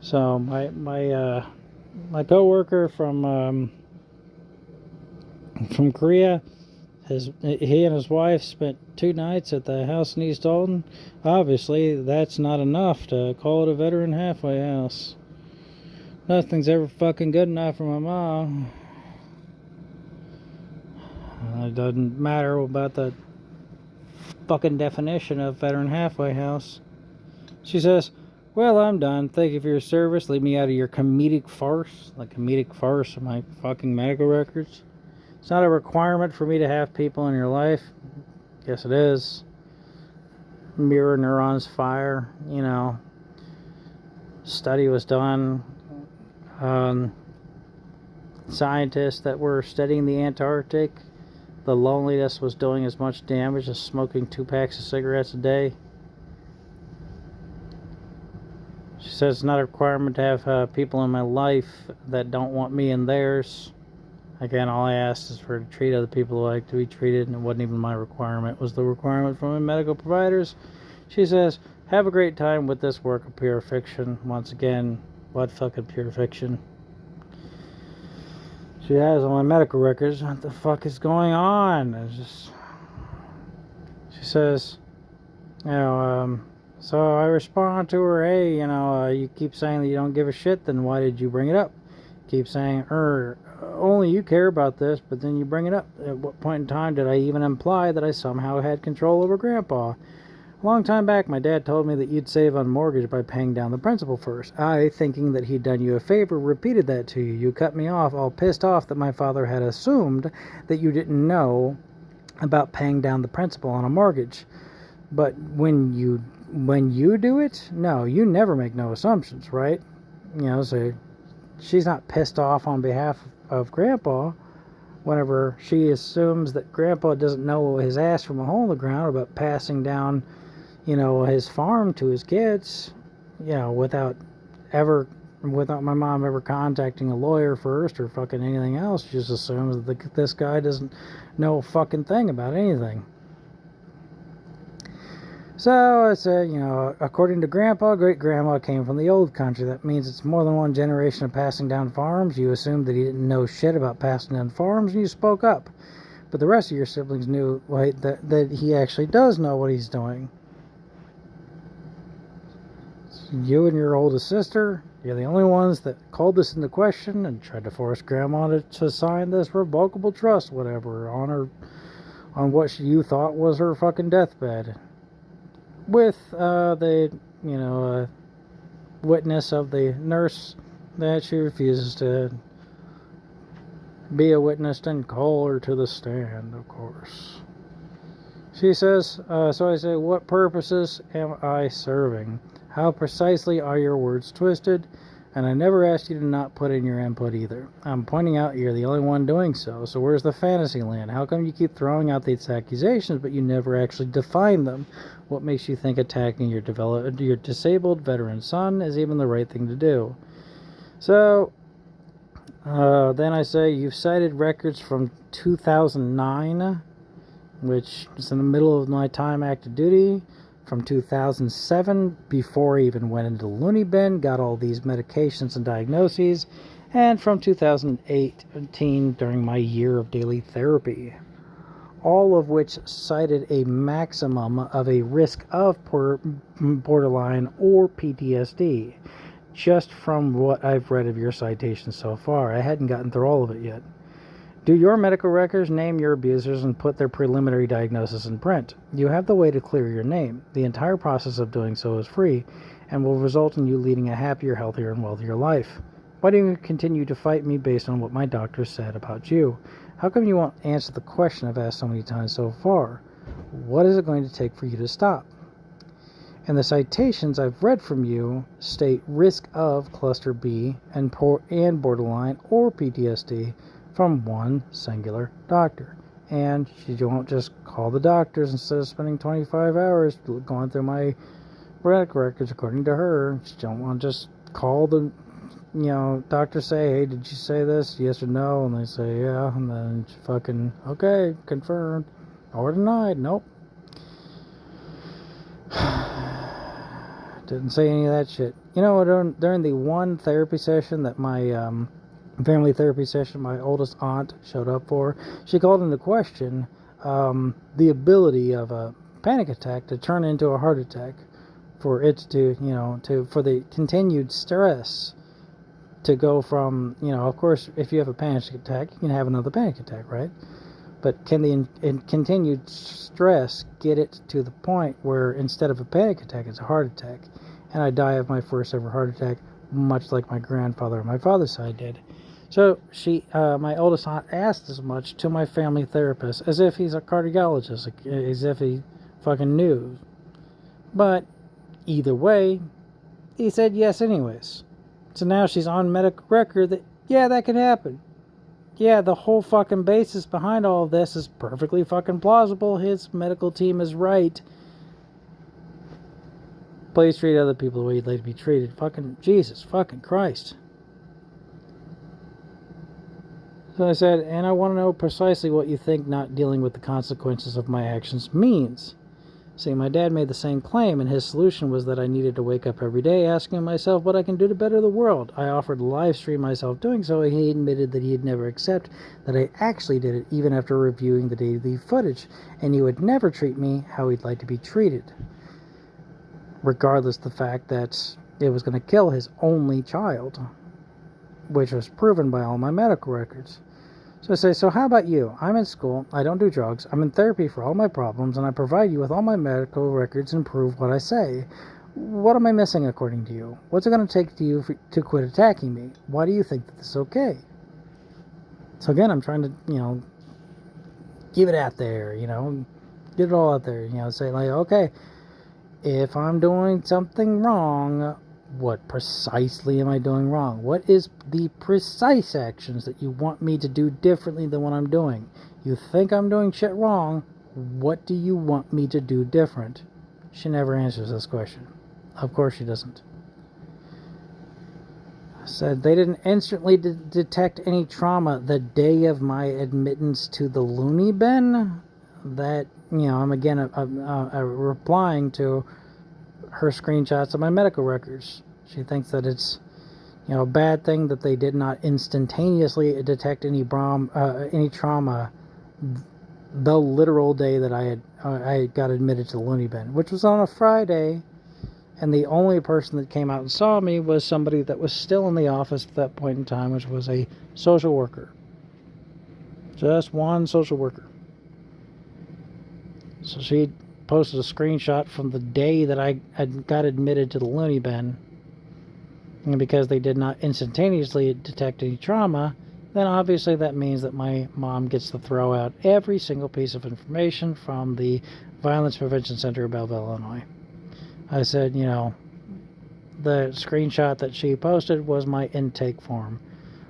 So my coworker from Korea, he and his wife spent 2 nights at the house in East Alton. Obviously, that's not enough to call it a veteran halfway house. Nothing's ever fucking good enough for my mom. It doesn't matter about the fucking definition of veteran halfway house. She says, well, I'm done. Thank you for your service. Leave me out of your comedic farce. The comedic farce of my fucking medical records. It's not a requirement for me to have people in your life. Yes, it is. Mirror neurons fire. You know. Study was done. Scientists that were studying the Antarctic, the loneliness was doing as much damage as smoking 2 packs of cigarettes a day. She says it's not a requirement to have people in my life that don't want me in theirs. Again, all I asked is for her to treat other people like to be treated, and it wasn't even my requirement. It was the requirement from my medical providers. She says, have a great time with this work of pure fiction. Once again, what fucking pure fiction? She has on my medical records. What the fuck is going on? It's just... She says, you know, so I respond to her, hey, you know, you keep saying that you don't give a shit, then why did you bring it up? Keep saying, only you care about this, but then you bring it up. At what point in time did I even imply that I somehow had control over Grandpa? A long time back, my dad told me that you'd save on mortgage by paying down the principal first. I, thinking that he'd done you a favor, repeated that to you. You cut me off, all pissed off that my father had assumed that you didn't know about paying down the principal on a mortgage. But when you do it, no, you never make no assumptions, right? You know, so she's not pissed off on behalf of Grandpa whenever she assumes that Grandpa doesn't know his ass from a hole in the ground about passing down, you know, his farm to his kids, you know, without my mom ever contacting a lawyer first or fucking anything else. She just assumes that this guy doesn't know a fucking thing about anything. So it's you know, according to Grandpa, great-grandma came from the old country. That means it's more than one generation of passing down farms. You assumed that he didn't know shit about passing down farms, and you spoke up. But the rest of your siblings knew that he actually does know what he's doing. You and your oldest sister, you're the only ones that called this into question and tried to force Grandma to sign this revocable trust, whatever, on what you thought was her fucking deathbed. With the, you know, witness of the nurse that she refuses to be a witness and call her to the stand, of course. She says, so I say, what purposes am I serving? How precisely are your words twisted? And I never asked you to not put in your input either. I'm pointing out you're the only one doing so. So where's the fantasy land? How come you keep throwing out these accusations, but you never actually define them? What makes you think attacking your disabled veteran son is even the right thing to do? So then I say you've cited records from 2009, which is in the middle of my time active duty. From 2007, before I even went into the loony bin, got all these medications and diagnoses, and from 2018 during my year of daily therapy, all of which cited a maximum of a risk of borderline or PTSD, just from what I've read of your citations so far. I hadn't gotten through all of it yet. Do your medical records name your abusers and put their preliminary diagnosis in print? You have the way to clear your name. The entire process of doing so is free and will result in you leading a happier, healthier, and wealthier life. Why do you continue to fight me based on what my doctor said about you? How come you won't answer the question I've asked so many times so far? What is it going to take for you to stop? And the citations I've read from you state risk of cluster B and borderline or PTSD from one singular doctor. And you won't just call the doctors instead of spending 25 hours going through my medical records according to her. You don't want to just call the doctors say, hey, did you say this? Yes or no? And they say, yeah. And then fucking, okay, confirmed. Or denied. Nope. Didn't say any of that shit. During the one therapy session that my family therapy session my oldest aunt showed up for, she called into question the ability of a panic attack to turn into a heart attack, for it to for the continued stress to go from, of course, if you have a panic attack, you can have another panic attack, right? But can the continued stress get it to the point where instead of a panic attack, it's a heart attack? And I die of my first ever heart attack, much like my grandfather on my father's side did. So my oldest aunt asked as much to my family therapist, as if he's a cardiologist, as if he fucking knew. But either way, he said yes anyways. So now she's on medical record that, yeah, that could happen. Yeah, the whole fucking basis behind all of this is perfectly fucking plausible. His medical team is right. Please treat other people the way you'd like to be treated. Fucking Jesus fucking Christ. So I said, and I want to know precisely what you think not dealing with the consequences of my actions means. See, my dad made the same claim, and his solution was that I needed to wake up every day asking myself what I can do to better the world. I offered to live stream myself doing so, and he admitted that he'd never accept that I actually did it, even after reviewing the daily footage, and he would never treat me how he'd like to be treated, regardless of the fact that it was going to kill his only child, which was proven by all my medical records. So I say, so how about you? I'm in school, I don't do drugs, I'm in therapy for all my problems, and I provide you with all my medical records and prove what I say. What am I missing according to you? What's it going to take to you to quit attacking me? Why do you think that this is okay? So again, I'm trying to, give it out there, get it all out there, say like, okay, if I'm doing something wrong, what precisely am I doing wrong? What is the precise actions that you want me to do differently than what I'm doing? You think I'm doing shit wrong. What do you want me to do different? She never answers this question. Of course she doesn't. Said they didn't instantly detect any trauma the day of my admittance to the loony bin. That, I'm again replying to her screenshots of my medical records. She thinks that it's, a bad thing that they did not instantaneously detect any trauma the literal day that I got admitted to the loony bin, which was on a Friday, and the only person that came out and saw me was somebody that was still in the office at that point in time, which was a social worker. Just one social worker. So she posted a screenshot from the day that I got admitted to the loony bin, and because they did not instantaneously detect any trauma, then obviously that means that my mom gets to throw out every single piece of information from the Violence Prevention Center of Belleville, Illinois. I said, the screenshot that she posted was my intake form.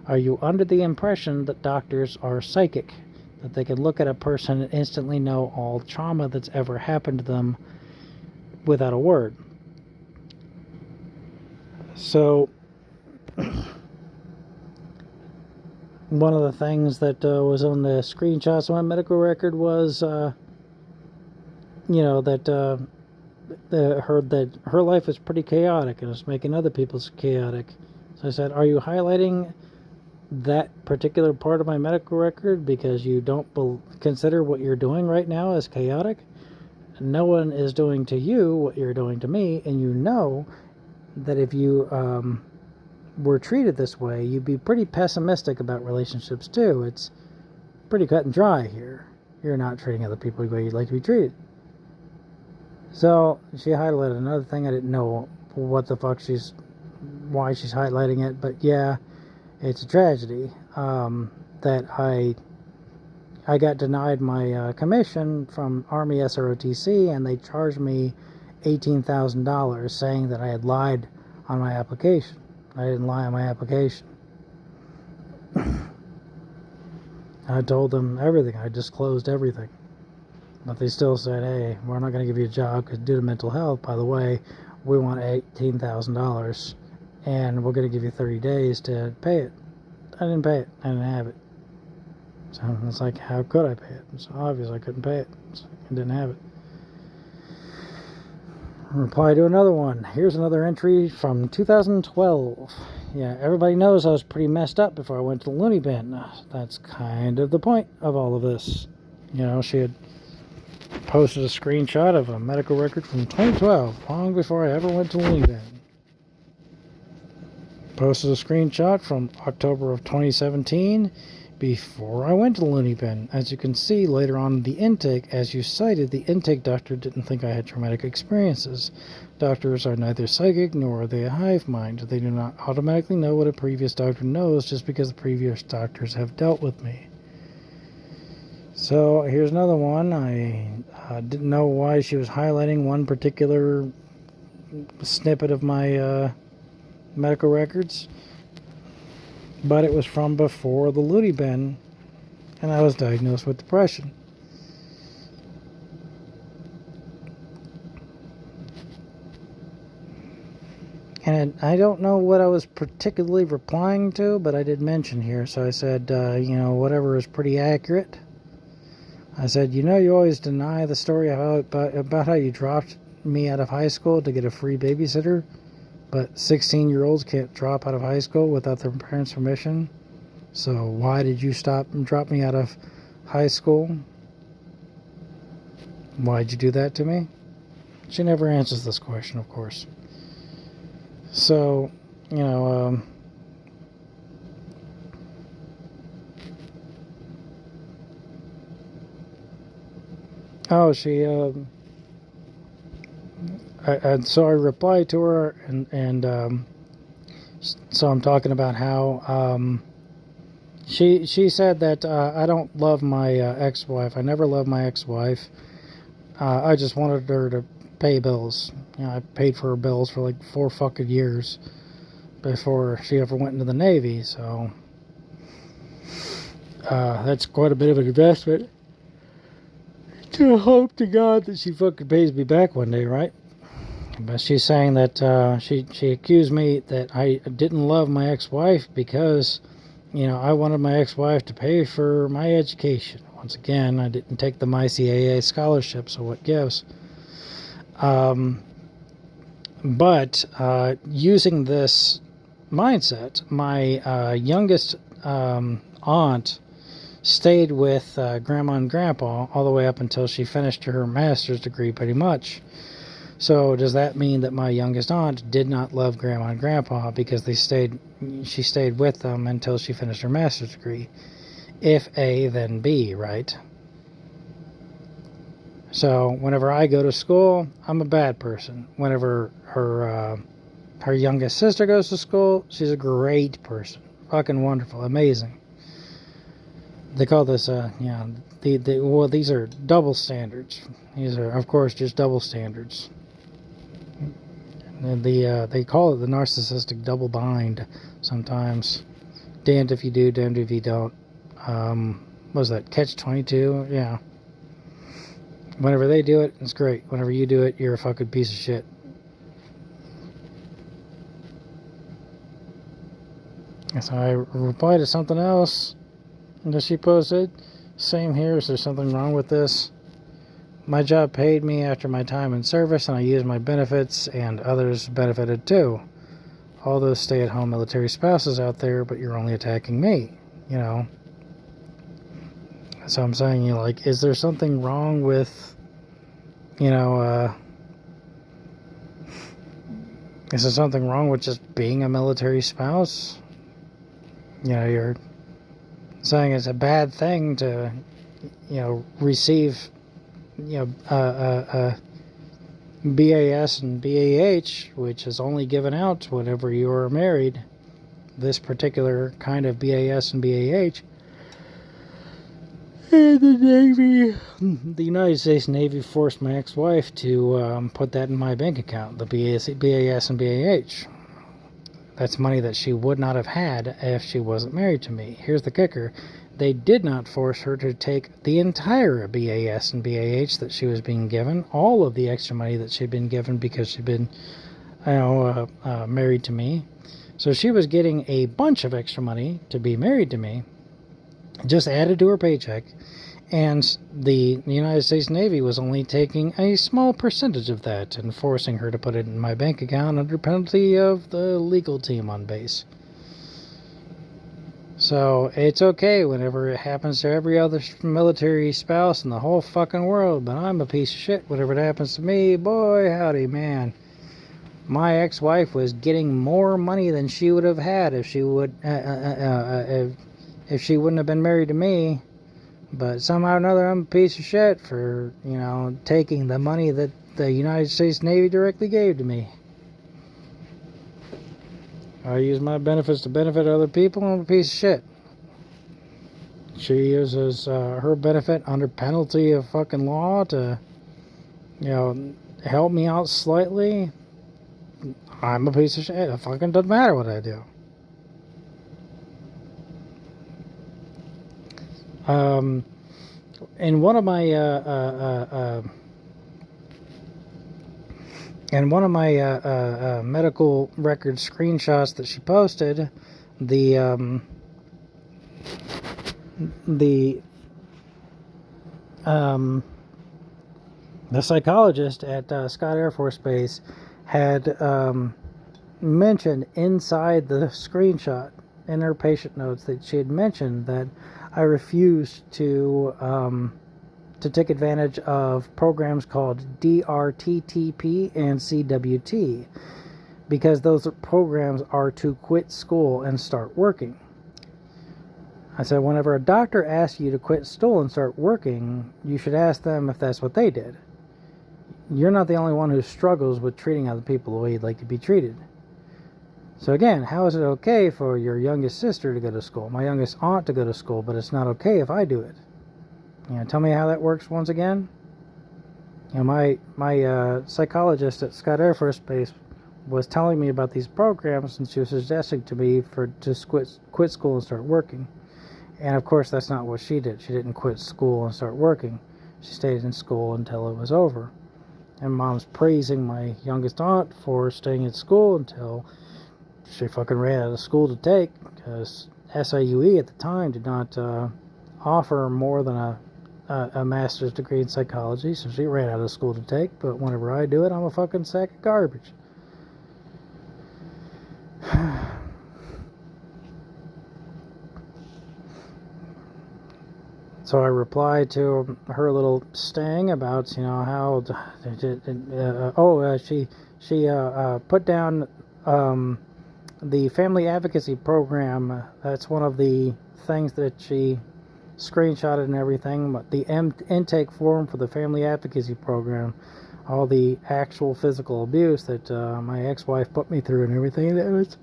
Are you under the impression that doctors are psychic? That they can look at a person and instantly know all trauma that's ever happened to them without a word? So, one of the things that was on the screenshots of my medical record was, that her life is pretty chaotic and it's making other people's chaotic. So I said, are you highlighting that particular part of my medical record because you don't consider what you're doing right now as chaotic? No one is doing to you what you're doing to me, and you know that if you were treated this way, you'd be pretty pessimistic about relationships too. It's pretty cut and dry here. You're not treating other people the way you'd like to be treated. So she highlighted another thing. I didn't know why she's highlighting it, but yeah, it's a tragedy that I got denied my commission from Army SROTC, and they charged me $18,000 saying that I had lied on my application. I didn't lie on my application. I told them everything. I disclosed everything. But they still said, hey, we're not going to give you a job because due to mental health, by the way, we want $18,000 and we're going to give you 30 days to pay it. I didn't pay it. I didn't have it. So it's like, how could I pay it? It's obvious I couldn't pay it. So I didn't have it. Reply to another one. Here's another entry from 2012. Yeah, everybody knows I was pretty messed up before I went to the loony bin. That's kind of the point of all of this. You know, she had posted a screenshot of a medical record from 2012, long before I ever went to the loony bin. Posted a screenshot from October of 2017, before I went to the loony bin. As you can see later on in the intake, as you cited, the intake doctor didn't think I had traumatic experiences. Doctors are neither psychic nor are they a hive mind. They do not automatically know what a previous doctor knows just because the previous doctors have dealt with me. So here's another one. I didn't know why she was highlighting one particular snippet of my medical records, but it was from before the loony bin, and I was diagnosed with depression. And I don't know what I was particularly replying to, but I did mention here, so I said, whatever is pretty accurate. I said, you always deny the story about how you dropped me out of high school to get a free babysitter, but 16-year-olds can't drop out of high school without their parents' permission. So why did you stop and drop me out of high school? Why'd you do that to me? She never answers this question, of course. So, so I replied to her, and so I'm talking about how she said that I don't love my ex-wife. I never loved my ex-wife. I just wanted her to pay bills. I paid for her bills for like 4 fucking years before she ever went into the Navy. So that's quite a bit of an investment. To hope to God that she fucking pays me back one day, right? But she's saying that she accused me that I didn't love my ex-wife because, I wanted my ex-wife to pay for my education. Once again, I didn't take the MyCAA scholarship, so what gives? But using this mindset, my youngest aunt stayed with Grandma and Grandpa all the way up until she finished her master's degree, pretty much. So does that mean that my youngest aunt did not love Grandma and Grandpa because she stayed with them until she finished her master's degree? If A, then B, right? So whenever I go to school, I'm a bad person. Whenever her youngest sister goes to school, she's a great person. Fucking wonderful, amazing. They call this, these are double standards. These are, of course, just double standards. They call it the narcissistic double bind sometimes. Damned if you do, damned if you don't. What was that, Catch-22? Yeah. Whenever they do it, it's great. Whenever you do it, you're a fucking piece of shit. So I replied to something else that she posted. Same here. Is there something wrong with this? My job paid me after my time in service, and I used my benefits, and others benefited too. All those stay-at-home military spouses out there, but you're only attacking me, So I'm saying, is there something wrong with, is there something wrong with just being a military spouse? You're saying it's a bad thing to, receive, BAS and BAH, which is only given out whenever you are married. This particular kind of BAS and BAH. And the Navy, the United States Navy forced my ex-wife to put that in my bank account, the BAS and BAH. That's money that she would not have had if she wasn't married to me. Here's the kicker. They did not force her to take the entire BAS and BAH that she was being given, all of the extra money that she'd been given because she'd been married to me. So she was getting a bunch of extra money to be married to me, just added to her paycheck. And the United States Navy was only taking a small percentage of that and forcing her to put it in my bank account under penalty of the legal team on base. So it's okay whenever it happens to every other military spouse in the whole fucking world, but I'm a piece of shit whenever it happens to me. Boy, howdy, man. My ex-wife was getting more money than she would have had if she would, if she wouldn't have been married to me. But somehow or another, I'm a piece of shit for, taking the money that the United States Navy directly gave to me. I use my benefits to benefit other people. I'm a piece of shit. She uses her benefit under penalty of fucking law to, help me out slightly. I'm a piece of shit. It fucking doesn't matter what I do. In one of my medical record screenshots that she posted, the psychologist at Scott Air Force Base had mentioned inside the screenshot in her patient notes that she had mentioned that I refused to take advantage of programs called DRTTP and CWT because those programs are to quit school and start working. I said, whenever a doctor asks you to quit school and start working, you should ask them if that's what they did. You're not the only one who struggles with treating other people the way you'd like to be treated. So again, how is it okay for your youngest sister to go to school, my youngest aunt to go to school, but it's not okay if I do it? Tell me how that works once again. My psychologist at Scott Air Force Base was telling me about these programs, and she was suggesting to me to quit school and start working. And of course, that's not what she did. She didn't quit school and start working. She stayed in school until it was over. And Mom's praising my youngest aunt for staying in school until she fucking ran out of school to take, because SIUE at the time did not offer more than a master's degree in psychology, so she ran out of school to take. But whenever I do it, I'm a fucking sack of garbage. So I replied to her little sting about, how she put down the family advocacy program. That's one of the things that she screenshotted and everything, but the intake form for the family advocacy program, all the actual physical abuse that my ex-wife put me through and everything, that was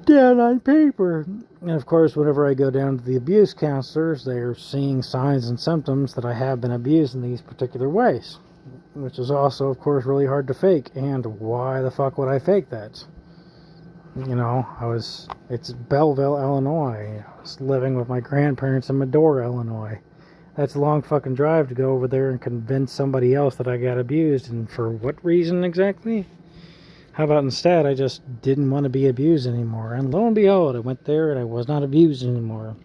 down on paper. And of course, whenever I go down to the abuse counselors, they're seeing signs and symptoms that I have been abused in these particular ways, which is also, of course, really hard to fake. And why the fuck would I fake that? It's Belleville, Illinois. I was living with my grandparents in Medora, Illinois. That's a long fucking drive to go over there and convince somebody else that I got abused, and for what reason exactly? How about instead I just didn't want to be abused anymore, and lo and behold, I went there and I was not abused anymore.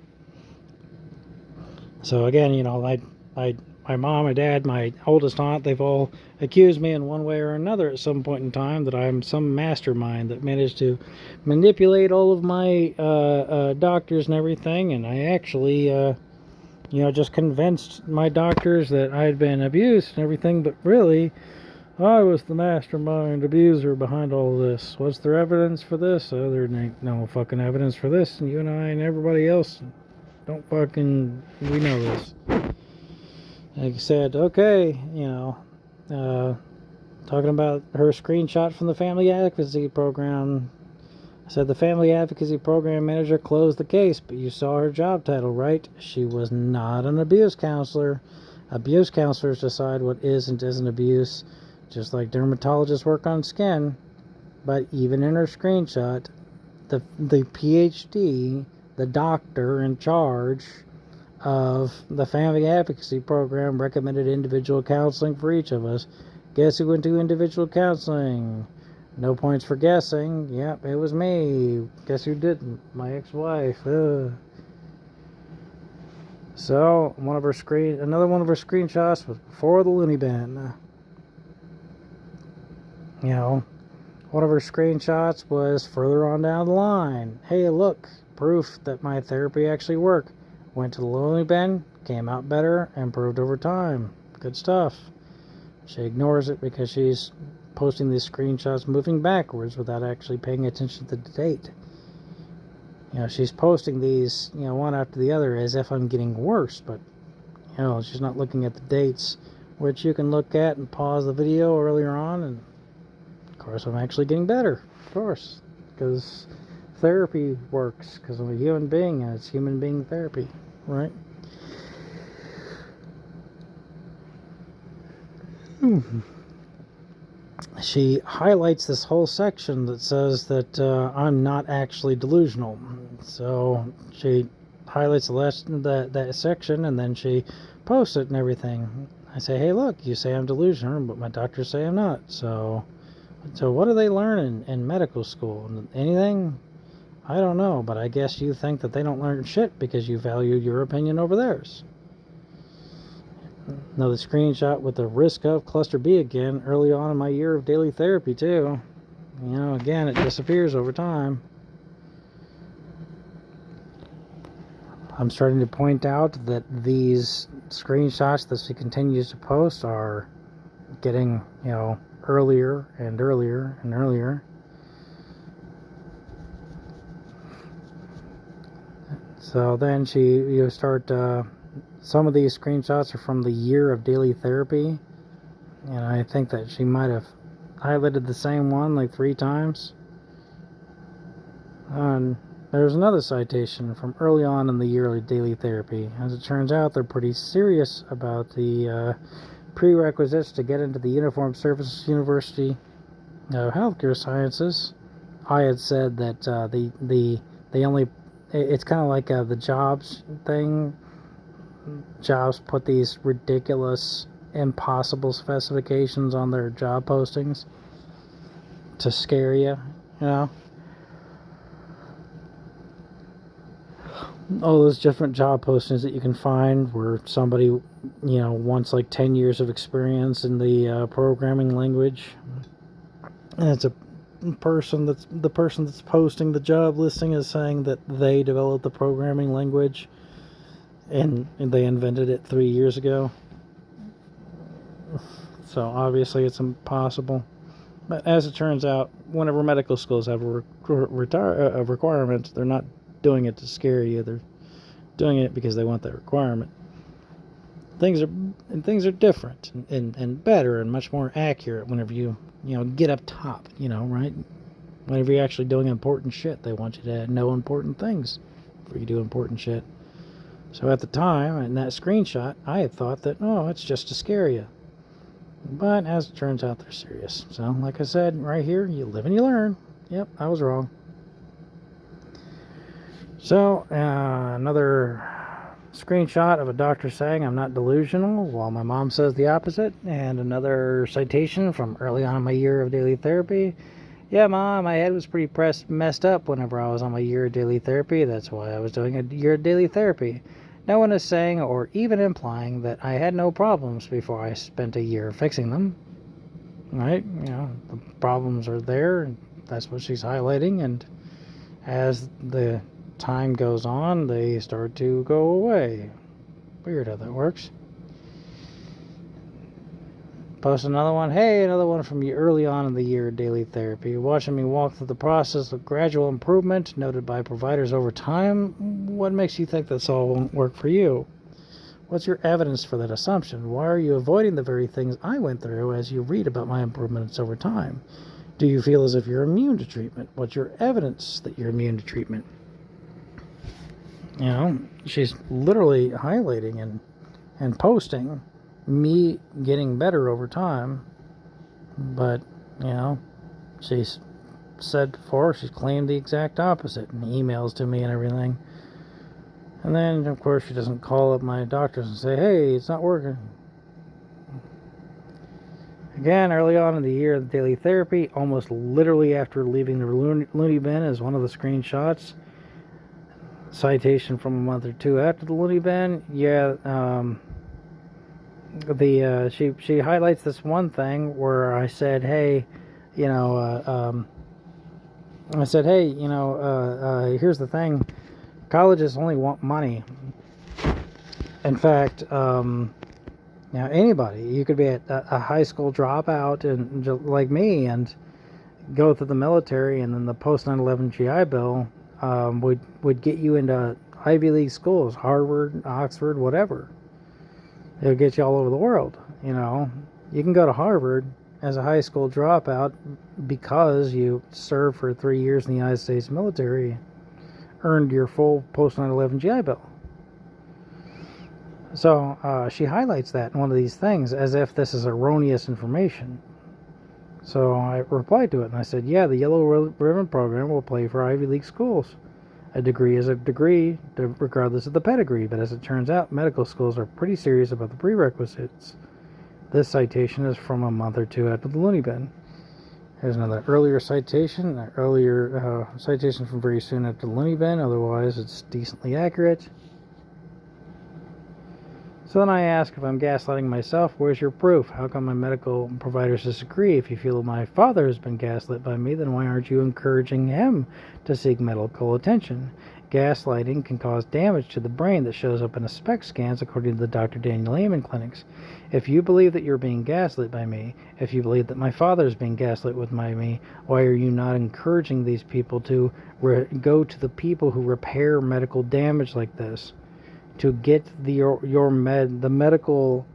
So again, my mom, my dad, my oldest aunt, they've all accused me in one way or another at some point in time that I'm some mastermind that managed to manipulate all of my doctors and everything, and I actually just convinced my doctors that I had been abused and everything, but really I was the mastermind abuser behind all this. What's there evidence for this? There ain't no fucking evidence for this, and you and I and everybody else don't fucking, we know this. Like I said, okay, talking about her screenshot from the family advocacy program. I said the family advocacy program manager closed the case, but you saw her job title, right? She was not an abuse counselor. Abuse counselors decide what is and isn't abuse, just like dermatologists work on skin. But even in her screenshot, the PhD, the doctor in charge of the family advocacy program, recommended individual counseling for each of us. Guess who went to individual counseling? No points for guessing. Yep, it was me. Guess who didn't? My ex-wife. Ugh. So another one of her screenshots was before the loony bin. One of her screenshots was further on down the line. Hey, look, proof that my therapy actually worked. Went to the loony bin, came out better, improved over time. Good stuff. She ignores it because she's posting these screenshots moving backwards without actually paying attention to the date. She's posting these, one after the other as if I'm getting worse, but, she's not looking at the dates, which you can look at and pause the video earlier on, and, of course, I'm actually getting better, of course, because therapy works, because I'm a human being, and it's human being therapy, right? She highlights this whole section that says that I'm not actually delusional. So she highlights that section, and then she posts it and everything. I say, hey, look, you say I'm delusional, but my doctors say I'm not. So what do they learn in medical school? Anything? I don't know, but I guess you think that they don't learn shit because you value your opinion over theirs. Another screenshot with the risk of cluster B again, early on in my year of daily therapy too. Again, it disappears over time. I'm starting to point out that these screenshots that she continues to post are getting, earlier and earlier and earlier. So then you start, some of these screenshots are from the year of daily therapy, and I think that she might have highlighted the same one like 3 times. And there's another citation from early on in the year of daily therapy. As it turns out, they're pretty serious about the prerequisites to get into the Uniformed Services University of Healthcare Sciences. I had said that they only, it's kind of like the jobs thing. Jobs put these ridiculous, impossible specifications on their job postings to scare you, all those different job postings that you can find where somebody, wants like 10 years of experience in the programming language, and it's the person that's posting the job listing is saying that they developed the programming language and they invented it 3 years ago. So obviously it's impossible. But as it turns out, whenever medical schools have a requirement, they're not doing it to scare you. They're doing it because they want that requirement. Things are different and better and much more accurate whenever you get up top, right? Whenever you're actually doing important shit, they want you to know important things before you do important shit. So at the time, in that screenshot, I had thought that, it's just to scare you. But as it turns out, they're serious. So, like I said, right here, you live and you learn. Yep, I was wrong. So, another screenshot of a doctor saying I'm not delusional, while my mom says the opposite. And another citation from early on in my year of daily therapy. Yeah, Mom, my head was pretty messed up whenever I was on my year of daily therapy. That's why I was doing a year of daily therapy. No one is saying or even implying that I had no problems before I spent a year fixing them. Right? The problems are there, and that's what she's highlighting, and as the time goes on, they start to go away. Weird how that works. Post another one. Hey, another one from you early on in the year of daily therapy. Watching me walk through the process of gradual improvement noted by providers over time. What makes you think this all won't work for you? What's your evidence for that assumption? Why are you avoiding the very things I went through as you read about my improvements over time? Do you feel as if you're immune to treatment? What's your evidence that you're immune to treatment? She's literally highlighting and posting me getting better over time, but she's said before, she's claimed the exact opposite in emails to me and everything. And then of course she doesn't call up my doctors and say, hey, it's not working. Again, early on in the year of daily therapy, almost literally after leaving the loony bin, is one of the screenshots. Citation from a month or two after the loony bin. Yeah, she highlights this one thing where I said, hey, you know, here's the thing: colleges only want money. In fact, now anybody, you could be a high school dropout and like me, and go through the military, and then the post 9/11 GI Bill would get you into Ivy League schools, Harvard, Oxford, whatever. It would get you all over the world. You know, you can go to Harvard as a high school dropout because you served for 3 years in the United States military, earned your full post 9/11 GI Bill. So she highlights that in one of these things as if this is erroneous information. So I replied to it and I said, yeah, the Yellow Ribbon program will play for Ivy League schools. A degree is a degree, regardless of the pedigree, but as it turns out, medical schools are pretty serious about the prerequisites. This citation is from a month or two after the loony bin. Here's another earlier citation, citation from very soon after the loony bin, otherwise it's decently accurate. So then I ask if I'm gaslighting myself, where's your proof? How come my medical providers disagree? If you feel my father has been gaslit by me, then why aren't you encouraging him to seek medical attention? Gaslighting can cause damage to the brain that shows up in the SPECT scans according to the Dr. Daniel Amen clinics. If you believe that you're being gaslit by me, if you believe that my father is being gaslit by me, why are you not encouraging these people to go to the people who repair medical damage like this? To get the medical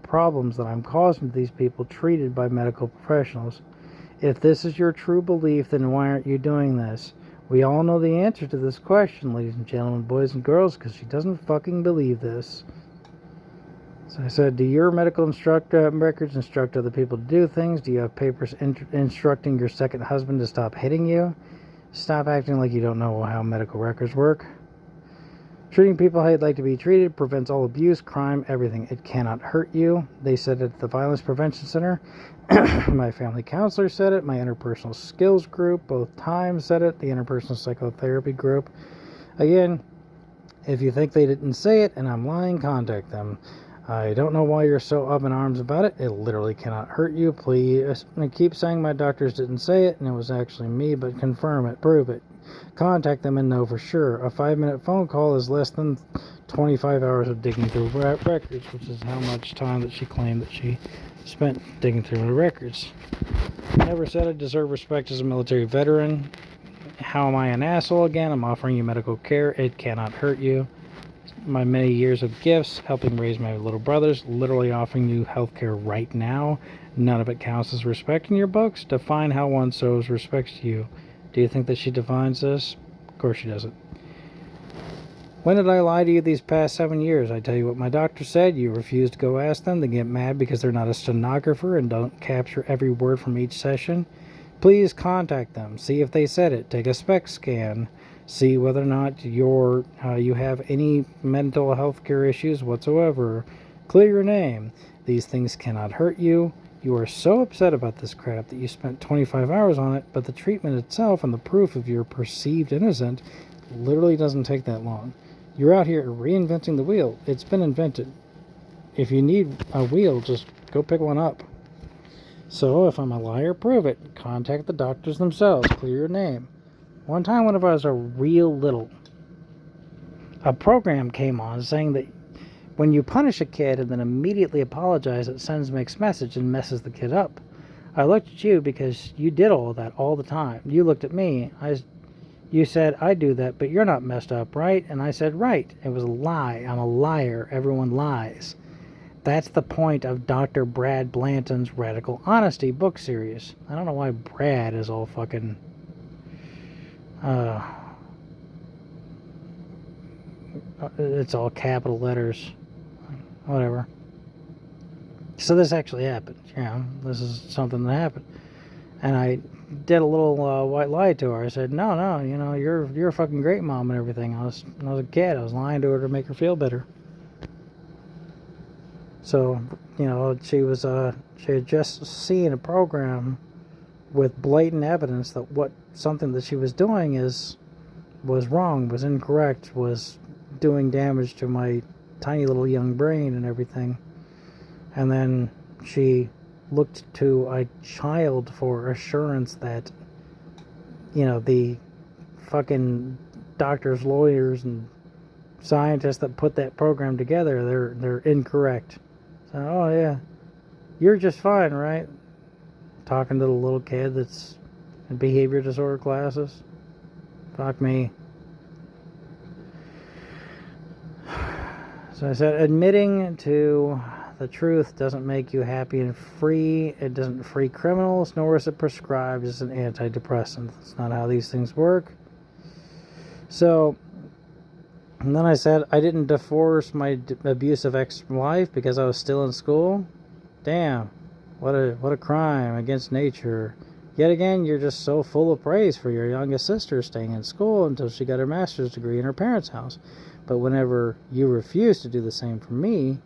problems that I'm causing to these people treated by medical professionals. If this is your true belief, then why aren't you doing this? We all know the answer to this question, ladies and gentlemen, boys and girls, because she doesn't fucking believe this. So I said, do your medical records instruct other people to do things? Do you have papers instructing your second husband to stop hitting you? Stop acting like you don't know how medical records work. Treating people how you'd like to be treated prevents all abuse, crime, everything. It cannot hurt you. They said it at the Violence Prevention Center. My family counselor said it. My interpersonal skills group, both times, said it. The interpersonal psychotherapy group. Again, if you think they didn't say it and I'm lying, contact them. I don't know why you're so up in arms about it. It literally cannot hurt you. Please, I keep saying my doctors didn't say it and it was actually me, but confirm it, prove it. Contact them and know for sure. A 5-minute phone call is less than 25 hours of digging through records, which is how much time that she claimed that she spent digging through the records. Never said I deserve respect as a military veteran. How am I an asshole again? I'm offering you medical care. It cannot hurt you. My many years of gifts, helping raise my little brothers, literally offering you health care right now. None of it counts as respect in your books. Define how one shows respect to you. Do you think that she defines this? Of course she doesn't. When did I lie to you these past 7 years? I tell you what my doctor said. You refuse to go ask them. They get mad because they're not a stenographer and don't capture every word from each session. Please contact them. See if they said it. Take a SPECT scan. See whether or not you have any mental health care issues whatsoever. Clear your name. These things cannot hurt you. You are so upset about this crap that you spent 25 hours on it, but the treatment itself and the proof of your perceived innocence literally doesn't take that long. You're out here reinventing the wheel. It's been invented. If you need a wheel, just go pick one up. So if I'm a liar, prove it. Contact the doctors themselves. Clear your name. One time whenever I was a real little, a program came on saying that when you punish a kid and then immediately apologize, it sends mixed message and messes the kid up. I looked at you because you did all of that all the time. You looked at me. You said, I do that, but you're not messed up, right? And I said, right. It was a lie. I'm a liar. Everyone lies. That's the point of Dr. Brad Blanton's Radical Honesty book series. I don't know why Brad is all fucking... it's all capital letters. Whatever. So this actually happened. This is something that happened. And I did a little white lie to her. I said, no, you're a fucking great mom and everything. I was a kid. I was lying to her to make her feel better. So, she had just seen a program with blatant evidence that something that she was doing was wrong, was incorrect, was doing damage to my tiny little young brain and everything. And then she looked to a child for assurance that, the fucking doctors, lawyers, and scientists that put that program together, they're incorrect. So, oh yeah, you're just fine, right? Talking to the little kid that's in behavior disorder classes. Fuck me. So I said, admitting to the truth doesn't make you happy and free. It doesn't free criminals, nor is it prescribed as an antidepressant. That's not how these things work. So, and then I said, I didn't divorce my abusive ex-wife because I was still in school. Damn, what a crime against nature. Yet again, you're just so full of praise for your youngest sister staying in school until she got her master's degree in her parents' house. But whenever you refused to do the same for me,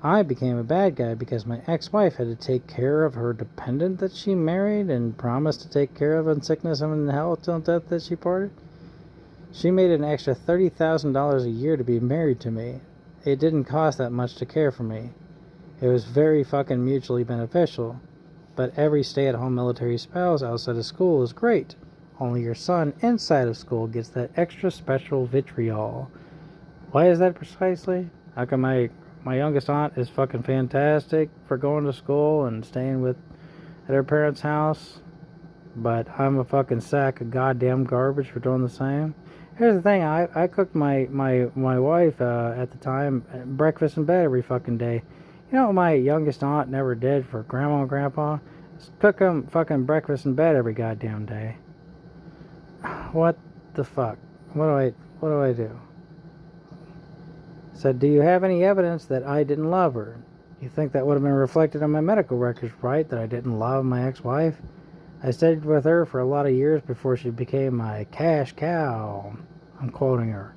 I became a bad guy because my ex-wife had to take care of her dependent that she married and promised to take care of in sickness and in health till death that she parted. She made an extra $30,000 a year to be married to me. It didn't cost that much to care for me. It was very fucking mutually beneficial. But every stay-at-home military spouse outside of school is great. Only your son inside of school gets that extra special vitriol. Why is that precisely? How come my youngest aunt is fucking fantastic for going to school and staying at her parents' house, but I'm a fucking sack of goddamn garbage for doing the same? Here's the thing, I cooked my wife at the time breakfast in bed every fucking day. You know what my youngest aunt never did for grandma and grandpa? Just cook them fucking breakfast in bed every goddamn day. What the fuck? What do I do? Said, do you have any evidence that I didn't love her? You think that would have been reflected on my medical records, right? That I didn't love my ex-wife? I stayed with her for a lot of years before she became my cash cow. I'm quoting her.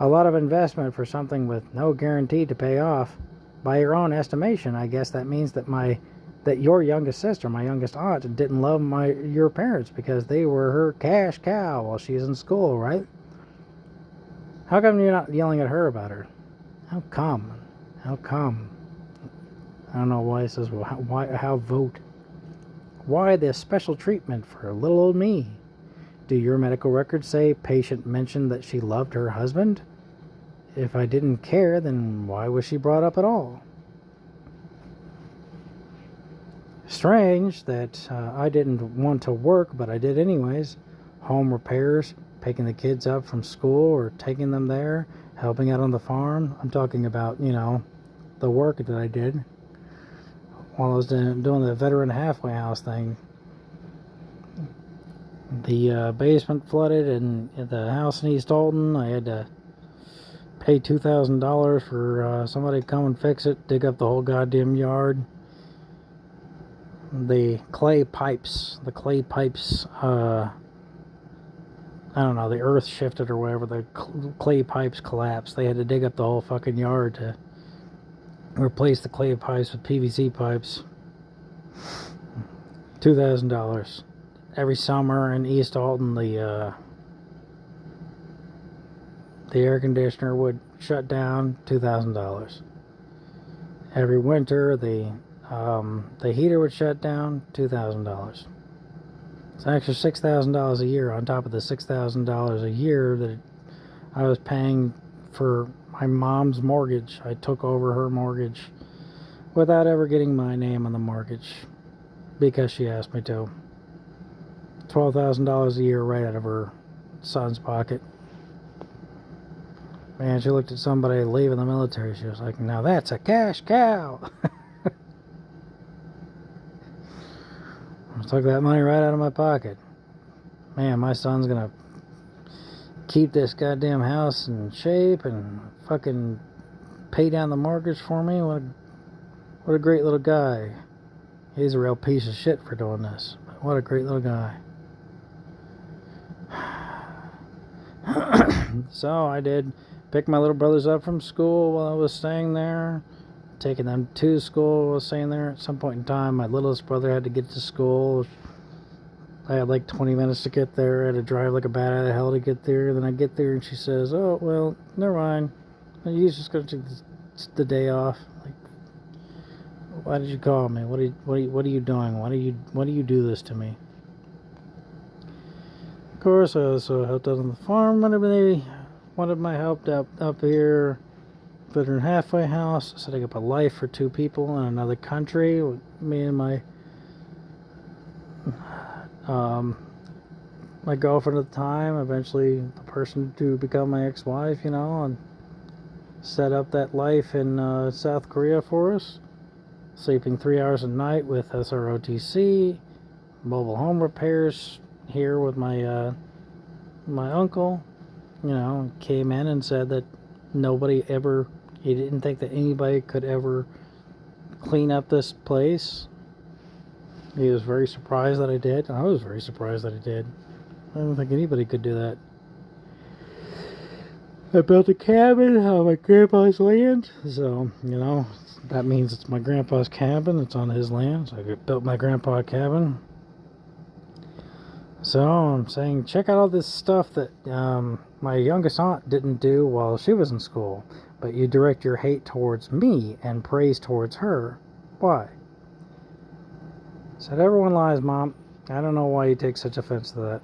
A lot of investment for something with no guarantee to pay off. By your own estimation, I guess that means that your youngest sister, my youngest aunt, didn't love your parents because they were her cash cow while she's in school, right? How come you're not yelling at her about her? How come? How come? I don't know why it says, well, how vote? Why this special treatment for little old me? Do your medical records say patient mentioned that she loved her husband? If I didn't care, then why was she brought up at all? Strange that I didn't want to work, but I did anyways. Home repairs, picking the kids up from school or taking them there, helping out on the farm. I'm talking about, the work that I did while I was doing the veteran halfway house thing. The basement flooded in the house in East Alton. I had to pay $2,000 for somebody to come and fix it, dig up the whole goddamn yard. The clay pipes, I don't know, the earth shifted or whatever, the clay pipes collapsed. They had to dig up the whole fucking yard to replace the clay pipes with PVC pipes. $2,000. Every summer in East Alton, the air conditioner would shut down. $2,000. Every winter, the heater would shut down. $2,000. It's an extra $6,000 a year on top of the $6,000 a year that I was paying for my mom's mortgage. I took over her mortgage without ever getting my name on the mortgage because she asked me to. $12,000 a year right out of her son's pocket. Man, she looked at somebody leaving the military. She was like, now that's a cash cow. I took that money right out of my pocket. Man, my son's gonna keep this goddamn house in shape and fucking pay down the mortgage for me. What a great little guy. He's a real piece of shit for doing this. But what a great little guy. So I did pick my little brothers up from school while I was staying there. taking them to school. I was saying there at some point in time, my littlest brother had to get to school. I had like 20 minutes to get there. I had to drive like a bat out of hell to get there. Then I get there and she says, "Oh, well, never mind. You're just going to take the day off." Like, why did you call me? What are you doing? Why do you do this to me? Of course, I also helped out on the farm whenever they wanted my help up here. Veteran halfway house, setting up a life for two people in another country. With me and my my girlfriend at the time, eventually the person to become my ex-wife, and set up that life in South Korea for us. Sleeping 3 hours a night with SROTC, mobile home repairs here with my my uncle. Came in and said that he didn't think that anybody could ever clean up this place. He was very surprised that I did. I was very surprised that I did. I don't think anybody could do that. I built a cabin on my grandpa's land. So, that means it's my grandpa's cabin. It's on his land. So I built my grandpa a cabin. So I'm saying, check out all this stuff that my youngest aunt didn't do while she was in school. But you direct your hate towards me and praise towards her. Why? Said, everyone lies, Mom. I don't know why you take such offense to that.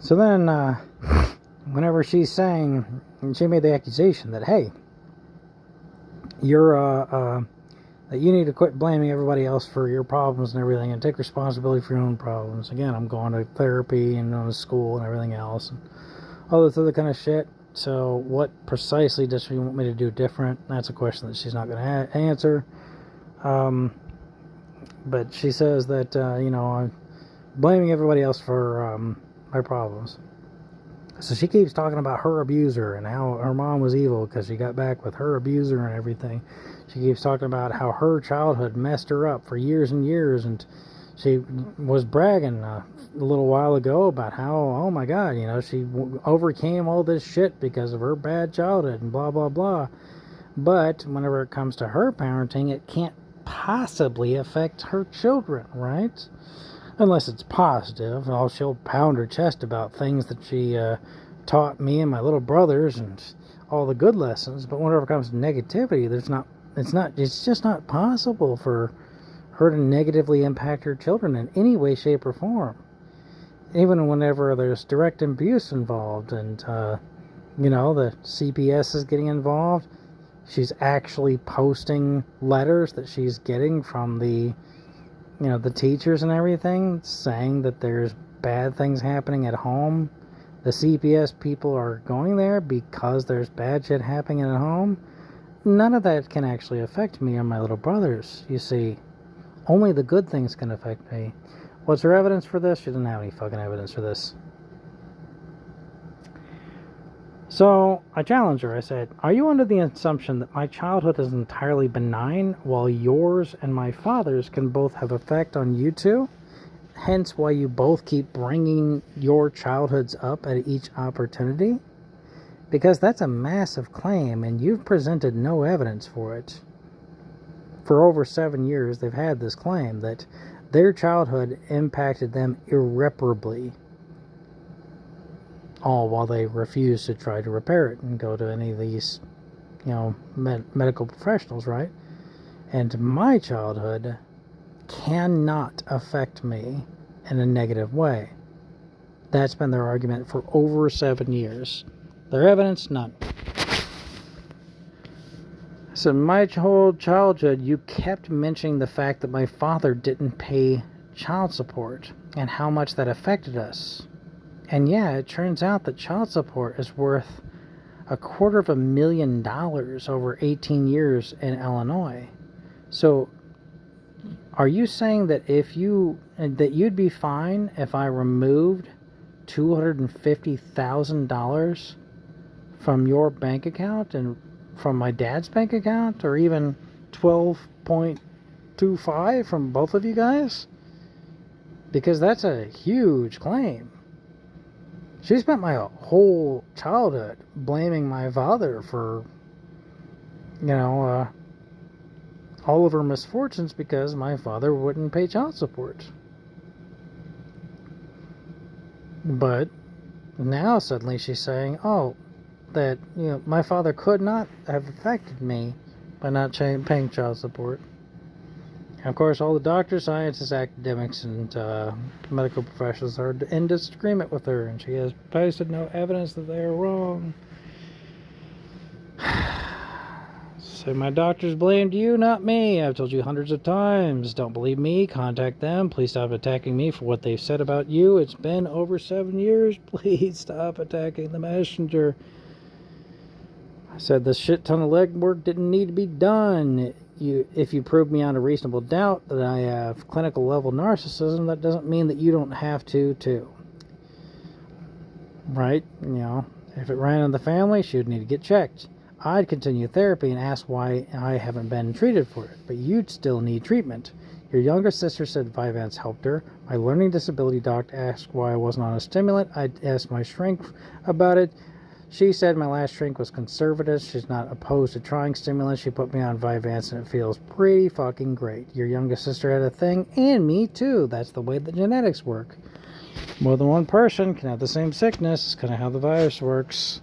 So then, whenever she's saying, and she made the accusation that, hey, that you need to quit blaming everybody else for your problems and everything and take responsibility for your own problems. Again, I'm going to therapy and going to school and everything else and all this other kind of shit. So what precisely does she want me to do different? That's a question that she's not going to answer. But she says that, I'm blaming everybody else for my problems. So she keeps talking about her abuser and how her mom was evil because she got back with her abuser and everything. She keeps talking about how her childhood messed her up for years and years, and she was bragging a little while ago about how, oh my God, she overcame all this shit because of her bad childhood and blah, blah, blah. But whenever it comes to her parenting, it can't possibly affect her children, right? Unless it's positive. She'll pound her chest about things that she taught me and my little brothers and all the good lessons. But whenever it comes to negativity, it's just not possible for her to negatively impact her children in any way, shape, or form. Even whenever there's direct abuse involved and, the CPS is getting involved, she's actually posting letters that she's getting from the teachers and everything, saying that there's bad things happening at home. The CPS people are going there because there's bad shit happening at home. None of that can actually affect me or my little brothers, you see. Only the good things can affect me. What's her evidence for this? She doesn't have any fucking evidence for this. So I challenged her. I said, are you under the assumption that my childhood is entirely benign while yours and my father's can both have effect on you two? Hence why you both keep bringing your childhoods up at each opportunity? Because that's a massive claim and you've presented no evidence for it. For over 7 years, they've had this claim that their childhood impacted them irreparably. All while they refuse to try to repair it and go to any of these, medical professionals, right? And my childhood cannot affect me in a negative way. That's been their argument for over 7 years. Their evidence, none. So my whole childhood, you kept mentioning the fact that my father didn't pay child support and how much that affected us. And yeah, it turns out that child support is worth $250,000 over 18 years in Illinois. So are you saying that you'd be fine if I removed $250,000 from your bank account and from my dad's bank account, or even 12.25 from both of you guys? Because that's a huge claim. She spent my whole childhood blaming my father for all of her misfortunes because my father wouldn't pay child support. But now suddenly she's saying, that my father could not have affected me by not paying child support. And of course, all the doctors, scientists, academics, and medical professionals are in disagreement with her, and she has posted no evidence that they are wrong. So my doctors blamed you, not me. I've told you hundreds of times. Don't believe me? Contact them. Please stop attacking me for what they've said about you. It's been over 7 years. Please stop attacking the messenger. I said the shit ton of legwork didn't need to be done. If you prove me on a reasonable doubt that I have clinical level narcissism, that doesn't mean that you don't have to too. Right? If it ran in the family, she would need to get checked. I'd continue therapy and ask why I haven't been treated for it, but you'd still need treatment. Your younger sister said Vyvanse helped her. My learning disability doc asked why I wasn't on a stimulant. I asked my shrink about it. She said my last shrink was conservative. She's not opposed to trying stimulants. She put me on Vyvanse and it feels pretty fucking great. Your youngest sister had a thing, and me too. That's the way the genetics work. More than one person can have the same sickness. It's kind of how the virus works.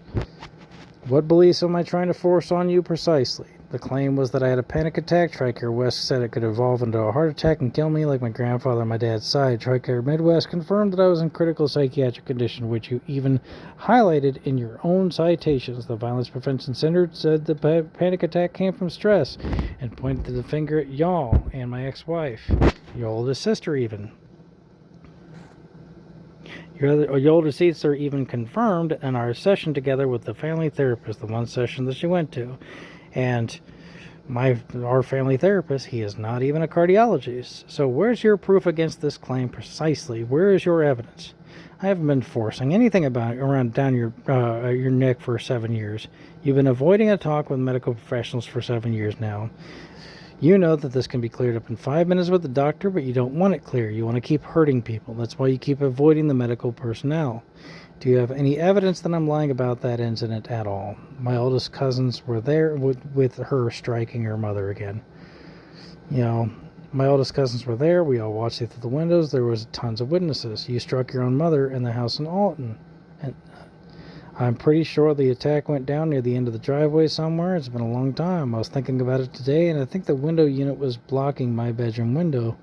What beliefs am I trying to force on you precisely? The claim was that I had a panic attack. TRICARE West said it could evolve into a heart attack and kill me like my grandfather on my dad's side. TRICARE Midwest confirmed that I was in critical psychiatric condition, which you even highlighted in your own citations. The Violence Prevention Center said the panic attack came from stress and pointed the finger at y'all and my ex-wife, your oldest sister even. Your older sister even confirmed in our session together with the family therapist, the one session that she went to. And our family therapist, he is not even a cardiologist. So where's your proof against this claim precisely? Where is your evidence? I haven't been forcing anything about it around down your neck for 7 years. You've been avoiding a talk with medical professionals for 7 years now. You know that this can be cleared up in 5 minutes with the doctor, but you don't want it clear. You want to keep hurting people. That's why you keep avoiding the medical personnel. Do you have any evidence that I'm lying about that incident at all? My oldest cousins were there with her striking her mother again. My oldest cousins were there. We all watched it through the windows. There was tons of witnesses. You struck your own mother in the house in Alton. And I'm pretty sure the attack went down near the end of the driveway somewhere. It's been a long time. I was thinking about it today, and I think the window unit was blocking my bedroom window,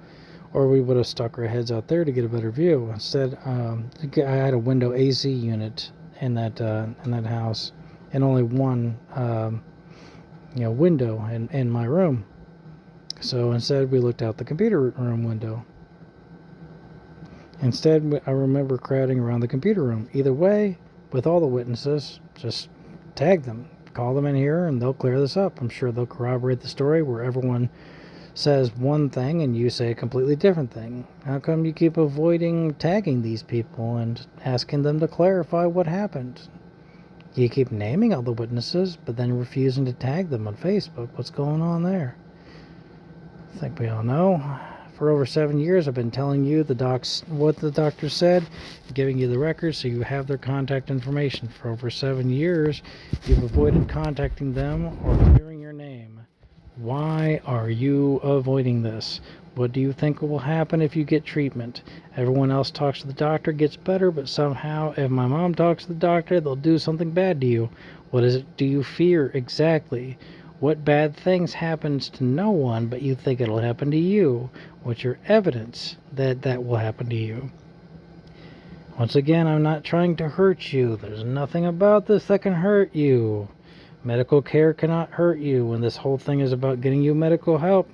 or we would have stuck our heads out there to get a better view. Instead, I had a window AC unit in that house, and only one window in my room. So instead, we looked out the computer room window. Instead, I remember crowding around the computer room. Either way, with all the witnesses, just tag them. Call them in here and they'll clear this up. I'm sure they'll corroborate the story where everyone says one thing and you say a completely different thing. How come you keep avoiding tagging these people and asking them to clarify what happened? You keep naming all the witnesses, but then refusing to tag them on Facebook. What's going on there? I think we all know. For over 7 years, I've been telling you what the doctor said, giving you the records so you have their contact information. For over 7 years, you've avoided contacting them or clearing your name. Why are you avoiding this? What do you think will happen if you get treatment? Everyone else talks to the doctor, gets better, but somehow if my mom talks to the doctor, they'll do something bad to you. What is it do you fear exactly? What bad things happens to no one, but you think it'll happen to you? What's your evidence that that will happen to you? Once again, I'm not trying to hurt you. There's nothing about this that can hurt you. Medical care cannot hurt you when this whole thing is about getting you medical help.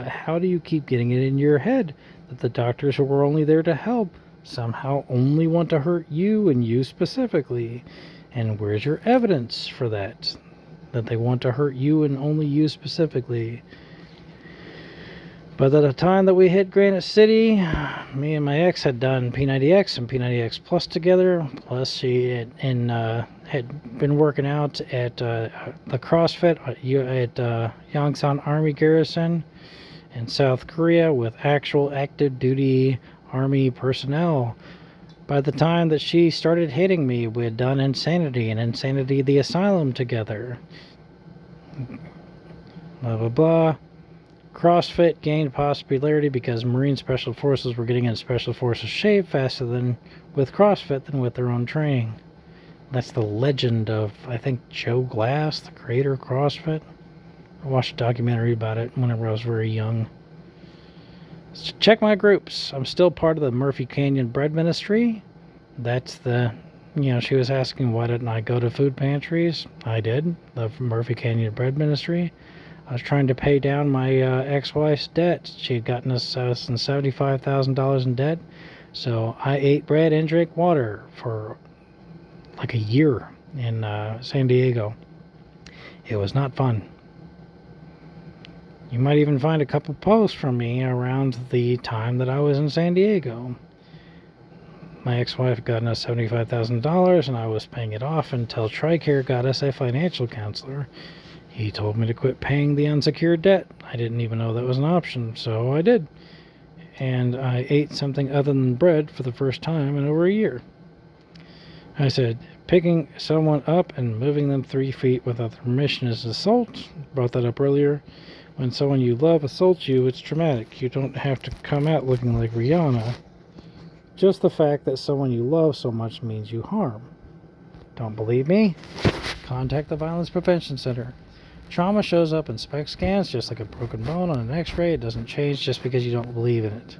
How do you keep getting it in your head that the doctors who were only there to help somehow only want to hurt you and you specifically? And where's your evidence for that? That they want to hurt you and only you specifically. But at the time that we hit Granite City, me and my ex had done P90X and P90X Plus together. Plus she had been working out at the CrossFit at Yongsan Army Garrison in South Korea with actual active duty Army personnel. By the time that she started hitting me, we had done Insanity and Insanity the Asylum together. blah, blah, blah. CrossFit gained popularity because Marine Special Forces were getting in Special Forces shape faster than with CrossFit than with their own training. That's the legend of, I think, Joe Glass, the creator of CrossFit. I watched a documentary about it whenever I was very young. So check my groups. I'm still part of the Murphy Canyon Bread Ministry. That's the, she was asking why didn't I go to food pantries. I did. The Murphy Canyon Bread Ministry. I was trying to pay down my ex-wife's debt. She had gotten us some $75,000 in debt. So I ate bread and drank water for like a year in San Diego. It was not fun. You might even find a couple posts from me around the time that I was in San Diego. My ex-wife had gotten us $75,000 and I was paying it off until TRICARE got us a financial counselor. He told me to quit paying the unsecured debt. I didn't even know that was an option, so I did. And I ate something other than bread for the first time in over a year. I said, picking someone up and moving them 3 feet without their permission is assault. Brought that up earlier. When someone you love assaults you, it's traumatic. You don't have to come out looking like Rihanna. Just the fact that someone you love so much means you harm. Don't believe me? Contact the Violence Prevention Center. Trauma shows up in SPECT scans just like a broken bone on an x-ray. It doesn't change just because you don't believe in it.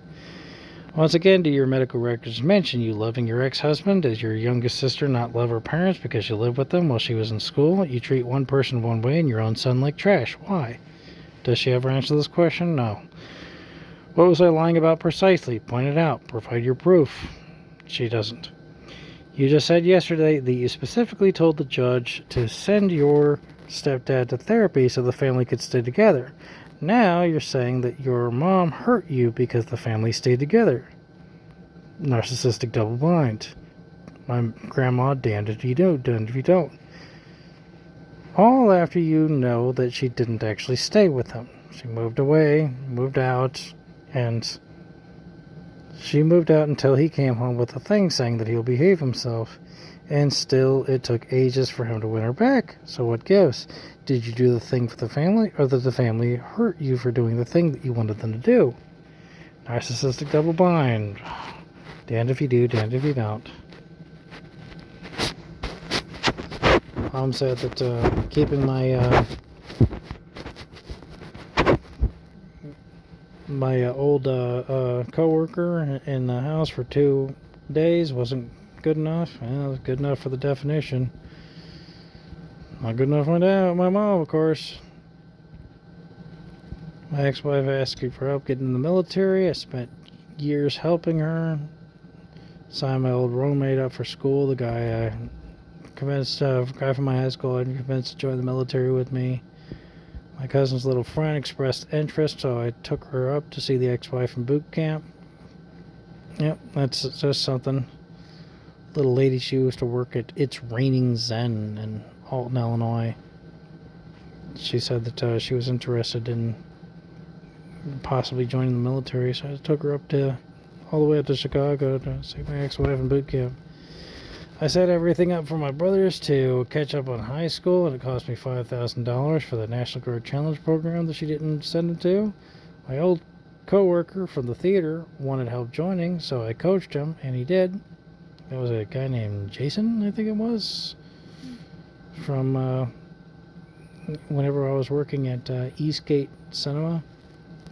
Once again, do your medical records mention you loving your ex-husband? Does your youngest sister not love her parents because you lived with them while she was in school? You treat one person one way and your own son like trash. Why? Does she ever answer this question? No. What was I lying about precisely? Point it out. Provide your proof. She doesn't. You just said yesterday that you specifically told the judge to send your stepdad to therapy so the family could stay together. Now you're saying that your mom hurt you because the family stayed together. Narcissistic double blind. My grandma, damned if you do, damned if you don't. All after you know that she didn't actually stay with him. She moved away, moved out, and she moved out until he came home with a thing saying that he'll behave himself. And still, it took ages for him to win her back. So what gives? Did you do the thing for the family, or did the family hurt you for doing the thing that you wanted them to do? Narcissistic double bind. Damned if you do, damned if you don't. Mom said that keeping my old co-worker in the house for 2 days wasn't good enough. Well, it was good enough for the definition. Not good enough for my mom, of course. My ex-wife asked me for help getting in the military. I spent years helping her. Signed my old roommate up for school. The guy I convinced, guy from my high school, I convinced to join the military with me. My cousin's little friend expressed interest, so I took her up to see the ex-wife in boot camp. Yep, that's just something. Little lady, she used to work at It's Raining Zen in Alton, Illinois. She said that she was interested in possibly joining the military, so I took her all the way up to Chicago to see my ex-wife in boot camp. I set everything up for my brothers to catch up on high school, and it cost me $5,000 for the National Guard Challenge program that she didn't send them to. My old co-worker from the theater wanted help joining, so I coached him, and he did. That was a guy named Jason, I think it was, from whenever I was working at Eastgate Cinema.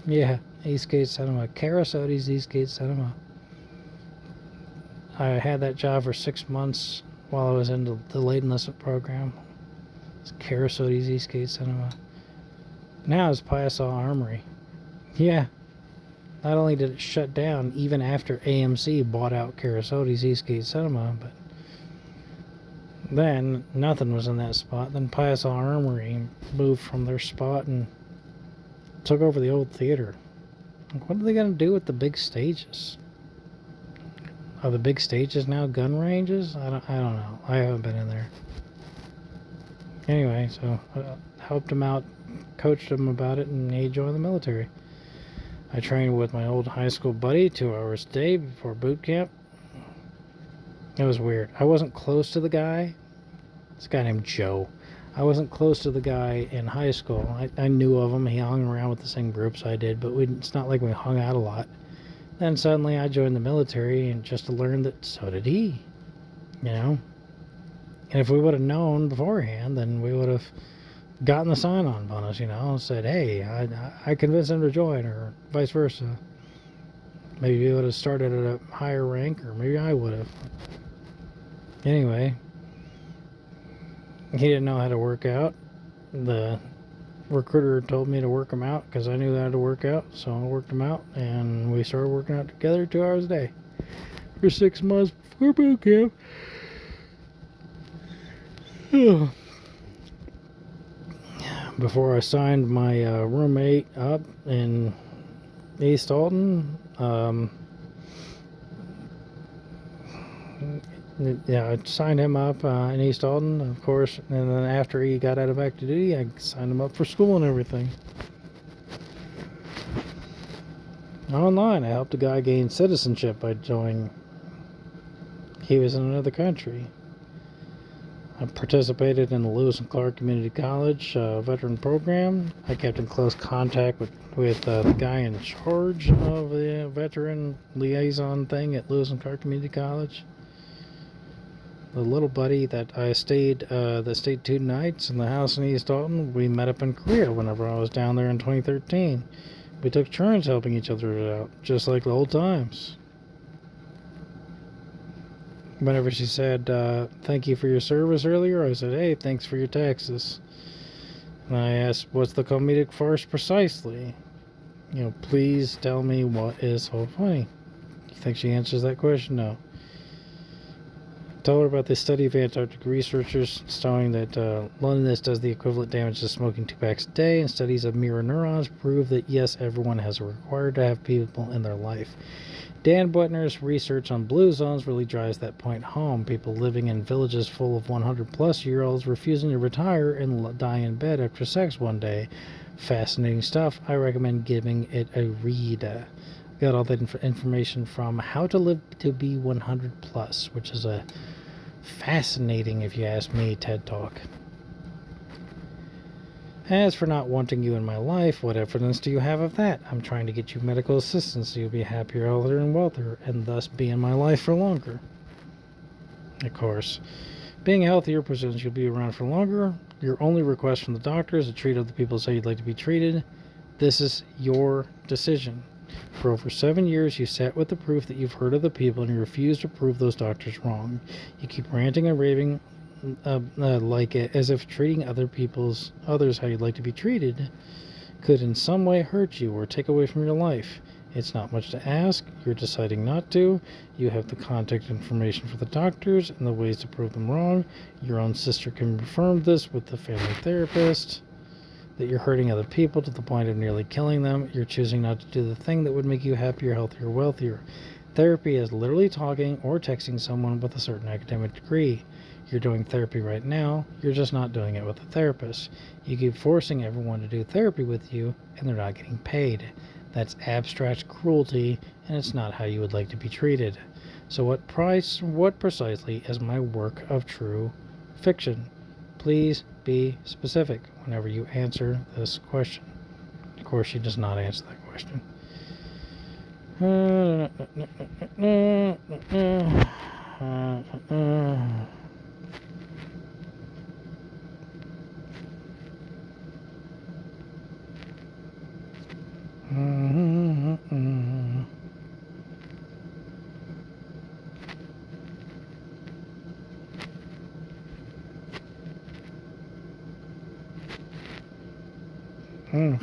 Yeah, Eastgate Cinema. Carasoti's Eastgate Cinema. I had that job for 6 months while I was in the late enlistment program. It's Carasoti's Eastgate Cinema. Now it's Piasaw Armory. Yeah. Not only did it shut down even after AMC bought out Carasoti's Eastgate Cinema, but then nothing was in that spot. Then Piasaw Armory moved from their spot and took over the old theater. Like, what are they going to do with the big stages? Are the big stages now gun ranges? I don't know. I haven't been in there. Anyway, so I helped him out, coached him about it, and he joined the military. I trained with my old high school buddy 2 hours a day before boot camp. It was weird. I wasn't close to the guy. This guy named Joe. I wasn't close to the guy in high school. I knew of him. He hung around with the same groups I did, but it's not like we hung out a lot. Then suddenly I joined the military, and just to learn that so did he, you know. And if we would have known beforehand, then we would have gotten the sign-on bonus, and said, hey, I convinced him to join, or vice versa. Maybe we would have started at a higher rank, or maybe I would have. Anyway, he didn't know how to work out. The recruiter told me to work him out because I knew how to work out, so I worked him out, and we started working out together 2 hours a day for 6 months before boot camp. Before I signed my roommate up in East Alton, I signed him up in East Alton, of course, and then after he got out of active duty, I signed him up for school and everything. Online, I helped a guy gain citizenship by joining. He was in another country. I participated in the Lewis and Clark Community College veteran program. I kept in close contact with the guy in charge of the veteran liaison thing at Lewis and Clark Community College. The little buddy that stayed 2 nights in the house in East Alton, we met up in Korea whenever I was down there in 2013. We took turns helping each other out, just like the old times. Whenever she said, thank you for your service earlier, I said, hey, thanks for your taxes. And I asked, what's the comedic farce precisely? Please tell me what is so funny. You think she answers that question? No. Tell her about the study of Antarctic researchers showing that loneliness does the equivalent damage to smoking 2 packs a day, and studies of mirror neurons prove that yes, everyone has a required to have people in their life. Dan Butner's research on blue zones really drives that point home. People living in villages full of 100-plus-year-olds refusing to retire and die in bed after sex one day. Fascinating stuff. I recommend giving it a read. Got all that information from How to Live to Be 100 Plus, which is a fascinating, if you ask me, TED Talk. As for not wanting you in my life, what evidence do you have of that? I'm trying to get you medical assistance so you'll be happier, healthier, and wealthier, and thus be in my life for longer. Of course, being healthier presumes you'll be around for longer. Your only request from the doctor is to treat other people as you'd like to be treated. This is your decision. For over 7 years, you sat with the proof that you've heard of the people, and you refuse to prove those doctors wrong. You keep ranting and raving as if treating others how you'd like to be treated could in some way hurt you or take away from your life. It's not much to ask. You're deciding not to. You have the contact information for the doctors and the ways to prove them wrong. Your own sister confirmed this with the family therapist, that you're hurting other people to the point of nearly killing them. You're choosing not to do the thing that would make you happier, healthier, wealthier. Therapy is literally talking or texting someone with a certain academic degree. You're doing therapy right now, you're just not doing it with a therapist. You keep forcing everyone to do therapy with you, and they're not getting paid. That's abstract cruelty, and it's not how you would like to be treated. So what precisely is my work of true fiction? Please be specific whenever you answer this question. Of course, she does not answer that question.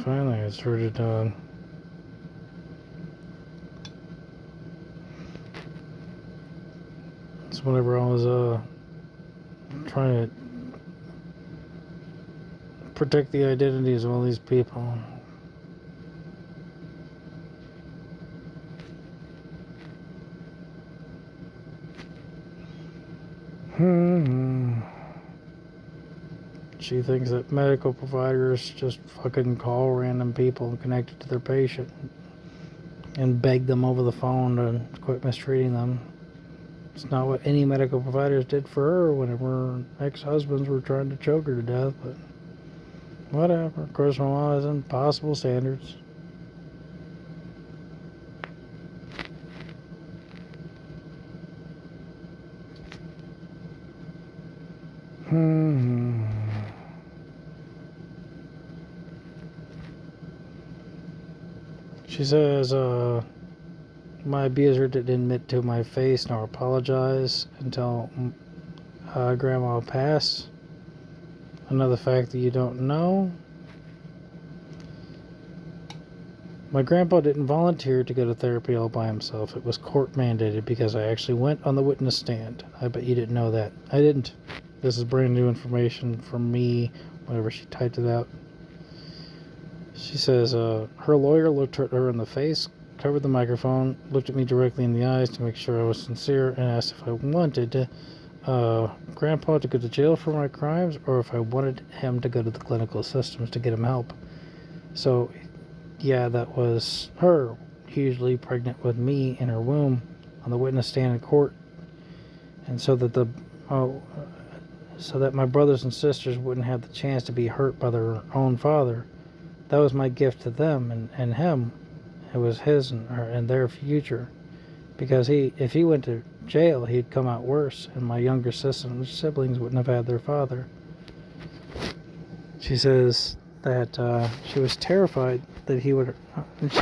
Finally, I started done. It's whenever I was trying to protect the identities of all these people. She thinks that medical providers just fucking call random people connected to their patient and beg them over the phone to quit mistreating them. It's not what any medical providers did for her whenever her ex-husbands were trying to choke her to death, but whatever. Of course, my mom has impossible standards. She says, my abuser didn't admit to my face nor apologize until Grandma passed. Another fact that you don't know. My grandpa didn't volunteer to go to therapy all by himself. It was court mandated because I actually went on the witness stand. I bet you didn't know that. I didn't. This is brand new information from me whenever she typed it out. She says her lawyer looked at her in the face, covered the microphone, looked at me directly in the eyes to make sure I was sincere, and asked if I wanted Grandpa to go to jail for my crimes or if I wanted him to go to the clinical systems to get him help. So, yeah, that was her, hugely pregnant with me in her womb, on the witness stand in court, and so that my brothers and sisters wouldn't have the chance to be hurt by their own father. That was my gift to them and him. It was his and their future, because if he went to jail, he'd come out worse, and my younger siblings wouldn't have had their father. She says that she was terrified that he would.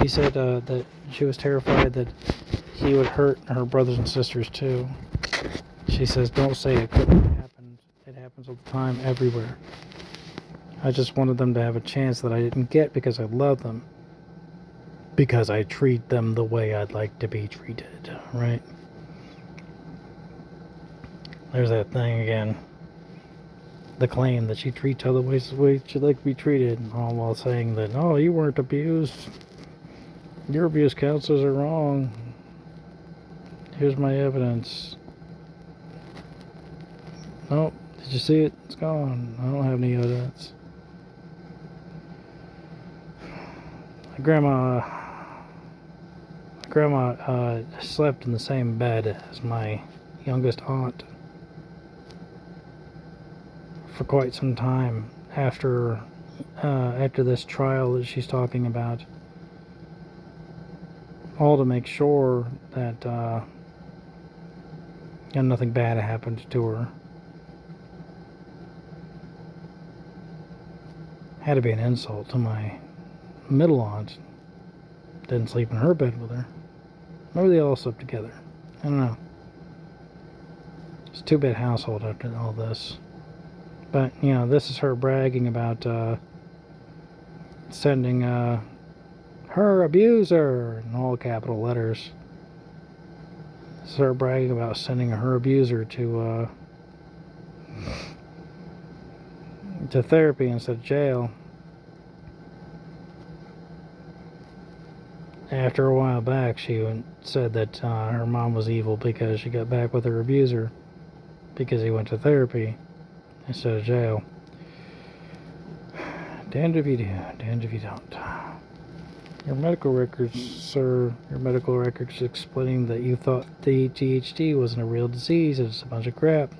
She said that she was terrified that he would hurt her brothers and sisters too. She says, "Don't say it couldn't happen. It happens all the time, everywhere. I just wanted them to have a chance that I didn't get because I love them. Because I treat them the way I'd like to be treated," right? There's that thing again. The claim that she treats other ways the way she'd like to be treated, all while saying that, "Oh, you weren't abused. Your abuse counselors are wrong. Here's my evidence." Oh, did you see it? It's gone. I don't have any evidence. Grandma slept in the same bed as my youngest aunt for quite some time after this trial that she's talking about, all to make sure that nothing bad happened to her. Had to be an insult to my middle aunt. Didn't sleep in her bed with her. Maybe they all slept together. I don't know. It's a two-bed household after all this. But, this is her bragging about sending her abuser in all capital letters. This is her bragging about sending her abuser to therapy instead of jail. After a while back, she said that her mom was evil because she got back with her abuser because he went to therapy instead of jail. Damned if you do, damned if you don't. Your medical records, sir, your medical records explaining that you thought the ADHD wasn't a real disease, it's a bunch of crap.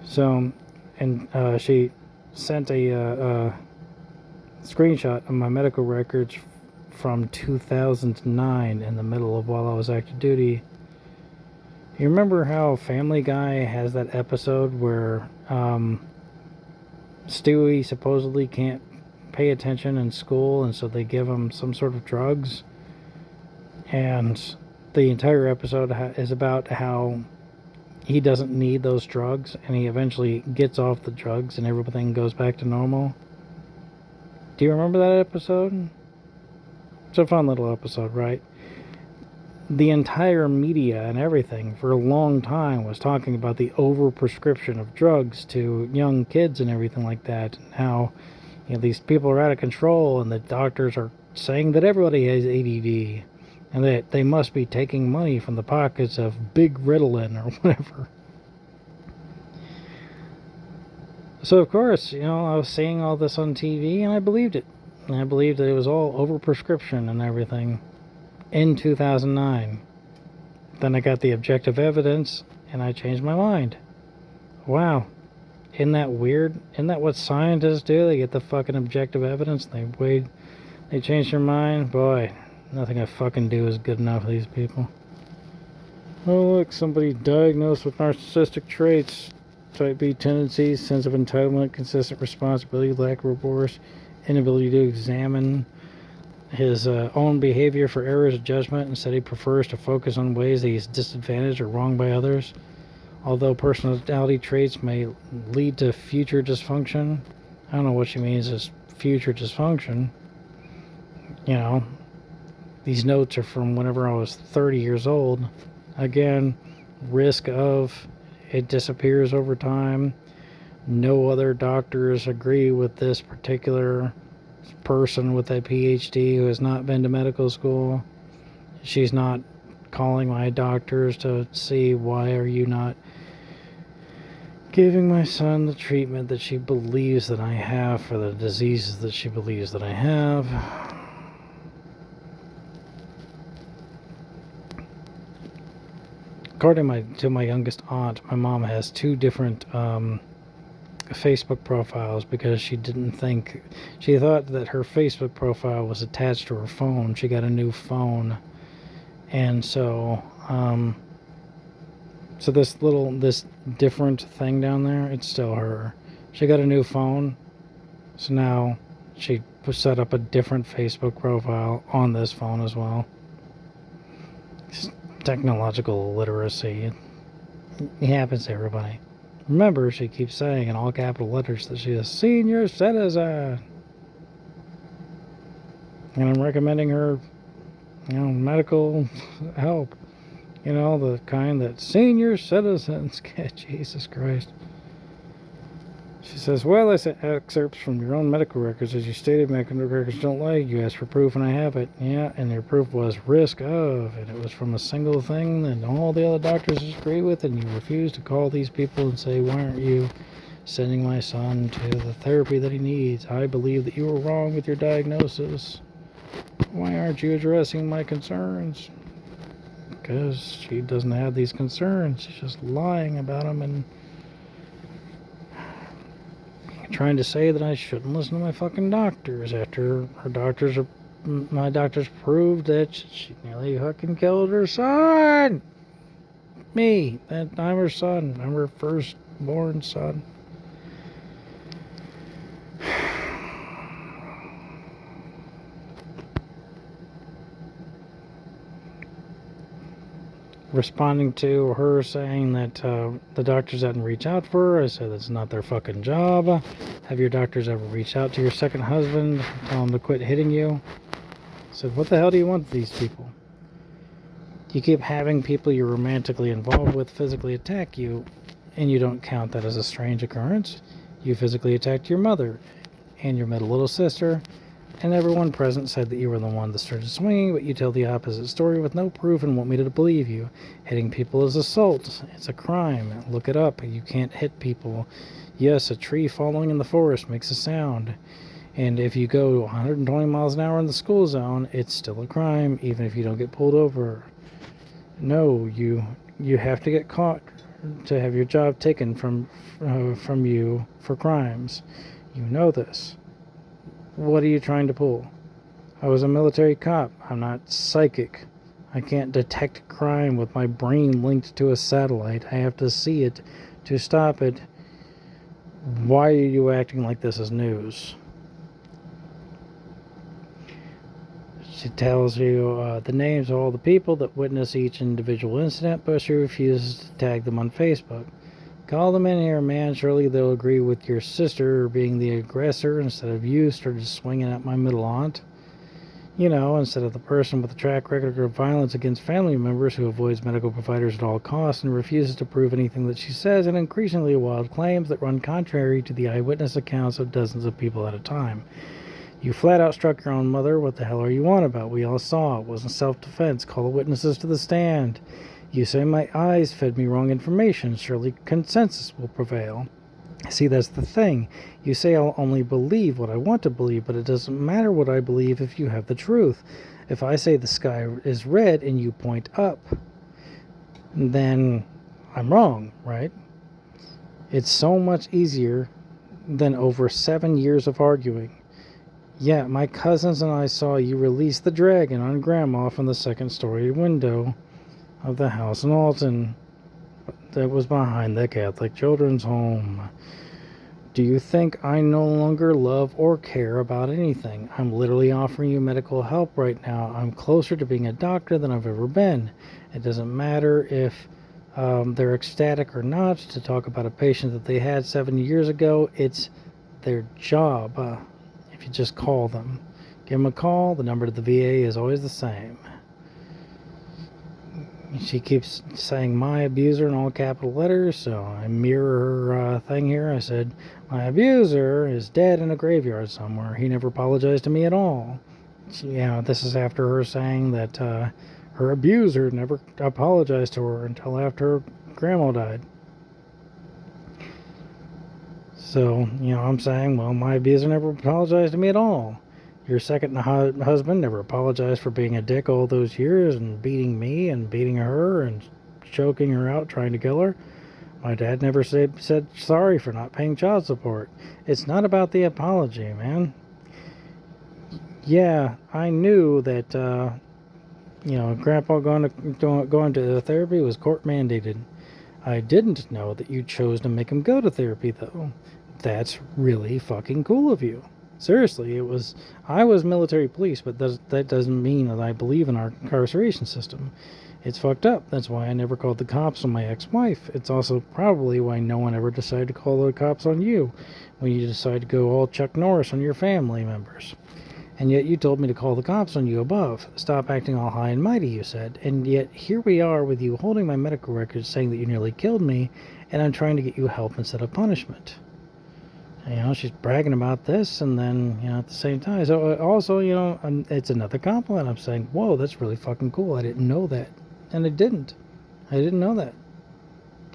So, and she sent a screenshot of my medical records from 2009 in the middle of while I was active duty. You remember how Family Guy has that episode where Stewie supposedly can't pay attention in school, and so they give him some sort of drugs, and the entire episode is about how he doesn't need those drugs, and he eventually gets off the drugs and everything goes back to normal. Do you remember that episode? It's a fun little episode, right? The entire media and everything for a long time was talking about the overprescription of drugs to young kids and everything like that, and how these people are out of control, and the doctors are saying that everybody has ADD, and that they must be taking money from the pockets of Big Ritalin or whatever. So of course, I was seeing all this on TV, and I believed it. And I believed that it was all overprescription and everything in 2009. Then I got the objective evidence, and I changed my mind. Wow. Isn't that weird? Isn't that what scientists do? They get the fucking objective evidence, and they change their mind. Boy, nothing I fucking do is good enough for these people. Oh, look, somebody diagnosed with narcissistic traits, type B tendencies, sense of entitlement, consistent responsibility, lack of remorse, inability to examine his own behavior for errors of judgment. Instead, he prefers to focus on ways that he's disadvantaged or wronged by others. Although personality traits may lead to future dysfunction. I don't know what she means as future dysfunction. You know, these notes are from whenever I was 30 years old. Again, risk of it disappears over time. No other doctors agree with this particular person with a PhD who has not been to medical school. She's not calling my doctors to see why are you not giving my son the treatment that she believes that I have for the diseases that she believes that I have. According to my youngest aunt, my mom has 2 different Facebook profiles because she thought that her Facebook profile was attached to her phone. She got a new phone, and so this different thing down there, it's still her. She got a new phone, so now she set up a different Facebook profile on this phone as well. It's technological illiteracy. It happens to everybody. Remember, she keeps saying in all capital letters that she's a senior citizen. And I'm recommending her, medical help. The kind that senior citizens get. Jesus Christ. She says, well, I sent excerpts from your own medical records. As you stated, medical records don't lie. You asked for proof and I have it. Yeah, and your proof was risk of. And it was from a single thing that all the other doctors agree with. And you refuse to call these people and say, why aren't you sending my son to the therapy that he needs? I believe that you were wrong with your diagnosis. Why aren't you addressing my concerns? Because she doesn't have these concerns. She's just lying about them and trying to say that I shouldn't listen to my fucking doctors after my doctors proved that she nearly fucking killed her son. That I'm her son. I'm her firstborn son. Responding to her saying that the doctors hadn't reached out for her, I said that's not their fucking job. Have your doctors ever reached out to your second husband, tell him to quit hitting you? I said, what the hell do you want with these people? You keep having people you're romantically involved with physically attack you, and you don't count that as a strange occurrence. You physically attacked your mother and your middle little sister, and everyone present said that you were the one that started swinging, but you tell the opposite story with no proof and want me to believe you. Hitting people is assault. It's a crime. Look it up. You can't hit people. Yes, a tree falling in the forest makes a sound. And if you go 120 miles an hour in the school zone, it's still a crime, even if you don't get pulled over. No, you have to get caught to have your job taken from you for crimes. You know this. What are you trying to pull? I was a military cop. I'm not psychic. I can't detect crime with my brain linked to a satellite. I have to see it to stop it. Why are you acting like this is news? She tells you the names of all the people that witness each individual incident, but she refuses to tag them on Facebook. Call them in here, man. Surely they'll agree with your sister being the aggressor instead of you started swinging at my middle aunt. Instead of the person with a track record of violence against family members who avoids medical providers at all costs and refuses to prove anything that she says, and increasingly wild claims that run contrary to the eyewitness accounts of dozens of people at a time. You flat out struck your own mother. What the hell are you on about? We all saw it. Wasn't self-defense. Call the witnesses to the stand. You say my eyes fed me wrong information. Surely consensus will prevail. See, that's the thing. You say I'll only believe what I want to believe, but it doesn't matter what I believe if you have the truth. If I say the sky is red and you point up, then I'm wrong, right? It's so much easier than over 7 years of arguing. Yeah, my cousins and I saw you release the dragon on Grandma from the second-story window of the house in Alton that was behind the Catholic Children's Home. Do you think I no longer love or care about anything? I'm literally offering you medical help right now. I'm closer to being a doctor than I've ever been. It doesn't matter if they're ecstatic or not to talk about a patient that they had 7 years ago. It's their job. If you just call them, give them a call. The number to the VA is always the same. She keeps saying my abuser in all capital letters, so I mirror her thing here. I said, my abuser is dead in a graveyard somewhere. He never apologized to me at all. This is after her saying that her abuser never apologized to her until after her grandma died. So, I'm saying, well, my abuser never apologized to me at all. Your second husband never apologized for being a dick all those years and beating me and beating her and choking her out, trying to kill her. My dad never said sorry for not paying child support. It's not about the apology, man. Yeah, I knew that, Grandpa going to therapy was court mandated. I didn't know that you chose to make him go to therapy, though. That's really fucking cool of you. Seriously, I was military police, but that doesn't mean that I believe in our incarceration system. It's fucked up. That's why I never called the cops on my ex-wife. It's also probably why no one ever decided to call the cops on you when you decide to go all Chuck Norris on your family members. And yet you told me to call the cops on you above. Stop acting all high and mighty, you said. And yet here we are with you holding my medical records saying that you nearly killed me, and I'm trying to get you help instead of punishment. She's bragging about this, and then, at the same time. So also, it's another compliment. I'm saying, whoa, that's really fucking cool. I didn't know that. And I didn't know that.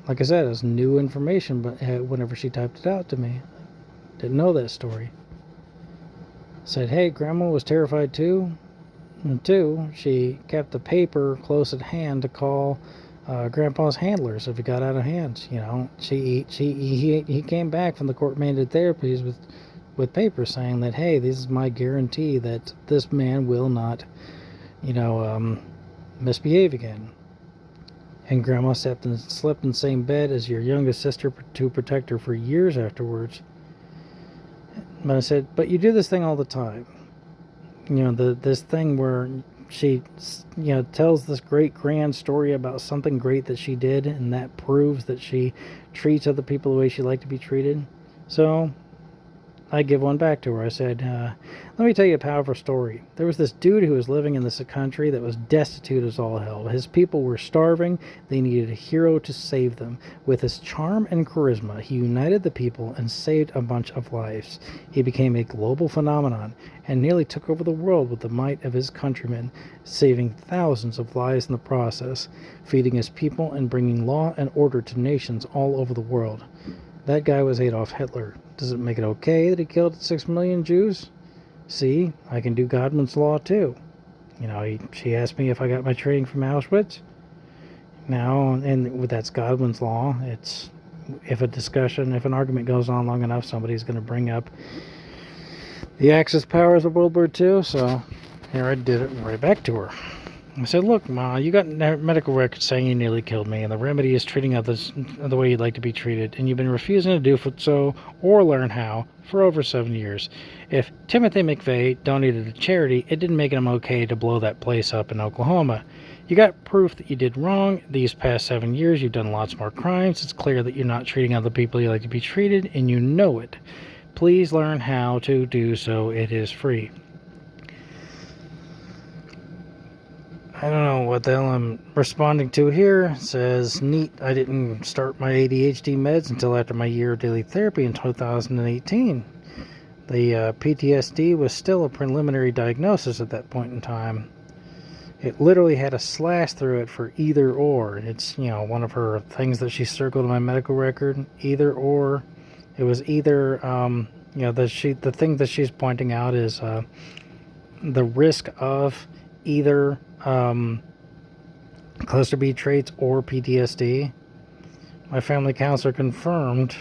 Like I said, it's new information, but whenever she typed it out to me, I didn't know that story. Said, hey, Grandma was terrified too. And two, she kept the paper close at hand to call Grandpa's handlers if it got out of hand. He came back from the court-mandated therapies with papers saying that, hey, this is my guarantee that this man will not, misbehave again. And Grandma slept in the same bed as your youngest sister to protect her for years afterwards. But I said, but you do this thing all the time. This thing where she, tells this great grand story about something great that she did, and that proves that she treats other people the way she liked to be treated. So I give one back to her. I said, let me tell you a powerful story. There was this dude who was living in this country that was destitute as all hell. His people were starving. They needed a hero to save them. With his charm and charisma, he united the people and saved a bunch of lives. He became a global phenomenon and nearly took over the world with the might of his countrymen, saving thousands of lives in the process, feeding his people and bringing law and order to nations all over the world. That guy was Adolf Hitler. Does it make it okay that he killed 6 million Jews? See, I can do Godwin's law too. She asked me if I got my training from Auschwitz. Now, and that's Godwin's law. It's if an argument goes on long enough, somebody's going to bring up the Axis powers of World War II. So here I did it right back to her. I said, look, Ma, you got medical records saying you nearly killed me, and the remedy is treating others the way you'd like to be treated, and you've been refusing to do so or learn how for over 7 years. If Timothy McVeigh donated to charity, it didn't make him okay to blow that place up in Oklahoma. You got proof that you did wrong. These past 7 years, you've done lots more crimes. It's clear that you're not treating other people you like to be treated, and you know it. Please learn how to do so. It is free. I don't know what the hell I'm responding to here. It says, neat, I didn't start my ADHD meds until after my year of daily therapy in 2018. The PTSD was still a preliminary diagnosis at that point in time. It literally had a slash through it for either or. It's, one of her things that she circled in my medical record, either or. It was either, the thing that she's pointing out is the risk of either cluster B traits or PTSD. My family counselor confirmed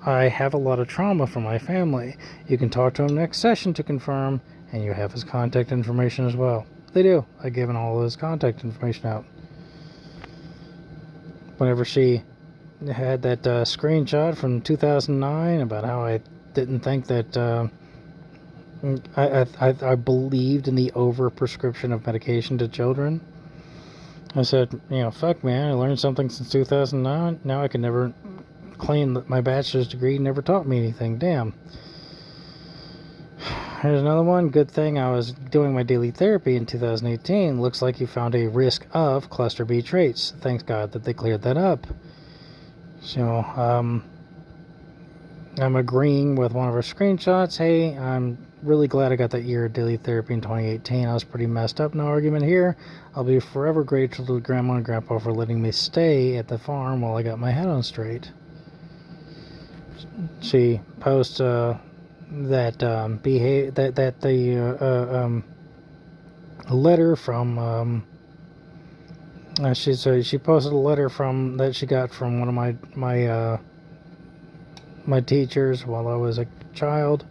I have a lot of trauma from my family. You can talk to him next session to confirm, and you have his contact information as well. They do. I've given all of his contact information out. Whenever she had that screenshot from 2009 about how I didn't think that I believed in the over-prescription of medication to children. I said, fuck man, I learned something since 2009. Now I can never claim that my bachelor's degree never taught me anything. Damn. Here's another one. Good thing I was doing my daily therapy in 2018. Looks like you found a risk of cluster B traits. Thanks God that they cleared that up. So, I'm agreeing with one of her screenshots. Hey, I'm really glad I got that year of daily therapy in 2018. I was pretty messed up. No argument here. I'll be forever grateful to Grandma and Grandpa for letting me stay at the farm while I got my head on straight. She posts that the letter from she posted a letter from that she got from one of my teachers while I was a child.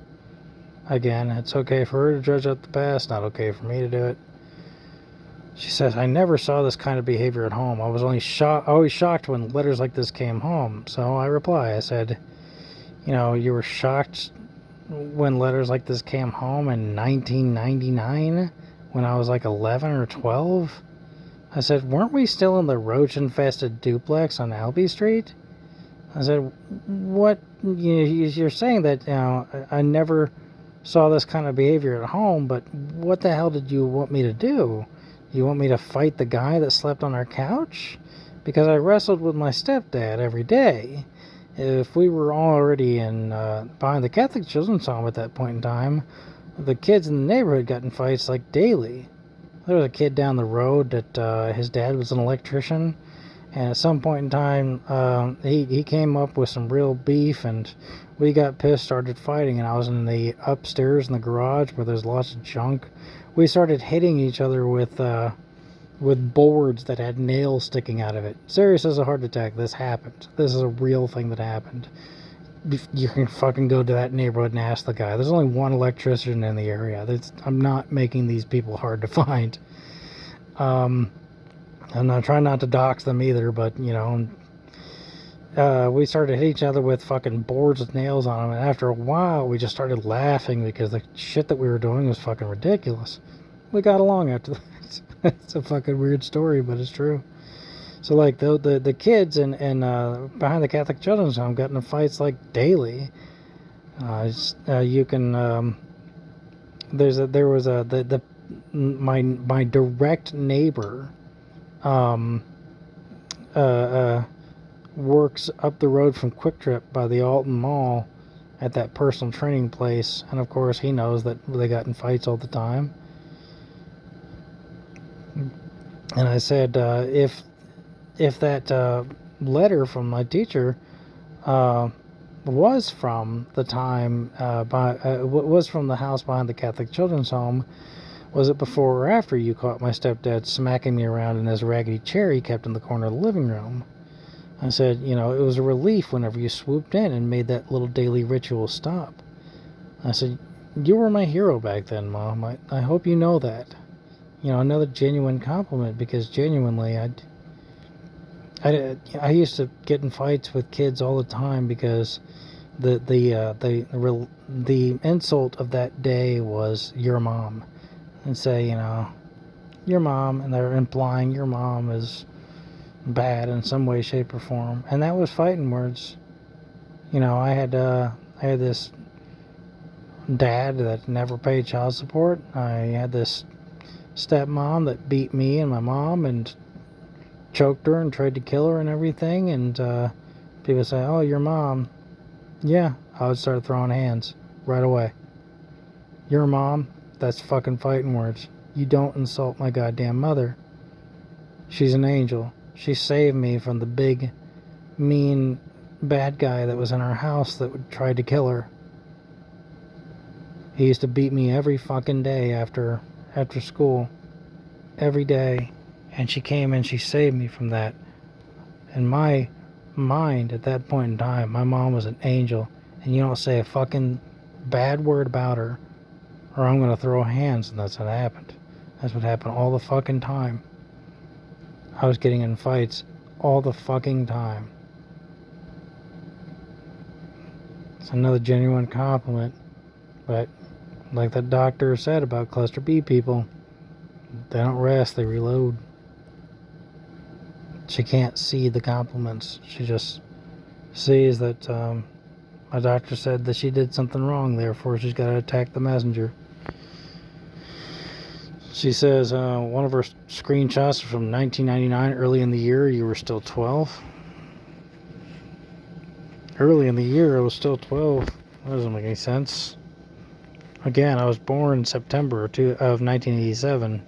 Again, it's okay for her to judge up the past, not okay for me to do it. She says, I never saw this kind of behavior at home. I was always shocked when letters like this came home. So I reply, I said, you were shocked when letters like this came home in 1999 when I was like 11 or 12? I said, weren't we still in the roach-infested duplex on Albee Street? I said, what? You're saying that I never saw this kind of behavior at home, but what the hell did you want me to do? You want me to fight the guy that slept on our couch? Because I wrestled with my stepdad every day. If we were already in behind the Catholic Children's Home at that point in time, the kids in the neighborhood got in fights like daily. There was a kid down the road that his dad was an electrician, and at some point in time, he came up with some real beef, and we got pissed, started fighting, and I was in the upstairs in the garage where there's lots of junk. We started hitting each other with boards that had nails sticking out of it. Serious as a heart attack, this happened. This is a real thing that happened. You can fucking go to that neighborhood and ask the guy. There's only one electrician in the area. I'm not making these people hard to find. I'm not trying not to dox them either, but, we started hitting each other with fucking boards with nails on them, and after a while, we just started laughing because the shit that we were doing was fucking ridiculous. We got along after that. It's a fucking weird story, but it's true. So, like, the kids and behind the Catholic Children's Home got into fights, like, daily. You can, my direct neighbor, works up the road from Quick Trip by the Alton Mall at that personal training place, and of course he knows that they got in fights all the time. And I said, if that letter from my teacher was from the time was from the house behind the Catholic Children's Home, was it before or after you caught my stepdad smacking me around in his raggedy chair he kept in the corner of the living room? I said, it was a relief whenever you swooped in and made that little daily ritual stop. I said, you were my hero back then, Mom. I hope you know that. Another genuine compliment, because genuinely, I used to get in fights with kids all the time because the insult of that day was your mom, and say, your mom, and they're implying your mom is bad in some way, shape, or form, and that was fighting words. I had this dad that never paid child support. I had this stepmom that beat me and my mom and choked her and tried to kill her and everything, and people say, oh, your mom. Yeah, I would start throwing hands right away. Your mom? That's fucking fighting words. You don't insult my goddamn mother. She's an angel. She saved me from the big, mean, bad guy that was in our house that would try to kill her. He used to beat me every fucking day after school. Every day. And she came and she saved me from that. In my mind, at that point in time, my mom was an angel. And you don't say a fucking bad word about her, or I'm going to throw hands. And that's what happened. That's what happened all the fucking time. I was getting in fights all the fucking time. It's another genuine compliment. But like that doctor said about cluster B people, they don't rest, they reload. She can't see the compliments. She just sees that my doctor said that she did something wrong, therefore she's got to attack the messenger. She says one of her screenshots from 1999, early in the year, you were still 12. Early in the year, I was still 12. That doesn't make any sense. Again, I was born in September of 1987.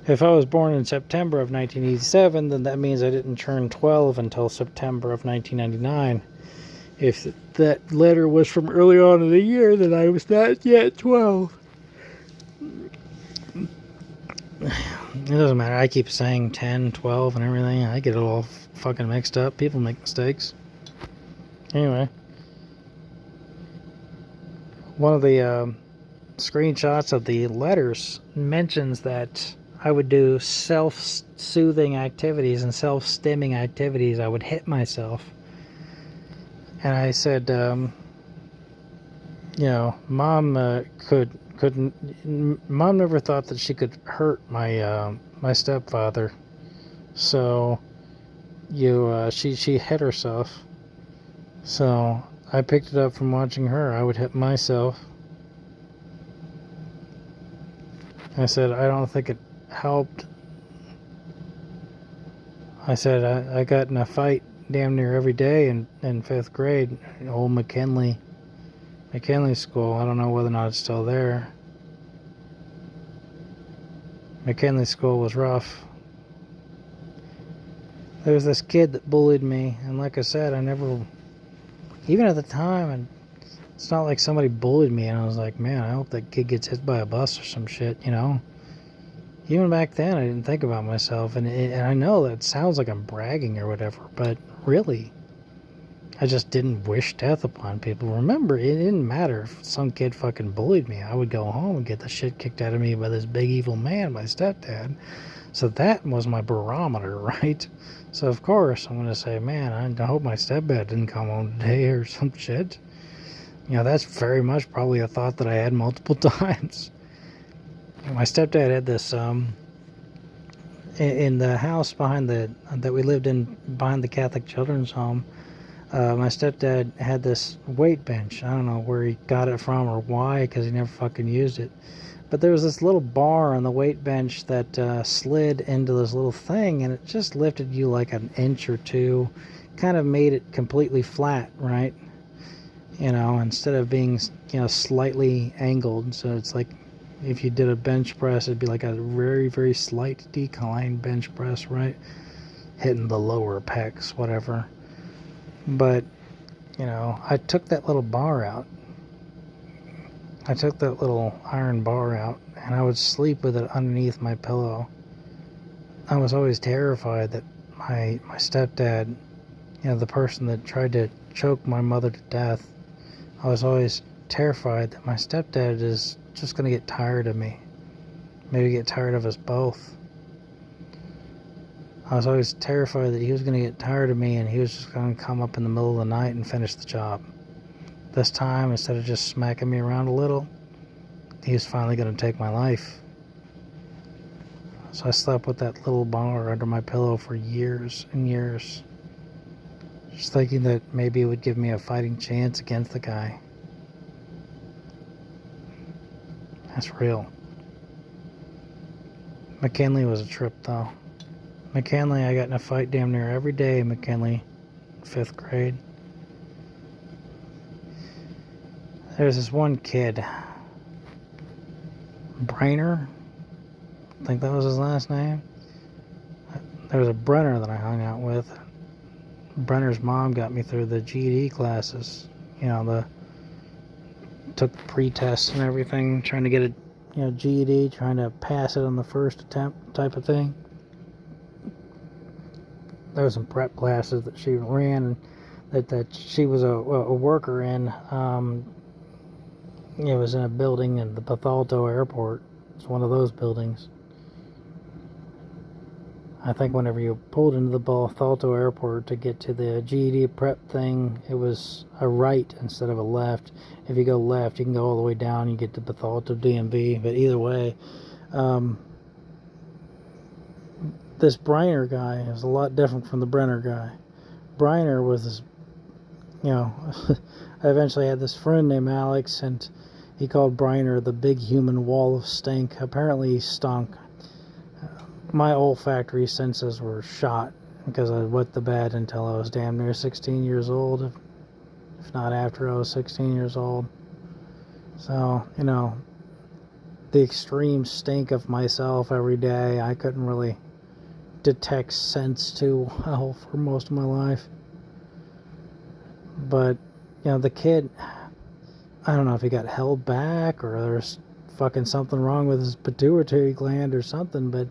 If I was born in September of 1987, then that means I didn't turn 12 until September of 1999. If that letter was from early on in the year, then I was not yet 12. It doesn't matter. I keep saying 10, 12, and everything. I get it all fucking mixed up. People make mistakes. Anyway. One of the screenshots of the letters mentions that I would do self-soothing activities and self-stimming activities. I would hit myself. And I said, Mom Mom never thought that she could hurt my stepfather. So, she hit herself. So, I picked it up from watching her. I would hit myself. I said, I don't think it helped. I said, I got in a fight damn near every day in 5th grade. Old McKinley School. I don't know whether or not it's still there. McKinley School was rough. There was this kid that bullied me, and like I said, I never, even at the time, and it's not like somebody bullied me and I was like, man, I hope that kid gets hit by a bus or some shit, Even back then, I didn't think about myself, and I know that sounds like I'm bragging or whatever, but really, I just didn't wish death upon people. Remember, it didn't matter if some kid fucking bullied me. I would go home and get the shit kicked out of me by this big evil man, my stepdad. So that was my barometer, right? So of course, I'm going to say, man, I hope my stepdad didn't come home today or some shit. That's very much probably a thought that I had multiple times. My stepdad had this, in the house that we lived in behind the Catholic Children's Home, my stepdad had this weight bench. I don't know where he got it from or why, because he never fucking used it. But there was this little bar on the weight bench that slid into this little thing, and it just lifted you like an inch or two, kind of made it completely flat, right? Instead of being, slightly angled. So it's like if you did a bench press, it'd be like a very, very slight decline bench press, right? Hitting the lower pecs, whatever. But, I took that little bar out. I took that little iron bar out, and I would sleep with it underneath my pillow. I was always terrified that my stepdad, the person that tried to choke my mother to death, I was always terrified that my stepdad is just going to get tired of me. Maybe get tired of us both. I was always terrified that he was going to get tired of me and he was just going to come up in the middle of the night and finish the job. This time, instead of just smacking me around a little, he was finally going to take my life. So I slept with that little bar under my pillow for years and years, just thinking that maybe it would give me a fighting chance against the guy. That's real. McKinley was a trip, though. McKinley, I got in a fight damn near every day, McKinley, 5th grade. There's this one kid, Brainer, I think that was his last name. There was a Brenner that I hung out with. Brenner's mom got me through the GED classes. Took the pre-test and everything, trying to get a GED, trying to pass it on the first attempt type of thing. there was some prep classes that she ran, that she was a worker in. It was in a building in the Bethalto Airport. It's one of those buildings. I think whenever you pulled into the Bethalto Airport to get to the GED prep thing, it was a right instead of a left. If you go left, you can go all the way down, you get to Bethalto DMV. But either way, this Briner guy is a lot different from the Brenner guy. Briner was this, I eventually had this friend named Alex, and he called Briner the big human wall of stink. Apparently he stunk. My olfactory senses were shot because I wet the bed until I was damn near 16 years old, if not after I was 16 years old. So, the extreme stink of myself every day, I couldn't really detect scents too well for most of my life. But, the kid, I don't know if he got held back or there's fucking something wrong with his pituitary gland or something, but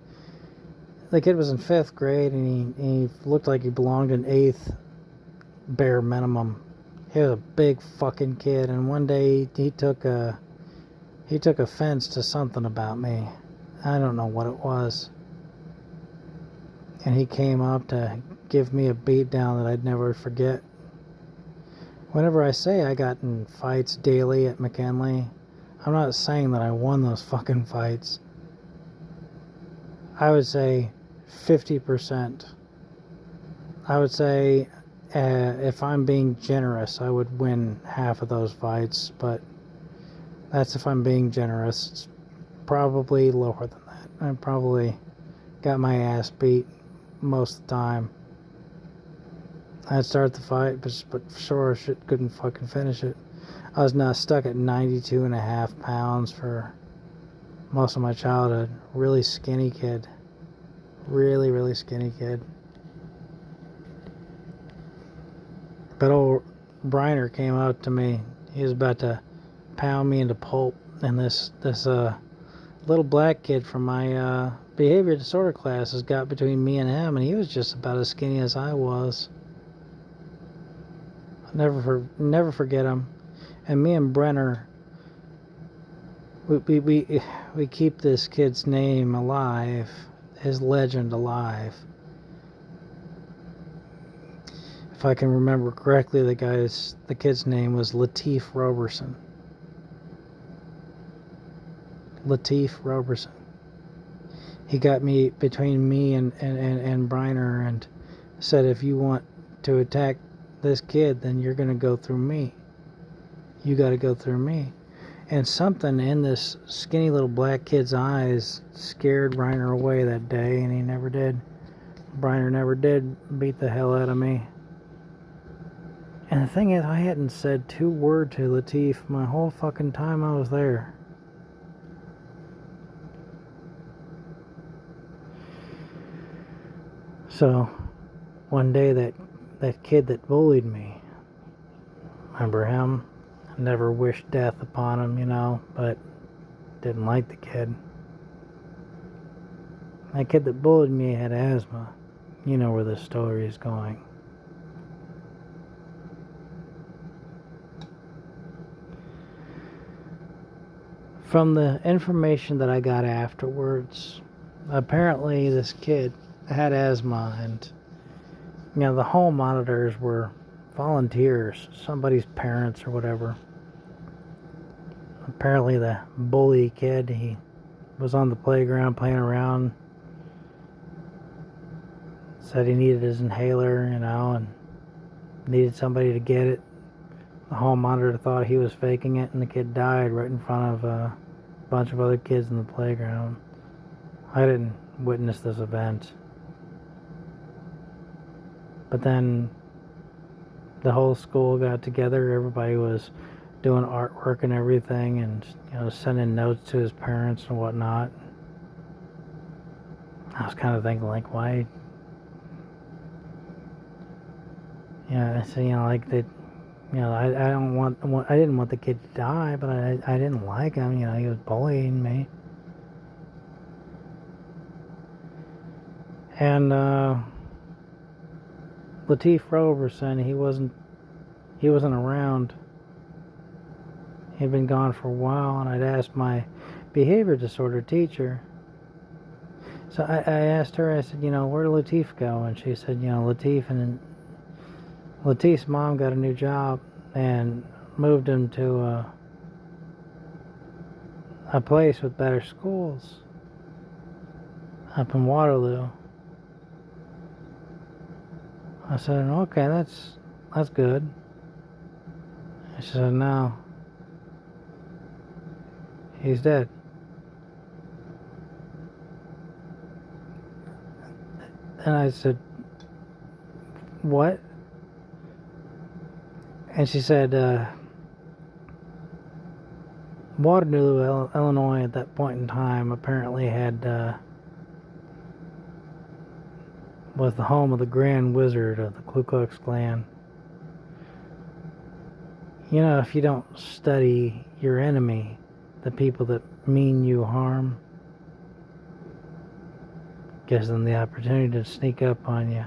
the kid was in 5th grade and he looked like he belonged in 8th, bare minimum. He was a big fucking kid, and one day he took offense to something about me. I don't know what it was. And he came up to give me a beat down that I'd never forget. Whenever I say I got in fights daily at McKinley, I'm not saying that I won those fucking fights. I would say 50%. I would say if I'm being generous, I would win half of those fights, but that's if I'm being generous. It's probably lower than that. I probably got my ass beat most of the time. I'd start the fight, but sure shit couldn't fucking finish it. I was now stuck at 92.5 pounds for most of my childhood. Really skinny kid. Really, really skinny kid. But old Briner came up to me. He was about to pound me into pulp. And this little black kid from my behavior disorder classes got between me and him. And he was just about as skinny as I was. I'll never forget him. And me and Brenner, we keep this kid's name alive. His legend alive. If I can remember correctly, the kid's name was Lateef Roberson. Lateef Roberson. He got me between me and Briner and said, if you want to attack this kid, then you're gonna go through me. You gotta go through me. And something in this skinny little black kid's eyes scared Briner away that day, and he never did. Briner never did beat the hell out of me. And the thing is, I hadn't said 2 words to Lateef my whole fucking time I was there. So, one day that kid that bullied me, remember him? Never wished death upon him, but didn't like the kid. That kid that bullied me had asthma. You know where this story is going. From the information that I got afterwards, apparently this kid had asthma, and the hall monitors were volunteers, somebody's parents or whatever. Apparently the bully kid, he was on the playground playing around, said he needed his inhaler, and needed somebody to get it. The hall monitor thought he was faking it, and the kid died right in front of a bunch of other kids in the playground. I didn't witness this event. But then the whole school got together. Everybody was doing artwork and everything, and sending notes to his parents and whatnot. I was kind of thinking, like, why? I said, like that. I didn't want the kid to die, but I didn't like him. He was bullying me. And Lateef Roberson, he wasn't around. He'd been gone for a while, and I'd asked my behavior disorder teacher. So I asked her, I said, where did Lateef go? And she said, Lateef's mom got a new job and moved him to a place with better schools up in Waterloo. I said, okay, that's good. And she said, no, he's dead. And I said, what? And she said, Waterloo, Illinois at that point in time apparently was the home of the Grand Wizard of the Ku Klux Klan. If you don't study your enemy, the people that mean you harm, gives them the opportunity to sneak up on you.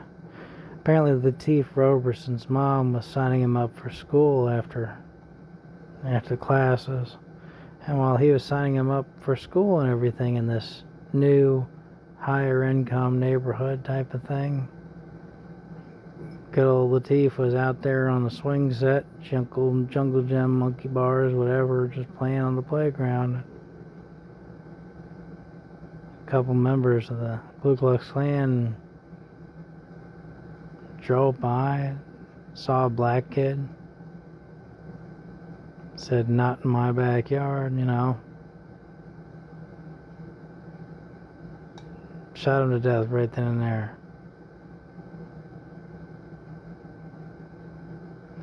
Apparently, Lateef Roberson's mom was signing him up for school after classes. And while he was signing him up for school and everything in this new, higher income neighborhood type of thing, good old Lateef was out there on the swing set, jungle gym, monkey bars, whatever, just playing on the playground. A couple members of the Ku Klux Klan drove by, saw a black kid, said, not in my backyard, Shot him to death right then and there.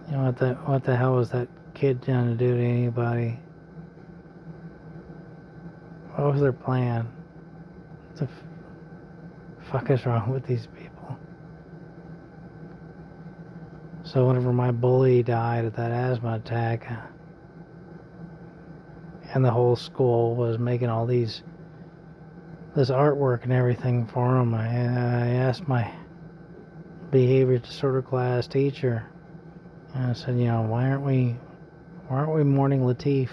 What the hell was that kid trying to do to anybody? What was their plan? What the fuck is wrong with these people? So whenever my bully died of that asthma attack, and the whole school was making all this artwork and everything for him, I asked my behavior disorder class teacher, and I said, why aren't we mourning Lateef?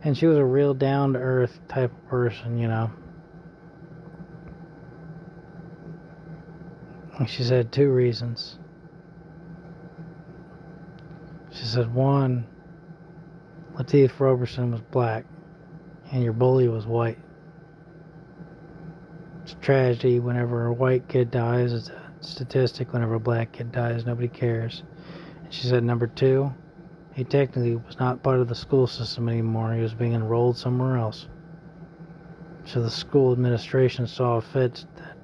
And she was a real down to earth type of person, And she said 2 reasons. She said, 1, Lateef Roberson was black and your bully was white. It's a tragedy whenever a white kid dies. It's a statistic whenever a black kid dies. Nobody cares. And she said, number 2, he technically was not part of the school system anymore. He was being enrolled somewhere else. So the school administration saw fit that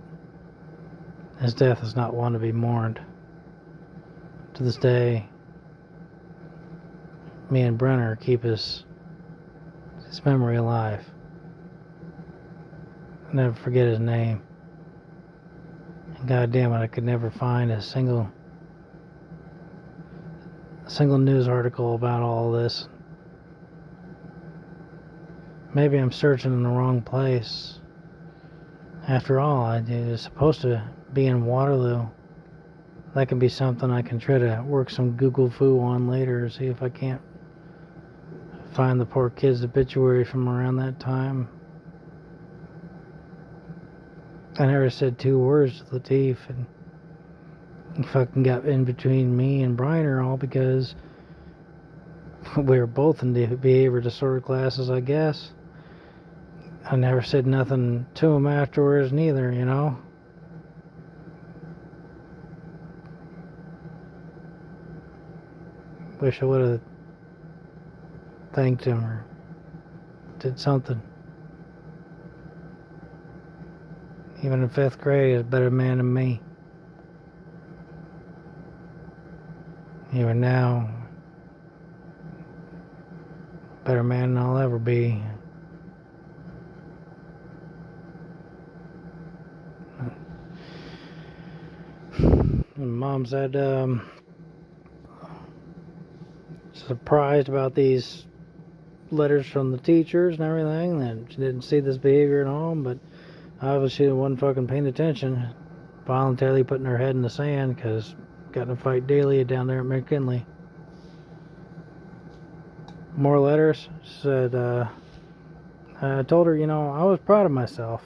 his death is not one to be mourned. To this day, me and Brenner keep his memory alive. I'll never forget his name. And God damn it, I could never find a single news article about all this. Maybe I'm searching in the wrong place. After all, it's supposed to be in Waterloo. That can be something I can try to work some Google foo on later, see if I can't find the poor kid's obituary from around that time. I never said 2 words to Lateef, and he fucking got in between me and Briner all because we were both in the behavior disorder classes, I guess. I never said nothing to him afterwards neither, Wish I would have thanked him or did something. Even in 5th grade, he was a better man than me. Even now, better man than I'll ever be. And Mom said, surprised about these letters from the teachers and everything, that she didn't see this behavior at home, but obviously she wasn't fucking paying attention, voluntarily putting her head in the sand, because got in a fight daily down there at McKinley. More letters. Said, I told her, I was proud of myself.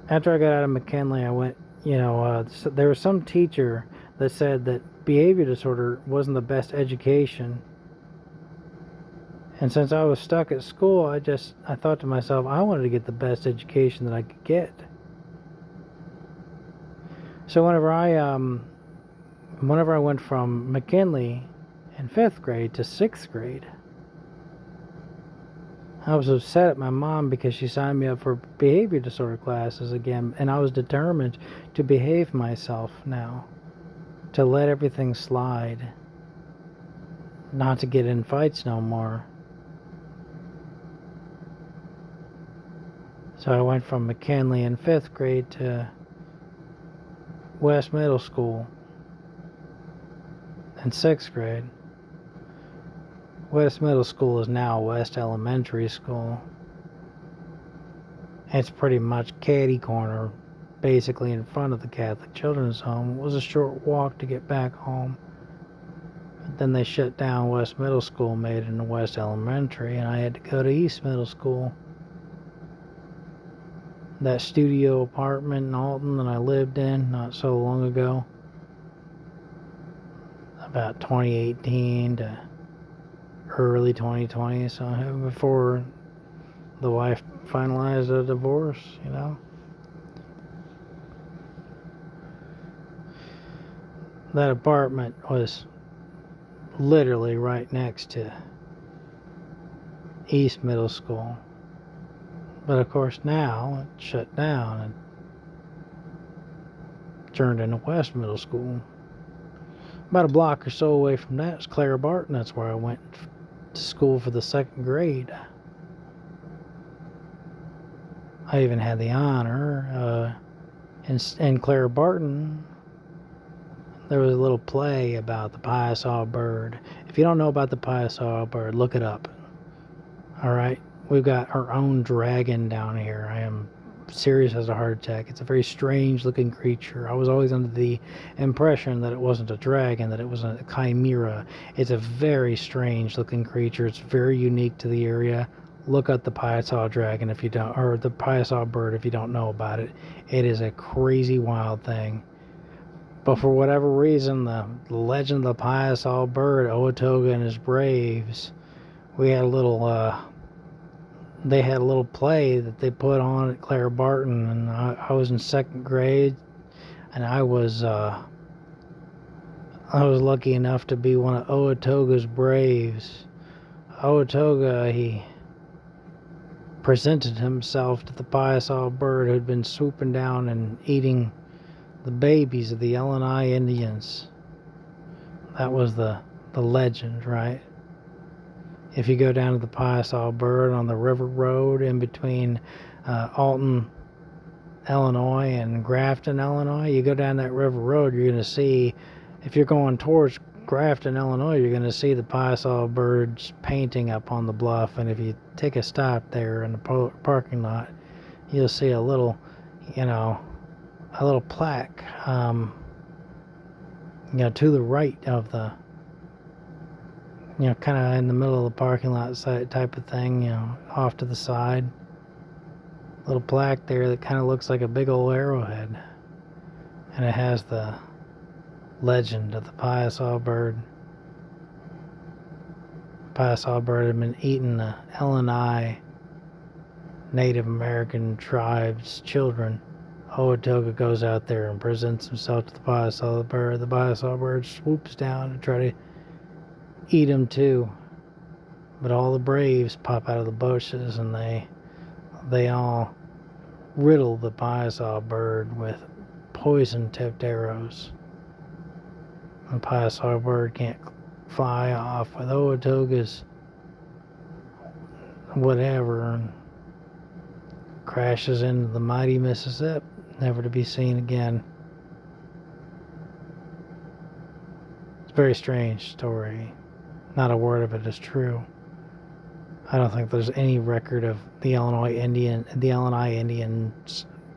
After I got out of McKinley, I went, there was some teacher that said that behavior disorder wasn't the best education. And since I was stuck at school, I thought to myself, I wanted to get the best education that I could get. So whenever I went from McKinley in 5th grade to 6th grade, I was upset at my mom because she signed me up for behavior disorder classes again, and I was determined to behave myself now, to let everything slide, not to get in fights no more. So I went from McKinley in 5th grade to West Middle School in 6th grade. West Middle School is now West Elementary School. It's pretty much catty corner, basically in front of the Catholic Children's Home. It was a short walk to get back home. But then they shut down West Middle School, made it into West Elementary, and I had to go to East Middle School. That studio apartment in Alton that I lived in not so long ago, about 2018 to early 2020, so before the wife finalized a divorce, That apartment was literally right next to East Middle School. But of course now it shut down and turned into West Middle School. About a block or so away from that is Clara Barton. That's where I went to school for the 2nd grade. I even had the honor in Clara Barton. There was a little play about the Piasa bird. If you don't know about the Piasa bird, look it up. Alright? We've got our own dragon down here. I am serious as a heart attack. It's a very strange looking creature. I was always under the impression that it wasn't a dragon, that it was a chimera. It's a very strange looking creature. It's very unique to the area. Look up the Piasa dragon if you don't, or the Piasa bird if you don't know about it. It is a crazy wild thing. But for whatever reason, the legend of the Piasa bird, Oatoga and his braves, we had a little they had a little play that they put on at Clara Barton, and I was in 2nd grade, and I was lucky enough to be one of Oatoga's braves. Oatoga, he presented himself to the Piasa bird who had been swooping down and eating the babies of the Illinois Indians. That was the legend, right? If you go down to the Piasa bird on the River Road in between Alton, Illinois and Grafton, Illinois, you go down that River Road, you're going to see, if you're going towards Grafton, Illinois, you're going to see the Piasa birds painting up on the bluff. And if you take a stop there in the parking lot, you'll see a little, a little plaque, to the right of the, kind of in the middle of the parking lot type of thing, off to the side. Little plaque there that kind of looks like a big old arrowhead. And it has the legend of the Piasa bird. Piasa bird had been eating the Illinois Native American tribes' children. Oatoga goes out there and presents himself to the Piasa bird. The Piasa bird swoops down to try to eat him too. But all the braves pop out of the bushes and they all riddle the Piasa bird with poison-tipped arrows. The Piasa bird can't fly off with Oatoga's whatever and crashes into the mighty Mississippi, never to be seen again. It's a very strange story. Not a word of it is true. I don't think there's any record of the Illinois Indian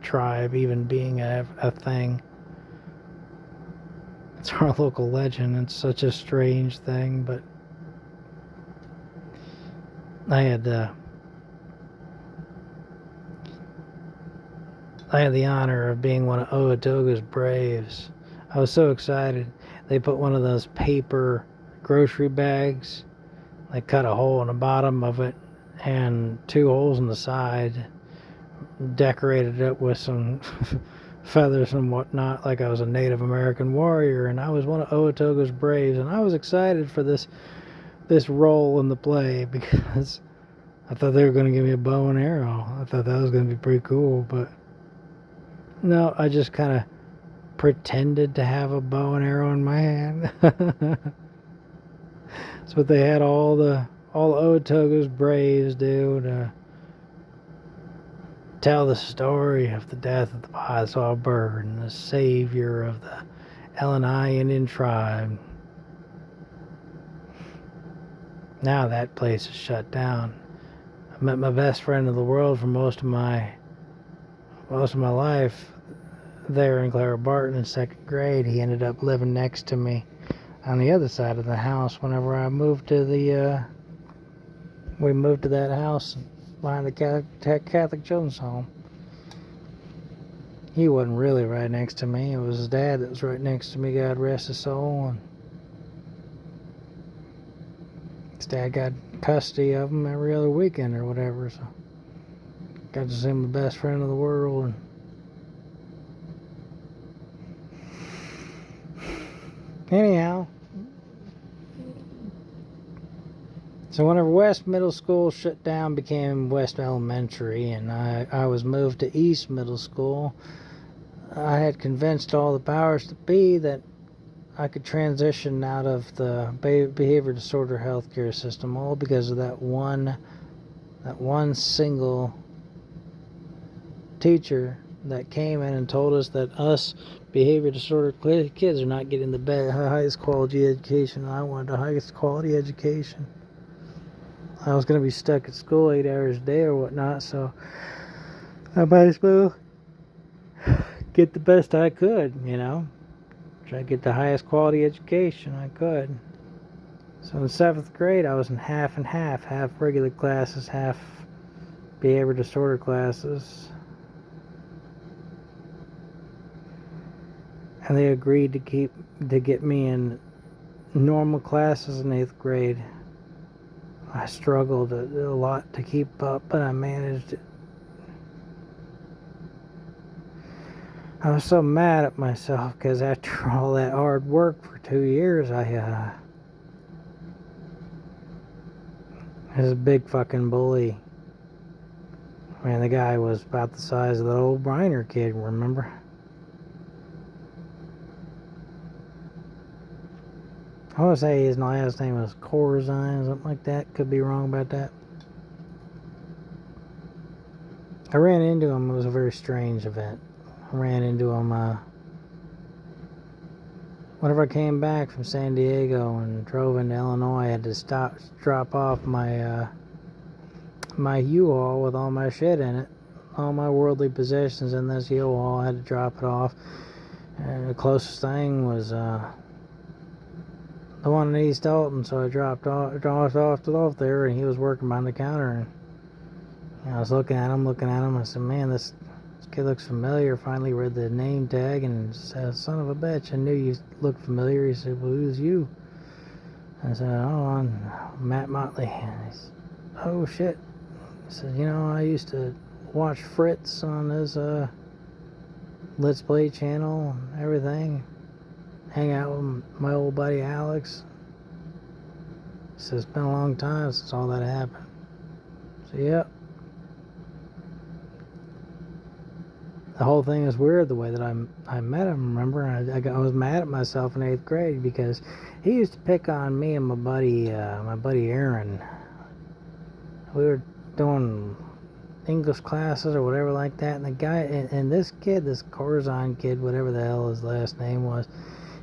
tribe even being a thing. It's our local legend. It's such a strange thing, but I had the honor of being one of Oatoga's Braves. I was so excited. They put one of those paper grocery bags. They cut a hole in the bottom of it and 2 holes in the side. Decorated it with some feathers and whatnot, like I was a Native American warrior, and I was one of Oatoga's Braves, and I was excited for this role in the play because I thought they were going to give me a bow and arrow. I thought that was going to be pretty cool, but no, I just kind of pretended to have a bow and arrow in my hand. That's what they had all Oatoga's Braves do to tell the story of the death of the Pisaw bird and the savior of the Illini Indian tribe. Now that place is shut down. I met my best friend in the world for most of my life there in Clara Barton in 2nd grade. He ended up living next to me on the other side of the house whenever I moved to we moved to that house behind the Catholic Children's Home. He wasn't really right next to me. It was his dad that was right next to me, God rest his soul. And his dad got custody of him every other weekend or whatever, so got to see my best friend in the world. And anyhow, so whenever West Middle School shut down, became West Elementary, and I was moved to East Middle School, I had convinced all the powers that be that I could transition out of the behavior disorder healthcare system, all because of that one single teacher that came in and told us that us behavior disorder kids are not getting the highest quality education. I wanted the highest quality education. I was going to be stuck at school 8 hours a day or whatnot, so I might as well get the best I could, try to get the highest quality education I could. So in 7th grade, I was in half and half regular classes, half behavior disorder classes. And they agreed to get me in normal classes in 8th grade. I struggled a lot to keep up, but I managed it. I was so mad at myself because after all that hard work for 2 years, I was a big fucking bully. Man, the guy was about the size of the old Briner kid, remember? I want to say his last name was Corzine, something like that. Could be wrong about that. I ran into him. It was a very strange event. I ran into him whenever I came back from San Diego and drove into Illinois. I had to drop off my my U-Haul with all my shit in it, all my worldly possessions in this U-Haul. I had to drop it off, and the closest thing was the one in East Alton, so I dropped off there, and he was working behind the counter, and I was looking at him. I said, man, this kid looks familiar. Finally read the name tag and said, son of a bitch, I knew you looked familiar. He said, well, who's you? I said, oh, I'm Matt Motley. And he said, oh shit. He said, I used to watch Fritz on his Let's Play channel and everything. Hang out with my old buddy Alex. He says, it's been a long time since all that happened. So, yep. The whole thing is weird the way that I met him, remember? I was mad at myself in 8th grade because he used to pick on me and my buddy Aaron. We were doing English classes or whatever like that, and the guy, and this kid, this Corzine kid, whatever the hell his last name was,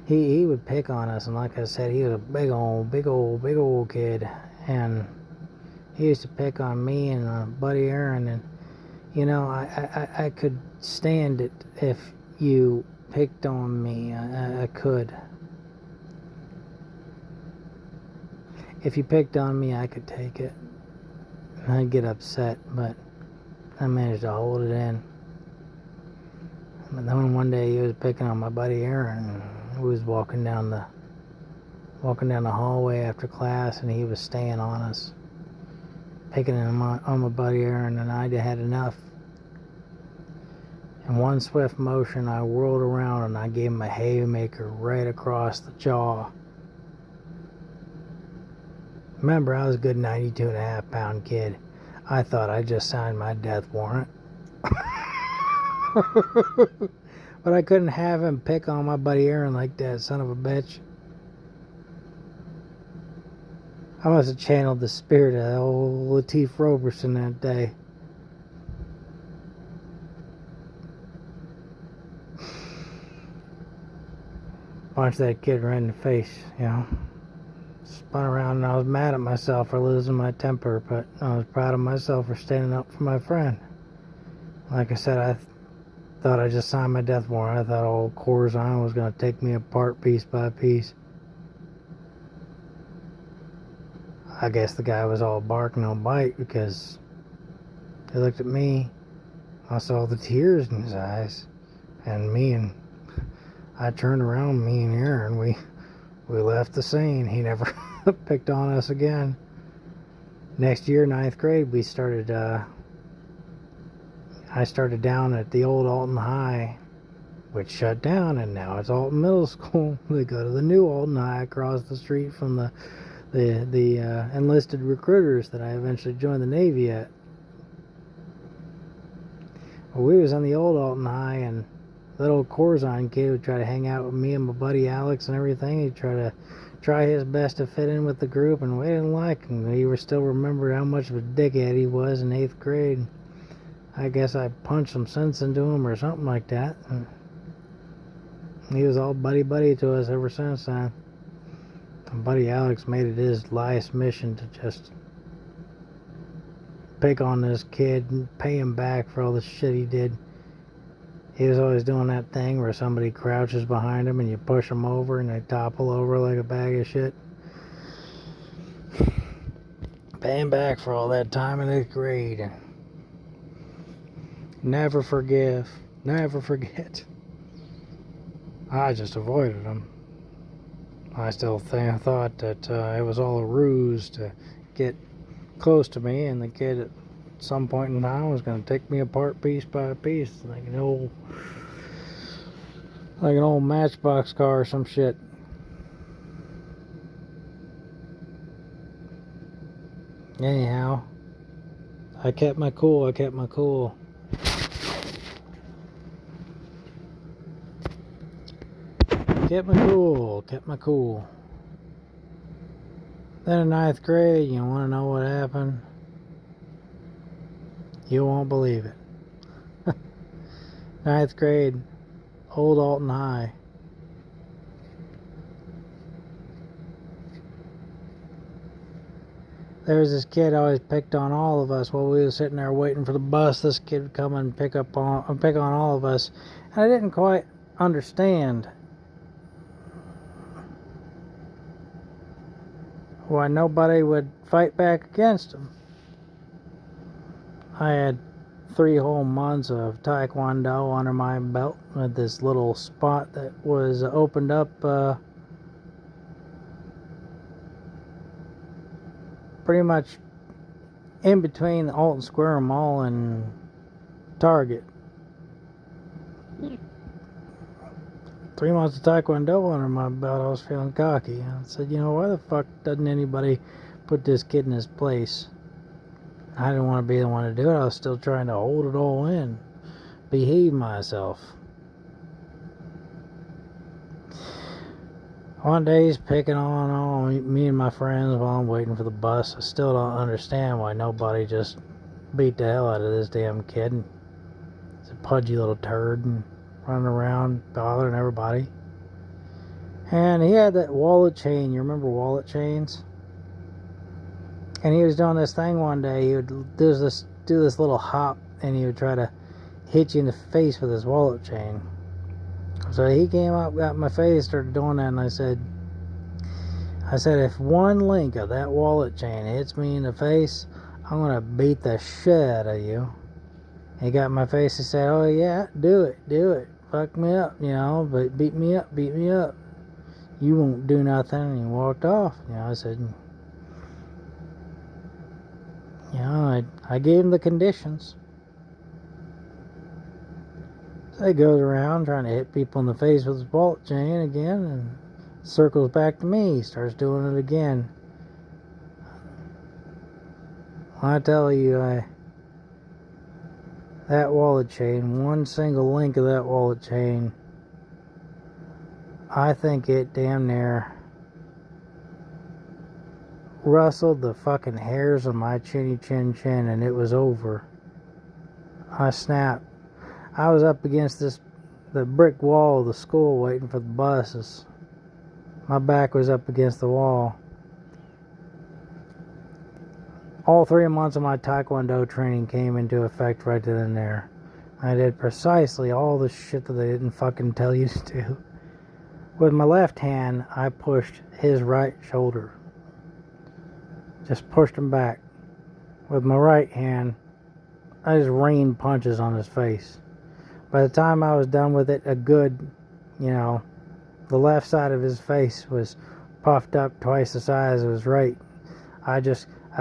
he would pick on us, and like I said, he was a big old kid, and he used to pick on me and my buddy Aaron, and I could stand it if you picked on me. I could. if you picked on me, I could take it. And I'd get upset, but I managed to hold it in. But then one day he was picking on my buddy Aaron. He was walking down the hallway after class, and he was staying on us, picking on my buddy Aaron, and I had enough. In one swift motion, I whirled around and I gave him a haymaker right across the jaw. Remember, I was a good 92.5-pound kid. I thought I just signed my death warrant. But I couldn't have him pick on my buddy Aaron like that, son of a bitch. I must have channeled the spirit of old Lateef Roberson that day. Punched that kid right in the face, you know. Spun around and I was mad at myself for losing my temper, but I was proud of myself for standing up for my friend. Like I said, I thought I just signed my death warrant. I thought old Corazon was going to take me apart piece by piece. I guess the guy was all bark, no bite, because he looked at me. I saw the tears in his eyes. And I turned around, me and Aaron, we left the scene. He never picked on us again. Next year, 9th grade, I started down at the old Alton High, which shut down, and now it's Alton Middle School. They go to the new Alton High across the street from the enlisted recruiters that I eventually joined the Navy at. Well, we was on the old Alton High, and that old Corazon kid would try to hang out with me and my buddy Alex and everything. He'd try his best to fit in with the group, and we didn't like him. We still remembered how much of a dickhead he was in 8th grade. I guess I punched some sense into him or something like that. And he was all buddy to us ever since then. And buddy Alex made it his life's mission to just pick on this kid and pay him back for all the shit he did. He was always doing that thing where somebody crouches behind him and you push them over and they topple over like a bag of shit. Pay him back for all that time in 8th grade. Never forgive, never forget. I just avoided him. I still thought that it was all a ruse to get close to me, and the kid at some point in time was going to take me apart piece by piece, like an old Matchbox car or some shit. Anyhow, I kept my cool. Kept my cool. Then in 9th grade, you want to know what happened? You won't believe it. 9th grade, old Alton High. There was this kid always picked on all of us while we were sitting there waiting for the bus. This kid would come and pick on all of us, and I didn't quite understand why nobody would fight back against him. I had 3 whole months of Taekwondo under my belt with this little spot that was opened up pretty much in between the Alton Square Mall and Target. 3 months of Taekwondo under my belt, I was feeling cocky. I said, why the fuck doesn't anybody put this kid in his place? I didn't want to be the one to do it. I was still trying to hold it all in, behave myself. One day he's picking on me and my friends while I'm waiting for the bus. I still don't understand why nobody just beat the hell out of this damn kid. He's a pudgy little turd and running around bothering everybody. And he had that wallet chain. You remember wallet chains? And he was doing this thing one day. He would do this little hop, and he would try to hit you in the face with his wallet chain. So he came up, got in my face, started doing that, and I I said, if one link of that wallet chain hits me in the face, I'm going to beat the shit out of you. He got in my face and said, oh yeah, do it. Fuck me up, but beat me up. You won't do nothing. And he walked off. I said, I gave him the conditions. So he goes around trying to hit people in the face with his wallet chain again and circles back to me. He starts doing it again. I tell you, that wallet chain, one single link of that wallet chain, I think it damn near rustled the fucking hairs on my chinny chin chin, and it was over. I snapped. I was up against the brick wall of the school waiting for the buses. My back was up against the wall. All 3 months of my Taekwondo training came into effect right then and there. I did precisely all the shit that they didn't fucking tell you to do. With my left hand, I pushed his right shoulder. Just pushed him back. With my right hand, I just rained punches on his face. By the time I was done with it, a good, the left side of his face was puffed up twice the size of his right. I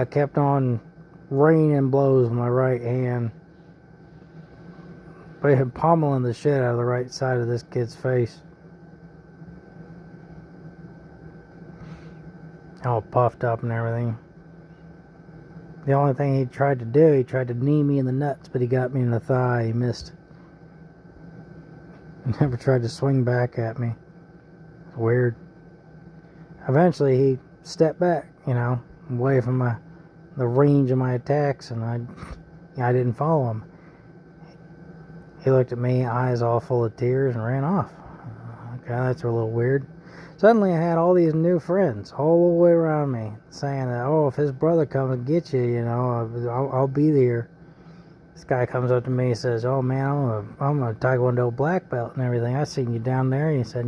kept on raining blows with my right hand, but pummeling the shit out of the right side of this kid's face. All puffed up and everything. The only thing he tried to do, he tried to knee me in the nuts, but he got me in the thigh. He missed. He never tried to swing back at me. It's weird. Eventually he stepped back, away from the range of my attacks, and I didn't follow him. He looked at me, eyes all full of tears, and ran off. Okay, that's a little weird. Suddenly I had all these new friends all the way around me saying that, oh, if his brother comes and gets you, I'll be there. This guy comes up to me and says, oh man, I'm a Taekwondo black belt and everything. I seen you down there. And he said,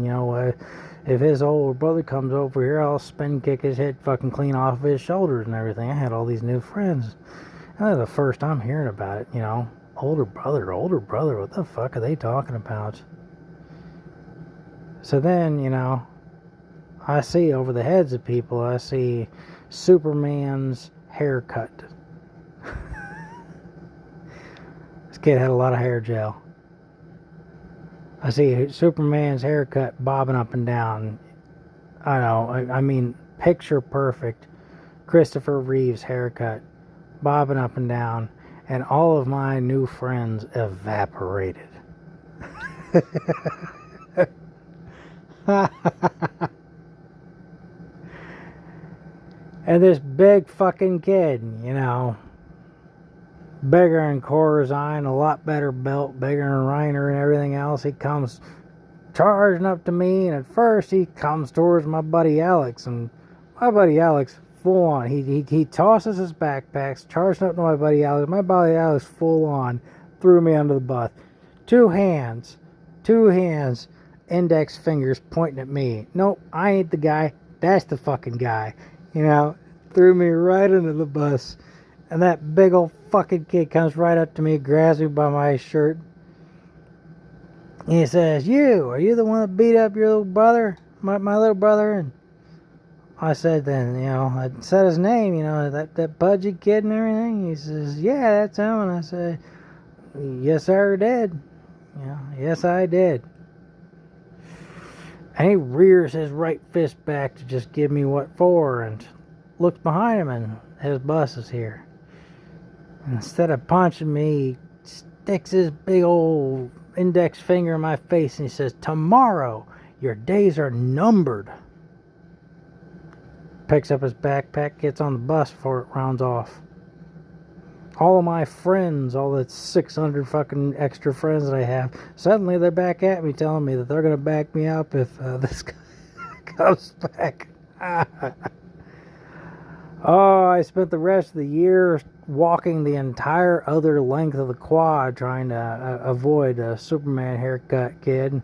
if his old brother comes over here, I'll spin kick his head fucking clean off of his shoulders and everything. I had all these new friends. And that's the first time hearing about it, Older brother, what the fuck are they talking about? So then, I see over the heads of people, I see Superman's haircut. This kid had a lot of hair gel. I see Superman's haircut bobbing up and down. I mean, picture perfect Christopher Reeve's haircut bobbing up and down, and all of my new friends evaporated. And this big fucking kid, bigger than Corazine, a lot better belt, bigger than Reiner and everything else. He comes charging up to me, and at first he comes towards my buddy Alex, and my buddy Alex full on. He tosses his backpacks, charging up to my buddy Alex. My buddy Alex full on threw me under the bus. Two hands, index fingers pointing at me. Nope, I ain't the guy. That's the fucking guy. Threw me right under the bus. And that big old fucking kid comes right up to me, grabs me by my shirt. And he says, are you the one that beat up your little brother? My little brother? And I said then, I said his name, that pudgy kid and everything. He says, yeah, that's him. And I said, yes, sir, did. Yes, I did. And he rears his right fist back to just give me what for, and looks behind him, and his bus is here. And instead of punching me, he sticks his big old index finger in my face, and he says, tomorrow, your days are numbered. Picks up his backpack, gets on the bus before it rounds off. All of my friends, all the 600 fucking extra friends that I have, suddenly they're back at me telling me that they're going to back me up if this guy comes back. Oh, I spent the rest of the year walking the entire other length of the quad trying to avoid a Superman haircut kid.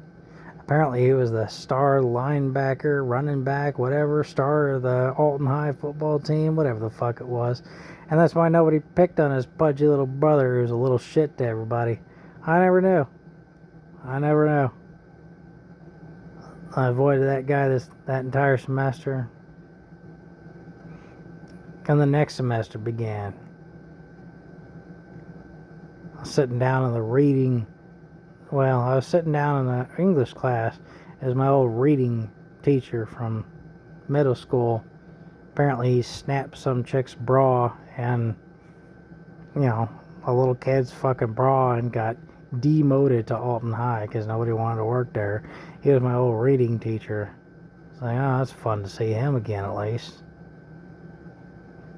Apparently he was the star linebacker, running back, whatever, star of the Alton High football team, whatever the fuck it was. And that's why nobody picked on his pudgy little brother who was a little shit to everybody. I never knew. I never knew. I avoided that guy that entire semester. And the next semester began. I was sitting down in the reading. Well, I was sitting down in the English class as my old reading teacher from middle school. Apparently he snapped some chick's bra and, a little kid's fucking bra and got demoted to Alton High because nobody wanted to work there. He was my old reading teacher. It's like, oh, that's fun to see him again at least.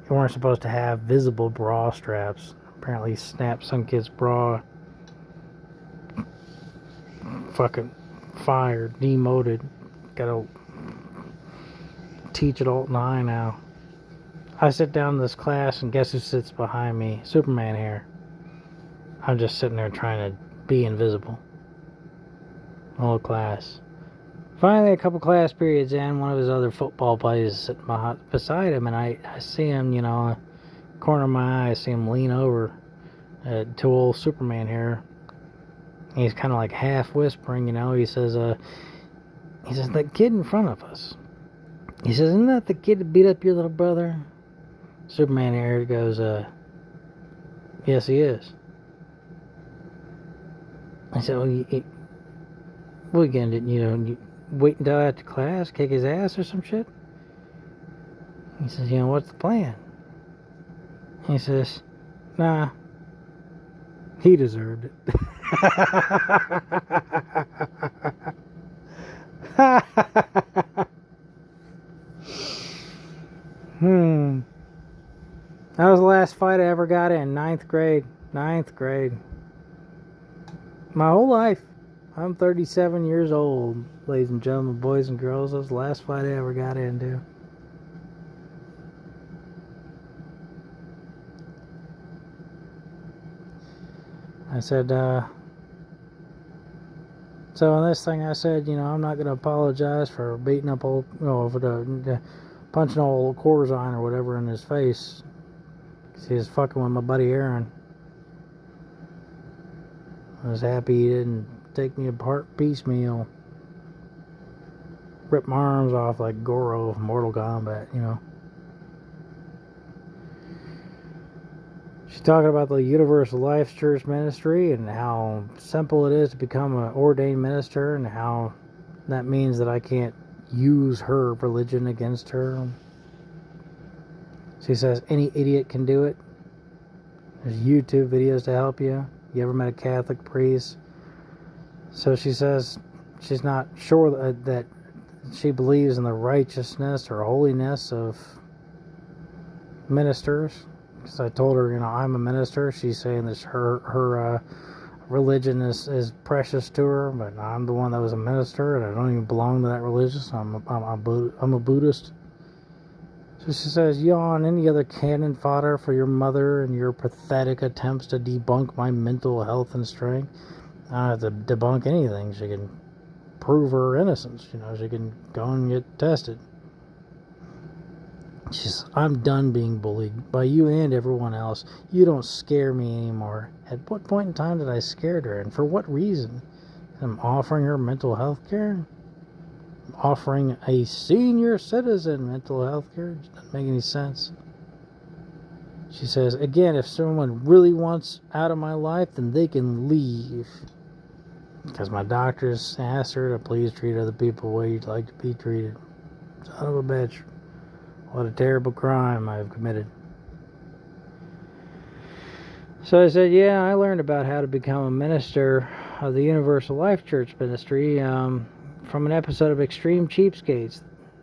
You weren't supposed to have visible bra straps. Apparently he snapped some kid's bra. Fucking fired, demoted. Gotta teach at Alton High now. I sit down in this class and guess who sits behind me? Superman here. I'm just sitting there trying to be invisible. Whole class. Finally, a couple class periods in, one of his other football buddies is sitting beside him, and I see him, corner of my eye, I see him lean over to old Superman here. He's kind of like half whispering, he says, that kid in front of us. He says, isn't that the kid that beat up your little brother? Superman here goes, yes, he is. I said, well, didn't you wait until after class, kick his ass or some shit? He says, what's the plan? He says, nah, he deserved it. That was the last fight I ever got in. Ninth grade. My whole life. I'm 37 years old, ladies and gentlemen, boys and girls. That was the last fight I ever got into. I said, so in this thing I said, I'm not going to apologize for beating up old, punching old Corzine or whatever in his face. Because he was fucking with my buddy Aaron. I was happy he didn't take me apart piecemeal. Rip my arms off like Goro from Mortal Kombat, She's talking about the Universal Life Church ministry and how simple it is to become an ordained minister and how that means that I can't use her religion against her. She says any idiot can do it. There's YouTube videos to help you. You ever met a Catholic priest? So she says she's not sure that she believes in the righteousness or holiness of ministers. Because I told her, I'm a minister. She's saying that her religion is precious to her, but I'm the one that was a minister, and I don't even belong to that religion. So I'm a Buddhist. So she says, yawn, any other cannon fodder for your mother and your pathetic attempts to debunk my mental health and strength? I don't have to debunk anything. She can prove her innocence. She can go and get tested. She says, I'm done being bullied by you and everyone else. You don't scare me anymore. At what point in time did I scare her? And for what reason? I'm offering her mental health care? Offering a senior citizen mental health care? Doesn't make any sense. She says, again, if someone really wants out of my life, then they can leave. Because my doctors asked her to please treat other people the way you'd like to be treated. Son of a bitch. What a terrible crime I've committed. So I said, yeah, I learned about how to become a minister of the Universal Life Church ministry from an episode of Extreme Cheapskates.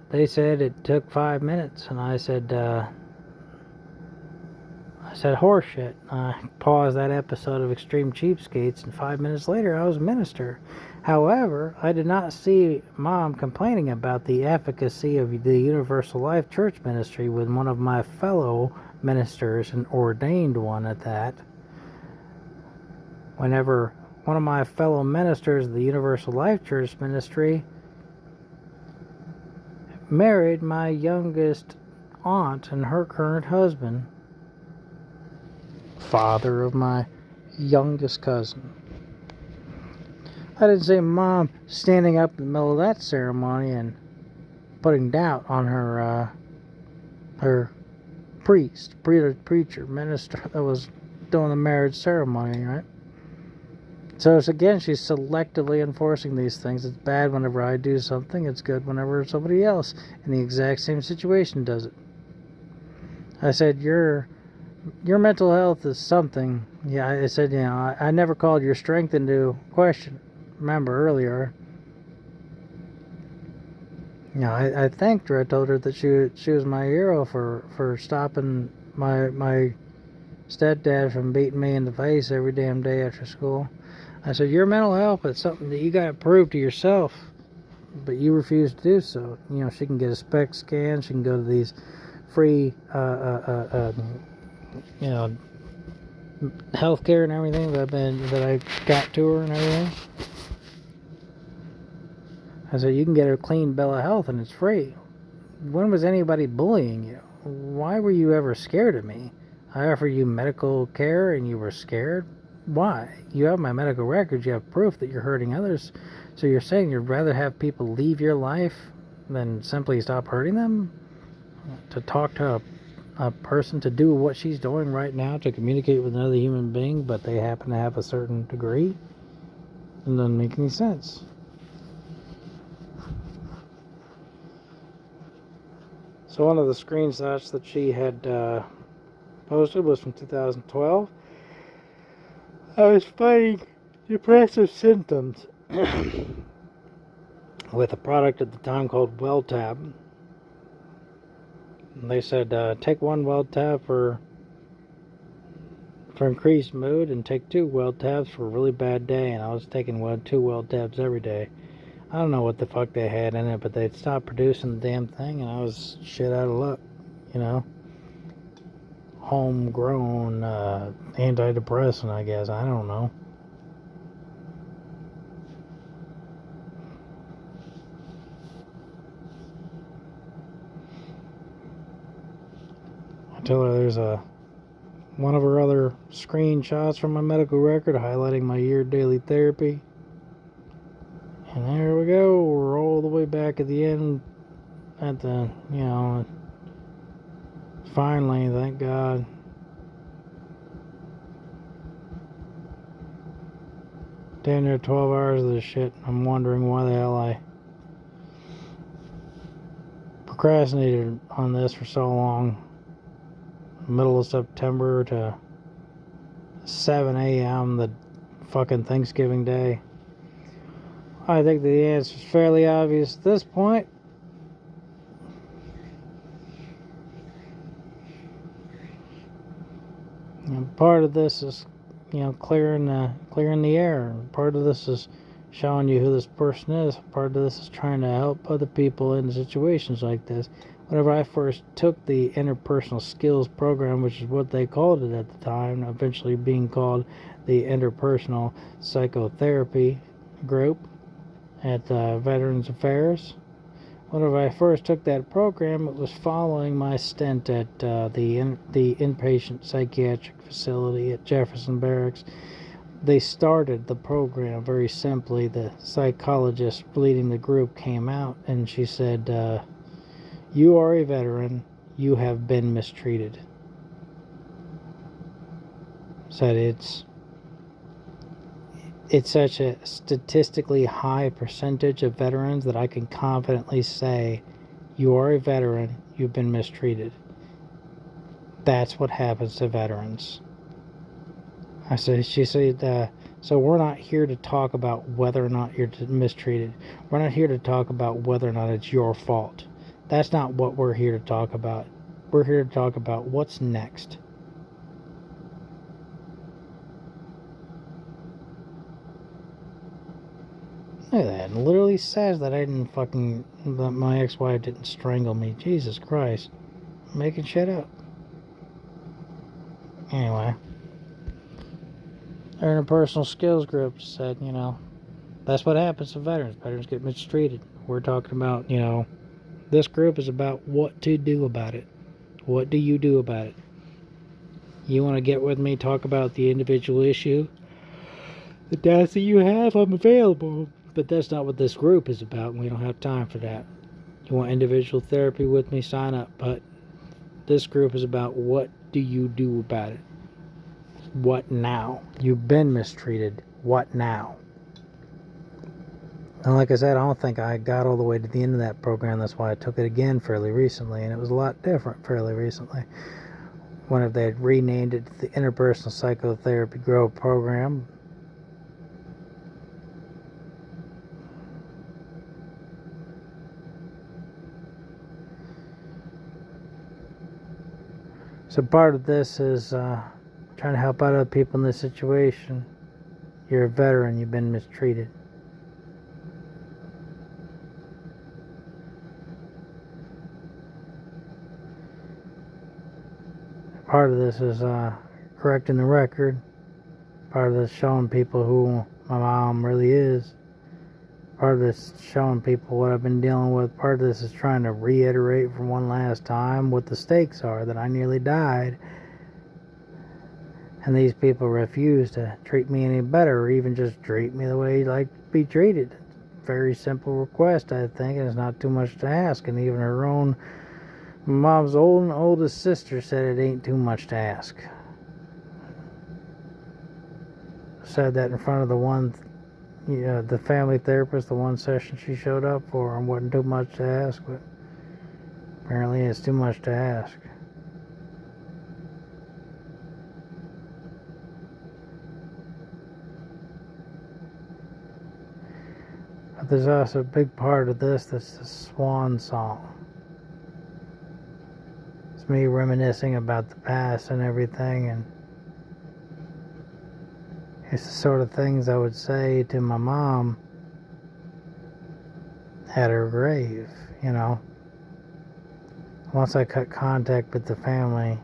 They said it took 5 minutes, and I said horseshit. I paused that episode of Extreme Cheapskates, and 5 minutes later I was a minister. However, I did not see Mom complaining about the efficacy of the Universal Life Church ministry with one of my fellow ministers, an ordained one at that. Whenever one of my fellow ministers of the Universal Life Church Ministry married my youngest aunt and her current husband, father of my youngest cousin. I didn't see Mom standing up in the middle of that ceremony and putting doubt on her preacher, minister that was doing the marriage ceremony, right? So it's, again, she's selectively enforcing these things. It's bad whenever I do something. It's good whenever somebody else in the exact same situation does it. I said, your mental health is something. Yeah, I said, I never called your strength into question. Remember earlier. I thanked her. I told her that she was my hero for stopping my stepdad from beating me in the face every damn day after school. I said, your mental health is something that you got to prove to yourself, but you refuse to do so. She can get a SPECT scan. She can go to these free, healthcare and everything that I got to her and everything. I said, you can get a clean bill of health and it's free. When was anybody bullying you? Why were you ever scared of me? I offered you medical care and you were scared? Why? You have my medical records. You have proof that you're hurting others. So you're saying you'd rather have people leave your life than simply stop hurting them? To talk to a person, to do what she's doing right now, to communicate with another human being, but they happen to have a certain degree? It doesn't make any sense. So one of the screenshots that she had posted was from 2012. I was fighting depressive symptoms with a product at the time called WellTab. And they said, take one WellTab for increased mood and take 2 WellTabs for a really bad day. And I was taking 2 WellTabs every day. I don't know what the fuck they had in it, but they'd stopped producing the damn thing, and I was shit out of luck, Homegrown antidepressant, I guess. I don't know. I tell her there's one of her other screenshots from my medical record highlighting my year daily therapy. And there we go. We're all the way back at the end. At the, finally, thank God. Damn near 12 hours of this shit. I'm wondering why the hell I procrastinated on this for so long. Middle of September to 7 a.m. the fucking Thanksgiving day. I think the answer is fairly obvious at this point. And part of this is, clearing the air. Part of this is showing you who this person is. Part of this is trying to help other people in situations like this. Whenever I first took the interpersonal skills program, which is what they called it at the time, eventually being called the interpersonal psychotherapy group at Veterans Affairs. Whenever I first took that program, it was following my stint at the inpatient psychiatric facility at Jefferson Barracks. They started the program very simply. The psychologist leading the group came out and she said, you are a veteran. You have been mistreated. Said it's such a statistically high percentage of veterans that I can confidently say, you are a veteran, you've been mistreated. That's what happens to veterans. She said, so we're not here to talk about whether or not you're mistreated. We're not here to talk about whether or not it's your fault. That's not what we're here to talk about. We're here to talk about what's next. Look at that. It literally says that that my ex-wife didn't strangle me. Jesus Christ. I'm making shit up. Anyway. interpersonal skills group said, that's what happens to veterans. Veterans get mistreated. We're talking about, this group is about what to do about it. What do you do about it? You want to get with me, talk about the individual issue? The data that you have, I'm available. But that's not what this group is about, and we don't have time for that. You want individual therapy with me, sign up. But this group is about what do you do about it? What now? You've been mistreated. What now? And like I said, I don't think I got all the way to the end of that program. That's why I took it again fairly recently, and it was a lot different fairly recently. When if they had renamed it the Interpersonal Psychotherapy Grow Program. So part of this is trying to help out other people in this situation. You're a veteran, you've been mistreated. Part of this is correcting the record. Part of this showing people who my mom really is. Part of this is showing people what I've been dealing with. Part of this is trying to reiterate for one last time what the stakes are, that I nearly died. And these people refuse to treat me any better, or even just treat me the way you'd like to be treated. Very simple request, I think, and it's not too much to ask. And even her own mom's oldest sister said it ain't too much to ask. Said that in front of the family therapist, the one session she showed up for, and wasn't too much to ask, but apparently it's too much to ask. But there's also a big part of this that's the swan song. It's me reminiscing about the past and everything, and it's the sort of things I would say to my mom at her grave, Once I cut contact with the family,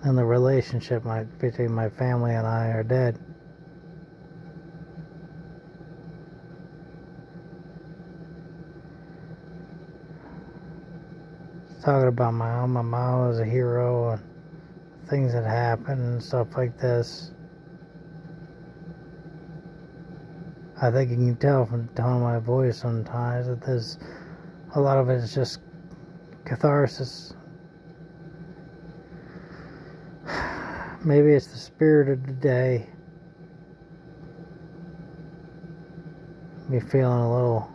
and the relationship between my family and I are dead. Talking about my mom was a hero and things that happened and stuff like this. I think you can tell from the tone of my voice sometimes that there's a lot of it is just catharsis. Maybe it's the spirit of the day. Me feeling a little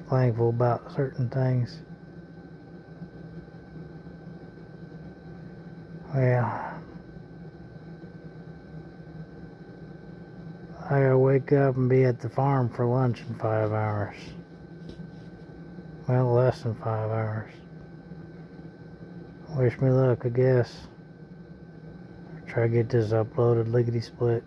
thankful about certain things. Well, I gotta wake up and be at the farm for lunch in 5 hours. Well, less than 5 hours. Wish me luck, I guess. Try to get this uploaded lickety split.